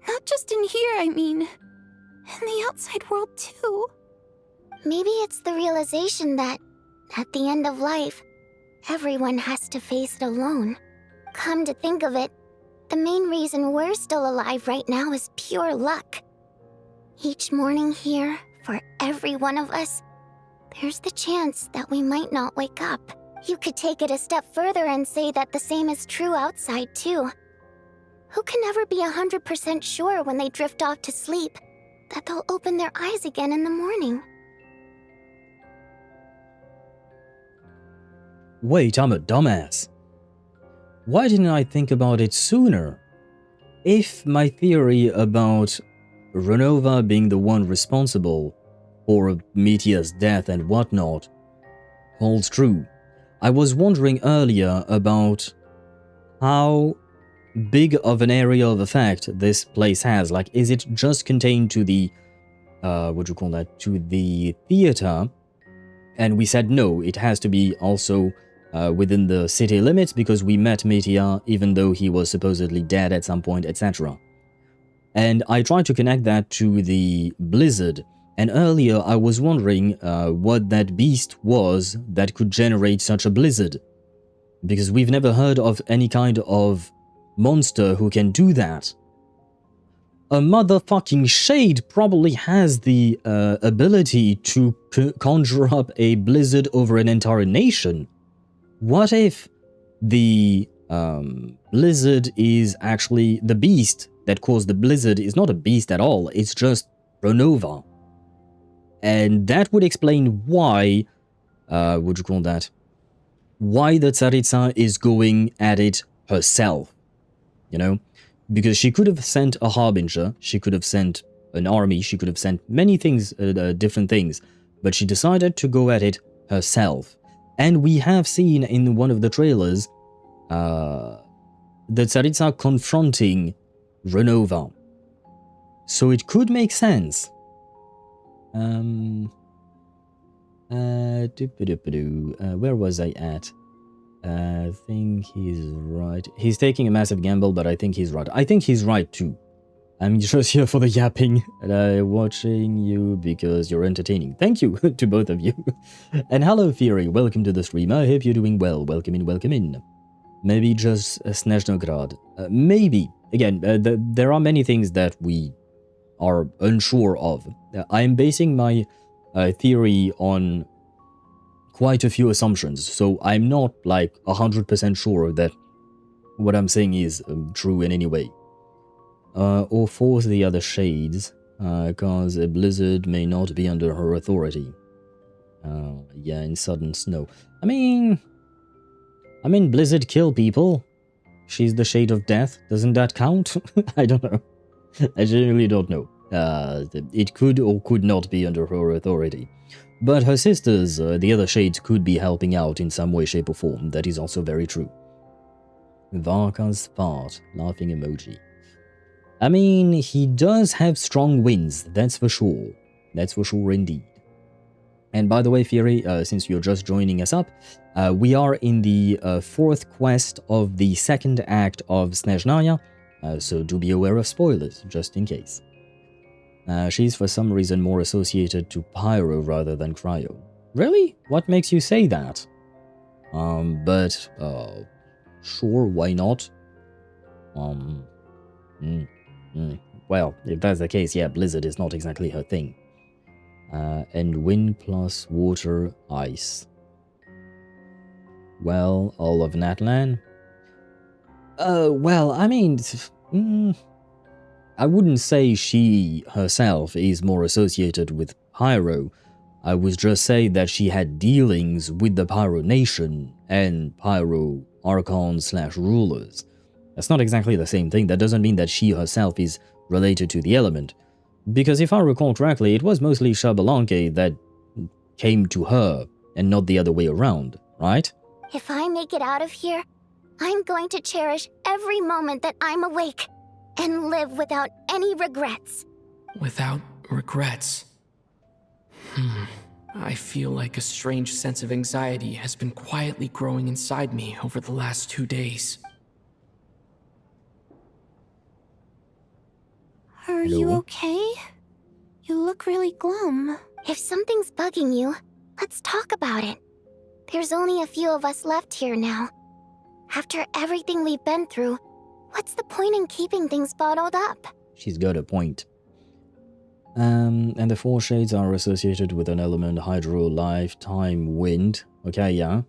Not just in here, I mean. In the outside world, too. Maybe it's the realization that, at the end of life, everyone has to face it alone. Come to think of it, the main reason we're still alive right now is pure luck. Each morning here, for every one of us, there's the chance that we might not wake up. You could take it a step further and say that the same is true outside, too. Who can ever be 100% sure when they drift off to sleep that they'll open their eyes again in the morning? Wait, I'm a dumbass. Why didn't I think about it sooner? If my theory about Rovona being the one responsible for Mitya's death and whatnot holds true, I was wondering earlier about how big of an area of effect this place has. Like, is it just contained to the, to the theater? And we said no, it has to be also within the city limits because we met Mitya even though he was supposedly dead at some point, etc. And I tried to connect that to the blizzard. And earlier I was wondering what that beast was that could generate such a blizzard. Because we've never heard of any kind of monster who can do that. A motherfucking shade probably has the ability to conjure up a blizzard over an entire nation. What if the blizzard is actually the beast that caused the blizzard is not a beast at all, it's just Rovona. And that would explain why, why the Tsaritsa is going at it herself, you know? Because she could have sent a harbinger, she could have sent an army, she could have sent many things, different things, but she decided to go at it herself. And we have seen in one of the trailers, the Tsaritsa confronting Rovona. So it could make sense. Where was I at? I think he's right. He's taking a massive gamble, but I think he's right. I think he's right too. I'm just here for the yapping, and I'm watching you because you're entertaining. Thank you to both of you. And hello, Fury. Welcome to the stream. I hope you're doing well. Welcome in, welcome in. Maybe just Snezhnograd. Maybe. Again, there are many things that we are unsure of. I'm basing my theory on quite a few assumptions, so I'm not like 100% sure that what I'm saying is true in any way. Or force the other shades, cause a blizzard may not be under her authority. Yeah, in sudden snow. I mean, blizzard kill people. She's the shade of death. Doesn't that count? I don't know. I genuinely don't know. It could or could not be under her authority. But her sisters, the other shades, could be helping out in some way, shape or form. That is also very true. Varka's fart. Laughing emoji. I mean, he does have strong winds, that's for sure. That's for sure indeed. And by the way, Fury, since you're just joining us up, we are in the fourth quest of the second act of Snezhnaya, so do be aware of spoilers, just in case. She's for some reason more associated to Pyro rather than Cryo. Really? What makes you say that? Sure, why not? Well, if that's the case, yeah, Blizzard is not exactly her thing. And wind plus water, ice. Well, all of Natlan? Well, I mean... I wouldn't say she herself is more associated with Pyro. I would just say that she had dealings with the Pyro Nation and Pyro Archon/rulers. That's not exactly the same thing. That doesn't mean that she herself is related to the element. Because if I recall correctly, it was mostly Xbalanque that came to her and not the other way around, right? If I make it out of here, I'm going to cherish every moment that I'm awake and live without any regrets. Without regrets. I feel like a strange sense of anxiety has been quietly growing inside me over the last 2 days. Are you okay? You look really glum. If something's bugging you, let's talk about it. There's only a few of us left here now. After everything we've been through, what's the point in keeping things bottled up? She's got a point. And the four shades are associated with an element: hydro, life, time, wind. Okay, yeah.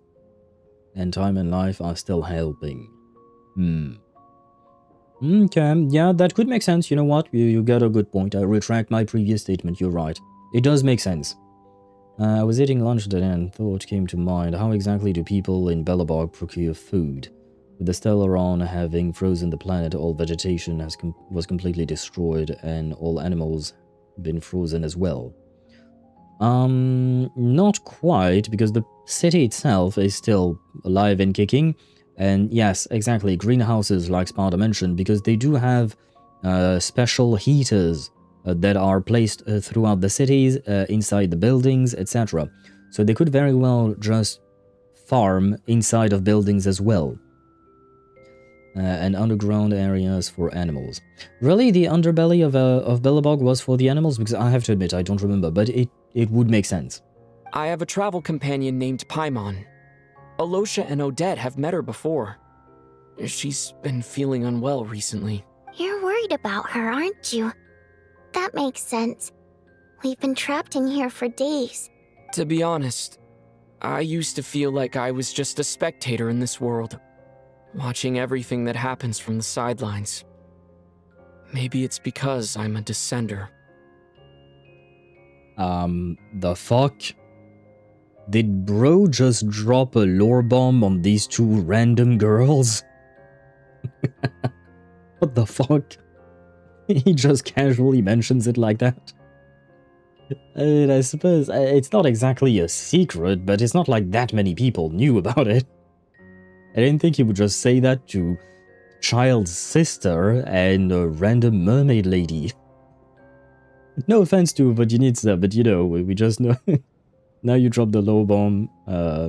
And time and life are still helping. Okay, yeah, that could make sense. You know what? You got a good point. I retract my previous statement. You're right. It does make sense. I was eating lunch today and thought came to mind. How exactly do people in Belobog procure food? With the Stellaron having frozen the planet, all vegetation was completely destroyed and all animals been frozen as well. Not quite, because the city itself is still alive and kicking. And yes, exactly, greenhouses like Sparta mentioned, because they do have special heaters that are placed throughout the cities, inside the buildings, etc. So they could very well just farm inside of buildings as well. And underground areas for animals. Really, the underbelly of Belobog was for the animals? Because I have to admit, I don't remember, but it would make sense. I have a travel companion named Paimon. Alyosha and Odette have met her before. She's been feeling unwell recently. You're worried about her, aren't you? That makes sense. We've been trapped in here for days. To be honest, I used to feel like I was just a spectator in this world, watching everything that happens from the sidelines. Maybe it's because I'm a descender. The fuck? Did bro just drop a lore bomb on these two random girls? What the fuck? He just casually mentions it like that. I mean, I suppose it's not exactly a secret, but it's not like that many people knew about it. I didn't think he would just say that to Child's sister and a random mermaid lady. No offense to but you need some, but you know, we just know. Now you drop the low bomb,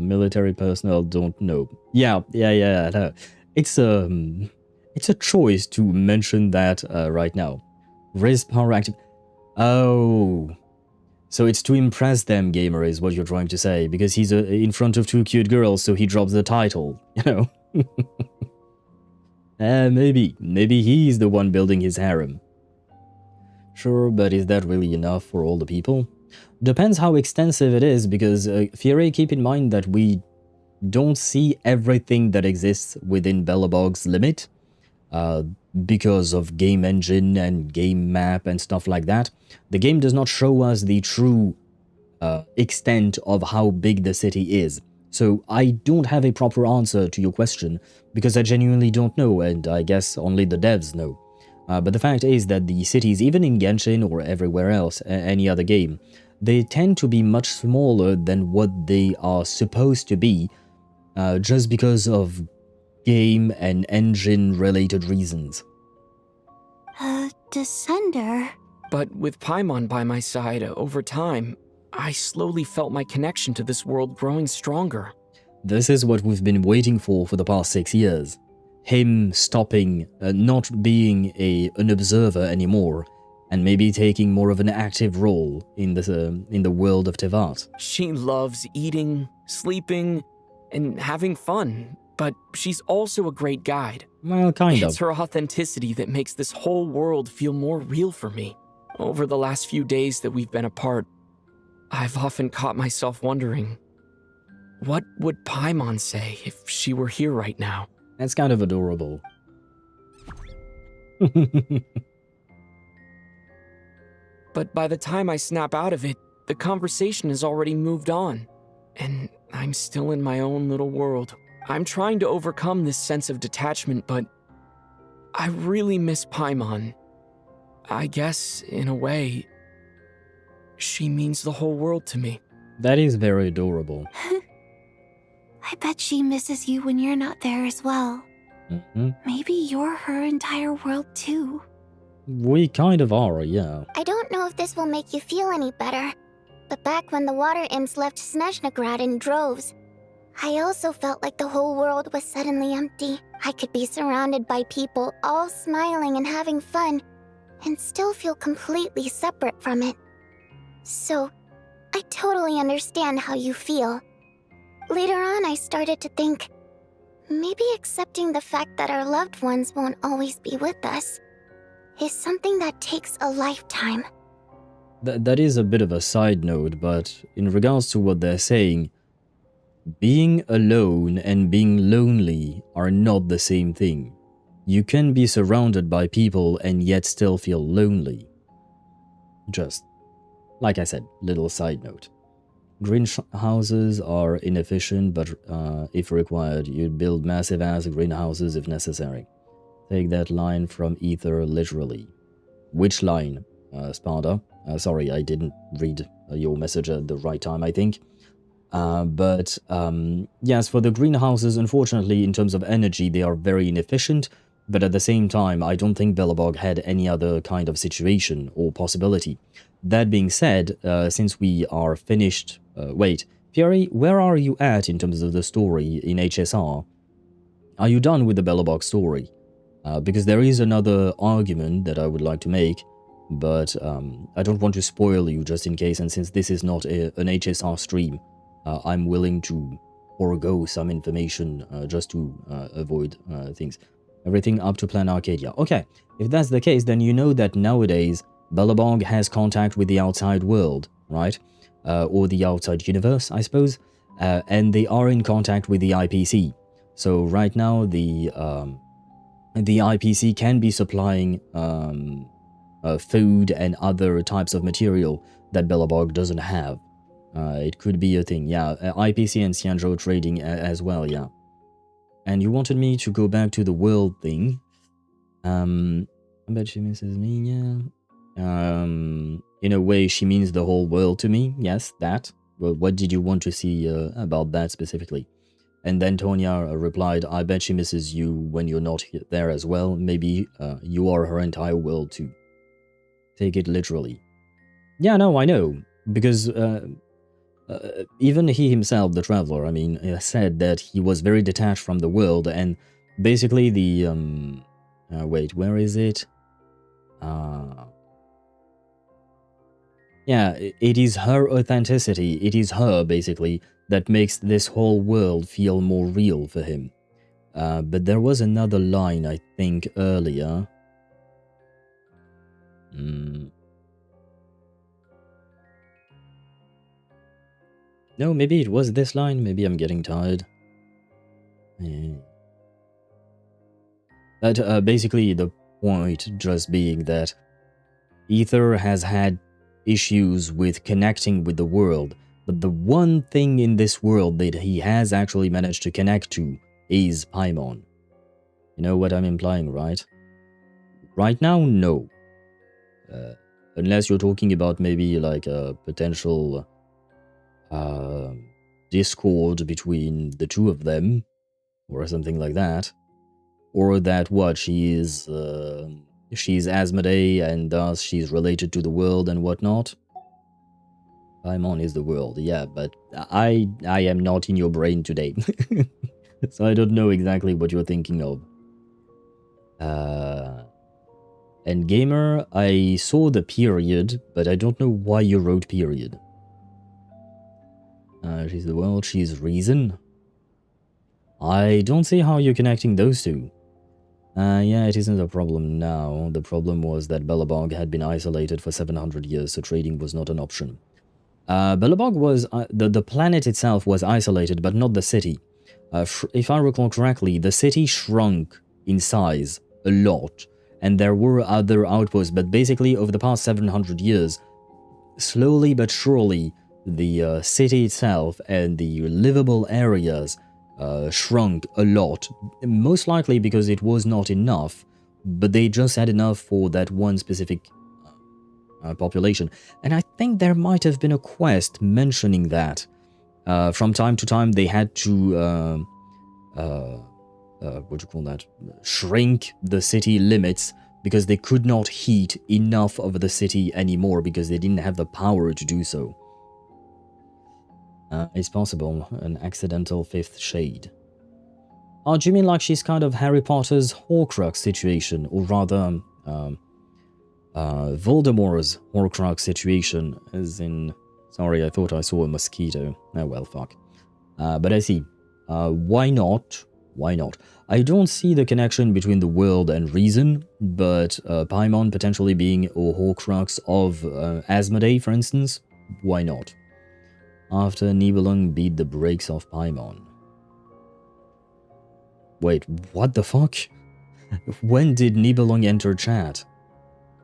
military personnel don't know. Yeah, no. It's a choice to mention that right now. Raise power active. Oh. So it's to impress them, gamer, is what you're trying to say, because he's in front of two cute girls, so he drops the title, you know? Maybe he's the one building his harem. Sure, but is that really enough for all the people? Depends how extensive it is, because Fiere, keep in mind that we don't see everything that exists within Belobog's limit, because of game engine and game map and stuff like that. The game does not show us the true extent of how big the city is. So I don't have a proper answer to your question, because I genuinely don't know, and I guess only the devs know. But the fact is that the cities, even in Genshin or everywhere else, any other game, they tend to be much smaller than what they are supposed to be, just because of game and engine-related reasons. Descender? But with Paimon by my side, over time, I slowly felt my connection to this world growing stronger. This is what we've been waiting for the past 6 years. Him stopping, not being an observer anymore, and maybe taking more of an active role in the world of Teyvat. She loves eating, sleeping, and having fun, but she's also a great guide. Well, kind of. It's her authenticity that makes this whole world feel more real for me. Over the last few days that we've been apart, I've often caught myself wondering, what would Paimon say if she were here right now? That's kind of adorable. But by the time I snap out of it, the conversation has already moved on, and I'm still in my own little world. I'm trying to overcome this sense of detachment, but I really miss Paimon. I guess, in a way, she means the whole world to me. That is very adorable. I bet she misses you when you're not there as well. Maybe you're her entire world too. We kind of are, yeah. I don't know if this will make you feel any better, but back when the water imps left Snezhnagrad in droves, I also felt like the whole world was suddenly empty. I could be surrounded by people, all smiling and having fun, and still feel completely separate from it. So, I totally understand how you feel. Later on, I started to think, maybe accepting the fact that our loved ones won't always be with us is something that takes a lifetime. That is a bit of a side note, but in regards to what they're saying, being alone and being lonely are not the same thing. You can be surrounded by people and yet still feel lonely. Just, like I said, little side note. Greenhouses are inefficient, but if required, you'd build massive-ass greenhouses if necessary. Take that line from Ether literally. Which line, Sparta? Sorry, I didn't read your message at the right time, I think. But yes, for the greenhouses, unfortunately, in terms of energy, they are very inefficient. But at the same time, I don't think Belobog had any other kind of situation or possibility. That being said, since we are finished... wait, Fury, where are you at in terms of the story in HSR? Are you done with the Belobog story? Because there is another argument that I would like to make, but I don't want to spoil you just in case, and since this is not an HSR stream, I'm willing to forego some information just to avoid things. Everything up to Plan Arcadia. Okay, if that's the case, then you know that nowadays Belobog has contact with the outside world, right? Or the outside universe, I suppose. And they are in contact with the IPC. So right now, the IPC can be supplying food and other types of material that Belobog doesn't have. It could be a thing, yeah. IPC and Xianzhou trading as well, yeah. And you wanted me to go back to the world thing. I bet she misses me, yeah. In a way, she means the whole world to me, yes, that. Well, what did you want to see about that specifically? And then Tonya replied, I bet she misses you when you're not there as well. Maybe you are her entire world too. Take it literally. Yeah, no, I know. Because even he himself, the traveler, I mean, said that he was very detached from the world, and basically the... wait, where is it? Yeah, it is her authenticity, it is her, basically, that makes this whole world feel more real for him. But there was another line, I think, earlier. No, maybe it was this line. Maybe I'm getting tired. But basically, the point just being that Ether has had issues with connecting with the world, but the one thing in this world that he has actually managed to connect to is Paimon. You know what I'm implying, right? Right now, no. Unless you're talking about maybe like a potential discord between the two of them, or something like that. Or that what, she's Asmodee and thus she's related to the world and whatnot. Paimon is the world, yeah, but I am not in your brain today. So I don't know exactly what you're thinking of. And Gamer, I saw the period, but I don't know why you wrote period. She's the world, she's reason. I don't see how you're connecting those two. Yeah, it isn't a problem now. The problem was that Belobog had been isolated for 700 years, so trading was not an option. Belobog was... the planet itself was isolated, but not the city. If I recall correctly, the city shrunk in size a lot, and there were other outposts, but basically over the past 700 years, slowly but surely, the city itself and the livable areas shrunk a lot, most likely because it was not enough, but they just had enough for that one specific population. And I think there might have been a quest mentioning that. From time to time they had to, what do you call that, shrink the city limits because they could not heat enough of the city anymore because they didn't have the power to do so. It's possible, an accidental fifth shade. Oh, do you mean like she's kind of Harry Potter's Horcrux situation, or rather, Voldemort's Horcrux situation, as in... Sorry, I thought I saw a mosquito. Oh well, fuck. But I see. Why not? Why not? I don't see the connection between the world and reason, but Paimon potentially being a Horcrux of Asmodee, for instance, why not? After Nibelung beat the brakes off Paimon. Wait, what the fuck? When did Nibelung enter chat?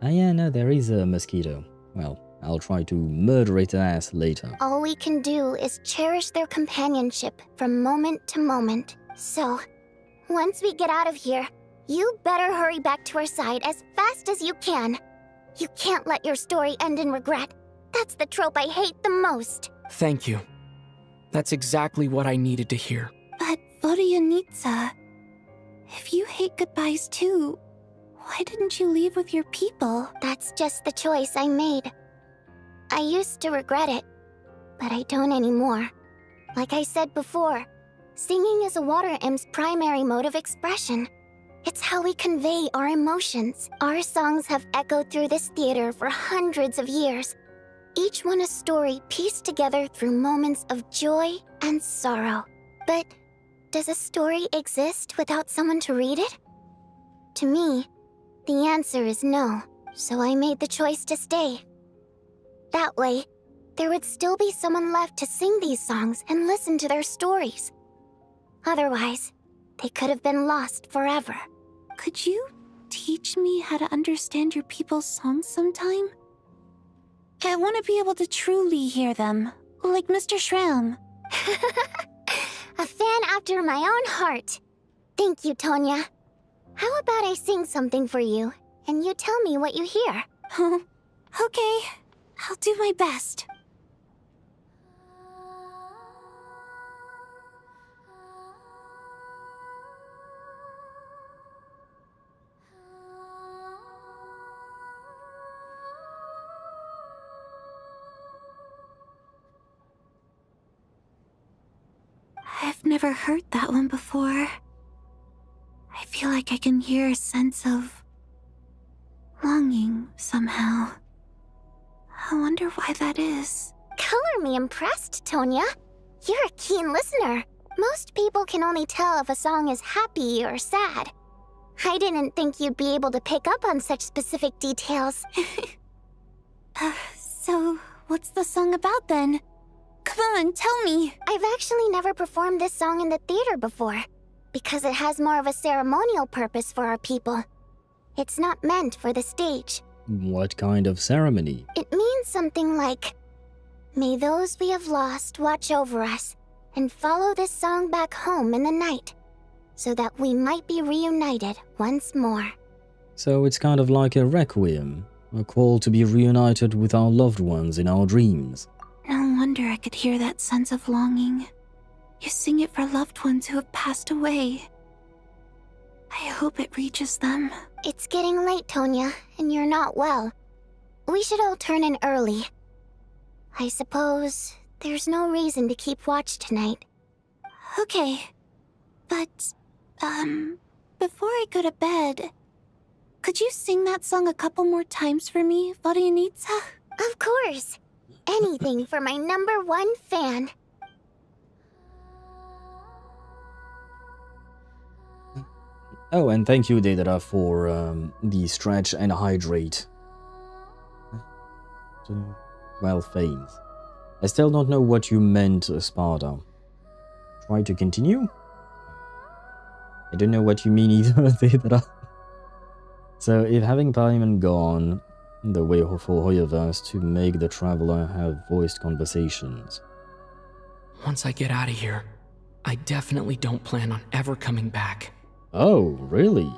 Ah yeah, no, there is a mosquito. Well, I'll try to murder its ass later. All we can do is cherish their companionship from moment to moment. So, once we get out of here, you better hurry back to our side as fast as you can. You can't let your story end in regret. That's the trope I hate the most. Thank you. That's exactly what I needed to hear. But Vodyanitsa, if you hate goodbyes too, why didn't you leave with your people? That's just the choice I made. I used to regret it, but I don't anymore. Like I said before, singing is a water imp's primary mode of expression. It's how we convey our emotions. Our songs have echoed through this theater for hundreds of years. Each one a story pieced together through moments of joy and sorrow. But does a story exist without someone to read it? To me, the answer is no, so I made the choice to stay. That way, there would still be someone left to sing these songs and listen to their stories. Otherwise, they could have been lost forever. Could you teach me how to understand your people's songs sometime? I want to be able to truly hear them, like Mr. Shram. A fan after my own heart. Thank you, Tonya. How about I sing something for you, and you tell me what you hear? Okay, I'll do my best. I've never heard that one before. I feel like I can hear a sense of longing somehow. I wonder why that is. Color me impressed, Tonya. You're a keen listener. Most people can only tell if a song is happy or sad. I didn't think you'd be able to pick up on such specific details. So, what's the song about then? Come on, tell me! I've actually never performed this song in the theater before, because it has more of a ceremonial purpose for our people. It's not meant for the stage. What kind of ceremony? It means something like, "May those we have lost watch over us, and follow this song back home in the night, so that we might be reunited once more." So it's kind of like a requiem, a call to be reunited with our loved ones in our dreams. No wonder I could hear that sense of longing. You sing it for loved ones who have passed away. I hope it reaches them. It's getting late, Tonya, and you're not well. We should all turn in early. I suppose there's no reason to keep watch tonight. Okay. But, before I go to bed, could you sing that song a couple more times for me, Vodyanitsa? Of course. Anything for my #1 fan. Oh, and thank you, Deidara, for the stretch and hydrate. Well, Fanes. I still don't know what you meant, Sparta. Try to continue? I don't know what you mean either, Deidara. So, if having Paimon gone the way for HoYoVerse to make the Traveler have voiced conversations. Once I get out of here, I definitely don't plan on ever coming back. Oh, really?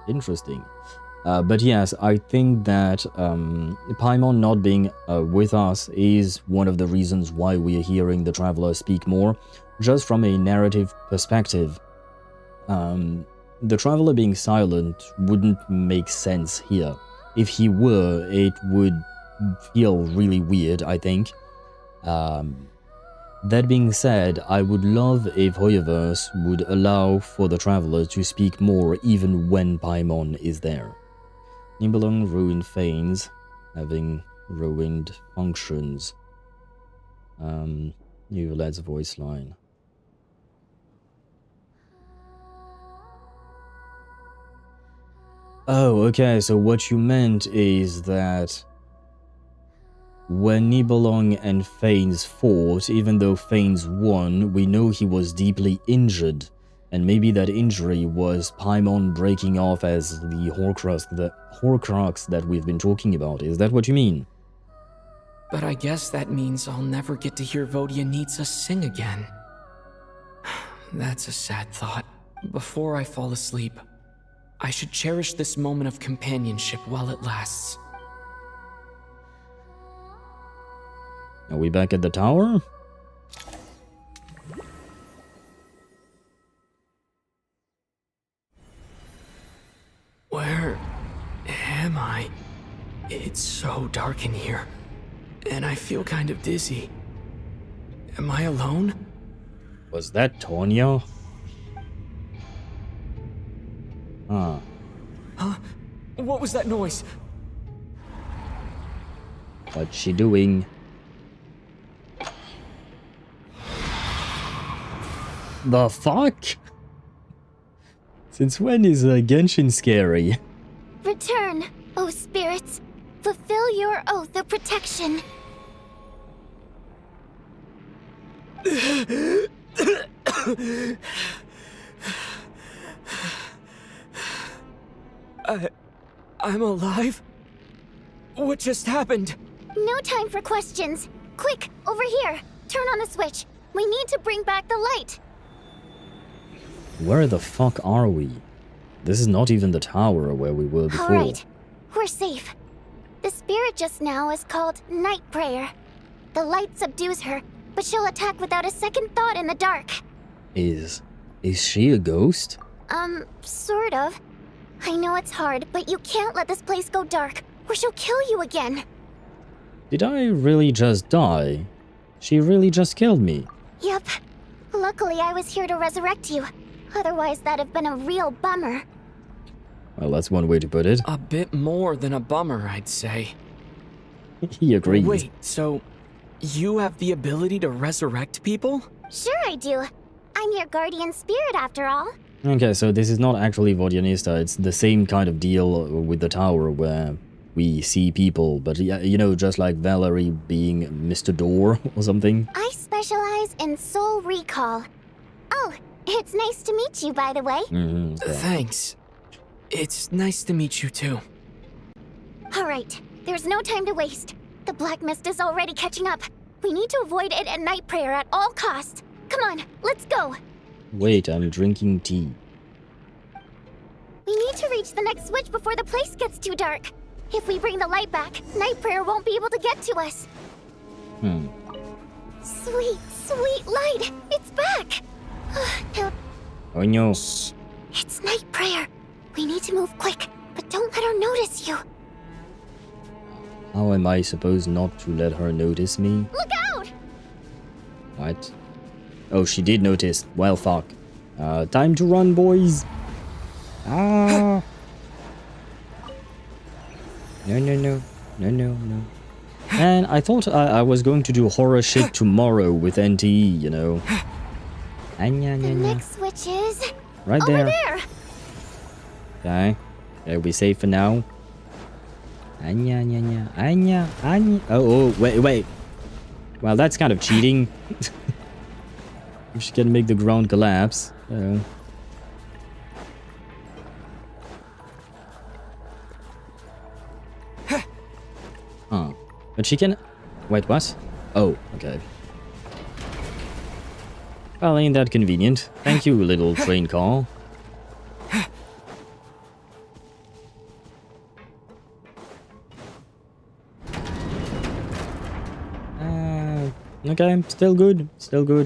Interesting. But yes, I think that Paimon not being with us is one of the reasons why we are hearing the Traveler speak more, just from a narrative perspective. The Traveler being silent wouldn't make sense here. If he were, it would feel really weird, I think. That being said, I would love if HoYoVerse would allow for the Traveler to speak more even when Paimon is there. Nibelung ruined Fanes, having ruined functions. New Led's voice line. Oh, okay, so what you meant is that when Nibelung and Fanes fought, even though Fanes won, we know he was deeply injured, and maybe that injury was Paimon breaking off as the Horcrux that we've been talking about. Is that what you mean? But I guess that means I'll never get to hear Vodyanitsa sing again. That's a sad thought. Before I fall asleep, I should cherish this moment of companionship while it lasts. Are we back at the tower? Where am I? It's so dark in here, and I feel kind of dizzy. Am I alone? Was that Tonya? Huh. Huh? What was that noise? What's she doing? The fuck? Since when is Genshin scary? Return, O spirits. Fulfill your oath of protection. I'm alive? What just happened? No time for questions. Quick, over here. Turn on the switch. We need to bring back the light. Where the fuck are we? This is not even the tower where we were before. Alright, we're safe. The spirit just now is called Night Prayer. The light subdues her, but she'll attack without a second thought in the dark. Is she a ghost? Sort of. I know it's hard, but you can't let this place go dark, or she'll kill you again. Did I really just die? She really just killed me. Yep. Luckily, I was here to resurrect you. Otherwise, that'd have been a real bummer. Well, that's one way to put it. A bit more than a bummer, I'd say. He agrees. Wait, so you have the ability to resurrect people? Sure I do. I'm your guardian spirit after all. Okay, so this is not actually Vodyanista. It's the same kind of deal with the tower where we see people, but you know, just like Valerie being Mr. Door or something. I specialize in soul recall. Oh, it's nice to meet you, by the way. Thanks. It's nice to meet you too. Alright, there's no time to waste. The black mist is already catching up. We need to avoid it at night prayer at all costs. Come on, let's go. Wait, I'm drinking tea. We need to reach the next switch before the place gets too dark. If we bring the light back, night prayer won't be able to get to us. Sweet, sweet light! It's back! Now, Oh no. it's night prayer. We need to move quick, but don't let her notice you. How am I supposed not to let her notice me? Look out! What? Oh, she did notice. Well, fuck. Time to run, boys. Ah. No. And I thought I was going to do horror shit tomorrow with NTE, you know. The next switch is... Right over there. Okay. They'll be safe for now. Anya. Oh, wait. Well, that's kind of cheating. We should get make the ground collapse. But she can... Wait, what? Oh, okay. Well, ain't that convenient. Thank you, little train car. Okay, still good.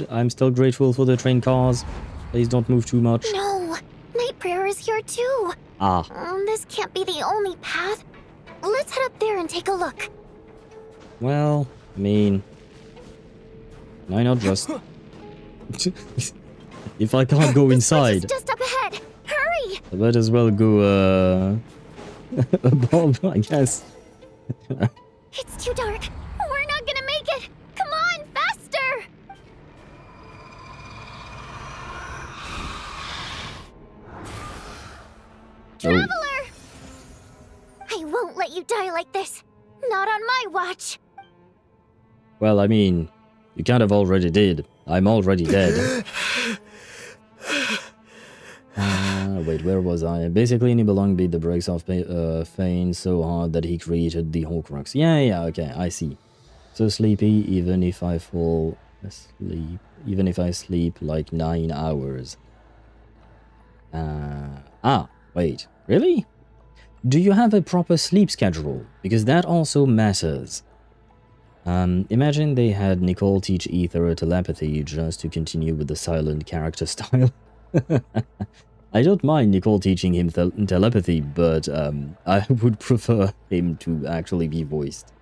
I'm still grateful for the train cars. Please don't move too much. No! Night prayer is here too! This can't be the only path. Let's head up there and take a look. Well, I mean... Why not just... If I can't go inside... It's just up ahead! Hurry! I might as well go, above, I guess. It's too dark. We're not gonna make it! Come on, faster! Traveler! I won't let you die like this. Not on my watch. Well, I mean, you kind of already did. I'm already dead. Wait, where was I? Basically, Nibelung beat the brakes off Fane so hard that he created the Horcrux. Yeah, okay, I see. so sleepy even if I fall asleep. Even if I sleep like 9 hours. Wait, really? Do you have a proper sleep schedule? Because that also matters. Imagine they had Nicole teach Ether telepathy just to continue with the silent character style. I don't mind Nicole teaching him telepathy, but I would prefer him to actually be voiced.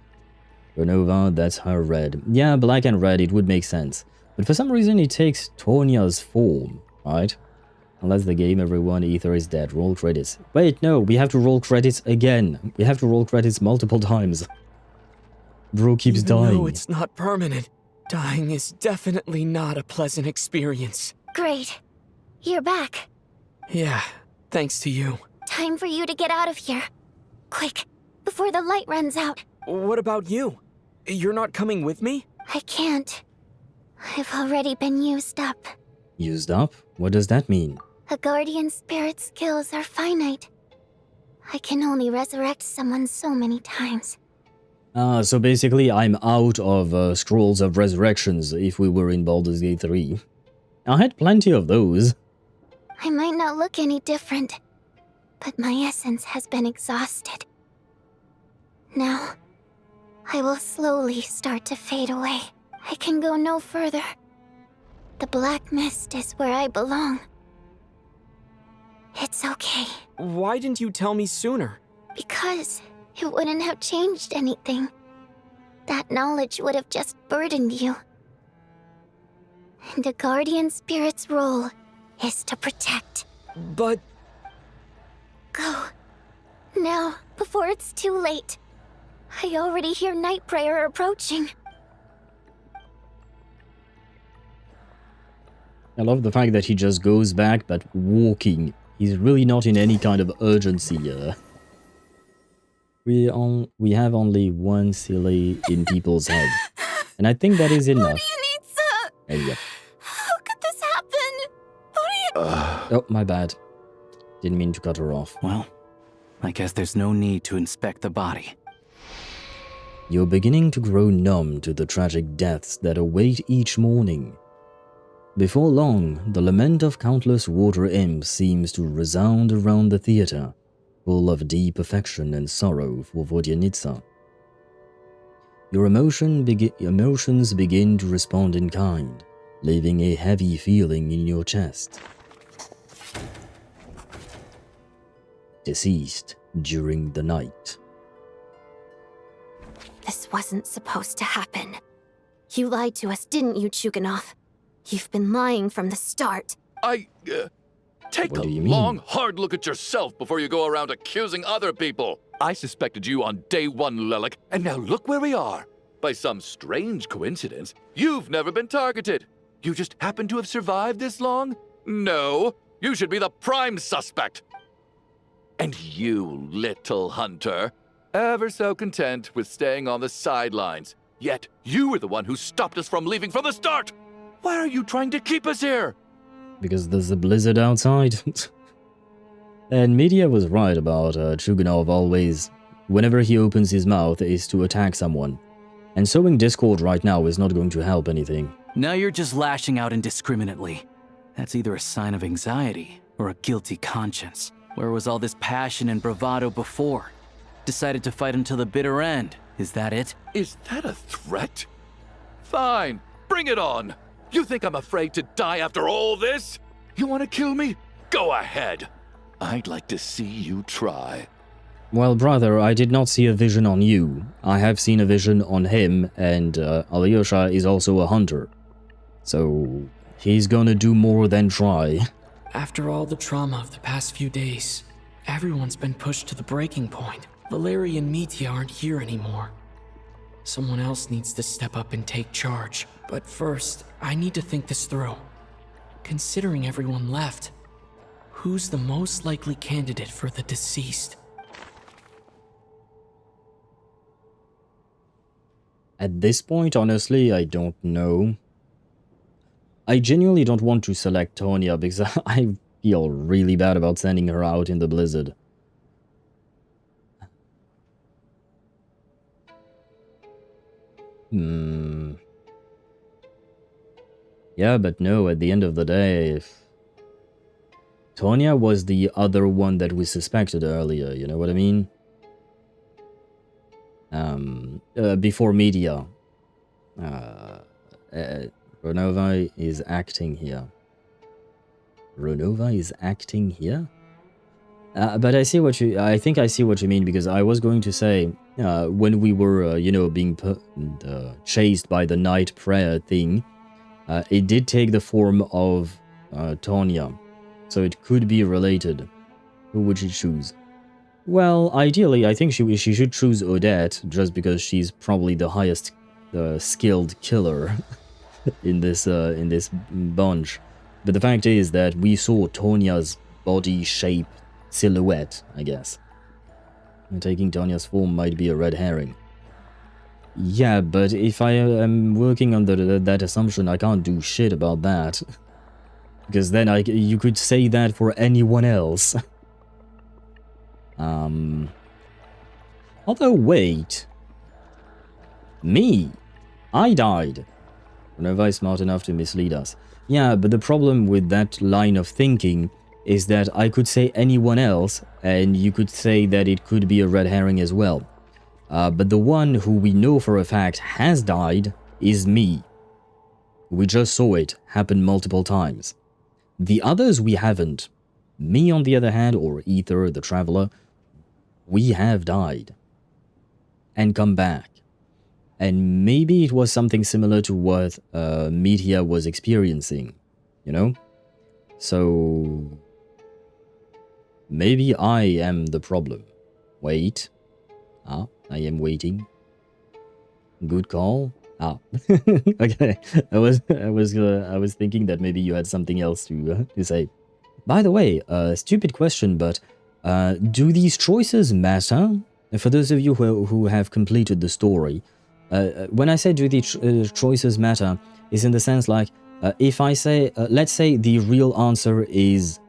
Renova, that's her red. Yeah, black and red, it would make sense. But for some reason it takes Tonya's form, right? Unless the game, everyone, Ether is dead. Roll credits. Wait, no, we have to roll credits again. We have to roll credits multiple times. Bro keeps dying. No, it's not permanent. Dying is definitely not a pleasant experience. Great. You're back. Yeah, thanks to you. Time for you to get out of here. Quick, before the light runs out. What about you? You're not coming with me? I can't. I've already been used up. Used up? What does that mean? A guardian spirit's skills are finite. I can only resurrect someone so many times. So basically I'm out of Scrolls of Resurrections if we were in Baldur's Gate 3. I had plenty of those. I might not look any different, but my essence has been exhausted. Now, I will slowly start to fade away. I can go no further. The black mist is where I belong. It's okay. Why didn't you tell me sooner? Because it wouldn't have changed anything. That knowledge would have just burdened you. And a guardian spirit's role is to protect. But... Go. Now, before it's too late. I already hear night prayer approaching. I love the fact that he just goes back, but walking. He's really not in any kind of urgency here. We have only one silly in people's head. And I think that is enough. Yep. How could this happen? Oh, my bad. Didn't mean to cut her off. Well, I guess there's no need to inspect the body. You're beginning to grow numb to the tragic deaths that await each morning. Before long, the lament of countless water imps seems to resound around the theater, full of deep affection and sorrow for Vodyanitsa. Your emotions begin to respond in kind, leaving a heavy feeling in your chest. Deceased during the night. This wasn't supposed to happen. You lied to us, didn't you, Chuganov? You've been lying from the start. Take a long, hard look at yourself before you go around accusing other people. I suspected you on day one, Lelik, and now look where we are. By some strange coincidence, you've never been targeted. You just happen to have survived this long? No, you should be the prime suspect. And you, little hunter, ever so content with staying on the sidelines. Yet you were the one who stopped us from leaving from the start. Why are you trying to keep us here? Because there's a blizzard outside. And Media was right about Chuganov always, whenever he opens his mouth, is to attack someone. And sowing discord right now is not going to help anything. Now you're just lashing out indiscriminately. That's either a sign of anxiety or a guilty conscience. Where was all this passion and bravado before? Decided to fight until the bitter end. Is that it? Is that a threat? Fine, bring it on. You think I'm afraid to die after all this? You want to kill me? Go ahead. I'd like to see you try. Well, brother, I did not see a vision on you. I have seen a vision on him, and Alyosha is also a hunter. So, he's gonna do more than try. After all the trauma of the past few days, everyone's been pushed to the breaking point. Valeria and Mitya aren't here anymore. Someone else needs to step up and take charge. But first, I need to think this through. Considering everyone left, who's the most likely candidate for the deceased? At this point, honestly, I don't know. I genuinely don't want to select Tonya because I feel really bad about sending her out in the blizzard. Yeah, but no, at the end of the day, if Tonya was the other one that we suspected earlier, you know what I mean? Before media. Ronova is acting here. Ronova is acting here? But I think I see what you mean, because I was going to say, when we were, you know, being chased by the night prayer thing, it did take the form of Tonya, so it could be related. Who would she choose? Well, ideally, I think she should choose Odette, just because she's probably the highest skilled killer in this bunch. But the fact is that we saw Tonya's body shape silhouette, I guess. And taking Tonya's form might be a red herring. Yeah, but if I am working under that assumption, I can't do shit about that. Because then you could say that for anyone else. Although, wait. Me? I died. Renova is smart enough to mislead us. Yeah, but the problem with that line of thinking is that I could say anyone else, and you could say that it could be a red herring as well. But the one who we know for a fact has died is me. We just saw it happen multiple times. The others we haven't. Me, on the other hand, or Ether, the Traveler, we have died. And come back. And maybe it was something similar to what Media was experiencing, you know? So maybe I am the problem. Wait. I am waiting. Good call. Okay. I was thinking that maybe you had something else to say. By the way, stupid question, but do these choices matter? For those of you who have completed the story, when I say do the choices matter, is in the sense like, if I say, let's say the real answer is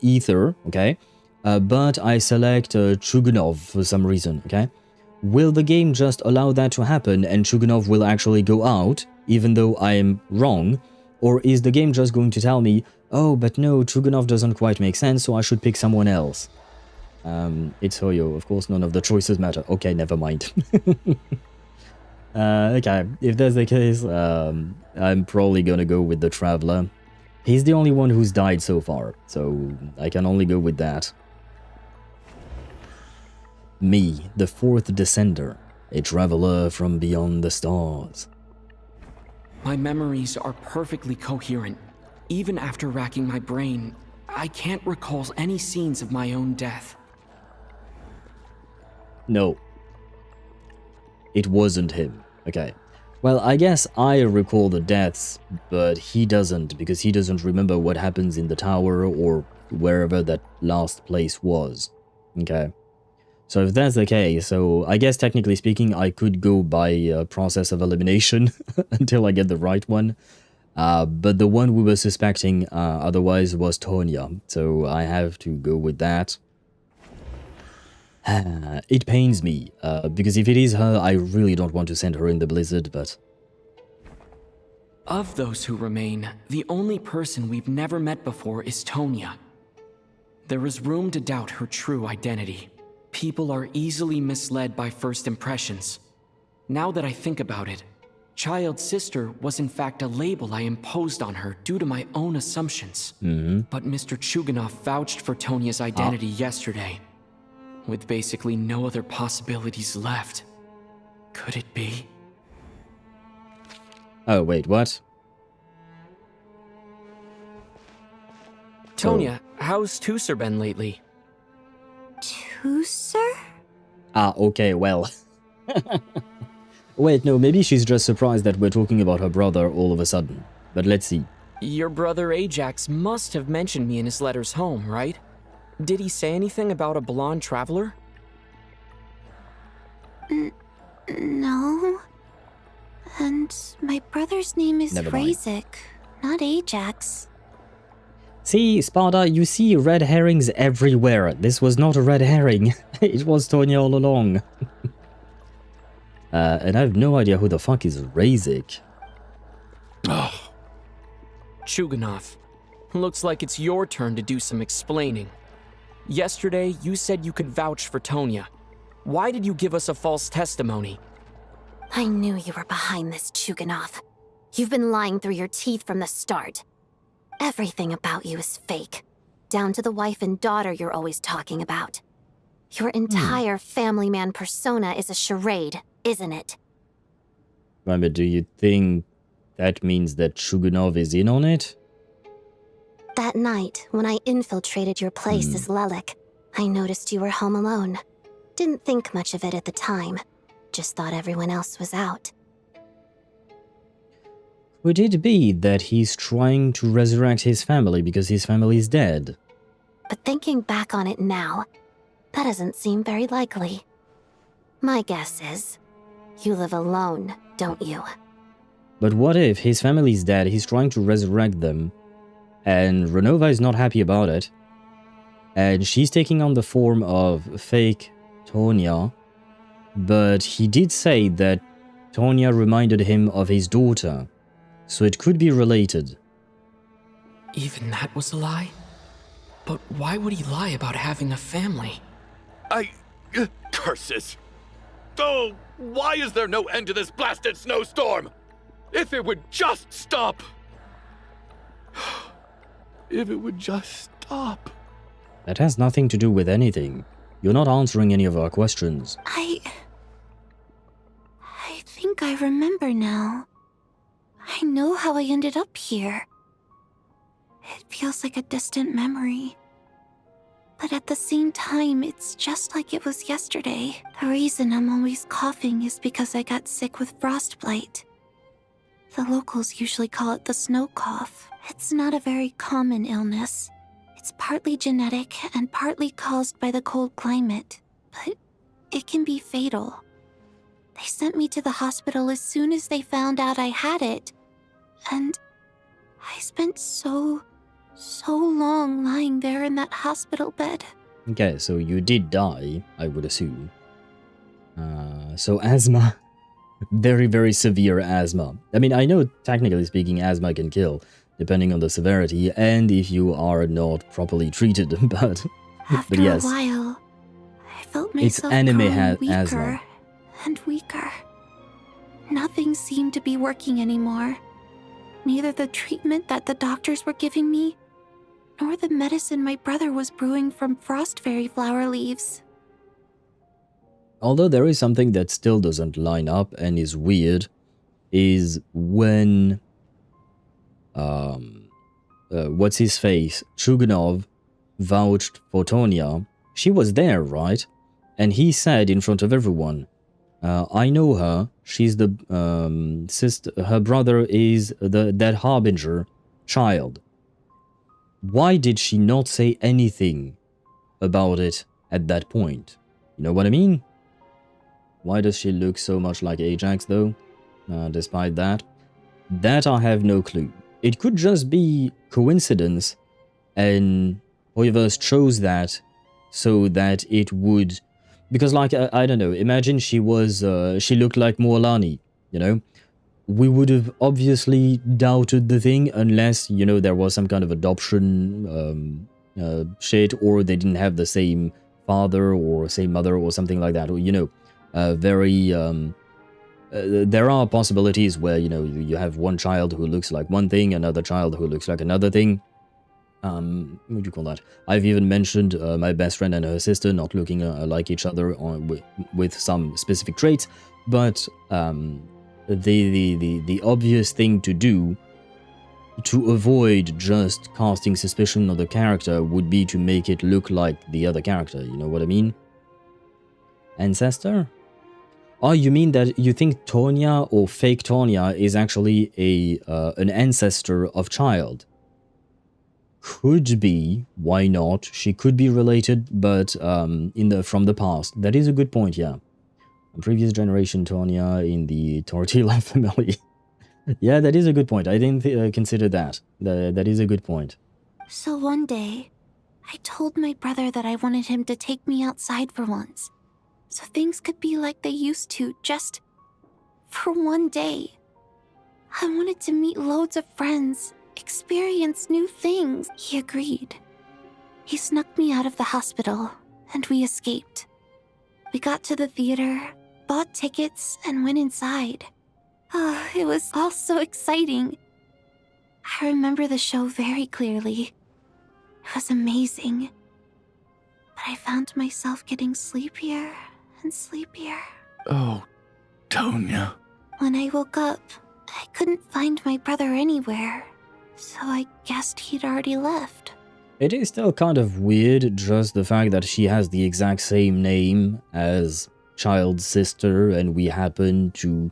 Ether, okay, but I select Chugunov for some reason, okay, will the game just allow that to happen and Chugunov will actually go out, even though I am wrong? Or is the game just going to tell me, oh, but no, Chugunov doesn't quite make sense, so I should pick someone else? It's Hoyo, of course none of the choices matter. Okay, never mind. Okay, if that's the case, I'm probably gonna go with the Traveler. He's the only one who's died so far, so I can only go with that. Me, the fourth Descender, a traveler from beyond the stars. My memories are perfectly coherent. Even after racking my brain, I can't recall any scenes of my own death. No. It wasn't him. Okay. Well, I guess I recall the deaths, but he doesn't, because he doesn't remember what happens in the tower or wherever that last place was. Okay. So if that's the case, so I guess technically speaking, I could go by a process of elimination until I get the right one. But the one we were suspecting otherwise was Tonya, so I have to go with that. It pains me, because if it is her, I really don't want to send her in the blizzard, but... Of those who remain, the only person we've never met before is Tonya. There is room to doubt her true identity. People are easily misled by first impressions. Now that I think about it, Child's sister was in fact a label I imposed on her due to my own assumptions. But Mr. Chugunov vouched for Tonya's identity yesterday. With basically no other possibilities left. Could it be? Oh, wait, what? Tonya, how's Tusser been lately? Tusser? Okay, well. Wait, no, maybe she's just surprised that we're talking about her brother all of a sudden. But let's see. Your brother Ajax must have mentioned me in his letters home, right? Did he say anything about a blonde traveler? No. And my brother's name is Razik, not Ajax. See, Sparta, you see red herrings everywhere. This was not a red herring. It was Tonya all along. And I have no idea who the fuck is Razik. Chuganov, looks like it's your turn to do some explaining. Yesterday, you said you could vouch for Tonya. Why did you give us a false testimony? I knew you were behind this, Chuganov. You've been lying through your teeth from the start. Everything about you is fake, down to the wife and daughter you're always talking about. Your entire family man persona is a charade, isn't it? But do you think that means that Chuganov is in on it? That night, when I infiltrated your place as Lelik, I noticed you were home alone. Didn't think much of it at the time. Just thought everyone else was out. Could it be that he's trying to resurrect his family because his family is dead? But thinking back on it now, that doesn't seem very likely. My guess is, you live alone, don't you? But what if his family is dead, he's trying to resurrect them, and Renova is not happy about it, and she's taking on the form of fake Tonya, but he did say that Tonya reminded him of his daughter, so it could be related. Even that was a lie? But why would he lie about having a family? Curses! Oh, why is there no end to this blasted snowstorm? If it would just stop! If it would just stop. That has nothing to do with anything. You're not answering any of our questions. I think I remember now. I know how I ended up here. It feels like a distant memory. But at the same time, it's just like it was yesterday. The reason I'm always coughing is because I got sick with frostbite. The locals usually call it the snow cough. It's not a very common illness. It's partly genetic and partly caused by the cold climate, but it can be fatal. They sent me to the hospital as soon as they found out I had it, and I spent so long lying there in that hospital bed. Okay, so you did die, I would assume. So asthma. Very, very severe asthma. I mean, I know technically speaking asthma can kill, depending on the severity and if you are not properly treated, but yes. After a while, I felt myself anime growing weaker asthma. and weaker. Nothing seemed to be working anymore. Neither the treatment that the doctors were giving me, nor the medicine my brother was brewing from frost fairy flower leaves. Although there is something that still doesn't line up and is weird, is when what's his face, Chuganov, vouched for Tonya. She was there, right? And he said in front of everyone, I know her, she's the sister, her brother is that harbinger child. Why did she not say anything about it at that point? You know what I mean? Why does she look so much like Ajax though, despite that? That I have no clue. It could just be coincidence, and HoYoVerse chose that so that it would... Because, like, I don't know, imagine she looked like Morlani, you know? We would have obviously doubted the thing unless, you know, there was some kind of adoption shit, or they didn't have the same father or same mother or something like that, or, you know, there are possibilities where, you know, you have one child who looks like one thing, another child who looks like another thing. What do you call that? I've even mentioned my best friend and her sister not looking like each other with some specific traits, but the obvious thing to do to avoid just casting suspicion on the character would be to make it look like the other character, you know what I mean? Ancestor? Oh, you mean that you think Tonya or fake Tonya is actually an ancestor of child? Could be, why not? She could be related, but from the past. That is a good point, yeah. A previous generation Tonya in the Tortilla family. Yeah, that is a good point. I didn't consider that. That is a good point. So one day, I told my brother that I wanted him to take me outside for once, so things could be like they used to, just for one day. I wanted to meet loads of friends, experience new things. He agreed. He snuck me out of the hospital, and we escaped. We got to the theater, bought tickets, and went inside. Oh, it was all so exciting. I remember the show very clearly. It was amazing. But I found myself getting sleepier and sleepier. Oh, Tonya. When I woke up, I couldn't find my brother anywhere, so I guessed he'd already left. It is still kind of weird, just the fact that she has the exact same name as Child's sister, and we happen to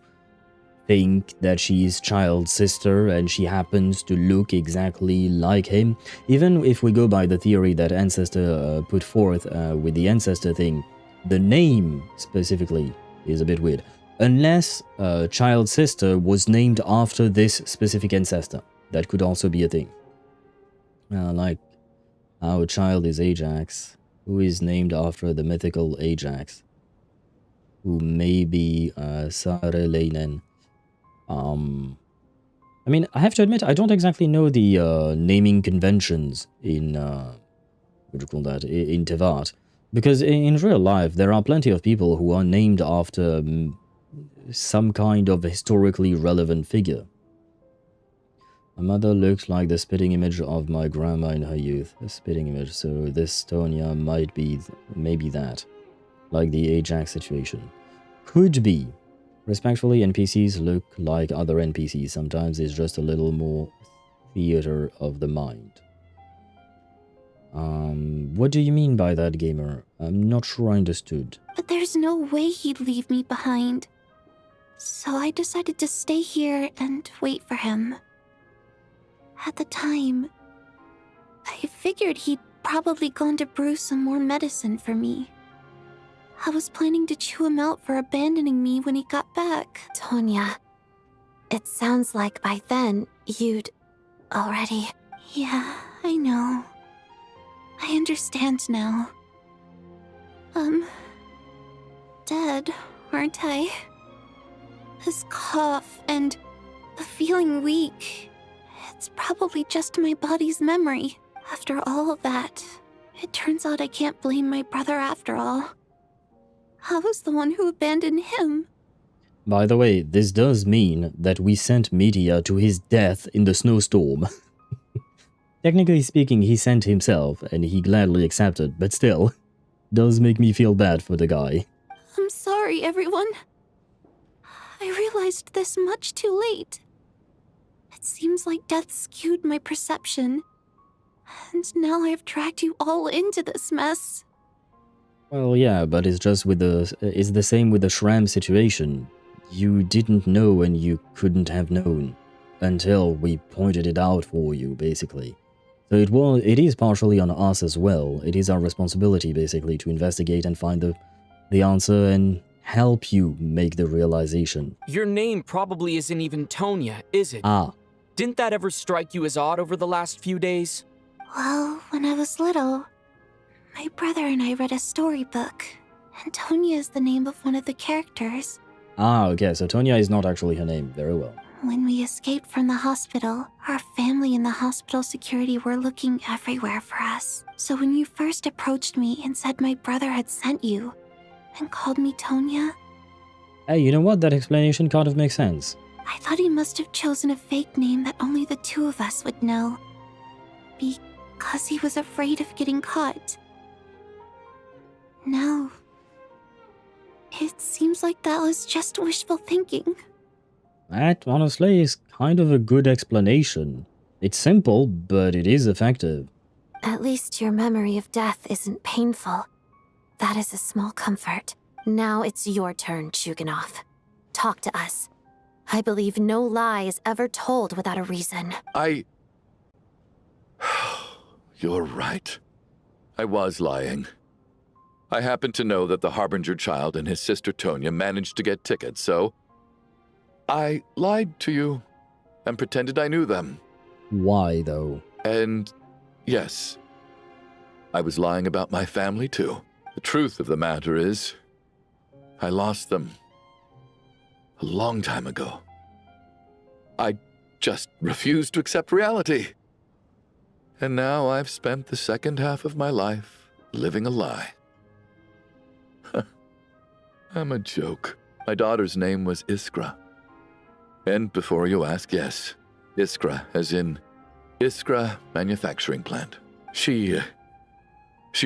think that she is Child's sister, and she happens to look exactly like him. Even if we go by the theory that Ancestor put forth with the Ancestor thing, the name specifically is a bit weird. Unless Child's sister was named after this specific ancestor. That could also be a thing. Like our child is Ajax, who is named after the mythical Ajax, who may be Sareleinen. I mean, I have to admit, I don't exactly know the naming conventions in what do you call that, in Teyvat, because in real life there are plenty of people who are named after some kind of historically relevant figure. My mother looks like the spitting image of my grandma in her youth. A spitting image, so this Tonya might be maybe that. Like the Ajax situation. Could be. Respectfully, NPCs look like other NPCs. Sometimes it's just a little more theater of the mind. What do you mean by that, gamer? I'm not sure I understood. But there's no way he'd leave me behind. So I decided to stay here and wait for him. At the time, I figured he'd probably gone to brew some more medicine for me. I was planning to chew him out for abandoning me when he got back. Tonya, it sounds like by then you'd already... Yeah, I know. I understand now. Dead, aren't I? This cough and the feeling weak. It's probably just my body's memory. After all of that, it turns out I can't blame my brother after all. I was the one who abandoned him. By the way, this does mean that we sent Media to his death in the snowstorm. Technically speaking, he sent himself, and he gladly accepted, but still, does make me feel bad for the guy. I'm sorry, everyone. I realized this much too late. It seems like death skewed my perception. And now I've dragged you all into this mess. Well, yeah, but it's just with it's the same with the Shram situation. You didn't know and you couldn't have known until we pointed it out for you, basically. So it is partially on us as well. It is our responsibility, basically, to investigate and find the answer and help you make the realization. Your name probably isn't even Tonya, is it? Ah. Didn't that ever strike you as odd over the last few days? Well, when I was little, my brother and I read a storybook, and Tonya is the name of one of the characters. Ah, okay, so Tonya is not actually her name. Very well. When we escaped from the hospital, our family and the hospital security were looking everywhere for us. So when you first approached me and said my brother had sent you, and called me Tonya... Hey, you know what? That explanation kind of makes sense. I thought he must have chosen a fake name that only the two of us would know. Because he was afraid of getting caught. No. It seems like that was just wishful thinking. That, honestly, is kind of a good explanation. It's simple, but it is effective. At least your memory of death isn't painful. That is a small comfort. Now it's your turn, Chuganov. Talk to us. I believe no lie is ever told without a reason. You're right. I was lying. I happen to know that the Harbinger child and his sister Tonya managed to get tickets, so I lied to you and pretended I knew them. Why, though? And yes, I was lying about my family, too. The truth of the matter is, I lost them. a long time ago. I just refused to accept reality. And now I've spent the second half of my life living a lie. I'm a joke. My daughter's name was Iskra. And before you ask, yes, Iskra, as in Iskra Manufacturing Plant. She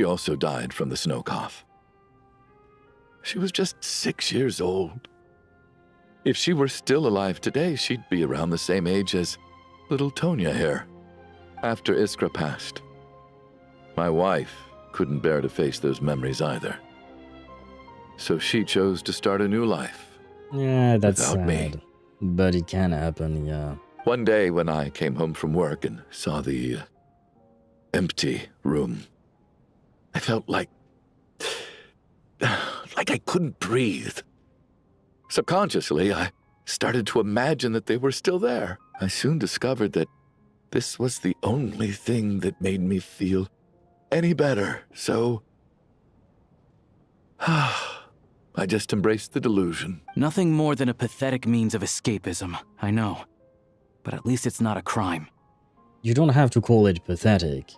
also died from the snow cough. She was just 6 years old. If she were still alive today, she'd be around the same age as little Tonya here. After Iskra passed, my wife couldn't bear to face those memories either. So she chose to start a new life. Yeah, that's without sad. me. But it can happen, yeah. One day when I came home from work and saw the empty room, I felt like I couldn't breathe. Subconsciously, I started to imagine that they were still there. I soon discovered that this was the only thing that made me feel any better, so I just embraced the delusion. Nothing more than a pathetic means of escapism, I know. But at least it's not a crime. You don't have to call it pathetic.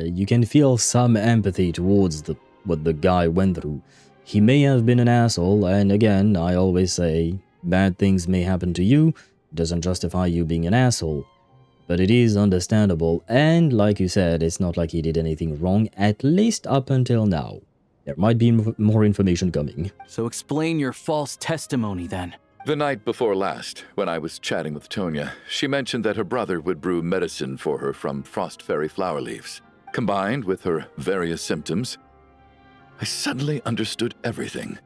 You can feel some empathy towards what the guy went through. He may have been an asshole, and again, I always say, bad things may happen to you, doesn't justify you being an asshole. But it is understandable, and like you said, it's not like he did anything wrong, at least up until now. There might be more information coming. So explain your false testimony then. The night before last, when I was chatting with Tonya, she mentioned that her brother would brew medicine for her from frost fairy flower leaves. Combined with her various symptoms, I suddenly understood everything,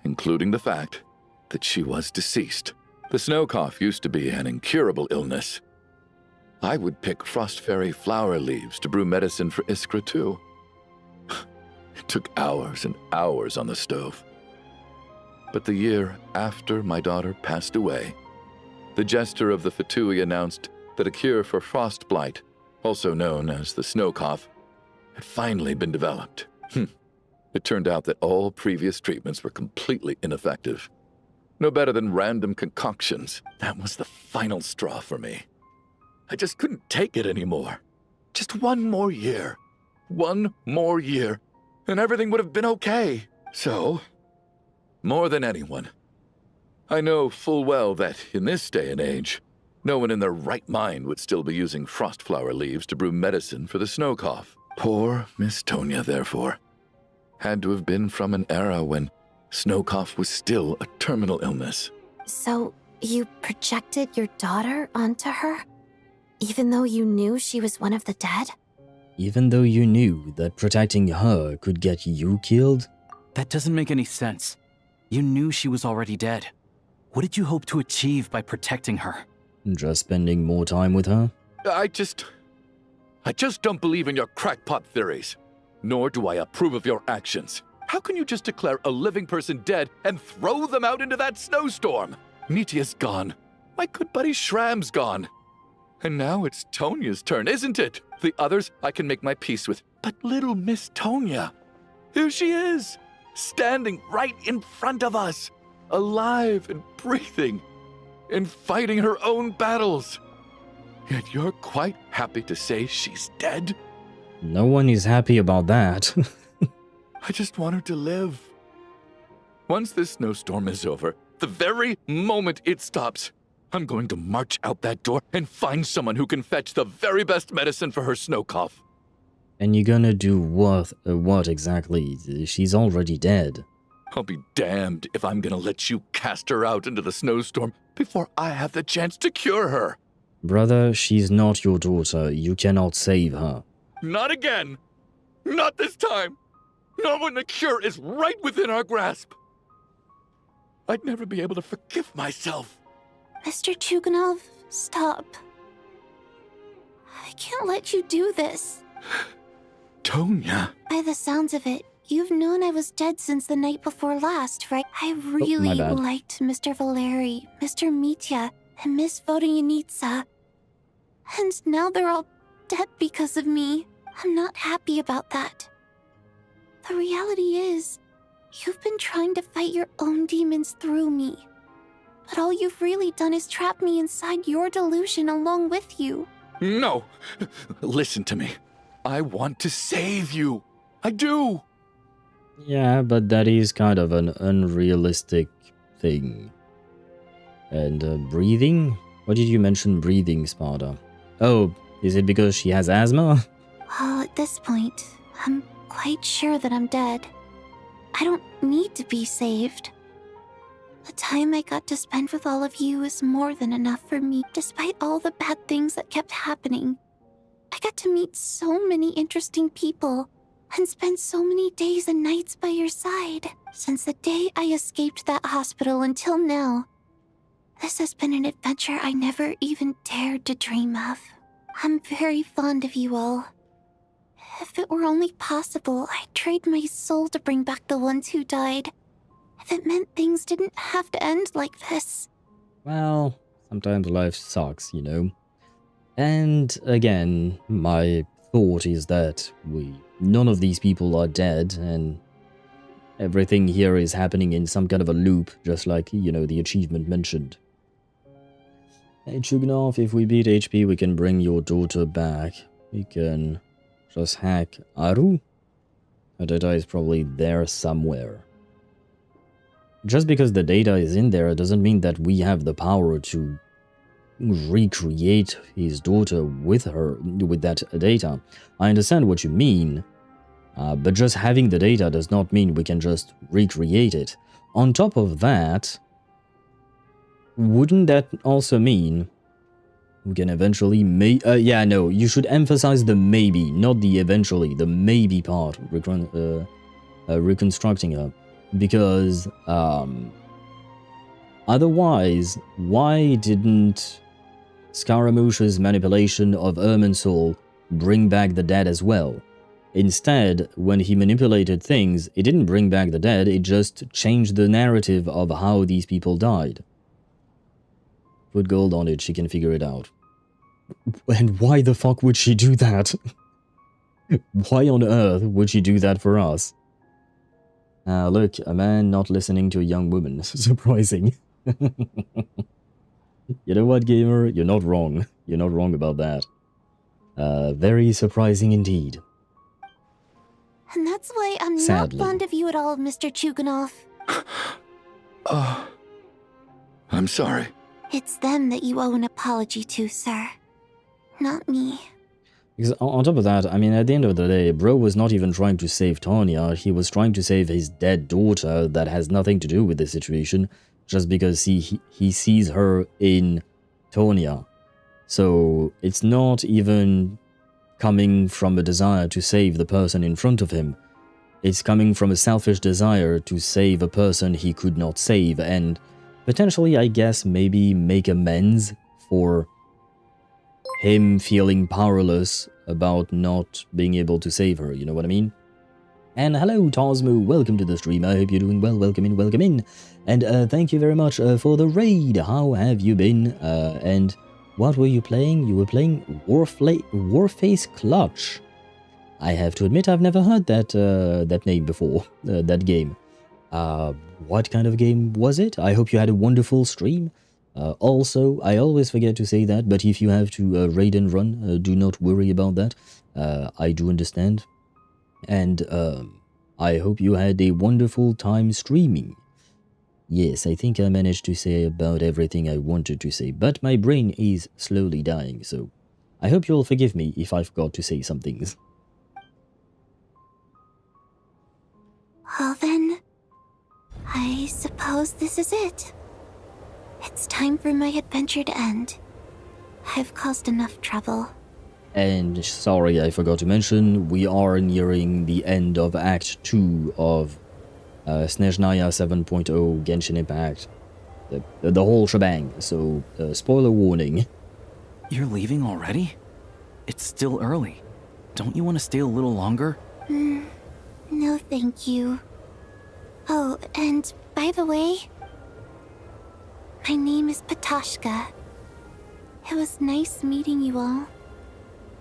including the fact that she was deceased. The snow cough used to be an incurable illness. I would pick frost fairy flower leaves to brew medicine for Iskra too. It took hours and hours on the stove. But the year after my daughter passed away, the jester of the Fatui announced that a cure for frostblight, also known as the snow cough, had finally been developed. It turned out that all previous treatments were completely ineffective. No better than random concoctions. That was the final straw for me. I just couldn't take it anymore. Just one more year. One more year, and everything would have been okay. So, more than anyone, I know full well that in this day and age, no one in their right mind would still be using frost flower leaves to brew medicine for the snow cough. Poor Miss Tonya, therefore, had to have been from an era when snow cough was still a terminal illness. So, you projected your daughter onto her? Even though you knew she was one of the dead? Even though you knew that protecting her could get you killed? That doesn't make any sense. You knew she was already dead. What did you hope to achieve by protecting her? Just spending more time with her? I just don't believe in your crackpot theories. Nor do I approve of your actions. How can you just declare a living person dead and throw them out into that snowstorm? Nitya's gone. My good buddy Shram's gone. And now it's Tonya's turn, isn't it? The others I can make my peace with. But little Miss Tonya, here she is, standing right in front of us, alive and breathing, and fighting her own battles. Yet you're quite happy to say she's dead? No one is happy about that. I just want her to live. Once this snowstorm is over, the very moment it stops, I'm going to march out that door and find someone who can fetch the very best medicine for her snow cough. And you're gonna do what exactly? She's already dead. I'll be damned if I'm gonna let you cast her out into the snowstorm before I have the chance to cure her. Brother, she's not your daughter. You cannot save her. Not again. Not this time. Not when the cure is right within our grasp. I'd never be able to forgive myself. Mr. Chuganov, stop. I can't let you do this. Tonya. By the sounds of it, you've known I was dead since the night before last, right? I really liked Mr. Valeri, Mr. Mitya, and Miss Vodyanitsa. And now they're all dead because of me. I'm not happy about that. The reality is, you've been trying to fight your own demons through me. But all you've really done is trap me inside your delusion along with you. No! Listen to me. I want to save you. I do! Yeah, but that is kind of an unrealistic thing. And breathing? What did you mention breathing, Sparta? Oh, is it because she has asthma? Well, at this point, I'm quite sure that I'm dead. I don't need to be saved. The time I got to spend with all of you is more than enough for me, despite all the bad things that kept happening. I got to meet so many interesting people, and spend so many days and nights by your side. Since the day I escaped that hospital until now, this has been an adventure I never even dared to dream of. I'm very fond of you all. If it were only possible, I'd trade my soul to bring back the ones who died. If it meant things didn't have to end like this. Well, sometimes life sucks, you know. And again, my thought is that none of these people are dead, and everything here is happening in some kind of a loop, just like, you know, the achievement mentioned. Hey, Chuganov, if we beat HP, we can bring your daughter back. We can just hack Aru. Her data is probably there somewhere. Just because the data is in there doesn't mean that we have the power to recreate his daughter with that data. I understand what you mean, but just having the data does not mean we can just recreate it. On top of that, wouldn't that also mean we can eventually yeah, no, you should emphasize the maybe, not the eventually, the maybe part, reconstructing her. Because, otherwise, why didn't Scaramouche's manipulation of Irminsul bring back the dead as well? Instead, when he manipulated things, it didn't bring back the dead, it just changed the narrative of how these people died. Put gold on it, she can figure it out. And why the fuck would she do that? Why on earth would she do that for us? Look, a man not listening to a young woman. Surprising. You know what, gamer? You're not wrong. You're not wrong about that. Very surprising indeed. And that's why I'm Sadly. not fond of you at all, Mr. Chuganov. I'm sorry. It's them that you owe an apology to, sir. Not me. Because on top of that, I mean, at the end of the day, bro was not even trying to save Tanya, he was trying to save his dead daughter that has nothing to do with the situation, just because he sees her in Tanya. So, it's not even coming from a desire to save the person in front of him. It's coming from a selfish desire to save a person he could not save, and potentially, I guess, maybe make amends for him feeling powerless about not being able to save her, you know what I mean? And hello, Tosmo, welcome to the stream, I hope you're doing well, welcome in. And thank you very much for the raid, how have you been? And what were you playing? You were playing Warface Clutch. I have to admit I've never heard that name before, that game. What kind of game was it? I hope you had a wonderful stream. Also, I always forget to say that, but if you have to raid and run, do not worry about that. I do understand. And I hope you had a wonderful time streaming. Yes, I think I managed to say about everything I wanted to say, but my brain is slowly dying, so I hope you'll forgive me if I forgot to say some things. Well then, I suppose this is it. It's time for my adventure to end. I've caused enough trouble. And sorry, I forgot to mention, we are nearing the end of Act 2 of Snezhnaya 7.0 Genshin Impact. The whole shebang, so spoiler warning. You're leaving already? It's still early. Don't you want to stay a little longer? No thank you. Oh, and by the way, my name is Patashka. It was nice meeting you all.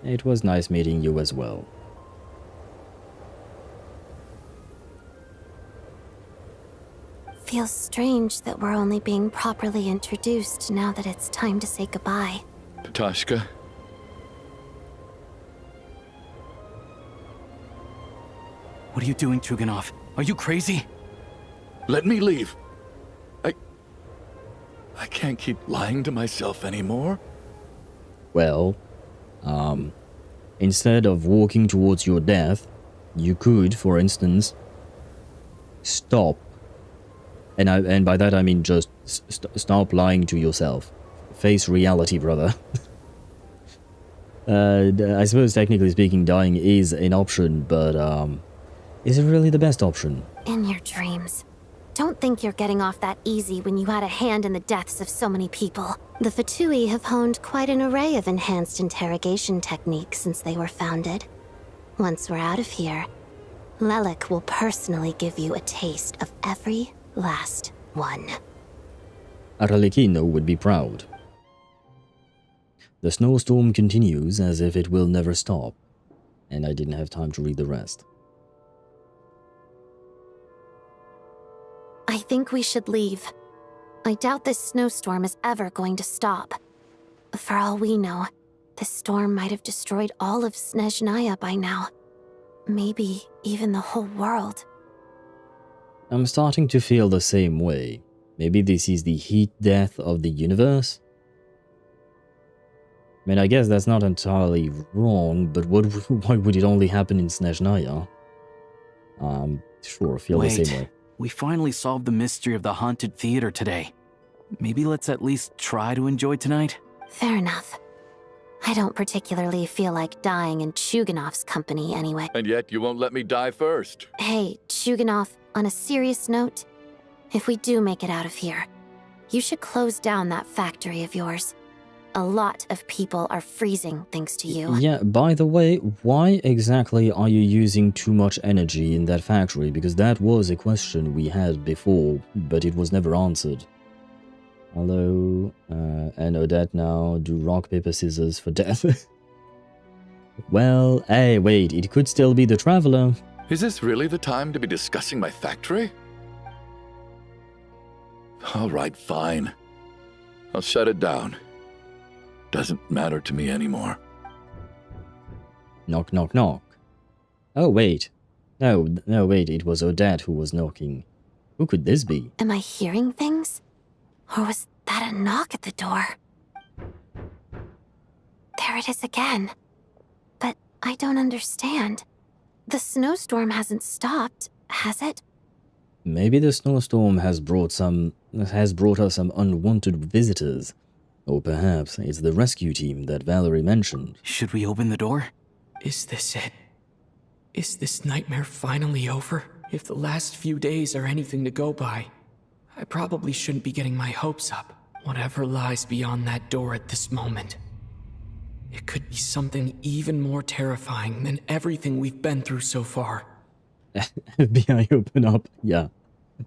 It was nice meeting you as well. Feels strange that we're only being properly introduced now that it's time to say goodbye. Petashka? What are you doing, Chuganov? Are you crazy? Let me leave. I can't keep lying to myself anymore. Well, instead of walking towards your death, you could, for instance, stop. And by that I mean just stop lying to yourself. Face reality, brother. I suppose technically speaking, dying is an option, but is it really the best option? In your dreams. Don't think you're getting off that easy when you had a hand in the deaths of so many people. The Fatui have honed quite an array of enhanced interrogation techniques since they were founded. Once we're out of here, Lelik will personally give you a taste of every last one. Arlequino would be proud. The snowstorm continues as if it will never stop, and I didn't have time to read the rest. I think we should leave. I doubt this snowstorm is ever going to stop. For all we know, this storm might have destroyed all of Snezhnaya by now. Maybe even the whole world. I'm starting to feel the same way. Maybe this is the heat death of the universe? I mean, I guess that's not entirely wrong, but why would it only happen in Snezhnaya? Sure, I feel the same way. We finally solved the mystery of the haunted theater today. Maybe let's at least try to enjoy tonight? Fair enough. I don't particularly feel like dying in Chuganov's company anyway. And yet you won't let me die first. Hey, Chuganov, on a serious note, if we do make it out of here, you should close down that factory of yours. A lot of people are freezing thanks to you. Yeah, by the way, why exactly are you using too much energy in that factory? Because that was a question we had before, but it was never answered. Hello, and Odette now do rock, paper, scissors for death. Well, hey, wait, it could still be the Traveler. Is this really the time to be discussing my factory? All right, fine. I'll shut it down. Doesn't matter to me anymore. Knock, knock, knock. Oh, wait. No, wait, it was Odette who was knocking. Who could this be? Am I hearing things? Or was that a knock at the door? There it is again. But I don't understand. The snowstorm hasn't stopped, has it? Maybe the snowstorm has brought us some unwanted visitors. Or perhaps it's the rescue team that Valerie mentioned. Should we open the door? Is this it? Is this nightmare finally over? If the last few days are anything to go by, I probably shouldn't be getting my hopes up. Whatever lies beyond that door at this moment. It could be something even more terrifying than everything we've been through so far. FBI open up, yeah.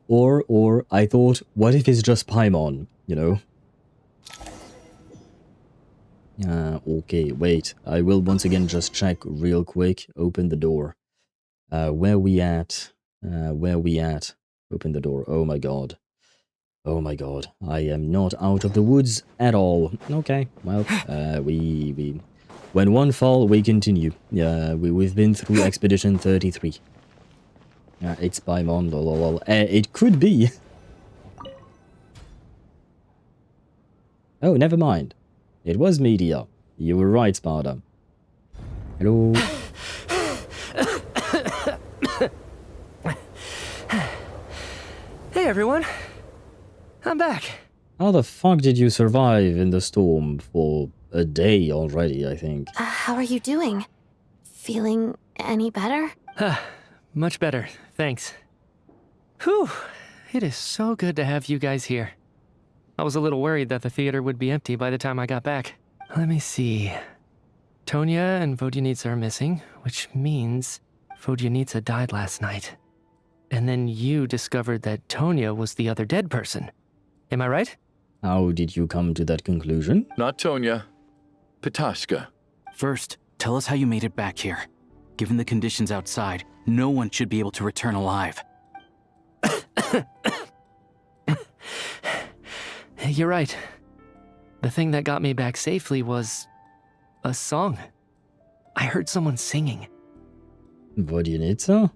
Or I thought, what if it's just Paimon, you know? Okay, wait. I will once again just check real quick. Open the door. Where we at? Open the door. Oh my god. Oh my god. I am not out of the woods at all. Okay, well, we... When one fall, we continue. Yeah, we've been through Expedition 33. It's Paimon, lol. It could be. Oh, never mind. It was Media. You were right, Sparta. Hello. Hey everyone. I'm back. How the fuck did you survive in the storm for a day already, I think? How are you doing? Feeling any better? Much better, thanks. Whew, it is so good to have you guys here. I was a little worried that the theater would be empty by the time I got back. Let me see. Tonya and Vodyanitsa are missing, which means Vodyanitsa died last night. And then you discovered that Tonya was the other dead person. Am I right? How did you come to that conclusion? Not Tonya. Petashka. First, tell us how you made it back here. Given the conditions outside, no one should be able to return alive. You're right. The thing that got me back safely was a song. I heard someone singing. Vodyanica?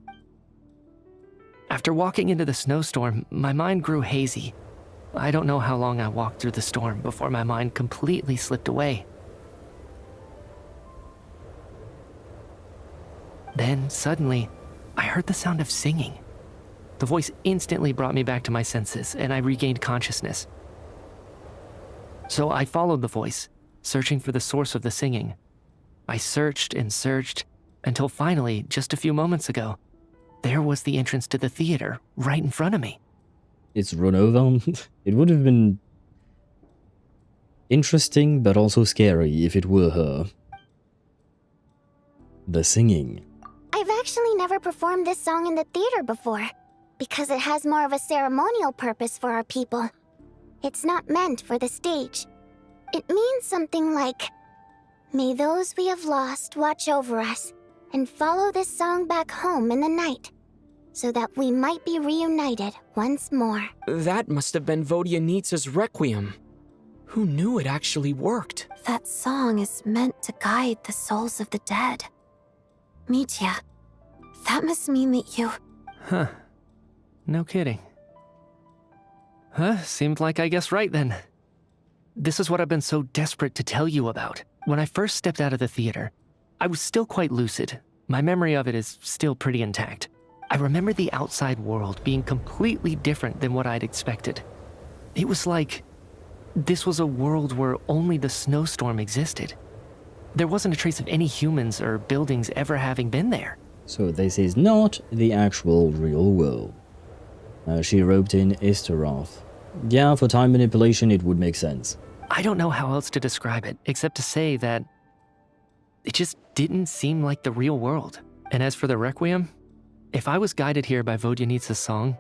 After walking into the snowstorm, my mind grew hazy. I don't know how long I walked through the storm before my mind completely slipped away. Then, suddenly, I heard the sound of singing. The voice instantly brought me back to my senses, and I regained consciousness. So I followed the voice, searching for the source of the singing. I searched and searched, until finally, just a few moments ago, there was the entrance to the theater, right in front of me. It's Rovona. It would have been interesting, but also scary if it were her. The singing. I've actually never performed this song in the theater before, because it has more of a ceremonial purpose for our people. It's not meant for the stage. It means something like, "May those we have lost watch over us, and follow this song back home in the night, so that we might be reunited once more." That must have been Vodyanitsa's Requiem. Who knew it actually worked? That song is meant to guide the souls of the dead. Mitya, that must mean that you... Huh. No kidding. Huh, seemed like I guessed right then. This is what I've been so desperate to tell you about. When I first stepped out of the theater, I was still quite lucid. My memory of it is still pretty intact. I remember the outside world being completely different than what I'd expected. It was like this was a world where only the snowstorm existed. There wasn't a trace of any humans or buildings ever having been there. So this is not the actual real world. She roped in Istaroth. Yeah, for time manipulation it would make sense. I don't know how else to describe it, except to say that it just didn't seem like the real world. And as for the Requiem, if I was guided here by Vodyanitsa's song,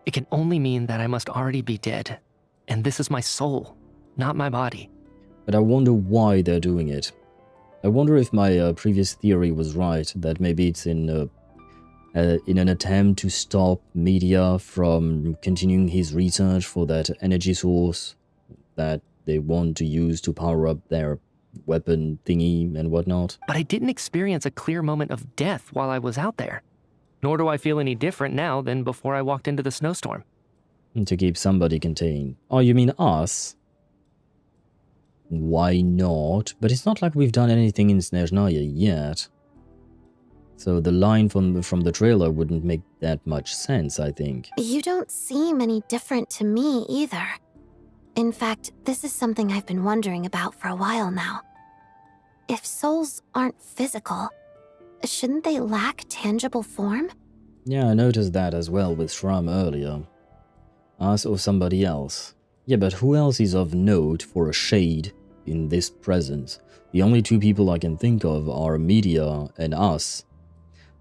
it can only mean that I must already be dead. And this is my soul, not my body. But I wonder why they're doing it. I wonder if my previous theory was right, that maybe it's in an attempt to stop Media from continuing his research for that energy source that they want to use to power up their weapon thingy and whatnot. But I didn't experience a clear moment of death while I was out there. Nor do I feel any different now than before I walked into the snowstorm. To keep somebody contained. Oh, you mean us? Why not? But it's not like we've done anything in Snezhnaya yet. So the line from the trailer wouldn't make that much sense, I think. You don't seem any different to me either. In fact, this is something I've been wondering about for a while now. If souls aren't physical, shouldn't they lack tangible form? Yeah, I noticed that as well with Shram earlier. Us or somebody else. Yeah, but who else is of note for a shade in this presence? The only two people I can think of are Media and us.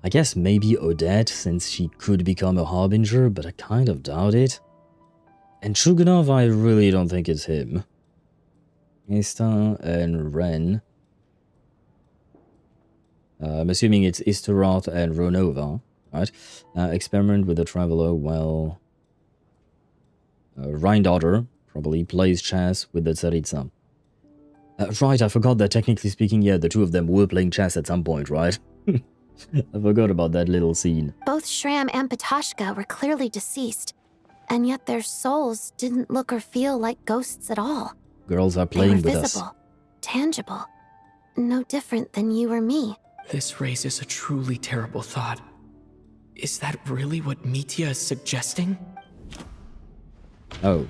I guess maybe Odette, since she could become a harbinger, but I kind of doubt it. And Chuganov, I really don't think it's him. Ista and Ren. I'm assuming it's Istaroth and Ronova, right? Experiment with the Traveler, well... Rhindaughter probably plays chess with the Tsaritsa. Right, I forgot that technically speaking, yeah, the two of them were playing chess at some point, right? I forgot about that little scene. Both Shram and Patashka were clearly deceased, and yet their souls didn't look or feel like ghosts at all. Girls are playing with us. Tangible, no different than you or me. This raises a truly terrible thought. Is that really what Mitya is suggesting? Oh.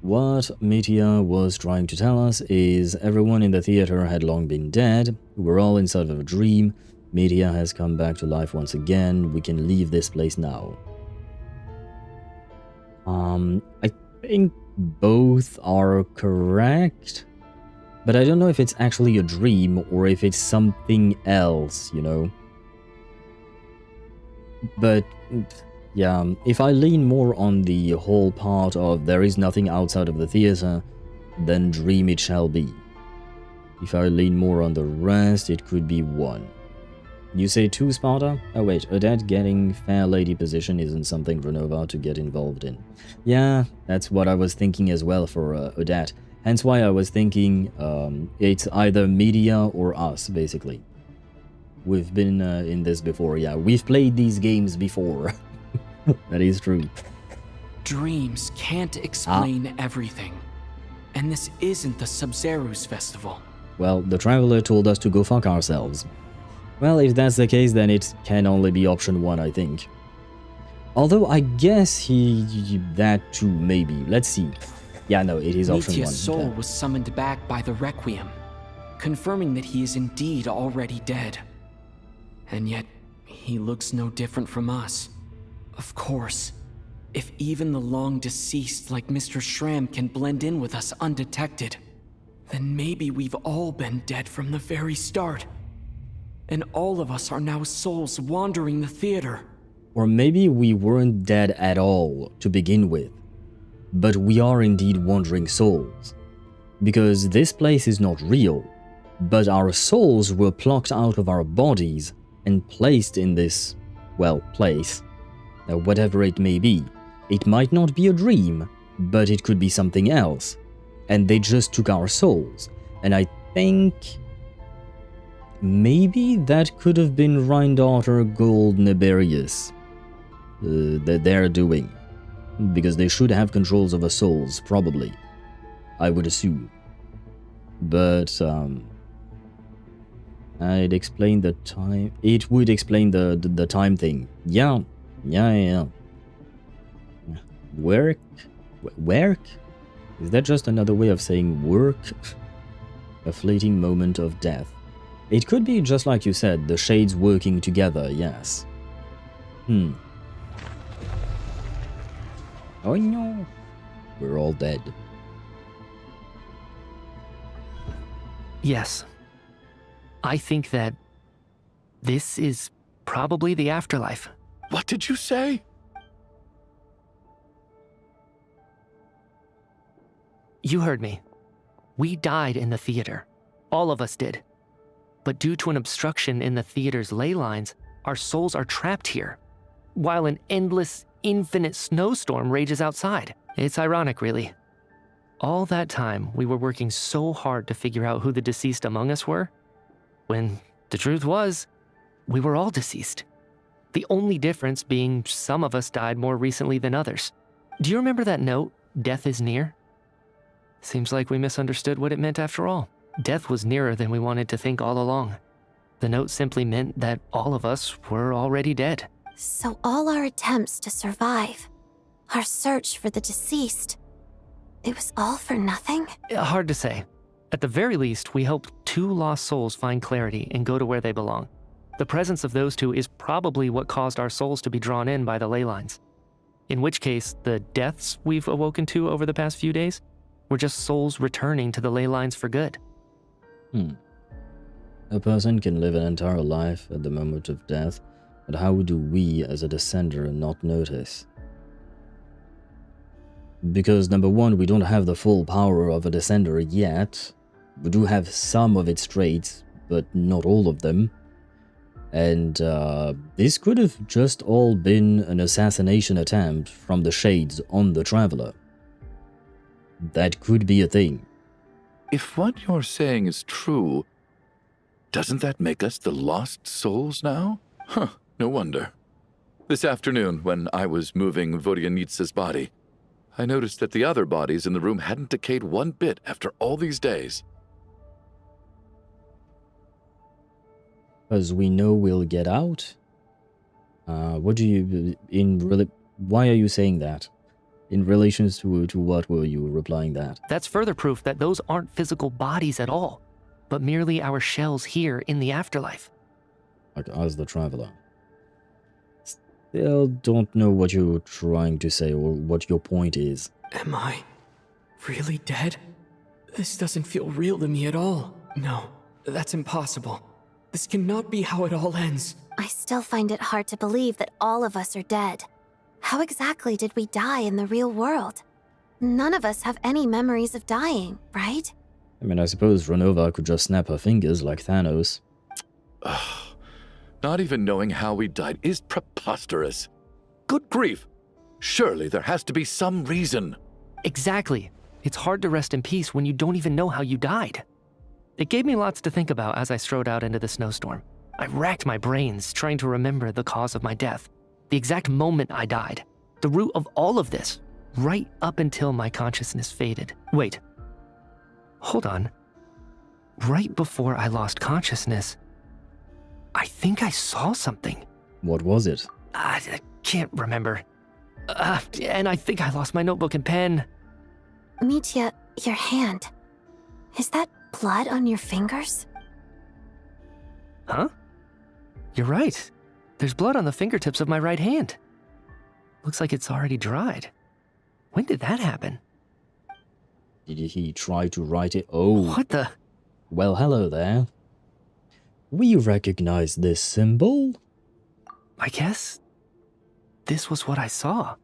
What Mitya was trying to tell us is everyone in the theater had long been dead, we're all inside of a dream, Mitya has come back to life once again, we can leave this place now. I think both are correct, but I don't know if it's actually a dream or if it's something else, you know. But... yeah, if I lean more on the whole part of there is nothing outside of the theater, then dream it shall be. If I lean more on the rest, it could be one. You say 2 Sparta? Oh wait, Odette getting fair lady position isn't something Renova to get involved in. Yeah, that's what I was thinking as well for Odette. Hence why I was thinking it's either media or us, basically. We've been in this before, yeah. We've played these games before. That is true. Dreams can't explain everything. And this isn't the Sub-Zero's festival. Well, the Traveler told us to go fuck ourselves. Well, if that's the case, then it can only be option 1, I think. Although, I guess that too, maybe. Let's see. Yeah, no, it is option 1. Mitya's soul was summoned back by the Requiem, confirming that he is indeed already dead. And yet, he looks no different from us. Of course, if even the long-deceased like Mr. Schramm can blend in with us undetected, then maybe we've all been dead from the very start. And all of us are now souls wandering the theater. Or maybe we weren't dead at all to begin with, but we are indeed wandering souls. Because this place is not real, but our souls were plucked out of our bodies and placed in this, well, place. Whatever it may be. It might not be a dream, but it could be something else. And they just took our souls. And I think maybe that could have been Rhindaughter Gold Neberius that they're doing. Because they should have controls over souls, probably. I would assume. But, I'd explain the time... It would explain the time thing. Yeah. Work? Work? Is that just another way of saying work? A fleeting moment of death. It could be just like you said, the shades working together, yes. Oh no. We're all dead. Yes. I think that this is probably the afterlife. What did you say? You heard me. We died in the theater. All of us did. But due to an obstruction in the theater's ley lines, our souls are trapped here, while an endless, infinite snowstorm rages outside. It's ironic, really. All that time, we were working so hard to figure out who the deceased among us were, when the truth was, we were all deceased. The only difference being some of us died more recently than others. Do you remember that note, "Death is near"? Seems like we misunderstood what it meant after all. Death was nearer than we wanted to think all along. The note simply meant that all of us were already dead. So all our attempts to survive, our search for the deceased, it was all for nothing? Hard to say. At the very least, we hope 2 lost souls find clarity and go to where they belong. The presence of those 2 is probably what caused our souls to be drawn in by the ley lines. In which case, the deaths we've awoken to over the past few days were just souls returning to the ley lines for good. A person can live an entire life at the moment of death, but how do we, as a descender, not notice? Because, number one, we don't have the full power of a descender yet. We do have some of its traits, but not all of them. And this could have just all been an assassination attempt from the Shades on the Traveler. That could be a thing. If what you're saying is true, doesn't that make us the lost souls now? Huh, no wonder. This afternoon, when I was moving Vodyanitsa's body, I noticed that the other bodies in the room hadn't decayed one bit after all these days. As we know we'll get out? What do you... why are you saying that? In relation to what were you replying that? That's further proof that those aren't physical bodies at all, but merely our shells here in the afterlife. Like as the Traveler. Still don't know what you're trying to say or what your point is. Am I really dead? This doesn't feel real to me at all. No, that's impossible. This cannot be how it all ends. I still find it hard to believe that all of us are dead. How exactly did we die in the real world? None of us have any memories of dying, right? I mean, I suppose Renova could just snap her fingers like Thanos. Not even knowing how he died is preposterous. Good grief! Surely there has to be some reason. Exactly. It's hard to rest in peace when you don't even know how you died. It gave me lots to think about as I strode out into the snowstorm. I racked my brains trying to remember the cause of my death, the exact moment I died, the root of all of this, right up until my consciousness faded. Wait. Hold on. Right before I lost consciousness, I think I saw something. What was it? I can't remember. And I think I lost my notebook and pen. Mitya, your hand. Is that blood on your fingers? Huh? You're right. There's blood on the fingertips of my right hand. Looks like it's already dried. When did that happen? Did he try to write it? Oh. What the? Well, hello there. We recognize this symbol. I guess this was what I saw.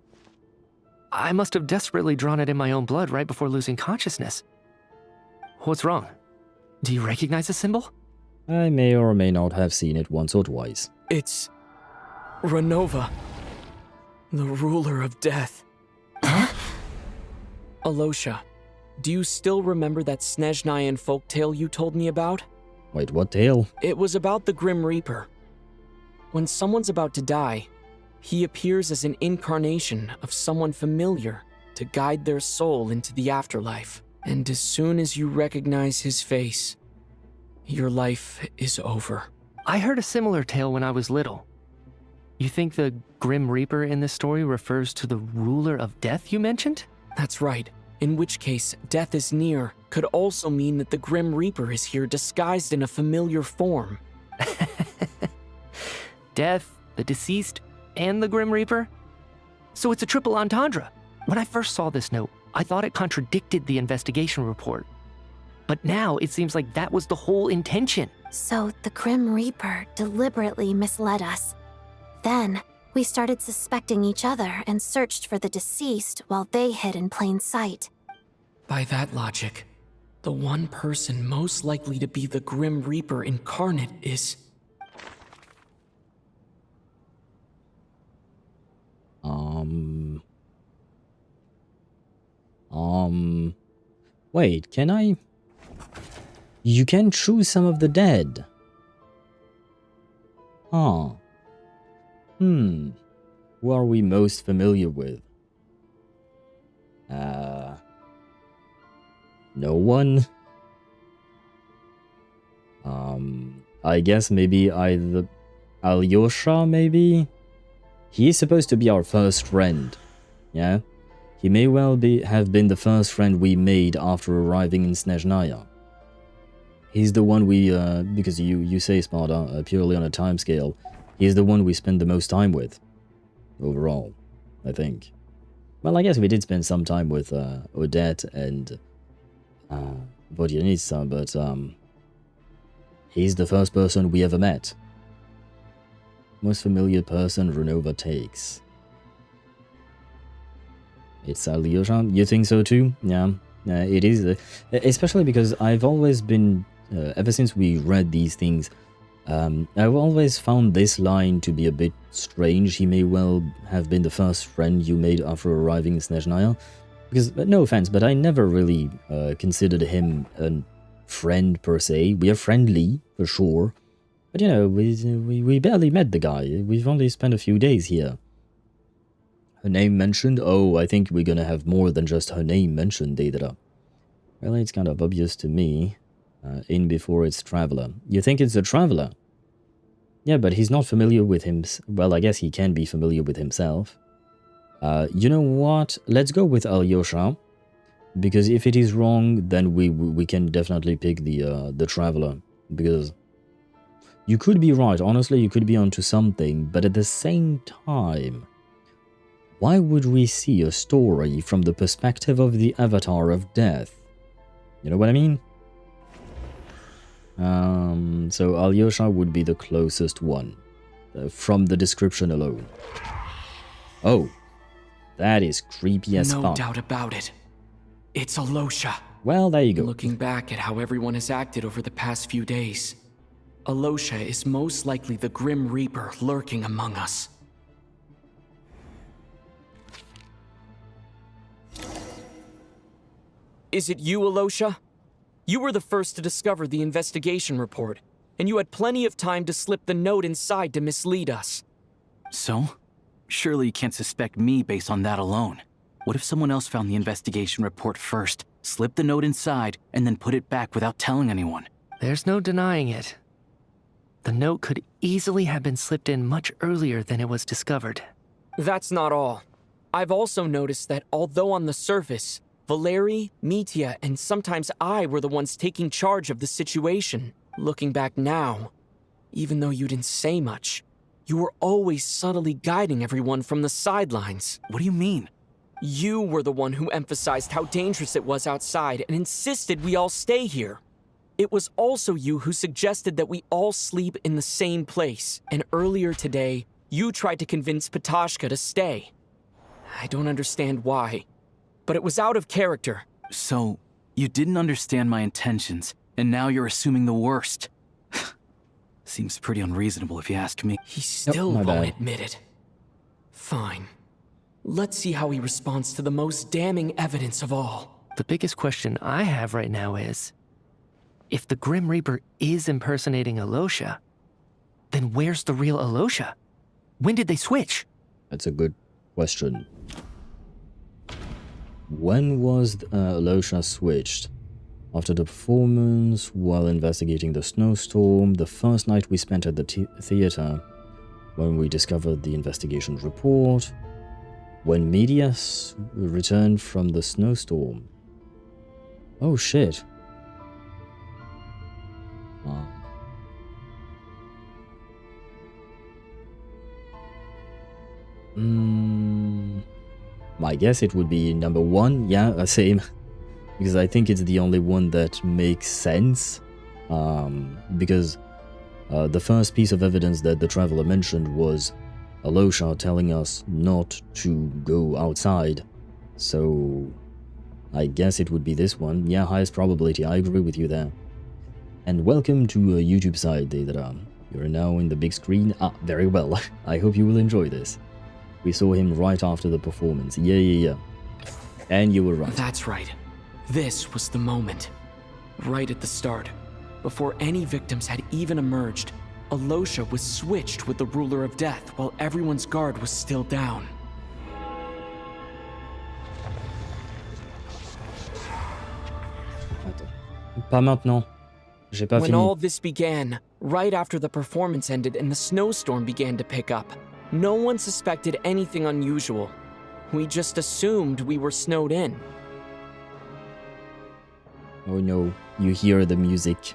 I must have desperately drawn it in my own blood right before losing consciousness. What's wrong? Do you recognize the symbol? I may or may not have seen it once or twice. It's Renova, the ruler of death. Huh? Alyosha, do you still remember that Snezhnayan folktale you told me about? Wait, what tale? It was about the Grim Reaper. When someone's about to die, he appears as an incarnation of someone familiar to guide their soul into the afterlife. And as soon as you recognize his face, your life is over. I heard a similar tale when I was little. You think the Grim Reaper in this story refers to the ruler of death you mentioned? That's right. In which case, death is near could also mean that the Grim Reaper is here disguised in a familiar form. Death, the deceased, and the Grim Reaper? So it's a triple entendre. When I first saw this note, I thought it contradicted the investigation report. But now it seems like that was the whole intention. So the Grim Reaper deliberately misled us. Then we started suspecting each other and searched for the deceased while they hid in plain sight. By that logic, the one person most likely to be the Grim Reaper incarnate is... Wait, can I... You can choose some of the dead. Huh. Who are we most familiar with? No one? I guess maybe either Alyosha, maybe? He is supposed to be our first friend, yeah? He may well have been the first friend we made after arriving in Snezhnaya. He's the one we, because you say Sparta, purely on a timescale, he's the one we spend the most time with, overall, I think. Well, I guess we did spend some time with Odette and Vodyanitsa, but he's the first person we ever met. Most familiar person Renova takes. It's Alyosha. You think so too? Yeah, it is. Especially because I've always been, ever since we read these things, I've always found this line to be a bit strange. He may well have been the first friend you made after arriving in Snezhnaya. Because, no offense, but I never really considered him a friend per se. We are friendly, for sure. But you know, we barely met the guy. We've only spent a few days here. Her name mentioned? Oh, I think we're gonna have more than just her name mentioned, Deidara. Well, it's kind of obvious to me. In before it's Traveler. You think it's a Traveler? Yeah, but he's not familiar with him. Well, I guess he can be familiar with himself. You know what? Let's go with Alyosha. Because if it is wrong, then we can definitely pick the Traveler. Because you could be right. Honestly, you could be onto something. But at the same time, why would we see a story from the perspective of the Avatar of Death? You know what I mean? So Alyosha would be the closest one, from the description alone. Oh, that is creepy as fuck. No doubt about it. It's Alyosha. Well, there you go. Looking back at how everyone has acted over the past few days, Alyosha is most likely the Grim Reaper lurking among us. Is it you, Alyosha? You were the first to discover the investigation report, and you had plenty of time to slip the note inside to mislead us. So? Surely you can't suspect me based on that alone. What if someone else found the investigation report first, slipped the note inside, and then put it back without telling anyone? There's no denying it. The note could easily have been slipped in much earlier than it was discovered. That's not all. I've also noticed that although on the surface, Valeri, Mitya, and sometimes I were the ones taking charge of the situation, looking back now, even though you didn't say much, you were always subtly guiding everyone from the sidelines. What do you mean? You were the one who emphasized how dangerous it was outside and insisted we all stay here. It was also you who suggested that we all sleep in the same place, and earlier today, you tried to convince Patashka to stay. I don't understand why, but it was out of character. So, you didn't understand my intentions, and now you're assuming the worst. Seems pretty unreasonable if you ask me. He still won't admit it. Fine. Let's see how he responds to the most damning evidence of all. The biggest question I have right now is, if the Grim Reaper is impersonating Alyosha, then where's the real Alyosha? When did they switch? That's a good question. When was Alyosha switched? After the performance, while investigating the snowstorm, the first night we spent at the theater, when we discovered the investigation report, when Medias returned from the snowstorm. Oh shit. I guess it would be number one, yeah, same. Because I think it's the only one that makes sense. Because the first piece of evidence that the Traveler mentioned was Alyosha telling us not to go outside. So I guess it would be this one. Yeah, highest probability, I agree with you there. And welcome to a YouTube side, Deidara. You're now in the big screen. Ah, very well. I hope you will enjoy this. We saw him right after the performance. Yeah. And you were right. That's right. This was the moment. Right at the start. Before any victims had even emerged, Alyosha was switched with the Ruler of Death while everyone's guard was still down. Pas maintenant. J'ai pas When fini. all this began, right after the performance ended and the snowstorm began to pick up, no one suspected anything unusual. We just assumed we were snowed in. Oh no, you hear the music.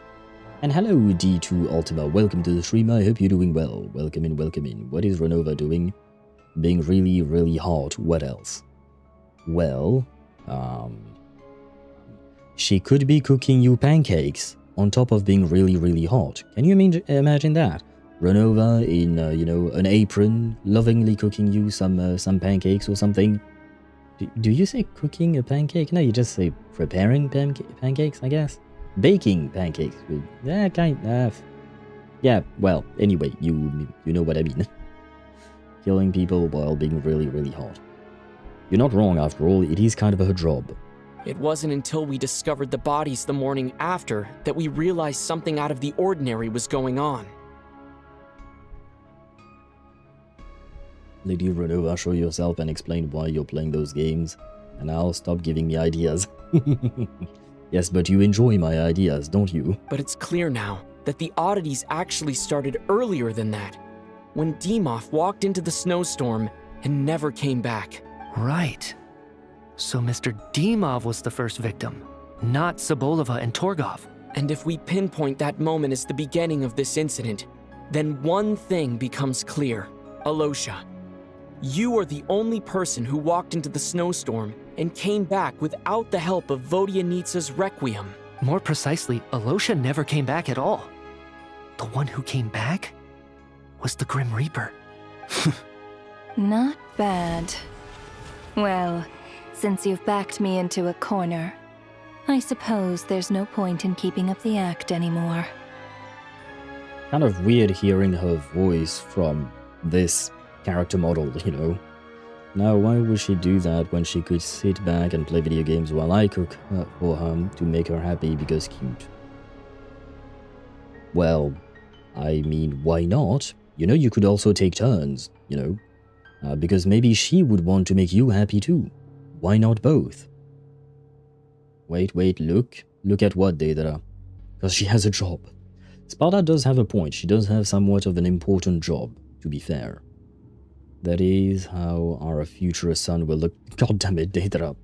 And hello D2 Ultima, welcome to the stream, I hope you're doing well. Welcome in, welcome in. What is Renova doing? Being really, really hot, what else? Well, she could be cooking you pancakes on top of being really, really hot. Can you imagine that? Renova in, an apron, lovingly cooking you some pancakes or something. Do you say cooking a pancake? No, you just say preparing pancakes, I guess. Baking pancakes. Yeah, kind of. Yeah, well, anyway, you know what I mean. Killing people while being really, really hot. You're not wrong, after all, it is kind of her job. It wasn't until we discovered the bodies the morning after that we realized something out of the ordinary was going on. Lady Renova, show yourself and explain why you're playing those games, and I'll stop giving me ideas. Yes, but you enjoy my ideas, don't you? But it's clear now that the oddities actually started earlier than that, when Dimov walked into the snowstorm and never came back. Right. So Mr. Dimov was the first victim, not Sobolova and Torgov. And if we pinpoint that moment as the beginning of this incident, then one thing becomes clear. Alyosha, you are the only person who walked into the snowstorm and came back without the help of Vodyanitsa's Requiem. More precisely, Alyosha never came back at all. The one who came back was the Grim Reaper. Not bad. Well, since you've backed me into a corner, I suppose there's no point in keeping up the act anymore. kind of weird hearing her voice from this character model, you know. Now, why would she do that when she could sit back and play video games while I cook for her to make her happy because cute? Well, I mean, why not? You know, you could also take turns, you know, because maybe she would want to make you happy too. Why not both? Wait, look at what, Deidara? Because she has a job. Sparta does have a point, she does have somewhat of an important job, to be fair. That is how our future son will look. God damn it, Deidara.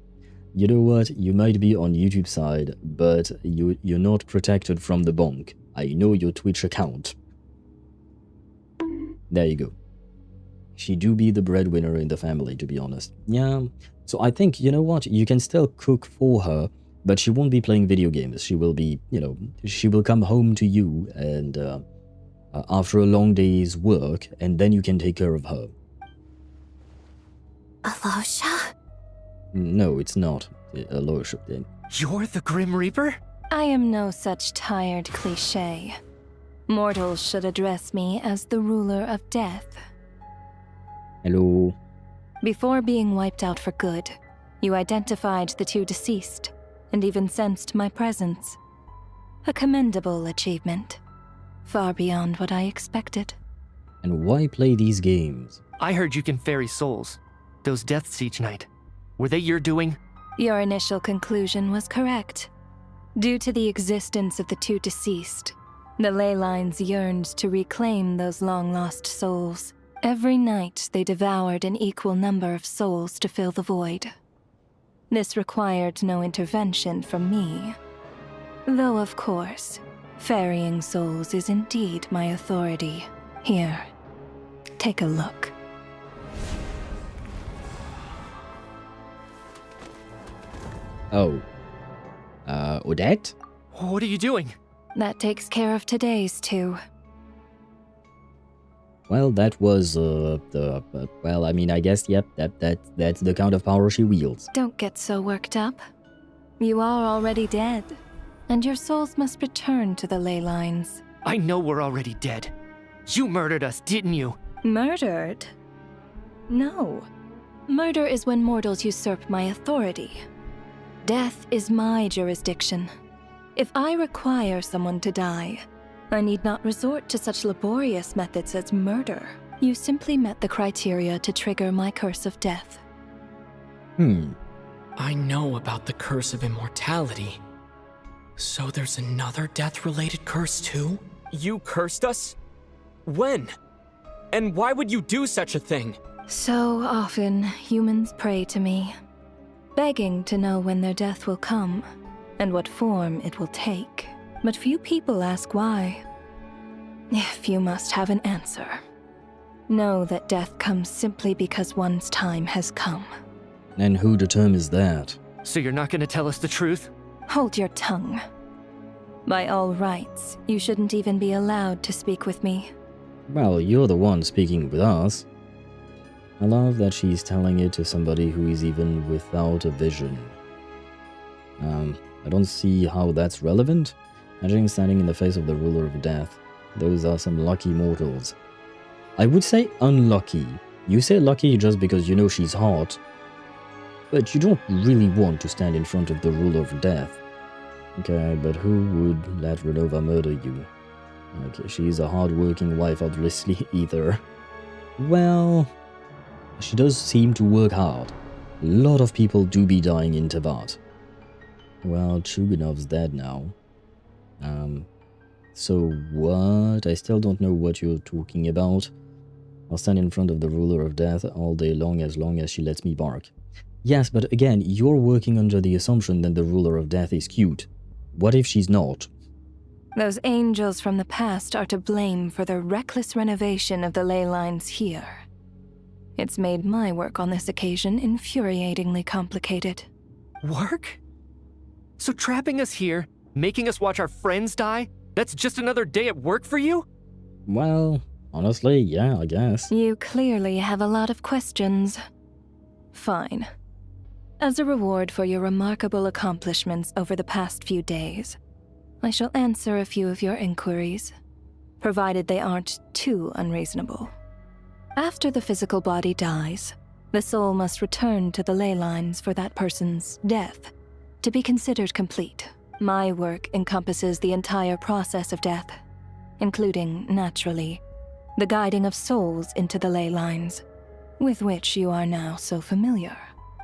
You know what, you might be on YouTube side, but you're not protected from the bonk. I know your Twitch account. There you go. She do be the breadwinner in the family, to be honest. Yeah, so I think, you know what, you can still cook for her, but she won't be playing video games. She will be, you know, she will come home to you and after a long day's work, and then you can take care of her. Alyosha? No, it's not Alyosha. You're the Grim Reaper? I am no such tired cliché. Mortals should address me as the ruler of death. Hello. Before being wiped out for good, you identified the two deceased, and even sensed my presence. A commendable achievement. Far beyond what I expected. And why play these games? I heard you can ferry souls. Those deaths each night. Were they your doing? Your initial conclusion was correct. Due to the existence of the two deceased, the ley lines yearned to reclaim those long-lost souls. Every night they devoured an equal number of souls to fill the void. This required no intervention from me. Though, of course, ferrying souls is indeed my authority. Here, take a look. Oh. Odette? What are you doing? That takes care of today's two. Well, that was, well, I mean, I guess, yep, that's the kind of power she wields. Don't get so worked up. You are already dead, and your souls must return to the ley lines. I know we're already dead. You murdered us, didn't you? Murdered? No. Murder is when mortals usurp my authority. Death is my jurisdiction. If I require someone to die, I need not resort to such laborious methods as murder. You simply met the criteria to trigger my curse of death. I know about the curse of immortality. So there's another death-related curse too? You cursed us? When? And why would you do such a thing? So often, humans pray to me, begging to know when their death will come, and what form it will take. But few people ask why. If you must have an answer, know that death comes simply because one's time has come. And who determines that? So you're not gonna tell us the truth? Hold your tongue. By all rights, you shouldn't even be allowed to speak with me. Well, you're the one speaking with us. I love that she's telling it to somebody who is even without a vision. I don't see how that's relevant. Imagine standing in the face of the ruler of death. Those are some lucky mortals. I would say unlucky. You say lucky just because you know she's hot, but you don't really want to stand in front of the ruler of death. Okay, but who would let Rovona murder you? Okay, she's a hard-working wife, obviously, either. Well, she does seem to work hard. A lot of people do be dying in Teyvat. Well, Chuganov's dead now. So what? I still don't know what you're talking about. I'll stand in front of the ruler of death all day long as she lets me bark. Yes, but again, you're working under the assumption that the ruler of death is cute. What if she's not? Those angels from the past are to blame for the reckless renovation of the ley lines here. It's made my work on this occasion infuriatingly complicated. Work? So trapping us here, making us watch our friends die, that's just another day at work for you? Well, honestly, yeah, I guess. You clearly have a lot of questions. Fine. As a reward for your remarkable accomplishments over the past few days, I shall answer a few of your inquiries. provided they aren't too unreasonable. After the physical body dies, the soul must return to the ley lines for that person's death to be considered complete. My work encompasses the entire process of death, including, naturally, the guiding of souls into the ley lines, with which you are now so familiar.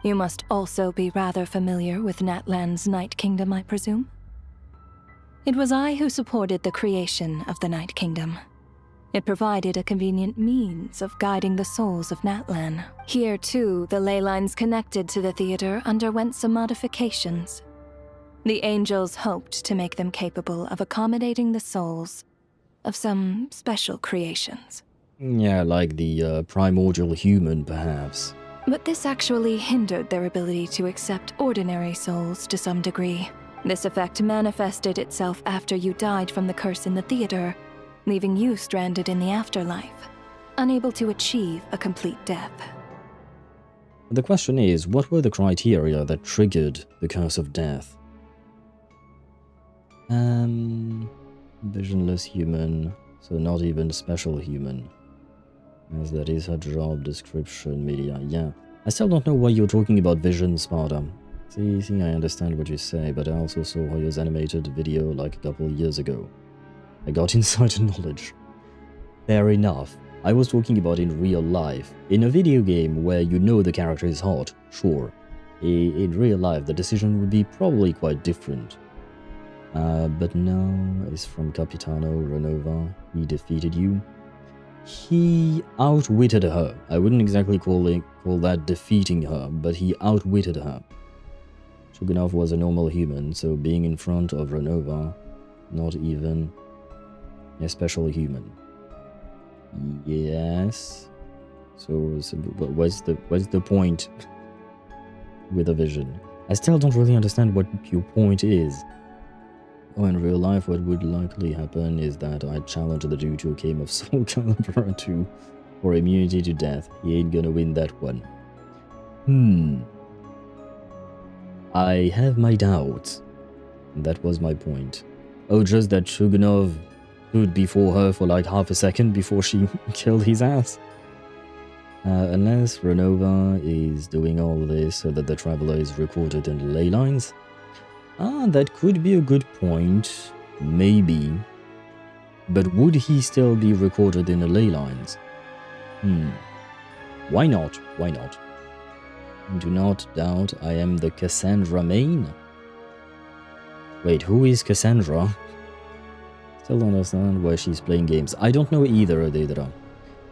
You must also be rather familiar with Natlan's Night Kingdom, I presume? It was I who supported the creation of the Night Kingdom. It provided a convenient means of guiding the souls of Natlan. Here, too, the ley lines connected to the theater underwent some modifications. The angels hoped to make them capable of accommodating the souls of some special creations. Yeah, like the primordial human, perhaps. But this actually hindered their ability to accept ordinary souls to some degree. This effect manifested itself after you died from the curse in the theater, leaving you stranded in the afterlife, unable to achieve a complete death. The question is, what were the criteria that triggered the curse of death? Visionless human, so not even special human, as that is her job description, media. Yeah, I still don't know why you're talking about vision, Sparta. See, I understand what you say, but I also saw Hoyo's animated video like a couple of years ago. I got insider knowledge. Fair enough. I was talking about in real life. In a video game where you know the character is hot, sure. In real life, the decision would be probably quite different. But no, it's from Capitano Renova. He defeated you. He outwitted her. I wouldn't exactly call that defeating her, but he outwitted her. Shogunov was a normal human, so being in front of Renova, not even a special human. Yes. So what's the point with a vision? I still don't really understand what your point is. Oh, in real life, what would likely happen is that I'd challenge the dude to a game of Soul Calibur 2 for immunity to death. He ain't gonna win that one. I have my doubts. That was my point. Oh, just that Shogunov stood before her for like half a second before she killed his ass. Unless Renova is doing all this so that the traveler is recorded in the ley lines. That could be a good point. Maybe. But would he still be recorded in the ley lines? Why not? Why not? Do not doubt I am the Cassandra main. Wait, who is Cassandra? Still don't understand why she's playing games. I don't know either, Deidra.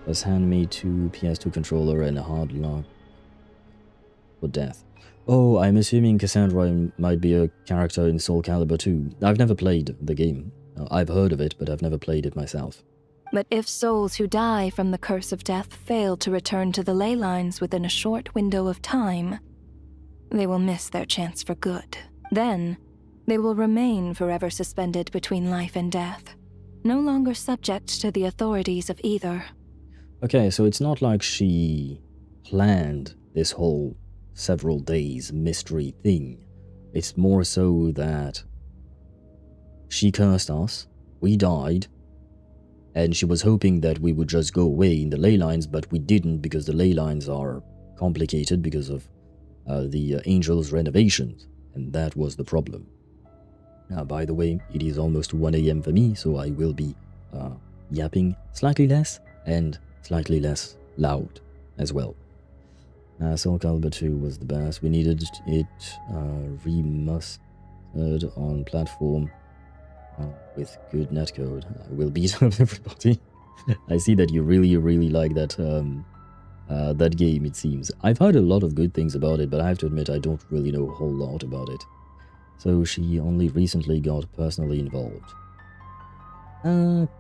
Just hand me 2 PS2 controller and a hard lock for death. Oh, I'm assuming Cassandra might be a character in Soul Calibur 2. I've never played the game. I've heard of it, but I've never played it myself. But if souls who die from the curse of death fail to return to the ley lines within a short window of time, they will miss their chance for good. Then, they will remain forever suspended between life and death, no longer subject to the authorities of either. Okay, so it's not like she planned this whole several days mystery thing. It's more so that she cursed us, we died, and she was hoping that we would just go away in the ley lines, but we didn't because the ley lines are complicated because of the angels' renovations, and that was the problem. Now, by the way, it is almost 1 AM for me, so I will be yapping slightly less and slightly less loud as well. Soul Calibur 2 was the best. We needed it remastered on platform with good netcode. I will beat up everybody. I see that you really like that that game, it seems. I've heard a lot of good things about it, but I have to admit I don't really know a whole lot about it. So she only recently got personally involved.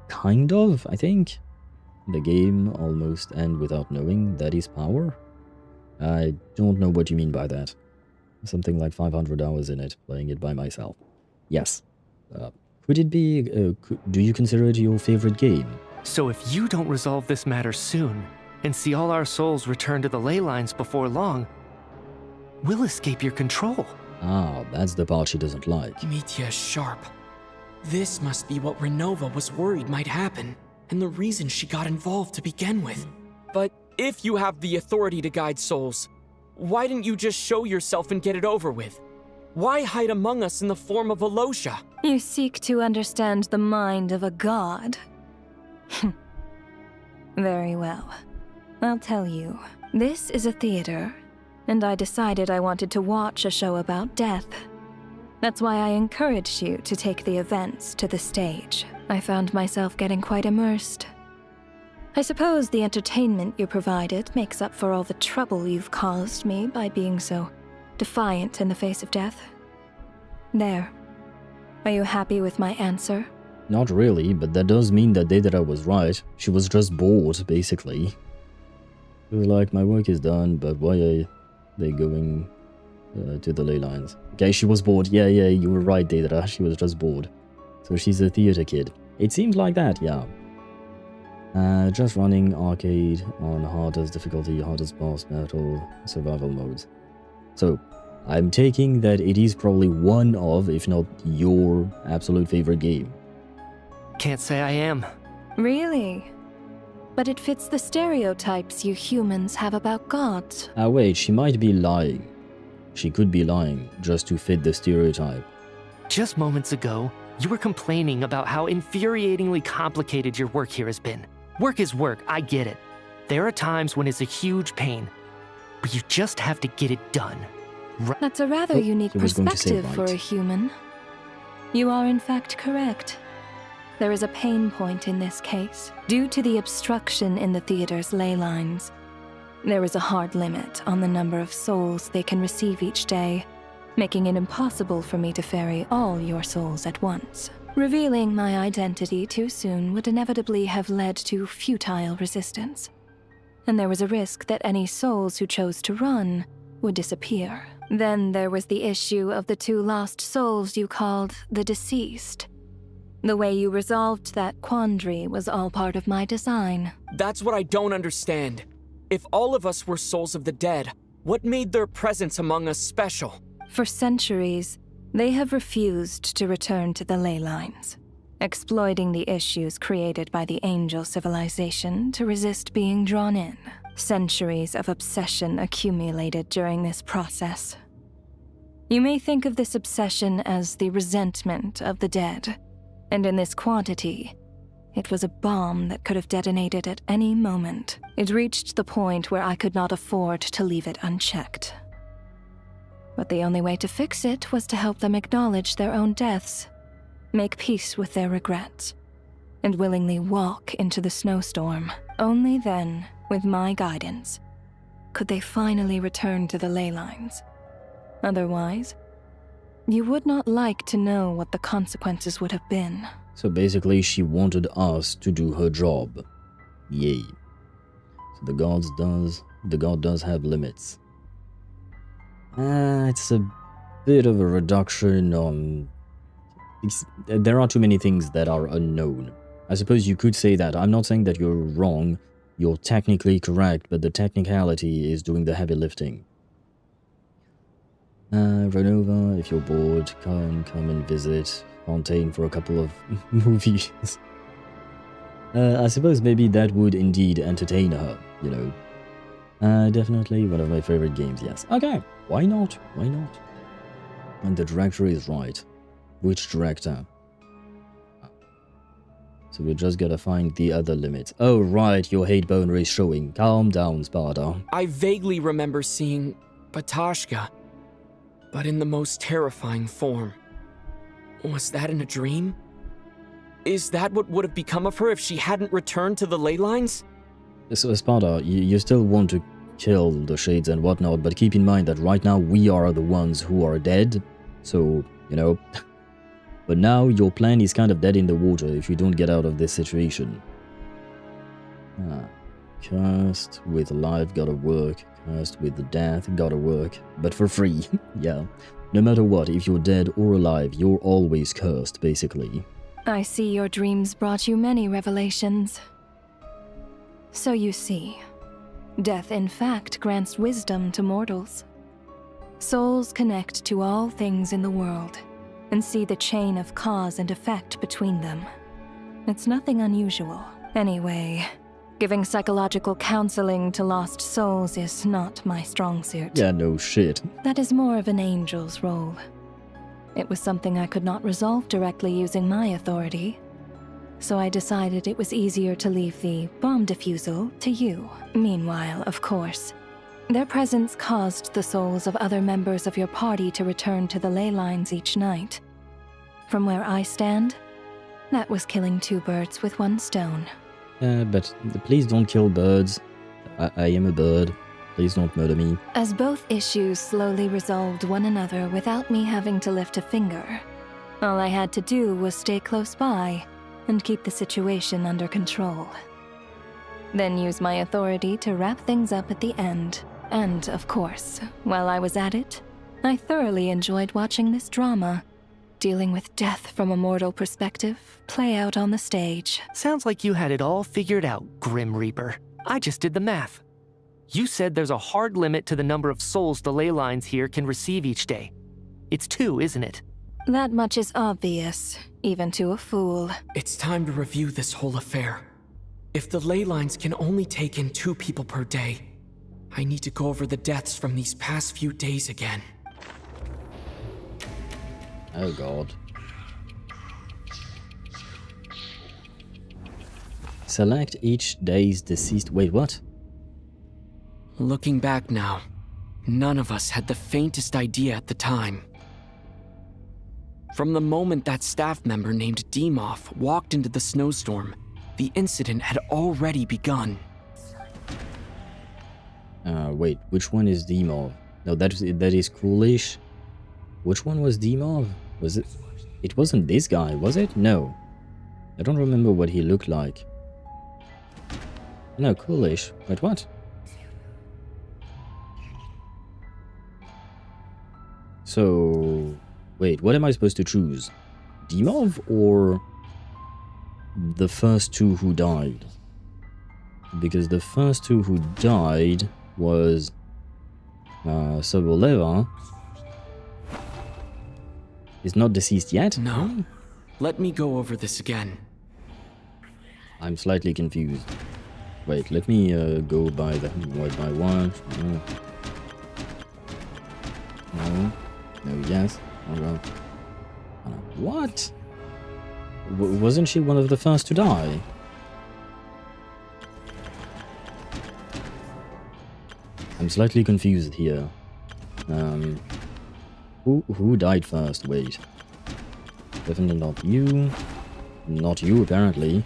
Kind of, I think. The game almost end without knowing that is power. I don't know what you mean by that. Something like 500 hours in it, playing it by myself. Yes. Could it be... do you consider it your favorite game? So if you don't resolve this matter soon, and see all our souls return to the ley lines before long, we'll escape your control. Ah, that's the part she doesn't like. Mitya is sharp. This must be what Renova was worried might happen, and the reason she got involved to begin with. But if you have the authority to guide souls, why didn't you just show yourself and get it over with? Why hide among us in the form of Alyosha? You seek to understand the mind of a god. Very well. I'll tell you. This is a theater, and I decided I wanted to watch a show about death. That's why I encouraged you to take the events to the stage. I found myself getting quite immersed. I suppose the entertainment you provided makes up for all the trouble you've caused me by being so defiant in the face of death. There. Are you happy with my answer? Not really, but that does mean that Deidara was right. She was just bored, basically. She was like, my work is done, but why are they going to the ley lines? Okay, she was bored. Yeah, you were right, Deidara. She was just bored. So she's a theater kid. It seems like that, yeah. Just running arcade on hardest difficulty, hardest boss battle, survival modes. So, I'm taking that it is probably one of, if not your, absolute favorite game. Can't say I am. Really? But it fits the stereotypes you humans have about gods. Wait, she might be lying. She could be lying, just to fit the stereotype. Just moments ago, you were complaining about how infuriatingly complicated your work here has been. Work is work, I get it. There are times when it's a huge pain, but you just have to get it done. That's a rather unique perspective for a human. You are in fact correct. There is a pain point in this case, due to the obstruction in the theater's ley lines. There is a hard limit on the number of souls they can receive each day, making it impossible for me to ferry all your souls at once. Revealing my identity too soon would inevitably have led to futile resistance. And there was a risk that any souls who chose to run would disappear. Then there was the issue of the 2 lost souls you called the deceased. The way you resolved that quandary was all part of my design. That's what I don't understand. If all of us were souls of the dead, what made their presence among us special? For centuries, they have refused to return to the ley lines, exploiting the issues created by the angel civilization to resist being drawn in. Centuries of obsession accumulated during this process. You may think of this obsession as the resentment of the dead, and in this quantity, it was a bomb that could have detonated at any moment. It reached the point where I could not afford to leave it unchecked. But the only way to fix it was to help them acknowledge their own deaths, make peace with their regrets, and willingly walk into the snowstorm. Only then, with my guidance, could they finally return to the ley lines. Otherwise, you would not like to know what the consequences would have been. So basically, she wanted us to do her job. Yay. So the god does have limits. It's a bit of a reduction on... there are too many things that are unknown. I suppose you could say that. I'm not saying that you're wrong. You're technically correct, but the technicality is doing the heavy lifting. Renova, if you're bored, come and visit Fontaine for a couple of movies. I suppose maybe that would indeed entertain her, you know. Definitely one of my favorite games, yes. Okay, why not? Why not? And the director is right. Which director? So we just gotta find the other limit. Oh right, your hate boner is showing. Calm down, Sparta. I vaguely remember seeing Batashka, but in the most terrifying form. Was that in a dream? Is that what would have become of her if she hadn't returned to the ley lines? So Sparta, you still want to kill the shades and whatnot, but keep in mind that right now we are the ones who are dead, so, you know. But now your plan is kind of dead in the water if you don't get out of this situation. Cursed with life, gotta work. Cursed with death, gotta work. But for free, yeah. No matter what, if you're dead or alive, you're always cursed, basically. I see your dreams brought you many revelations. So you see, death in fact grants wisdom to mortals. Souls connect to all things in the world, and see the chain of cause and effect between them. It's nothing unusual. Anyway, giving psychological counseling to lost souls is not my strong suit. Yeah, no shit. That is more of an angel's role. It was something I could not resolve directly using my authority, so I decided it was easier to leave the bomb defusal to you. Meanwhile, of course, their presence caused the souls of other members of your party to return to the ley lines each night. From where I stand, that was killing 2 birds with 1 stone. But please don't kill birds. I am a bird. Please don't murder me. As both issues slowly resolved one another without me having to lift a finger, all I had to do was stay close by and keep the situation under control. Then use my authority to wrap things up at the end. And, of course, while I was at it, I thoroughly enjoyed watching this drama, dealing with death from a mortal perspective, play out on the stage. Sounds like you had it all figured out, Grim Reaper. I just did the math. You said there's a hard limit to the number of souls the ley lines here can receive each day. It's 2, isn't it? That much is obvious, even to a fool. It's time to review this whole affair. If the ley lines can only take in 2 people per day, I need to go over the deaths from these past few days again. Oh god. Select each day's deceased... Wait, what? Looking back now, none of us had the faintest idea at the time. From the moment that staff member named Dimov walked into the snowstorm, the incident had already begun. Wait, which one is Dimov? No, that is Coolish. Which one was Dimov? Was it... It wasn't this guy, was it? No. I don't remember what he looked like. No, Coolish. Wait, what? So... Wait, what am I supposed to choose? Dimov or... the first 2 who died? Because the first 2 who died was... Soboleva is not deceased yet? No. Let me go over this again. I'm slightly confused. Wait, let me go by the by one. No. No, yes. Oh, well. What? Wasn't she one of the first to die? I'm slightly confused here. Who died first? Wait. Definitely not you. Not you, apparently.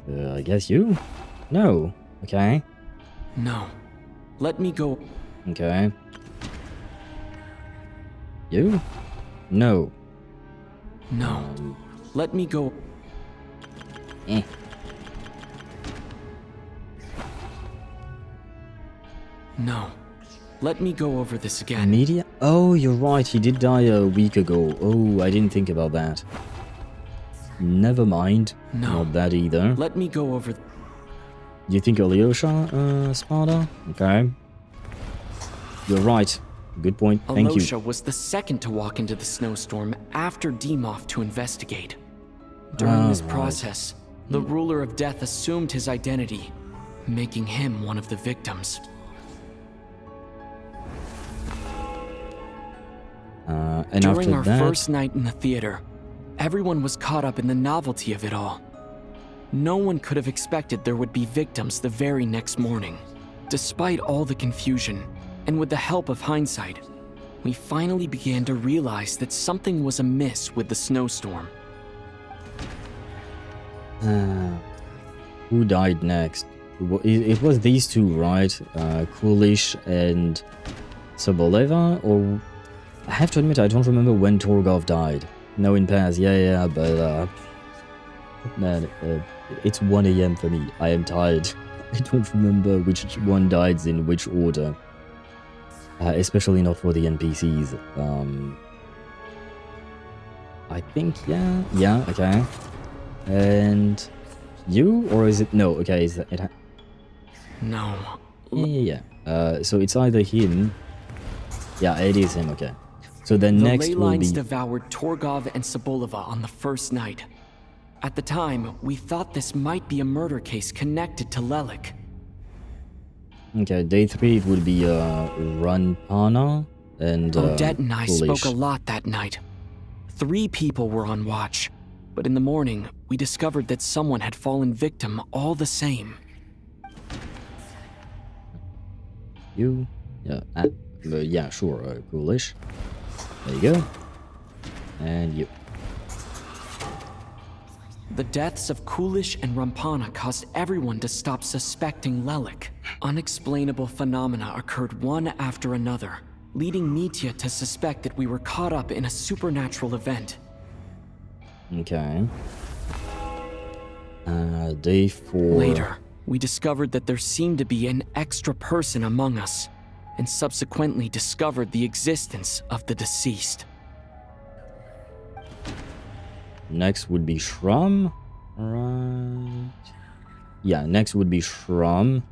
I guess you? No. Okay. No. Let me go. Okay. You? No. No. Let me go. Eh. No. Let me go over this again. Media? Oh, you're right. He did die a week ago. Oh, I didn't think about that. Never mind. No. Not that either. Let me go over... You think Alyosha, Sparta? Okay. You're right. Good point. Thank you. Alyosha was the second to walk into the snowstorm after Dimov to investigate. During this process, the ruler of death assumed his identity, making him one of the victims. And during after our that... first night in the theater, everyone was caught up in the novelty of it all. No one could have expected there would be victims the very next morning. Despite all the confusion, and with the help of hindsight, we finally began to realize that something was amiss with the snowstorm. Who died next? It was these 2, right? Coolish and Soboleva, or... I have to admit, I don't remember when Torgov died. No, in Paz, yeah, but... man, it's 1 AM for me. I am tired. I don't remember which one died in which order. Especially not for the NPCs. I think, yeah, okay. And... you? Or is it... no, okay, is it... No. Yeah. So it's either him... yeah, it is him, okay. So the next ley will lines be... devoured Torgov and Sobolova on the first night. At the time, we thought this might be a murder case connected to Lelik. Okay, day 3 it would be Ranpana and Odette and I Polish. spoke a lot that night. 3 people were on watch, but in the morning, we discovered that someone had fallen victim all the same. You? Yeah, yeah, sure, Coolish. There you go. And you. The deaths of Kulish and Rampana caused everyone to stop suspecting Lelik. Unexplainable phenomena occurred one after another, leading Mitya to suspect that we were caught up in a supernatural event. Okay. Day 4. Later, we discovered that there seemed to be an extra person among us, and subsequently discovered the existence of the deceased. Next would be Shrum. Right. Yeah, next would be Shrum.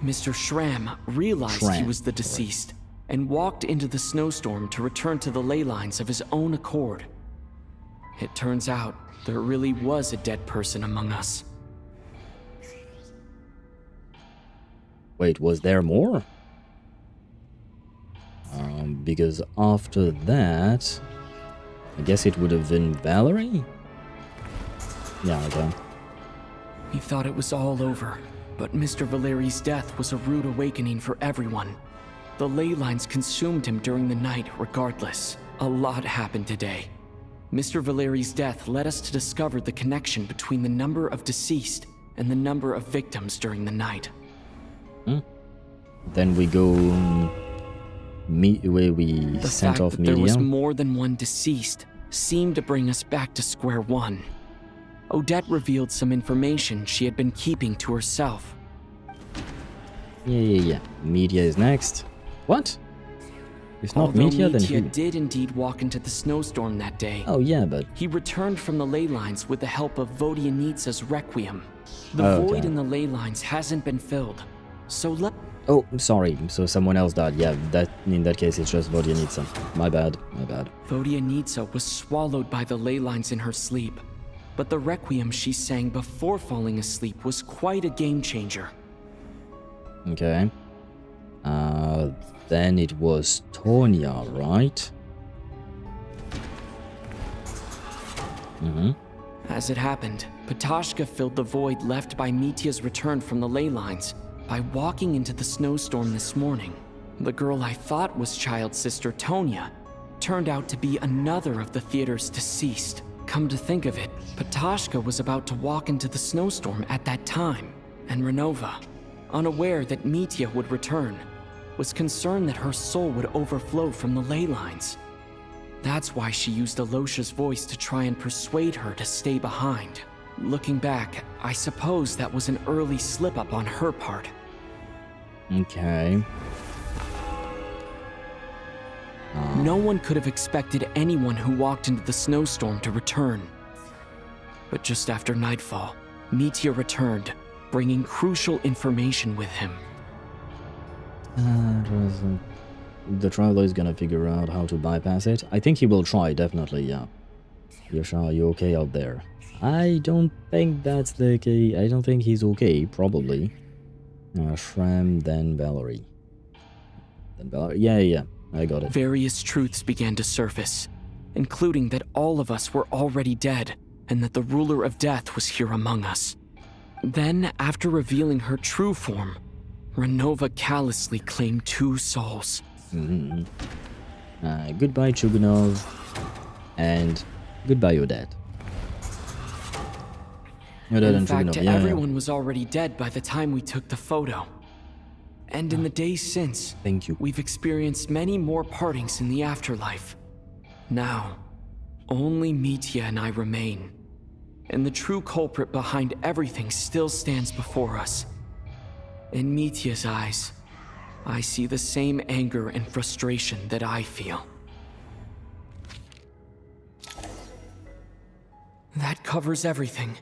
Mr. Shram realized he was the deceased and walked into the snowstorm to return to the ley lines of his own accord. It turns out there really was a dead person among us. Wait, was there more? Because after that, I guess it would have been Valerie? Yeah, okay. We thought it was all over, but Mr. Valeri's death was a rude awakening for everyone. The ley lines consumed him during the night regardless. A lot happened today. Mr. Valeri's death led us to discover the connection between the number of deceased and the number of victims during the night. Then we go where we The sent fact off that there was Medium. more than one deceased seemed to bring us back to square one. Odette revealed some information she had been keeping to herself. Yeah. Media is next. What? If not Although Media, then Mitya who? did indeed walk into the snowstorm that day. Oh yeah, but... He returned from the ley lines with the help of Vodyanitsa's Requiem. The Oh, okay. void in the ley lines hasn't been filled, so let... Oh, sorry. So someone else died. Yeah, that in that case it's just Vodyanitsa. My bad. Vodyanitsa was swallowed by the ley lines in her sleep, but the Requiem she sang before falling asleep was quite a game changer. Okay. Then it was Tonya, right? As it happened, Patashka filled the void left by Mitya's return from the ley lines by walking into the snowstorm this morning. The girl I thought was child sister Tonya turned out to be another of the theater's deceased. Come to think of it, Patashka was about to walk into the snowstorm at that time, and Renova, unaware that Mitya would return, was concerned that her soul would overflow from the ley lines. That's why she used Alyosha's voice to try and persuade her to stay behind. Looking back, I suppose that was an early slip-up on her part. Okay. No one could have expected anyone who walked into the snowstorm to return. But just after nightfall, Mitya returned, bringing crucial information with him. The traveler is gonna figure out how to bypass it. I think he will try, definitely, yeah. Yosha, are you okay out there? I don't think that's the case. I don't think he's okay, probably. Shram, then Valerie. Yeah, I got it. Various truths began to surface, including that all of us were already dead, and that the ruler of death was here among us. Then, after revealing her true form, Renova callously claimed 2 souls. Goodbye, Chugunov. And goodbye, Odette. In fact, everyone was already dead by the time we took the photo. And in the days since, thank you. We've experienced many more partings in the afterlife. Now, only Mitya and I remain. And the true culprit behind everything still stands before us. In Mitya's eyes, I see the same anger and frustration that I feel. That covers everything.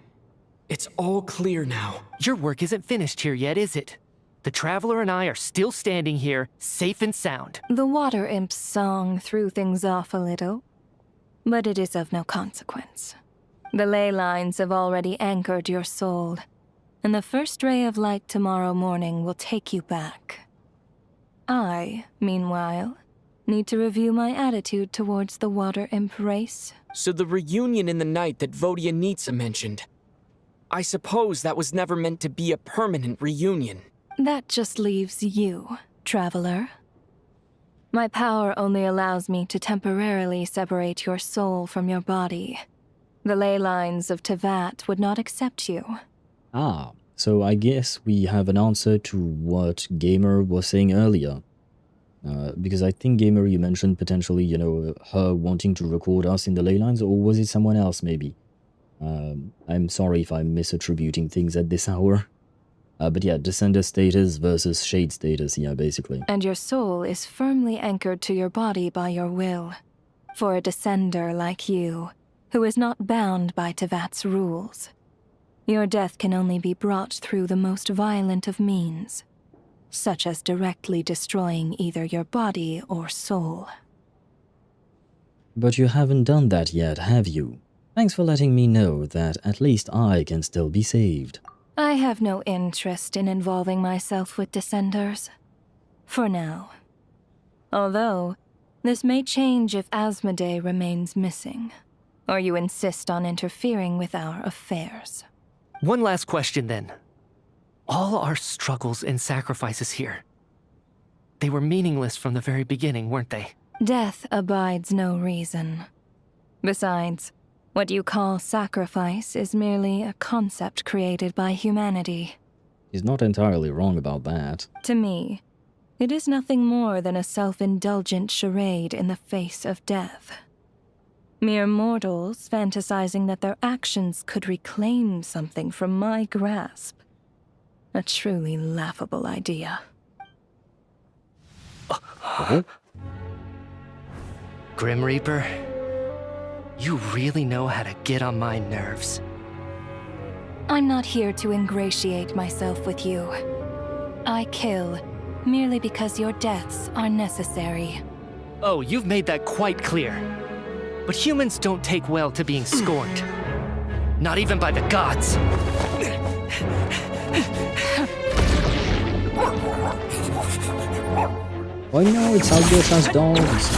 It's all clear now. Your work isn't finished here yet, is it? The Traveler and I are still standing here, safe and sound. The Water Imp's song threw things off a little, but it is of no consequence. The ley lines have already anchored your soul, and the first ray of light tomorrow morning will take you back. I, meanwhile, need to review my attitude towards the Water Imp race. So the reunion in the night that Vodyanitsa mentioned, I suppose that was never meant to be a permanent reunion. That just leaves you, Traveler. My power only allows me to temporarily separate your soul from your body. The ley lines of Teyvat would not accept you. Ah, so I guess we have an answer to what Gamer was saying earlier. Because I think, Gamer, you mentioned potentially, you know, her wanting to record us in the ley lines, or was it someone else, maybe? I'm sorry if I'm misattributing things at this hour. But yeah, Descender status versus Shade status, yeah, basically. And your soul is firmly anchored to your body by your will. For a Descender like you, who is not bound by Teyvat's rules, your death can only be brought through the most violent of means, such as directly destroying either your body or soul. But you haven't done that yet, have you? Thanks for letting me know that at least I can still be saved. I have no interest in involving myself with Descenders. For now. Although, this may change if Asmodee remains missing, or you insist on interfering with our affairs. One last question, then. All our struggles and sacrifices here, they were meaningless from the very beginning, weren't they? Death abides no reason. Besides, what you call sacrifice is merely a concept created by humanity. He's not entirely wrong about that. To me, it is nothing more than a self-indulgent charade in the face of death. Mere mortals fantasizing that their actions could reclaim something from my grasp. A truly laughable idea. Grim Reaper, you really know how to get on my nerves. I'm not here to ingratiate myself with you. I kill merely because your deaths are necessary. Oh, you've made that quite clear. But humans don't take well to being scorned. Not even by the gods. Oh no, it's Alyosha's dogs.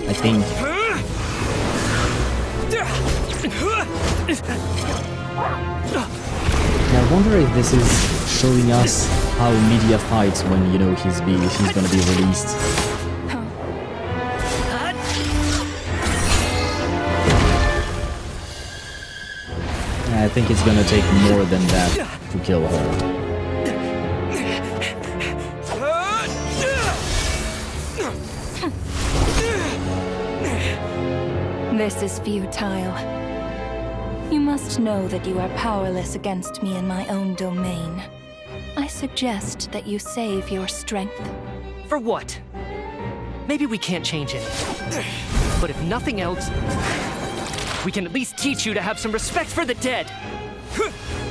I think. I wonder if this is showing us how media fights when, you know, he's gonna be released. I think it's gonna take more than that to kill her. This is futile. You must know that you are powerless against me in my own domain. I suggest that you save your strength. For what? Maybe we can't change it. But if nothing else, we can at least teach you to have some respect for the dead.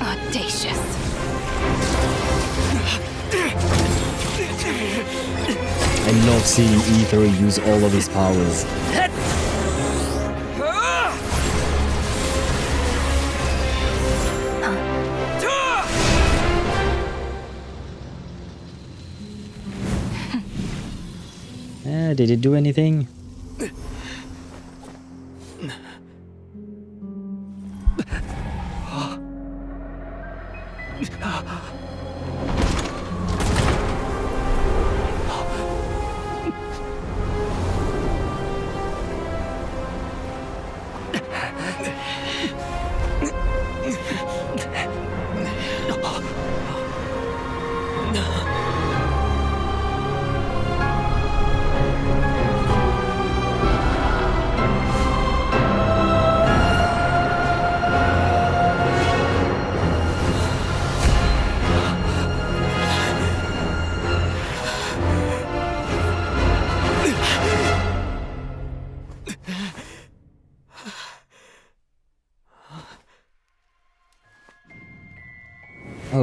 Audacious. I love seeing Ether use all of his powers. Did it do anything?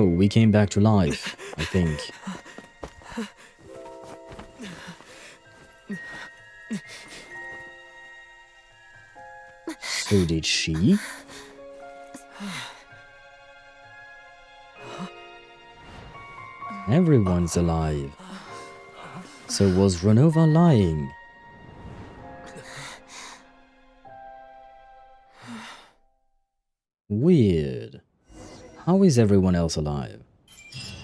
Oh, we came back to life, I think. So did she? Everyone's alive. So was Renova lying? Weird. How is everyone else alive?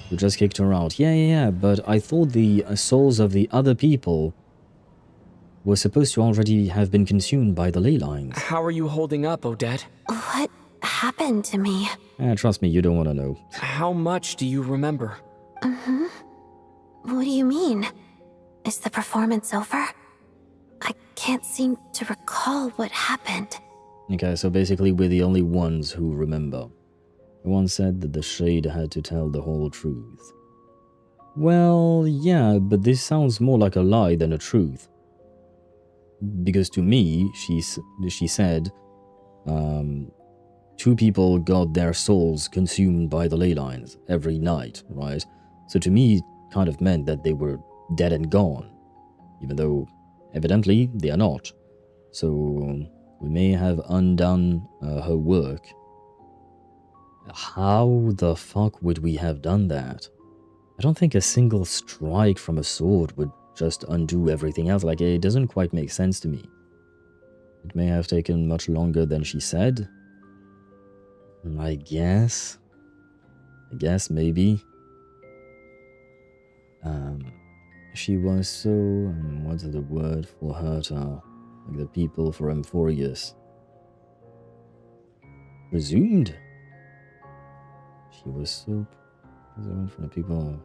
You just kicked her out. Yeah, but I thought the souls of the other people were supposed to already have been consumed by the ley lines. How are you holding up, Odette? What happened to me? Trust me, you don't want to know. How much do you remember? What do you mean? Is the performance over? I can't seem to recall what happened. Okay, so basically we're the only ones who remember. One said that the Shade had to tell the whole truth. Well, yeah, but this sounds more like a lie than a truth. Because to me, she said, 2 people got their souls consumed by the ley lines every night, right? So to me, it kind of meant that they were dead and gone, even though evidently they are not. So we may have undone her work. How the fuck would we have done that? I don't think a single strike from a sword would just undo everything else. Like, it doesn't quite make sense to me. It may have taken much longer than she said. I guess maybe. She was so... what's the word for hurt her? Like the people for Emphorius. Presumed? She was so... for the people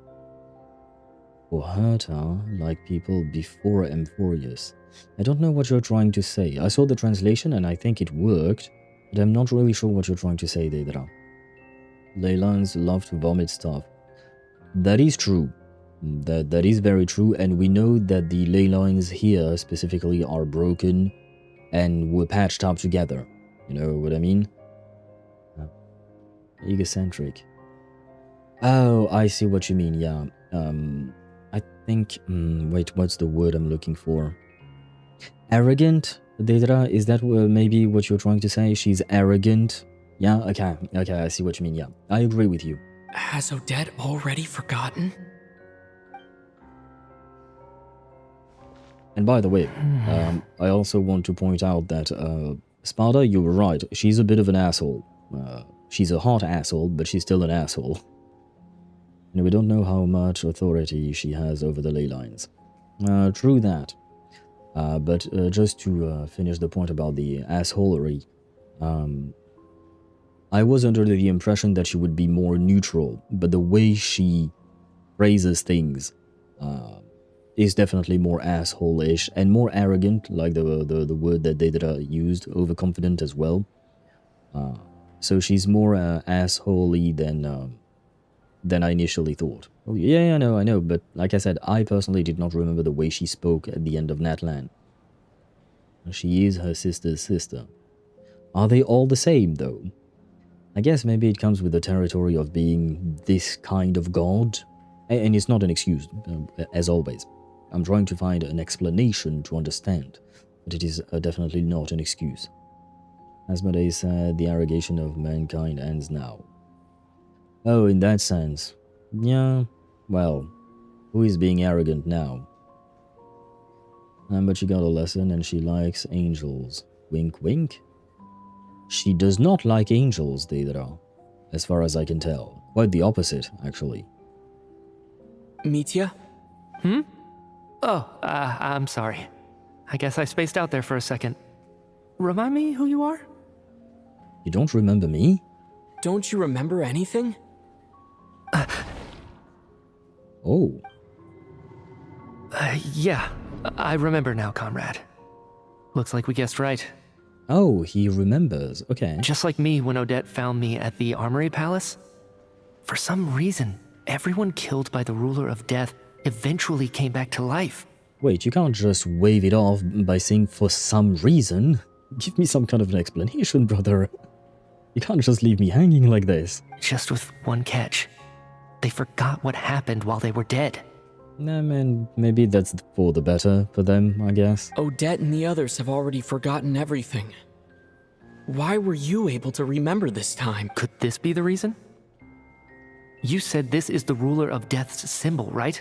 who hurt her like people before Emphorius. I don't know what you're trying to say. I saw the translation and I think it worked, but I'm not really sure what you're trying to say, Deidara. Leylines love to vomit stuff. That is true. That is very true, and we know that the ley lines here specifically are broken and were patched up together. You know what I mean? Egocentric. Oh, I see what you mean, yeah. I think... wait, what's the word I'm looking for? Arrogant? Deidara, is that maybe what you're trying to say? She's arrogant? Yeah, okay, I see what you mean, yeah. I agree with you. Has Odette already forgotten? And by the way, I also want to point out that Sparta, you were right. She's a bit of an asshole. She's a hot asshole, but she's still an asshole. And we don't know how much authority she has over the ley lines. True that. But just to finish the point about the assholery, I was under the impression that she would be more neutral, but the way she phrases things is definitely more asshole-ish and more arrogant, like the word that Deidara used, overconfident as well. So she's more asshole-y than I initially thought. Oh, yeah, I know, but like I said, I personally did not remember the way she spoke at the end of Natlan. She is her sister's sister. Are they all the same, though? I guess maybe it comes with the territory of being this kind of god. And it's not an excuse, as always. I'm trying to find an explanation to understand, but it is definitely not an excuse. Asmodeus said, the arrogation of mankind ends now. Oh, in that sense. Yeah, well, who is being arrogant now? But she got a lesson and she likes angels. Wink, wink. She does not like angels, Deidara, as far as I can tell. Quite the opposite, actually. Mitya? Oh, I'm sorry. I guess I spaced out there for a second. Remind me who you are? You don't remember me? Don't you remember anything? Oh. Yeah, I remember now, comrade. Looks like we guessed right. Oh, he remembers. Okay. Just like me when Odette found me at the Armory Palace. For some reason, everyone killed by the Ruler of Death eventually came back to life. Wait, you can't just wave it off by saying for some reason. Give me some kind of an explanation, brother. You can't just leave me hanging like this. Just with one catch. they forgot what happened while they were dead. Nah, man, maybe that's for the better for them, I guess. Odette and the others have already forgotten everything. Why were you able to remember this time? Could this be the reason? You said this is the ruler of death's symbol, right?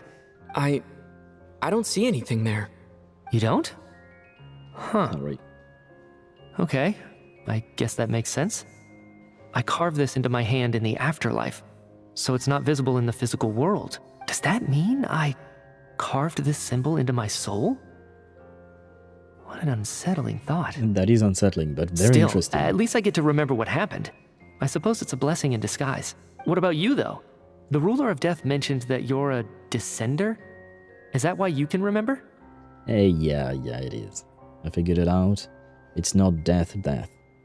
I don't see anything there. You don't? Huh. All right. Okay, I guess that makes sense. I carved this into my hand in the afterlife, so it's not visible in the physical world. Does that mean I carved this symbol into my soul? What an unsettling thought. That is unsettling, but very Still, interesting. At least I get to remember what happened. I suppose it's a blessing in disguise. What about you, though? The ruler of death mentioned that you're a descender? Is that why you can remember? Yeah, it is. I figured it out. It's not death.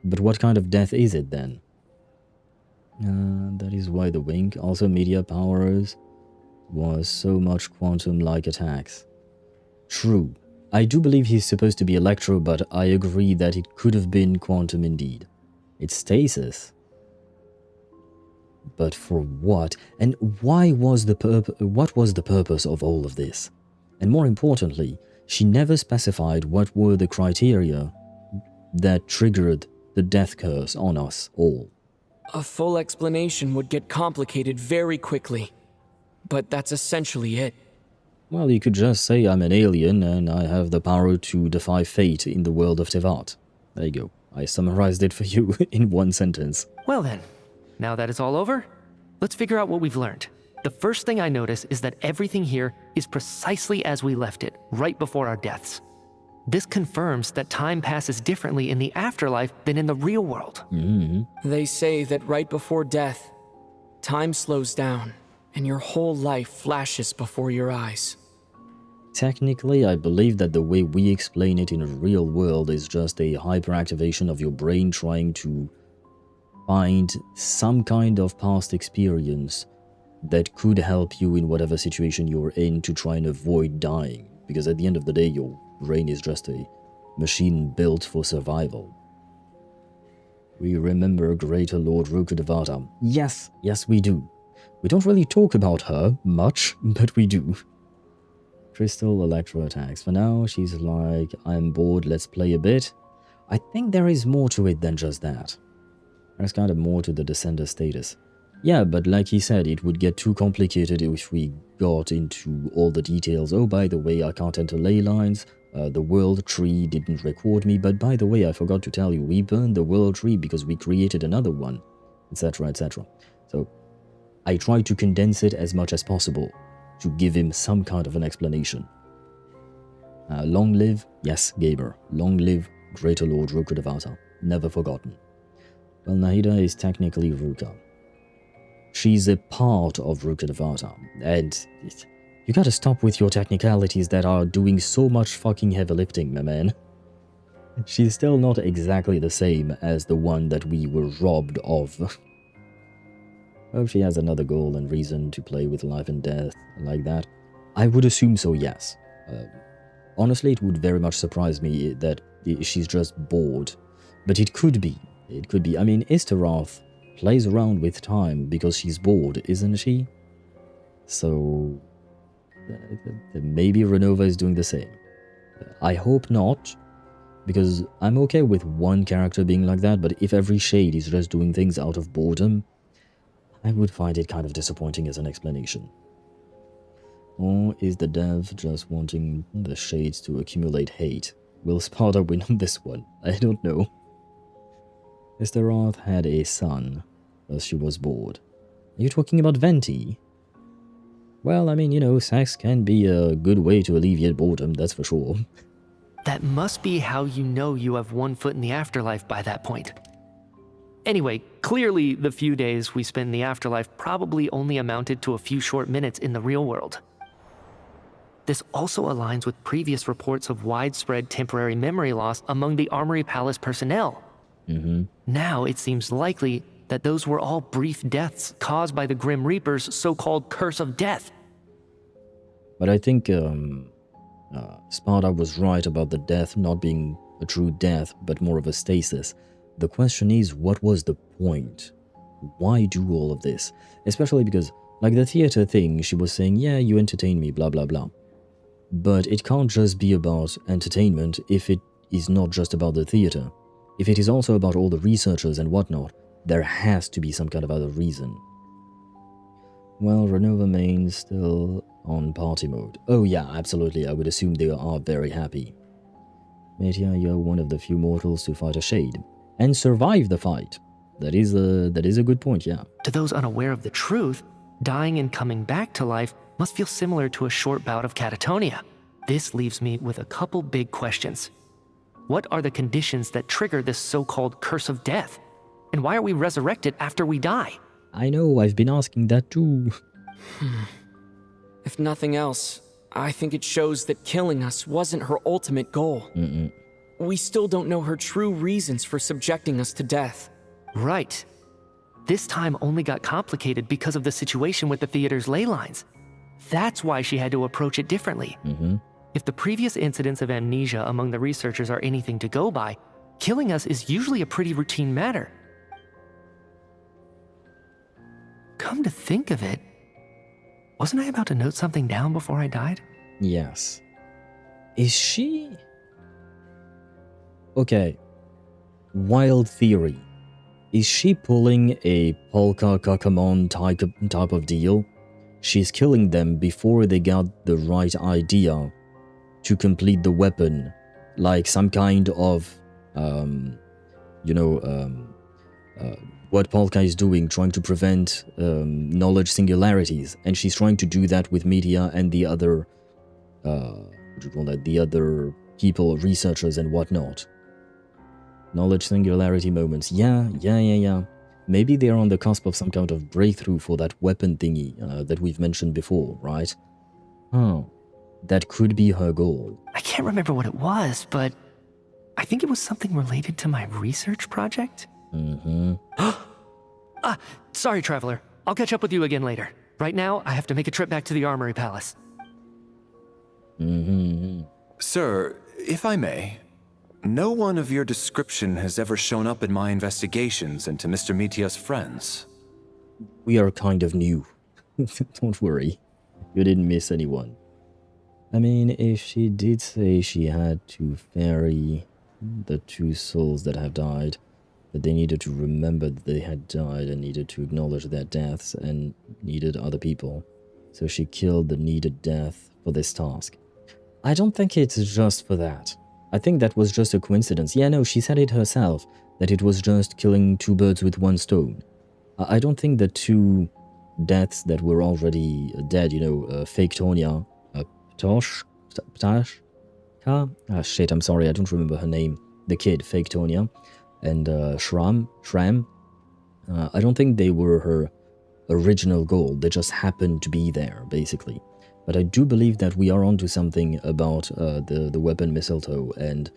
But what kind of death is it then? That is why the wink, also media powers, was so much quantum-like attacks. True. I do believe he's supposed to be Electro, but I agree that it could have been quantum indeed. It's stasis. But for what? And why was what was the purpose of all of this? And more importantly, she never specified what were the criteria that triggered the death curse on us all. A full explanation would get complicated very quickly. But that's essentially it. Well, you could just say I'm an alien and I have the power to defy fate in the world of Teyvat. There you go. I summarized it for you in one sentence. Well then, now that it's all over, let's figure out what we've learned. The first thing I notice is that everything here is precisely as we left it, right before our deaths. This confirms that time passes differently in the afterlife than in the real world. They say that right before death, time slows down, and your whole life flashes before your eyes. Technically, I believe that the way we explain it in a real world is just a hyperactivation of your brain trying to find some kind of past experience that could help you in whatever situation you're in to try and avoid dying. Because at the end of the day, your brain is just a machine built for survival. We remember Greater Lord Rukkhadevata. Yes, we do. We don't really talk about her much, but we do. Crystal Electro attacks. For now, she's like, I'm bored, let's play a bit. I think there is more to it than just that. There's kind of more to the Descender status. Yeah, but like he said, it would get too complicated if we got into all the details. Oh, by the way, I can't enter ley lines. The world tree didn't record me, but by the way, I forgot to tell you, we burned the world tree because we created another one, etc., etc. So, I tried to condense it as much as possible to give him some kind of an explanation. Long live, yes, Gamer, long live Greater Lord Rukkhadevata, never forgotten. Well, Nahida is technically Ruka. She's a part of Rukkhadevata, and you gotta stop with your technicalities that are doing so much fucking heavy lifting, my man. She's still not exactly the same as the one that we were robbed of. Hope she has another goal and reason to play with life and death like that. I would assume so, yes. Honestly, it would very much surprise me that she's just bored. But it could be. It could be. I mean, Istaroth plays around with time because she's bored, isn't she? So, maybe Renova is doing the same. I hope not, because I'm okay with one character being like that, but if every shade is just doing things out of boredom, I would find it kind of disappointing as an explanation. Or is the dev just wanting the shades to accumulate hate? Will Sparta win on this one? I don't know. Istaroth had a son, thus she was bored. Are you talking about Venti? Well, I mean, you know, sex can be a good way to alleviate boredom, that's for sure. That must be how you know you have one foot in the afterlife by that point. Anyway, clearly the few days we spent in the afterlife probably only amounted to a few short minutes in the real world. This also aligns with previous reports of widespread temporary memory loss among the Armory Palace personnel. Now it seems likely that those were all brief deaths caused by the Grim Reaper's so-called curse of death. But I think Sparta was right about the death not being a true death, but more of a stasis. The question is, what was the point? Why do all of this? Especially because Like the theater thing, she was saying, yeah, you entertain me, blah blah blah. But it can't just be about entertainment if it is not just about the theater. If it is also about all the researchers and whatnot, there has to be some kind of other reason. Well, Renova main's still on party mode. Oh yeah, absolutely, I would assume they are very happy. Metia, you're one of the few mortals to fight a shade. And survive the fight. That is a good point, yeah. To those unaware of the truth, dying and coming back to life must feel similar to a short bout of catatonia. This leaves me with a couple big questions. What are the conditions that trigger this so-called curse of death? And why are we resurrected after we die? I know, I've been asking that too. If nothing else, I think it shows that killing us wasn't her ultimate goal. We still don't know her true reasons for subjecting us to death. Right. This time only got complicated because of the situation with the theater's ley lines. That's why she had to approach it differently. If the previous incidents of amnesia among the researchers are anything to go by, killing us is usually a pretty routine matter. Come to think of it, wasn't I about to note something down before I died? Yes. Is she... Okay. Wild theory. Is she pulling a Polka Kakamon type of deal? She's killing them before they got the right idea to complete the weapon. Like some kind of, what Polka is doing, trying to prevent knowledge singularities. And she's trying to do that with Media and the other, the other people, researchers and whatnot. Knowledge singularity moments. Yeah. Maybe they're on the cusp of some kind of breakthrough for that weapon thingy that we've mentioned before, right? That could be her goal. I can't remember what it was, but I think it was something related to my research project. Sorry, Traveler. I'll catch up with you again later. Right now, I have to make a trip back to the Armory Palace. Sir, if I may, no one of your description has ever shown up in my investigations into Mr. Mitia's friends. We are kind of new. Don't worry. You didn't miss anyone. I mean, if she did say she had to ferry the two souls that have died, but they needed to remember that they had died and needed to acknowledge their deaths and needed other people, so she killed the needed death for this task. I don't think it's just for that. I think that was just a coincidence. Yeah, no, she said it herself, that it was just killing two birds with one stone. I don't think the two deaths that were already dead, fake Tonya, shit, I'm sorry, I don't remember her name. The kid, fake Tonya, and Shram, I don't think they were her original goal. They just happened to be there, basically. But I do believe that we are onto something about the weapon mistletoe and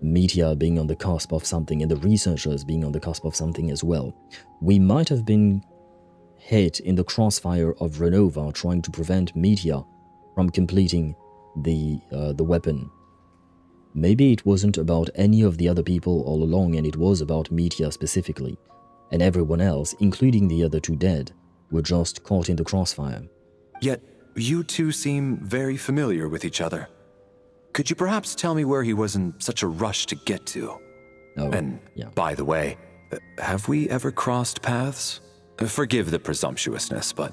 Metia being on the cusp of something and the researchers being on the cusp of something as well. We might have been hit in the crossfire of Renova trying to prevent Metia from completing the weapon. Maybe it wasn't about any of the other people all along, and it was about Metia specifically, and everyone else, including the other two dead, were just caught in the crossfire. Yet, you two seem very familiar with each other. Could you perhaps tell me where he was in such a rush to get to? Oh, and, yeah. By the way, have we ever crossed paths? Forgive the presumptuousness, but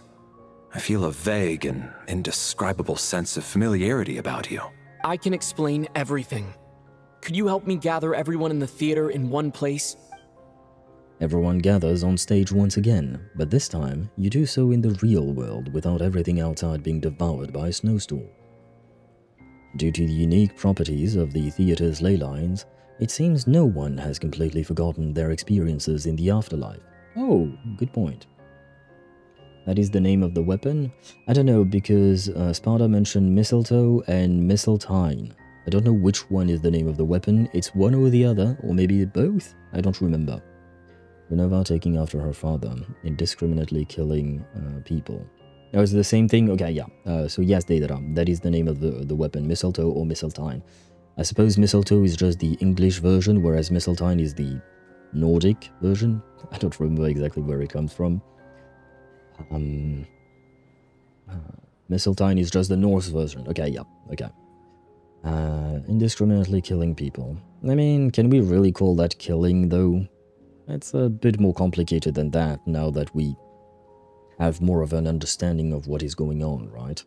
I feel a vague and indescribable sense of familiarity about you. I can explain everything. Could you help me gather everyone in the theater in one place? Everyone gathers on stage once again, but this time you do so in the real world without everything outside being devoured by a snowstorm. Due to the unique properties of the theater's ley lines, it seems no one has completely forgotten their experiences in the afterlife. Oh, good point. That is the name of the weapon? I don't know, because Sparta mentioned mistletoe and mistletoe. I don't know which one is the name of the weapon. It's one or the other, or maybe both? I don't remember. Renova taking after her father, indiscriminately killing people. Oh, it's the same thing? Okay, yeah. So yes, Deidara, that is the name of the weapon, mistletoe or mistletoe. I suppose mistletoe is just the English version, whereas mistletoe is the Nordic version. I don't remember exactly where it comes from. Mistletoe is just the Norse version. Okay, yeah, okay. Indiscriminately killing people. I mean, can we really call that killing, though? It's a bit more complicated than that, now that we have more of an understanding of what is going on, right?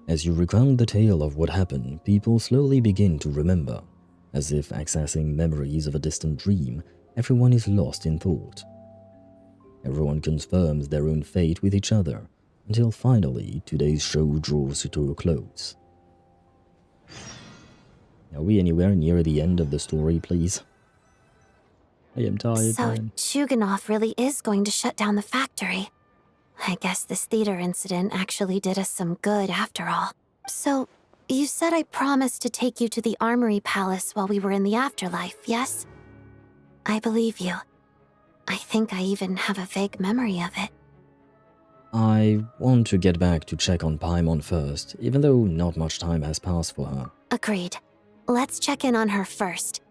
As you recount the tale of what happened, people slowly begin to remember. As if accessing memories of a distant dream, everyone is lost in thought. Everyone confirms their own fate with each other, until finally today's show draws to a close. Are we anywhere near the end of the story, please? I am tired, So, man. Chuganov really is going to shut down the factory. I guess this theater incident actually did us some good after all. So, you said I promised to take you to the Armory Palace while we were in the afterlife, yes? I believe you. I think I even have a vague memory of it. I want to get back to check on Paimon first, even though not much time has passed for her. Agreed. Let's check in on her first.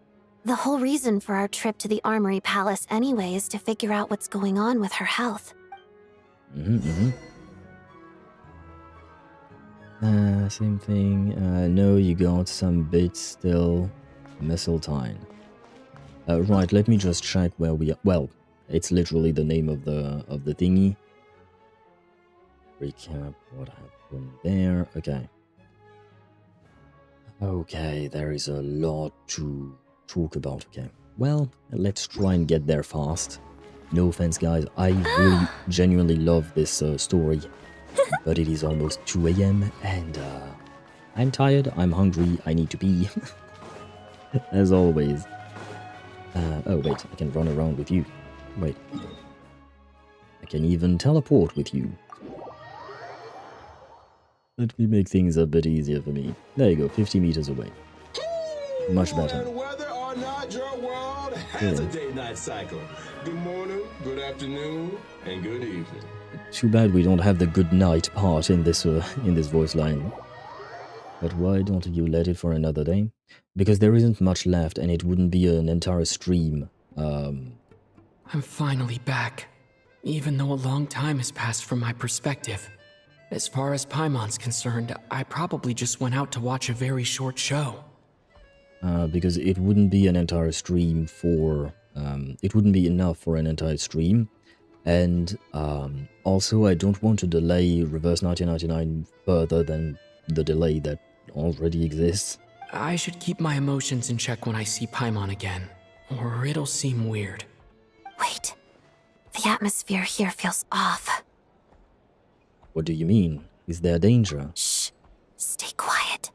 The whole reason for our trip to the Armory Palace anyway is to figure out what's going on with her health. Same thing. No, you got some bits still. Mistletoe. Right, let me just check where we are. Well, it's literally the name of the thingy. Recap what happened there. Okay. Okay, there is a lot to talk about. Okay. Well, let's try and get there fast. No offense, guys. I really genuinely love this story. But it is almost 2 AM and I'm tired, I'm hungry, I need to pee. As always. Oh wait, I can run around with you. Wait. I can even teleport with you. Let me make things a bit easier for me. There you go, 50 meters away. Much better. Whether or not your world has a day-night cycle. Good morning, good afternoon, and good evening. Too bad we don't have the good night part in this voice line. But why don't you let it for another day? Because there isn't much left and it wouldn't be an entire stream. I'm finally back, even though a long time has passed from my perspective. As far as Paimon's concerned, I probably just went out to watch a very short show. Because it wouldn't be an entire stream for... it wouldn't be enough for an entire stream. And also, I don't want to delay Reverse 1999 further than the delay that already exists. I should keep my emotions in check when I see Paimon again, or it'll seem weird. Wait. The atmosphere here feels off. What do you mean? Is there danger? Shh. Stay quiet.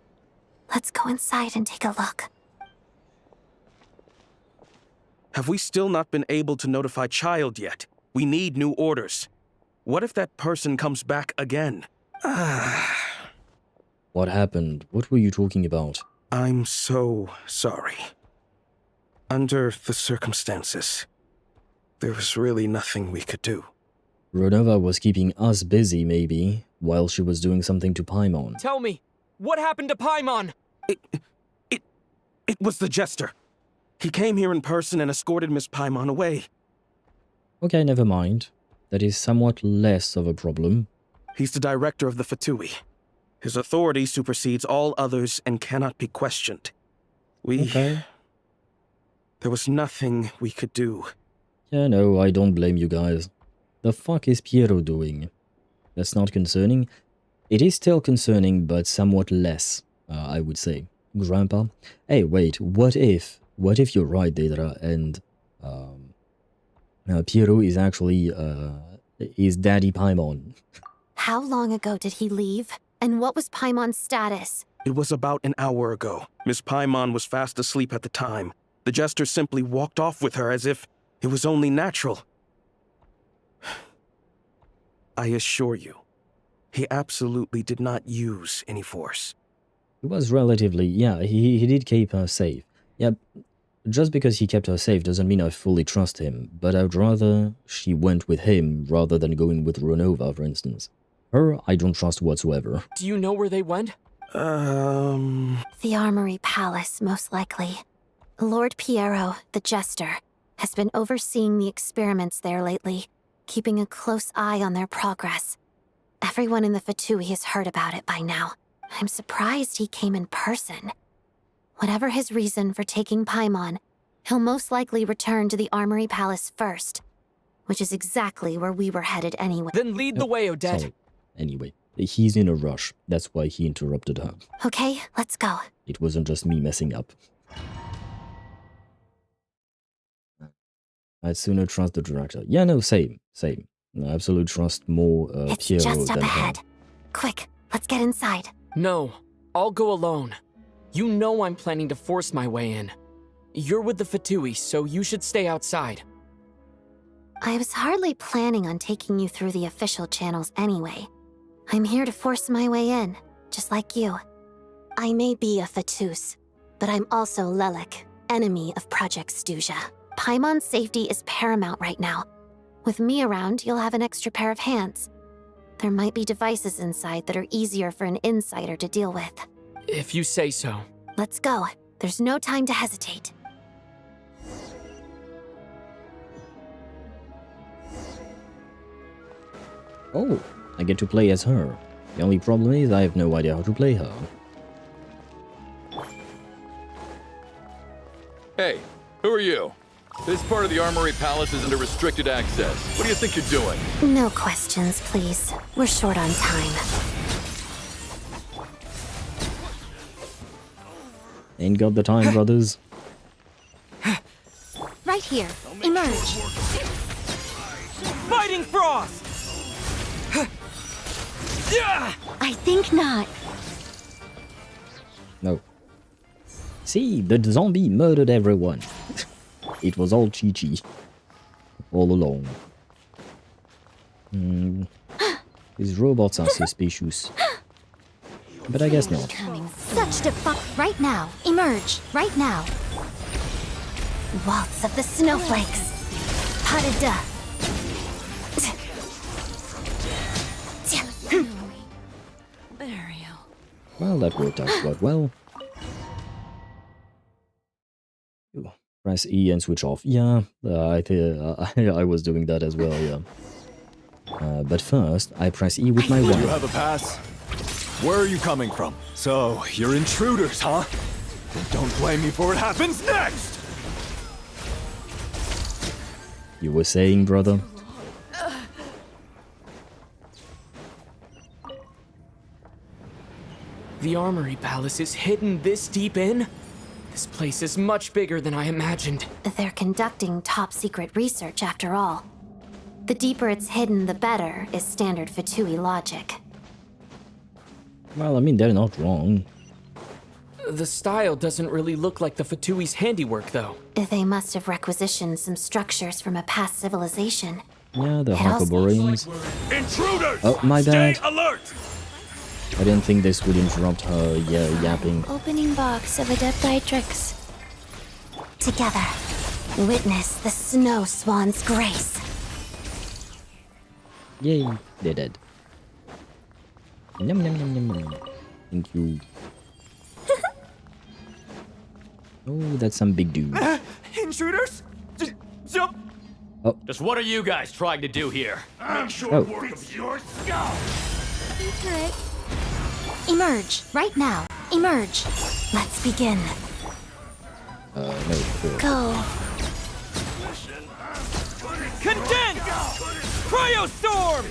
Let's go inside and take a look. Have we still not been able to notify Child yet? We need new orders. What if that person comes back again? What happened? What were you talking about? I'm so sorry. Under the circumstances, there was really nothing we could do. Rovona was keeping us busy, maybe, while she was doing something to Paimon. Tell me, what happened to Paimon? It was the Jester. He came here in person and escorted Miss Paimon away. Okay, never mind. That is somewhat less of a problem. He's the director of the Fatui. His authority supersedes all others and cannot be questioned. Okay. There was nothing we could do. Yeah, no, I don't blame you guys. The fuck is Piero doing? That's not concerning. It is still concerning, but somewhat less, I would say. Grandpa? Hey, wait, what if you're right, Daedra, and Piero is actually is Daddy Paimon? How long ago did he leave? And what was Paimon's status? It was about an hour ago. Miss Paimon was fast asleep at the time. The Jester simply walked off with her as if it was only natural. I assure you, he absolutely did not use any force. It was relatively, yeah, he did keep her safe. Yeah, just because he kept her safe doesn't mean I fully trust him, but I'd rather she went with him rather than going with Ronova, for instance. Her, I don't trust whatsoever. Do you know where they went? The Armory Palace, most likely. Lord Piero, the Jester, has been overseeing the experiments there lately. keeping a close eye on their progress. Everyone in the Fatui has heard about it by now. I'm surprised he came in person. Whatever his reason for taking Paimon, he'll most likely return to the Armory Palace first, which is exactly where we were headed anyway. Then lead the way, Odette. Sorry. Anyway, he's in a rush. That's why he interrupted her. Okay, let's go. It wasn't just me messing up. I'd sooner trust the director. Yeah, no, same. I absolutely trust more It's Piero just up than her. ahead. Quick, let's get inside. No, I'll go alone. You know I'm planning to force my way in. You're with the Fatui, so you should stay outside. I was hardly planning on taking you through the official channels anyway. I'm here to force my way in, just like you. I may be a Fatus, but I'm also Lelik, enemy of Project Stuja. Paimon's safety is paramount right now. With me around, you'll have an extra pair of hands. There might be devices inside that are easier for an insider to deal with. If you say so. Let's go. There's no time to hesitate. Oh, I get to play as her. The only problem is I have no idea how to play her. Hey, who are you? This part of the Armory Palace isn't a restricted access. What do you think you're doing? No questions, please. We're short on time. Ain't got the time, brothers. Right here. Emerge. Fighting Frost! I think not. No. See, the zombie murdered everyone. It was all Chi-Chi. All along. These robots are suspicious. But I guess not. Such right now. Emerge. Right now. Waltz of the snowflakes. Pas-de-deux. Well, that worked out quite well. Ooh, press E and switch off. Yeah, I was doing that as well, yeah. But first, I press E with my You wand. have a pass? Where are you coming from? So, you're intruders, huh? Then don't blame me for what happens next! You were saying, brother? The Armory Palace is hidden this deep in? This place is much bigger than I imagined. They're conducting top-secret research, after all. The deeper it's hidden, the better, is standard Fatui logic. Well, I mean, they're not wrong. The style doesn't really look like the Fatui's handiwork, though. They must have requisitioned some structures from a past civilization. Yeah, the It also- Hyperboreans. Intruders! Oh, my bad. Stay alert! I didn't think this would interrupt her yapping. Opening box of Adeptitrix. Together, witness the snow swan's grace. Yay, they're dead. Yum, yum, yum, yum, yum. Thank you. Oh, that's some big dude. Intruders? Jump! Oh. Just what are you guys trying to do here? I'm sure Oh. work of your skull! Okay. Emerge, right now. Emerge. Let's begin. No, cool. Go. Condense! Cryostorm!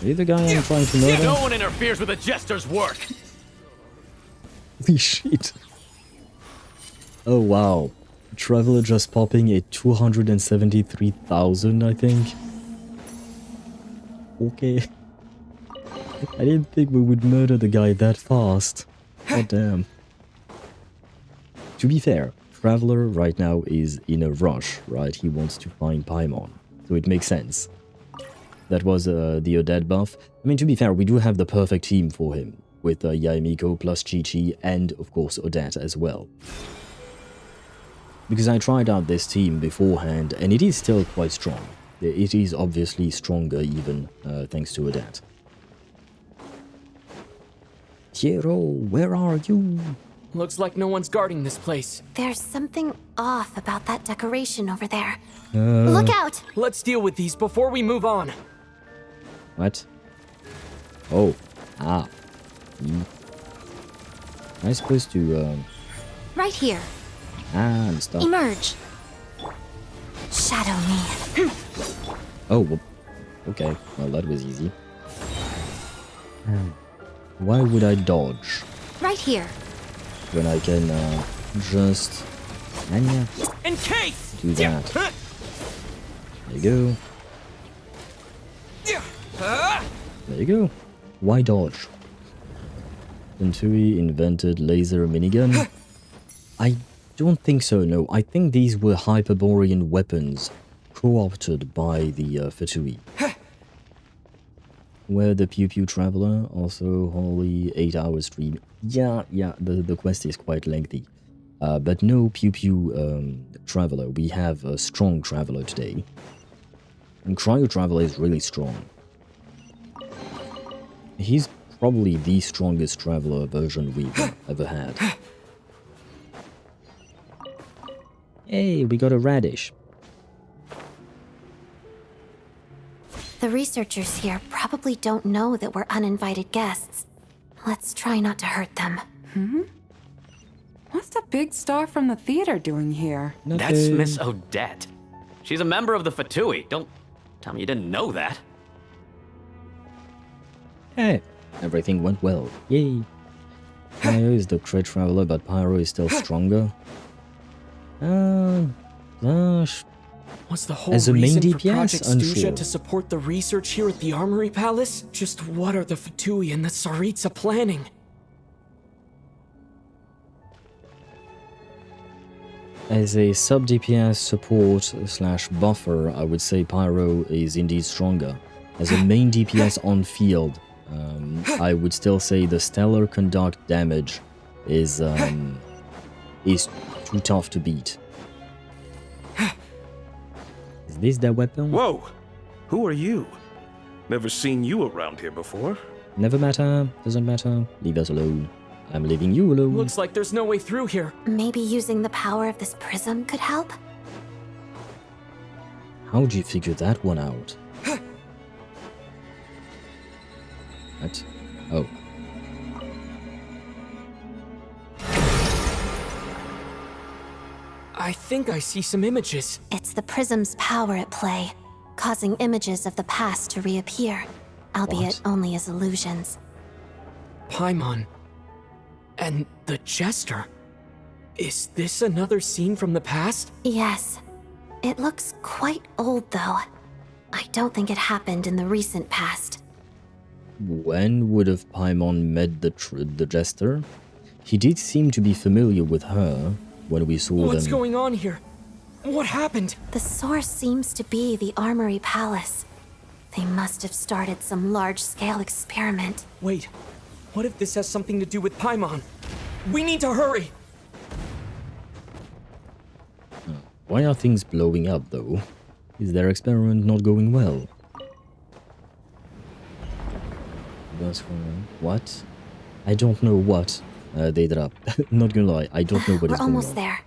Are you the guy I'm trying to murder? No one interferes with a jester's work. Holy shit. Oh wow. Traveler just popping at 273,000, I think. Okay. I didn't think we would murder the guy that fast. God damn. To be fair, Traveler right now is in a rush, right? He wants to find Paimon, so it makes sense. That was the Odette buff. I mean, to be fair, we do have the perfect team for him, with Yaemiko plus Chi-Chi and, of course, Odette as well. Because I tried out this team beforehand, and it is still quite strong. It is obviously stronger even, thanks to Odette. Piero, where are you? Looks like no one's guarding this place. There's something off about that decoration over there. Look out! Let's deal with these before we move on. What? Oh. Ah. Am I supposed to, Right here. and stuff? Emerge. Shadow me. Oh, well, okay. Well, that was easy. Why would I dodge Right here. when I can, just... In case! do that? There you go. There you go. Why dodge? Venturi invented laser minigun? I don't think so, no. I think these were Hyperborean weapons co-opted by the Venturi. Where the Pew Pew Traveler, also holy 8-hour stream. Yeah, the quest is quite lengthy. But no Pew Pew Traveler, we have a strong Traveler today. And Cryo Traveler is really strong. He's probably the strongest Traveler version we've ever had. Hey, we got a radish. The researchers here probably don't know that we're uninvited guests. Let's try not to hurt them. What's the big star from the theater doing here? That's Miss Odette. She's a member of the Fatui. Don't tell me you didn't know that. Hey, everything went well. Yay. Pyro is the crit traveler, but Pyro is still stronger. Gosh. Was the whole As a main reason for DPS, Project unsure. Stusha to support the research here at the Armory Palace? Just what are the Fatui and the Tsaritsa planning? As a sub DPS support slash buffer, I would say Pyro is indeed stronger. As a main DPS on field, I would still say the stellar conduct damage is too tough to beat. Is this their weapon? Whoa! Who are you? Never seen you around here before. Never matter, doesn't matter. Leave us alone. I'm leaving you alone. Looks like there's no way through here. Maybe using the power of this prism could help? How'd you figure that one out? What? Oh. I think I see some images. It's the prism's power at play, causing images of the past to reappear, albeit only as illusions. Paimon. And the Jester. Is this another scene from the past? Yes. It looks quite old, though. I don't think it happened in the recent past. When would have Paimon met the Jester? He did seem to be familiar with her when we saw them. What's going on here? What happened? The source seems to be the Armory Palace. They must have started some large-scale experiment. Wait, what if this has something to do with Paimon? We need to hurry! Why are things blowing up, though? Is their experiment not going well? What? I don't know what they did up. Not gonna lie, I don't know what is going on. We're almost there.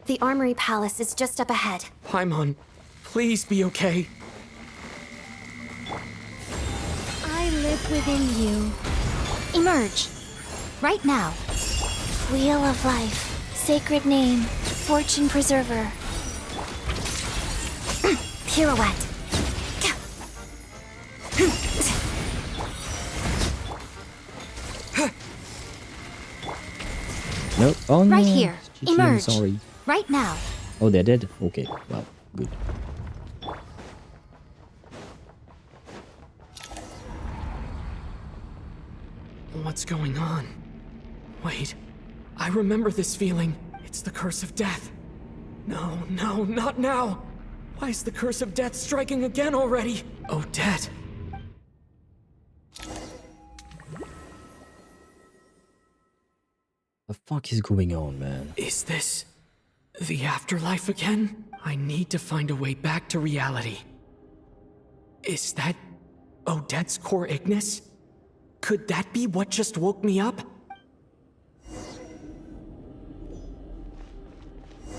The Armory Palace is just up ahead. Paimon, please be okay. I live within you. Emerge. Right now. Wheel of Life. Sacred Name. Fortune Preserver. Pirouette. No, oh no. Right here. GG, I'm Emerge. sorry. Right now. Oh, they're dead? Okay, well, good. What's going on? Wait, I remember this feeling. It's the curse of death. No, not now. Why is the curse of death striking again already? Odette. The fuck is going on, man? Is this the afterlife again? I need to find a way back to reality. Is that Odette's core Ignis? Could that be what just woke me up?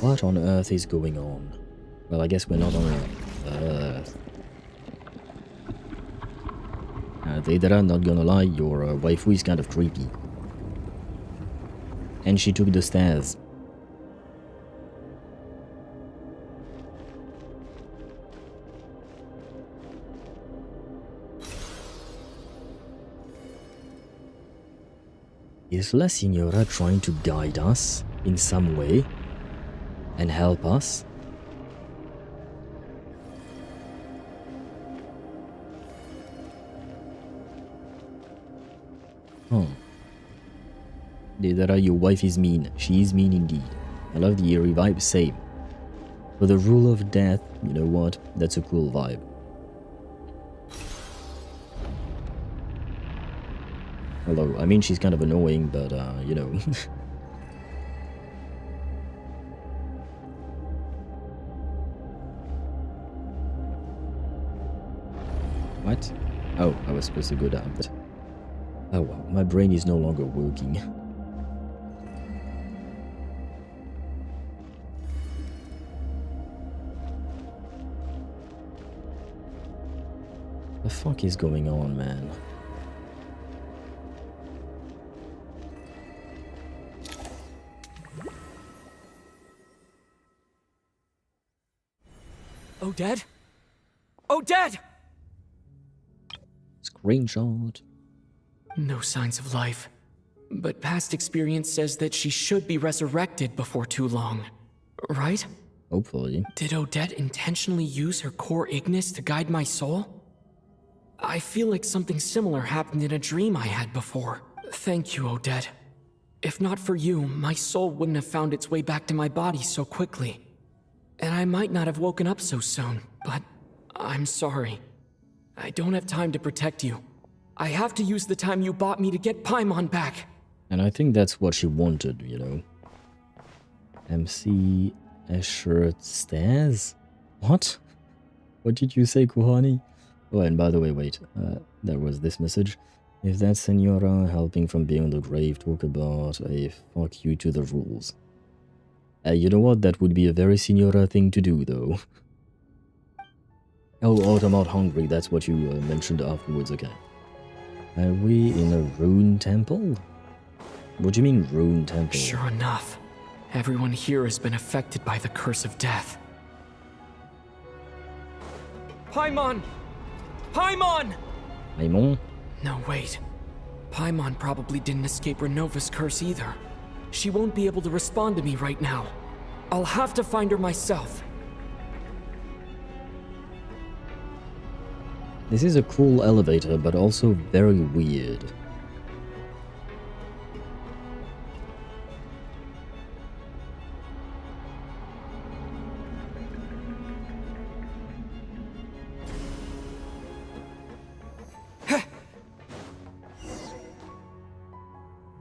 What on earth is going on? Well, I guess we're not on Earth. Teyvat, not gonna lie, your waifu is kind of creepy. And she took the stairs. Is La Signora trying to guide us in some way and help us? Teyvat, your wife is mean. She is mean indeed. I love the eerie vibe, same. For the rule of death, you know what? That's a cool vibe. Although, I mean, she's kind of annoying, but, you know. What? Oh, I was supposed to go down. Oh well, my brain is no longer working. The fuck is going on, man? Odette? Odette! Screenshot. No signs of life. But past experience says that she should be resurrected before too long. Right? Hopefully. Did Odette intentionally use her core Ignis to guide my soul? I feel like something similar happened in a dream I had before. Thank you, Odette. If not for you, my soul wouldn't have found its way back to my body so quickly. And I might not have woken up so soon, but I'm sorry. I don't have time to protect you. I have to use the time you bought me to get Paimon back. And I think that's what she wanted, you know. MC Escher Stairs? What? What did you say, Kuhani? Oh, and by the way, wait. There was this message. If that Senora helping from beyond the grave talk about a fuck you to the rules. You know what? That would be a very Senora thing to do, though. Oh, Automat hungry. That's what you mentioned afterwards, okay. Are we in a rune temple? What do you mean, rune temple? Sure enough. Everyone here has been affected by the curse of death. Paimon! Paimon! Paimon? No, wait. Paimon probably didn't escape Renova's curse either. She won't be able to respond to me right now. I'll have to find her myself. This is a cool elevator, but also very weird.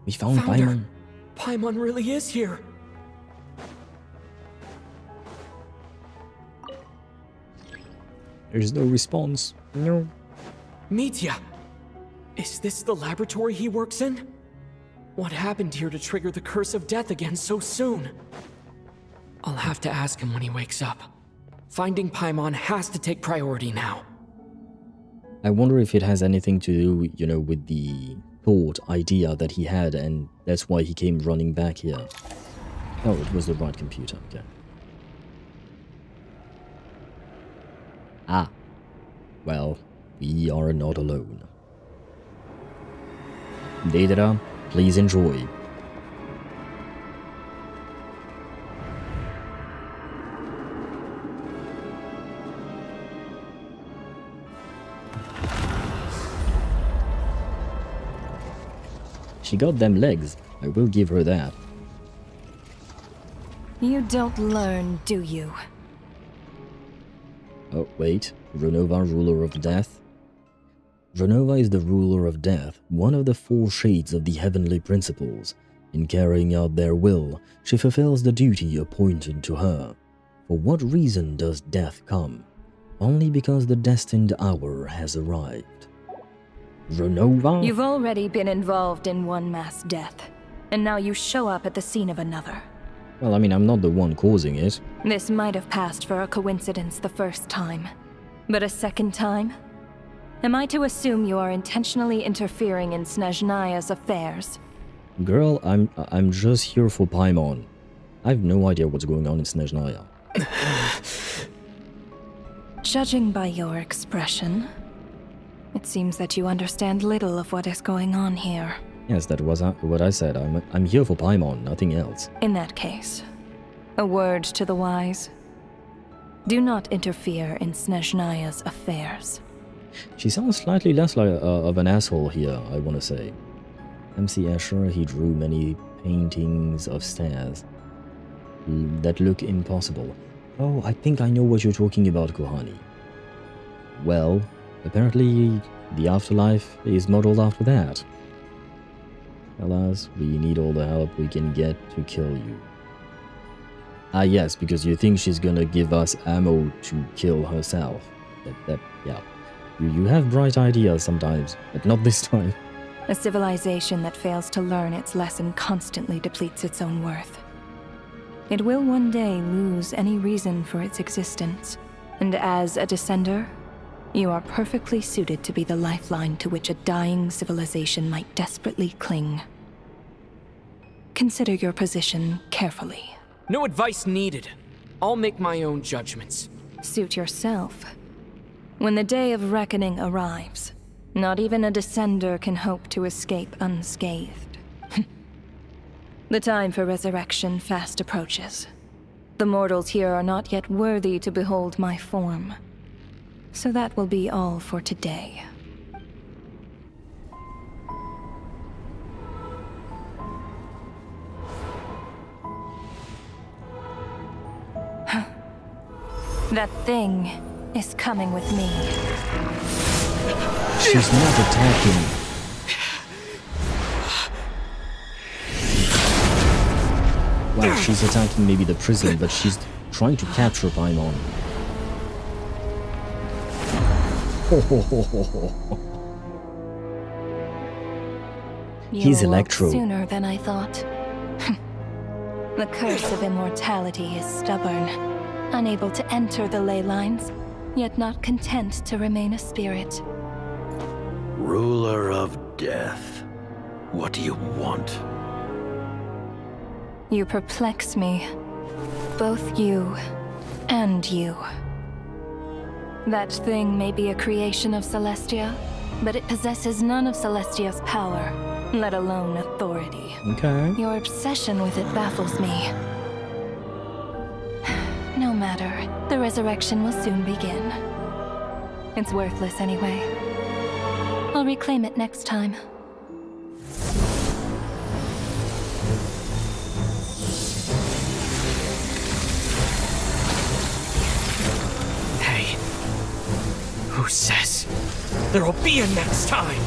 We found Paimon. Paimon really is here. There's no response. No. Mitya! Is this the laboratory he works in? What happened here to trigger the curse of death again so soon? I'll have to ask him when he wakes up. Finding Paimon has to take priority now. I wonder if it has anything to do, you know, with the idea that he had, and that's why he came running back here. Oh, it was the right computer, okay. Ah. Well, we are not alone. Teyvat, please enjoy. She got them legs. I will give her that. You don't learn, do you? Oh, wait. Renova, ruler of death? Renova is the ruler of death, one of the four shades of the heavenly principles. In carrying out their will, she fulfills the duty appointed to her. For what reason does death come? Only because the destined hour has arrived. Renova? You've already been involved in one mass death, and now you show up at the scene of another. Well, I mean, I'm not the one causing it. This might have passed for a coincidence the first time. But a second time? Am I to assume you are intentionally interfering in Snezhnaya's affairs? Girl, I'm just here for Paimon. I have no idea what's going on in Snezhnaya. Judging by your expression, it seems that you understand little of what is going on here. Yes, that was what I said. I'm here for Paimon, nothing else. In that case, a word to the wise. Do not interfere in Snezhnaya's affairs. She sounds slightly less like of an asshole here, I want to say. MC Escher, he drew many paintings of stairs that look impossible. Oh, I think I know what you're talking about, Kohani. Well, apparently the afterlife is modeled after that. Alas, we need all the help we can get to kill you. Ah yes, because you think she's gonna give us ammo to kill herself. Yeah. You have bright ideas sometimes, but not this time. A civilization that fails to learn its lesson constantly depletes its own worth. It will one day lose any reason for its existence, and as a descender, you are perfectly suited to be the lifeline to which a dying civilization might desperately cling. Consider your position carefully. No advice needed. I'll make my own judgments. Suit yourself. When the day of reckoning arrives, not even a descender can hope to escape unscathed. The time for resurrection fast approaches. The mortals here are not yet worthy to behold my form. So that will be all for today. That thing is coming with me. She's not attacking. Well, she's attacking maybe the prison, but she's trying to capture Paimon. He's Electro. Sooner than I thought. The curse of immortality is stubborn, unable to enter the ley lines, yet not content to remain a spirit. Ruler of death, what do you want? You perplex me. Both you and you. That thing may be a creation of Celestia, but it possesses none of Celestia's power, let alone authority. Okay. Your obsession with it baffles me. No matter, the resurrection will soon begin. It's worthless anyway. I'll reclaim it next time. Hey, who says there will be a next time?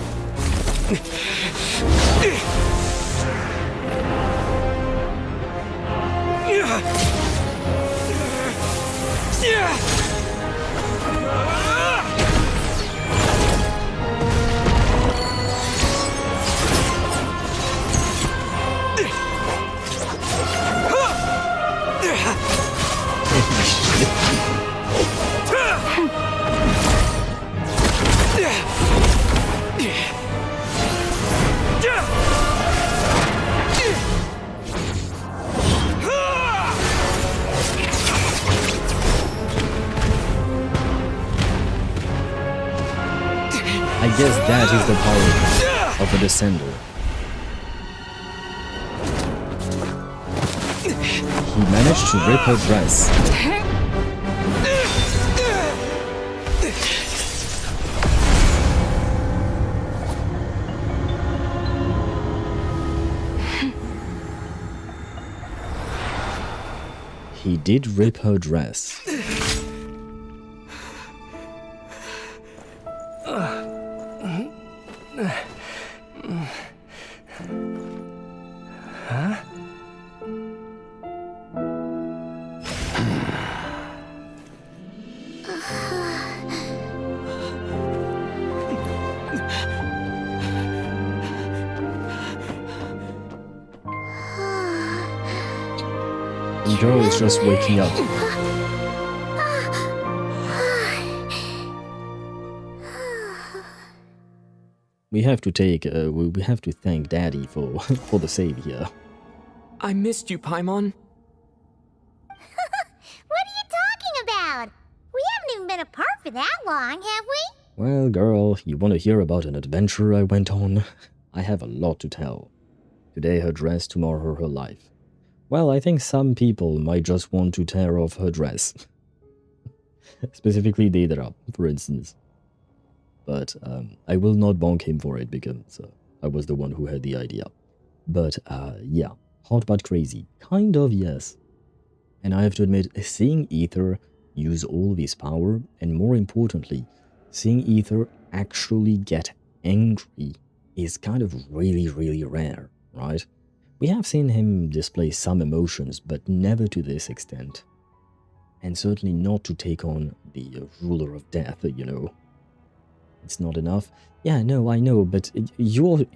I guess that is the power of a descender. He managed to rip her dress. He did rip her dress. Huh? And Joe is just waking up. We have to thank Daddy for for the save here. I missed you, Paimon. What are you talking about? We haven't even been apart for that long, have we? Well, girl, you want to hear about an adventure I went on? I have a lot to tell. Today her dress, tomorrow her life. Well, I think some people might just want to tear off her dress. Specifically Daedra, for instance. But I will not bonk him for it because I was the one who had the idea. But yeah, hot but crazy. Kind of, yes. And I have to admit, seeing Aether use all this power, and more importantly, seeing Aether actually get angry is kind of really, really rare, right? We have seen him display some emotions, but never to this extent. And certainly not to take on the ruler of death, you know. It's not enough. Yeah, no, I know, but you're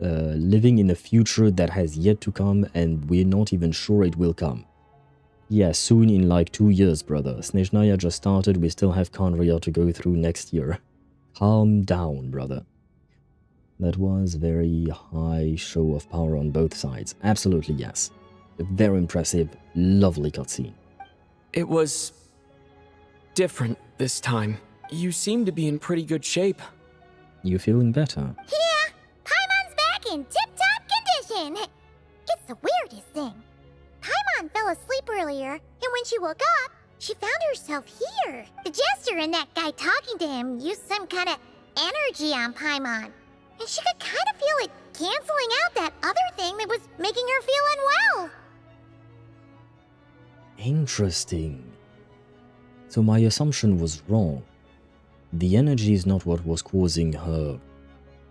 living in a future that has yet to come, and we're not even sure it will come. Yeah, soon in like 2 years, brother. Snezhnaya just started, we still have Khaenri'ah to go through next year. Calm down, brother. That was very high show of power on both sides. Absolutely, yes. A very impressive, lovely cutscene. It was different this time. You seem to be in pretty good shape. You feeling better? Yeah, Paimon's back in tip-top condition. It's the weirdest thing. Paimon fell asleep earlier, and when she woke up, she found herself here. The jester and that guy talking to him used some kind of energy on Paimon, and she could kind of feel it canceling out that other thing that was making her feel unwell. Interesting. So my assumption was wrong. The energy is not what was causing her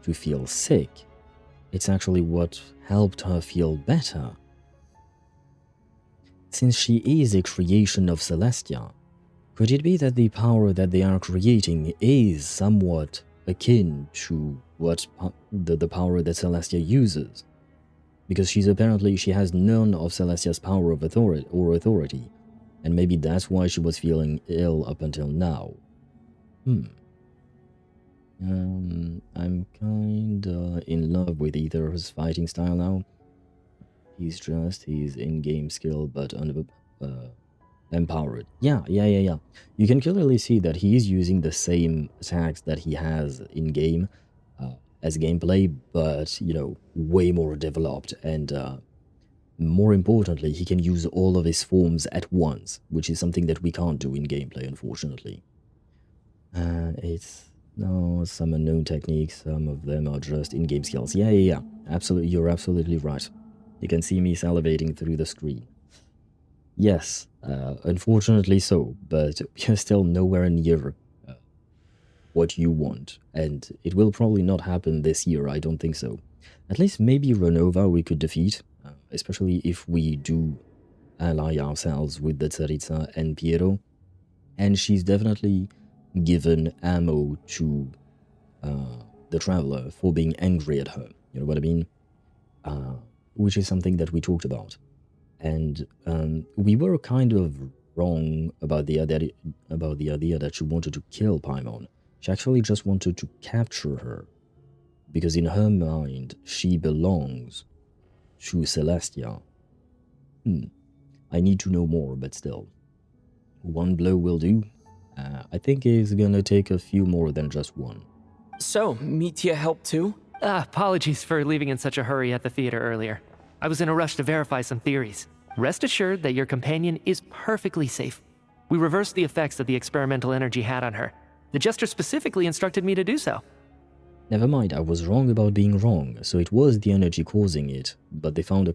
to feel sick. It's actually what helped her feel better. Since she is a creation of Celestia, could it be that the power that they are creating is somewhat akin to what the power that Celestia uses? Because she has none of Celestia's power of authority, and maybe that's why she was feeling ill up until now. I'm kinda in love with Aether's fighting style now. He's his in-game skill, but empowered. Yeah. You can clearly see that he is using the same attacks that he has in-game as gameplay, but, you know, way more developed, and more importantly, he can use all of his forms at once, which is something that we can't do in gameplay, unfortunately. No, some unknown techniques, some of them are just in-game skills. Yeah. Absolutely, you're absolutely right. You can see me salivating through the screen. Yes, unfortunately so, but you're still nowhere near what you want, and it will probably not happen this year, I don't think so. At least maybe Renova we could defeat, especially if we do ally ourselves with the Tsaritsa and Piero, and she's definitely given ammo to the Traveler for being angry at her, you know what I mean? Which is something that we talked about. And we were kind of wrong about the idea that she wanted to kill Paimon. She actually just wanted to capture her, because in her mind, she belongs to Celestia. I need to know more, but still. One blow will do. I think it's gonna take a few more than just one. So, Mitya helped too? Apologies for leaving in such a hurry at the theater earlier. I was in a rush to verify some theories. Rest assured that your companion is perfectly safe. We reversed the effects that the experimental energy had on her. The Jester specifically instructed me to do so. Never mind, I was wrong about being wrong, so it was the energy causing it, but they found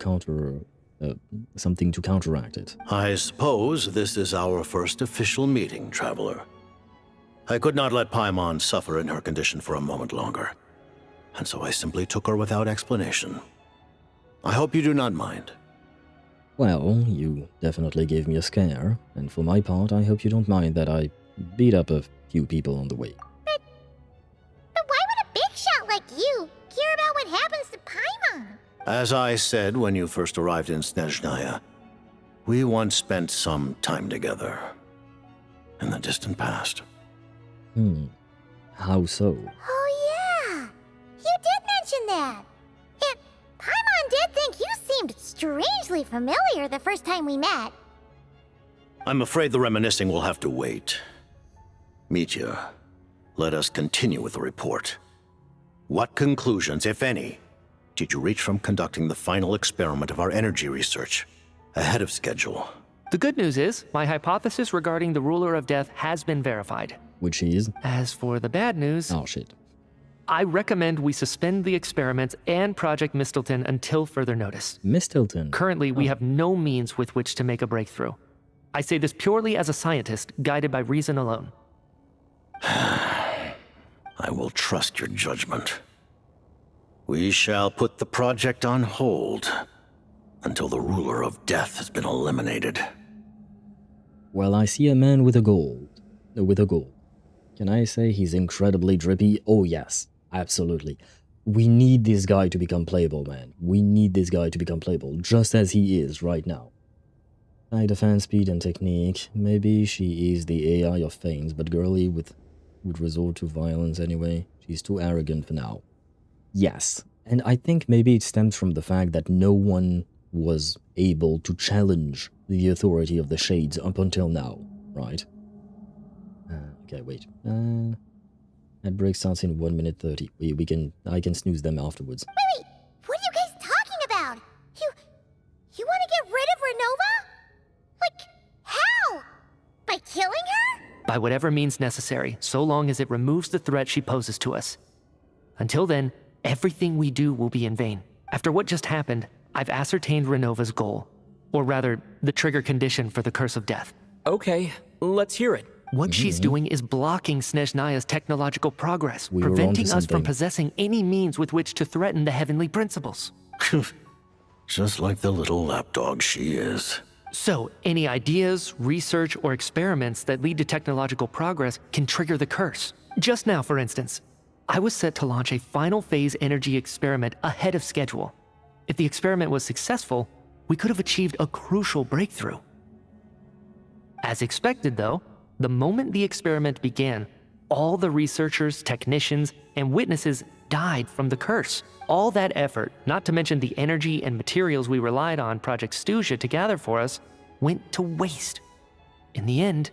something to counteract it. I suppose this is our first official meeting, Traveler. I could not let Paimon suffer in her condition for a moment longer, and so I simply took her without explanation. I hope you do not mind. Well, you definitely gave me a scare, and for my part, I hope you don't mind that I beat up a few people on the way. But why would a big shot like you care about what happens to Paimon? As I said when you first arrived in Snezhnaya, We once spent some time together. In the distant past. How so? Oh yeah! You did mention that! And Paimon did think you seemed strangely familiar the first time we met. I'm afraid the reminiscing will have to wait. Mitya, let us continue with the report. What conclusions, if any, did you reach from conducting the final experiment of our energy research ahead of schedule? The good news is, my hypothesis regarding the Ruler of Death has been verified. Which is? As for the bad news... Oh, shit. I recommend we suspend the experiments and Project Mistelton until further notice. Mistelton? Currently, we have no means with which to make a breakthrough. I say this purely as a scientist, guided by reason alone. I will trust your judgment. We shall put the project on hold until the Ruler of Death has been eliminated. Well, I see a man with a goal. Can I say he's incredibly drippy? Oh yes, absolutely. We need this guy to become playable, man. We need this guy to become playable, just as he is right now. High defense, speed, and technique. Maybe she is the AI of feigns, but girly would resort to violence anyway. She's too arrogant for now. Yes, and I think maybe it stems from the fact that no one was able to challenge the authority of the Shades up until now, right? Okay, wait. That break starts in 1 minute 30. I can snooze them afterwards. Wait! What are you guys talking about? You want to get rid of Renova? Like, how? By killing her? By whatever means necessary, so long as it removes the threat she poses to us. Until then, everything we do will be in vain. After what just happened, I've ascertained Renova's goal. Or rather, the trigger condition for the Curse of Death. Okay, let's hear it. What she's doing is blocking Snezhnaya's technological progress, preventing us from possessing any means with which to threaten the heavenly principles. Just like the little lapdog she is. So, any ideas, research, or experiments that lead to technological progress can trigger the curse. Just now, for instance, I was set to launch a final phase energy experiment ahead of schedule. If the experiment was successful, we could have achieved a crucial breakthrough. As expected, though, the moment the experiment began, all the researchers, technicians, and witnesses died from the curse. All that effort, not to mention the energy and materials we relied on Project Stusia to gather for us, went to waste. In the end,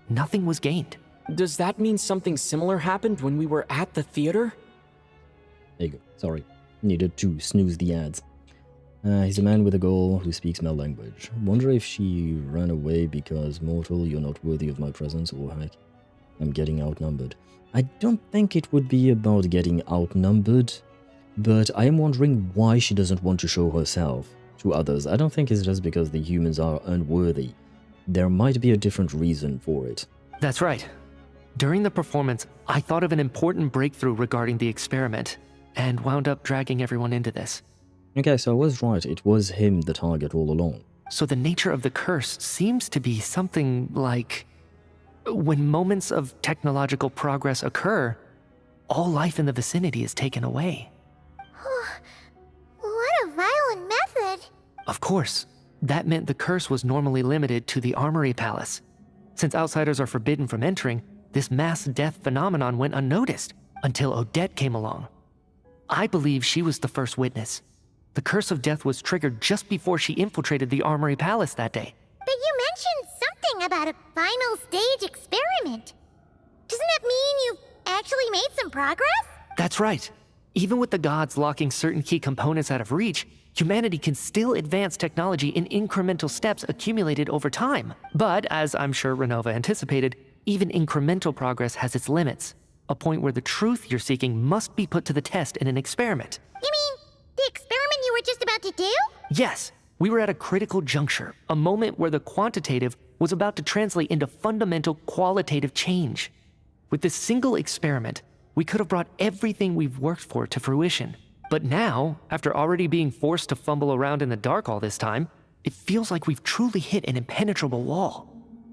nothing was gained. Does that mean something similar happened when we were at the theater? There you go. Sorry. Needed to snooze the ads. He's a man with a goal who speaks my language. Wonder if she ran away because, mortal, you're not worthy of my presence, or heck, I'm getting outnumbered. I don't think it would be about getting outnumbered, but I am wondering why she doesn't want to show herself to others. I don't think it's just because the humans are unworthy. There might be a different reason for it. That's right. During the performance, I thought of an important breakthrough regarding the experiment, and wound up dragging everyone into this. Okay, so I was right. It was him the target all along. So the nature of the curse seems to be something like... when moments of technological progress occur, all life in the vicinity is taken away. What a violent method! Of course, that meant the curse was normally limited to the Armory Palace. Since outsiders are forbidden from entering, this mass death phenomenon went unnoticed until Odette came along. I believe she was the first witness. The Curse of Death was triggered just before she infiltrated the Armory Palace that day. But you mentioned something about a final stage experiment. Doesn't that mean you've actually made some progress? That's right. Even with the gods locking certain key components out of reach, humanity can still advance technology in incremental steps accumulated over time. But, as I'm sure Renova anticipated, even incremental progress has its limits. A point where the truth you're seeking must be put to the test in an experiment. You mean the experiment you were just about to do? Yes, we were at a critical juncture, a moment where the quantitative was about to translate into fundamental qualitative change. With this single experiment, we could have brought everything we've worked for to fruition. But now, after already being forced to fumble around in the dark all this time, it feels like we've truly hit an impenetrable wall.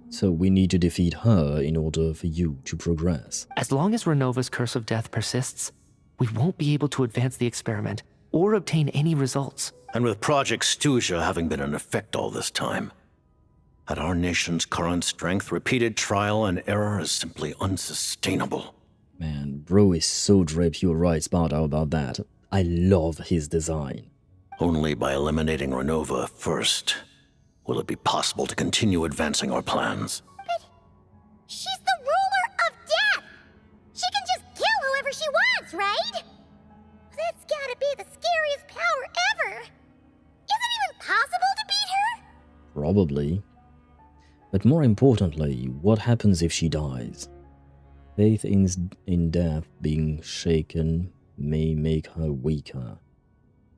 So we need to defeat her in order for you to progress. As long as Renova's Curse of Death persists, we won't be able to advance the experiment or obtain any results. And with Project Stusia having been in effect all this time, At our nation's current strength, repeated trial and error is simply unsustainable. Man, bro is so drip, you're right, Sparta, about that. I love his design. Only by eliminating Renova first will it be possible to continue advancing our plans. But she's the ruler of death! She can just kill whoever she wants, right? That's gotta be the scariest power ever! Is it even possible to beat her? Probably. But more importantly, what happens if she dies? Faith in death being shaken may make her weaker.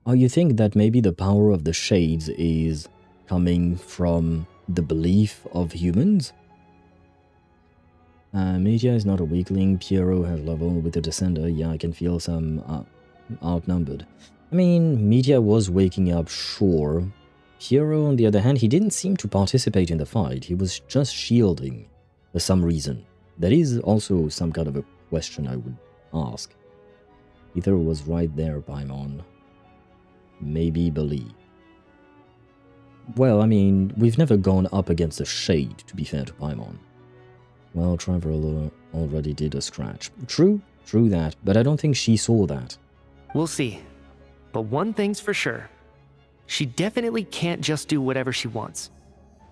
Oh, you think that maybe the power of the Shades is coming from the belief of humans? Media is not a weakling. Piero has level with the Descender. Yeah, I can feel some outnumbered. I mean, Media was waking up, sure. Piero, on the other hand, he didn't seem to participate in the fight. He was just shielding for some reason. That is also some kind of a question I would ask. Ether was right there, Paimon. Maybe believe. Well, I mean, we've never gone up against a Shade, to be fair to Paimon. Well, Traveler already did a scratch. True that, but I don't think she saw that. We'll see. But one thing's for sure. She definitely can't just do whatever she wants.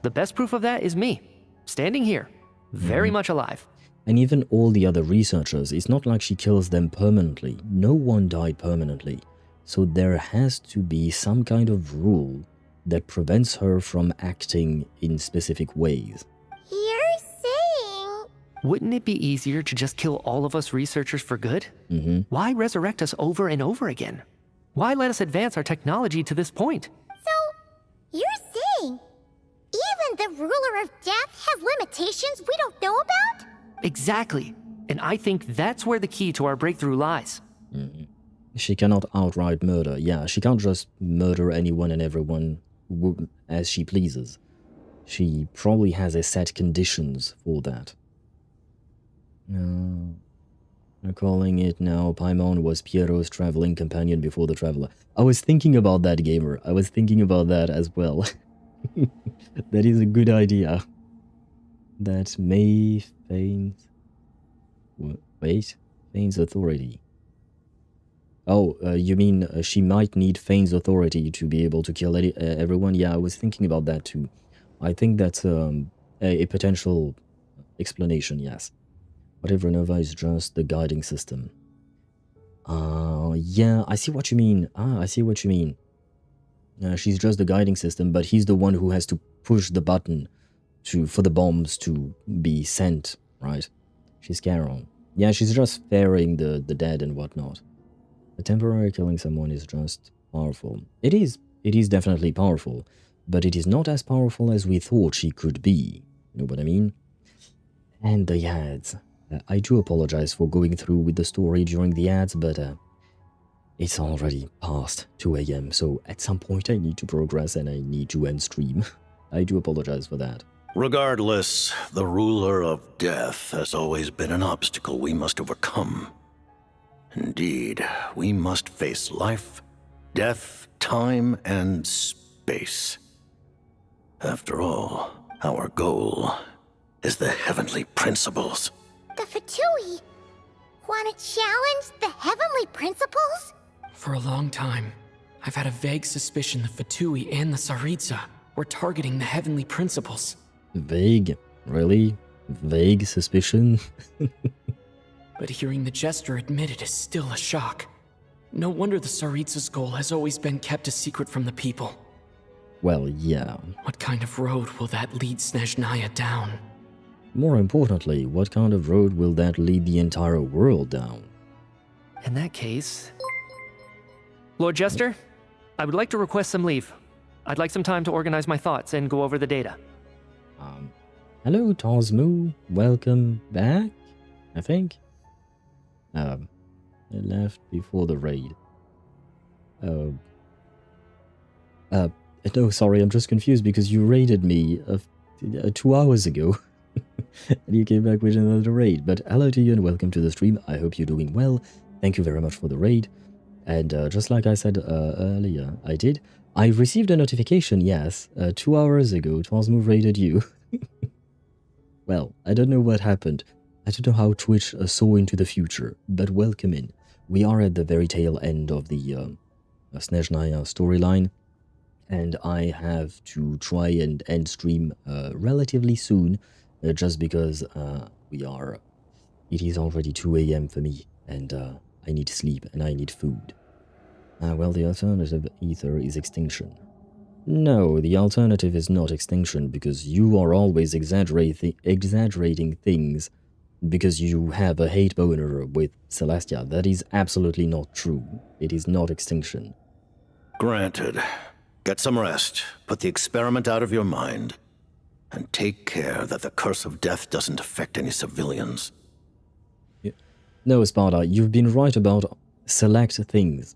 The best proof of that is me, standing here, very much alive. And even all the other researchers, it's not like she kills them permanently. No one died permanently. So there has to be some kind of rule that prevents her from acting in specific ways. You're saying... Wouldn't it be easier to just kill all of us researchers for good? Why resurrect us over and over again? Why let us advance our technology to this point? So, you're saying even the ruler of death has limitations we don't know about? Exactly. And I think that's where the key to our breakthrough lies. She cannot outright murder. Yeah, she can't just murder anyone and everyone as she pleases. She probably has a set conditions for that. No. I'm calling it now. Paimon was Piero's traveling companion before the Traveler. I was thinking about that, gamer. I was thinking about that as well. That is a good idea. That may feigns... Wait? Feigns authority. Oh, you mean she might need Fane's authority to be able to kill everyone? Yeah, I was thinking about that too. I think that's a potential explanation, yes. What if Renova is just the guiding system? Yeah, I see what you mean. I see what you mean. She's just the guiding system, but he's the one who has to push the button for the bombs to be sent, right? She's Charon. Yeah, she's just ferrying the dead and whatnot. The temporary killing someone is just powerful. It is definitely powerful, but it is not as powerful as we thought she could be. You know what I mean? And the ads. I do apologize for going through with the story during the ads, but it's already past 2 AM, so at some point I need to progress and I need to end stream. I do apologize for that. Regardless, the ruler of death has always been an obstacle we must overcome. Indeed, we must face life, death, time, and space. After all, our goal is the heavenly principles. The Fatui want to challenge the heavenly principles? For a long time, I've had a vague suspicion the Fatui and the Tsaritsa were targeting the heavenly principles. Vague? Really? Vague suspicion? But hearing the Jester admit it is still a shock. No wonder the Tsaritsa's goal has always been kept a secret from the people. Well, yeah. What kind of road will that lead Snezhnaya down? More importantly, what kind of road will that lead the entire world down? In that case... Lord Jester, I would like to request some leave. I'd like some time to organize my thoughts and go over the data. Hello, Tosmo. Welcome back, I think. I left before the raid. No, sorry, I'm just confused because you raided me 2 hours ago. And you came back with another raid. But hello to you and welcome to the stream. I hope you're doing well. Thank you very much for the raid. And just like I said earlier, I received a notification, yes, 2 hours ago. It was moved rated you. Well, I don't know what happened. I don't know how Twitch saw into the future, but welcome in. We are at the very tail end of the Snezhnaya storyline, and I have to try and end stream relatively soon, just because it is already 2 AM for me, and I need sleep and I need food. Well, the alternative either is extinction. No, the alternative is not extinction, because you are always exaggerating things because you have a hate boner with Celestia. That is absolutely not true. It is not extinction. Granted. Get some rest, put the experiment out of your mind, and take care that the curse of death doesn't affect any civilians. No, Sparta, you've been right about select things.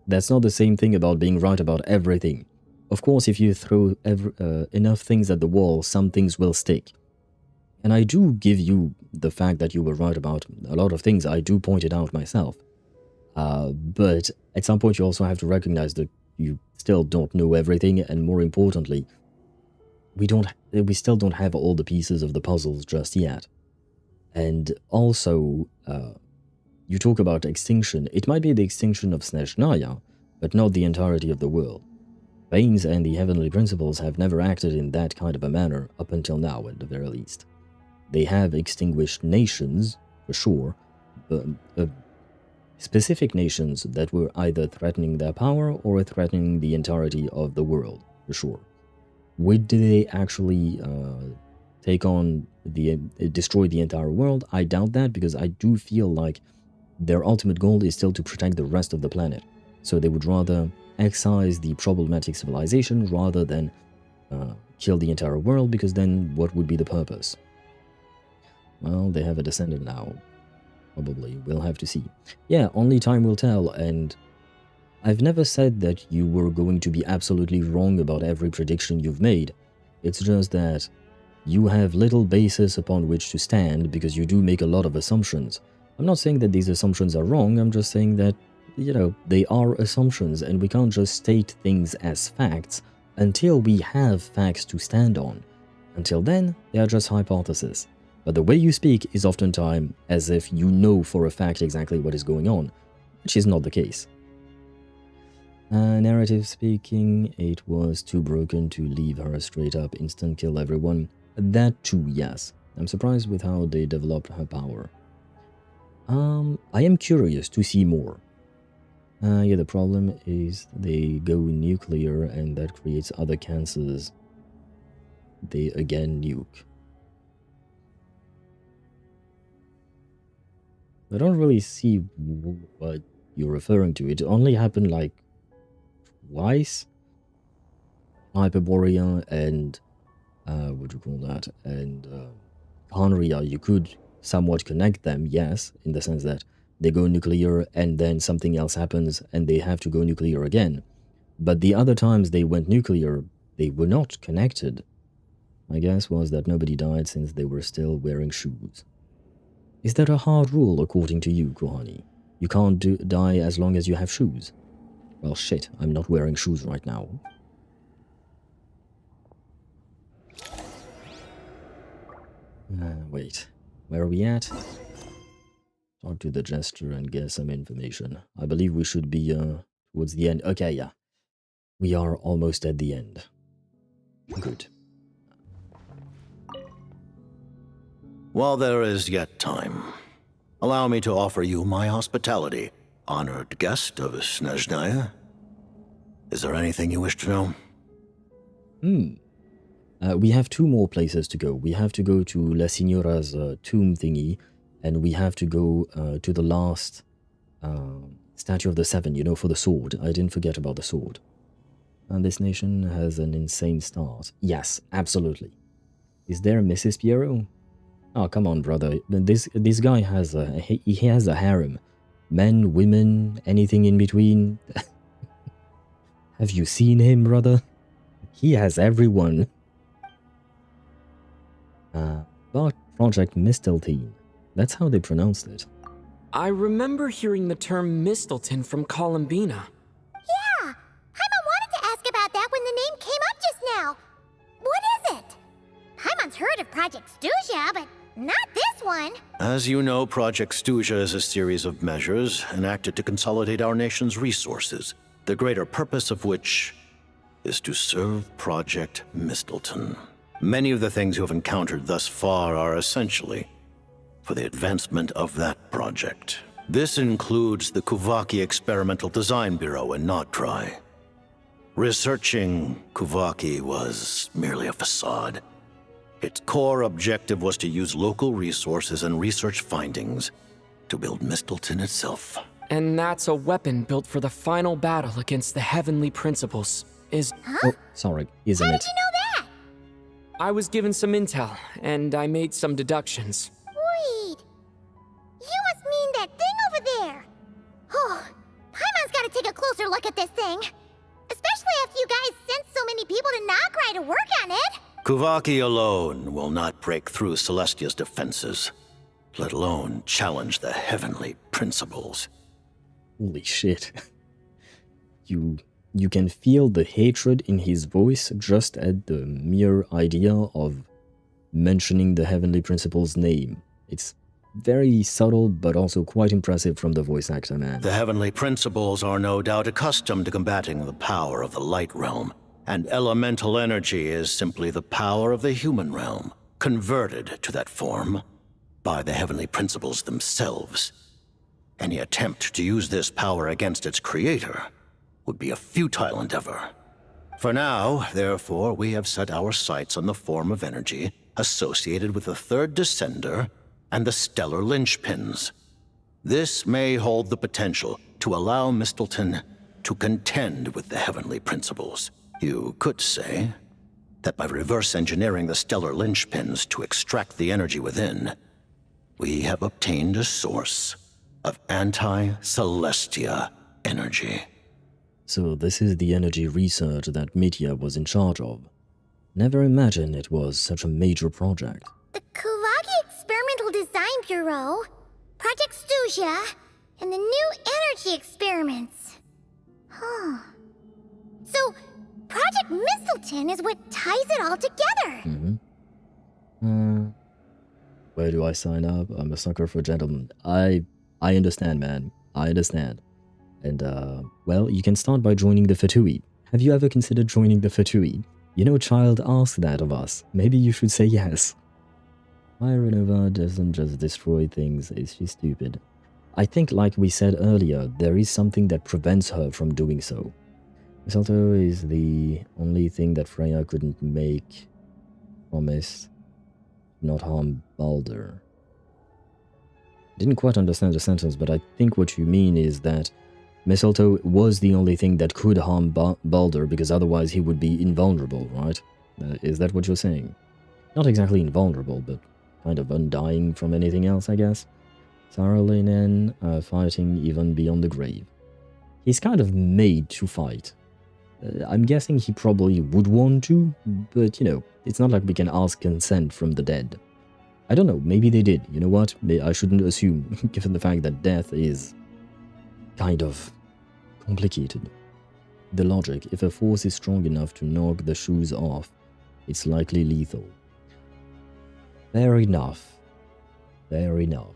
That's not the same thing about being right about everything. Of course, if you throw enough things at the wall, some things will stick. And I do give you the fact that you were right about a lot of things. I do point it out myself. But at some point you also have to recognize that you still don't know everything, and more importantly, we still don't have all the pieces of the puzzles just yet. And also, you talk about extinction. It might be the extinction of Snezhnaya, but not the entirety of the world. Baines and the Heavenly Principles have never acted in that kind of a manner, up until now at the very least. They have extinguished nations, for sure, but specific nations that were either threatening their power or threatening the entirety of the world, for sure. Would they actually destroy the entire world? I doubt that, because I do feel like their ultimate goal is still to protect the rest of the planet. So they would rather excise the problematic civilization rather than kill the entire world, because then what would be the purpose? Well, they have a descendant now. Probably. We'll have to see. Yeah, only time will tell, and I've never said that you were going to be absolutely wrong about every prediction you've made. It's just that you have little basis upon which to stand, because you do make a lot of assumptions. I'm not saying that these assumptions are wrong, I'm just saying that, you know, they are assumptions, and we can't just state things as facts until we have facts to stand on. Until then, they are just hypotheses. But the way you speak is oftentimes as if you know for a fact exactly what is going on, which is not the case. Narrative speaking, it was too broken to leave her straight up instant kill everyone. That too, yes. I'm surprised with how they developed her power. I am curious to see more. Yeah, the problem is they go nuclear, and that creates other cancers. They again nuke. I don't really see what you're referring to. It only happened like twice. Hyperborea and what do you call that? And Conria, you could somewhat connect them, yes, in the sense that they go nuclear and then something else happens and they have to go nuclear again. But the other times they went nuclear, they were not connected. My guess was that nobody died since they were still wearing shoes. Is that a hard rule according to you, Kohani? You can't die as long as you have shoes? Well, shit, I'm not wearing shoes right now. Wait, where are we at? Talk to the jester and get some information. I believe we should be towards the end. Okay, yeah. We are almost at the end. Good. While there is yet time, allow me to offer you my hospitality, honored guest of Snezhnaya. Is there anything you wish to know? We have 2 more places to go. We have to go to La Signora's tomb thingy, and we have to go to the last statue of the 7, you know, for the sword. I didn't forget about the sword. And this nation has an insane start. Yes, absolutely. Is there Mrs. Piero? Oh, come on, brother. This guy has he has a harem. Men, women, anything in between. Have you seen him, brother? He has everyone. But Project Misteltein. That's how they pronounced it. I remember hearing the term Mistleton from Columbina. Yeah, Paimon wanted to ask about that when the name came up just now. What is it? Paimon's heard of Project Stuja, but not this one. As you know, Project Stuja is a series of measures enacted to consolidate our nation's resources, the greater purpose of which is to serve Project Mistleton. Many of the things you have encountered thus far are essentially for the advancement of that project. This includes the Kuvaki Experimental Design Bureau in Notdry. Researching Kuvaki was merely a facade. Its core objective was to use local resources and research findings to build Mistleton itself. And that's a weapon built for the final battle against the Heavenly Principles, is... Oh, sorry, isn't it? How did you know that? I was given some intel, and I made some deductions. Wait. You must mean that thing over there. Oh, Paimon's gotta take a closer look at this thing. Especially after you guys sent so many people to Nagrai to work on it. Kuvaki alone will not break through Celestia's defenses, let alone challenge the Heavenly Principles. Holy shit. You can feel the hatred in his voice just at the mere idea of mentioning the Heavenly Principle's name. It's very subtle, but also quite impressive from the voice actor, man. The Heavenly Principles are no doubt accustomed to combating the power of the Light Realm, and elemental energy is simply the power of the human realm, converted to that form by the Heavenly Principles themselves. Any attempt to use this power against its creator would be a futile endeavor. For now, therefore, we have set our sights on the form of energy associated with the Third Descender and the Stellar Linchpins. This may hold the potential to allow Mistleton to contend with the Heavenly Principles. You could say that by reverse engineering the Stellar Linchpins to extract the energy within, we have obtained a source of anti-Celestia energy. So this is the energy research that Mitya was in charge of. Never imagined it was such a major project. The Kuvaki Experimental Design Bureau, Project Stuja, and the new energy experiments. Huh. So, Project Mistleton is what ties it all together. Where do I sign up? I'm a sucker for gentlemen. I understand, man. I understand. And, well, you can start by joining the Fatui. Have you ever considered joining the Fatui? You know, a child asked that of us. Maybe you should say yes. Ironova doesn't just destroy things, is she stupid? I think, like we said earlier, there is something that prevents her from doing so. Mistletoe is the only thing that Freya couldn't make. Promise not harm Baldur. Didn't quite understand the sentence, but I think what you mean is that Mistletoe was the only thing that could harm Baldur, because otherwise he would be invulnerable, right? Is that what you're saying? Not exactly invulnerable, but kind of undying from anything else, I guess. Saralinen fighting even beyond the grave. He's kind of made to fight. I'm guessing he probably would want to, but, you know, it's not like we can ask consent from the dead. I don't know, maybe they did. You know what? I shouldn't assume, given the fact that death is kind of complicated. The logic, if a force is strong enough to knock the shoes off, it's likely lethal. Fair enough. Fair enough.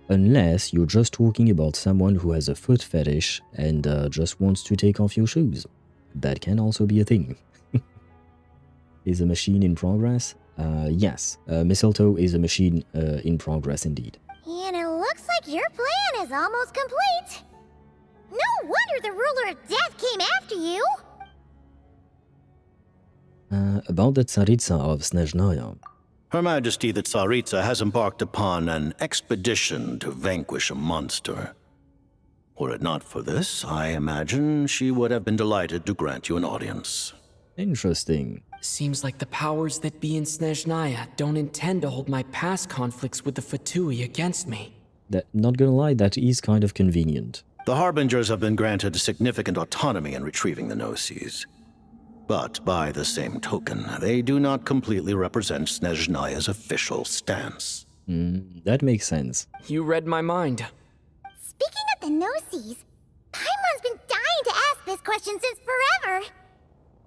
Unless you're just talking about someone who has a foot fetish and just wants to take off your shoes. That can also be a thing. Is a machine in progress? Yes, Mistletoe is a machine in progress indeed. And it looks like your plan is almost complete. No wonder the ruler of death came after you. About the Tsaritsa of Snezhnaya. Her Majesty the Tsaritsa has embarked upon an expedition to vanquish a monster. Were it not for this, I imagine she would have been delighted to grant you an audience. Interesting. Seems like the powers that be in Snezhnaya don't intend to hold my past conflicts with the Fatui against me. Not gonna lie, that is kind of convenient. The Harbingers have been granted significant autonomy in retrieving the Gnosis. But by the same token, they do not completely represent Snezhnaya's official stance. That makes sense. You read my mind. Speaking of the Gnosis, Paimon's been dying to ask this question since forever.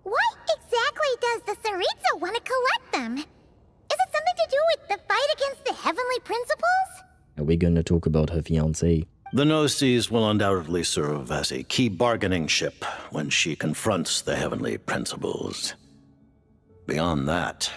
Why exactly does the Tsaritsa want to collect them? Is it something to do with the fight against the heavenly principles? Are we gonna talk about her fiancé? The Gnosis will undoubtedly serve as a key bargaining chip when she confronts the heavenly principles. Beyond that,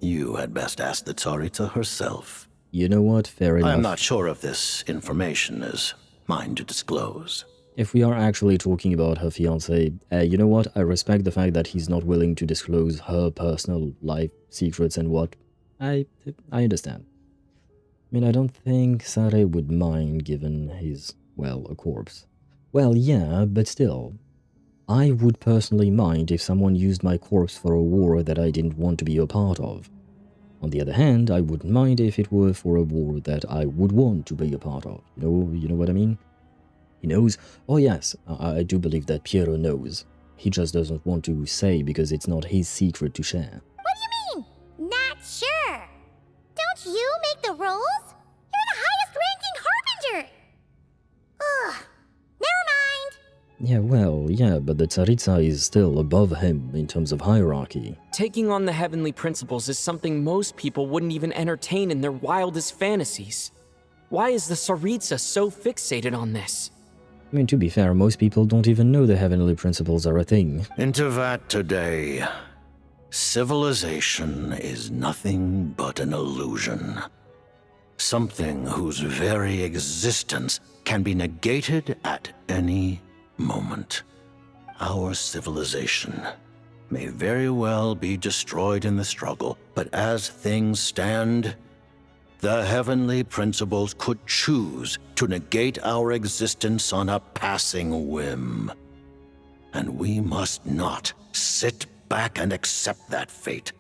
you had best ask the Tsaritsa herself. You know what? Fair enough. I am not sure if this information is mine to disclose. If we are actually talking about her fiancé, you know what? I respect the fact that he's not willing to disclose her personal life secrets and what. I understand. I mean, I don't think Sare would mind given he's, well, a corpse. Well, yeah, but still. I would personally mind if someone used my corpse for a war that I didn't want to be a part of. On the other hand, I wouldn't mind if it were for a war that I would want to be a part of. You know what I mean? He knows. Oh yes, I do believe that Piero knows. He just doesn't want to say because it's not his secret to share. What do you mean? Not sure. Don't you make the rules? You're the highest ranking harbinger. Ugh. Never mind. Yeah, well, yeah, but the Tsaritsa is still above him in terms of hierarchy. Taking on the heavenly principles is something most people wouldn't even entertain in their wildest fantasies. Why is the Tsaritsa so fixated on this? I mean, to be fair, most people don't even know the heavenly principles are a thing. In Teyvat today, civilization is nothing but an illusion. Something whose very existence can be negated at any moment. Our civilization may very well be destroyed in the struggle, but as things stand, the heavenly principles could choose to negate our existence on a passing whim. And we must not sit back and accept that fate.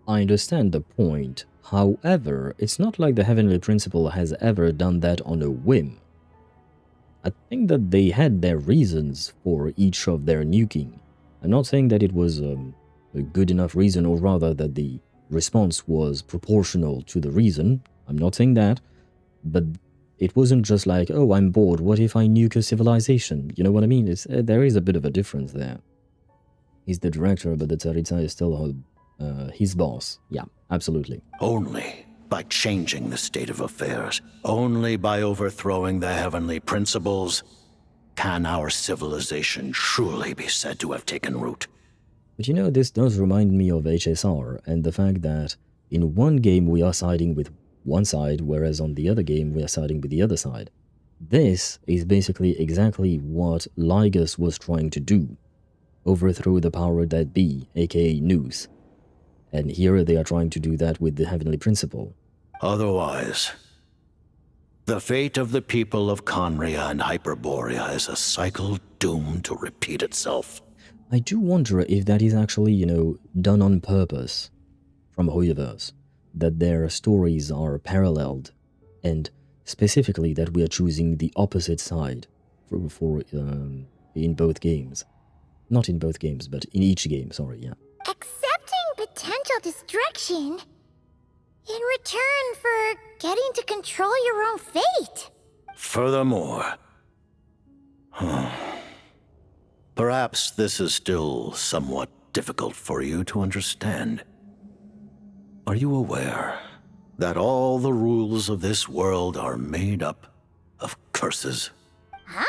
I understand the point. However, it's not like the heavenly principle has ever done that on a whim. I think that they had their reasons for each of their nuking. I'm not saying that it was a good enough reason, or rather that the response was proportional to the reason. I'm not saying that, but it wasn't just like, oh, I'm bored, what if I nuke a civilization? You know what I mean? There is a bit of a difference there. He's the director, but the Tsaritsa is still his boss. Yeah, absolutely. Only by changing the state of affairs, only by overthrowing the heavenly principles, can our civilization truly be said to have taken root. But you know, this does remind me of HSR and the fact that in one game we are siding with one side, whereas on the other game we are siding with the other side. This is basically exactly what Lygus was trying to do. Overthrow the power that be, aka Nous. And here they are trying to do that with the heavenly principle. Otherwise, the fate of the people of Conria and Hyperborea is a cycle doomed to repeat itself. I do wonder if that is actually, you know, done on purpose from HoYoVerse, that their stories are paralleled, and specifically that we are choosing the opposite side for in both games. Not in both games, but in each game, sorry, yeah. Accepting potential destruction in return for getting to control your own fate. Furthermore, perhaps this is still somewhat difficult for you to understand. Are you aware that all the rules of this world are made up of curses? Huh?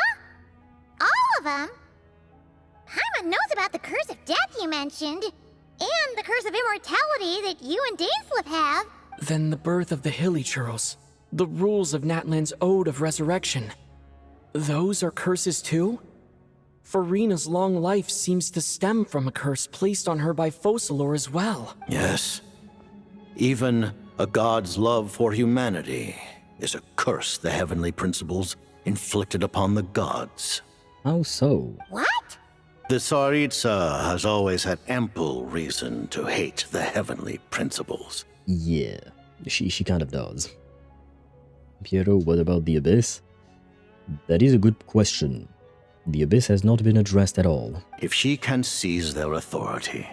All of them? Paimon knows about the curse of death you mentioned, and the curse of immortality that you and Dainsleif have. Then the birth of the Hilichurls, the rules of Natlan's Ode of Resurrection. Those are curses too? Farina's long life seems to stem from a curse placed on her by Focalor as well. Yes. Even a god's love for humanity is a curse the heavenly principles inflicted upon the gods. How so? What? The Tsaritsa has always had ample reason to hate the heavenly principles. Yeah, she kind of does. Piero, what about the Abyss? That is a good question. The Abyss has not been addressed at all. If she can seize their authority,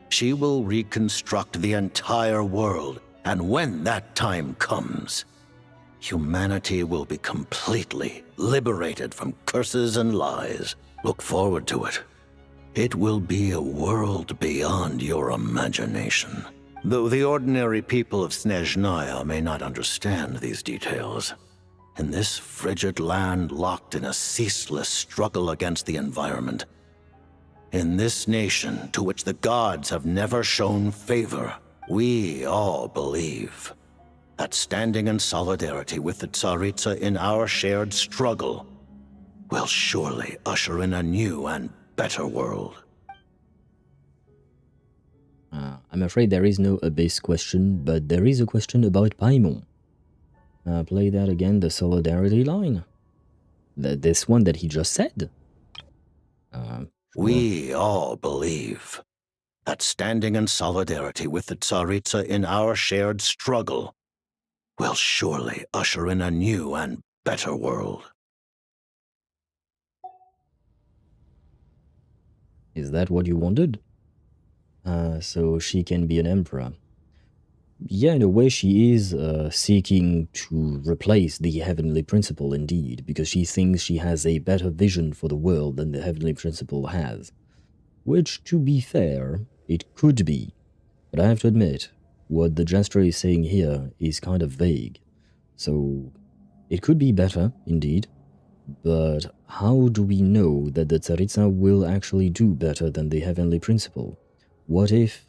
she will reconstruct the entire world And when that time comes, humanity will be completely liberated from curses and lies. Look forward to it. It will be a world beyond your imagination. Though the ordinary people of Snezhnaya may not understand these details, in this frigid land locked in a ceaseless struggle against the environment, in this nation to which the gods have never shown favor, we all believe that standing in solidarity with the Tsaritsa in our shared struggle will surely usher in a new and better world. I'm afraid there is no Abyss question, but there is a question about Paimon. Play that again, the solidarity line. This one that he just said. We all believe that standing in solidarity with the Tsaritsa in our shared struggle will surely usher in a new and better world. Is that what you wanted? So she can be an emperor. Yeah, in a way she is seeking to replace the Heavenly Principle indeed, because she thinks she has a better vision for the world than the Heavenly Principle has. Which, to be fair, it could be. But I have to admit, what the gesture is saying here is kind of vague. So, it could be better, indeed. But how do we know that the Tsaritsa will actually do better than the Heavenly Principle? What if,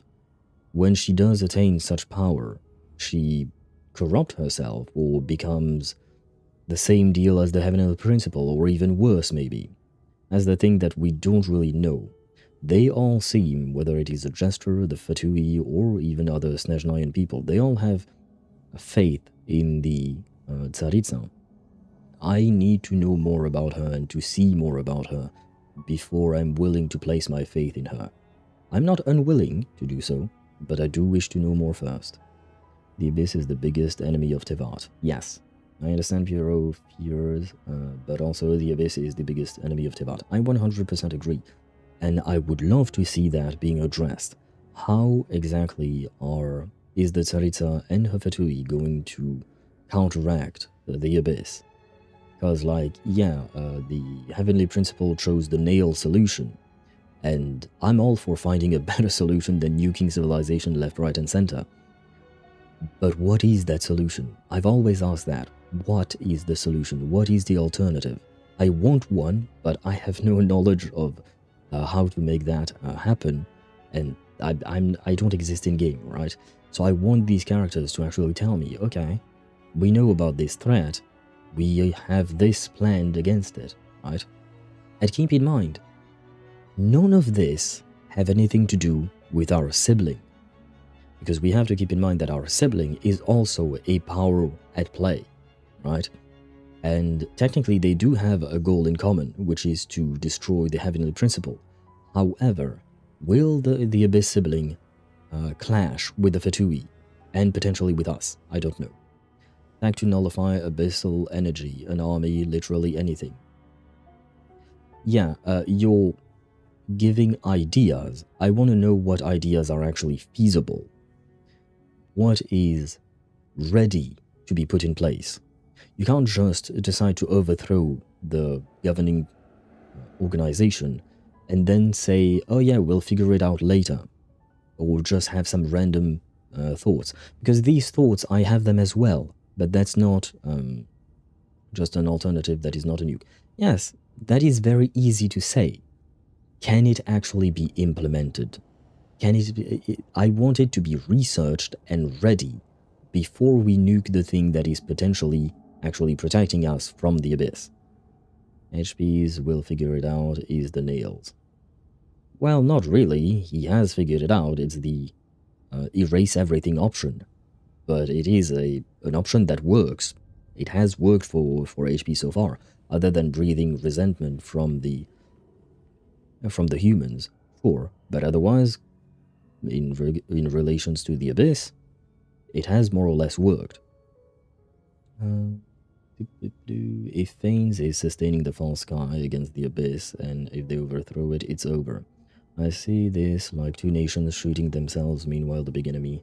when she does attain such power, she corrupts herself or becomes the same deal as the Heavenly Principle, or even worse maybe? As the thing that we don't really know. They all seem, whether it is a jester, the Fatui, or even other Snezhnayan people, they all have a faith in the Tsaritsa. I need to know more about her and to see more about her before I'm willing to place my faith in her. I'm not unwilling to do so, but I do wish to know more first. The Abyss is the biggest enemy of Teyvat. Yes, I understand Piero fears, but also the Abyss is the biggest enemy of Teyvat. I 100% agree, and I would love to see that being addressed. How exactly is the Tsaritsa and her Fatui going to counteract the Abyss? Because, like, yeah, the Heavenly Principle chose the nail solution, and I'm all for finding a better solution than nuking civilization left, right, and center. But what is that solution? I've always asked that. What is the solution? What is the alternative? I want one, but I have no knowledge of how to make that happen, and I don't exist in game, right? So I want these characters to actually tell me, okay, we know about this threat, we have this planned against it, right? And keep in mind, none of this have anything to do with our sibling. Because we have to keep in mind that our sibling is also a power at play, right? And technically they do have a goal in common, which is to destroy the Heavenly Principle. However, will the Abyss sibling clash with the Fatui, and potentially with us? I don't know. Attack to nullify abyssal energy, an army, literally anything. Yeah, you're giving ideas. I want to know what ideas are actually feasible. What is ready to be put in place? You can't just decide to overthrow the governing organization and then say, oh yeah, we'll figure it out later. Or just have some random thoughts. Because these thoughts, I have them as well. But that's not just an alternative that is not a nuke. Yes, that is very easy to say. Can it actually be implemented? Can it be, I want it to be researched and ready before we nuke the thing that is potentially actually protecting us from the Abyss. HP's will figure it out is the nails. Well, not really. He has figured it out. It's the erase everything option. But it is an option that works. It has worked for HP so far, other than breathing resentment from the humans. Sure, but otherwise, in relations to the Abyss, it has more or less worked. If Thanes is sustaining the false sky against the Abyss, and if they overthrow it, it's over. I see this like two nations shooting themselves, meanwhile the big enemy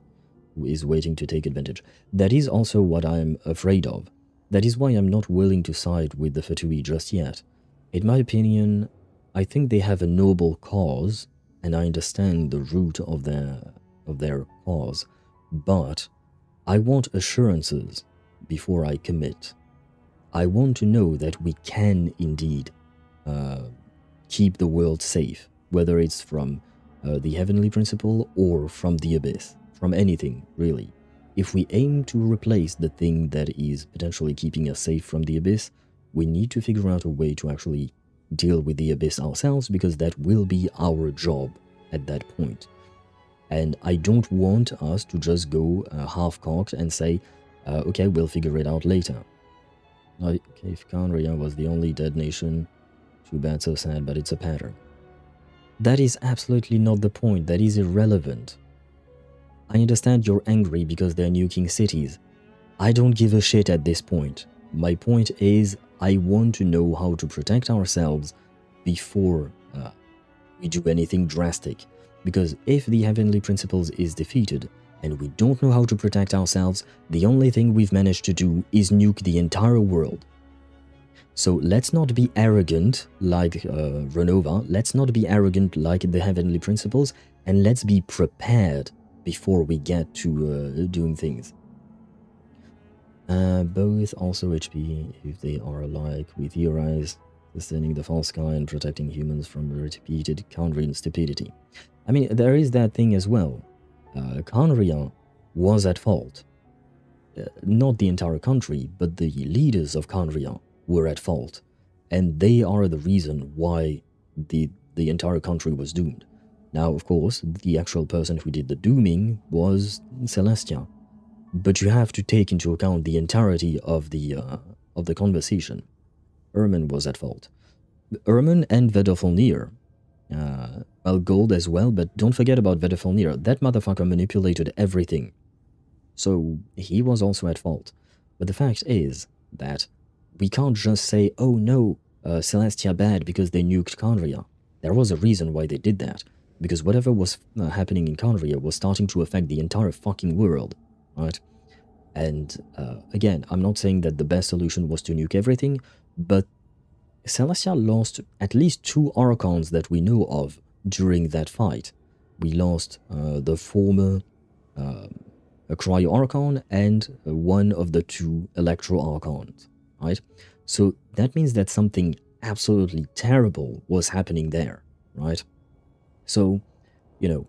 who is waiting to take advantage. That is also what I'm afraid of. That is why I'm not willing to side with the Fatui just yet. In my opinion, I think they have a noble cause, and I understand the root of their cause, but I want assurances before I commit. I want to know that we can indeed keep the world safe, whether it's from the Heavenly Principle or from the Abyss, from anything, really. If we aim to replace the thing that is potentially keeping us safe from the Abyss, we need to figure out a way to actually deal with the Abyss ourselves, because that will be our job at that point. And I don't want us to just go half-cocked and say, okay, we'll figure it out later. Okay, if Khaenri'ah was the only dead nation, too bad, so sad, but it's a pattern. That is absolutely not the point. That is irrelevant. I understand you're angry because they're nuking cities. I don't give a shit at this point. My point is, I want to know how to protect ourselves before we do anything drastic. Because if the Heavenly Principles is defeated, and we don't know how to protect ourselves, the only thing we've managed to do is nuke the entire world. So let's not be arrogant like Renova, let's not be arrogant like the Heavenly Principles, and let's be prepared before we get to doing things. Both also HP, if they are alike, we theorize, sustaining the false sky and protecting humans from repeated Khaenri'ah stupidity. I mean, there is that thing as well. Khaenri'ah was at fault. Not the entire country, but the leaders of Khaenri'ah were at fault. And they are the reason why the entire country was doomed. Now, of course, the actual person who did the dooming was Celestia. But you have to take into account the entirety of the conversation. Ermin was at fault. Ermin and Vedofalnir. Well, Gold as well, but don't forget about Vedofalnir. That motherfucker manipulated everything. So he was also at fault. But the fact is that we can't just say, oh no, Celestia bad because they nuked Khaenri'ah. There was a reason why they did that. Because whatever was happening in Khaenri'ah was starting to affect the entire fucking world. Right? And again, I'm not saying that the best solution was to nuke everything, but Celestia lost at least 2 Archons that we know of during that fight. We lost the former Cryo Archon and one of the 2 Electro Archons, right? So that means that something absolutely terrible was happening there, right? So, you know,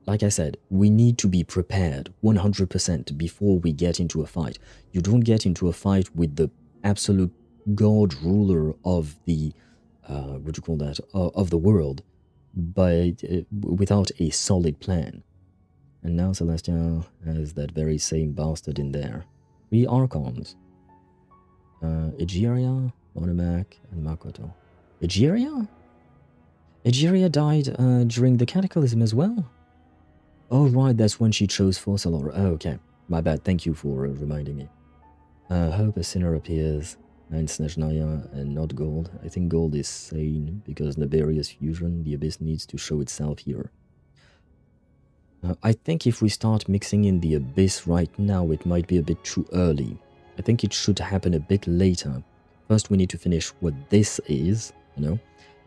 like I said, we need to be prepared 100% before we get into a fight. You don't get into a fight with the absolute god ruler of the, what do you call that, of the world, but without a solid plan. And now Celestia has that very same bastard in there. 3 Archons. Egeria, Monomac, and Makoto. Egeria? Egeria died during the Cataclysm as well? Oh right, that's when she chose Fossilor. Oh, okay. My bad, thank you for reminding me. Hope a sinner appears, and Snezhnaya, and not Gold. I think Gold is sane, because Niberia's fusion, the Abyss needs to show itself here. I think if we start mixing in the Abyss right now, it might be a bit too early. I think it should happen a bit later. First we need to finish what this is, you know,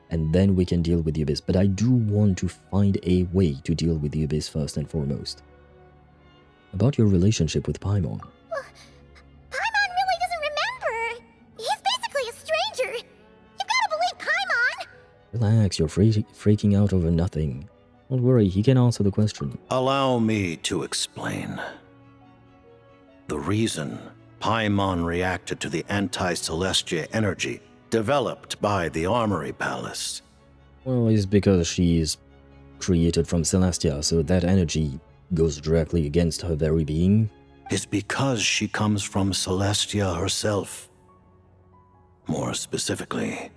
and then we can deal with the Abyss. But I do want to find a way to deal with the Abyss first and foremost. About your relationship with Paimon. Paimon really doesn't remember. He's basically a stranger. You've got to believe Paimon. Relax, you're freaking out over nothing. Don't worry, he can answer the question. Allow me to explain. The reason Paimon reacted to the anti-Celestia energy developed by the Armory Palace. Well, it's because she's created from Celestia, so that energy goes directly against her very being. Is because she comes from Celestia herself. More specifically,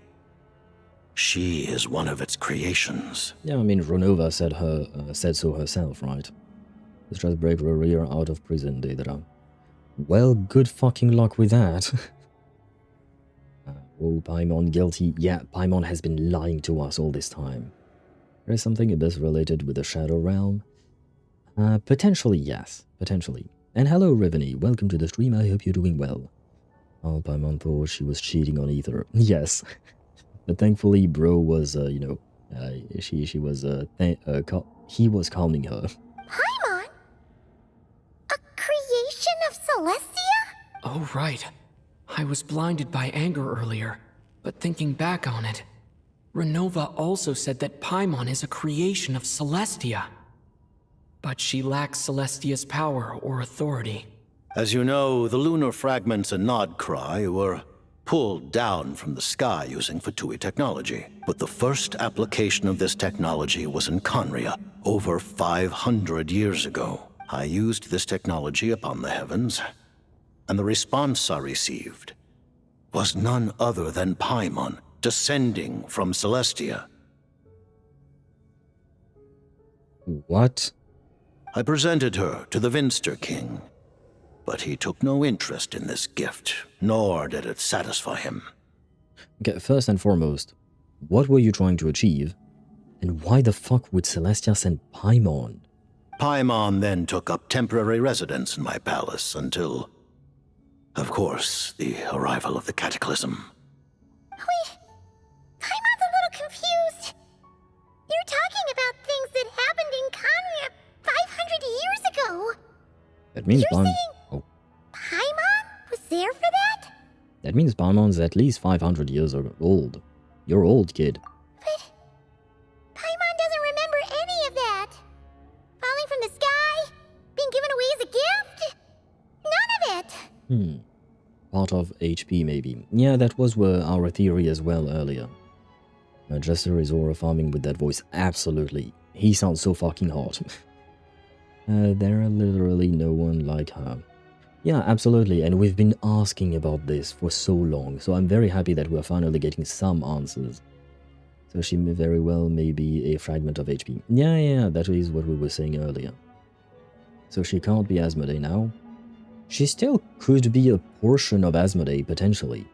she is one of its creations. Yeah, I mean, Renova said so herself, right? Let's just break Rerir out of prison, Daedra. Well, good fucking luck with that. Oh, Paimon guilty. Yeah, Paimon has been lying to us all this time. There is something Abyss related with the Shadow Realm. Potentially, yes. Potentially. And hello, Riveny. Welcome to the stream. I hope you're doing well. Oh, Paimon thought she was cheating on Ether. Yes. But thankfully, bro was, he was calming her. Paimon? A creation of Celestia? Oh, right. I was blinded by anger earlier, but thinking back on it, Renova also said that Paimon is a creation of Celestia. But she lacks Celestia's power or authority. As you know, the lunar fragments in Nodcry were pulled down from the sky using Fatui technology. But the first application of this technology was in Conria, over 500 years ago. I used this technology upon the heavens, and the response I received was none other than Paimon, descending from Celestia. What? I presented her to the Vinster King, but he took no interest in this gift, nor did it satisfy him. Okay, first and foremost, what were you trying to achieve? And why the fuck would Celestia send Paimon? Paimon then took up temporary residence in my palace until, of course, the arrival of the Cataclysm. Wait, Paimon's a little confused. You're talking about things that happened in Conria 500 years ago. That means You're saying Paimon was there for that? That means Paimon's at least 500 years old. You're old, kid. But Paimon doesn't remember any of that. Falling from the sky? Being given away as a gift? None of it. Part of HP, maybe. Yeah, that was our theory as well earlier. Jester is aura farming with that voice. Absolutely. He sounds so fucking hot. There are literally no one like her. Yeah, absolutely, and we've been asking about this for so long, so I'm very happy that we're finally getting some answers. So she may very well may be a fragment of HP. Yeah, that is what we were saying earlier. So she can't be Asmodee now. She still could be a portion of Asmodee, potentially.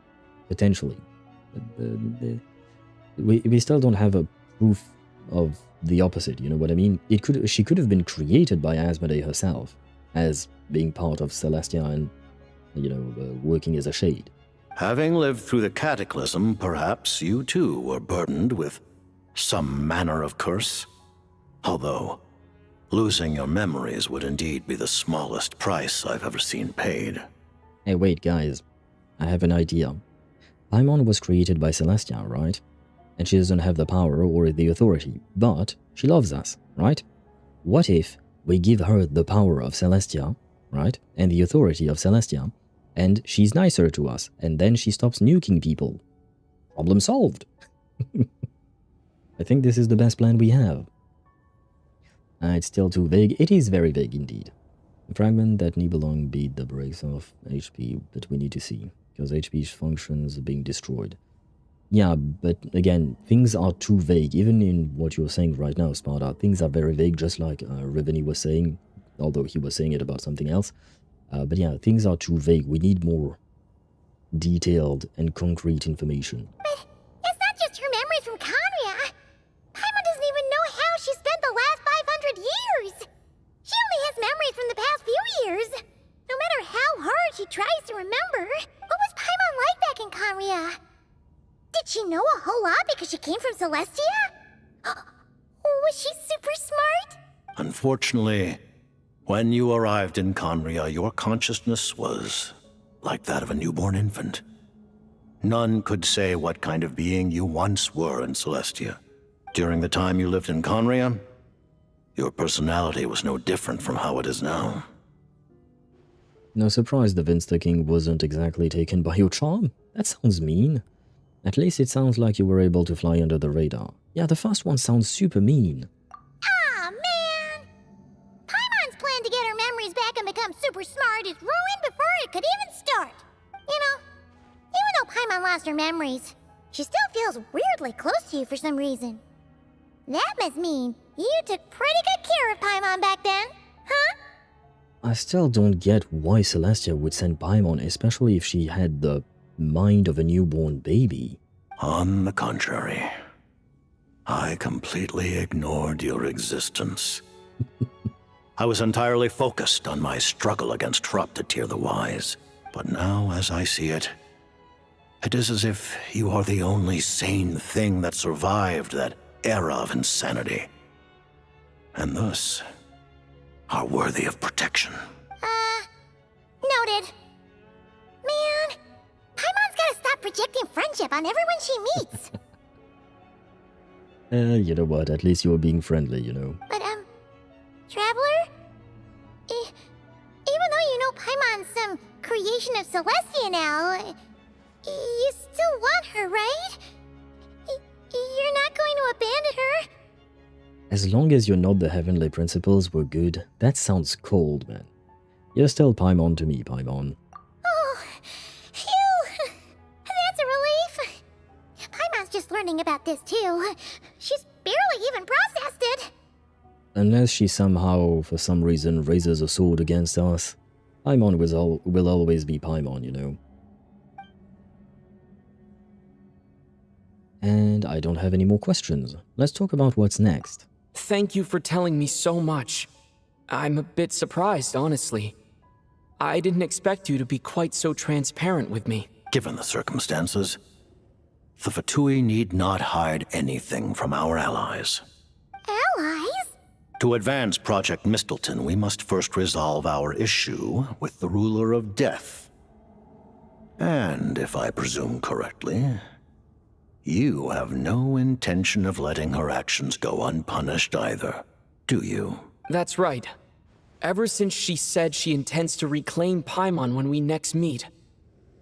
We still don't have a proof of the opposite, you know what I mean? She could have been created by Asmodee herself, as being part of Celestia and, working as a shade. Having lived through the Cataclysm, perhaps you too were burdened with some manner of curse. Although, losing your memories would indeed be the smallest price I've ever seen paid. Hey, wait, guys. I have an idea. Paimon was created by Celestia, right? And she doesn't have the power or the authority, but she loves us, right? What if we give her the power of Celestia, right? And the authority of Celestia, and she's nicer to us, and then she stops nuking people? Problem solved. I think this is the best plan we have. It's still too vague. It is very vague indeed. The fragment that Nibelung beat the brakes off HP, but we need to see, because HP's functions are being destroyed. Yeah, but again, things are too vague. Even in what you're saying right now, Sparta, things are very vague, just like Riveny was saying, although he was saying it about something else. But yeah, things are too vague. We need more detailed and concrete information. But it's not just her memories from Conria. Paimon doesn't even know how she spent the last 500 years. She only has memories from the past few years. No matter how hard she tries to remember, what was Paimon like back in Conria? Did she know a whole lot because she came from Celestia? Was she super smart? Unfortunately, when you arrived in Conria, your consciousness was like that of a newborn infant. None could say what kind of being you once were in Celestia. During the time you lived in Conria, your personality was no different from how it is now. No surprise the Vinster King wasn't exactly taken by your charm. That sounds mean. At least it sounds like you were able to fly under the radar. Yeah, the first one sounds super mean. Aw, man! Paimon's plan to get her memories back and become super smart is ruined before it could even start. You know, even though Paimon lost her memories, she still feels weirdly close to you for some reason. That must mean you took pretty good care of Paimon back then, huh? I still don't get why Celestia would send Paimon, especially if she had the mind of a newborn baby. On the contrary, I completely ignored your existence. I was entirely focused on my struggle against Teyvat the Wise. But now, as I see it, it is as if you are the only sane thing that survived that era of insanity. And thus, are worthy of protection. Noted. Man, Paimon's gotta stop projecting friendship on everyone she meets. You know what, at least you're being friendly, you know. But, Traveler? Even though you know Paimon's some creation of Celestia now, you still want her, right? You're not going to abandon her? As long as you're not the heavenly principles, we're good. That sounds cold, man. You're still Paimon to me, Paimon. Oh, phew! That's a relief. Paimon's just learning about this too. She's barely even processed it. Unless she somehow, for some reason, raises a sword against us, Paimon will always be Paimon, you know. And I don't have any more questions. Let's talk about what's next. Thank you for telling me so much. I'm a bit surprised, honestly. I didn't expect you to be quite so transparent with me. Given the circumstances, the Fatui need not hide anything from our allies. Allies? To advance Project Mistleton, we must first resolve our issue with the Ruler of Death. And, if I presume correctly, you have no intention of letting her actions go unpunished either, do you? That's right. Ever since she said she intends to reclaim Paimon when we next meet,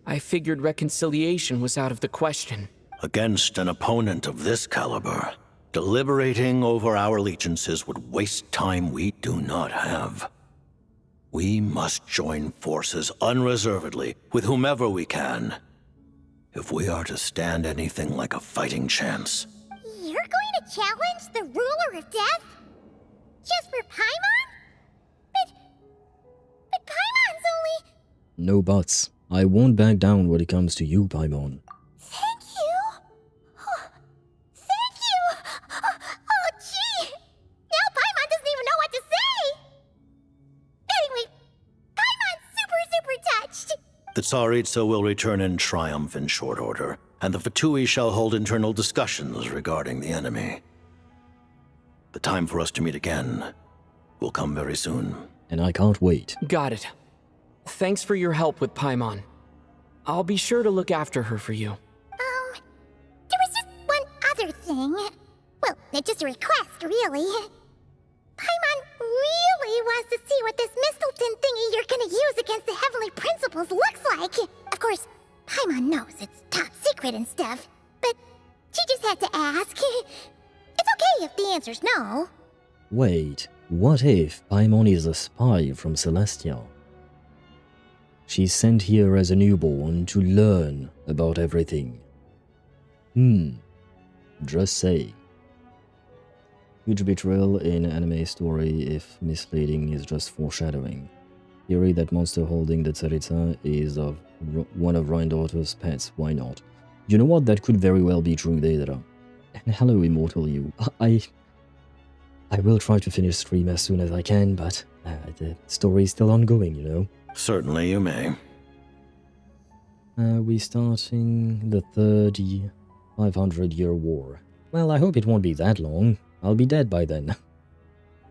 I figured reconciliation was out of the question. Against an opponent of this caliber, deliberating over our allegiances would waste time we do not have. We must join forces unreservedly with whomever we can, if we are to stand anything like a fighting chance. You're going to challenge the Ruler of Death? Just for Paimon? But Paimon's only... No buts. I won't back down when it comes to you, Paimon. Thank you. Thank you. Oh, gee. Now Paimon doesn't even know what to say. Anyway, Paimon's super touched. The Tsaritsa will return in triumph in short order, and the Fatui shall hold internal discussions regarding the enemy. The time for us to meet again will come very soon. And I can't wait. Got it. Thanks for your help with Paimon. I'll be sure to look after her for you. There was just one other thing. Well, it's just a request, really. Paimon really wants to see what this Mistleton thingy you're gonna use against the Heavenly Principles looks like. Of course, Paimon knows it's top secret and stuff, but she just had to ask. It's okay if the answer's no. Wait, what if Paimon is a spy from Celestia? She's sent here as a newborn to learn about everything. Just say. Huge betrayal in anime story if misleading is just foreshadowing. Theory that monster holding the Tsaritsa is of one of Rhindaughter's pets, why not? You know what, that could very well be true, Deidara. And hello, Immortal You. I will try to finish stream as soon as I can, but the story is still ongoing, you know? Certainly you may. We starting the 500-year war. Well, I hope it won't be that long. I'll be dead by then.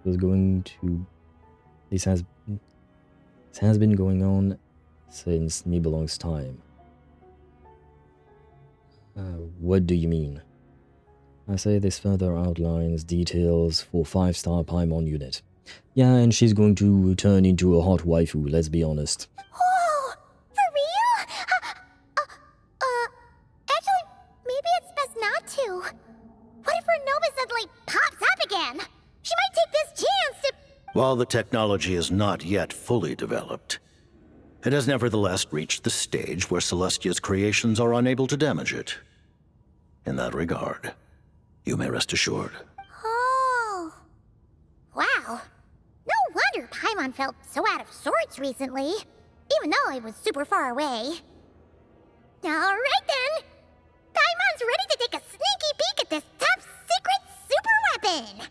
This has been going on since Nibelung's time. What do you mean? I say this further outlines details for 5-star Paimon unit. Yeah, and she's going to turn into a hot waifu, let's be honest. Whoa! For real? Actually, maybe it's best not to. What if her Nova suddenly pops up again? She might take this chance to... While the technology is not yet fully developed, it has nevertheless reached the stage where Celestia's creations are unable to damage it. In that regard, you may rest assured. Oh. Wow. No wonder Paimon felt so out of sorts recently, even though it was super far away. Alright then! Paimon's ready to take a sneaky peek at this top secret super weapon!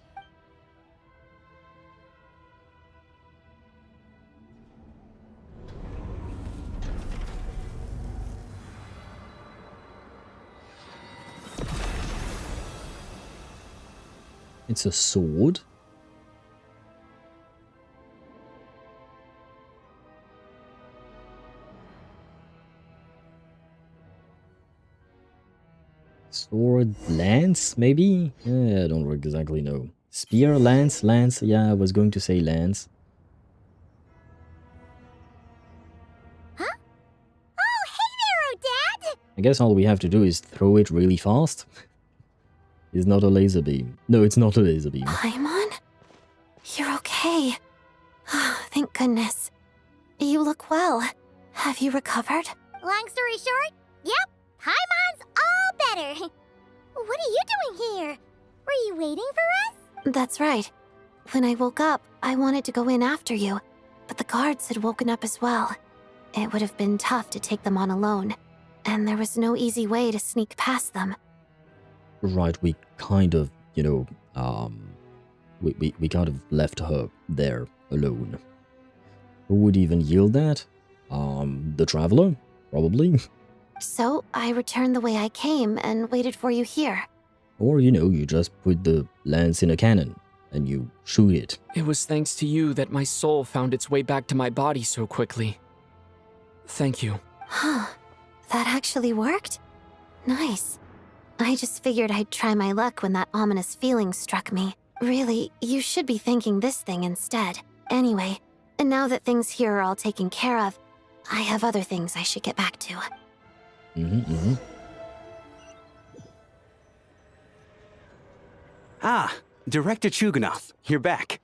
It's a sword. Sword, lance, maybe? I don't exactly know. Spear, lance, yeah, I was going to say lance. Huh? Oh, hey there, Odette! I guess all we have to do is throw it really fast. It's not a laser beam. No, it's not a laser beam. Paimon? You're okay. Thank goodness. You look well. Have you recovered? Long story short, yep, Paimon's all better. What are you doing here? Were you waiting for us? That's right. When I woke up, I wanted to go in after you, but the guards had woken up as well. It would have been tough to take them on alone, and there was no easy way to sneak past them. Right, we kind of, you know, we kind of left her there alone. Who would even yield that? The Traveler? Probably. So, I returned the way I came and waited for you here. Or, you know, you just put the lance in a cannon and you shoot it. It was thanks to you that my soul found its way back to my body so quickly. Thank you. Huh. That actually worked? Nice. I just figured I'd try my luck when that ominous feeling struck me. Really, you should be thanking this thing instead. Anyway, and now that things here are all taken care of, I have other things I should get back to. Ah, Director Chuganov, you're back.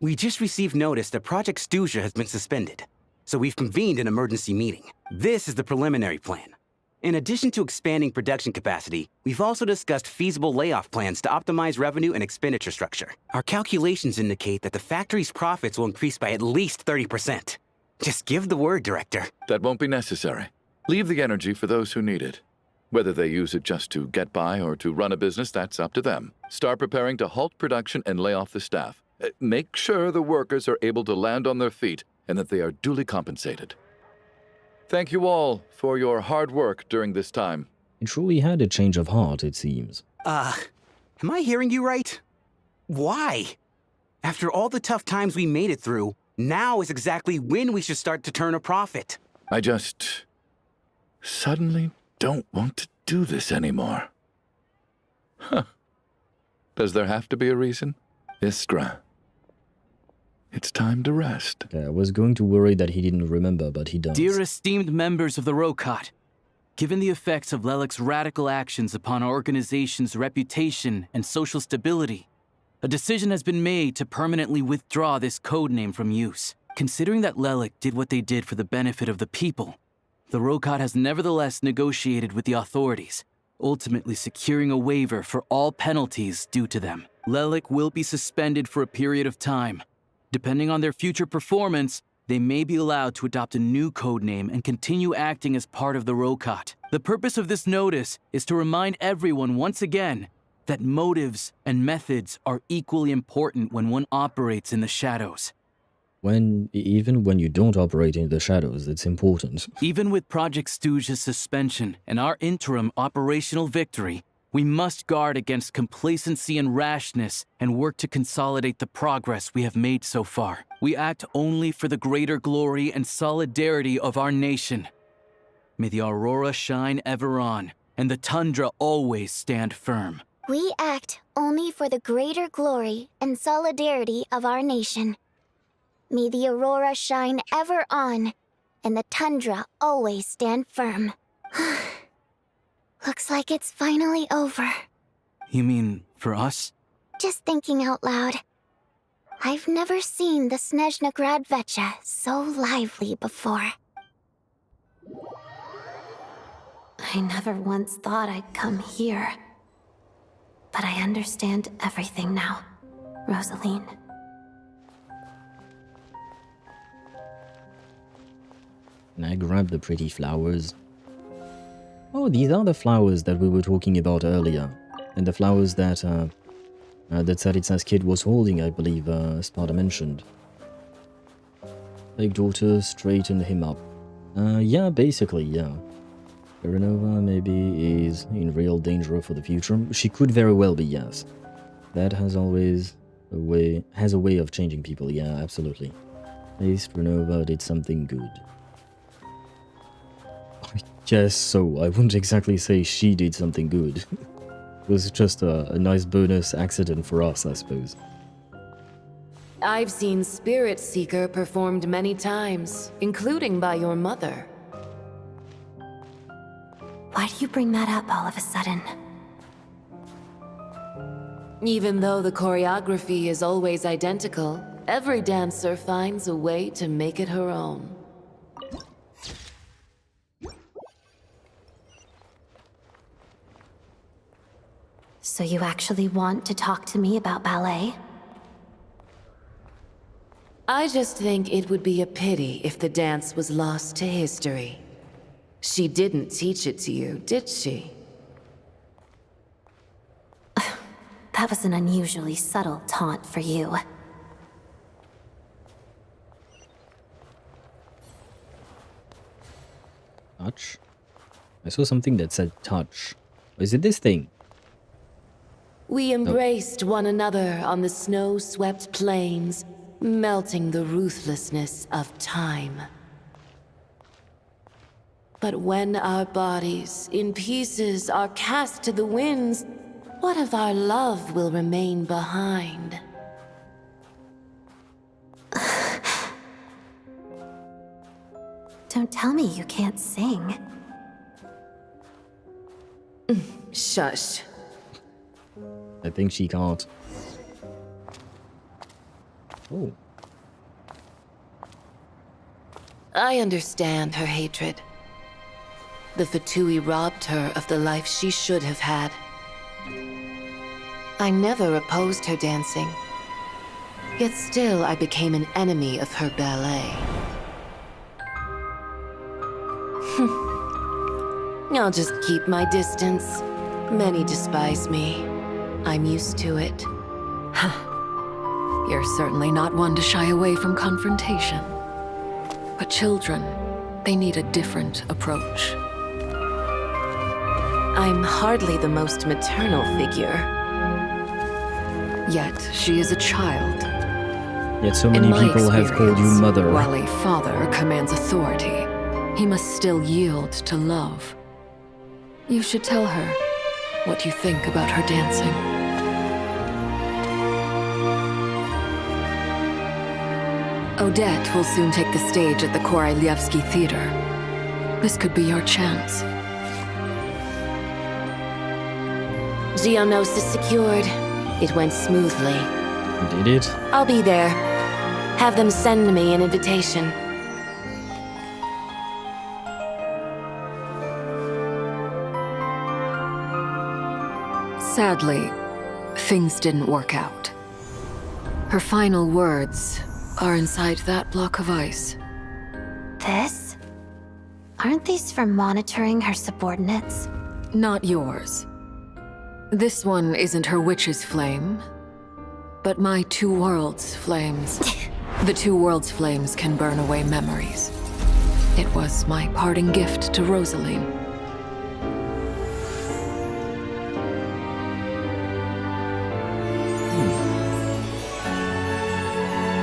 We just received notice that Project Stuzha has been suspended, so we've convened an emergency meeting. This is the preliminary plan. In addition to expanding production capacity, we've also discussed feasible layoff plans to optimize revenue and expenditure structure. Our calculations indicate that the factory's profits will increase by at least 30%. Just give the word, Director. That won't be necessary. Leave the energy for those who need it. Whether they use it just to get by or to run a business, that's up to them. Start preparing to halt production and lay off the staff. Make sure the workers are able to land on their feet and that they are duly compensated. Thank you all for your hard work during this time. It truly had a change of heart, it seems. Am I hearing you right? Why? After all the tough times we made it through, now is exactly when we should start to turn a profit. I just suddenly don't want to do this anymore. Huh. Does there have to be a reason? Iskra. It's time to rest. I was going to worry that he didn't remember, but he does. Dear esteemed members of the Rokat, given the effects of Lelik's radical actions upon our organization's reputation and social stability, a decision has been made to permanently withdraw this codename from use. Considering that Lelik did what they did for the benefit of the people, the Rokat has nevertheless negotiated with the authorities, ultimately securing a waiver for all penalties due to them. Lelik will be suspended for a period of time. Depending on their future performance, they may be allowed to adopt a new codename and continue acting as part of the Rokat. The purpose of this notice is to remind everyone once again that motives and methods are equally important when one operates in the shadows. Even when you don't operate in the shadows, it's important. Even with Project Stuzha's suspension and our interim operational victory, we must guard against complacency and rashness and work to consolidate the progress we have made so far. We act only for the greater glory and solidarity of our nation. May the aurora shine ever on, and the tundra always stand firm. We act only for the greater glory and solidarity of our nation. May the aurora shine ever on, and the tundra always stand firm. Looks like it's finally over. You mean for us? Just thinking out loud. I've never seen the Snezhnaya Vecha so lively before. I never once thought I'd come here. But I understand everything now, Rosaline. And I grabbed the pretty flowers. Oh, these are the flowers that we were talking about earlier. And the flowers that the Tsaritsa's kid was holding, I believe, Sparta mentioned. Like daughter straightened him up. Yeah, basically, yeah. Irenova maybe is in real danger for the future. She could very well be, yes. That has always a way of changing people. Yeah, absolutely. At least Renova did something good. I guess so. I wouldn't exactly say she did something good. It was just a nice bonus accident for us, I suppose. I've seen Spirit Seeker performed many times, including by your mother. Why do you bring that up all of a sudden? Even though the choreography is always identical, every dancer finds a way to make it her own. So you actually want to talk to me about ballet? I just think it would be a pity if the dance was lost to history. She didn't teach it to you, did she? That was an unusually subtle taunt for you. Touch? I saw something that said touch. Is it this thing? We embraced one another on the snow-swept plains, melting the ruthlessness of time. But when our bodies, in pieces, are cast to the winds, what of our love will remain behind? Don't tell me you can't sing. Shush. I think she can't. Oh. I understand her hatred. The Fatui robbed her of the life she should have had. I never opposed her dancing. Yet still I became an enemy of her ballet. I'll just keep my distance. Many despise me. I'm used to it. You're certainly not one to shy away from confrontation. But children, they need a different approach. I'm hardly the most maternal figure. Yet she is a child. Yet so many people have called you mother. While a father commands authority, he must still yield to love. You should tell her what you think about her dancing. Odette will soon take the stage at the Korolyevsky Theater. This could be your chance. Geonosis secured. It went smoothly. Did it? I'll be there. Have them send me an invitation. Sadly, things didn't work out. Her final words are inside that block of ice. This? Aren't these for monitoring her subordinates? Not yours. This one isn't her witch's flame, but my two worlds' flames. The two worlds' flames can burn away memories. It was my parting gift to Rosaline.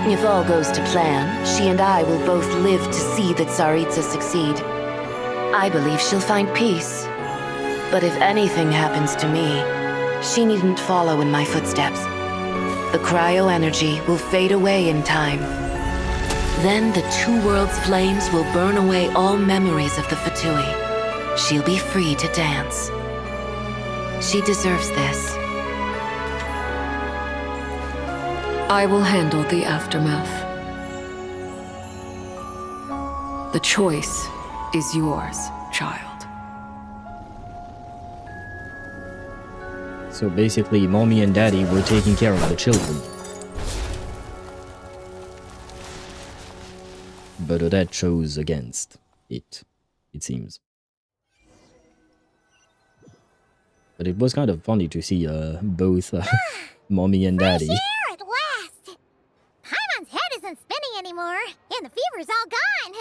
If all goes to plan, she and I will both live to see the Tsaritsa succeed. I believe she'll find peace. But if anything happens to me, she needn't follow in my footsteps. The cryo-energy will fade away in time. Then the two worlds' flames will burn away all memories of the Fatui. She'll be free to dance. She deserves this. I will handle the aftermath. The choice is yours, child. So basically, mommy and daddy were taking care of the children. But Odette chose against it seems. But it was kind of funny to see both mommy and daddy. At last! Paimon's head isn't spinning anymore, and the fever's all gone.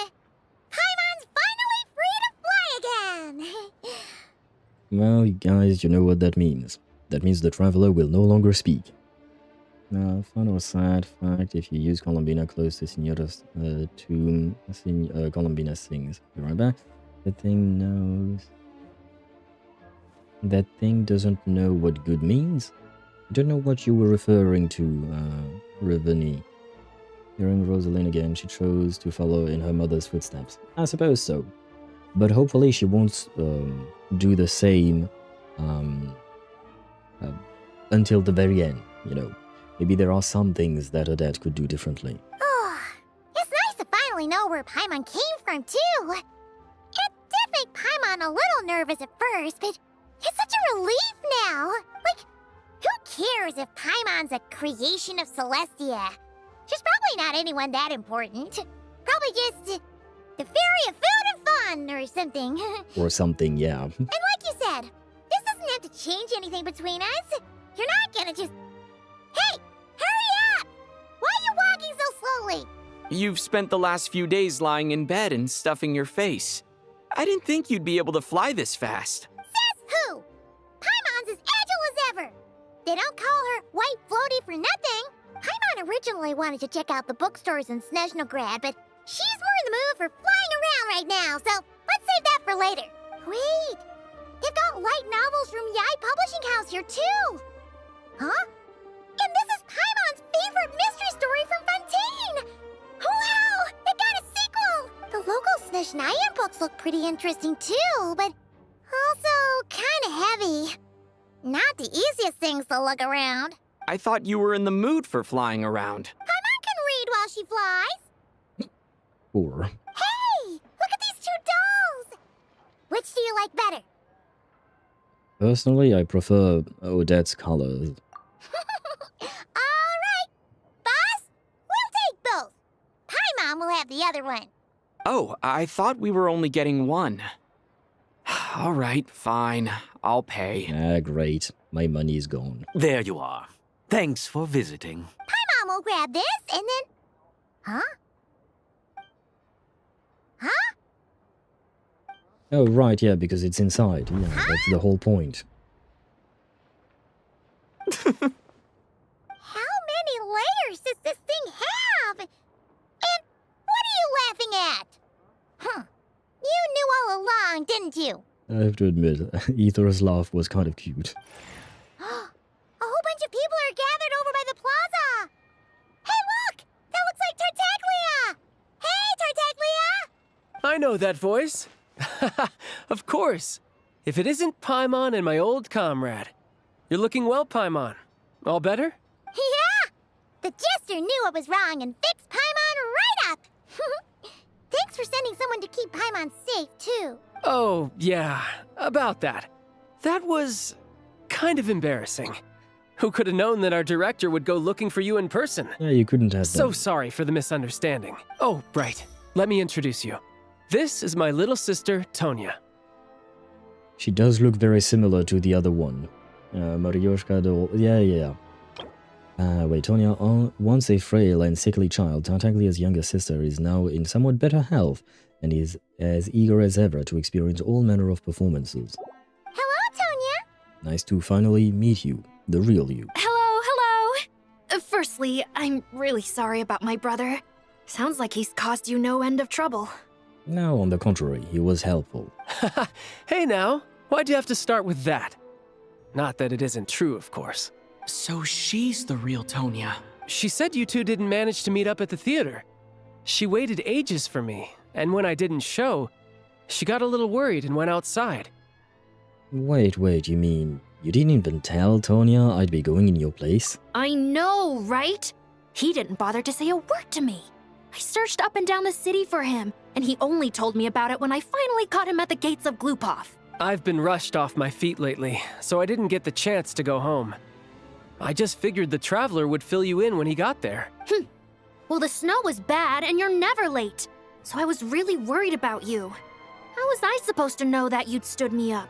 Paimon's finally free to fly again. Well, guys, you know what that means. That means the traveler will no longer speak. Fun or sad fact, if you use Colombina close to Signora's tomb, Colombina sings. Be right back. The thing knows... That thing doesn't know what good means? I don't know what you were referring to, Ravini. Hearing Rosalind again, she chose to follow in her mother's footsteps. I suppose so. But hopefully she won't do the same until the very end, you know. Maybe there are some things that Odette could do differently. Oh, it's nice to finally know where Paimon came from, too. It did make Paimon a little nervous at first, but it's such a relief now. Like, who cares if Paimon's a creation of Celestia? She's probably not anyone that important. Probably just the fairy of food and fun or something. Or something, yeah. And like you said, this doesn't have to change anything between us. You're not gonna just... Hey! Hurry up! Why are you walking so slowly? You've spent the last few days lying in bed and stuffing your face. I didn't think you'd be able to fly this fast. Says who? Paimon's as agile as ever. They don't call her White Floaty for nothing. Paimon originally wanted to check out the bookstores in Snezhnograd, but she's more in the mood for flying around right now, so let's save that for later. Wait, they've got light novels from VII Publishing House here too. Huh? And this is Paimon's favorite mystery story from Fontaine! Wow! It got a sequel! The local Snezhnaya books look pretty interesting too, but also kinda heavy. Not the easiest things to look around. I thought you were in the mood for flying around. Paimon can read while she flies. Or... Hey! Look at these two dolls! Which do you like better? Personally, I prefer Odette's colors. Alright! Boss, we'll take both. Paimon will have the other one. Oh, I thought we were only getting one. All right, fine. I'll pay. Ah, great. My money's gone. There you are. Thanks for visiting. Paimon will grab this and then... Huh? Huh? Oh, right, yeah, because it's inside. Yeah, that's the whole point. How many layers does this thing have? And what are you laughing at? Huh. You knew all along, didn't you? I have to admit, Ether's laugh was kind of cute. A whole bunch of people are gathered over by the plaza. Hey, look! That looks like Tartaglia! Hey, Tartaglia! I know that voice. Of course. If it isn't Paimon and my old comrade. You're looking well, Paimon. All better? Yeah! The jester knew I was wrong and fixed Paimon right up! Thanks for sending someone to keep Paimon safe, too. Oh, yeah. About that. That was... kind of embarrassing. Who could have known that our director would go looking for you in person? Yeah, you couldn't have So done. sorry for the misunderstanding. Oh, right. Let me introduce you. This is my little sister, Tonya. She does look very similar to the other one. Marioshka doll. Yeah. Wait, Tonya, once a frail and sickly child, Tartaglia's younger sister is now in somewhat better health and is as eager as ever to experience all manner of performances. Hello, Tonya! Nice to finally meet you, the real you. Hello! Firstly, I'm really sorry about my brother. Sounds like he's caused you no end of trouble. No, on the contrary, he was helpful. Hey now, why'd you have to start with that? Not that it isn't true, of course. So she's the real Tonya. She said you two didn't manage to meet up at the theater. She waited ages for me, and when I didn't show, she got a little worried and went outside. Wait, you mean you didn't even tell Tonya I'd be going in your place? I know, right? He didn't bother to say a word to me. I searched up and down the city for him, and he only told me about it when I finally caught him at the gates of Glupov. I've been rushed off my feet lately, so I didn't get the chance to go home. I just figured the Traveler would fill you in when he got there. Well, the snow was bad, and you're never late. So I was really worried about you. How was I supposed to know that you'd stood me up?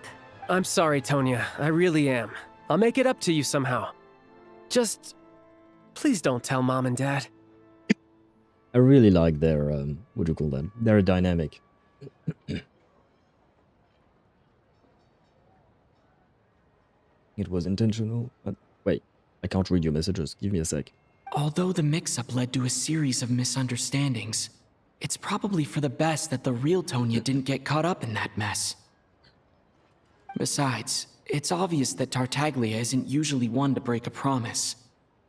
I'm sorry, Tonya. I really am. I'll make it up to you somehow. Just... please don't tell Mom and Dad. I really like their, what do you call that? Their dynamic. It was intentional, but wait. I can't read your messages. Give me a sec. Although the mix-up led to a series of misunderstandings, it's probably for the best that the real Tonya didn't get caught up in that mess. Besides, it's obvious that Tartaglia isn't usually one to break a promise.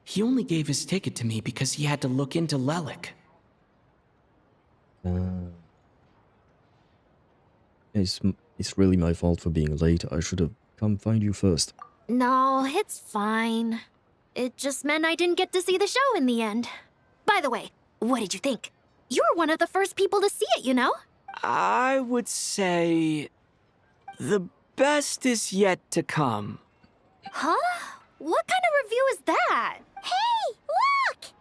He only gave his ticket to me because he had to look into Lelik. It's really my fault for being late. I should have come find you first. No, it's fine. It just meant I didn't get to see the show in the end. By the way, what did you think? You were one of the first people to see it, you know? I would say... the best is yet to come. Huh? What kind of review is that? Hey, look!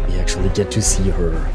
We actually get to see her.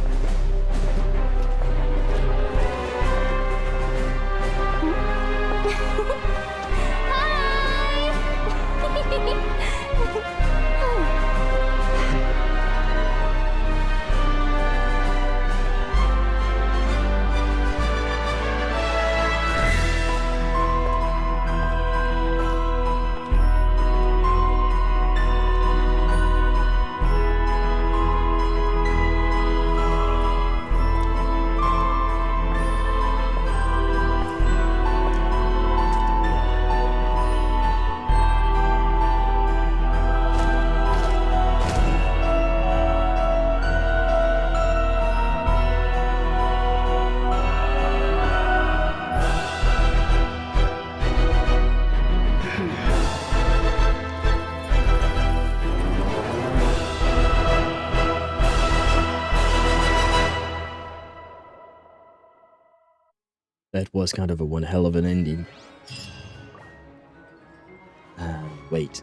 That was kind of a one hell of an ending. Wait.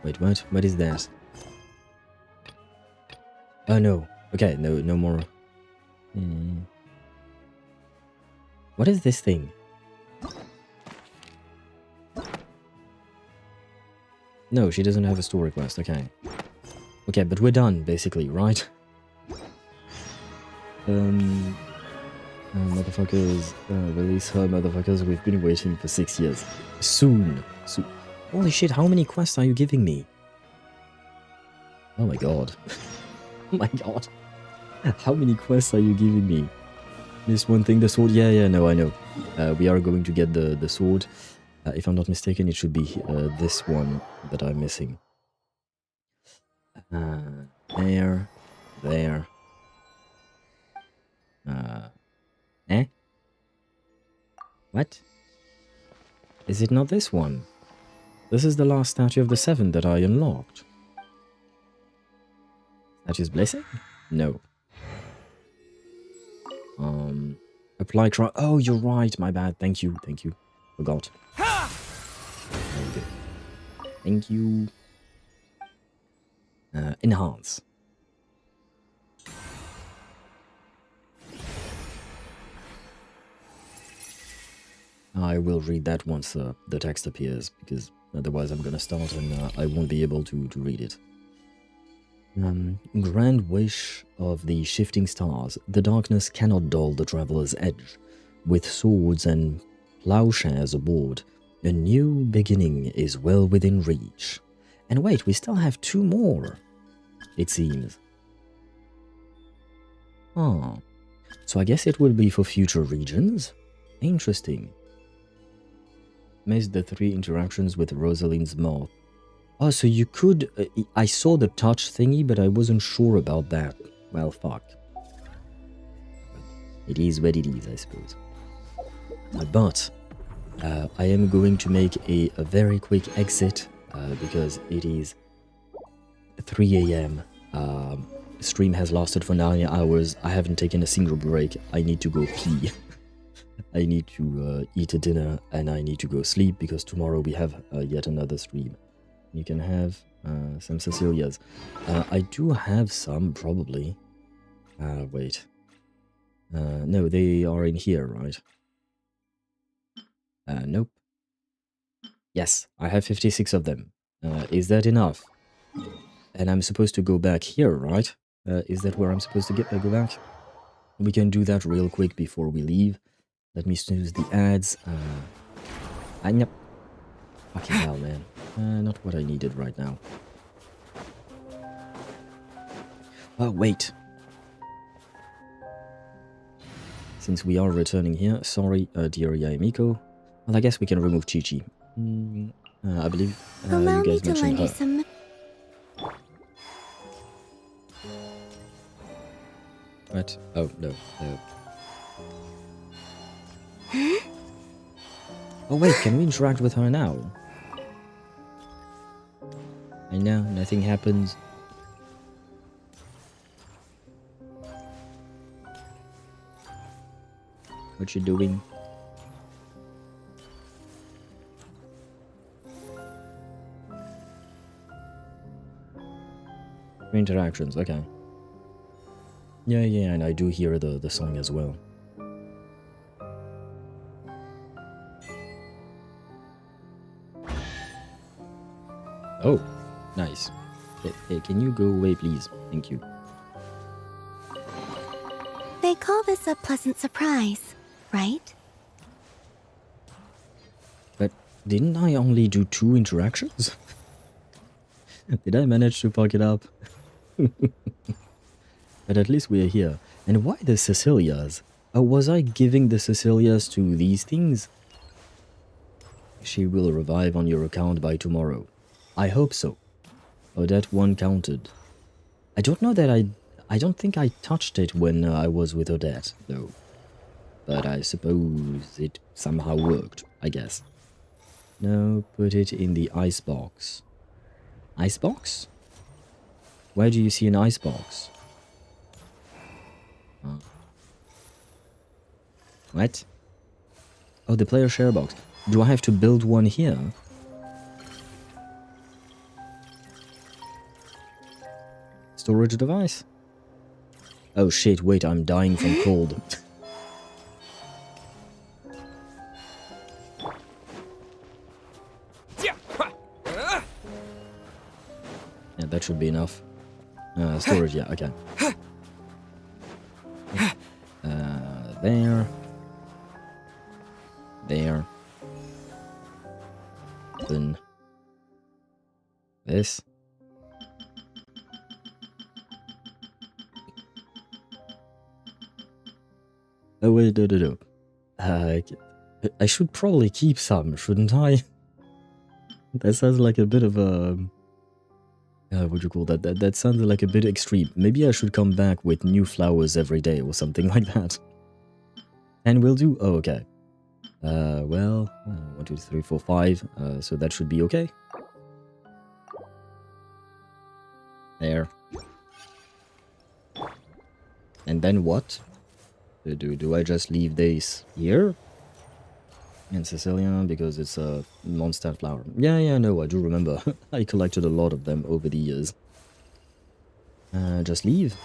Wait, what? What is that? Oh no. Okay, no more. What is this thing? No, she doesn't have a store request, okay. Okay, but we're done, basically, right? Motherfuckers, release her, motherfuckers. We've been waiting for 6 years. Soon. Holy shit, how many quests are you giving me? Oh my god. Oh my god. How many quests are you giving me? This one thing, the sword? Yeah, no, I know. We are going to get the sword. If I'm not mistaken, it should be this one that I'm missing. There. What? Is it not this one? This is the last statue of the 7 that I unlocked. Statue's Blessing? No. Apply trial. Oh, you're right. My bad. Thank you. Forgot. Very good. Thank you. Enhance. I will read that once the text appears, because otherwise I'm gonna start and I won't be able to read it. Grand wish of the shifting stars, the darkness cannot dull the traveler's edge. With swords and plowshares aboard, a new beginning is well within reach. And wait, we still have 2 more, it seems. So I guess it will be for future regions? Interesting. Missed the 3 interactions with Rosalind's mouth. Oh, so you could... I saw the touch thingy, but I wasn't sure about that. Well, fuck. It is what it is, I suppose. But I am going to make a very quick exit because it is 3 a.m. Stream has lasted for 9 hours. I haven't taken a single break. I need to go pee. I need to eat a dinner and I need to go sleep because tomorrow we have yet another stream. You can have some Cecilias. I do have some, probably. Wait. No, they are in here, right? Nope. Yes, I have 56 of them. Is that enough? And I'm supposed to go back here, right? Is that where I'm supposed to go back? We can do that real quick before we leave. Let me snooze the ads. Yep. Fucking hell, man. Not what I needed right now. Oh, wait. Since we are returning here, sorry, dear Yaemiko. Well, I guess we can remove Chi-Chi. I believe Allow you me guys to mentioned lend her. you some. What? Oh, no. Oh, wait, can we interact with her now? I know, nothing happens. What you doing? Interactions, okay. Yeah, and I do hear the song as well. Oh, nice. Hey, can you go away, please? Thank you. They call this a pleasant surprise, right? But didn't I only do 2 interactions? Did I manage to fuck it up? But at least we're here. And why the Cecilias? Oh, was I giving the Cecilias to these things? She will revive on your account by tomorrow. I hope so. Odette 1 counted. I don't know that I don't think I touched it when I was with Odette, though. But I suppose it somehow worked, I guess. No, put it in the icebox. Icebox? Where do you see an icebox? Oh. What? Oh, the player share box. Do I have to build one here? Storage device? Oh shit, wait, I'm dying from cold. Yeah, that should be enough. Storage, yeah, okay. There. There. Then this. Oh wait, no. I should probably keep some, shouldn't I? That sounds like a bit of a... what do you call that? That sounds like a bit extreme. Maybe I should come back with new flowers every day or something like that. And we'll do... Oh, okay. Well, 1, 2, 3, 4, 5. So that should be okay. There. And then what? Do I just leave this here? In Sicilian, because it's a Mondstadt flower. Yeah, no, I do remember. I collected a lot of them over the years. Just leave.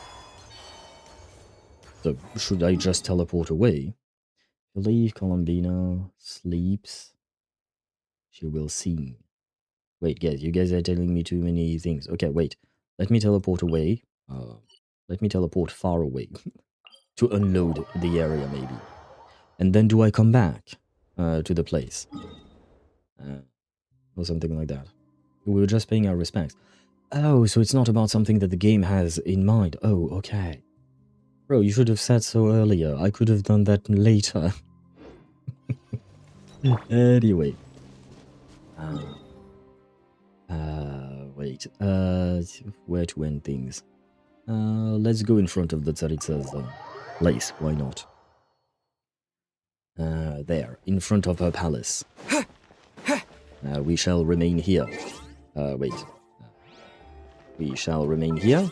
So, should I just teleport away? Leave, Colombina sleeps. She will sing. Wait, guys, you guys are telling me too many things. Okay, wait. Let me teleport away. Let me teleport far away. To unload the area, maybe. And then do I come back to the place? Or something like that. We were just paying our respects. Oh, so it's not about something that the game has in mind. Oh, okay. Bro, you should have said so earlier. I could have done that later. Anyway. Wait. Where to end things? Let's go in front of the Tsaritsa's place. Why not? There, in front of her palace. We shall remain here. Wait. We shall remain here?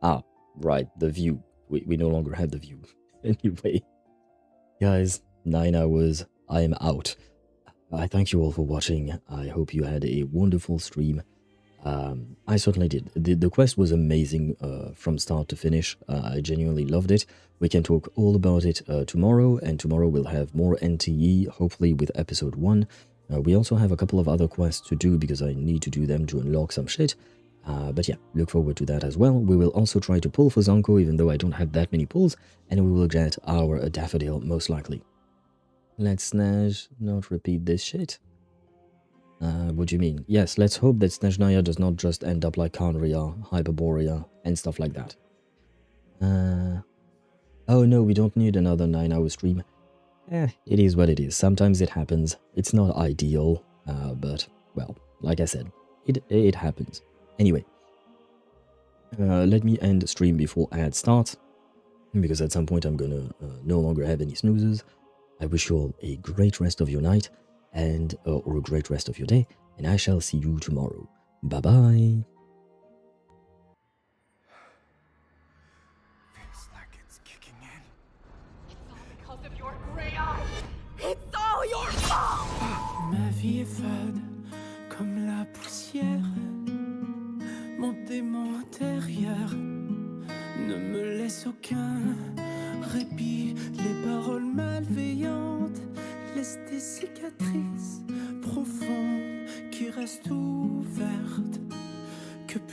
Ah, right, the view. We no longer have the view. Anyway. Guys, 9 hours. I am out. I thank you all for watching. I hope you had a wonderful stream. I certainly did. The quest was amazing from start to finish. I genuinely loved it. We can talk all about it tomorrow, and tomorrow we'll have more NTE, hopefully with episode 1. We also have a couple of other quests to do because I need to do them to unlock some shit. But yeah, look forward to that as well. We will also try to pull for Zonko, even though I don't have that many pulls, and we will get our Daffodil most likely. Let's not repeat this shit. What do you mean? Yes, let's hope that Snezhnaya does not just end up like Khaenri'ah, Hyperborea, and stuff like that. Oh no, we don't need another 9-hour stream. It is what it is. Sometimes it happens. It's not ideal, but, well, like I said, it happens. Anyway, let me end the stream before ad starts, because at some point I'm gonna no longer have any snoozes. I wish you all a great rest of your night, and or a great rest of your day, and I shall see you tomorrow. Bye-bye. Feels like it's kicking in. It's all because of your gray eye. It's all your fault. Ma vie est fade comme la poussière. Mon démon intérieur ne me laisse aucun répit. Les paroles malveillantes laissent des cicatrices profondes qui restent ouvertes.